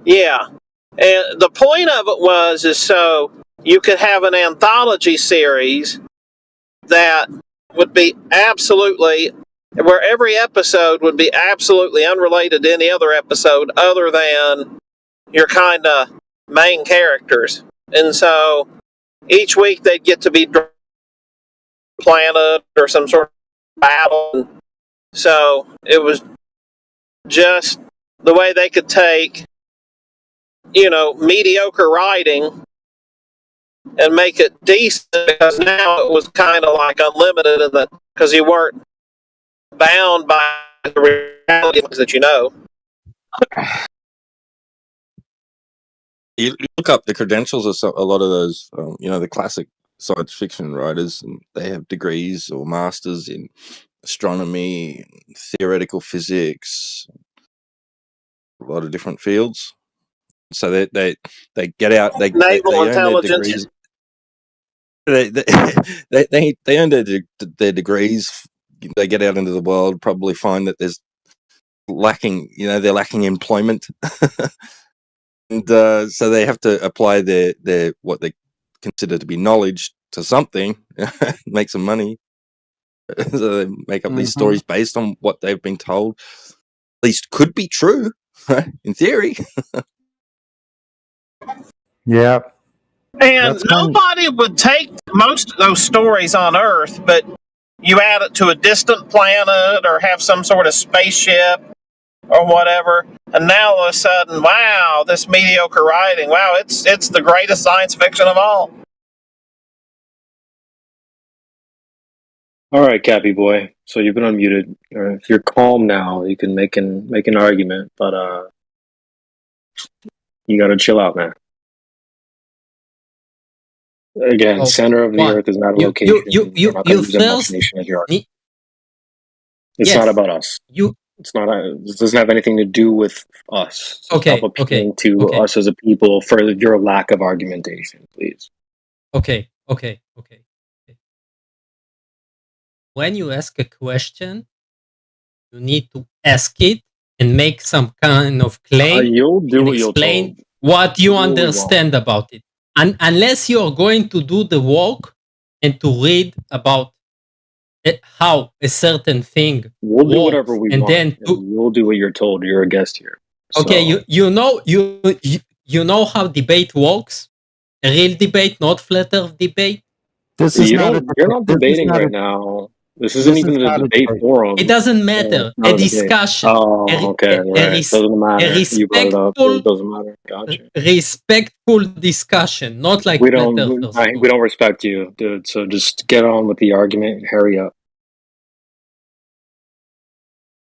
the point of it is so you could have an anthology series that would be absolutely, where every episode would be absolutely unrelated to any other episode other than your kind of main characters. And so each week they'd get to be planet or some sort of battle. So it was just the way they could take, mediocre writing and make it decent, because now it was kind of like unlimited in that, because you weren't bound by the reality that you know. You look up the credentials of a lot of those, the classic science fiction writers, and they have degrees or masters in astronomy, theoretical physics, a lot of different fields. So they get out, they naval intelligence. They earn their degrees. They get out into the world, probably find that there's they're lacking employment, and so they have to apply their what they consider to be knowledge to something, make some money. So they make up these stories based on what they've been told, at least could be true, in theory. Yeah. And nobody would take most of those stories on Earth, but you add it to a distant planet or have some sort of spaceship or whatever, and now all of a sudden, wow, this mediocre writing, wow, it's the greatest science fiction of all. All right, Cappy boy. So you've been unmuted. If you're calm now, you can make an argument, but you got to chill out, man. Again, center of the earth is not a location. You're not gonna use imagination as your argument. It's not about us. It's not. This doesn't have anything to do with us. So stop appealing to us as a people for your lack of argumentation, please. Okay. When you ask a question, you need to ask it and make some kind of claim you'll do and what you'll explain told. what you Do what we understand about it. And unless you are going to do the work and to read about how a certain thing We'll do works, whatever we and want. then You'll do what you're told. You're a guest here. okay, So- you know how debate works? A real debate, not flat earth debate. You're not debating right now. This isn't even a debate forum. It doesn't So matter. it's not A debate. discussion. Oh, okay, right. Doesn't matter. You brought it up. It doesn't matter. Gotcha. Respectful discussion, not like We flat don't. earthers. We don't respect you, dude. So just get on with the argument and hurry up.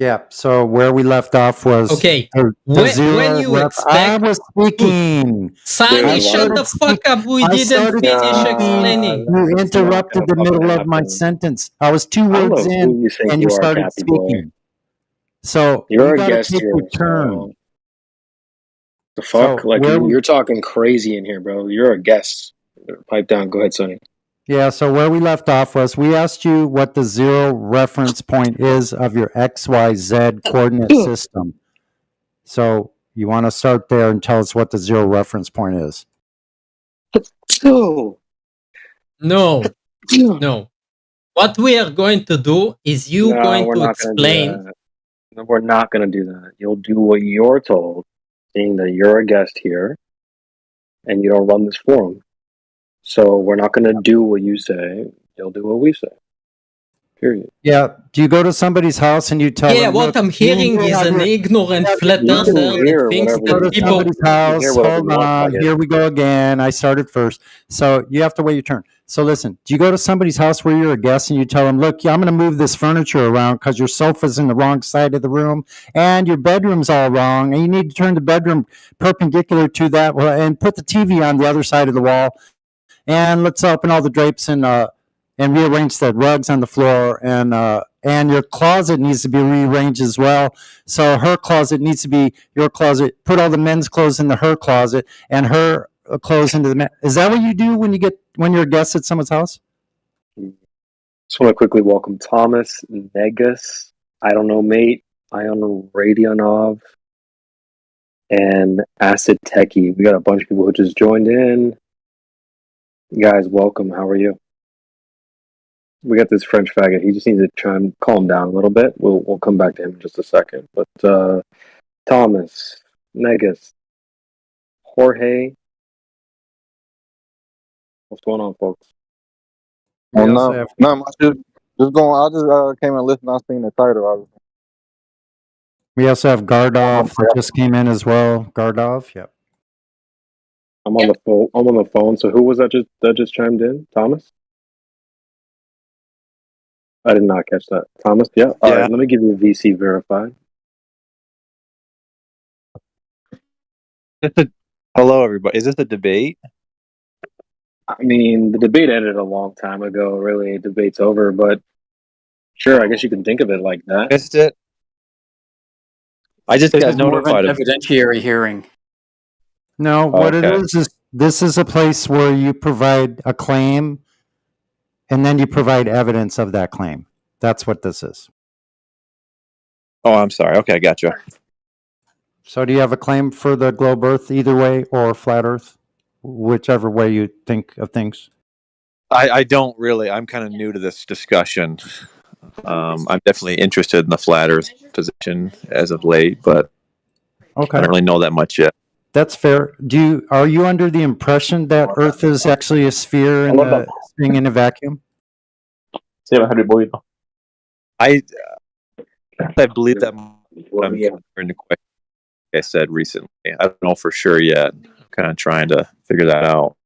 Yeah. So where we left off was Okay. the When zero you I expect was speaking. Sani, shut the fuck up. We didn't finish explaining. You interrupted the middle of my sentence. I was 2 I don't words know who in, you think and you you are, started Cappy boy. speaking. So You're you a got to guest take here. your turn. So the fuck? So Like where we- you're talking crazy in here, bro. You're a guest. Pipe down. Go ahead, Sonny. Yeah, so where we left off was we asked you what the zero reference point is of your XYZ coordinate system. So you want to start there and tell us what the zero reference point is. Oh. No. What we are going to do is No, going we're to not gonna do explain. that. No, we're not going to do that. You'll do what you're told, seeing that you're a guest here, and you don't run this forum. So we're not going to do what you say. You'll do what we say. Period. Yeah, do you go to somebody's house and you tell Yeah, them, what "Look, I'm hearing is an ignorant flat You can earther hear that thinks whatever that you people. somebody's house, hear whatever hold you want, on, nugget. here we go again. I started first. So you have to wait your turn. So listen, do you go to somebody's house where you're a guest and you tell them, look, I'm going to move this furniture around because your sofa's in the wrong side of the room and your bedroom's all wrong and you need to turn the bedroom perpendicular to that and put the TV on the other side of the wall and let's open all the drapes and rearrange the rugs on the floor and your closet needs to be rearranged as well. So her closet needs to be your closet. Put all the men's clothes into her closet and her clothes into the men. Is that what you do when you're a guest at someone's house? Just want to quickly welcome Thomas, Negus, I don't know, mate, Ion Radionov, and Acid Techie. We got a bunch of people who just joined in. You guys, welcome. How are you? We got this French faggot. He just needs to try and calm down a little bit. We'll come back to him in just a second. But Thomas, Negus, Jorge, what's going on, folks? Well, no, just going. I just came and listened. I seen the title. We also have Gardov that just came in as well. Gardov, yep. I'm on the phone. I'm on the phone. So who was that just chimed in? Thomas? I did not catch that. Thomas? Yeah. All right. Let me give you VC verified. Hello, everybody. Is this a debate? I mean, the debate ended a long time ago. Really, debate's over. But sure, I guess you can think of it like that. Missed it. I just This got is more of an notified of evidentiary hearing. No, what it Okay. is this is a place where you provide a claim and then you provide evidence of that claim. That's what this is. Oh, I'm sorry. Okay, I gotcha. So do you have a claim for the globe Earth either way or flat Earth? Whichever way you think of things. I don't really. I'm kind of new to this discussion. I'm definitely interested in the flat Earth position as of late, but Okay. I don't really know that much yet. That's fair. Are you under the impression that Earth is actually a sphere and spinning in a vacuum? I believe that I'm answering the question I said recently. I don't know for sure yet. I'm kind of trying to figure that out.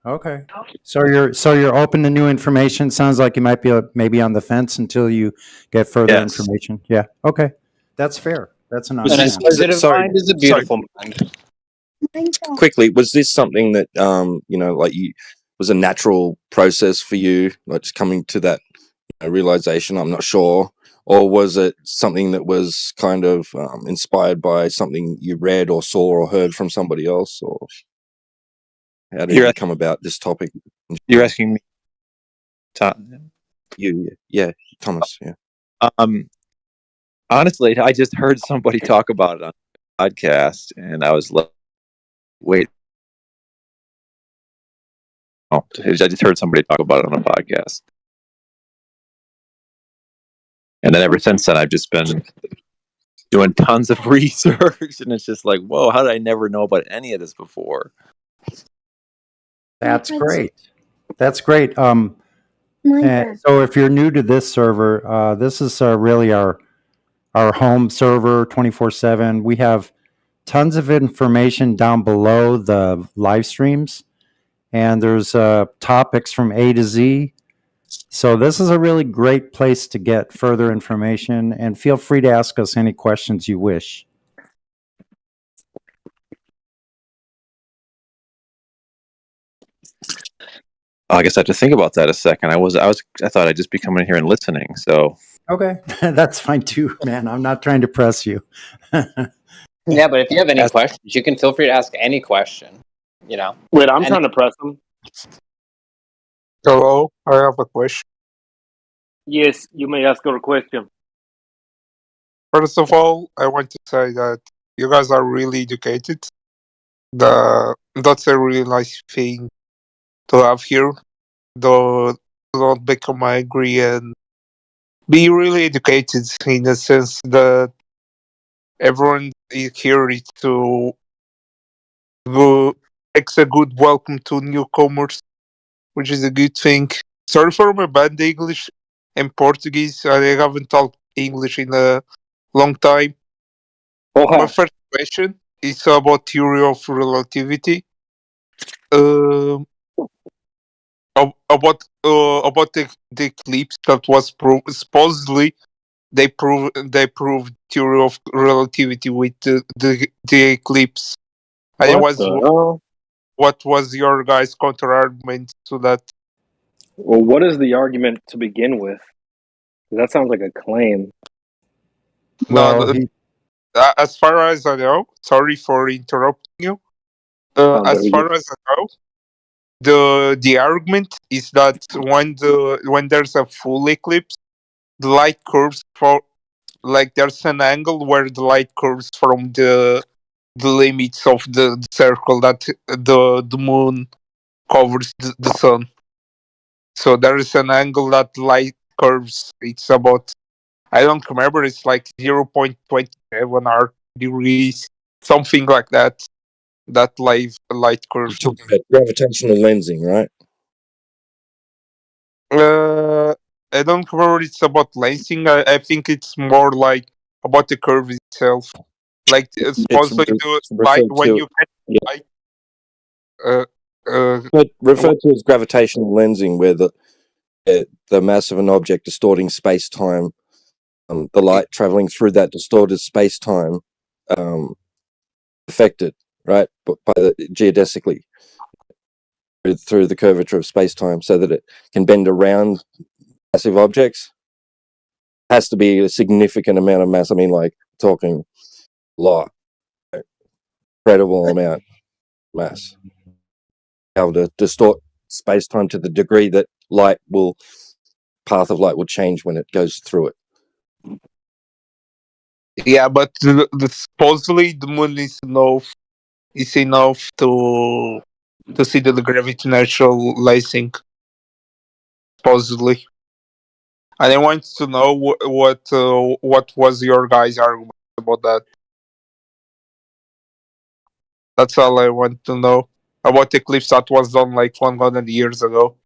Okay. So you're open to new information. Sounds like you might be maybe on the fence until you get further Yes. information. Yeah. Okay. That's fair. That's an Was honest this, answer. was it, sorry, Mind is a sorry, beautiful mind. quickly, was this something that like you was a natural process for you, like just coming to that realization? I'm not sure, or was it something that was kind of inspired by something you read or saw or heard from somebody else, or how did you come about this topic? You're asking me, yeah, Thomas, yeah. Honestly, I just heard somebody talk about it on a podcast, and I was like, "Wait." Oh, I just heard somebody talk about it on a podcast, and then ever since then, I've just been doing tons of research, and it's just like, whoa, how did I never know about any of this before? That's great. That's great. And so if you're new to this server, this is really our home server 24/7. We have tons of information down below the live streams, and there's topics from A to Z. So this is a really great place to get further information, and feel free to ask us any questions you wish. I guess I have to think about that a second. I thought I'd just be coming here and listening. So Okay, that's fine too, man. I'm not trying to press you. Yeah, but if you have any questions, you can feel free to ask any question. You know. Wait, I'm trying to press him. Hello, I have a question. Yes, you may ask your question. First of all, I want to say that you guys are really educated. That's a really nice thing to have here. Though don't become angry and be really educated in the sense that everyone is here is to it's a good welcome to newcomers, which is a good thing. Sorry for my bad English and Portuguese. I haven't talked English in a long time. My first question is about theory of relativity. About the eclipse that was supposedly they proved theory of relativity with the eclipse. What was your guys' counter argument to that? Well, what is the argument to begin with? That sounds like a claim. No, as far as I know, sorry for interrupting you. As far as I know, the argument is that when there's a full eclipse, the light curves there's an angle where the light curves from the limits of the circle that the moon covers the sun. So there is an angle that light curves. It's about, I don't remember, it's like 0.27 degrees, something like that. That light curve. You're talking about gravitational lensing, right? I don't remember it's about lensing. I think it's more like about the curve itself. Like supposedly the light when you get light. Referred to as gravitational lensing, where the mass of an object distorting space-time, the light traveling through that distorted space-time, affected, right, by geodesically through the curvature of space-time, so that it can bend around massive objects. Has to be a significant amount of mass. I mean, like talking a lot, incredible amount of mass. Able to distort space-time to the degree that path of light will change when it goes through it. Yeah, but supposedly the moon is enough to see the gravitational lensing. Supposedly, and I want to know what was your guys' argument about that. That's all I want to know about the eclipse that was done like 100 years ago.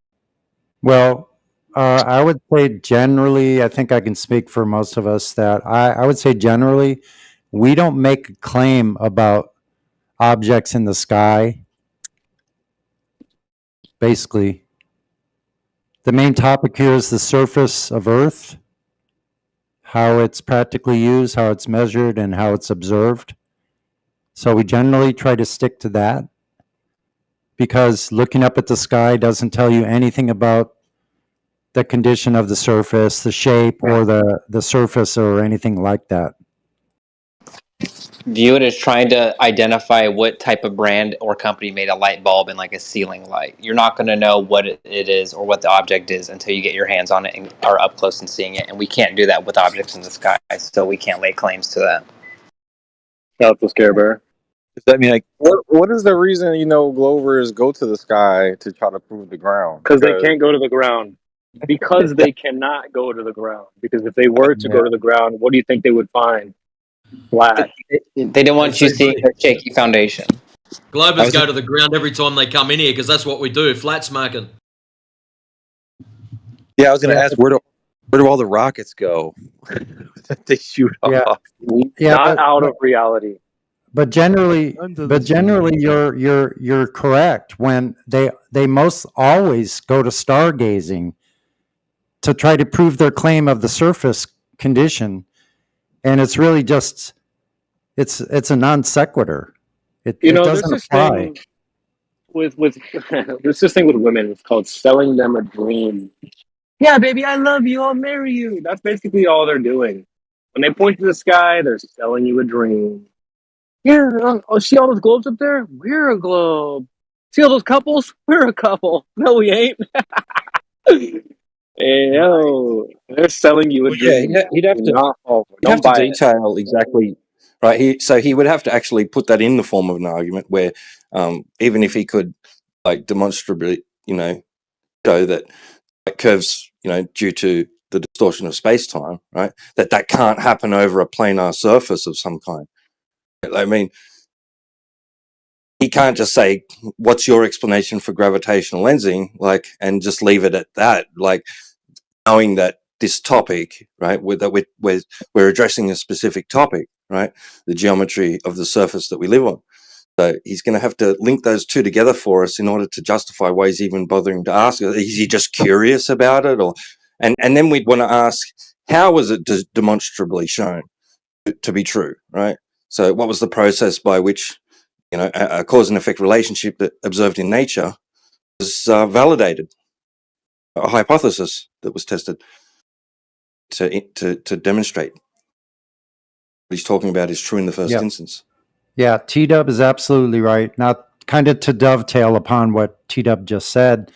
Well, I would say generally, I think I can speak for most of us that I would say generally, we don't make a claim about objects in the sky. Basically, the main topic here is the surface of Earth, how it's practically used, how it's measured, and how it's observed. So we generally try to stick to that because looking up at the sky doesn't tell you anything about the condition of the surface, the shape, or the surface, or anything like that. View it as trying to identify what type of brand or company made a light bulb and like a ceiling light. You're not going to know what it is or what the object is until you get your hands on it and are up close and seeing it. And we can't do that with objects in the sky, so we can't lay claims to that. Shout out to Scare Bear. Does that mean like What is the reason Glovers go to the sky to try to prove the ground? Because they can't go to the ground. Because they cannot go to the ground. Because if they were to go to the ground, what do you think they would find? Flat. They didn't want you seeing their shaky foundation. Globers go to the ground every time they come in here because that's what we do. Flat smoking. Yeah, I was going to ask where do all the rockets go that they shoot off? Not out of reality. But generally, you're correct when they most always go to stargazing to try to prove their claim of the surface condition, and it's really just it's a non sequitur. It doesn't apply. With there's this thing with women. It's called selling them a dream. Yeah, baby, I love you. I'll marry you. That's basically all they're doing. When they point to the sky, they're selling you a dream. Here, see all those globes up there? We're a globe. See all those couples? We're a couple. No, we ain't. Yo, they're selling you a dream. Yeah, he'd have to detail exactly, right? He would have to actually put that in the form of an argument where, even if he could, like, demonstrably, show that curves, due to the distortion of space time, right? That can't happen over a planar surface of some kind. I mean, he can't just say, "What's your explanation for gravitational lensing?" And just leave it at that. Knowing that this topic, right, we're addressing a specific topic, right, the geometry of the surface that we live on. So he's going to have to link those two together for us in order to justify why he's even bothering to ask. Is he just curious about it, and then we'd want to ask, how was it demonstrably shown to be true, right? So what was the process by which, a cause and effect relationship that observed in nature was validated? A hypothesis that was tested to demonstrate what he's talking about is true in the first instance. Yeah, T-Dub is absolutely right. Now, kind of to dovetail upon what T-Dub just said,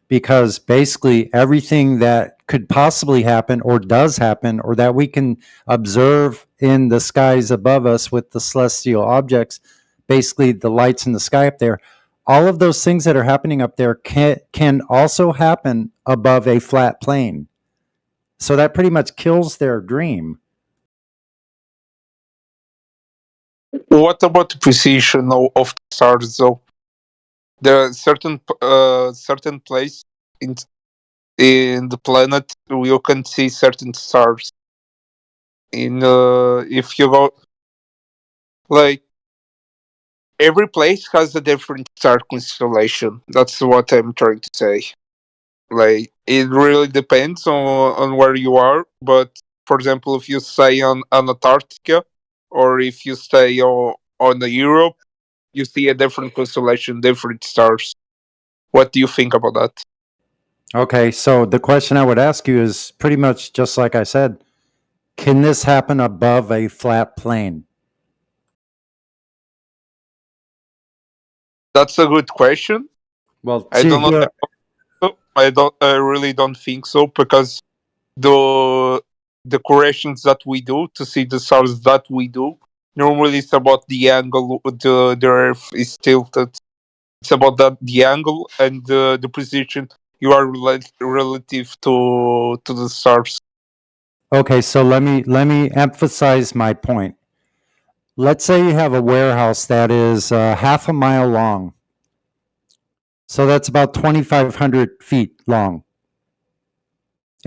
because basically everything that could possibly happen or does happen or that we can observe in the skies above us with the celestial objects, basically the lights in the sky up there, all of those things that are happening up there can also happen above a flat plane. So that pretty much kills their dream. What about the precision of the stars, though? There are certain place in the planet you can see certain stars. If you go, every place has a different star constellation. That's what I'm trying to say. It really depends on where you are. But for example, if you stay on Antarctica, or if you stay on Europe, you see a different constellation, different stars. What do you think about that? Okay, so the question I would ask you is pretty much just like I said. Can this happen above a flat plane? That's a good question. Well, I don't know. I really don't think so, because the corrections that we do to see the stars that we do, normally it's about the angle the Earth is tilted. It's about the angle and the position you are relative to the stars. Okay, so let me emphasize my point. Let's say you have a warehouse that is half a mile long. So that's about 2,500 feet long.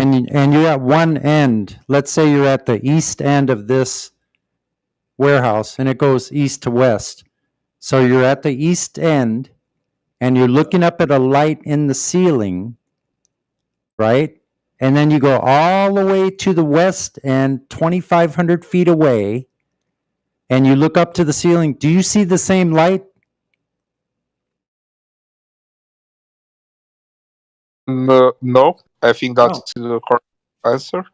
and you're at one end. Let's say you're at the east end of this warehouse, and it goes east to west. So you're at the east end, and you're looking up at a light in the ceiling, right? And then you go all the way to the west end, 2,500 feet away, and you look up to the ceiling. Do you see the same light? No, I think that's the correct answer.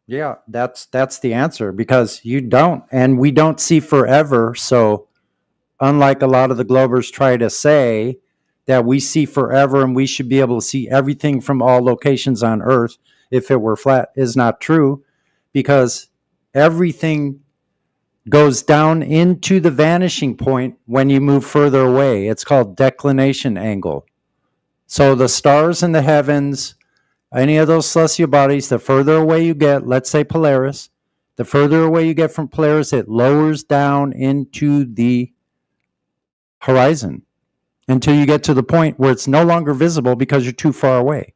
Yeah, that's the answer, because you don't, and we don't see forever. So unlike a lot of the Globers try to say that we see forever and we should be able to see everything from all locations on Earth if it were flat, is not true, because everything goes down into the vanishing point when you move further away. It's called declination angle. So the stars in the heavens, any of those celestial bodies, the further away you get, let's say Polaris, the further away you get from Polaris, it lowers down into the horizon until you get to the point where it's no longer visible because you're too far away.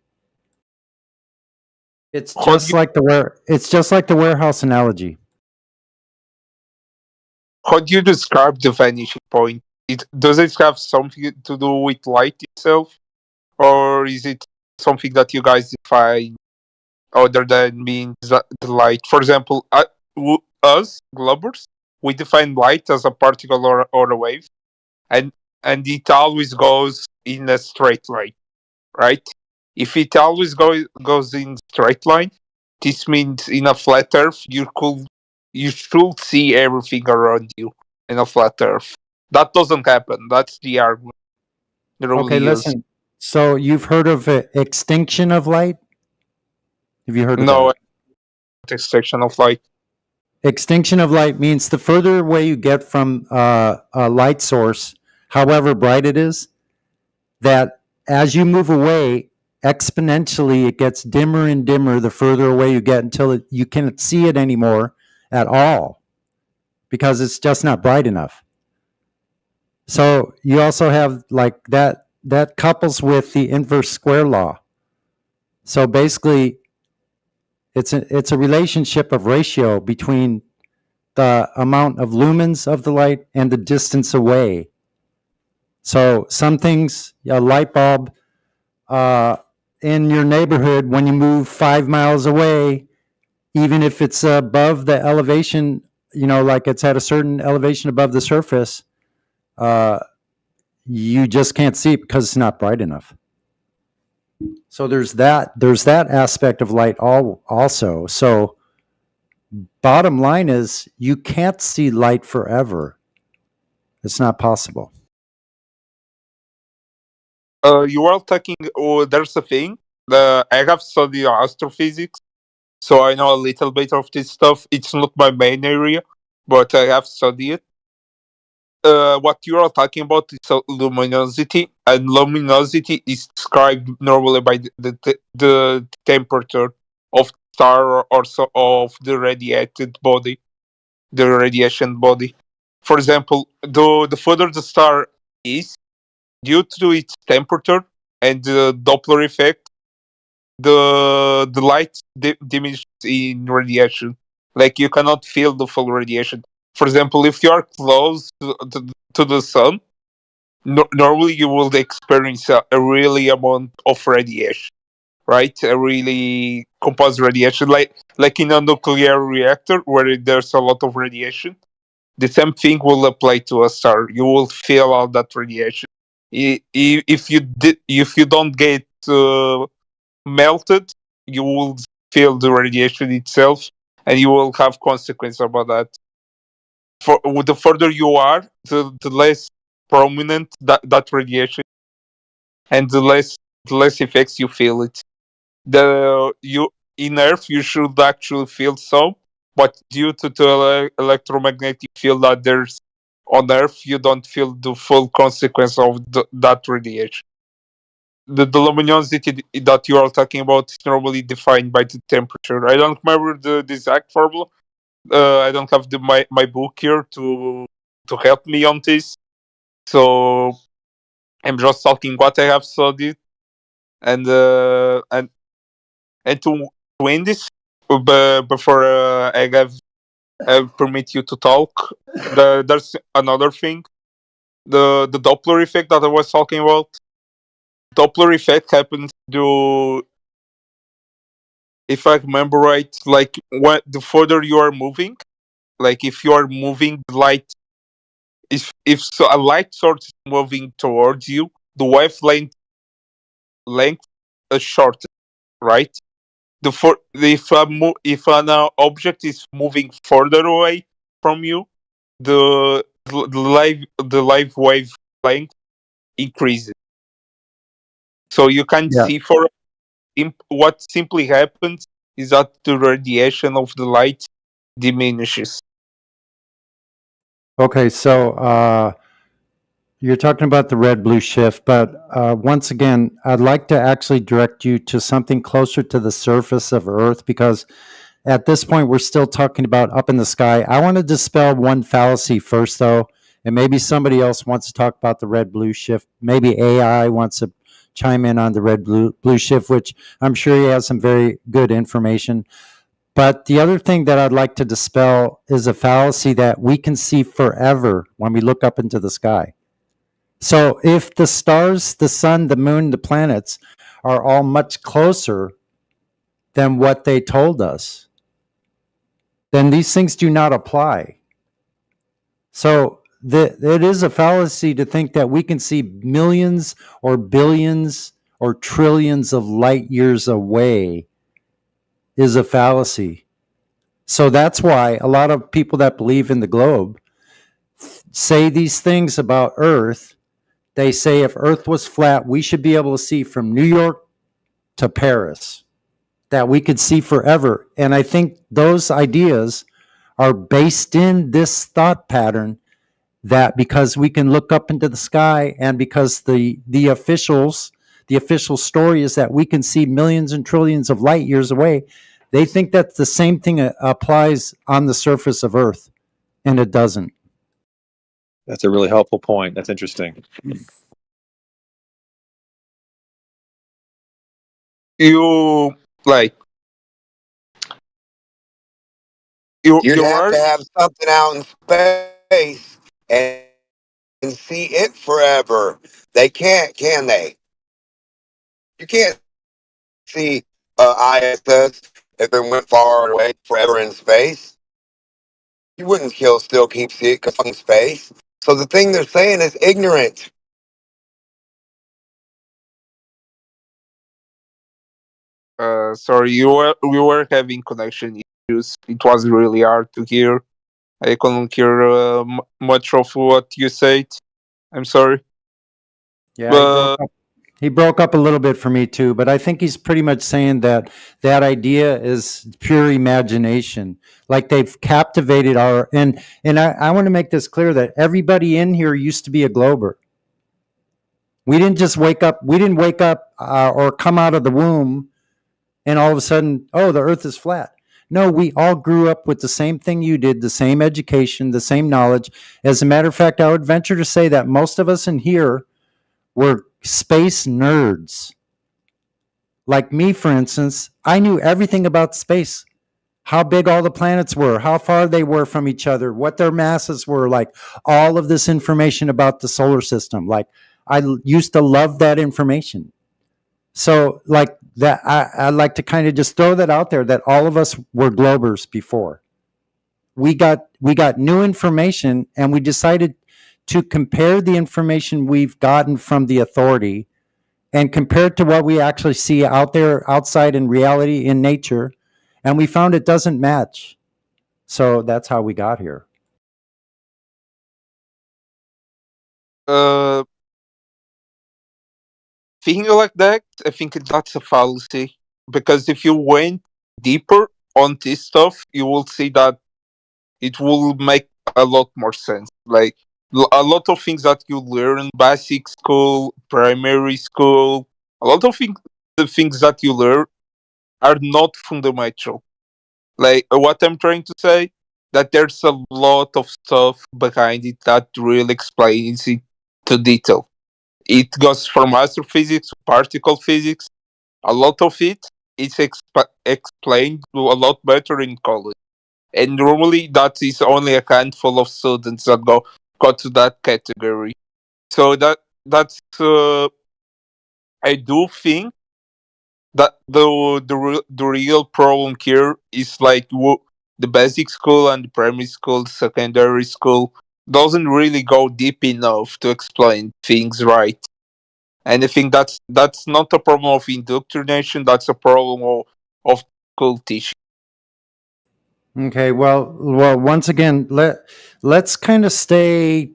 It's just like the warehouse analogy. How do you describe the vanishing point? Does it have something to do with light itself, or is it something that you guys define other than being the light? For example, us Globers, we define light as a particle or a wave, and it always goes in a straight line, right? If it always goes in straight line, this means in a flat Earth you should see everything around you in a flat Earth. That doesn't happen. That's the argument. Okay, listen. So you've heard of extinction of light? Have you heard of that? No, extinction of light. Extinction of light means the further away you get from a light source, however bright it is, that as you move away, exponentially it gets dimmer and dimmer the further away you get until you can't see it anymore at all because it's just not bright enough. So you also have like that couples with the inverse square law. So basically it's a relationship of ratio between the amount of lumens of the light and the distance away. So some things, a light bulb in your neighborhood, when you move 5 miles away, even if it's above the elevation, like it's at a certain elevation above the surface, you just can't see it because it's not bright enough. So there's that aspect of light also. So bottom line is you can't see light forever. It's not possible. You are talking. There's a thing. I have studied astrophysics, so I know a little bit of this stuff. It's not my main area, but I have studied it. What you are talking about is luminosity, and luminosity is described normally by the temperature of star or so of the radiated body, the radiation body. For example, the further the star is, due to its temperature and the Doppler effect, the light diminishes in radiation. Like you cannot feel the full radiation. For example, if you are close to the sun, normally you will experience a really amount of radiation, right? A really composed radiation, like in a nuclear reactor where there's a lot of radiation. The same thing will apply to a star. You will feel all that radiation. If you don't get melted, you will feel the radiation itself, and you will have consequence about that. For the further you are, the less prominent that radiation, and the less effects you feel it. In Earth you should actually feel some, but due to the electromagnetic field that there's on Earth, you don't feel the full consequence of that radiation. The luminosity that you are talking about is normally defined by the temperature. I don't remember the exact formula. I don't have my book here to help me on this, so I'm just talking what I have studied, and to explain this before I permit you to talk. There's another thing. The Doppler effect that I was talking about. Doppler effect happens to, if I remember right, like when the further you are moving, like if you are moving the light, if a light source is moving towards you, the wavelength length is shorter, right? If an object is moving further away from you, the live wavelength increases. So you can see what simply happens is that the radiation of the light diminishes. Okay, so you're talking about the red-blue shift, but once again, I'd like to actually direct you to something closer to the surface of Earth, because at this point, we're still talking about up in the sky. I want to dispel one fallacy first, though, and maybe somebody else wants to talk about the red-blue shift. Maybe AI wants to chime in on the red-blue shift, which I'm sure he has some very good information. But the other thing that I'd like to dispel is a fallacy that we can see forever when we look up into the sky. So if the stars, the sun, the moon, the planets are all much closer than what they told us, then these things do not apply. So it is a fallacy to think that we can see millions or billions or trillions of light years away is a fallacy. So that's why a lot of people that believe in the globe say these things about Earth. They say if Earth was flat, we should be able to see from New York to Paris, that we could see forever. And I think those ideas are based in this thought pattern that because we can look up into the sky and because the official story is that we can see millions and trillions of light years away, they think that the same thing applies on the surface of Earth, and it doesn't. That's a really helpful point. That's interesting. You like You'd have to have something out in space and see it forever. They can't, can they? You can't see ISS if it went far away forever in space. You wouldn't still keep seeing it because in space. So the thing they're saying is ignorant. Sorry, we were having connection issues. It was really hard to hear. I couldn't hear much of what you said. I'm sorry. Yeah, he broke up a little bit for me too, but I think he's pretty much saying that that idea is pure imagination. Like they've captivated our and I want to make this clear that everybody in here used to be a glober. We didn't just wake up. We didn't wake up or come out of the womb and all of a sudden, oh, the Earth is flat. No, we all grew up with the same thing you did, the same education, the same knowledge. As a matter of fact, I would venture to say that most of us in here were space nerds. Like me, for instance, I knew everything about space. How big all the planets were, how far they were from each other, what their masses were, like all of this information about the solar system. Like I used to love that information. So like that, I like to kind of just throw that out there that all of us were globers before. We got new information and we decided to compare the information we've gotten from the authority and compare it to what we actually see out there, outside in reality, in nature. And we found it doesn't match. So that's how we got here. Thinking like that, I think that's a fallacy. Because if you went deeper on this stuff, you will see that it will make a lot more sense. Like a lot of things that you learn in basic school, primary school, a lot of the things that you learn are not fundamental. Like what I'm trying to say, that there's a lot of stuff behind it that really explains it to detail. It goes from astrophysics to particle physics. A lot of it it's explained a lot better in college. And normally that is only a handful of students that go to that category. So that's I do think that the real problem here is like the basic school and the primary school, secondary school doesn't really go deep enough to explain things right. And I think that's not a problem of indoctrination. That's a problem of school teaching. Okay, well, once again, let's kind of stay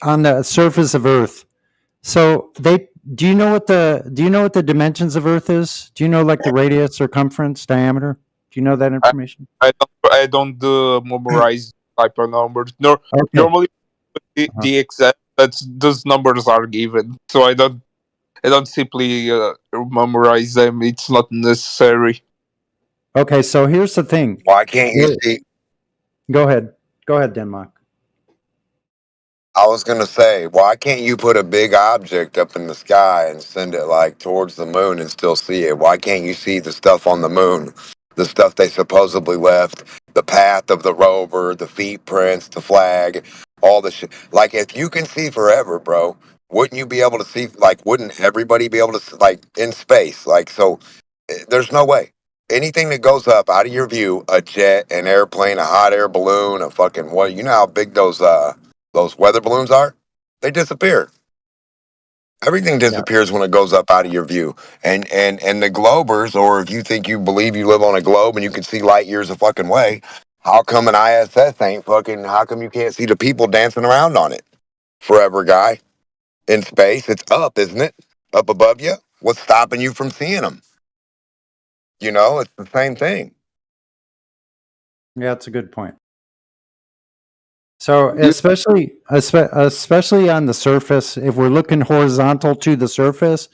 on the surface of Earth. So do you know what the dimensions of Earth is? Do you know like the radius, circumference, diameter? Do you know that information? I don't memorize type of numbers. No, Okay. normally the exact those numbers are given, so I don't simply memorize them. It's not necessary. Okay, so here's the thing. Why can't you see? Go ahead, Denmark. I was gonna say, why can't you put a big object up in the sky and send it like towards the moon and still see it? Why can't you see the stuff on the moon, the stuff they supposedly left, the path of the rover, the footprints, the flag, all the shit? Like, if you can see forever, bro, wouldn't you be able to see? Like, wouldn't everybody be able to see, like in space? Like, so there's no way. Anything that goes up out of your view, a jet, an airplane, a hot air balloon, a fucking what? You know how big those weather balloons are? They disappear. Everything disappears when it goes up out of your view. And the globers, or if you believe you live on a globe and you can see light years a fucking way, how come an ISS ain't fucking, how come you can't see the people dancing around on it? Forever, guy. In space, it's up, isn't it? Up above you? What's stopping you from seeing them? You know, it's the same thing. Yeah, that's a good point. So especially on the surface, if we're looking horizontal to the surface,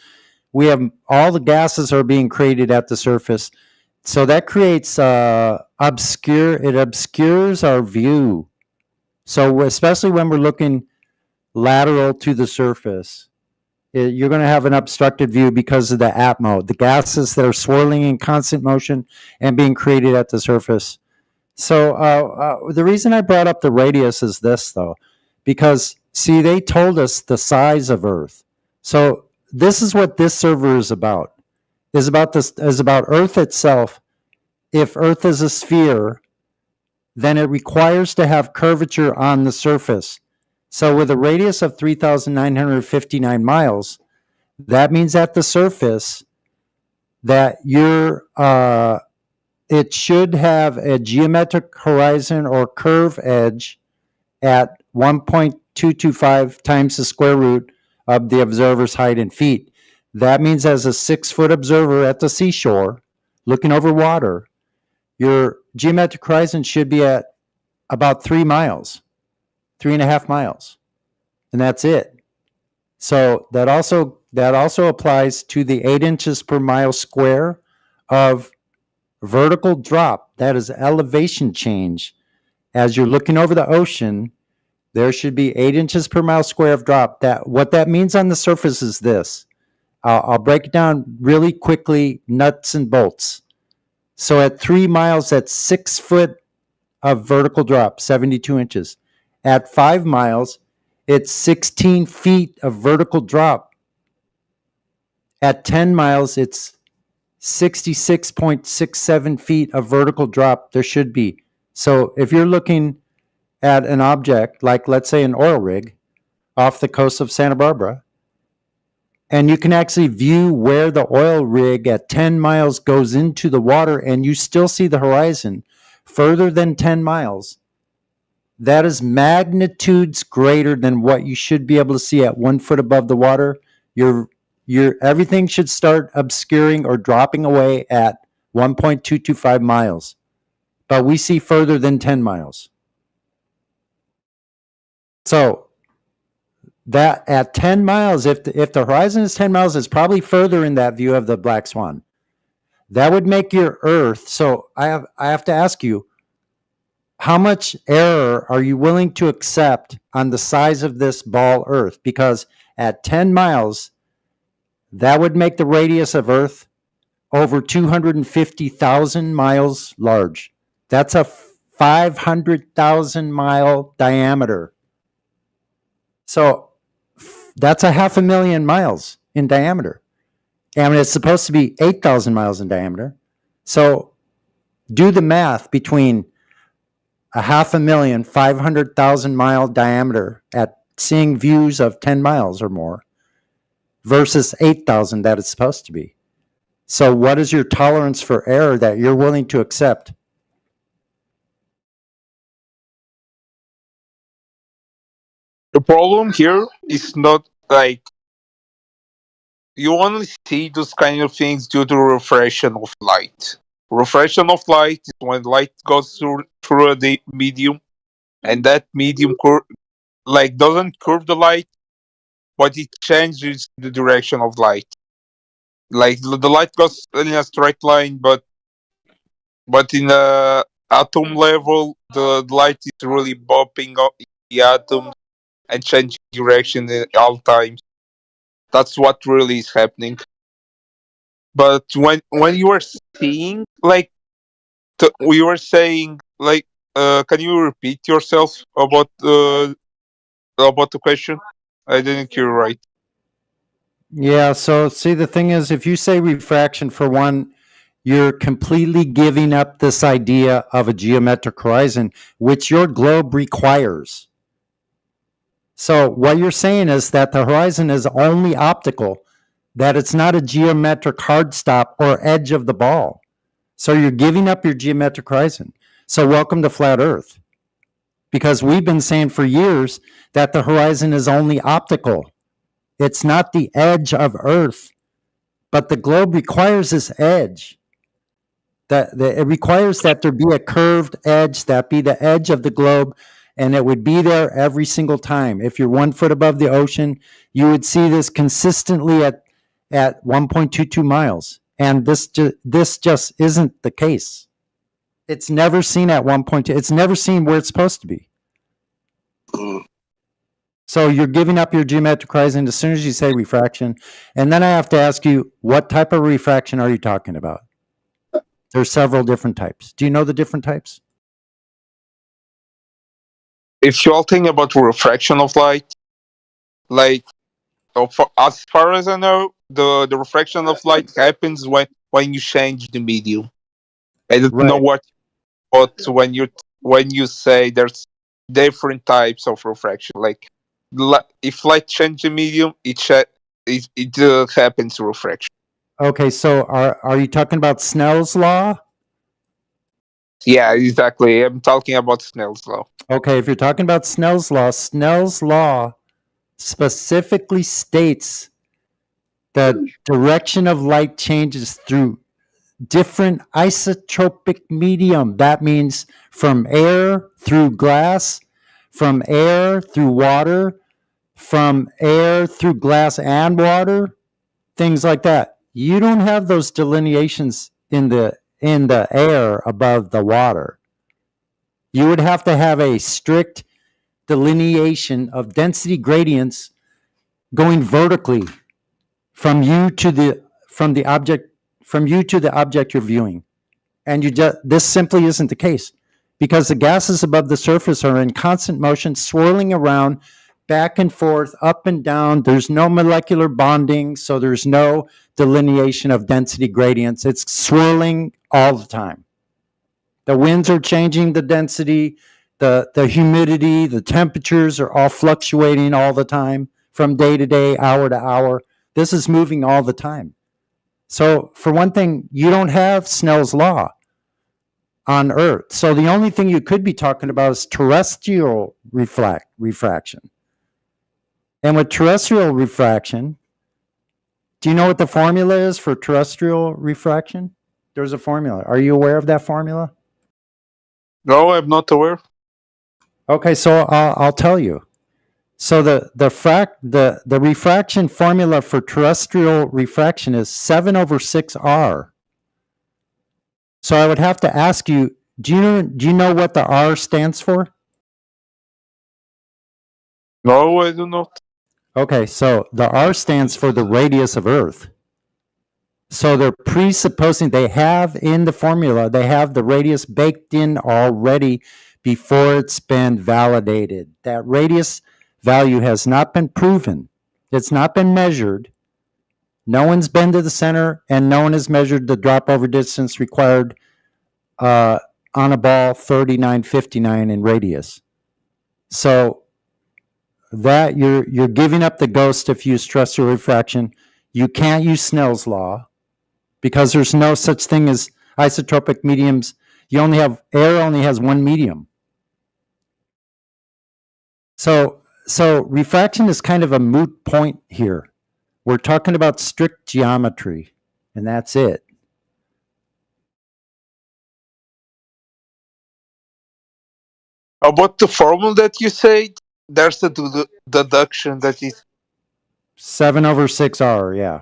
we have all the gases are being created at the surface. So that creates it obscures our view. So especially when we're looking lateral to the surface, you're going to have an obstructed view because of the atmo, the gases that are swirling in constant motion and being created at the surface. So the reason I brought up the radius is this, though, because, see, they told us the size of Earth. So this is what this server is about. Is about Earth itself. If Earth is a sphere, then it requires to have curvature on the surface. So with a radius of 3,959 miles, that means at the surface that it should have a geometric horizon or curve edge at 1.225 times the square root of the observer's height in feet. That means as a 6-foot observer at the seashore, looking over water, your geometric horizon should be at about 3 miles, 3.5 miles, and that's it. So that also applies to the 8 inches per mile square of vertical drop. That is elevation change. As you're looking over the ocean, there should be 8 inches per mile square of drop. What that means on the surface is this. I'll break it down really quickly, nuts and bolts. So at 3 miles, that's 6 foot of vertical drop, 72 inches. At 5 miles, it's 16 feet of vertical drop. At 10 miles, it's 66.67 feet of vertical drop there should be. So if you're looking at an object, like let's say an oil rig off the coast of Santa Barbara, and you can actually view where the oil rig at 10 miles goes into the water, and you still see the horizon further than 10 miles, that is magnitudes greater than what you should be able to see at 1 foot above the water. Your everything should start obscuring or dropping away at 1.225 miles, but we see further than 10 miles. So that at 10 miles, if the horizon is 10 miles, it's probably further in that view of the black swan. That would make your Earth. So I have to ask you, how much error are you willing to accept on the size of this ball Earth? Because at 10 miles, that would make the radius of Earth over 250,000 miles large. That's a 500,000 mile diameter. So that's a 500,000 miles in diameter. And it's supposed to be 8,000 miles in diameter. So do the math between a 500,000, 500,000 mile diameter at seeing views of 10 miles or more versus 8,000 that it's supposed to be. So what is your tolerance for error that you're willing to accept? The problem here is not like you only see those kind of things due to refraction of light. Refraction of light is when light goes through the medium, and that medium doesn't curve the light, but it changes the direction of light. Like the light goes in a straight line, but in a atom level, the light is really bopping up the atoms and changing direction at all times. That's what really is happening. But when you are seeing we were saying can you repeat yourself about the question? I didn't hear right. Yeah, so see, the thing is, if you say refraction, for one, you're completely giving up this idea of a geometric horizon, which your globe requires. So what you're saying is that the horizon is only optical, that it's not a geometric hard stop or edge of the ball. So you're giving up your geometric horizon. So welcome to flat Earth. Because we've been saying for years that the horizon is only optical. It's not the edge of Earth, but the globe requires this edge. It requires that there be a curved edge, that be the edge of the globe, and it would be there every single time. If you're 1 foot above the ocean, you would see this consistently at 1.22 miles. And this just isn't the case. It's never seen at 1.2. It's never seen where it's supposed to be. So you're giving up your geometric horizon as soon as you say refraction. And then I have to ask you, what type of refraction are you talking about? There's several different types. Do you know the different types? If you're thinking about refraction of light, as far as I know, the refraction of light happens when you change the medium. I don't know what when you say there's different types of refraction. Like if light changes the medium, it happens refraction. Okay, so are you talking about Snell's law? Yeah, exactly. I'm talking about Snell's law. Okay, if you're talking about Snell's law specifically states that direction of light changes through different isotropic medium. That means from air through glass, from air through water, from air through glass and water, things like that. You don't have those delineations in the air above the water. You would have to have a strict delineation of density gradients going vertically from you to the object you're viewing. And this simply isn't the case, because the gases above the surface are in constant motion, swirling around back and forth, up and down. There's no molecular bonding, so there's no delineation of density gradients. It's swirling all the time. The winds are changing the density, the humidity, the temperatures are all fluctuating all the time from day to day, hour to hour. This is moving all the time. So for one thing, you don't have Snell's law on Earth. So the only thing you could be talking about is terrestrial refraction. And with terrestrial refraction, do you know what the formula is for terrestrial refraction? There's a formula. Are you aware of that formula? No, I'm not aware. Okay, so I'll tell you. So the refraction formula for terrestrial refraction is 7/6R. So I would have to ask you, do you know what the R stands for? No, I do not. Okay, so the R stands for the radius of Earth. So they're presupposing they have in the formula, they have the radius baked in already before it's been validated. That radius value has not been proven. It's not been measured. No one's been to the center, and no one has measured the drop over distance required on a ball 3959 in radius. So that you're giving up the ghost if you use stress or refraction. You can't use Snell's law because there's no such thing as isotropic mediums. You only have air only has one medium. So refraction is kind of a moot point here. We're talking about strict geometry, and that's it. About the formula that you said, there's a deduction that is. 7/6R, yeah.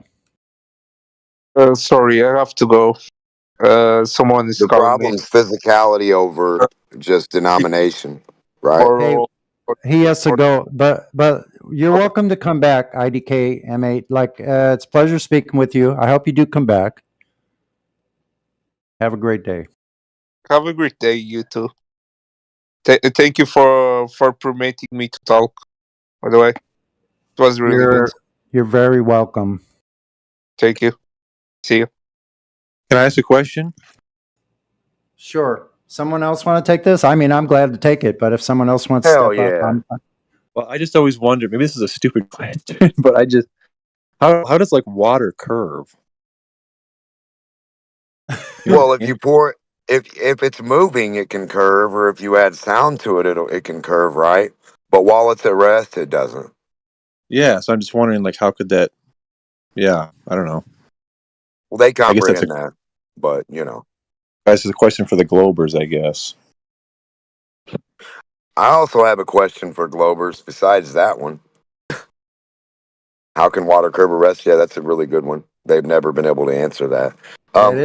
Sorry, I have to go. Someone is The calling problem me. is physicality over just denomination, right? Hey, he has to go, but you're welcome to come back, IDK M8. Like, it's a pleasure speaking with you. I hope you do come back. Have a great day. Have a great day, you too. Thank you for permitting me to talk. By the way, it was really good. You're very welcome. Thank you. See you. Can I ask a question? Sure. Someone else want to take this? I mean, I'm glad to take it, but if someone else wants to step up, Well, I just always wondered. Maybe this is a stupid question, but I just how does like water curve? Well, if you pour it, if it's moving, it can curve, or if you add sound to it, it can curve, right? But while it's at rest, it doesn't. Yeah, so I'm just wondering, like, how could that? Yeah, I don't know. Well, they I guess that's comprehend that, but you know. This is a question for the Globers, I guess. I also have a question for Globers besides that one. How can water curve arrest? Yeah, that's a really good one. They've never been able to answer that.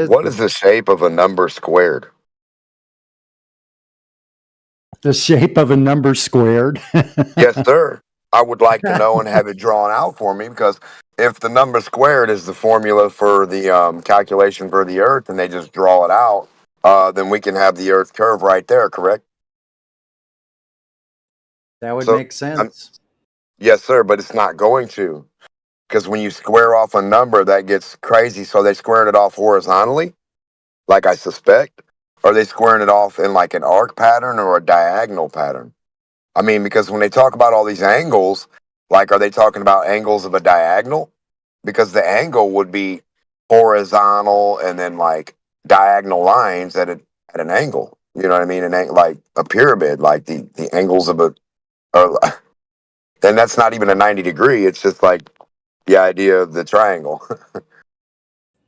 What is the shape of a number squared? the shape of a number squared. Yes, sir. I would like to know and have it drawn out for me, because if the number squared is the formula for the calculation for the Earth, and they just draw it out, then we can have the Earth curve right there, correct? That would make sense. Yes, sir, but it's not going to, because when you square off a number, that gets crazy. So they squared it off horizontally, like I suspect, or they squaring it off in like an arc pattern or a diagonal pattern? I mean, because when they talk about all these angles, like, are they talking about angles of a diagonal? Because the angle would be horizontal and then like diagonal lines at an angle. You know what I mean? Like a pyramid, like the angles of then that's not even a 90 degree. It's just like the idea of the triangle.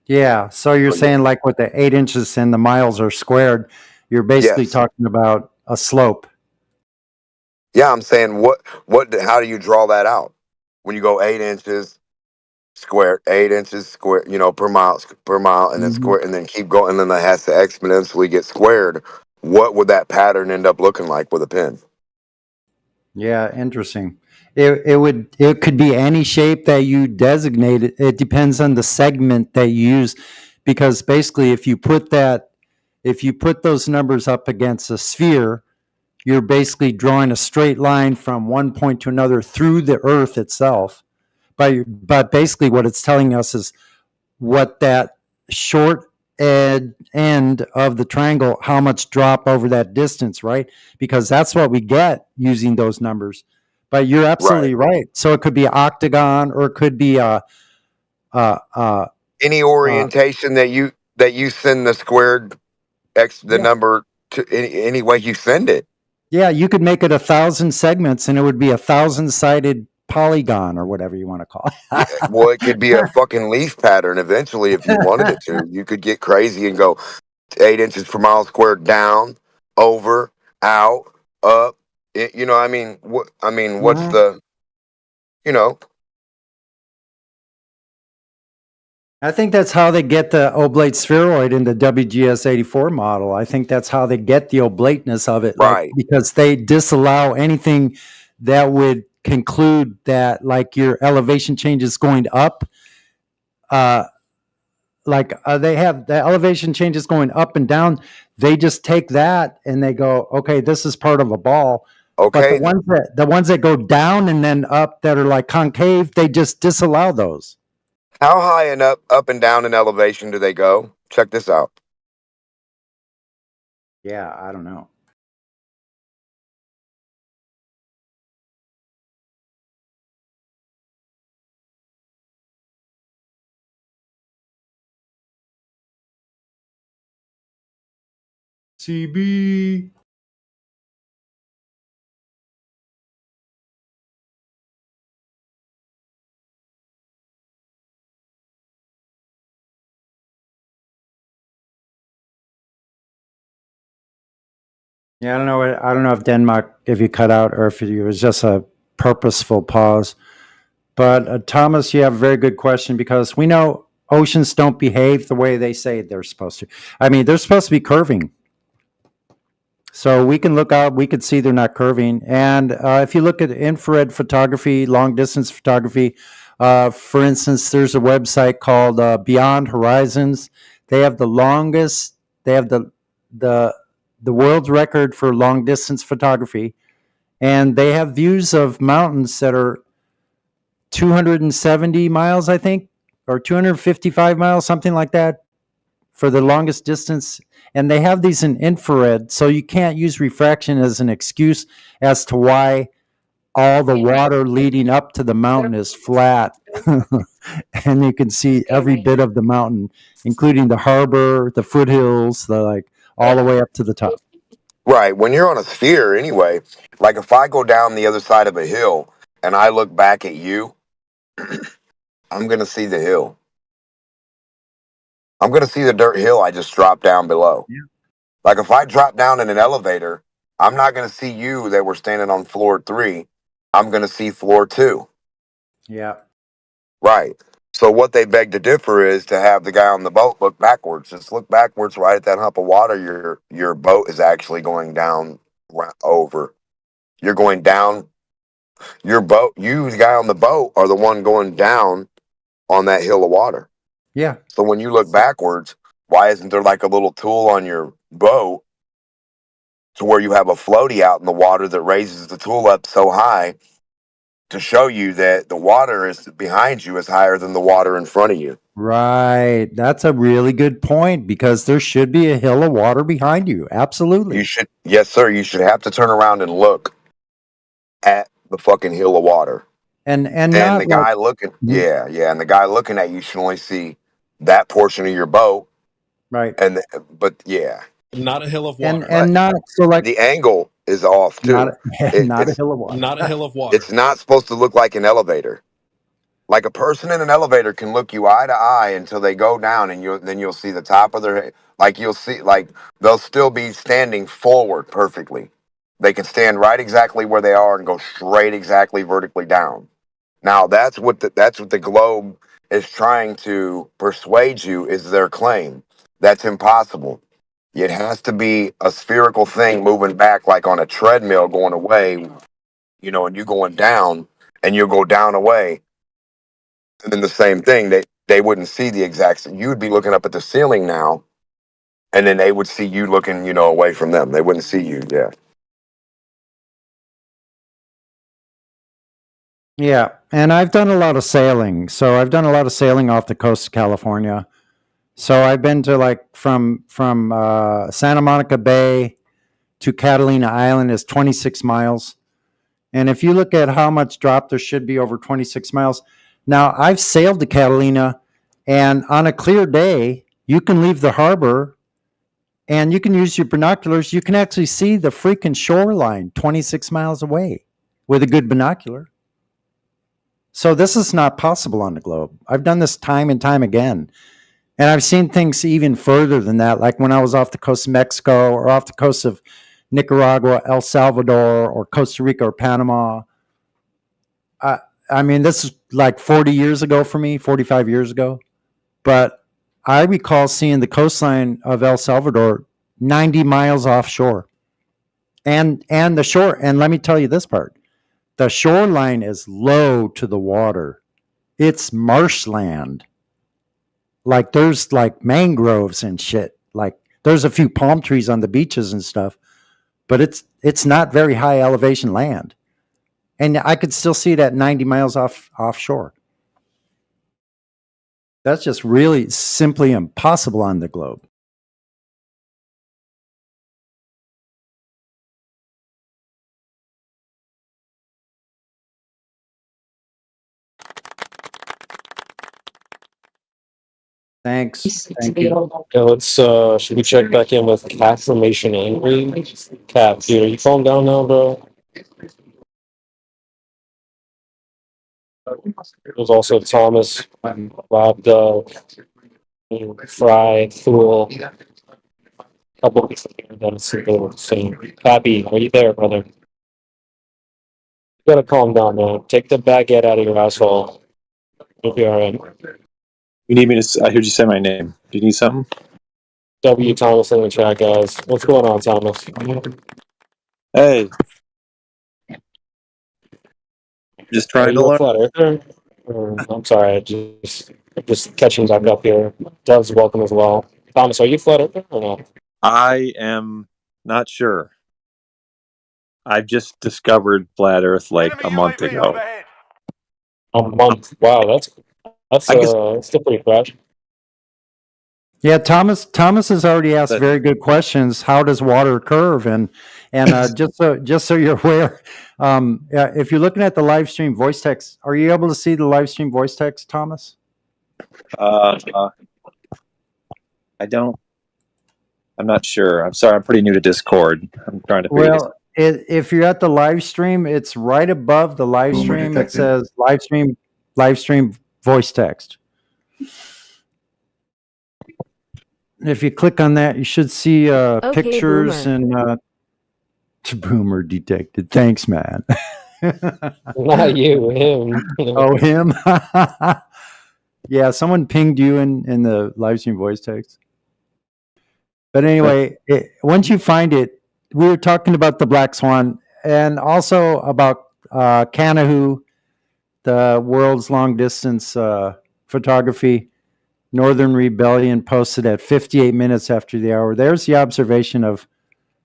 Yeah. So you're saying like with the 8 inches and the miles are squared, you're basically talking about a slope. Yeah, I'm saying how do you draw that out? When you go 8 inches squared, 8 inches squared, per mile, and then square, and then keep going, and then that has to exponentially get squared. What would that pattern end up looking like with a pen? Yeah, interesting. It could be any shape that you designate. It depends on the segment that you use, because basically if you put those numbers up against a sphere, you're basically drawing a straight line from one point to another through the Earth itself. But basically what it's telling us is what that short end of the triangle, how much drop over that distance, right? Because that's what we get using those numbers. But you're absolutely right. So it could be an octagon, or it could be any orientation that you send the squared number to any way you send it. Yeah, you could make it 1,000 segments, and it would be 1,000-sided polygon, or whatever you want to call it. Well, it could be a fucking leaf pattern eventually if you wanted it to. You could get crazy and go 8 inches per mile squared, down, over, out, up. What's the, I think that's how they get the oblate spheroid in the WGS84 model. I think that's how they get the oblateness of it, right? Because they disallow anything that would conclude that like your elevation change is going up. they have the elevation changes going up and down. They just take that and they go, okay, this is part of a ball. Okay. But the ones that go down and then up that are like concave, they just disallow those. How high and up and down in elevation do they go? Check this out. Yeah, I don't know. CB. Yeah, I don't know. I don't know if Denmark, if you cut out or if it was just a purposeful pause. But Thomas, you have a very good question because we know oceans don't behave the way they say they're supposed to. I mean, they're supposed to be curving. So we can look out, we could see they're not curving. And if you look at infrared photography, long distance photography, for instance, there's a website called Beyond Horizons. They have the longest, they have the world's record for long distance photography. And they have views of mountains that are 270 miles, I think, or 255 miles, something like that, for the longest distance. And they have these in infrared, so you can't use refraction as an excuse as to why all the water leading up to the mountain is flat. And you can see every bit of the mountain, including the harbor, the foothills, all the way up to the top. Right. When you're on a sphere anyway, like if I go down the other side of a hill and I look back at you, I'm going to see the hill. I'm going to see the dirt hill I just dropped down below. Yeah. Like if I drop down in an elevator, I'm not going to see you that were standing on floor 3. I'm going to see floor 2. Yeah. Right. So what they beg to differ is to have the guy on the boat look backwards. Just look backwards right at that hump of water. Your boat is actually going down over. You're going down. Your boat, you, the guy on the boat, are the one going down on that hill of water. Yeah. So when you look backwards, why isn't there like a little tool on your boat to where you have a floaty out in the water that raises the tool up so high to show you that the water is behind you is higher than the water in front of you? Right. That's a really good point because there should be a hill of water behind you. Absolutely. You should, yes, sir. You should have to turn around and look at the fucking hill of water. And not the guy looking, and the guy looking at you should only see that portion of your boat, right? But yeah, not a hill of water, and not so like the angle is off too. Not a hill of water. Not a hill of water. It's not supposed to look like an elevator. Like a person in an elevator can look you eye to eye until they go down, and then you'll see the top of their head. Like you'll see, like they'll still be standing forward perfectly. They can stand right exactly where they are and go straight exactly vertically down. Now that's what the globe is trying to persuade you is their claim. That's impossible. It has to be a spherical thing moving back like on a treadmill going away, and you going down and you'll go down away. And then the same thing, they wouldn't see the exact, you would be looking up at the ceiling now, and then they would see you looking, away from them. They wouldn't see you. Yeah. Yeah, and I've done a lot of sailing. So I've done a lot of sailing off the coast of California. So I've been to from Santa Monica Bay to Catalina Island is 26 miles. And if you look at how much drop there should be over 26 miles. Now, I've sailed to Catalina, and on a clear day, you can leave the harbor and you can use your binoculars. You can actually see the freaking shoreline 26 miles away with a good binocular. So this is not possible on the globe. I've done this time and time again. And I've seen things even further than that, like when I was off the coast of Mexico or off the coast of Nicaragua, El Salvador, or Costa Rica or Panama. I mean, this is like 40 years ago for me, 45 years ago. But I recall seeing the coastline of El Salvador 90 miles offshore. And the shore, and let me tell you this part. The shoreline is low to the water. It's marshland. Like there's like mangroves and shit. Like there's a few palm trees on the beaches and stuff, but it's not very high elevation land. And I could still see it at 90 miles offshore. That's just really simply impossible on the globe. Thanks. Thank you. Yeah, let's should we check back in with Cat Formation Angry? Cat, dude, are you calm down now, bro? There's also Thomas, Rob Dove, Fry, Fool, couple of people that are saying, Pappy, are you there, brother? You gotta calm down, man. Take the baguette out of your asshole. You'll be alright. You need me to? I heard you say my name. Do you need something? W. Thomas in the chat, guys. What's going on, Thomas? Hey. Just trying to learn. Flat earther? I'm sorry, just catching back up here. Dove's welcome as well. Thomas, are you flat earther or not? I am not sure. I've just discovered flat Earth like a month ago. A month? Wow, that's still pretty fresh. Yeah, Thomas has already asked very good questions. How does water curve? And just so you're aware, if you're looking at the live stream voice text, are you able to see the live stream voice text, Thomas? I don't. I'm not sure. I'm sorry. I'm pretty new to Discord. I'm trying to figure this out. If you're at the live stream, it's right above the live stream. It says live stream voice text. If you click on that, you should see pictures Boomer. and Boomer detected. Thanks, man. Not you, him. Oh, him. Yeah, someone pinged you in the live stream voice text. But anyway, once you find it, we were talking about the Black Swan and also about Canahu, the world's long distance photography. Northern Rebellion posted at 58 minutes after the hour. There's the observation of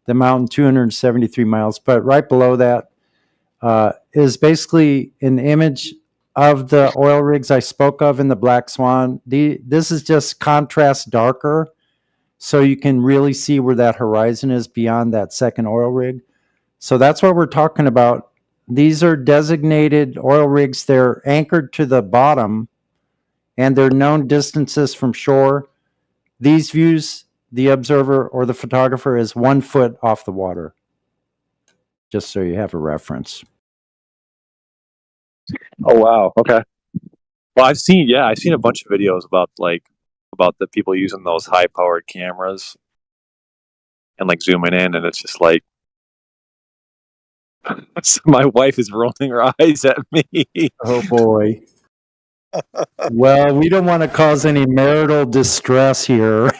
the mountain, 273 miles. But right below that is basically an image of the oil rigs I spoke of in the Black Swan. This is just contrast darker, so you can really see where that horizon is beyond that second oil rig. So that's what we're talking about. These are designated oil rigs. They're anchored to the bottom, and they're known distances from shore. These views, the observer or the photographer is 1 foot off the water, just so you have a reference. Oh wow. Okay. Well, I've seen a bunch of videos about the people using those high-powered cameras and like zooming in, and it's just like my wife is rolling her eyes at me. Oh boy. Well, we don't want to cause any marital distress here.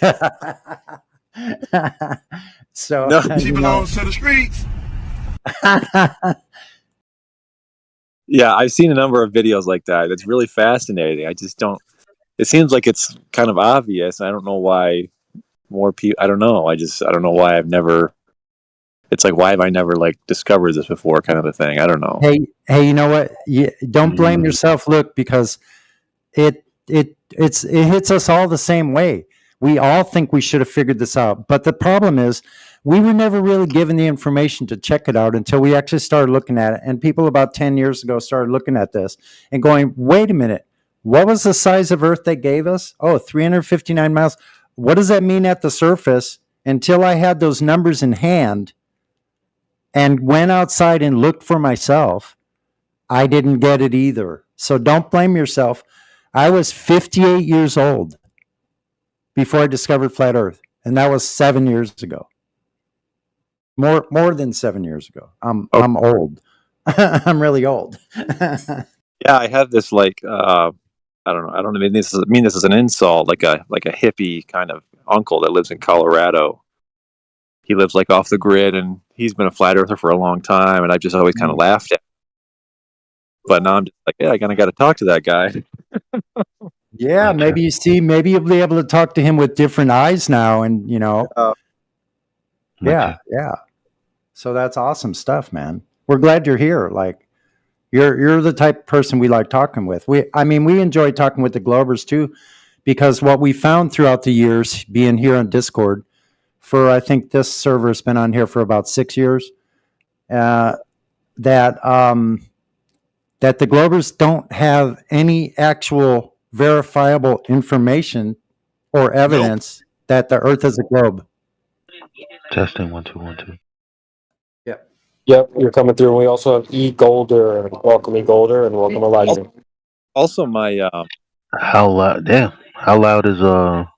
So No. she belongs to the streets. Yeah, I've seen a number of videos like that. It's really fascinating. I just don't. It seems like it's kind of obvious. I don't know why more people. I don't know. I don't know why I've never. It's like, why have I never like discovered this before? Kind of a thing. I don't know. Hey, you know what? Don't blame yourself. Look, because it hits us all the same way. We all think we should have figured this out, but the problem is we were never really given the information to check it out until we actually started looking at it. And people about 10 years ago started looking at this and going, wait a minute, what was the size of Earth they gave us? Oh, 359 miles. What does that mean at the surface? Until I had those numbers in hand and went outside and looked for myself, I didn't get it either. So don't blame yourself. I was 58 years old before I discovered flat Earth, and that was 7 years ago. More than 7 years ago. I'm old. I'm really old. Yeah, I have this like I don't mean this is an insult, like a hippie kind of uncle that lives in Colorado. He lives like off the grid, and he's been a flat earther for a long time, and I've just always kind of laughed at him. But now I'm just like, yeah, I kind of got to talk to that guy. Yeah, maybe you see, maybe you'll be able to talk to him with different eyes now, and yeah. So that's awesome stuff, man. We're glad you're here. Like, you're the type of person we like talking with. We enjoy talking with the Globers too, because what we found throughout the years being here on Discord, for I think this server has been on here for about 6 years, that the Globers don't have any actual verifiable information or evidence that the Earth is a globe. Testing 1 2 1 2. Yep, you're coming through. And we also have E Golder. Welcome E Golder and welcome Elijah. Also, my How loud? Damn. How loud is how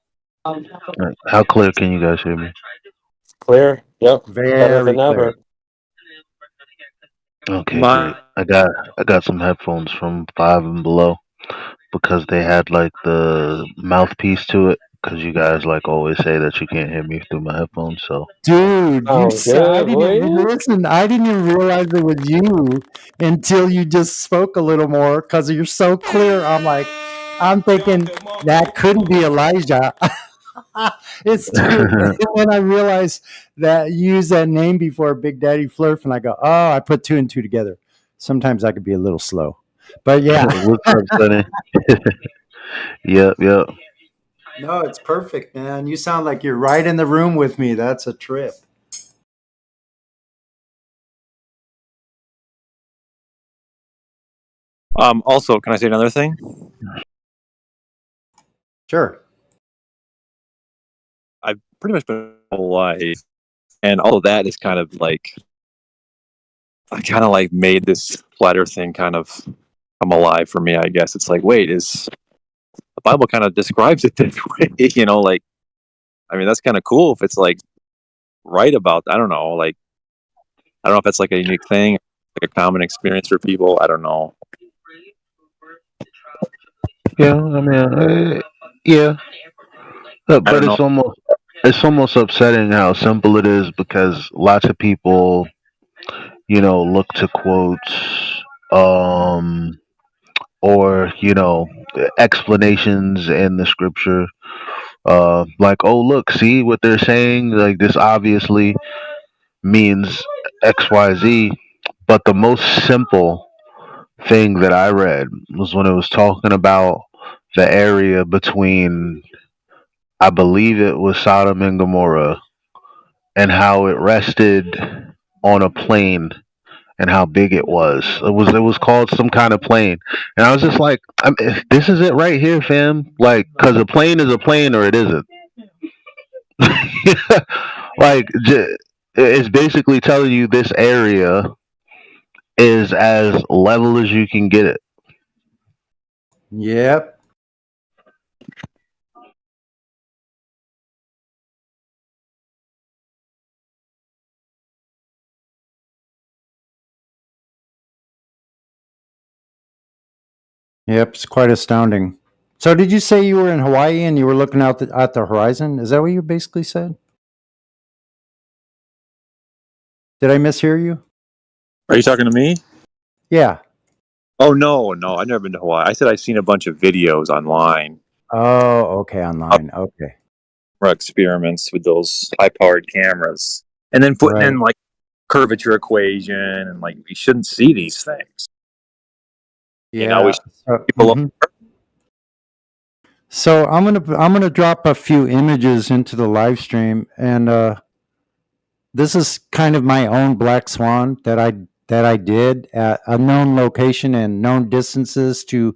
clear can you guys hear me? Clear. Yep. Very Better than clear. ever. Okay, great. I got some headphones from 5 and Below because they had like the mouthpiece to it. Because you guys like always say that you can't hear me through my headphones, so Dude, Oh, I good, didn't boy. listen. I didn't even realize it was you until you just spoke a little more because you're so clear. I'm thinking that couldn't be Elijah. It's when I realized that you used that name before Big Daddy Flurf, and I go, oh, I put 2 and 2 together. Sometimes I could be a little slow, but yeah. What's up, Sonny? Yep. No, it's perfect, man. You sound like you're right in the room with me. That's a trip. Also, can I say another thing? Sure. I've pretty much been my whole life, and all of that is kind of like I kind of like made this flat Earth thing kind of come alive for me. I guess it's like, wait, is the Bible kind of describes it this way? Like, I mean, that's kind of cool if it's like right about. I don't know, like, I don't know if that's like a unique thing, like a common experience for people. I don't know. Yeah, I mean, yeah. But I don't it's know. almost upsetting how simple it is because lots of people, look to quotes, or explanations in the scripture, like, oh look, see what they're saying, like this obviously means XYZ. But the most simple thing that I read was when it was talking about the area between, I believe it was Sodom and Gomorrah, and how it rested on a plain and how big it was. It was called some kind of plane, and I was just like, this is it right here, fam. Like, because a plane is a plane or it isn't. Like, it's basically telling you this area is as level as you can get it. Yep. Yep, it's quite astounding. So did you say you were in Hawaii and you were looking out at the horizon? Is that what you basically said? Did I mishear you? Are you talking to me? Yeah. Oh no, I've never been to Hawaii. I said I've seen a bunch of videos online. Oh, okay, online. Okay. Experiments with those high-powered cameras, and then putting in like curvature equation, and like we shouldn't see these things. Yeah. So I'm gonna drop a few images into the live stream, and this is kind of my own black swan that I did at a known location and known distances to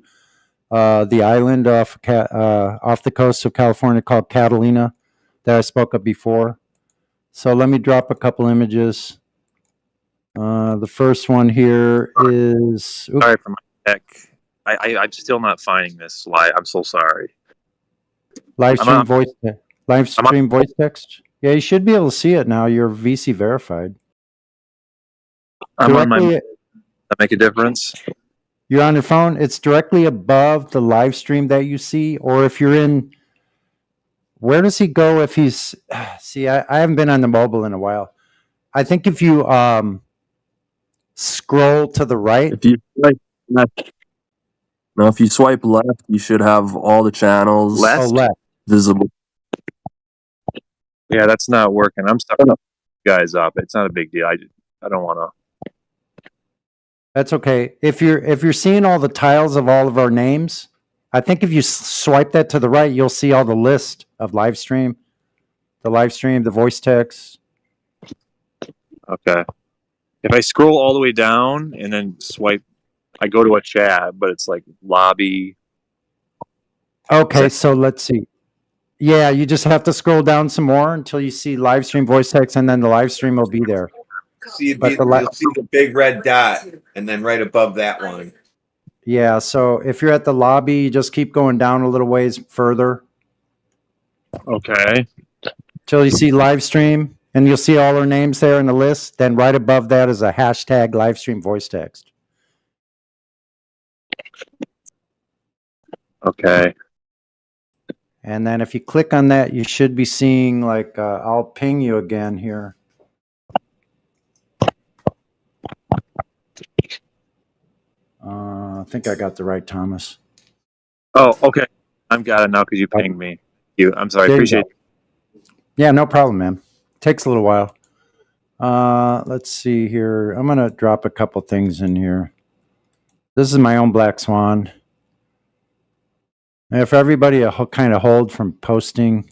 the island off the coast of California called Catalina that I spoke of before. So let me drop a couple images. The first one here is. Sorry for my tech. I'm still not finding this live. I'm so sorry. Live stream voice text. Yeah, you should be able to see it now. You're VC verified. I'm on my. Does that make a difference? You're on your phone. It's directly above the live stream that you see, or if you're in. Where does he go if he's? See, I haven't been on the mobile in a while. I think if you scroll to the right. If you like, Now, if you swipe left, you should have all the channels Left? Left. visible. Yeah, that's not working. I'm starting to guys up. It's not a big deal. I don't want to. That's okay. If you're seeing all the tiles of all of our names, I think if you swipe that to the right, you'll see all the list of live stream, the voice text. Okay. If I scroll all the way down and then swipe, I go to a chat, but it's like lobby. Okay, so let's see. Yeah, you just have to scroll down some more until you see live stream voice text, and then the live stream will be there. So you'll see the big red dot, and then right above that one. Yeah, so if you're at the lobby, you just keep going down a little ways further. Okay. Till you see live stream, and you'll see all our names there in the list. Then right above that is a hashtag live stream voice text. Okay. And then if you click on that, you should be seeing, like, I'll ping you again here. I think I got the right Thomas. Oh, okay. I've got it now because you pinged me. I'm sorry. Appreciate it. Yeah, no problem, man. Takes a little while. Let's see here. I'm going to drop a couple things in here. This is my own Black Swan. And if everybody kind of hold from posting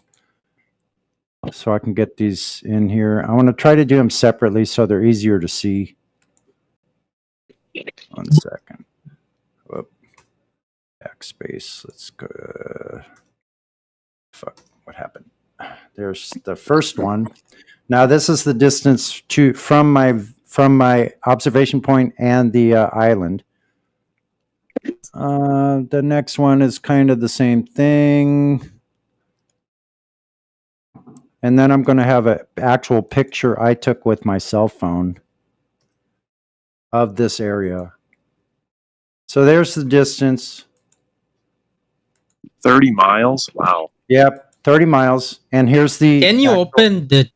so I can get these in here. I want to try to do them separately so they're easier to see. 1 second. Whoop. Backspace. Let's go. Fuck. What happened? There's the first one. Now this is the distance from my observation point and the island. The next one is kind of the same thing. And then I'm going to have an actual picture I took with my cell phone of this area. So there's the distance. 30 miles? Wow. Yep, 30 miles. And here's the... Can you open the...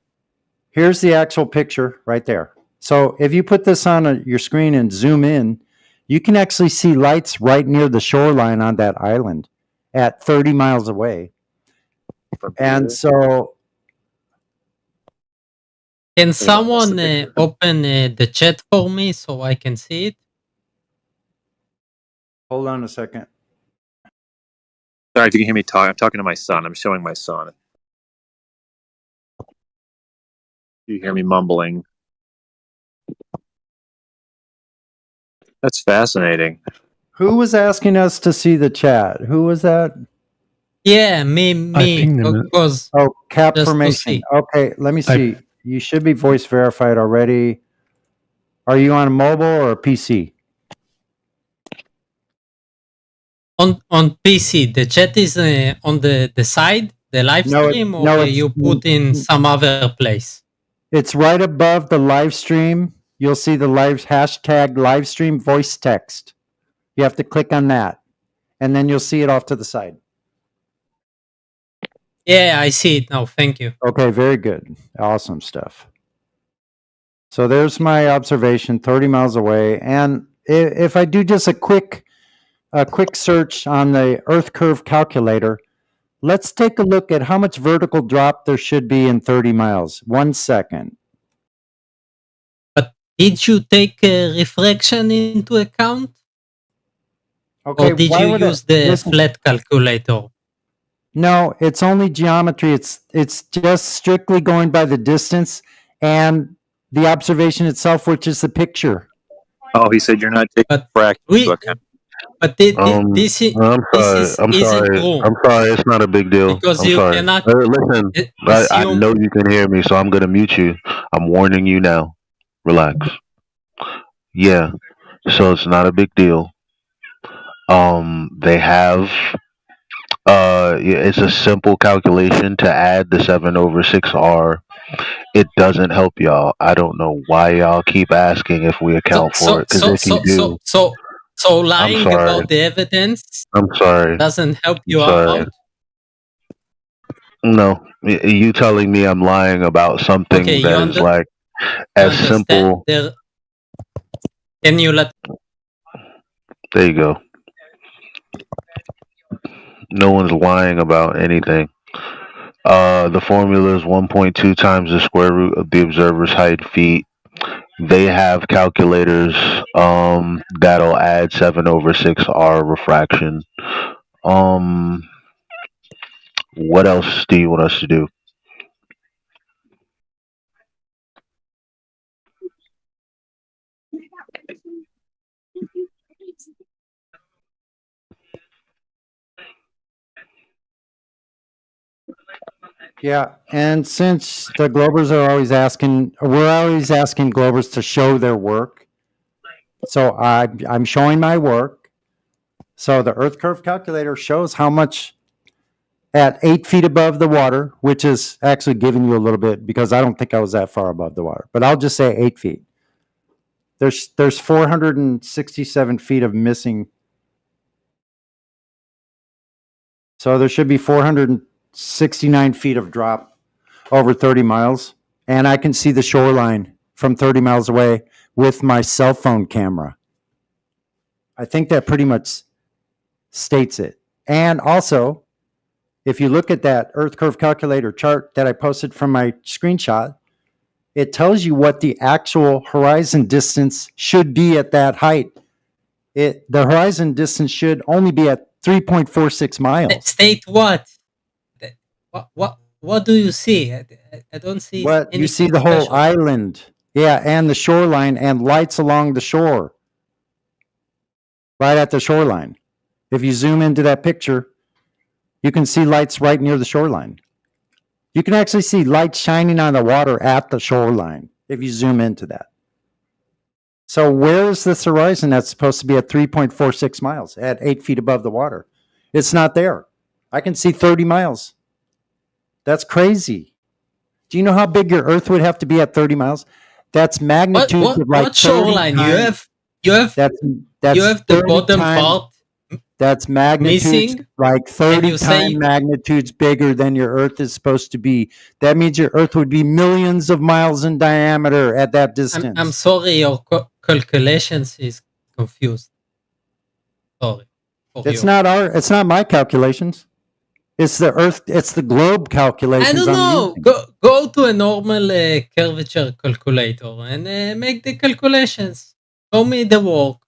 Here's the actual picture right there. So if you put this on your screen and zoom in, you can actually see lights right near the shoreline on that island at 30 miles away. And so... Can someone open the chat for me so I can see it? Hold on a second. Sorry if you can hear me talk. I'm talking to my son. I'm showing my son. You hear me mumbling. That's fascinating. Who was asking us to see the chat? Who was that? Yeah, me. Because Cap Formation. Okay, let me see. You should be voice verified already. Are you on a mobile or a PC? On PC, the chat is on the side, the live stream, or you put in some other place? It's right above the live stream. You'll see the hashtag live stream voice text. You have to click on that, and then you'll see it off to the side. Yeah, I see it now. Thank you. Okay, very good. Awesome stuff. So there's my observation, 30 miles away. And if I do just a quick search on the Earth Curve calculator, let's take a look at how much vertical drop there should be in 30 miles. 1 second. But did you take refraction into account? Okay, or did you use the flat calculator? No, it's only geometry. It's just strictly going by the distance and the observation itself, which is the picture. Oh, he said you're not taking fraction into account. But this is I'm sorry. It's not a big deal. Because I'm you sorry. cannot Listen, I know you can hear me, so I'm going to mute you. I'm warning you now. Relax. Yeah. So it's not a big deal. They have... it's a simple calculation to add the 7/6R. It doesn't help y'all. I don't know why y'all keep asking if we account for it. Because if you do, so lying about the evidence. I'm sorry. Doesn't help you out. No, you telling me I'm lying about something that is like as simple. Can you let? There you go. No one's lying about anything. The formula is 1.2 times the square root of the observer's height in feet. They have calculators that'll add 7/6 R refraction. What else do you want us to do? Yeah, and since the Globers are always asking, we're always asking Globers to show their work. So I'm showing my work. So the Earth Curve calculator shows how much at 8 feet above the water, which is actually giving you a little bit because I don't think I was that far above the water, but I'll just say 8 feet. There's 467 feet of missing. So there should be 469 feet of drop over 30 miles. And I can see the shoreline from 30 miles away with my cell phone camera. I think that pretty much states it. And also, if you look at that Earth Curve calculator chart that I posted from my screenshot, it tells you what the actual horizon distance should be at that height. The horizon distance should only be at 3.46 miles. State what? What do you see? I don't see. What you see the whole island, yeah, and the shoreline and lights along the shore, right at the shoreline. If you zoom into that picture, you can see lights right near the shoreline. You can actually see lights shining on the water at the shoreline if you zoom into that. So where is this horizon that's supposed to be at 3.46 miles at 8 feet above the water? It's not there. I can see 30 miles. That's crazy. Do you know how big your Earth would have to be at 30 miles? That's magnitudes of like what shoreline? Times, you have the bottom part. That's magnitudes missing, like 30 times magnitudes bigger than your Earth is supposed to be. That means your Earth would be millions of miles in diameter at that distance. I'm sorry, your calculations is confused. Sorry. It's not my calculations. It's the Earth. It's the globe calculations. I don't know. Go to a normal curvature calculator and make the calculations. Show me the work.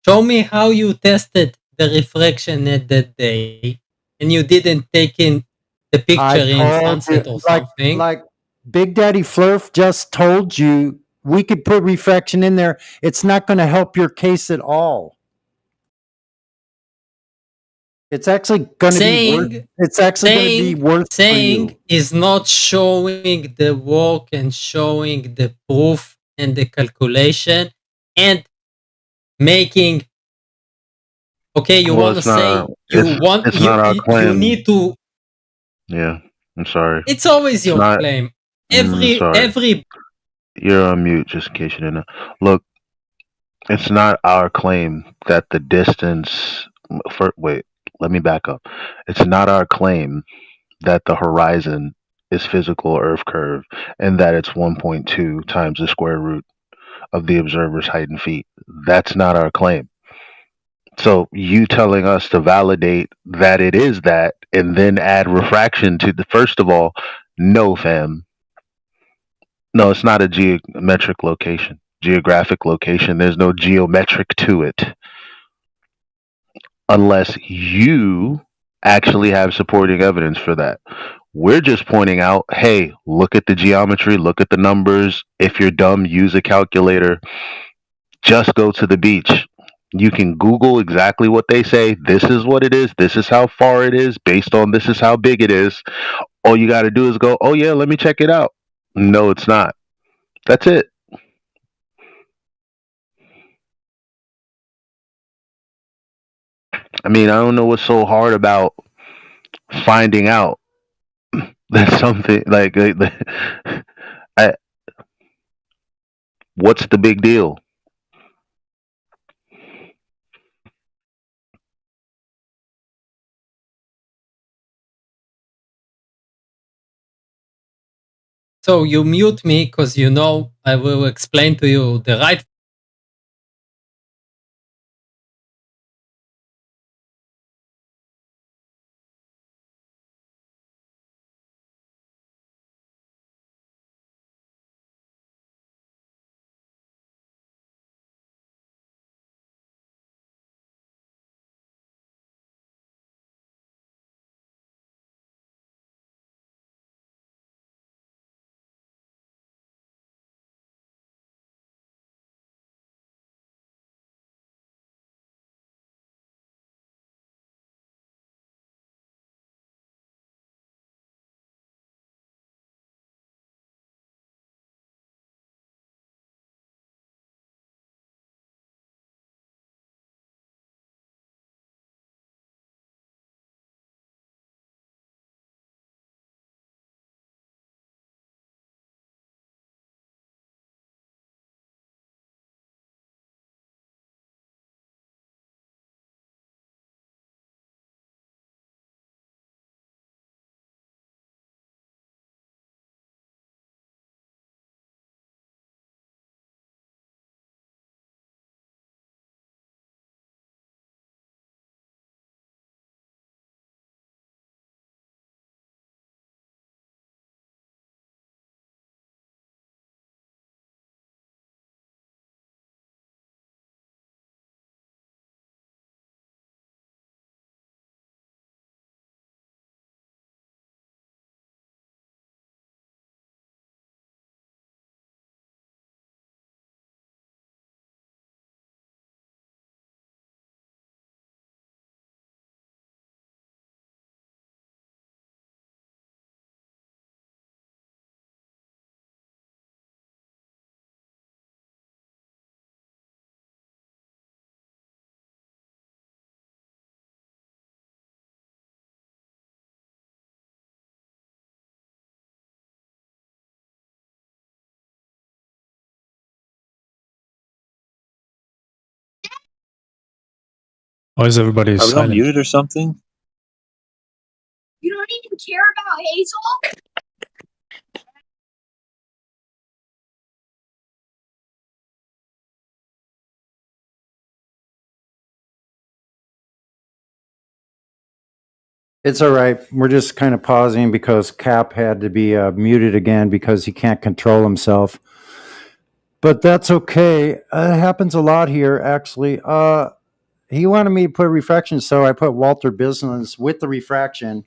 Show me how you tested the refraction at that day, and you didn't take in the picture in sunset or something. Like Big Daddy Flurf just told you, we could put refraction in there. It's not going to help your case at all. It's actually going to be worth. It's actually going to be worth. Saying is not showing the work and showing the proof and the calculation and making. Okay, you want to say you want. It's not our claim. You need to. Yeah, I'm sorry. It's always your claim. Every. You're on mute, just in case you didn't know. Look, it's not our claim that the distance. Wait. Let me back up. It's not our claim that the horizon is physical Earth curve and that it's 1.2 times the square root of the observer's height in feet. That's not our claim. So you telling us to validate that it is that and then add refraction to the first of all, no, fam. No, it's not a geographic location. There's no geometric to it. Unless you actually have supporting evidence for that. We're just pointing out, hey, look at the geometry, look at the numbers. If you're dumb, use a calculator. Just go to the beach. You can Google exactly what they say. This is what it is. This is how far it is. Based on this is how big it is. All you got to do is go, oh, yeah, let me check it out. No, it's not. That's it. I mean, I don't know what's so hard about finding out that something like what's the big deal? So you mute me because you know I will explain to you the right Why is everybody Are we all silent? muted or something? You don't even care about Hazel? It's all right. We're just kind of pausing because Cap had to be muted again because he can't control himself. But that's okay. It happens a lot here, actually. He wanted me to put refraction, so I put Walter Business with the refraction.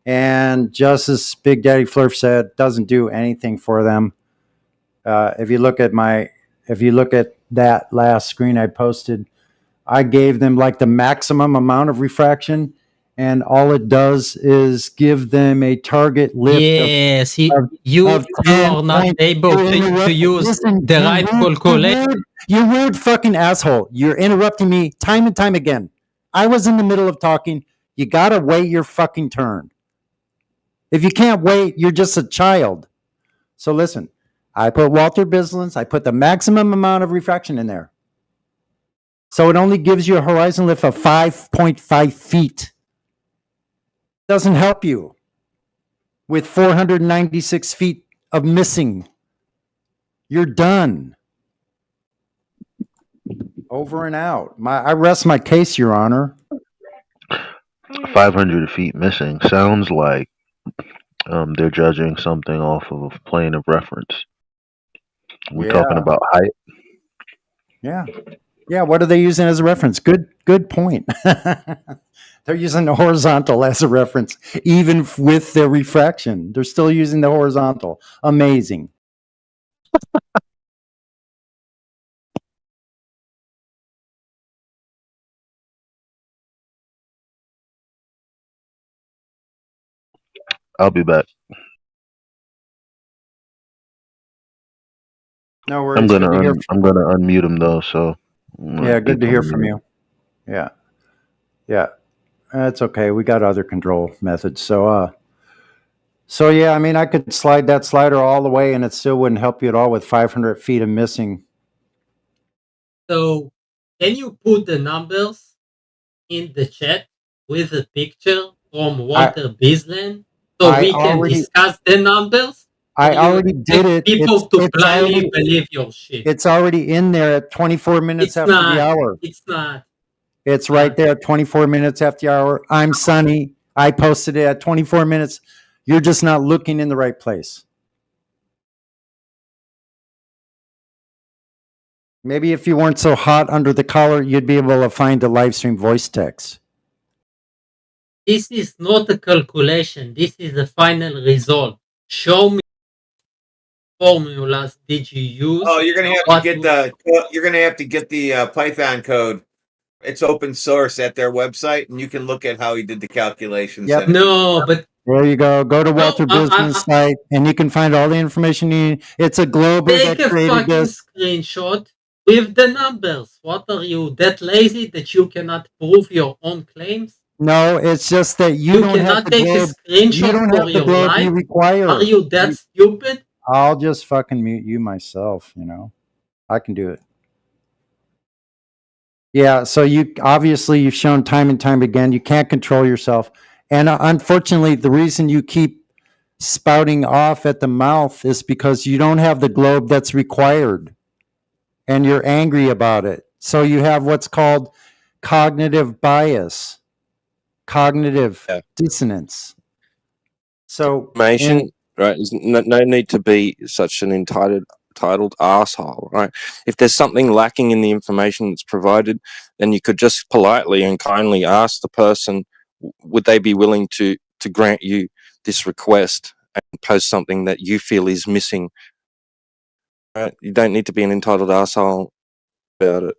And just as Big Daddy Flurf said, doesn't do anything for them. If you look at that last screen I posted, I gave them like the maximum amount of refraction, and all it does is give them a target lift. Yes, of you of are not 10 able to use Listen, the right calculation. you weird fucking asshole. You're interrupting me time and time again. I was in the middle of talking. You gotta wait your fucking turn. If you can't wait, you're just a child. So listen, I put Walter Bislins, I put the maximum amount of refraction in there. So it only gives you a horizon lift of 5.5 feet. Doesn't help you with 496 feet of missing. You're done. Over and out. I rest my case, Your Honor. 500 feet missing sounds like they're judging something off of a plane of reference. We're talking about height. Yeah. Yeah, what are they using as a reference? Good point. They're using the horizontal as a reference, even with their refraction. They're still using the horizontal. Amazing. I'll be back. No worries. I'm gonna unmute him though. So yeah, good to hear from you. Yeah, yeah, that's okay. We got other control methods. So yeah, I mean, I could slide that slider all the way, and it still wouldn't help you at all with 500 feet of missing. So, can you put the numbers in the chat with a picture from Walter Bislin so we can discuss the numbers? I already did it. People to blindly believe your shit. It's already in there at 24 minutes after the hour. It's not. It's right there at 24 minutes after the hour. I'm Sunny. I posted it at 24 minutes. You're just not looking in the right place. Maybe if you weren't so hot under the collar, you'd be able to find the live stream voice text. This is not a calculation. This is the final result. Show me formulas did you use? Oh, you're gonna have to get the Python code. It's open source at their website, and you can look at how he did the calculations. Yep. No, but there you go. Go to Walter Business site, and you can find all the information you need. It's a Glober take that a created fucking this. screenshot with the numbers. What are you that lazy that you cannot prove your own claims? No, it's just that you don't have cannot the take globe. a screenshot You don't for have the your globe life. you require. Are you that stupid? I'll just fucking mute you myself. You know, I can do it. Yeah. So you've shown time and time again you can't control yourself, and unfortunately, the reason you keep spouting off at the mouth is because you don't have the globe that's required, and you're angry about it. So you have what's called cognitive bias, cognitive dissonance. So Information, right? There's no need to be such an entitled asshole, right? If there's something lacking in the information that's provided, then you could just politely and kindly ask the person, would they be willing to grant you this request and post something that you feel is missing, right? You don't need to be an entitled asshole about it.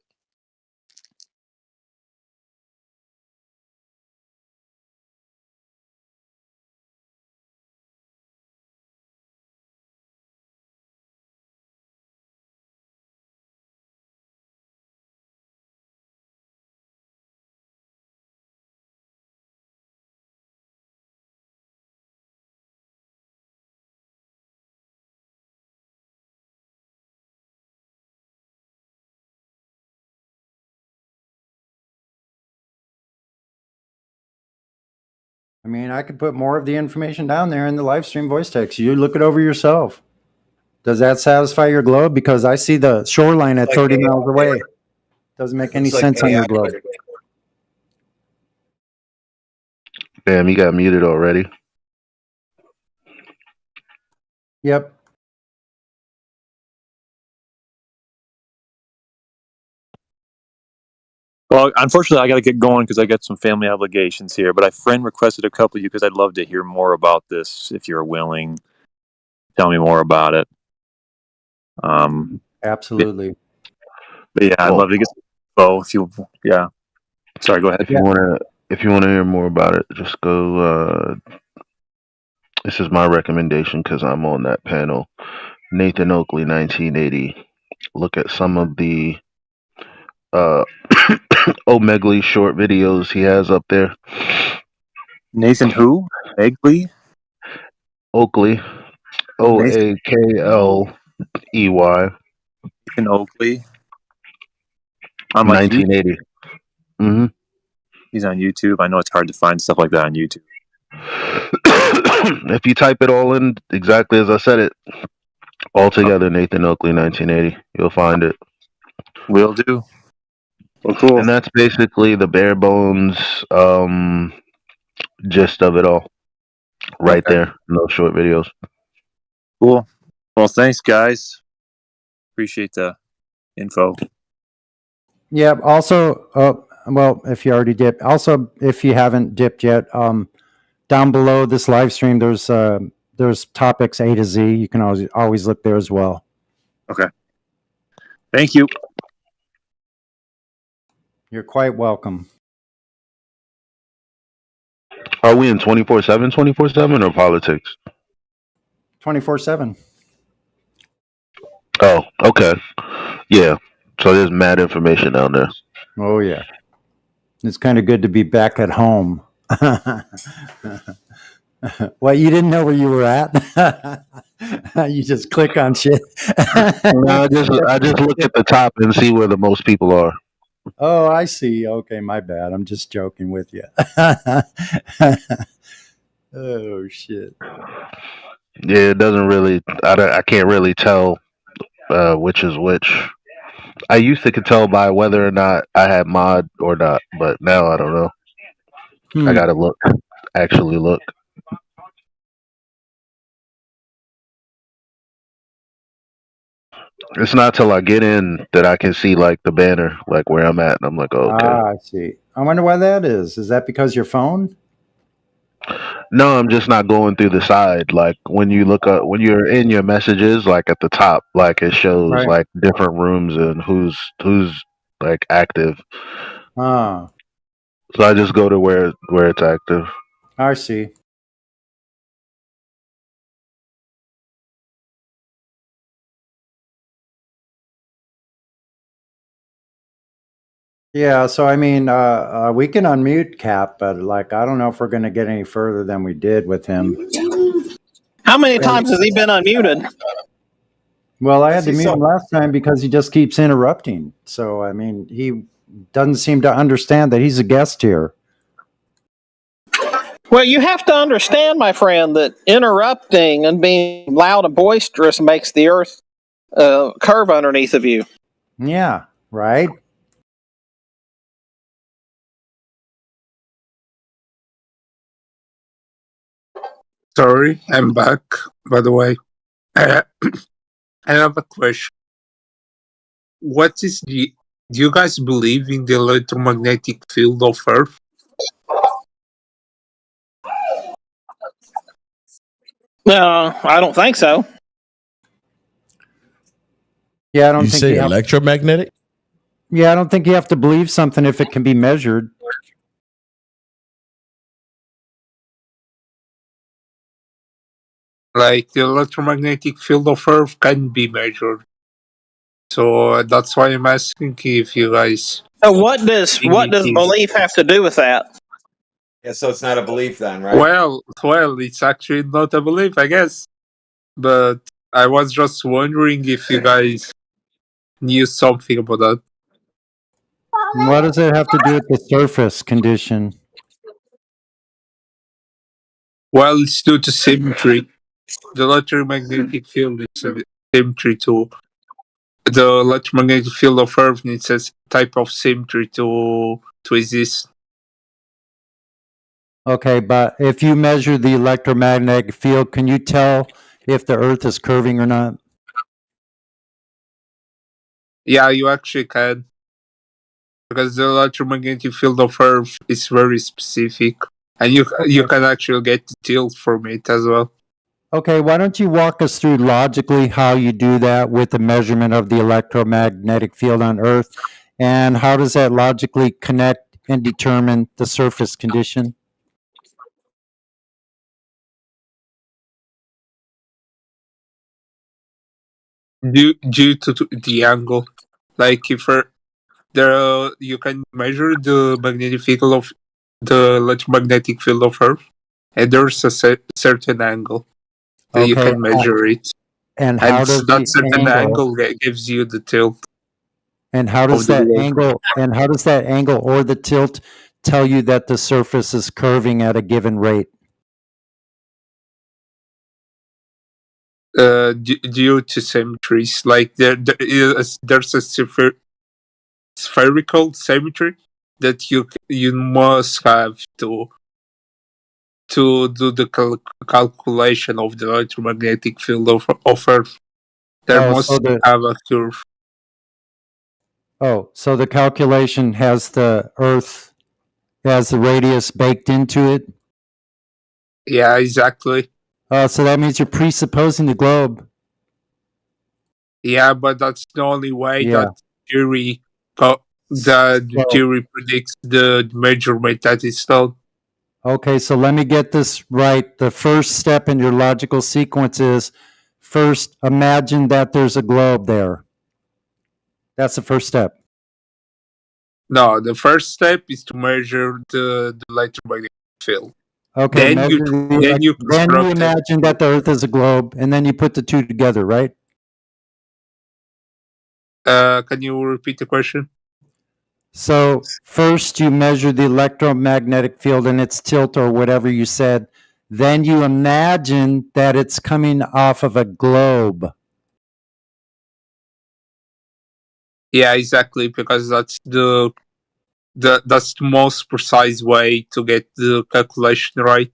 I mean, I could put more of the information down there in the live stream voice text. You look it over yourself. Does that satisfy your globe? Because I see the shoreline at 30 miles away. Doesn't make any sense on your globe. Damn, he got muted already. Yep. Well, unfortunately, I got to get going because I got some family obligations here. But I friend requested a couple of you because I'd love to hear more about this if you're willing. Tell me more about it. Absolutely. But yeah, I'd love to get some info if you. Yeah. Sorry, go ahead. If you want to hear more about it, just go. This is my recommendation because I'm on that panel. Nathan Oakley, 1980. Look at some of the O'Megley short videos he has up there. Nathan who? Oakley? Oakley. Oakley. Nathan Oakley. On 1980. Mm-hmm. He's on YouTube. I know it's hard to find stuff like that on YouTube. If you type it all in exactly as I said it, all together, Nathan Oakley, 1980, you'll find it. Will do. Well, cool. And that's basically the bare bones gist of it all. Right there in those short videos. Cool. Well, thanks, guys. Appreciate the info. Yeah. Also, well, if you already dipped, also if you haven't dipped yet, down below this live stream, there's topics A to Z. You can always look there as well. Okay. Thank you. You're quite welcome. Are we in 24/7 or politics? 24/7. Oh, okay. Yeah. So there's mad information down there. Oh yeah. It's kind of good to be back at home. Well, you didn't know where you were at? You just click on shit. No, I just look at the top and see where the most people are. Oh, I see. Okay, my bad. I'm just joking with you. Oh shit. Yeah, it doesn't really. I can't really tell which is which. I used to could tell by whether or not I had mod or not, but now I don't know. I gotta look. Actually look. It's not till I get in that I can see like the banner, like where I'm at, and I'm like, oh, okay. I see. I wonder why that is. Is that because your phone? No, I'm just not going through the side. Like when you look up, when you're in your messages, like at the top, like it shows Right. like different rooms and who's like active. Ah, So I just go to where it's active. I see. Yeah, so I mean, we can unmute Cap, but like, I don't know if we're going to get any further than we did with him. How many times has he been unmuted? Well, I had to mute him last time because he just keeps interrupting. So, I mean, he doesn't seem to understand that he's a guest here. Well, you have to understand, my friend, that interrupting and being loud and boisterous makes the earth curve underneath of you. Yeah, right? Sorry, I'm back. By the way, I have a question. What is the? Do you guys believe in the electromagnetic field of Earth? No, I don't think so. Yeah, I don't You think say you have, electromagnetic? yeah, I don't think you have to believe something if it can be measured. Like the electromagnetic field of Earth can be measured. So that's why I'm asking if you guys. So what does belief have to do with that? Yeah, so it's not a belief then, right? Well, it's actually not a belief, I guess. But I was just wondering if you guys knew something about that. What does it have to do with the surface condition? Well, it's due to symmetry. The electromagnetic field is a symmetry to the electromagnetic field of Earth needs a type of symmetry to exist. Okay, but if you measure the electromagnetic field, can you tell if the Earth is curving or not? Yeah, you actually can. Because the electromagnetic field of Earth is very specific. And you can actually get the tilt from it as well. Okay, why don't you walk us through logically how you do that with the measurement of the electromagnetic field on Earth, and how does that logically connect and determine the surface condition? Due to the angle. Like if there you can measure the magnetic field of the electromagnetic field of Earth, and there's a certain angle that you Okay, can measure it. and how does that the certain angle, angle gives you the tilt and how of does the that globe. angle, and how does that angle or the tilt tell you that the surface is curving at a given rate? Due to symmetries, like there's a spherical symmetry that you must have to do the calculation of the electromagnetic field of Earth. There Oh, must so the have a curve. so the calculation has the Earth has the radius baked into it. Yeah, exactly. So that means you're presupposing the globe. Yeah, but that's the only way Yeah. that theory theory predicts the measurement that is done. Okay, so let me get this right. The first step in your logical sequence is first imagine that there's a globe there. That's the first step. No, the first step is to measure the electromagnetic field. Okay, Then you then you construct it. imagine that the Earth is a globe, and then you put the two together, right? Can you repeat the question? So first you measure the electromagnetic field and its tilt or whatever you said. Then you imagine that it's coming off of a globe. Yeah, exactly, because that's that's the most precise way to get the calculation right.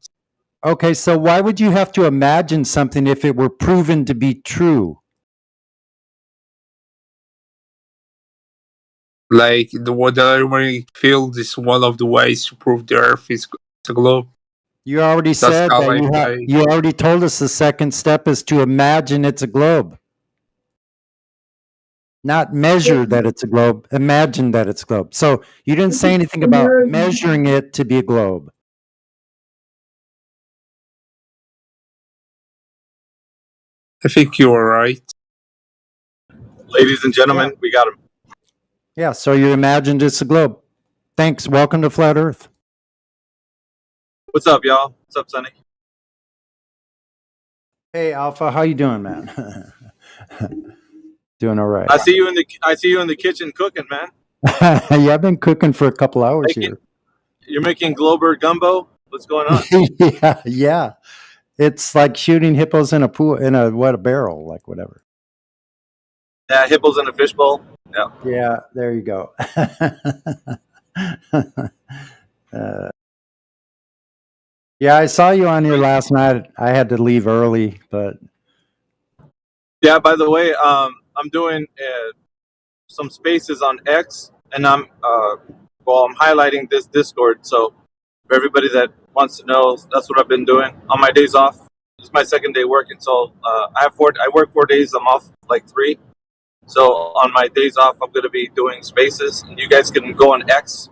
Okay, so why would you have to imagine something if it were proven to be true? Like the electromagnetic field is one of the ways to prove the Earth is a globe. You already said that you already told us the second step is to imagine it's a globe. Not measure that it's a globe, imagine that it's a globe. So you didn't say anything about measuring it to be a globe. I think you are right. Ladies and gentlemen, we got him. Yeah, so you imagined it's a globe. Thanks. Welcome to Flat Earth. What's up, y'all? What's up, Sonny? Hey, Alpha, how you doing, man? Doing all right. I see you in the kitchen cooking, man. Yeah, I've been cooking for a couple hours here. You're making Glober gumbo. What's going on? Yeah. It's like shooting hippos in a pool, in a barrel, like whatever. Yeah, hippos in a fishbowl. Yeah. Yeah, there you go. Yeah, I saw you on here last night. I had to leave early, but Yeah. By the way, I'm doing some spaces on X, and I'm highlighting this Discord. So for everybody that wants to know, that's what I've been doing on my days off. It's my second day working, so I work 4 days. I'm off like 3. So on my days off, I'm going to be doing spaces, and you guys can go on X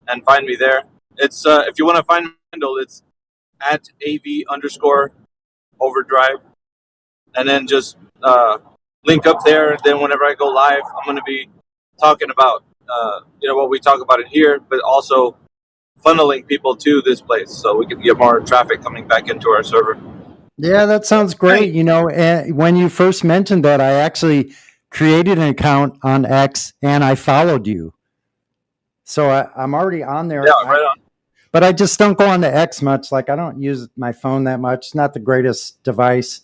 and find me there. It's if you want to find my handle, it's at AV_overdrive, and then just link up there. Then whenever I go live, I'm going to be talking about what we talk about in here, but also funneling people to this place so we can get more traffic coming back into our server. yeah, that sounds great. You know, when you first mentioned that, I actually created an account on X and I followed you. So I'm already on there. Yeah, right on. But I just don't go on the X much. Like I don't use my phone that much. It's not the greatest device.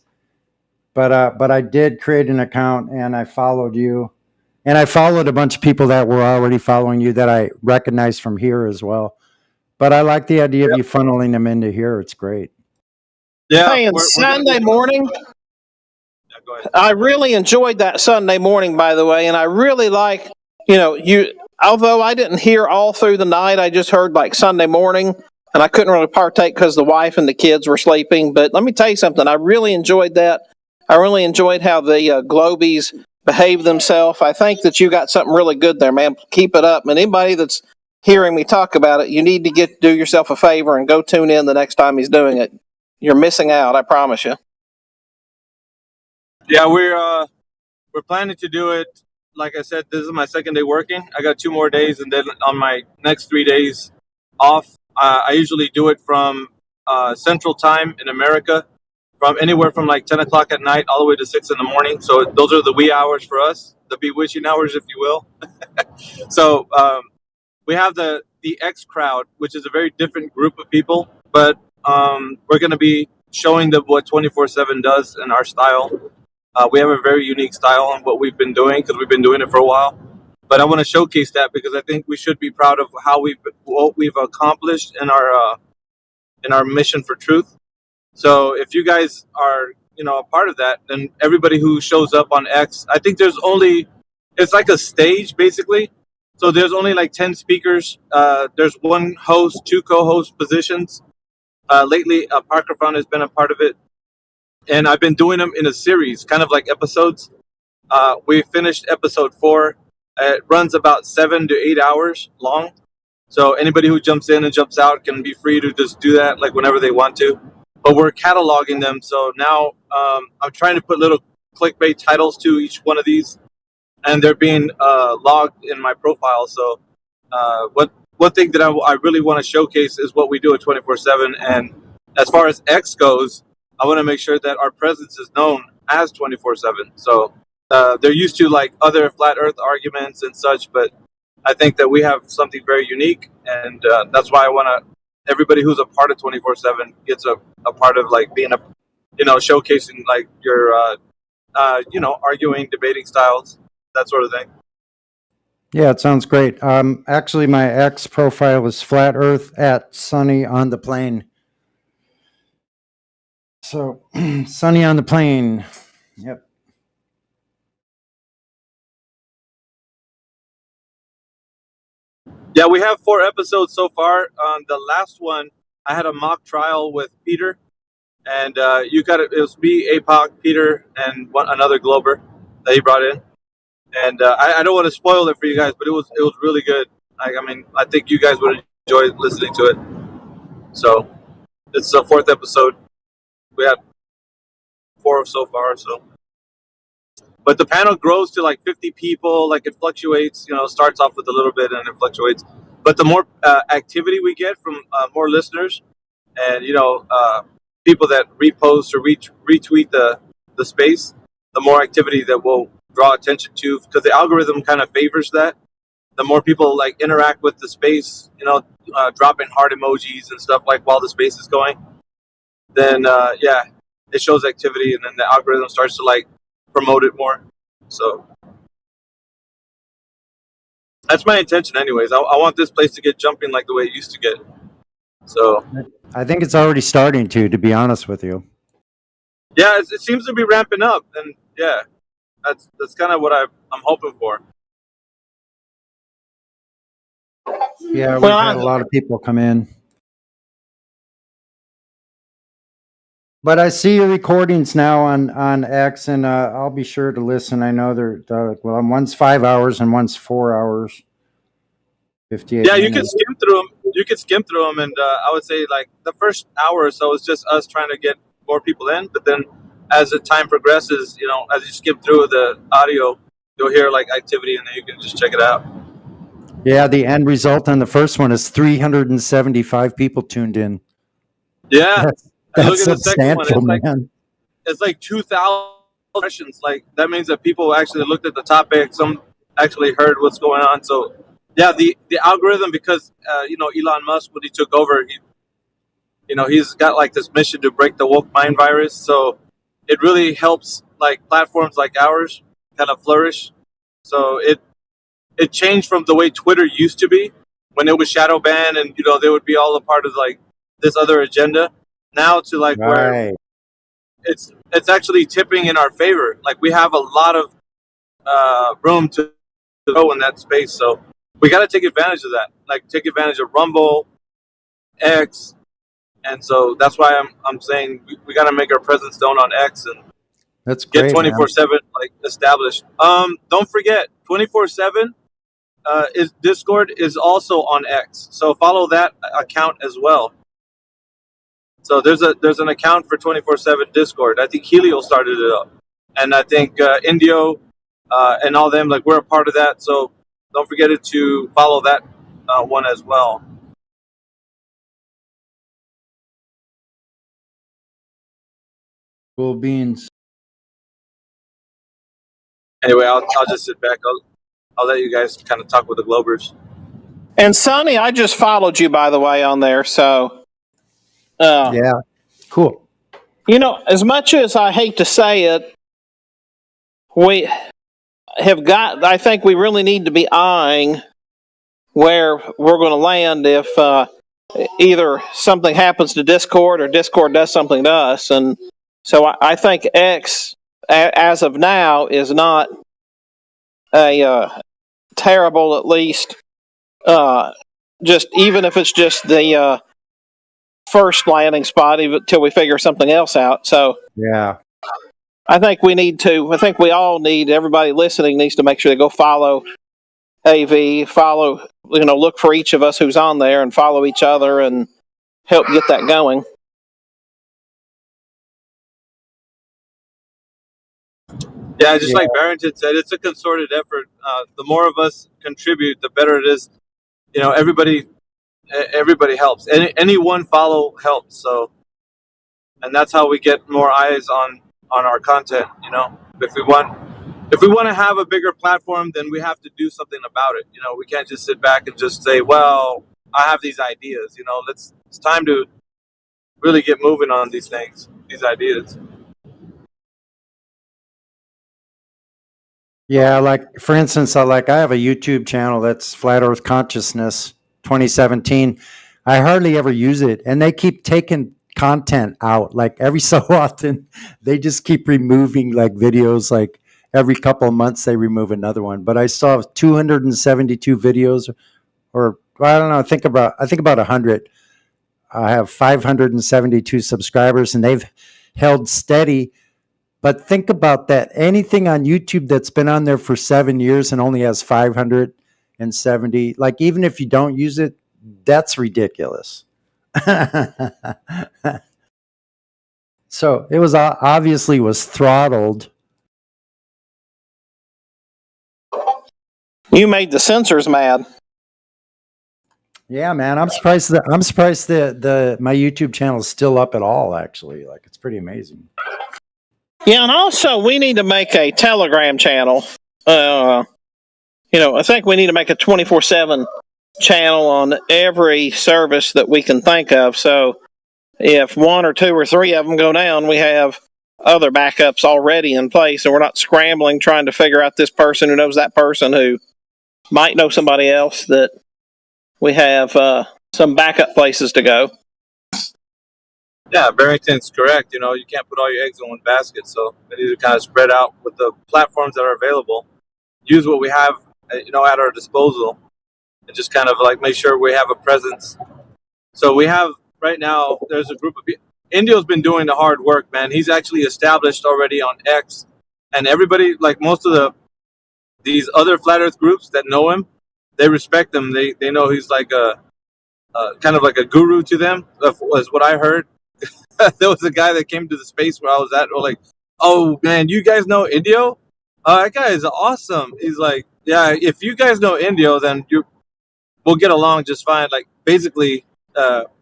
But I did create an account and I followed you. And I followed a bunch of people that were already following you that I recognized from here as well. But I like the idea of you funneling them into here. It's great. Yeah. Hey, and Sunday morning, go ahead. I really enjoyed that Sunday morning, by the way, and I really like, you. Although I didn't hear all through the night, I just heard like Sunday morning, and I couldn't really partake because the wife and the kids were sleeping. But let me tell you something, I really enjoyed that. I really enjoyed how the Globies behaved themselves. I think that you got something really good there, man. Keep it up. And anybody that's hearing me talk about it, you need to do yourself a favor and go tune in the next time he's doing it. You're missing out, I promise you. Yeah, we're planning to do it. Like I said, this is my second day working. I got 2 more days, and then on my next 3 days off, I usually do it from Central Time in America, from anywhere from like 10 o'clock at night all the way to 6 in the morning. So those are the wee hours for us, the bewitching hours, if you will. So we have the X crowd, which is a very different group of people, but we're going to be showing them what 24/7 does in our style. We have a very unique style on what we've been doing because we've been doing it for a while. But I want to showcase that because I think we should be proud of what we've accomplished in our mission for truth. So if you guys are, a part of that, then everybody who shows up on X, I think it's like a stage basically. So there's only like 10 speakers. There's 1 host, 2 co-host positions. Lately, Parker Found has been a part of it. And I've been doing them in a series, kind of like episodes. We finished episode 4. It runs about 7 to 8 hours long. So anybody who jumps in and jumps out can be free to just do that like whenever they want to. But we're cataloging them. So now I'm trying to put little clickbait titles to each one of these. And they're being logged in my profile. So one thing that I really want to showcase is what we do at 24/7. And as far as X goes, I want to make sure that our presence is known as 24/7. So they're used to like other flat Earth arguments and such, but I think that we have something very unique, and that's why I want to. Everybody who's a part of 24/7 gets a part of like being showcasing like your arguing, debating styles, that sort of thing. Yeah, it sounds great. Actually, my X profile is Flat Earth at Sunny on the Plane. So, Sunny on the Plane. Yep. Yeah, we have 4 episodes so far. On the last one, I had a mock trial with Peter, and it was me, APOC, Peter, and another Glober that he brought in. And I don't want to spoil it for you guys, but it was really good. I think you guys would enjoy listening to it. So it's the 4th episode. We had 4 so far. So, but the panel grows to like 50 people. Like it fluctuates. Starts off with a little bit and it fluctuates. But the more activity we get from more listeners, and people that repost or retweet the space, the more activity that we'll draw attention to, because the algorithm kind of favors that. The more people like interact with the space, dropping heart emojis and stuff like while the space is going, then it shows activity, and then the algorithm starts to like promote it more. So that's my intention, anyways. I want this place to get jumping like the way it used to get. So I think it's already starting to be honest with you. Yeah, it seems to be ramping up, and yeah, that's kind of what I'm hoping for. Yeah, we've had a lot of people come in. But I see your recordings now on X, and I'll be sure to listen. I know one's 5 hours and one's 4 hours. 58 Yeah, minutes. you can skim through them. You can skim through them, and I would say like the first hour or so is just us trying to get more people in. But then, as the time progresses, as you skim through the audio, you'll hear like activity, and then you can just check it out. Yeah, the end result on the first one is 375 people tuned in. Yeah, That's look at the second substantial, one. man. It's like 2,000 impressions. Like that means that people actually looked at the topic. Some actually heard what's going on. So yeah, the algorithm, because Elon Musk, when he took over, he's got like this mission to break the woke mind virus. So it really helps like platforms like ours kind of flourish. So it changed from the way Twitter used to be when it was shadow banned and they would be all a part of like this other agenda, now to like where Right. it's actually tipping in our favor. Like we have a lot of room to go in that space. So we got to take advantage of that. Like take advantage of Rumble, X, and so that's why I'm saying we got to make our presence known on X and That's get great, man. 24/7 like established. Don't forget 24/7 is Discord is also on X. So follow that account as well. So there's an account for 24/7 Discord. I think Helio started it up, and I think Indio and all them, like we're a part of that. So don't forget to follow that one as well. Cool beans. Anyway, I'll just sit back. I'll let you guys kind of talk with the Globers. And Sonny, I just followed you, by the way, on there. So Yeah. Cool. As much as I hate to say it, we have got. I think we really need to be eyeing where we're going to land if either something happens to Discord or Discord does something to us. And so I think X, as of now, is not a terrible, at least, just even if it's just the first landing spot until we figure something else out. So Yeah. I think we all need, everybody listening needs to make sure they go follow AV, look for each of us who's on there and follow each other and help get that going. Yeah, just like Barrington said, it's a concerted effort. The more of us contribute, the better it is. Everybody helps. Any one follow helps. So, and that's how we get more eyes on our content. If we want to have a bigger platform, then we have to do something about it. We can't just sit back and just say, "Well, I have these ideas." It's time to really get moving on these things, these ideas. Yeah, like for instance, I have a YouTube channel that's Flat Earth Consciousness 2017. I hardly ever use it, and they keep taking content out. Like every so often, they just keep removing like videos. Like every couple of months, they remove another one. But I still have 272 videos, or I don't know. I think about 100. I have 572 subscribers, and they've held steady. But think about that. Anything on YouTube that's been on there for 7 years and only has 570, like even if you don't use it, that's ridiculous. So it was obviously was throttled. You made the censors mad. Yeah, man. I'm surprised that my YouTube channel is still up at all. Actually, like it's pretty amazing. Yeah, and also we need to make a Telegram channel. I think we need to make a 24/7 channel on every service that we can think of. So if one or two or three of them go down, we have other backups already in place, and we're not scrambling trying to figure out this person who knows that person who might know somebody else. That we have some backup places to go. Yeah, Barrington's correct. You can't put all your eggs in one basket, so we need to kind of spread out with the platforms that are available. Use what we have, at our disposal, and just kind of like make sure we have a presence. So we have right now. There's a group of people. Indio's been doing the hard work, man. He's actually established already on X, and everybody, like most of these other Flat Earth groups that know him, they respect him. They know he's like a kind of like a guru to them. Was what I heard. There was a guy that came to the space where I was at. Or like, oh man, you guys know Indio? That guy is awesome. He's like, yeah, if you guys know Indio, then we'll get along just fine. Like basically,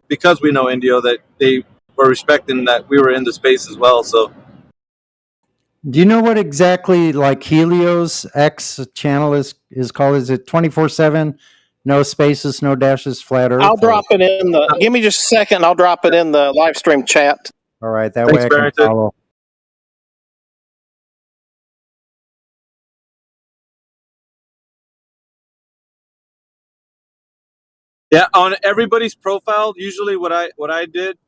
because we know Indio, that they were respecting that we were in the space as well. So, do you know what exactly like Helio's X channel is called? Is it 24/7 No spaces, no dashes, flat Earth. I'll drop it in the. Give me just a second. I'll drop it in the live stream chat. All right, that Thanks, way I can Barrington. follow. Yeah, on everybody's profile, usually what I did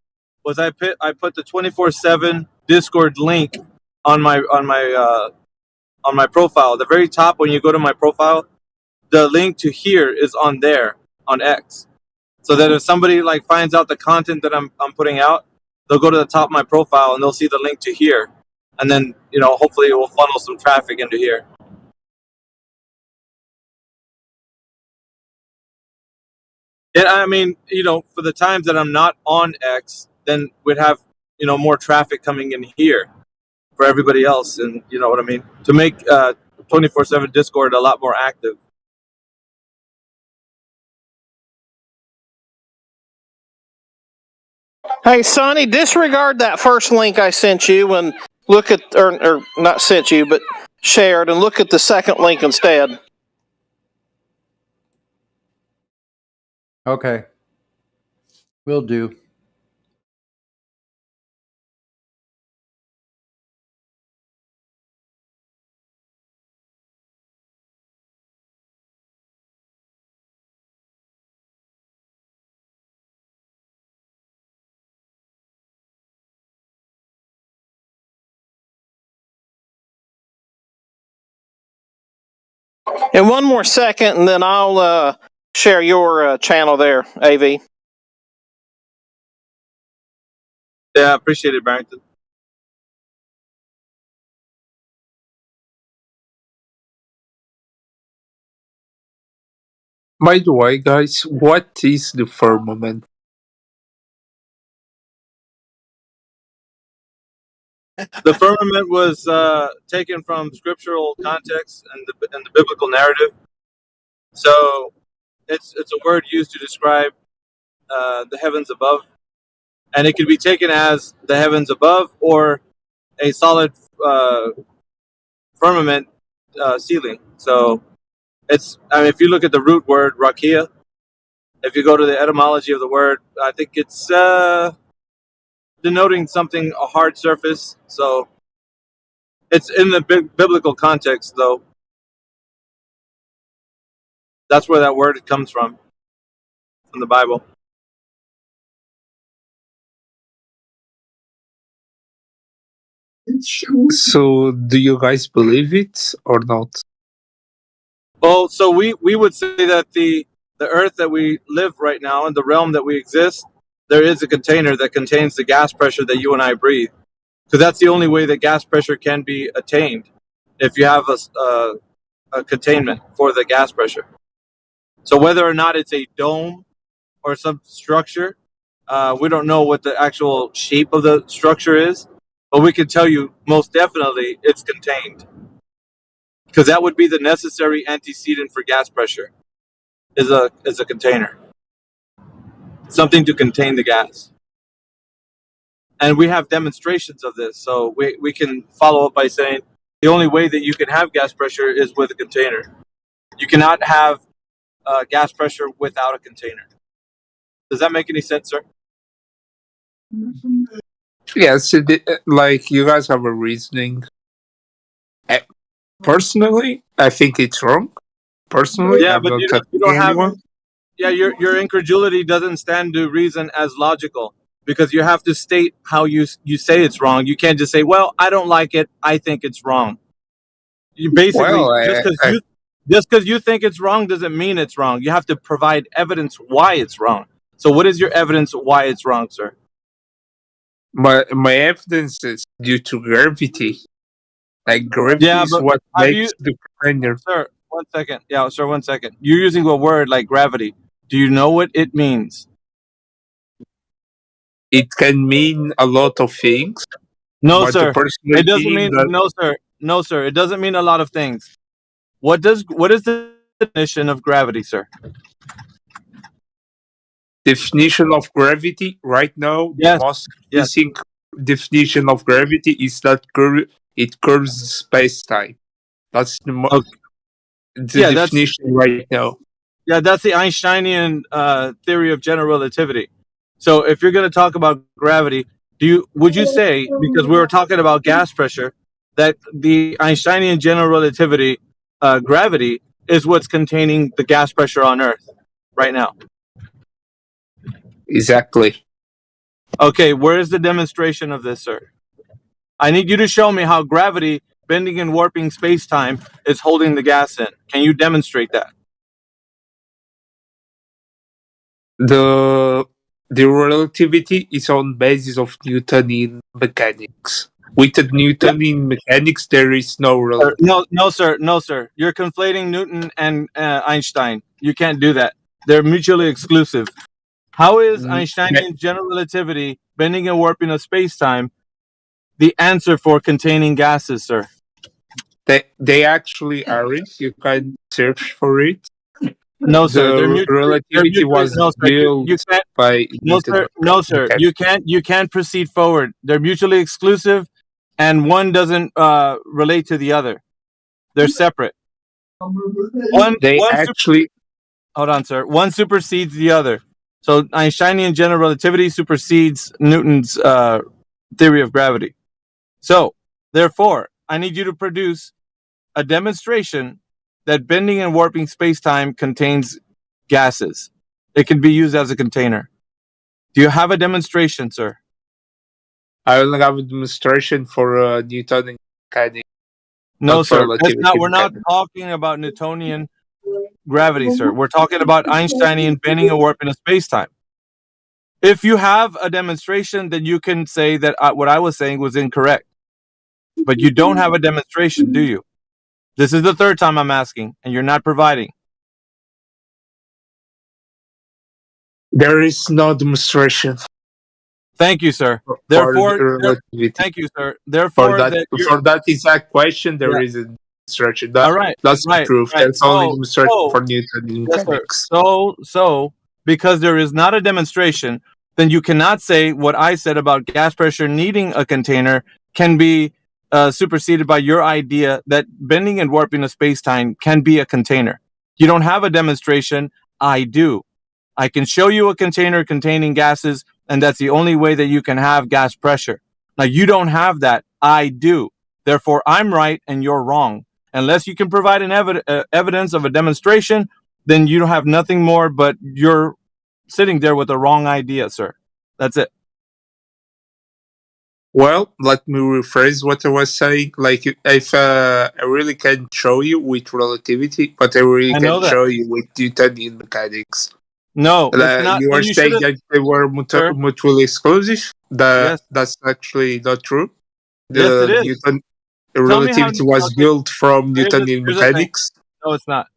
was I put the 24/7 Discord link on my profile. The very top when you go to my profile, the link to here is on there on X. So that if somebody like finds out the content that I'm putting out, they'll go to the top of my profile and they'll see the link to here. And then, hopefully it will funnel some traffic into here. And I mean, for the times that I'm not on X, then we'd have, more traffic coming in here for everybody else. And you know what I mean? To make 24/7 Discord a lot more active. Hey, Sonny, disregard that first link I sent you and look at, or not sent you, but shared, and look at the second link instead. Okay. Will do. And one more second, and then I'll share your channel there, AV. Yeah, appreciate it, Barrington. By the way, guys, what is the firmament? The firmament was taken from scriptural context and the biblical narrative. So it's a word used to describe the heavens above, and it could be taken as the heavens above or a solid firmament ceiling. So if you look at the root word rakia, if you go to the etymology of the word, I think it's denoting something, a hard surface. So it's in the biblical context, though. That's where that word comes from the Bible. So, do you guys believe it or not? Well, so we would say that the earth that we live right now and the realm that we exist, there is a container that contains the gas pressure that you and I breathe. Because that's the only way that gas pressure can be attained, if you have a containment for the gas pressure. So whether or not it's a dome or some structure, we don't know what the actual shape of the structure is, but we can tell you most definitely it's contained. Because that would be the necessary antecedent for gas pressure, is a container. Something to contain the gas. And we have demonstrations of this, so we can follow up by saying the only way that you can have gas pressure is with a container. You cannot have gas pressure without a container. Does that make any sense, sir? Yes, like you guys have a reasoning. Personally, I think it's wrong. Personally, yeah, I'm but not you attacking don't anyone. have. Yeah, your incredulity doesn't stand to reason as logical, because you have to state how you say it's wrong. You can't just say, "Well, I don't like it. I think it's wrong." You basically just because you think it's wrong doesn't mean it's wrong. You have to provide evidence why it's wrong. So, what is your evidence why it's wrong, sir? My evidence is due to gravity. Like gravity is what makes the container. Sir, 1 second. Yeah, sir, 1 second. You're using a word like gravity. Do you know what it means? It can mean a lot of things. No, sir. It doesn't mean no, sir. No, sir. It doesn't mean a lot of things. What is the definition of gravity, sir? Definition of gravity right now, the most basic definition of gravity is that it curves space-time. That's the definition right now. Yeah, that's the Einsteinian theory of general relativity. So if you're going to talk about gravity, would you say, because we were talking about gas pressure, that the Einsteinian general relativity gravity is what's containing the gas pressure on Earth right now? Exactly. Okay, where is the demonstration of this, sir? I need you to show me how gravity bending and warping space-time is holding the gas in. Can you demonstrate that? The relativity is on basis of Newtonian mechanics. With the Newtonian mechanics, there is no relativity. No, sir. You're conflating Newton and Einstein. You can't do that. They're mutually exclusive. How is Einsteinian general relativity, bending and warping of space-time, the answer for containing gases, sir? They actually aren't. You can search for it. No, sir. The relativity was built by Newton. No, sir. You can't proceed forward. They're mutually exclusive, and one doesn't relate to the other. They're separate. Hold on, sir. One supersedes the other. So Einsteinian general relativity supersedes Newton's theory of gravity. So, therefore, I need you to produce a demonstration that bending and warping space-time contains gases. It can be used as a container. Do you have a demonstration, sir? I only have a demonstration for Newtonian mechanics. No, sir. We're not talking about Newtonian gravity, sir. We're talking about Einsteinian bending and warping of space-time. If you have a demonstration, then you can say that what I was saying was incorrect. But you don't have a demonstration, do you? This is the third time I'm asking, and you're not providing. There is no demonstration. Thank you, sir. Therefore, thank you, sir. Therefore, for that exact question, there is a demonstration. That's the proof. Right. That's only demonstration for Newtonian mechanics. So, because there is not a demonstration, then you cannot say what I said about gas pressure needing a container can be superseded by your idea that bending and warping of space-time can be a container. You don't have a demonstration. I do. I can show you a container containing gases, and that's the only way that you can have gas pressure. Now, you don't have that. I do. Therefore, I'm right and you're wrong. Unless you can provide an evidence of a demonstration, then you don't have nothing more, but you're sitting there with the wrong idea, sir. That's it. Well, let me rephrase what I was saying. Like, if I really can't show you with relativity, but I really can show you with Newtonian mechanics. No, you are saying that they were mutually exclusive. That's actually not true. Yes, it is. Relativity was built from Newtonian mechanics. No, it's not.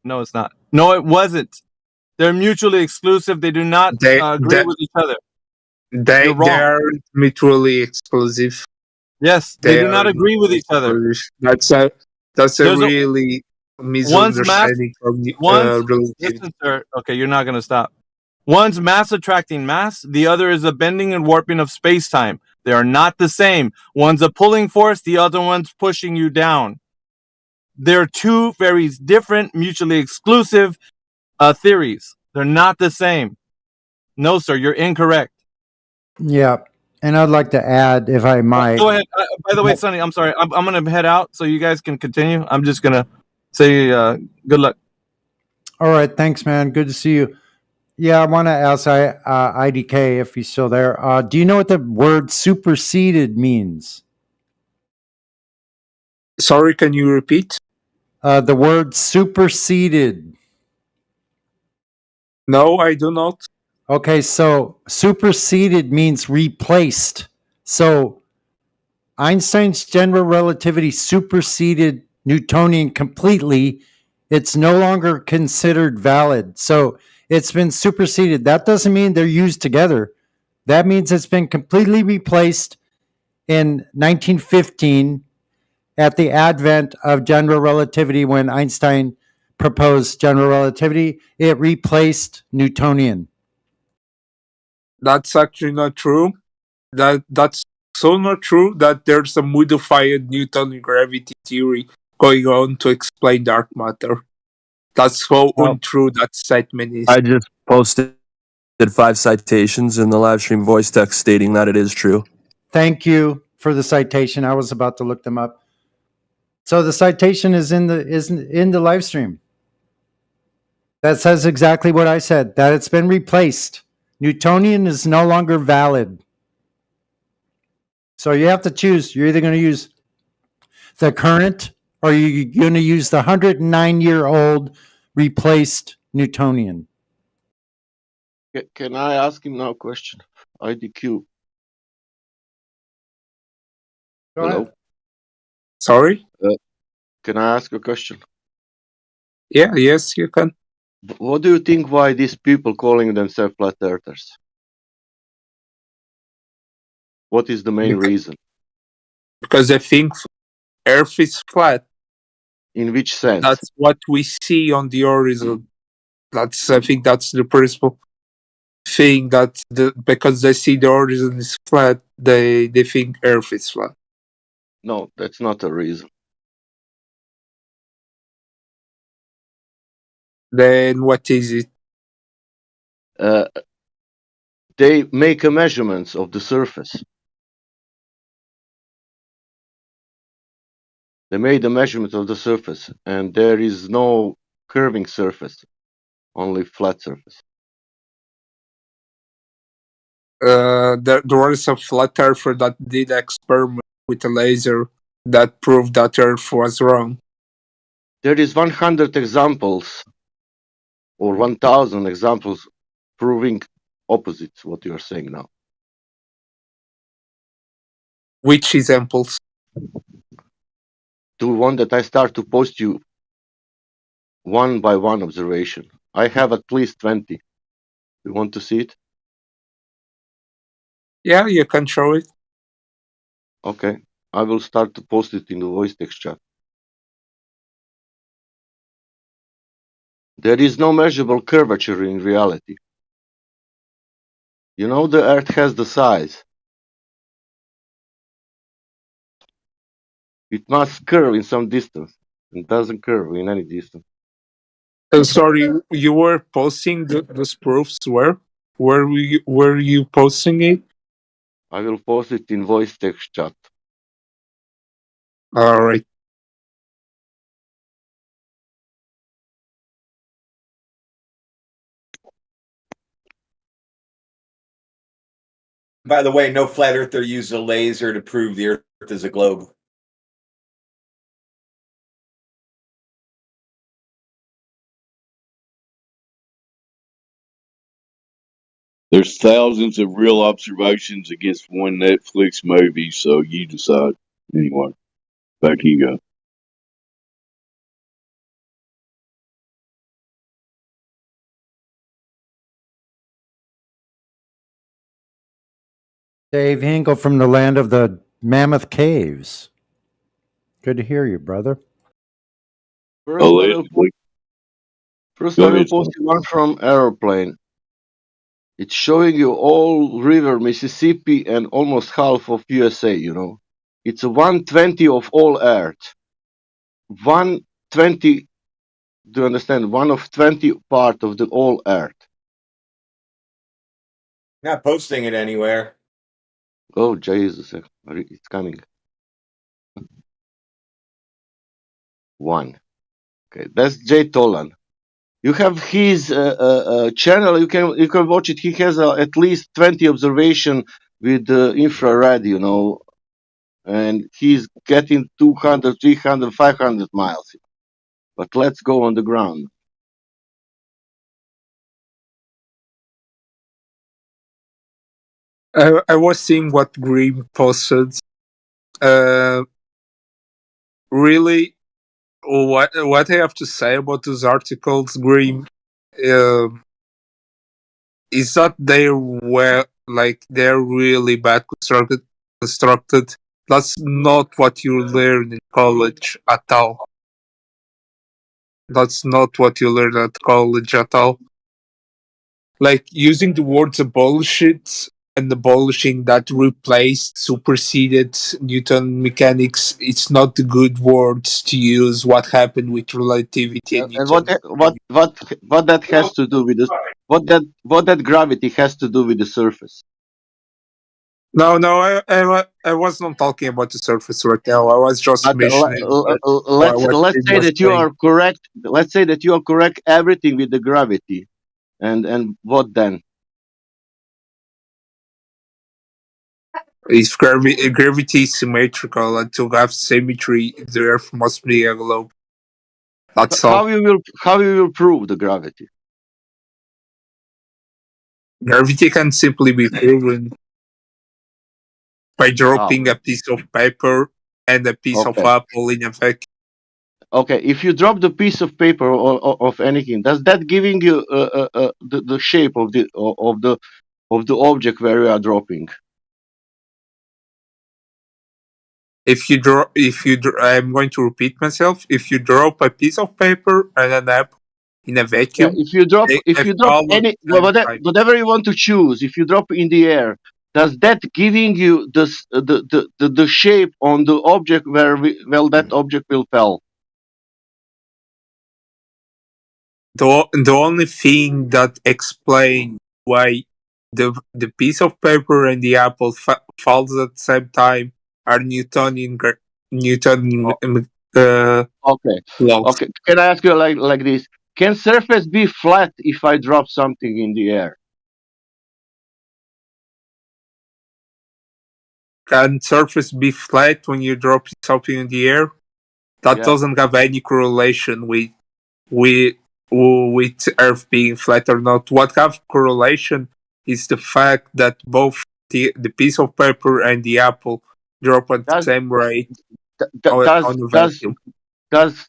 No, it wasn't. They're mutually exclusive. They do not agree with each other. They are mutually exclusive. Yes, they do not agree with each other. That's a really misunderstanding from relativity. Listen, sir. Okay, you're not going to stop. One's mass attracting mass. The other is a bending and warping of space-time. They are not the same. One's a pulling force. The other one's pushing you down. They're two very different, mutually exclusive theories. They're not the same. No, sir, you're incorrect. Yeah, and I'd like to add, if I might. Go ahead. By the way, Sonny, I'm sorry. I'm going to head out so you guys can continue. I'm just going to say good luck. All right. Thanks, man. Good to see you. Yeah, I want to ask IDK if he's still there. Do you know what the word superseded means? Sorry, can you repeat? The word superseded. No, I do not. Okay, so superseded means replaced. So Einstein's general relativity superseded Newtonian completely. It's no longer considered valid. So it's been superseded. That doesn't mean they're used together. That means it's been completely replaced in 1915 at the advent of general relativity. When Einstein proposed general relativity, it replaced Newtonian. That's actually not true. That's so not true that there's a modified Newtonian gravity theory going on to explain dark matter. That's how Well, untrue that statement is. I just posted 5 citations in the live stream voice text stating that it is true. thank you for the citation. I was about to look them up. So the citation is in the live stream. That says exactly what I said, that it's been replaced. Newtonian is no longer valid. So you have to choose. You're either going to use the current or you're going to use the 109-year-old replaced Newtonian. Can I ask him now a question? IDQ. Go Hello. ahead. Sorry? Can I ask a question? Yeah, yes, you can. What do you think why these people calling themselves flat earthers? What is the main reason? Because they think Earth is flat. In which sense? That's what we see on the horizon. I think that's the principal thing, that because they see the horizon is flat, they think Earth is flat. No, that's not a reason. Then what is it? They make a measurements of the surface. They made a measurement of the surface, and there is no curving surface, only flat surface. There was a flat earther that did experiment with a laser that proved that Earth was wrong. There is 100 examples or 1,000 examples proving opposite what you are saying now. Which examples? The one that I start to post you one by one observation. I have at least 20. You want to see it? Yeah, you can show it. Okay. I will start to post it in the voice text chat. There is no measurable curvature in reality. You know, the Earth has the size. It must curve in some distance. It doesn't curve in any distance. Sorry, you were posting those proofs where? Were you posting it? I will post it in voice text chat. All right. By the way, no flat earther used a laser to prove the Earth is a globe. There's thousands of real observations against one Netflix movie, so you decide. Anyway, back to you go. Dave Hinkle from the land of the Mammoth Caves. Good to hear you, brother. First, I will post you one from Aeroplane. It's showing you all river Mississippi and almost half of USA, you know. It's a 1/20 of all Earth. 1/20, do you understand? 1 of 20 part of the all Earth. Not posting it anywhere. Oh, Jesus. It's coming. 1. Okay, that's Jay Tolan. You have his channel. You can watch it. He has at least 20 observation with infrared, you know, and he's getting 200, 300, 500 miles. But let's go on the ground. I was seeing what Green posted. Really, what I have to say about those articles, Green, is that they're really bad constructed. That's not what you learn in college at all. That's not what you learn at college at all. Like, using the words bullshit and abolishing that replaced, superseded Newton mechanics. It's not the good words to use. What happened with relativity and And Newton? what that has to do with this? What that gravity has to do with the surface? No, I was not talking about the surface right now. I was just But mentioning what let's Tim say was that you saying. are correct. Let's say that you are correct everything with the gravity, and what then? If gravity is symmetrical, and to have symmetry, the Earth must be a globe. That's all. How you will prove the gravity? Gravity can simply be proven by dropping a piece of paper and a piece of Okay. apple in a vacuum. Okay, if you drop the piece of paper or of anything, does that giving you the shape of the object where you are dropping? I'm going to repeat myself. If you drop a piece of paper and an apple in a Yeah, vacuum, if you drop they any fall at the same time. whatever you want to choose, if you drop in the air, does that giving you the shape on the object where that object will fall? The only thing that explains why the piece of paper and the apple falls at the same time are Newtonian Okay. laws. Okay. Can I ask you like this? Can surface be flat if I drop something in the air? Can surface be flat when you drop something in the air? That Yeah. doesn't have any correlation with Earth being flat or not. What have correlation is the fact that both the piece of paper and the apple drop at the same rate on a vacuum. Does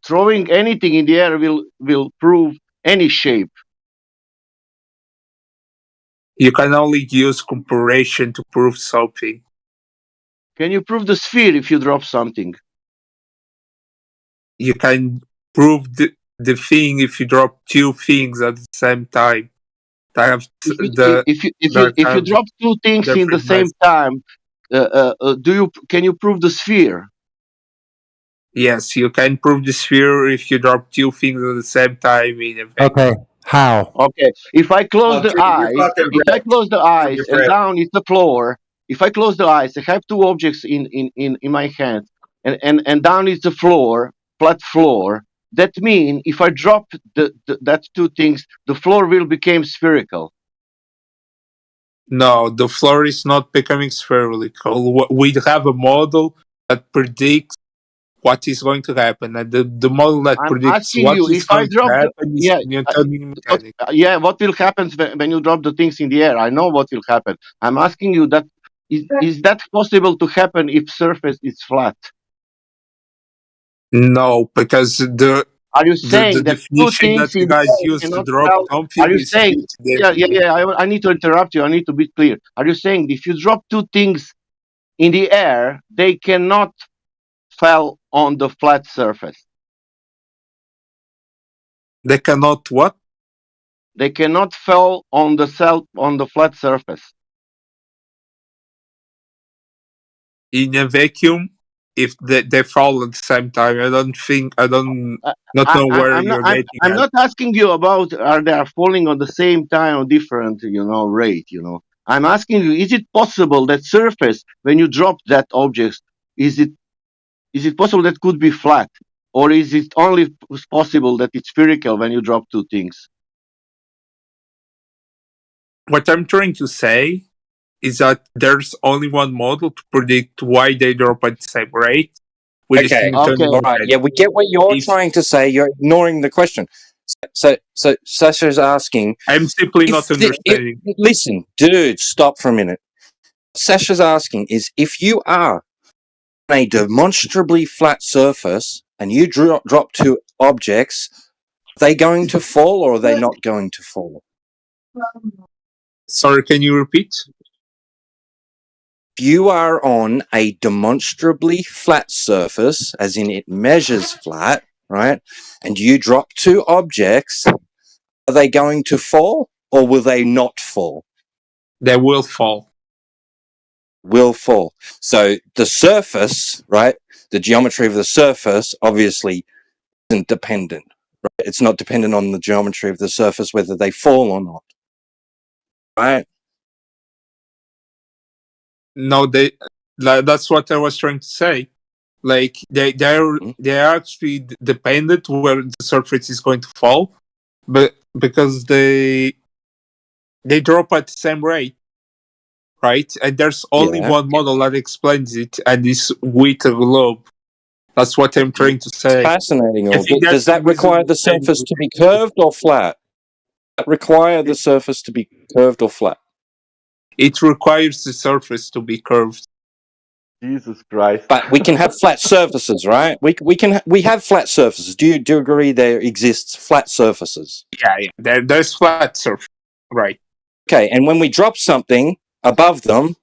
throwing anything in the air will prove any shape? You can only use comparison to prove something. Can you prove the sphere if you drop something? You can prove the thing if you drop two things at the same time. If you drop two things in the same time, can you prove the sphere? Yes, you can prove the sphere if you drop two things at the same time in a vacuum. Okay, how? Okay, if I close the eyes, and Fred. down is the floor. If I close the eyes, I have two objects in my hand, and down is the floor, flat floor. That means if I drop that two things, the floor will become spherical. No, the floor is not becoming spherical. We have a model that predicts what is going to happen, and the model that I'm predicts asking what you, is if I going drop to happen is Newtonian mechanics. what will happen when you drop the things in the air? I know what will happen. I'm asking you that is that possible to happen if surface is flat? No, because Are you saying that two definition things that you in the guys air use to cannot drop fall? something Are you is saying? fixed Yeah. I need to interrupt you. I need to be clear. Are you saying if you drop two things in the air, they cannot fall on the flat surface? They cannot what? They cannot fall on the flat surface. In a vacuum, if they fall at the same time, I don't know where you're getting I'm at. not asking you about are they falling on the same time or different, rate. I'm asking you, is it possible that surface when you drop that object, is it possible that could be flat, or is it only possible that it's spherical when you drop two things? What I'm trying to say is that there's only one model to predict why they drop at the same rate. Okay. All right. Yeah, we get what you're trying to say. You're ignoring the question. So Sasha's asking. I'm simply not understanding. Listen, dude, stop for a minute. Sasha's asking is if you are on a demonstrably flat surface and you drop two objects, are they going to fall or are they not going to fall? Sorry, can you repeat? You are on a demonstrably flat surface, as in it measures flat, right? And you drop two objects, are they going to fall or will they not fall? They will fall. Will fall. So the surface, right? The geometry of the surface obviously isn't dependent. Right? It's not dependent on the geometry of the surface whether they fall or not. Right? No, that's what I was trying to say. Like they're actually dependent where the surface is going to fall, but because they drop at the same rate, right? And there's only one model that explains it, and it's with a globe. That's what I'm trying to say. Fascinating. Does that require the surface to be curved or flat? Does that require the surface to be curved or flat? It requires the surface to be curved. Jesus Christ! But we can have flat surfaces, right? We have flat surfaces. Do you agree there exists flat surfaces? Yeah. There's flat surface, right? Okay, and when we drop something above them,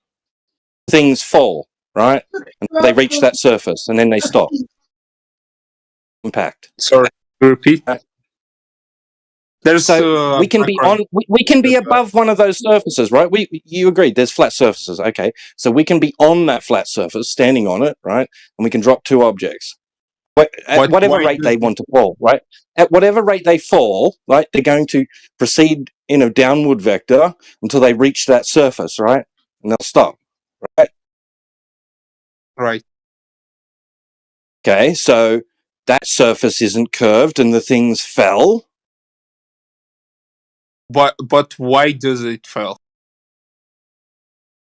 things fall, right? And they reach that surface, and then they stop. Impact. Sorry, repeat. So we can be on. We can be above one of those surfaces, right? You agreed. There's flat surfaces. Okay, so we can be on that flat surface, standing on it, right? And we can drop two objects at whatever rate they want to fall, right? At whatever rate they fall, right? They're going to proceed in a downward vector until they reach that surface, right? And they'll stop, right? Right. Okay, so that surface isn't curved, and the things fell. But why does it fall?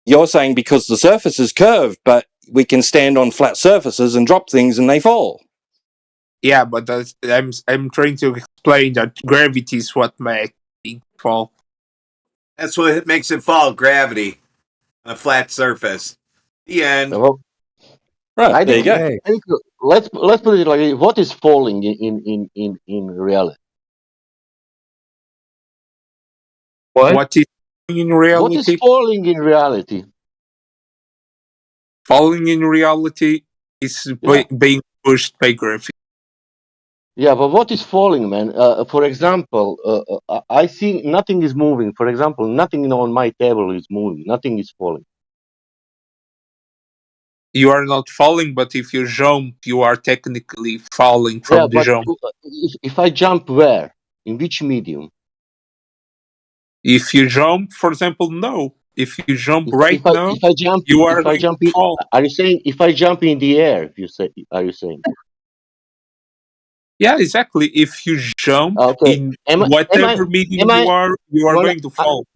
You're saying because the surface is curved, but we can stand on flat surfaces and drop things and they fall. Yeah, but I'm trying to explain that gravity is what makes it fall. That's what makes it fall. Gravity on a flat surface. The end. Well, right. There you go. I think let's put it like this. What is falling in reality? What is in reality? What is falling in reality? Falling in reality is being pushed by gravity. Yeah, but what is falling, man? For example, I see nothing is moving. For example, nothing on my table is moving. Nothing is falling. You are not falling, but if you jump, you are technically falling from the jump. If I jump where? In which medium? If you jump, for example, no. If you jump now, if I jump, you are if I jump in, fall. are you saying if I jump in the air? Are you saying? Yeah, exactly. If you jump in whatever medium you are going to fall.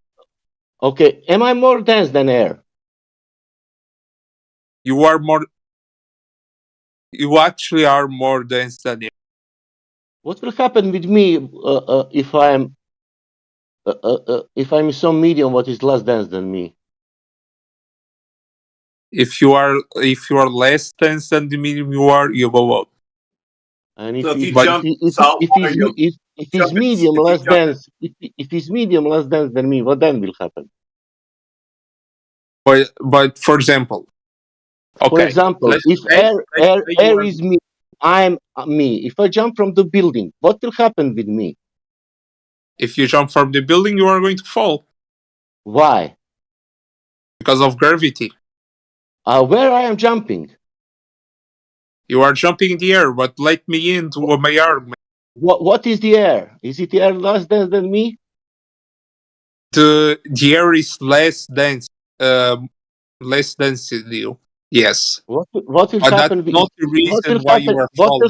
Okay. Am I more dense than air? You actually are more dense than air. What will happen with me if I'm in some medium what is less dense than me? If you are less dense than the medium you go up. And if he's medium less dense, if he's medium less dense than me, what then will happen? But for example, if air is me, I'm me. If I jump from the building, what will happen with me? If you jump from the building, you are going to fall. Why? Because of gravity. Where I am jumping? You are jumping in the air, but let me into my argument. What is the air? Is it the air less dense than me? The air is less dense, less dense than you. Yes. What will happen? That's not the reason why you are falling.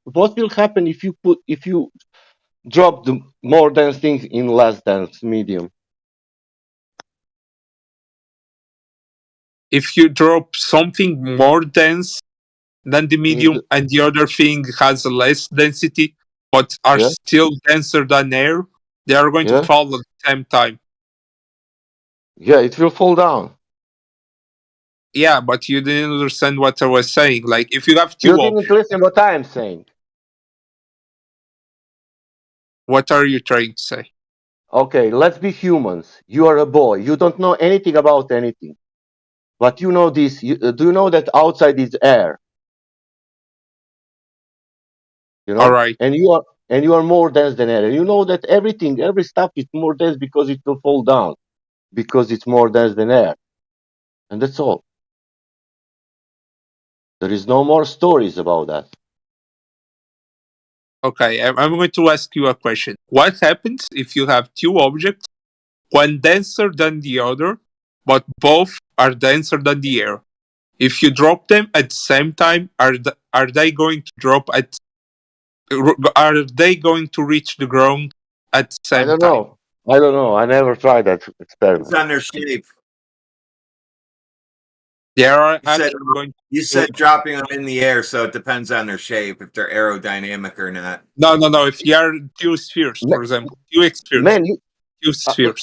What will happen if you drop the more dense things in less dense medium? If you drop something more dense than the medium and the other thing has less density but are still denser than air, they are going to fall at the same time. Yeah, it will fall down. Yeah, but you didn't understand what I was saying. Like, if you have two You didn't listen what I am saying. What are you trying to say? Okay, let's be humans. You are a boy. You don't know anything about anything. But you know this. Do you know that outside is air? You know? All right. And you are more dense than air. And you know that every stuff is more dense because it will fall down. because it's more dense than air, and that's all. There is no more stories about that. Okay, I'm going to ask you a question. What happens if you have two objects, one denser than the other, but both are denser than the air? If you drop them at the same time, are they going to drop at? Are they going to reach the ground at the I same don't time? know. I don't know. I never tried that It's experiment. on their shape. They are You said, actually going. you said dropping them in the air, so it depends on their shape, if they're aerodynamic or not. No. If you are two spheres, for example, two spheres, Man, two spheres.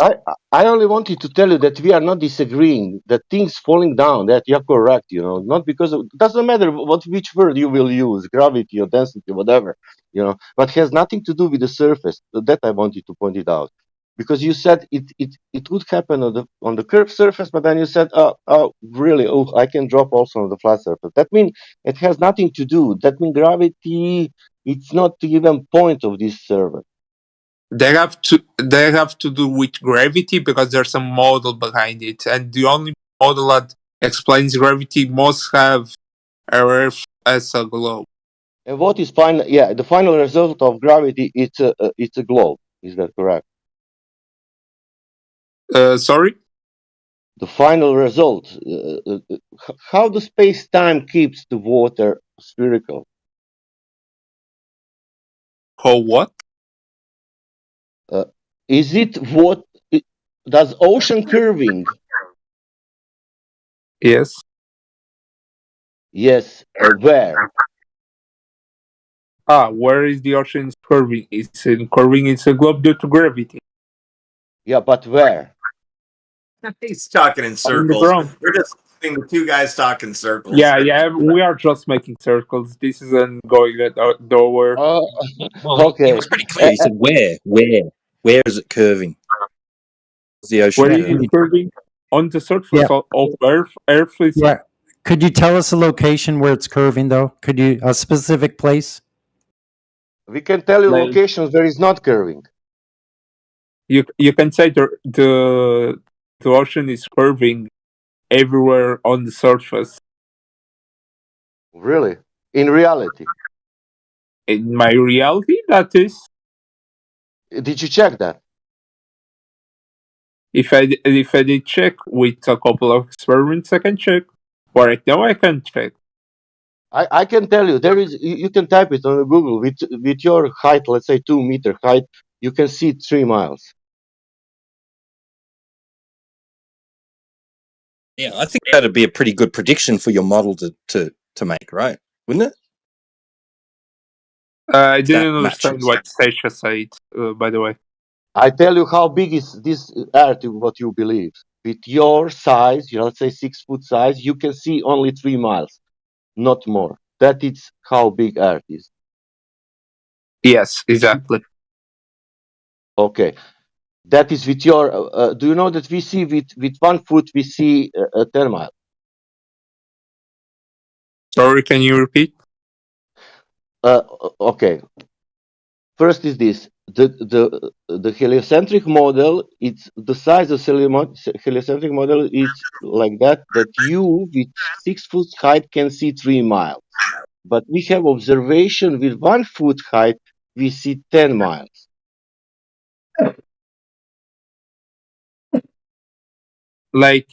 I only wanted to tell you that we are not disagreeing. That things falling down, that you're correct. You know, not because of, doesn't matter which word you will use, gravity or density, whatever. You know, but has nothing to do with the surface. That I wanted to point it out, because you said it would happen on the curved surface, but then you said, really? Oh, I can drop also on the flat surface. That means it has nothing to do. That means gravity. It's not even point of this survey. They have to do with gravity because there's a model behind it, and the only model that explains gravity must have Earth as a globe. And what is final? Yeah, the final result of gravity it's a globe. Is that correct? Sorry. The final result. How the space time keeps the water spherical? How what? Is it what? Does ocean curving? Yes. Yes. Where? Where is the ocean curving? It's in curving. It's a globe due to gravity. Yeah, but where? He's talking in On the circles. ground. We're just listening to two guys talk in circles. Yeah. We are just making circles. This isn't going nowhere. Well, Okay. it was pretty clear. You said where is it curving? Is the ocean Where is curving? it curving? On the surface of Earth. Earth is. Yeah. Could you tell us a location where it's curving, though? Could you a specific place? We can tell you locations where it's not curving. You can say the ocean is curving everywhere on the surface. Really? In reality? In my reality, that is. Did you check that? If I did check with a couple of experiments, I can check. Right now, I can check. I can tell you there is. You can type it on Google with your height. Let's say 2 meter height. You can see 3 miles. Yeah, I think that'd be a pretty good prediction for your model to make, right? Wouldn't it? I didn't understand what Sasha said, by the way. I tell you how big is this Earth, what you believe. With your size, let's say 6 foot size, you can see only 3 miles, not more. That is how big Earth is. Yes, exactly. Okay. That is with your, do you know that we see with 1 foot, we see 10 miles? Sorry, can you repeat? Okay. First is this. The heliocentric model, it's the size of heliocentric model is like that you with 6 foot height can see 3 miles. But we have observation with 1 foot height, we see 10 miles. Like,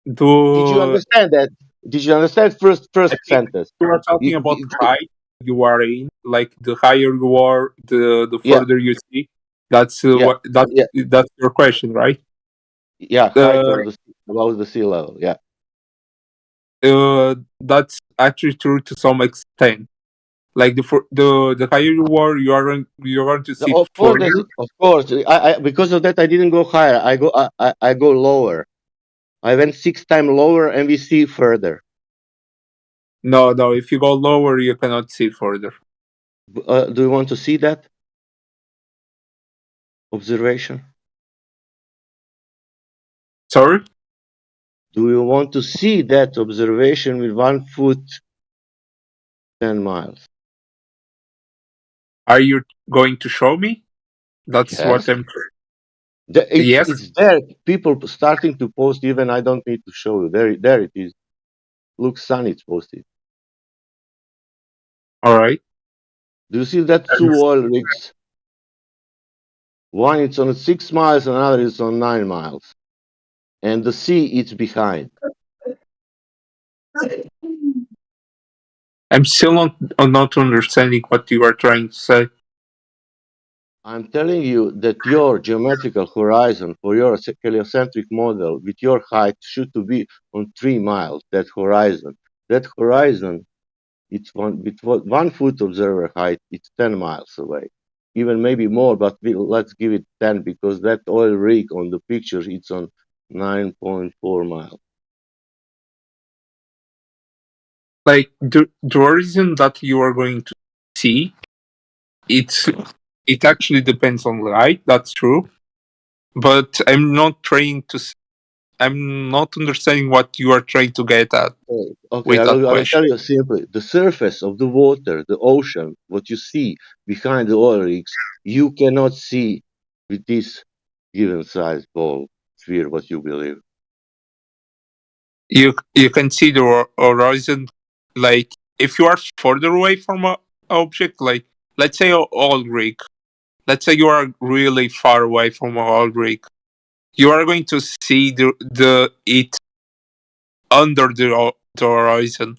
Did you understand that? Did you understand first sentence? You are talking about height you are in, like the higher you are, the further you see. That's that's your question, right? Yeah, height above the sea level. Yeah. That's actually true to some extent. Like the higher you are, you're going to see further. Of course. I because of that I didn't go higher. I go lower. I went 6 times lower and we see further. No. If you go lower, you cannot see further. Do you want to see that observation? Sorry? Do you want to see that observation with 1 foot 10 miles? Are you going to show me? That's Yes. what I'm. Yes. It's there. People starting to post. Even I don't need to show you. There it is. Look, Sunny, it's posted. All right. Do you see that two oil rigs? One it's on 6 miles, and another is on 9 miles, and the sea it's behind. I'm still not understanding what you are trying to say. I'm telling you that your geometrical horizon for your heliocentric model with your height should to be on 3 miles. That horizon, it's with 1 foot observer height, it's 10 miles away, even maybe more. But let's give it 10 because that oil rig on the picture it's on 9.4 miles. Like the horizon that you are going to see, it actually depends on light. That's true, but I'm not understanding what you are trying to get at. Okay, I will tell you simply. The surface of the water, the ocean, what you see behind the oil rigs, you cannot see with this given size ball sphere. What you believe? You can see the horizon, like if you are further away from an object, like let's say an oil rig. Let's say you are really far away from an oil rig. You are going to see it under the horizon.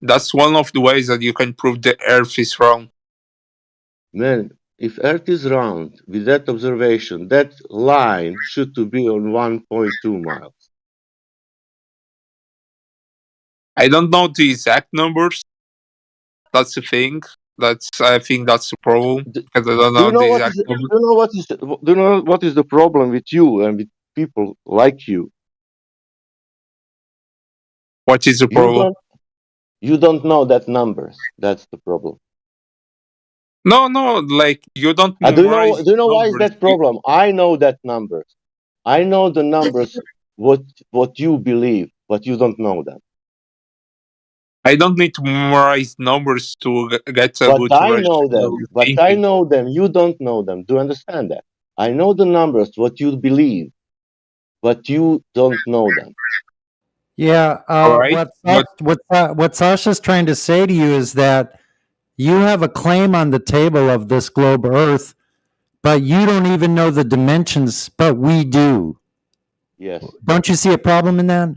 That's one of the ways that you can prove the Earth is round. Man, if Earth is round, with that observation, that line should to be on 1.2 miles. I don't know the exact numbers. That's the thing. I think that's the problem because I don't know the exact numbers. Do you know what is the problem with you and with people like you? What is the problem? You don't know that numbers. That's the problem. No, like you don't memorize. Do you know why is that problem? I know that numbers. I know the numbers. What you believe, but you don't know them. I don't need to memorize numbers to get a good. But I know them. But I know them. You don't know them. Do you understand that? I know the numbers. What you believe, but you don't know them. Yeah. What Sasha's trying to say to you is that you have a claim on the table of this globe Earth, but you don't even know the dimensions, but we do. Yes. Don't you see a problem in that?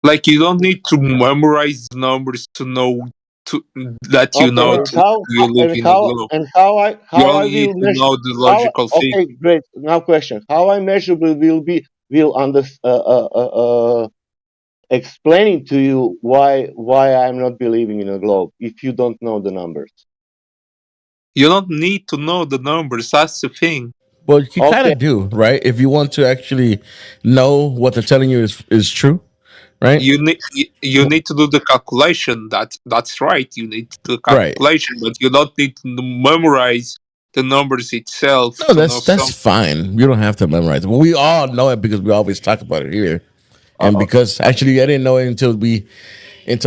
Like you don't need to memorize numbers to know that you know you live in a globe. And how I need to know the logical thing. Okay, great. Now question: how I measurable will explaining to you why I'm not believing in a globe if you don't know the numbers. You don't need to know the numbers. That's the thing. Well, you kind of do, right? If you want to actually know what they're telling you is true, right? You need to do the calculation. That's right. You need to do the calculation, but you don't need to memorize the numbers itself. No, that's fine. You don't have to memorize it. Well, we all know it because we always talk about it here, and because actually I didn't know it until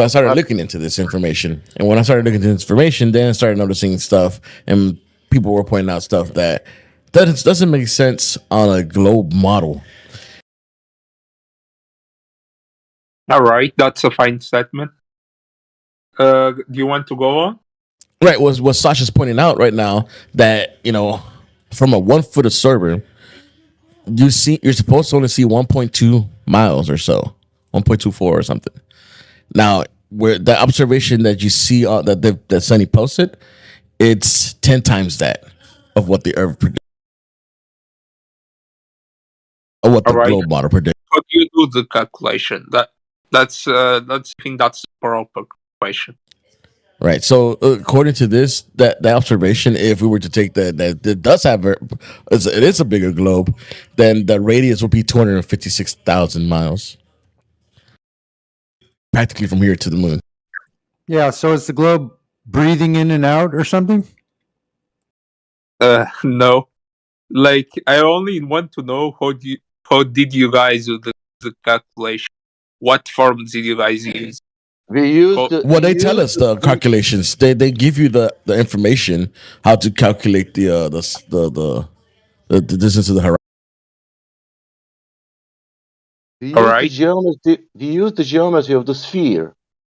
I started looking into this information. And when I started looking into this information, then I started noticing stuff, and people were pointing out stuff that doesn't make sense on a globe model. All right, that's a fine statement. Do you want to go on? Right, what Sasha's pointing out right now that from a 1 foot observer, you're supposed to only see 1.2 miles or so, 1.24 or something. Now, where the observation that you see that Sunny posted, it's 10 times that of what the Earth predicts, or what the globe model predicts. How do you do the calculation? That's I think that's the proper question. Right. So according to this, that observation, if we were to take that it does have it is a bigger globe, then the radius will be 256,000 miles, practically from here to the moon. Yeah. So is the globe breathing in and out or something? No. Like I only want to know how did you guys do the calculation? What forms did you guys use? We used. They tell us the calculations. They give you the information how to calculate the the distance to the horizon. Do you use the geometry of the sphere?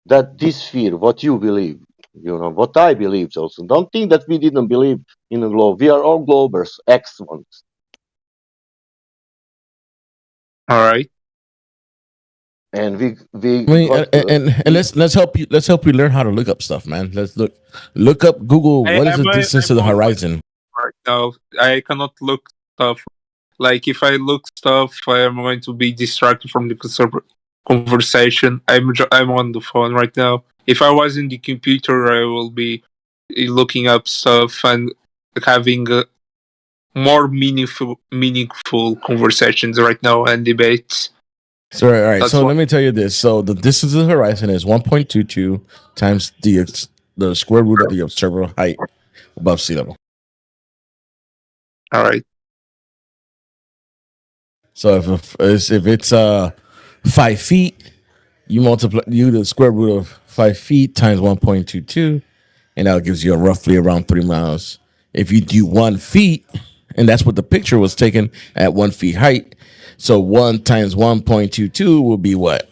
That this sphere, what you believe, what I believe also. Don't think that we didn't believe in a globe. We are all globers, excellent. All right. And we I mean, and let's help you learn how to look up stuff, man. Let's look up Google. What is the distance to the horizon? Right now, I cannot look stuff. Like if I look stuff, I am going to be distracted from the conversation. I'm on the phone right now. If I was in the computer, I will be looking up stuff and having more meaningful conversations right now and debates. So, all right. So let me tell you this. So the distance to the horizon is 1.22 times the square root of the observable height above sea level. All right. So if it's 5 feet, you multiply the square root of 5 feet times 1.22, and that gives you roughly around 3 miles. If you do 1 feet, and that's what the picture was taken at 1 feet height, so 1 times 1.22 will be what?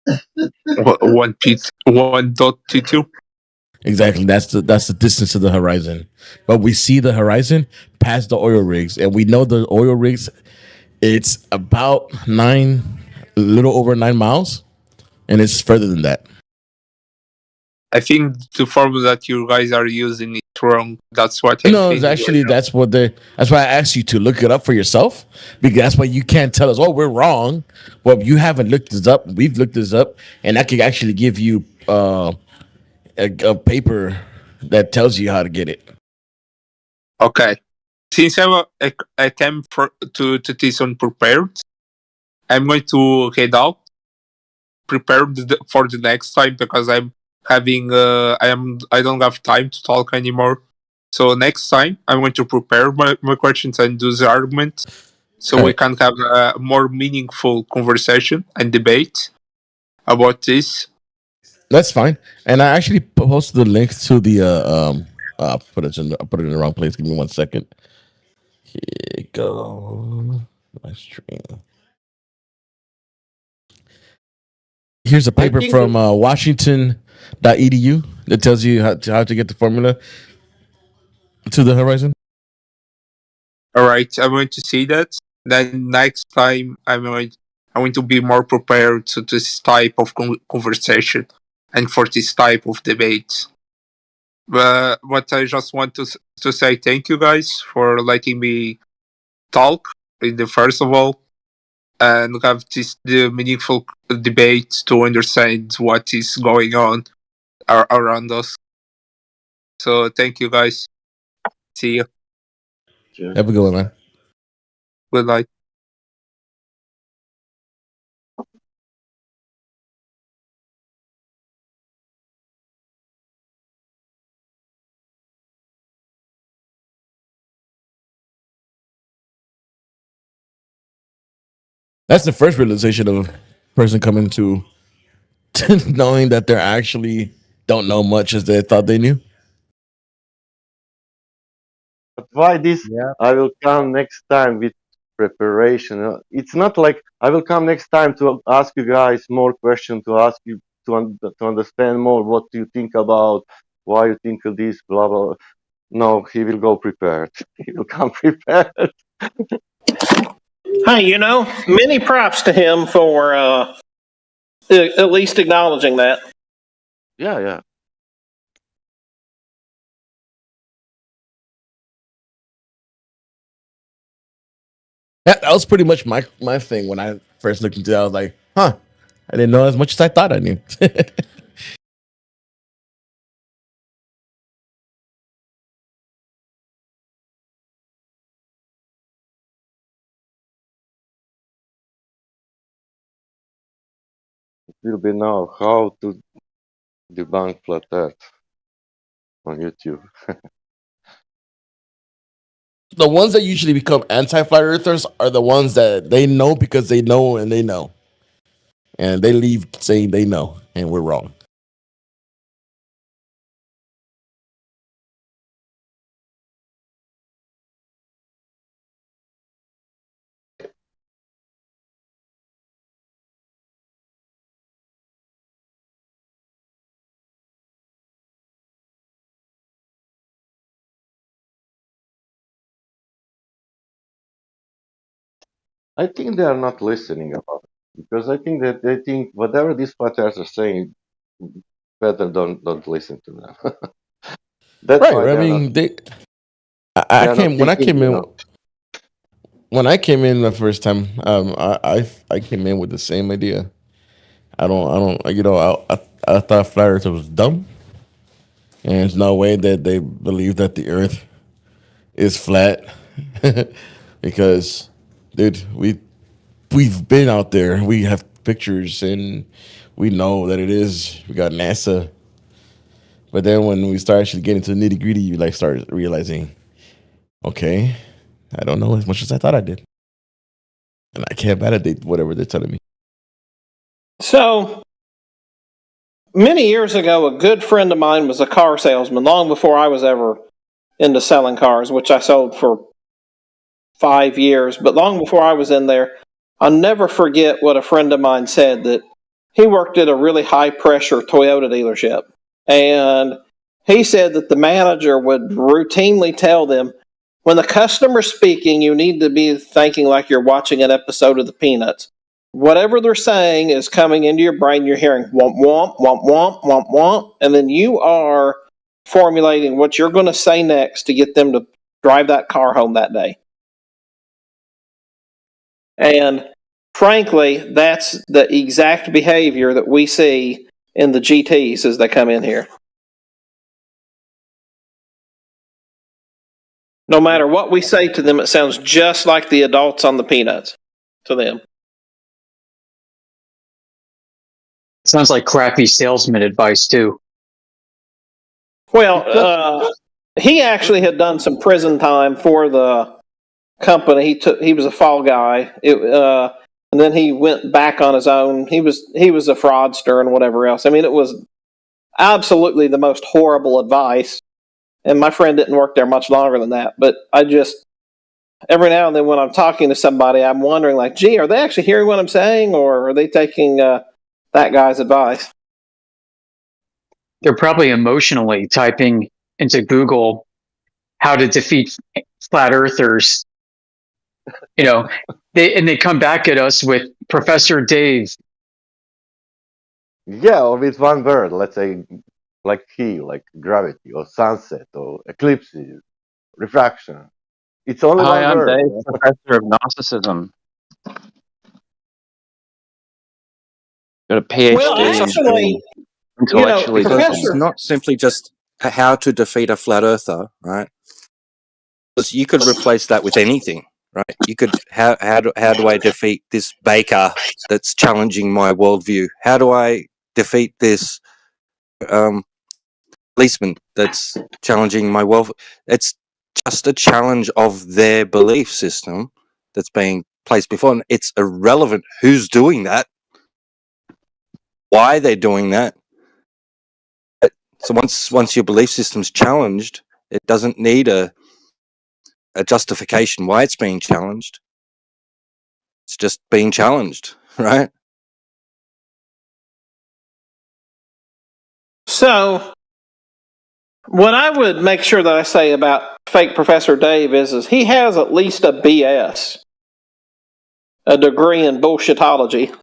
1.22. Exactly. That's the distance to the horizon. But we see the horizon past the oil rigs, and we know the oil rigs. It's about a little over 9 miles, and it's further than that. I think the formula that you guys are using is wrong. That's what I No, think. it's actually that's why I asked you to look it up for yourself, because that's why you can't tell us, oh, we're wrong. Well, you haven't looked this up. We've looked this up, and I could actually give you a paper that tells you how to get it. Okay. Since I came to this unprepared, I'm going to head out, prepared for the next time, because I'm having I don't have time to talk anymore. So next time I'm going to prepare my questions and do the argument, so we can have a more meaningful conversation and debate about this. That's fine. And I actually posted the link to the I put it in the wrong place. Give me 1 second. Here you go. My stream. Here's a paper from Washington.edu that tells you how to get the formula to the horizon. All right, I'm going to see that. Then next time I'm going to be more prepared to this type of conversation and for this type of debate. But I just want to say thank you guys for letting me talk in the first of all, and have the meaningful debate to understand what is going on around us. So thank you guys. See you. Have a good one, man. Good night. That's the first realization of a person coming to knowing that they're actually don't know much as they thought they knew. But why this? I will come next time with preparation. It's not like I will come next time to ask you guys more questions, to ask you to understand more what you think about, why you think of this, blah blah. No, he will go prepared. He will come prepared. Hey, many props to him for at least acknowledging that. Yeah. That was pretty much my thing when I first looked into it. I was like, huh, I didn't know as much as I thought I knew. It will be now how to debunk flat Earth on YouTube. The ones that usually become anti-flat earthers are the ones that they know because they know and they know. And they leave saying they know and we're wrong. I think they are not listening about it because I think that they think whatever these flat earthers are saying, better don't listen to them. That's Right. why I they're not. mean, They I are not came thinking. when I came in the first time. I came in with the same idea. I don't. I thought flat Earth was dumb, and there's no way that they believe that the Earth is flat, because, dude, we've been out there. We have pictures, and we know that it is. We got NASA. But then when we start actually getting to the nitty gritty, you like start realizing, okay, I don't know as much as I thought I did, and I can't validate whatever they're telling me. So many years ago, a good friend of mine was a car salesman, long before I was ever into selling cars, which I sold for 5 years. But long before I was in there, I'll never forget what a friend of mine said, that he worked at a really high pressure Toyota dealership. And he said that the manager would routinely tell them, when the customer's speaking, you need to be thinking like you're watching an episode of the Peanuts. Whatever they're saying is coming into your brain. You're hearing womp womp, womp womp, womp womp, and then you are formulating what you're going to say next to get them to drive that car home that day. And frankly, that's the exact behavior that we see in the GTs as they come in here. No matter what we say to them, it sounds just like the adults on the Peanuts to them. Sounds like crappy salesman advice too. Well, he actually had done some prison time for the company. He was a fall guy. And then he went back on his own. He was a fraudster and whatever else. I mean, it was absolutely the most horrible advice. And my friend didn't work there much longer than that. But I just, every now and then when I'm talking to somebody, I'm wondering, like, gee, are they actually hearing what I'm saying, or are they taking that guy's advice? They're probably emotionally typing into Google how to defeat flat earthers. You know, they come back at us with Professor Dave. Yeah, or with one word, let's say, like gravity, or sunset, or eclipses, refraction. It's only Hi, one I'm word. Dave, professor of Gnosticism. Got a PhD Well, actually, intellectually. Because it's not simply just how to defeat a flat earther, right? Because you could replace that with anything, right? You could how do I defeat this baker that's challenging my worldview? How do I defeat this policeman that's challenging my world? It's just a challenge of their belief system that's being placed before, and it's irrelevant who's doing that, why they're doing that. So once your belief system's challenged, it doesn't need a justification why it's being challenged. It's just being challenged, right? So what I would make sure that I say about fake Professor Dave is he has at least a BS, a degree in bullshitology.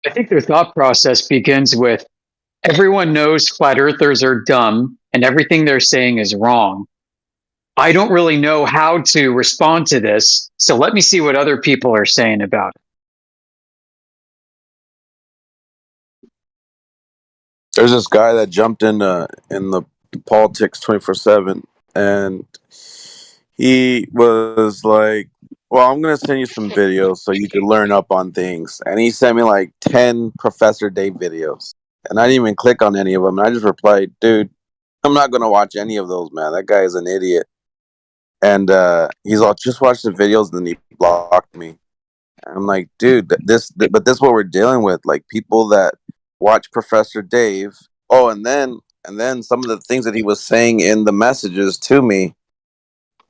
I think their thought process begins with, everyone knows flat earthers are dumb and everything they're saying is wrong. I don't really know how to respond to this, so let me see what other people are saying about it. There's this guy that jumped in the politics 24/7, and he was like, "Well, I'm gonna send you some videos so you can learn up on things." And he sent me like 10 Professor Dave videos, and I didn't even click on any of them. And I just replied, "Dude, I'm not gonna watch any of those, man. That guy is an idiot." And he's all, "Just watch the videos," and then he blocked me. And I'm like, "Dude, but this is what we're dealing with. Like, people that watch Professor Dave. Oh, and then some of the things that he was saying in the messages to me,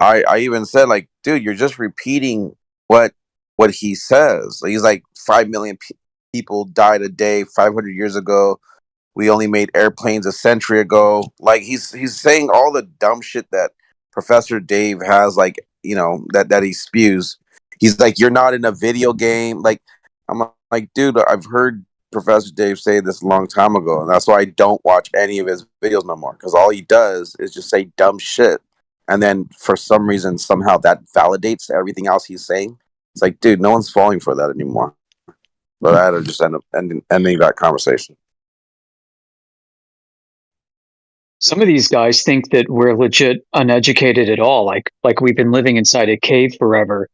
I even said, like, dude, you're just repeating what he says. He's like, 5 million people died a day 500 years ago. We only made airplanes a century ago. Like, he's saying all the dumb shit that Professor Dave has, like, that he spews. He's like, you're not in a video game. Like, I'm like, dude, I've heard Professor Dave say this a long time ago, and that's why I don't watch any of his videos no more, because all he does is just say dumb shit, and then for some reason somehow that validates everything else he's saying. It's like, dude, no one's falling for that anymore. But I had to just end up ending that conversation. Some of these guys think that we're legit uneducated at all, like we've been living inside a cave forever.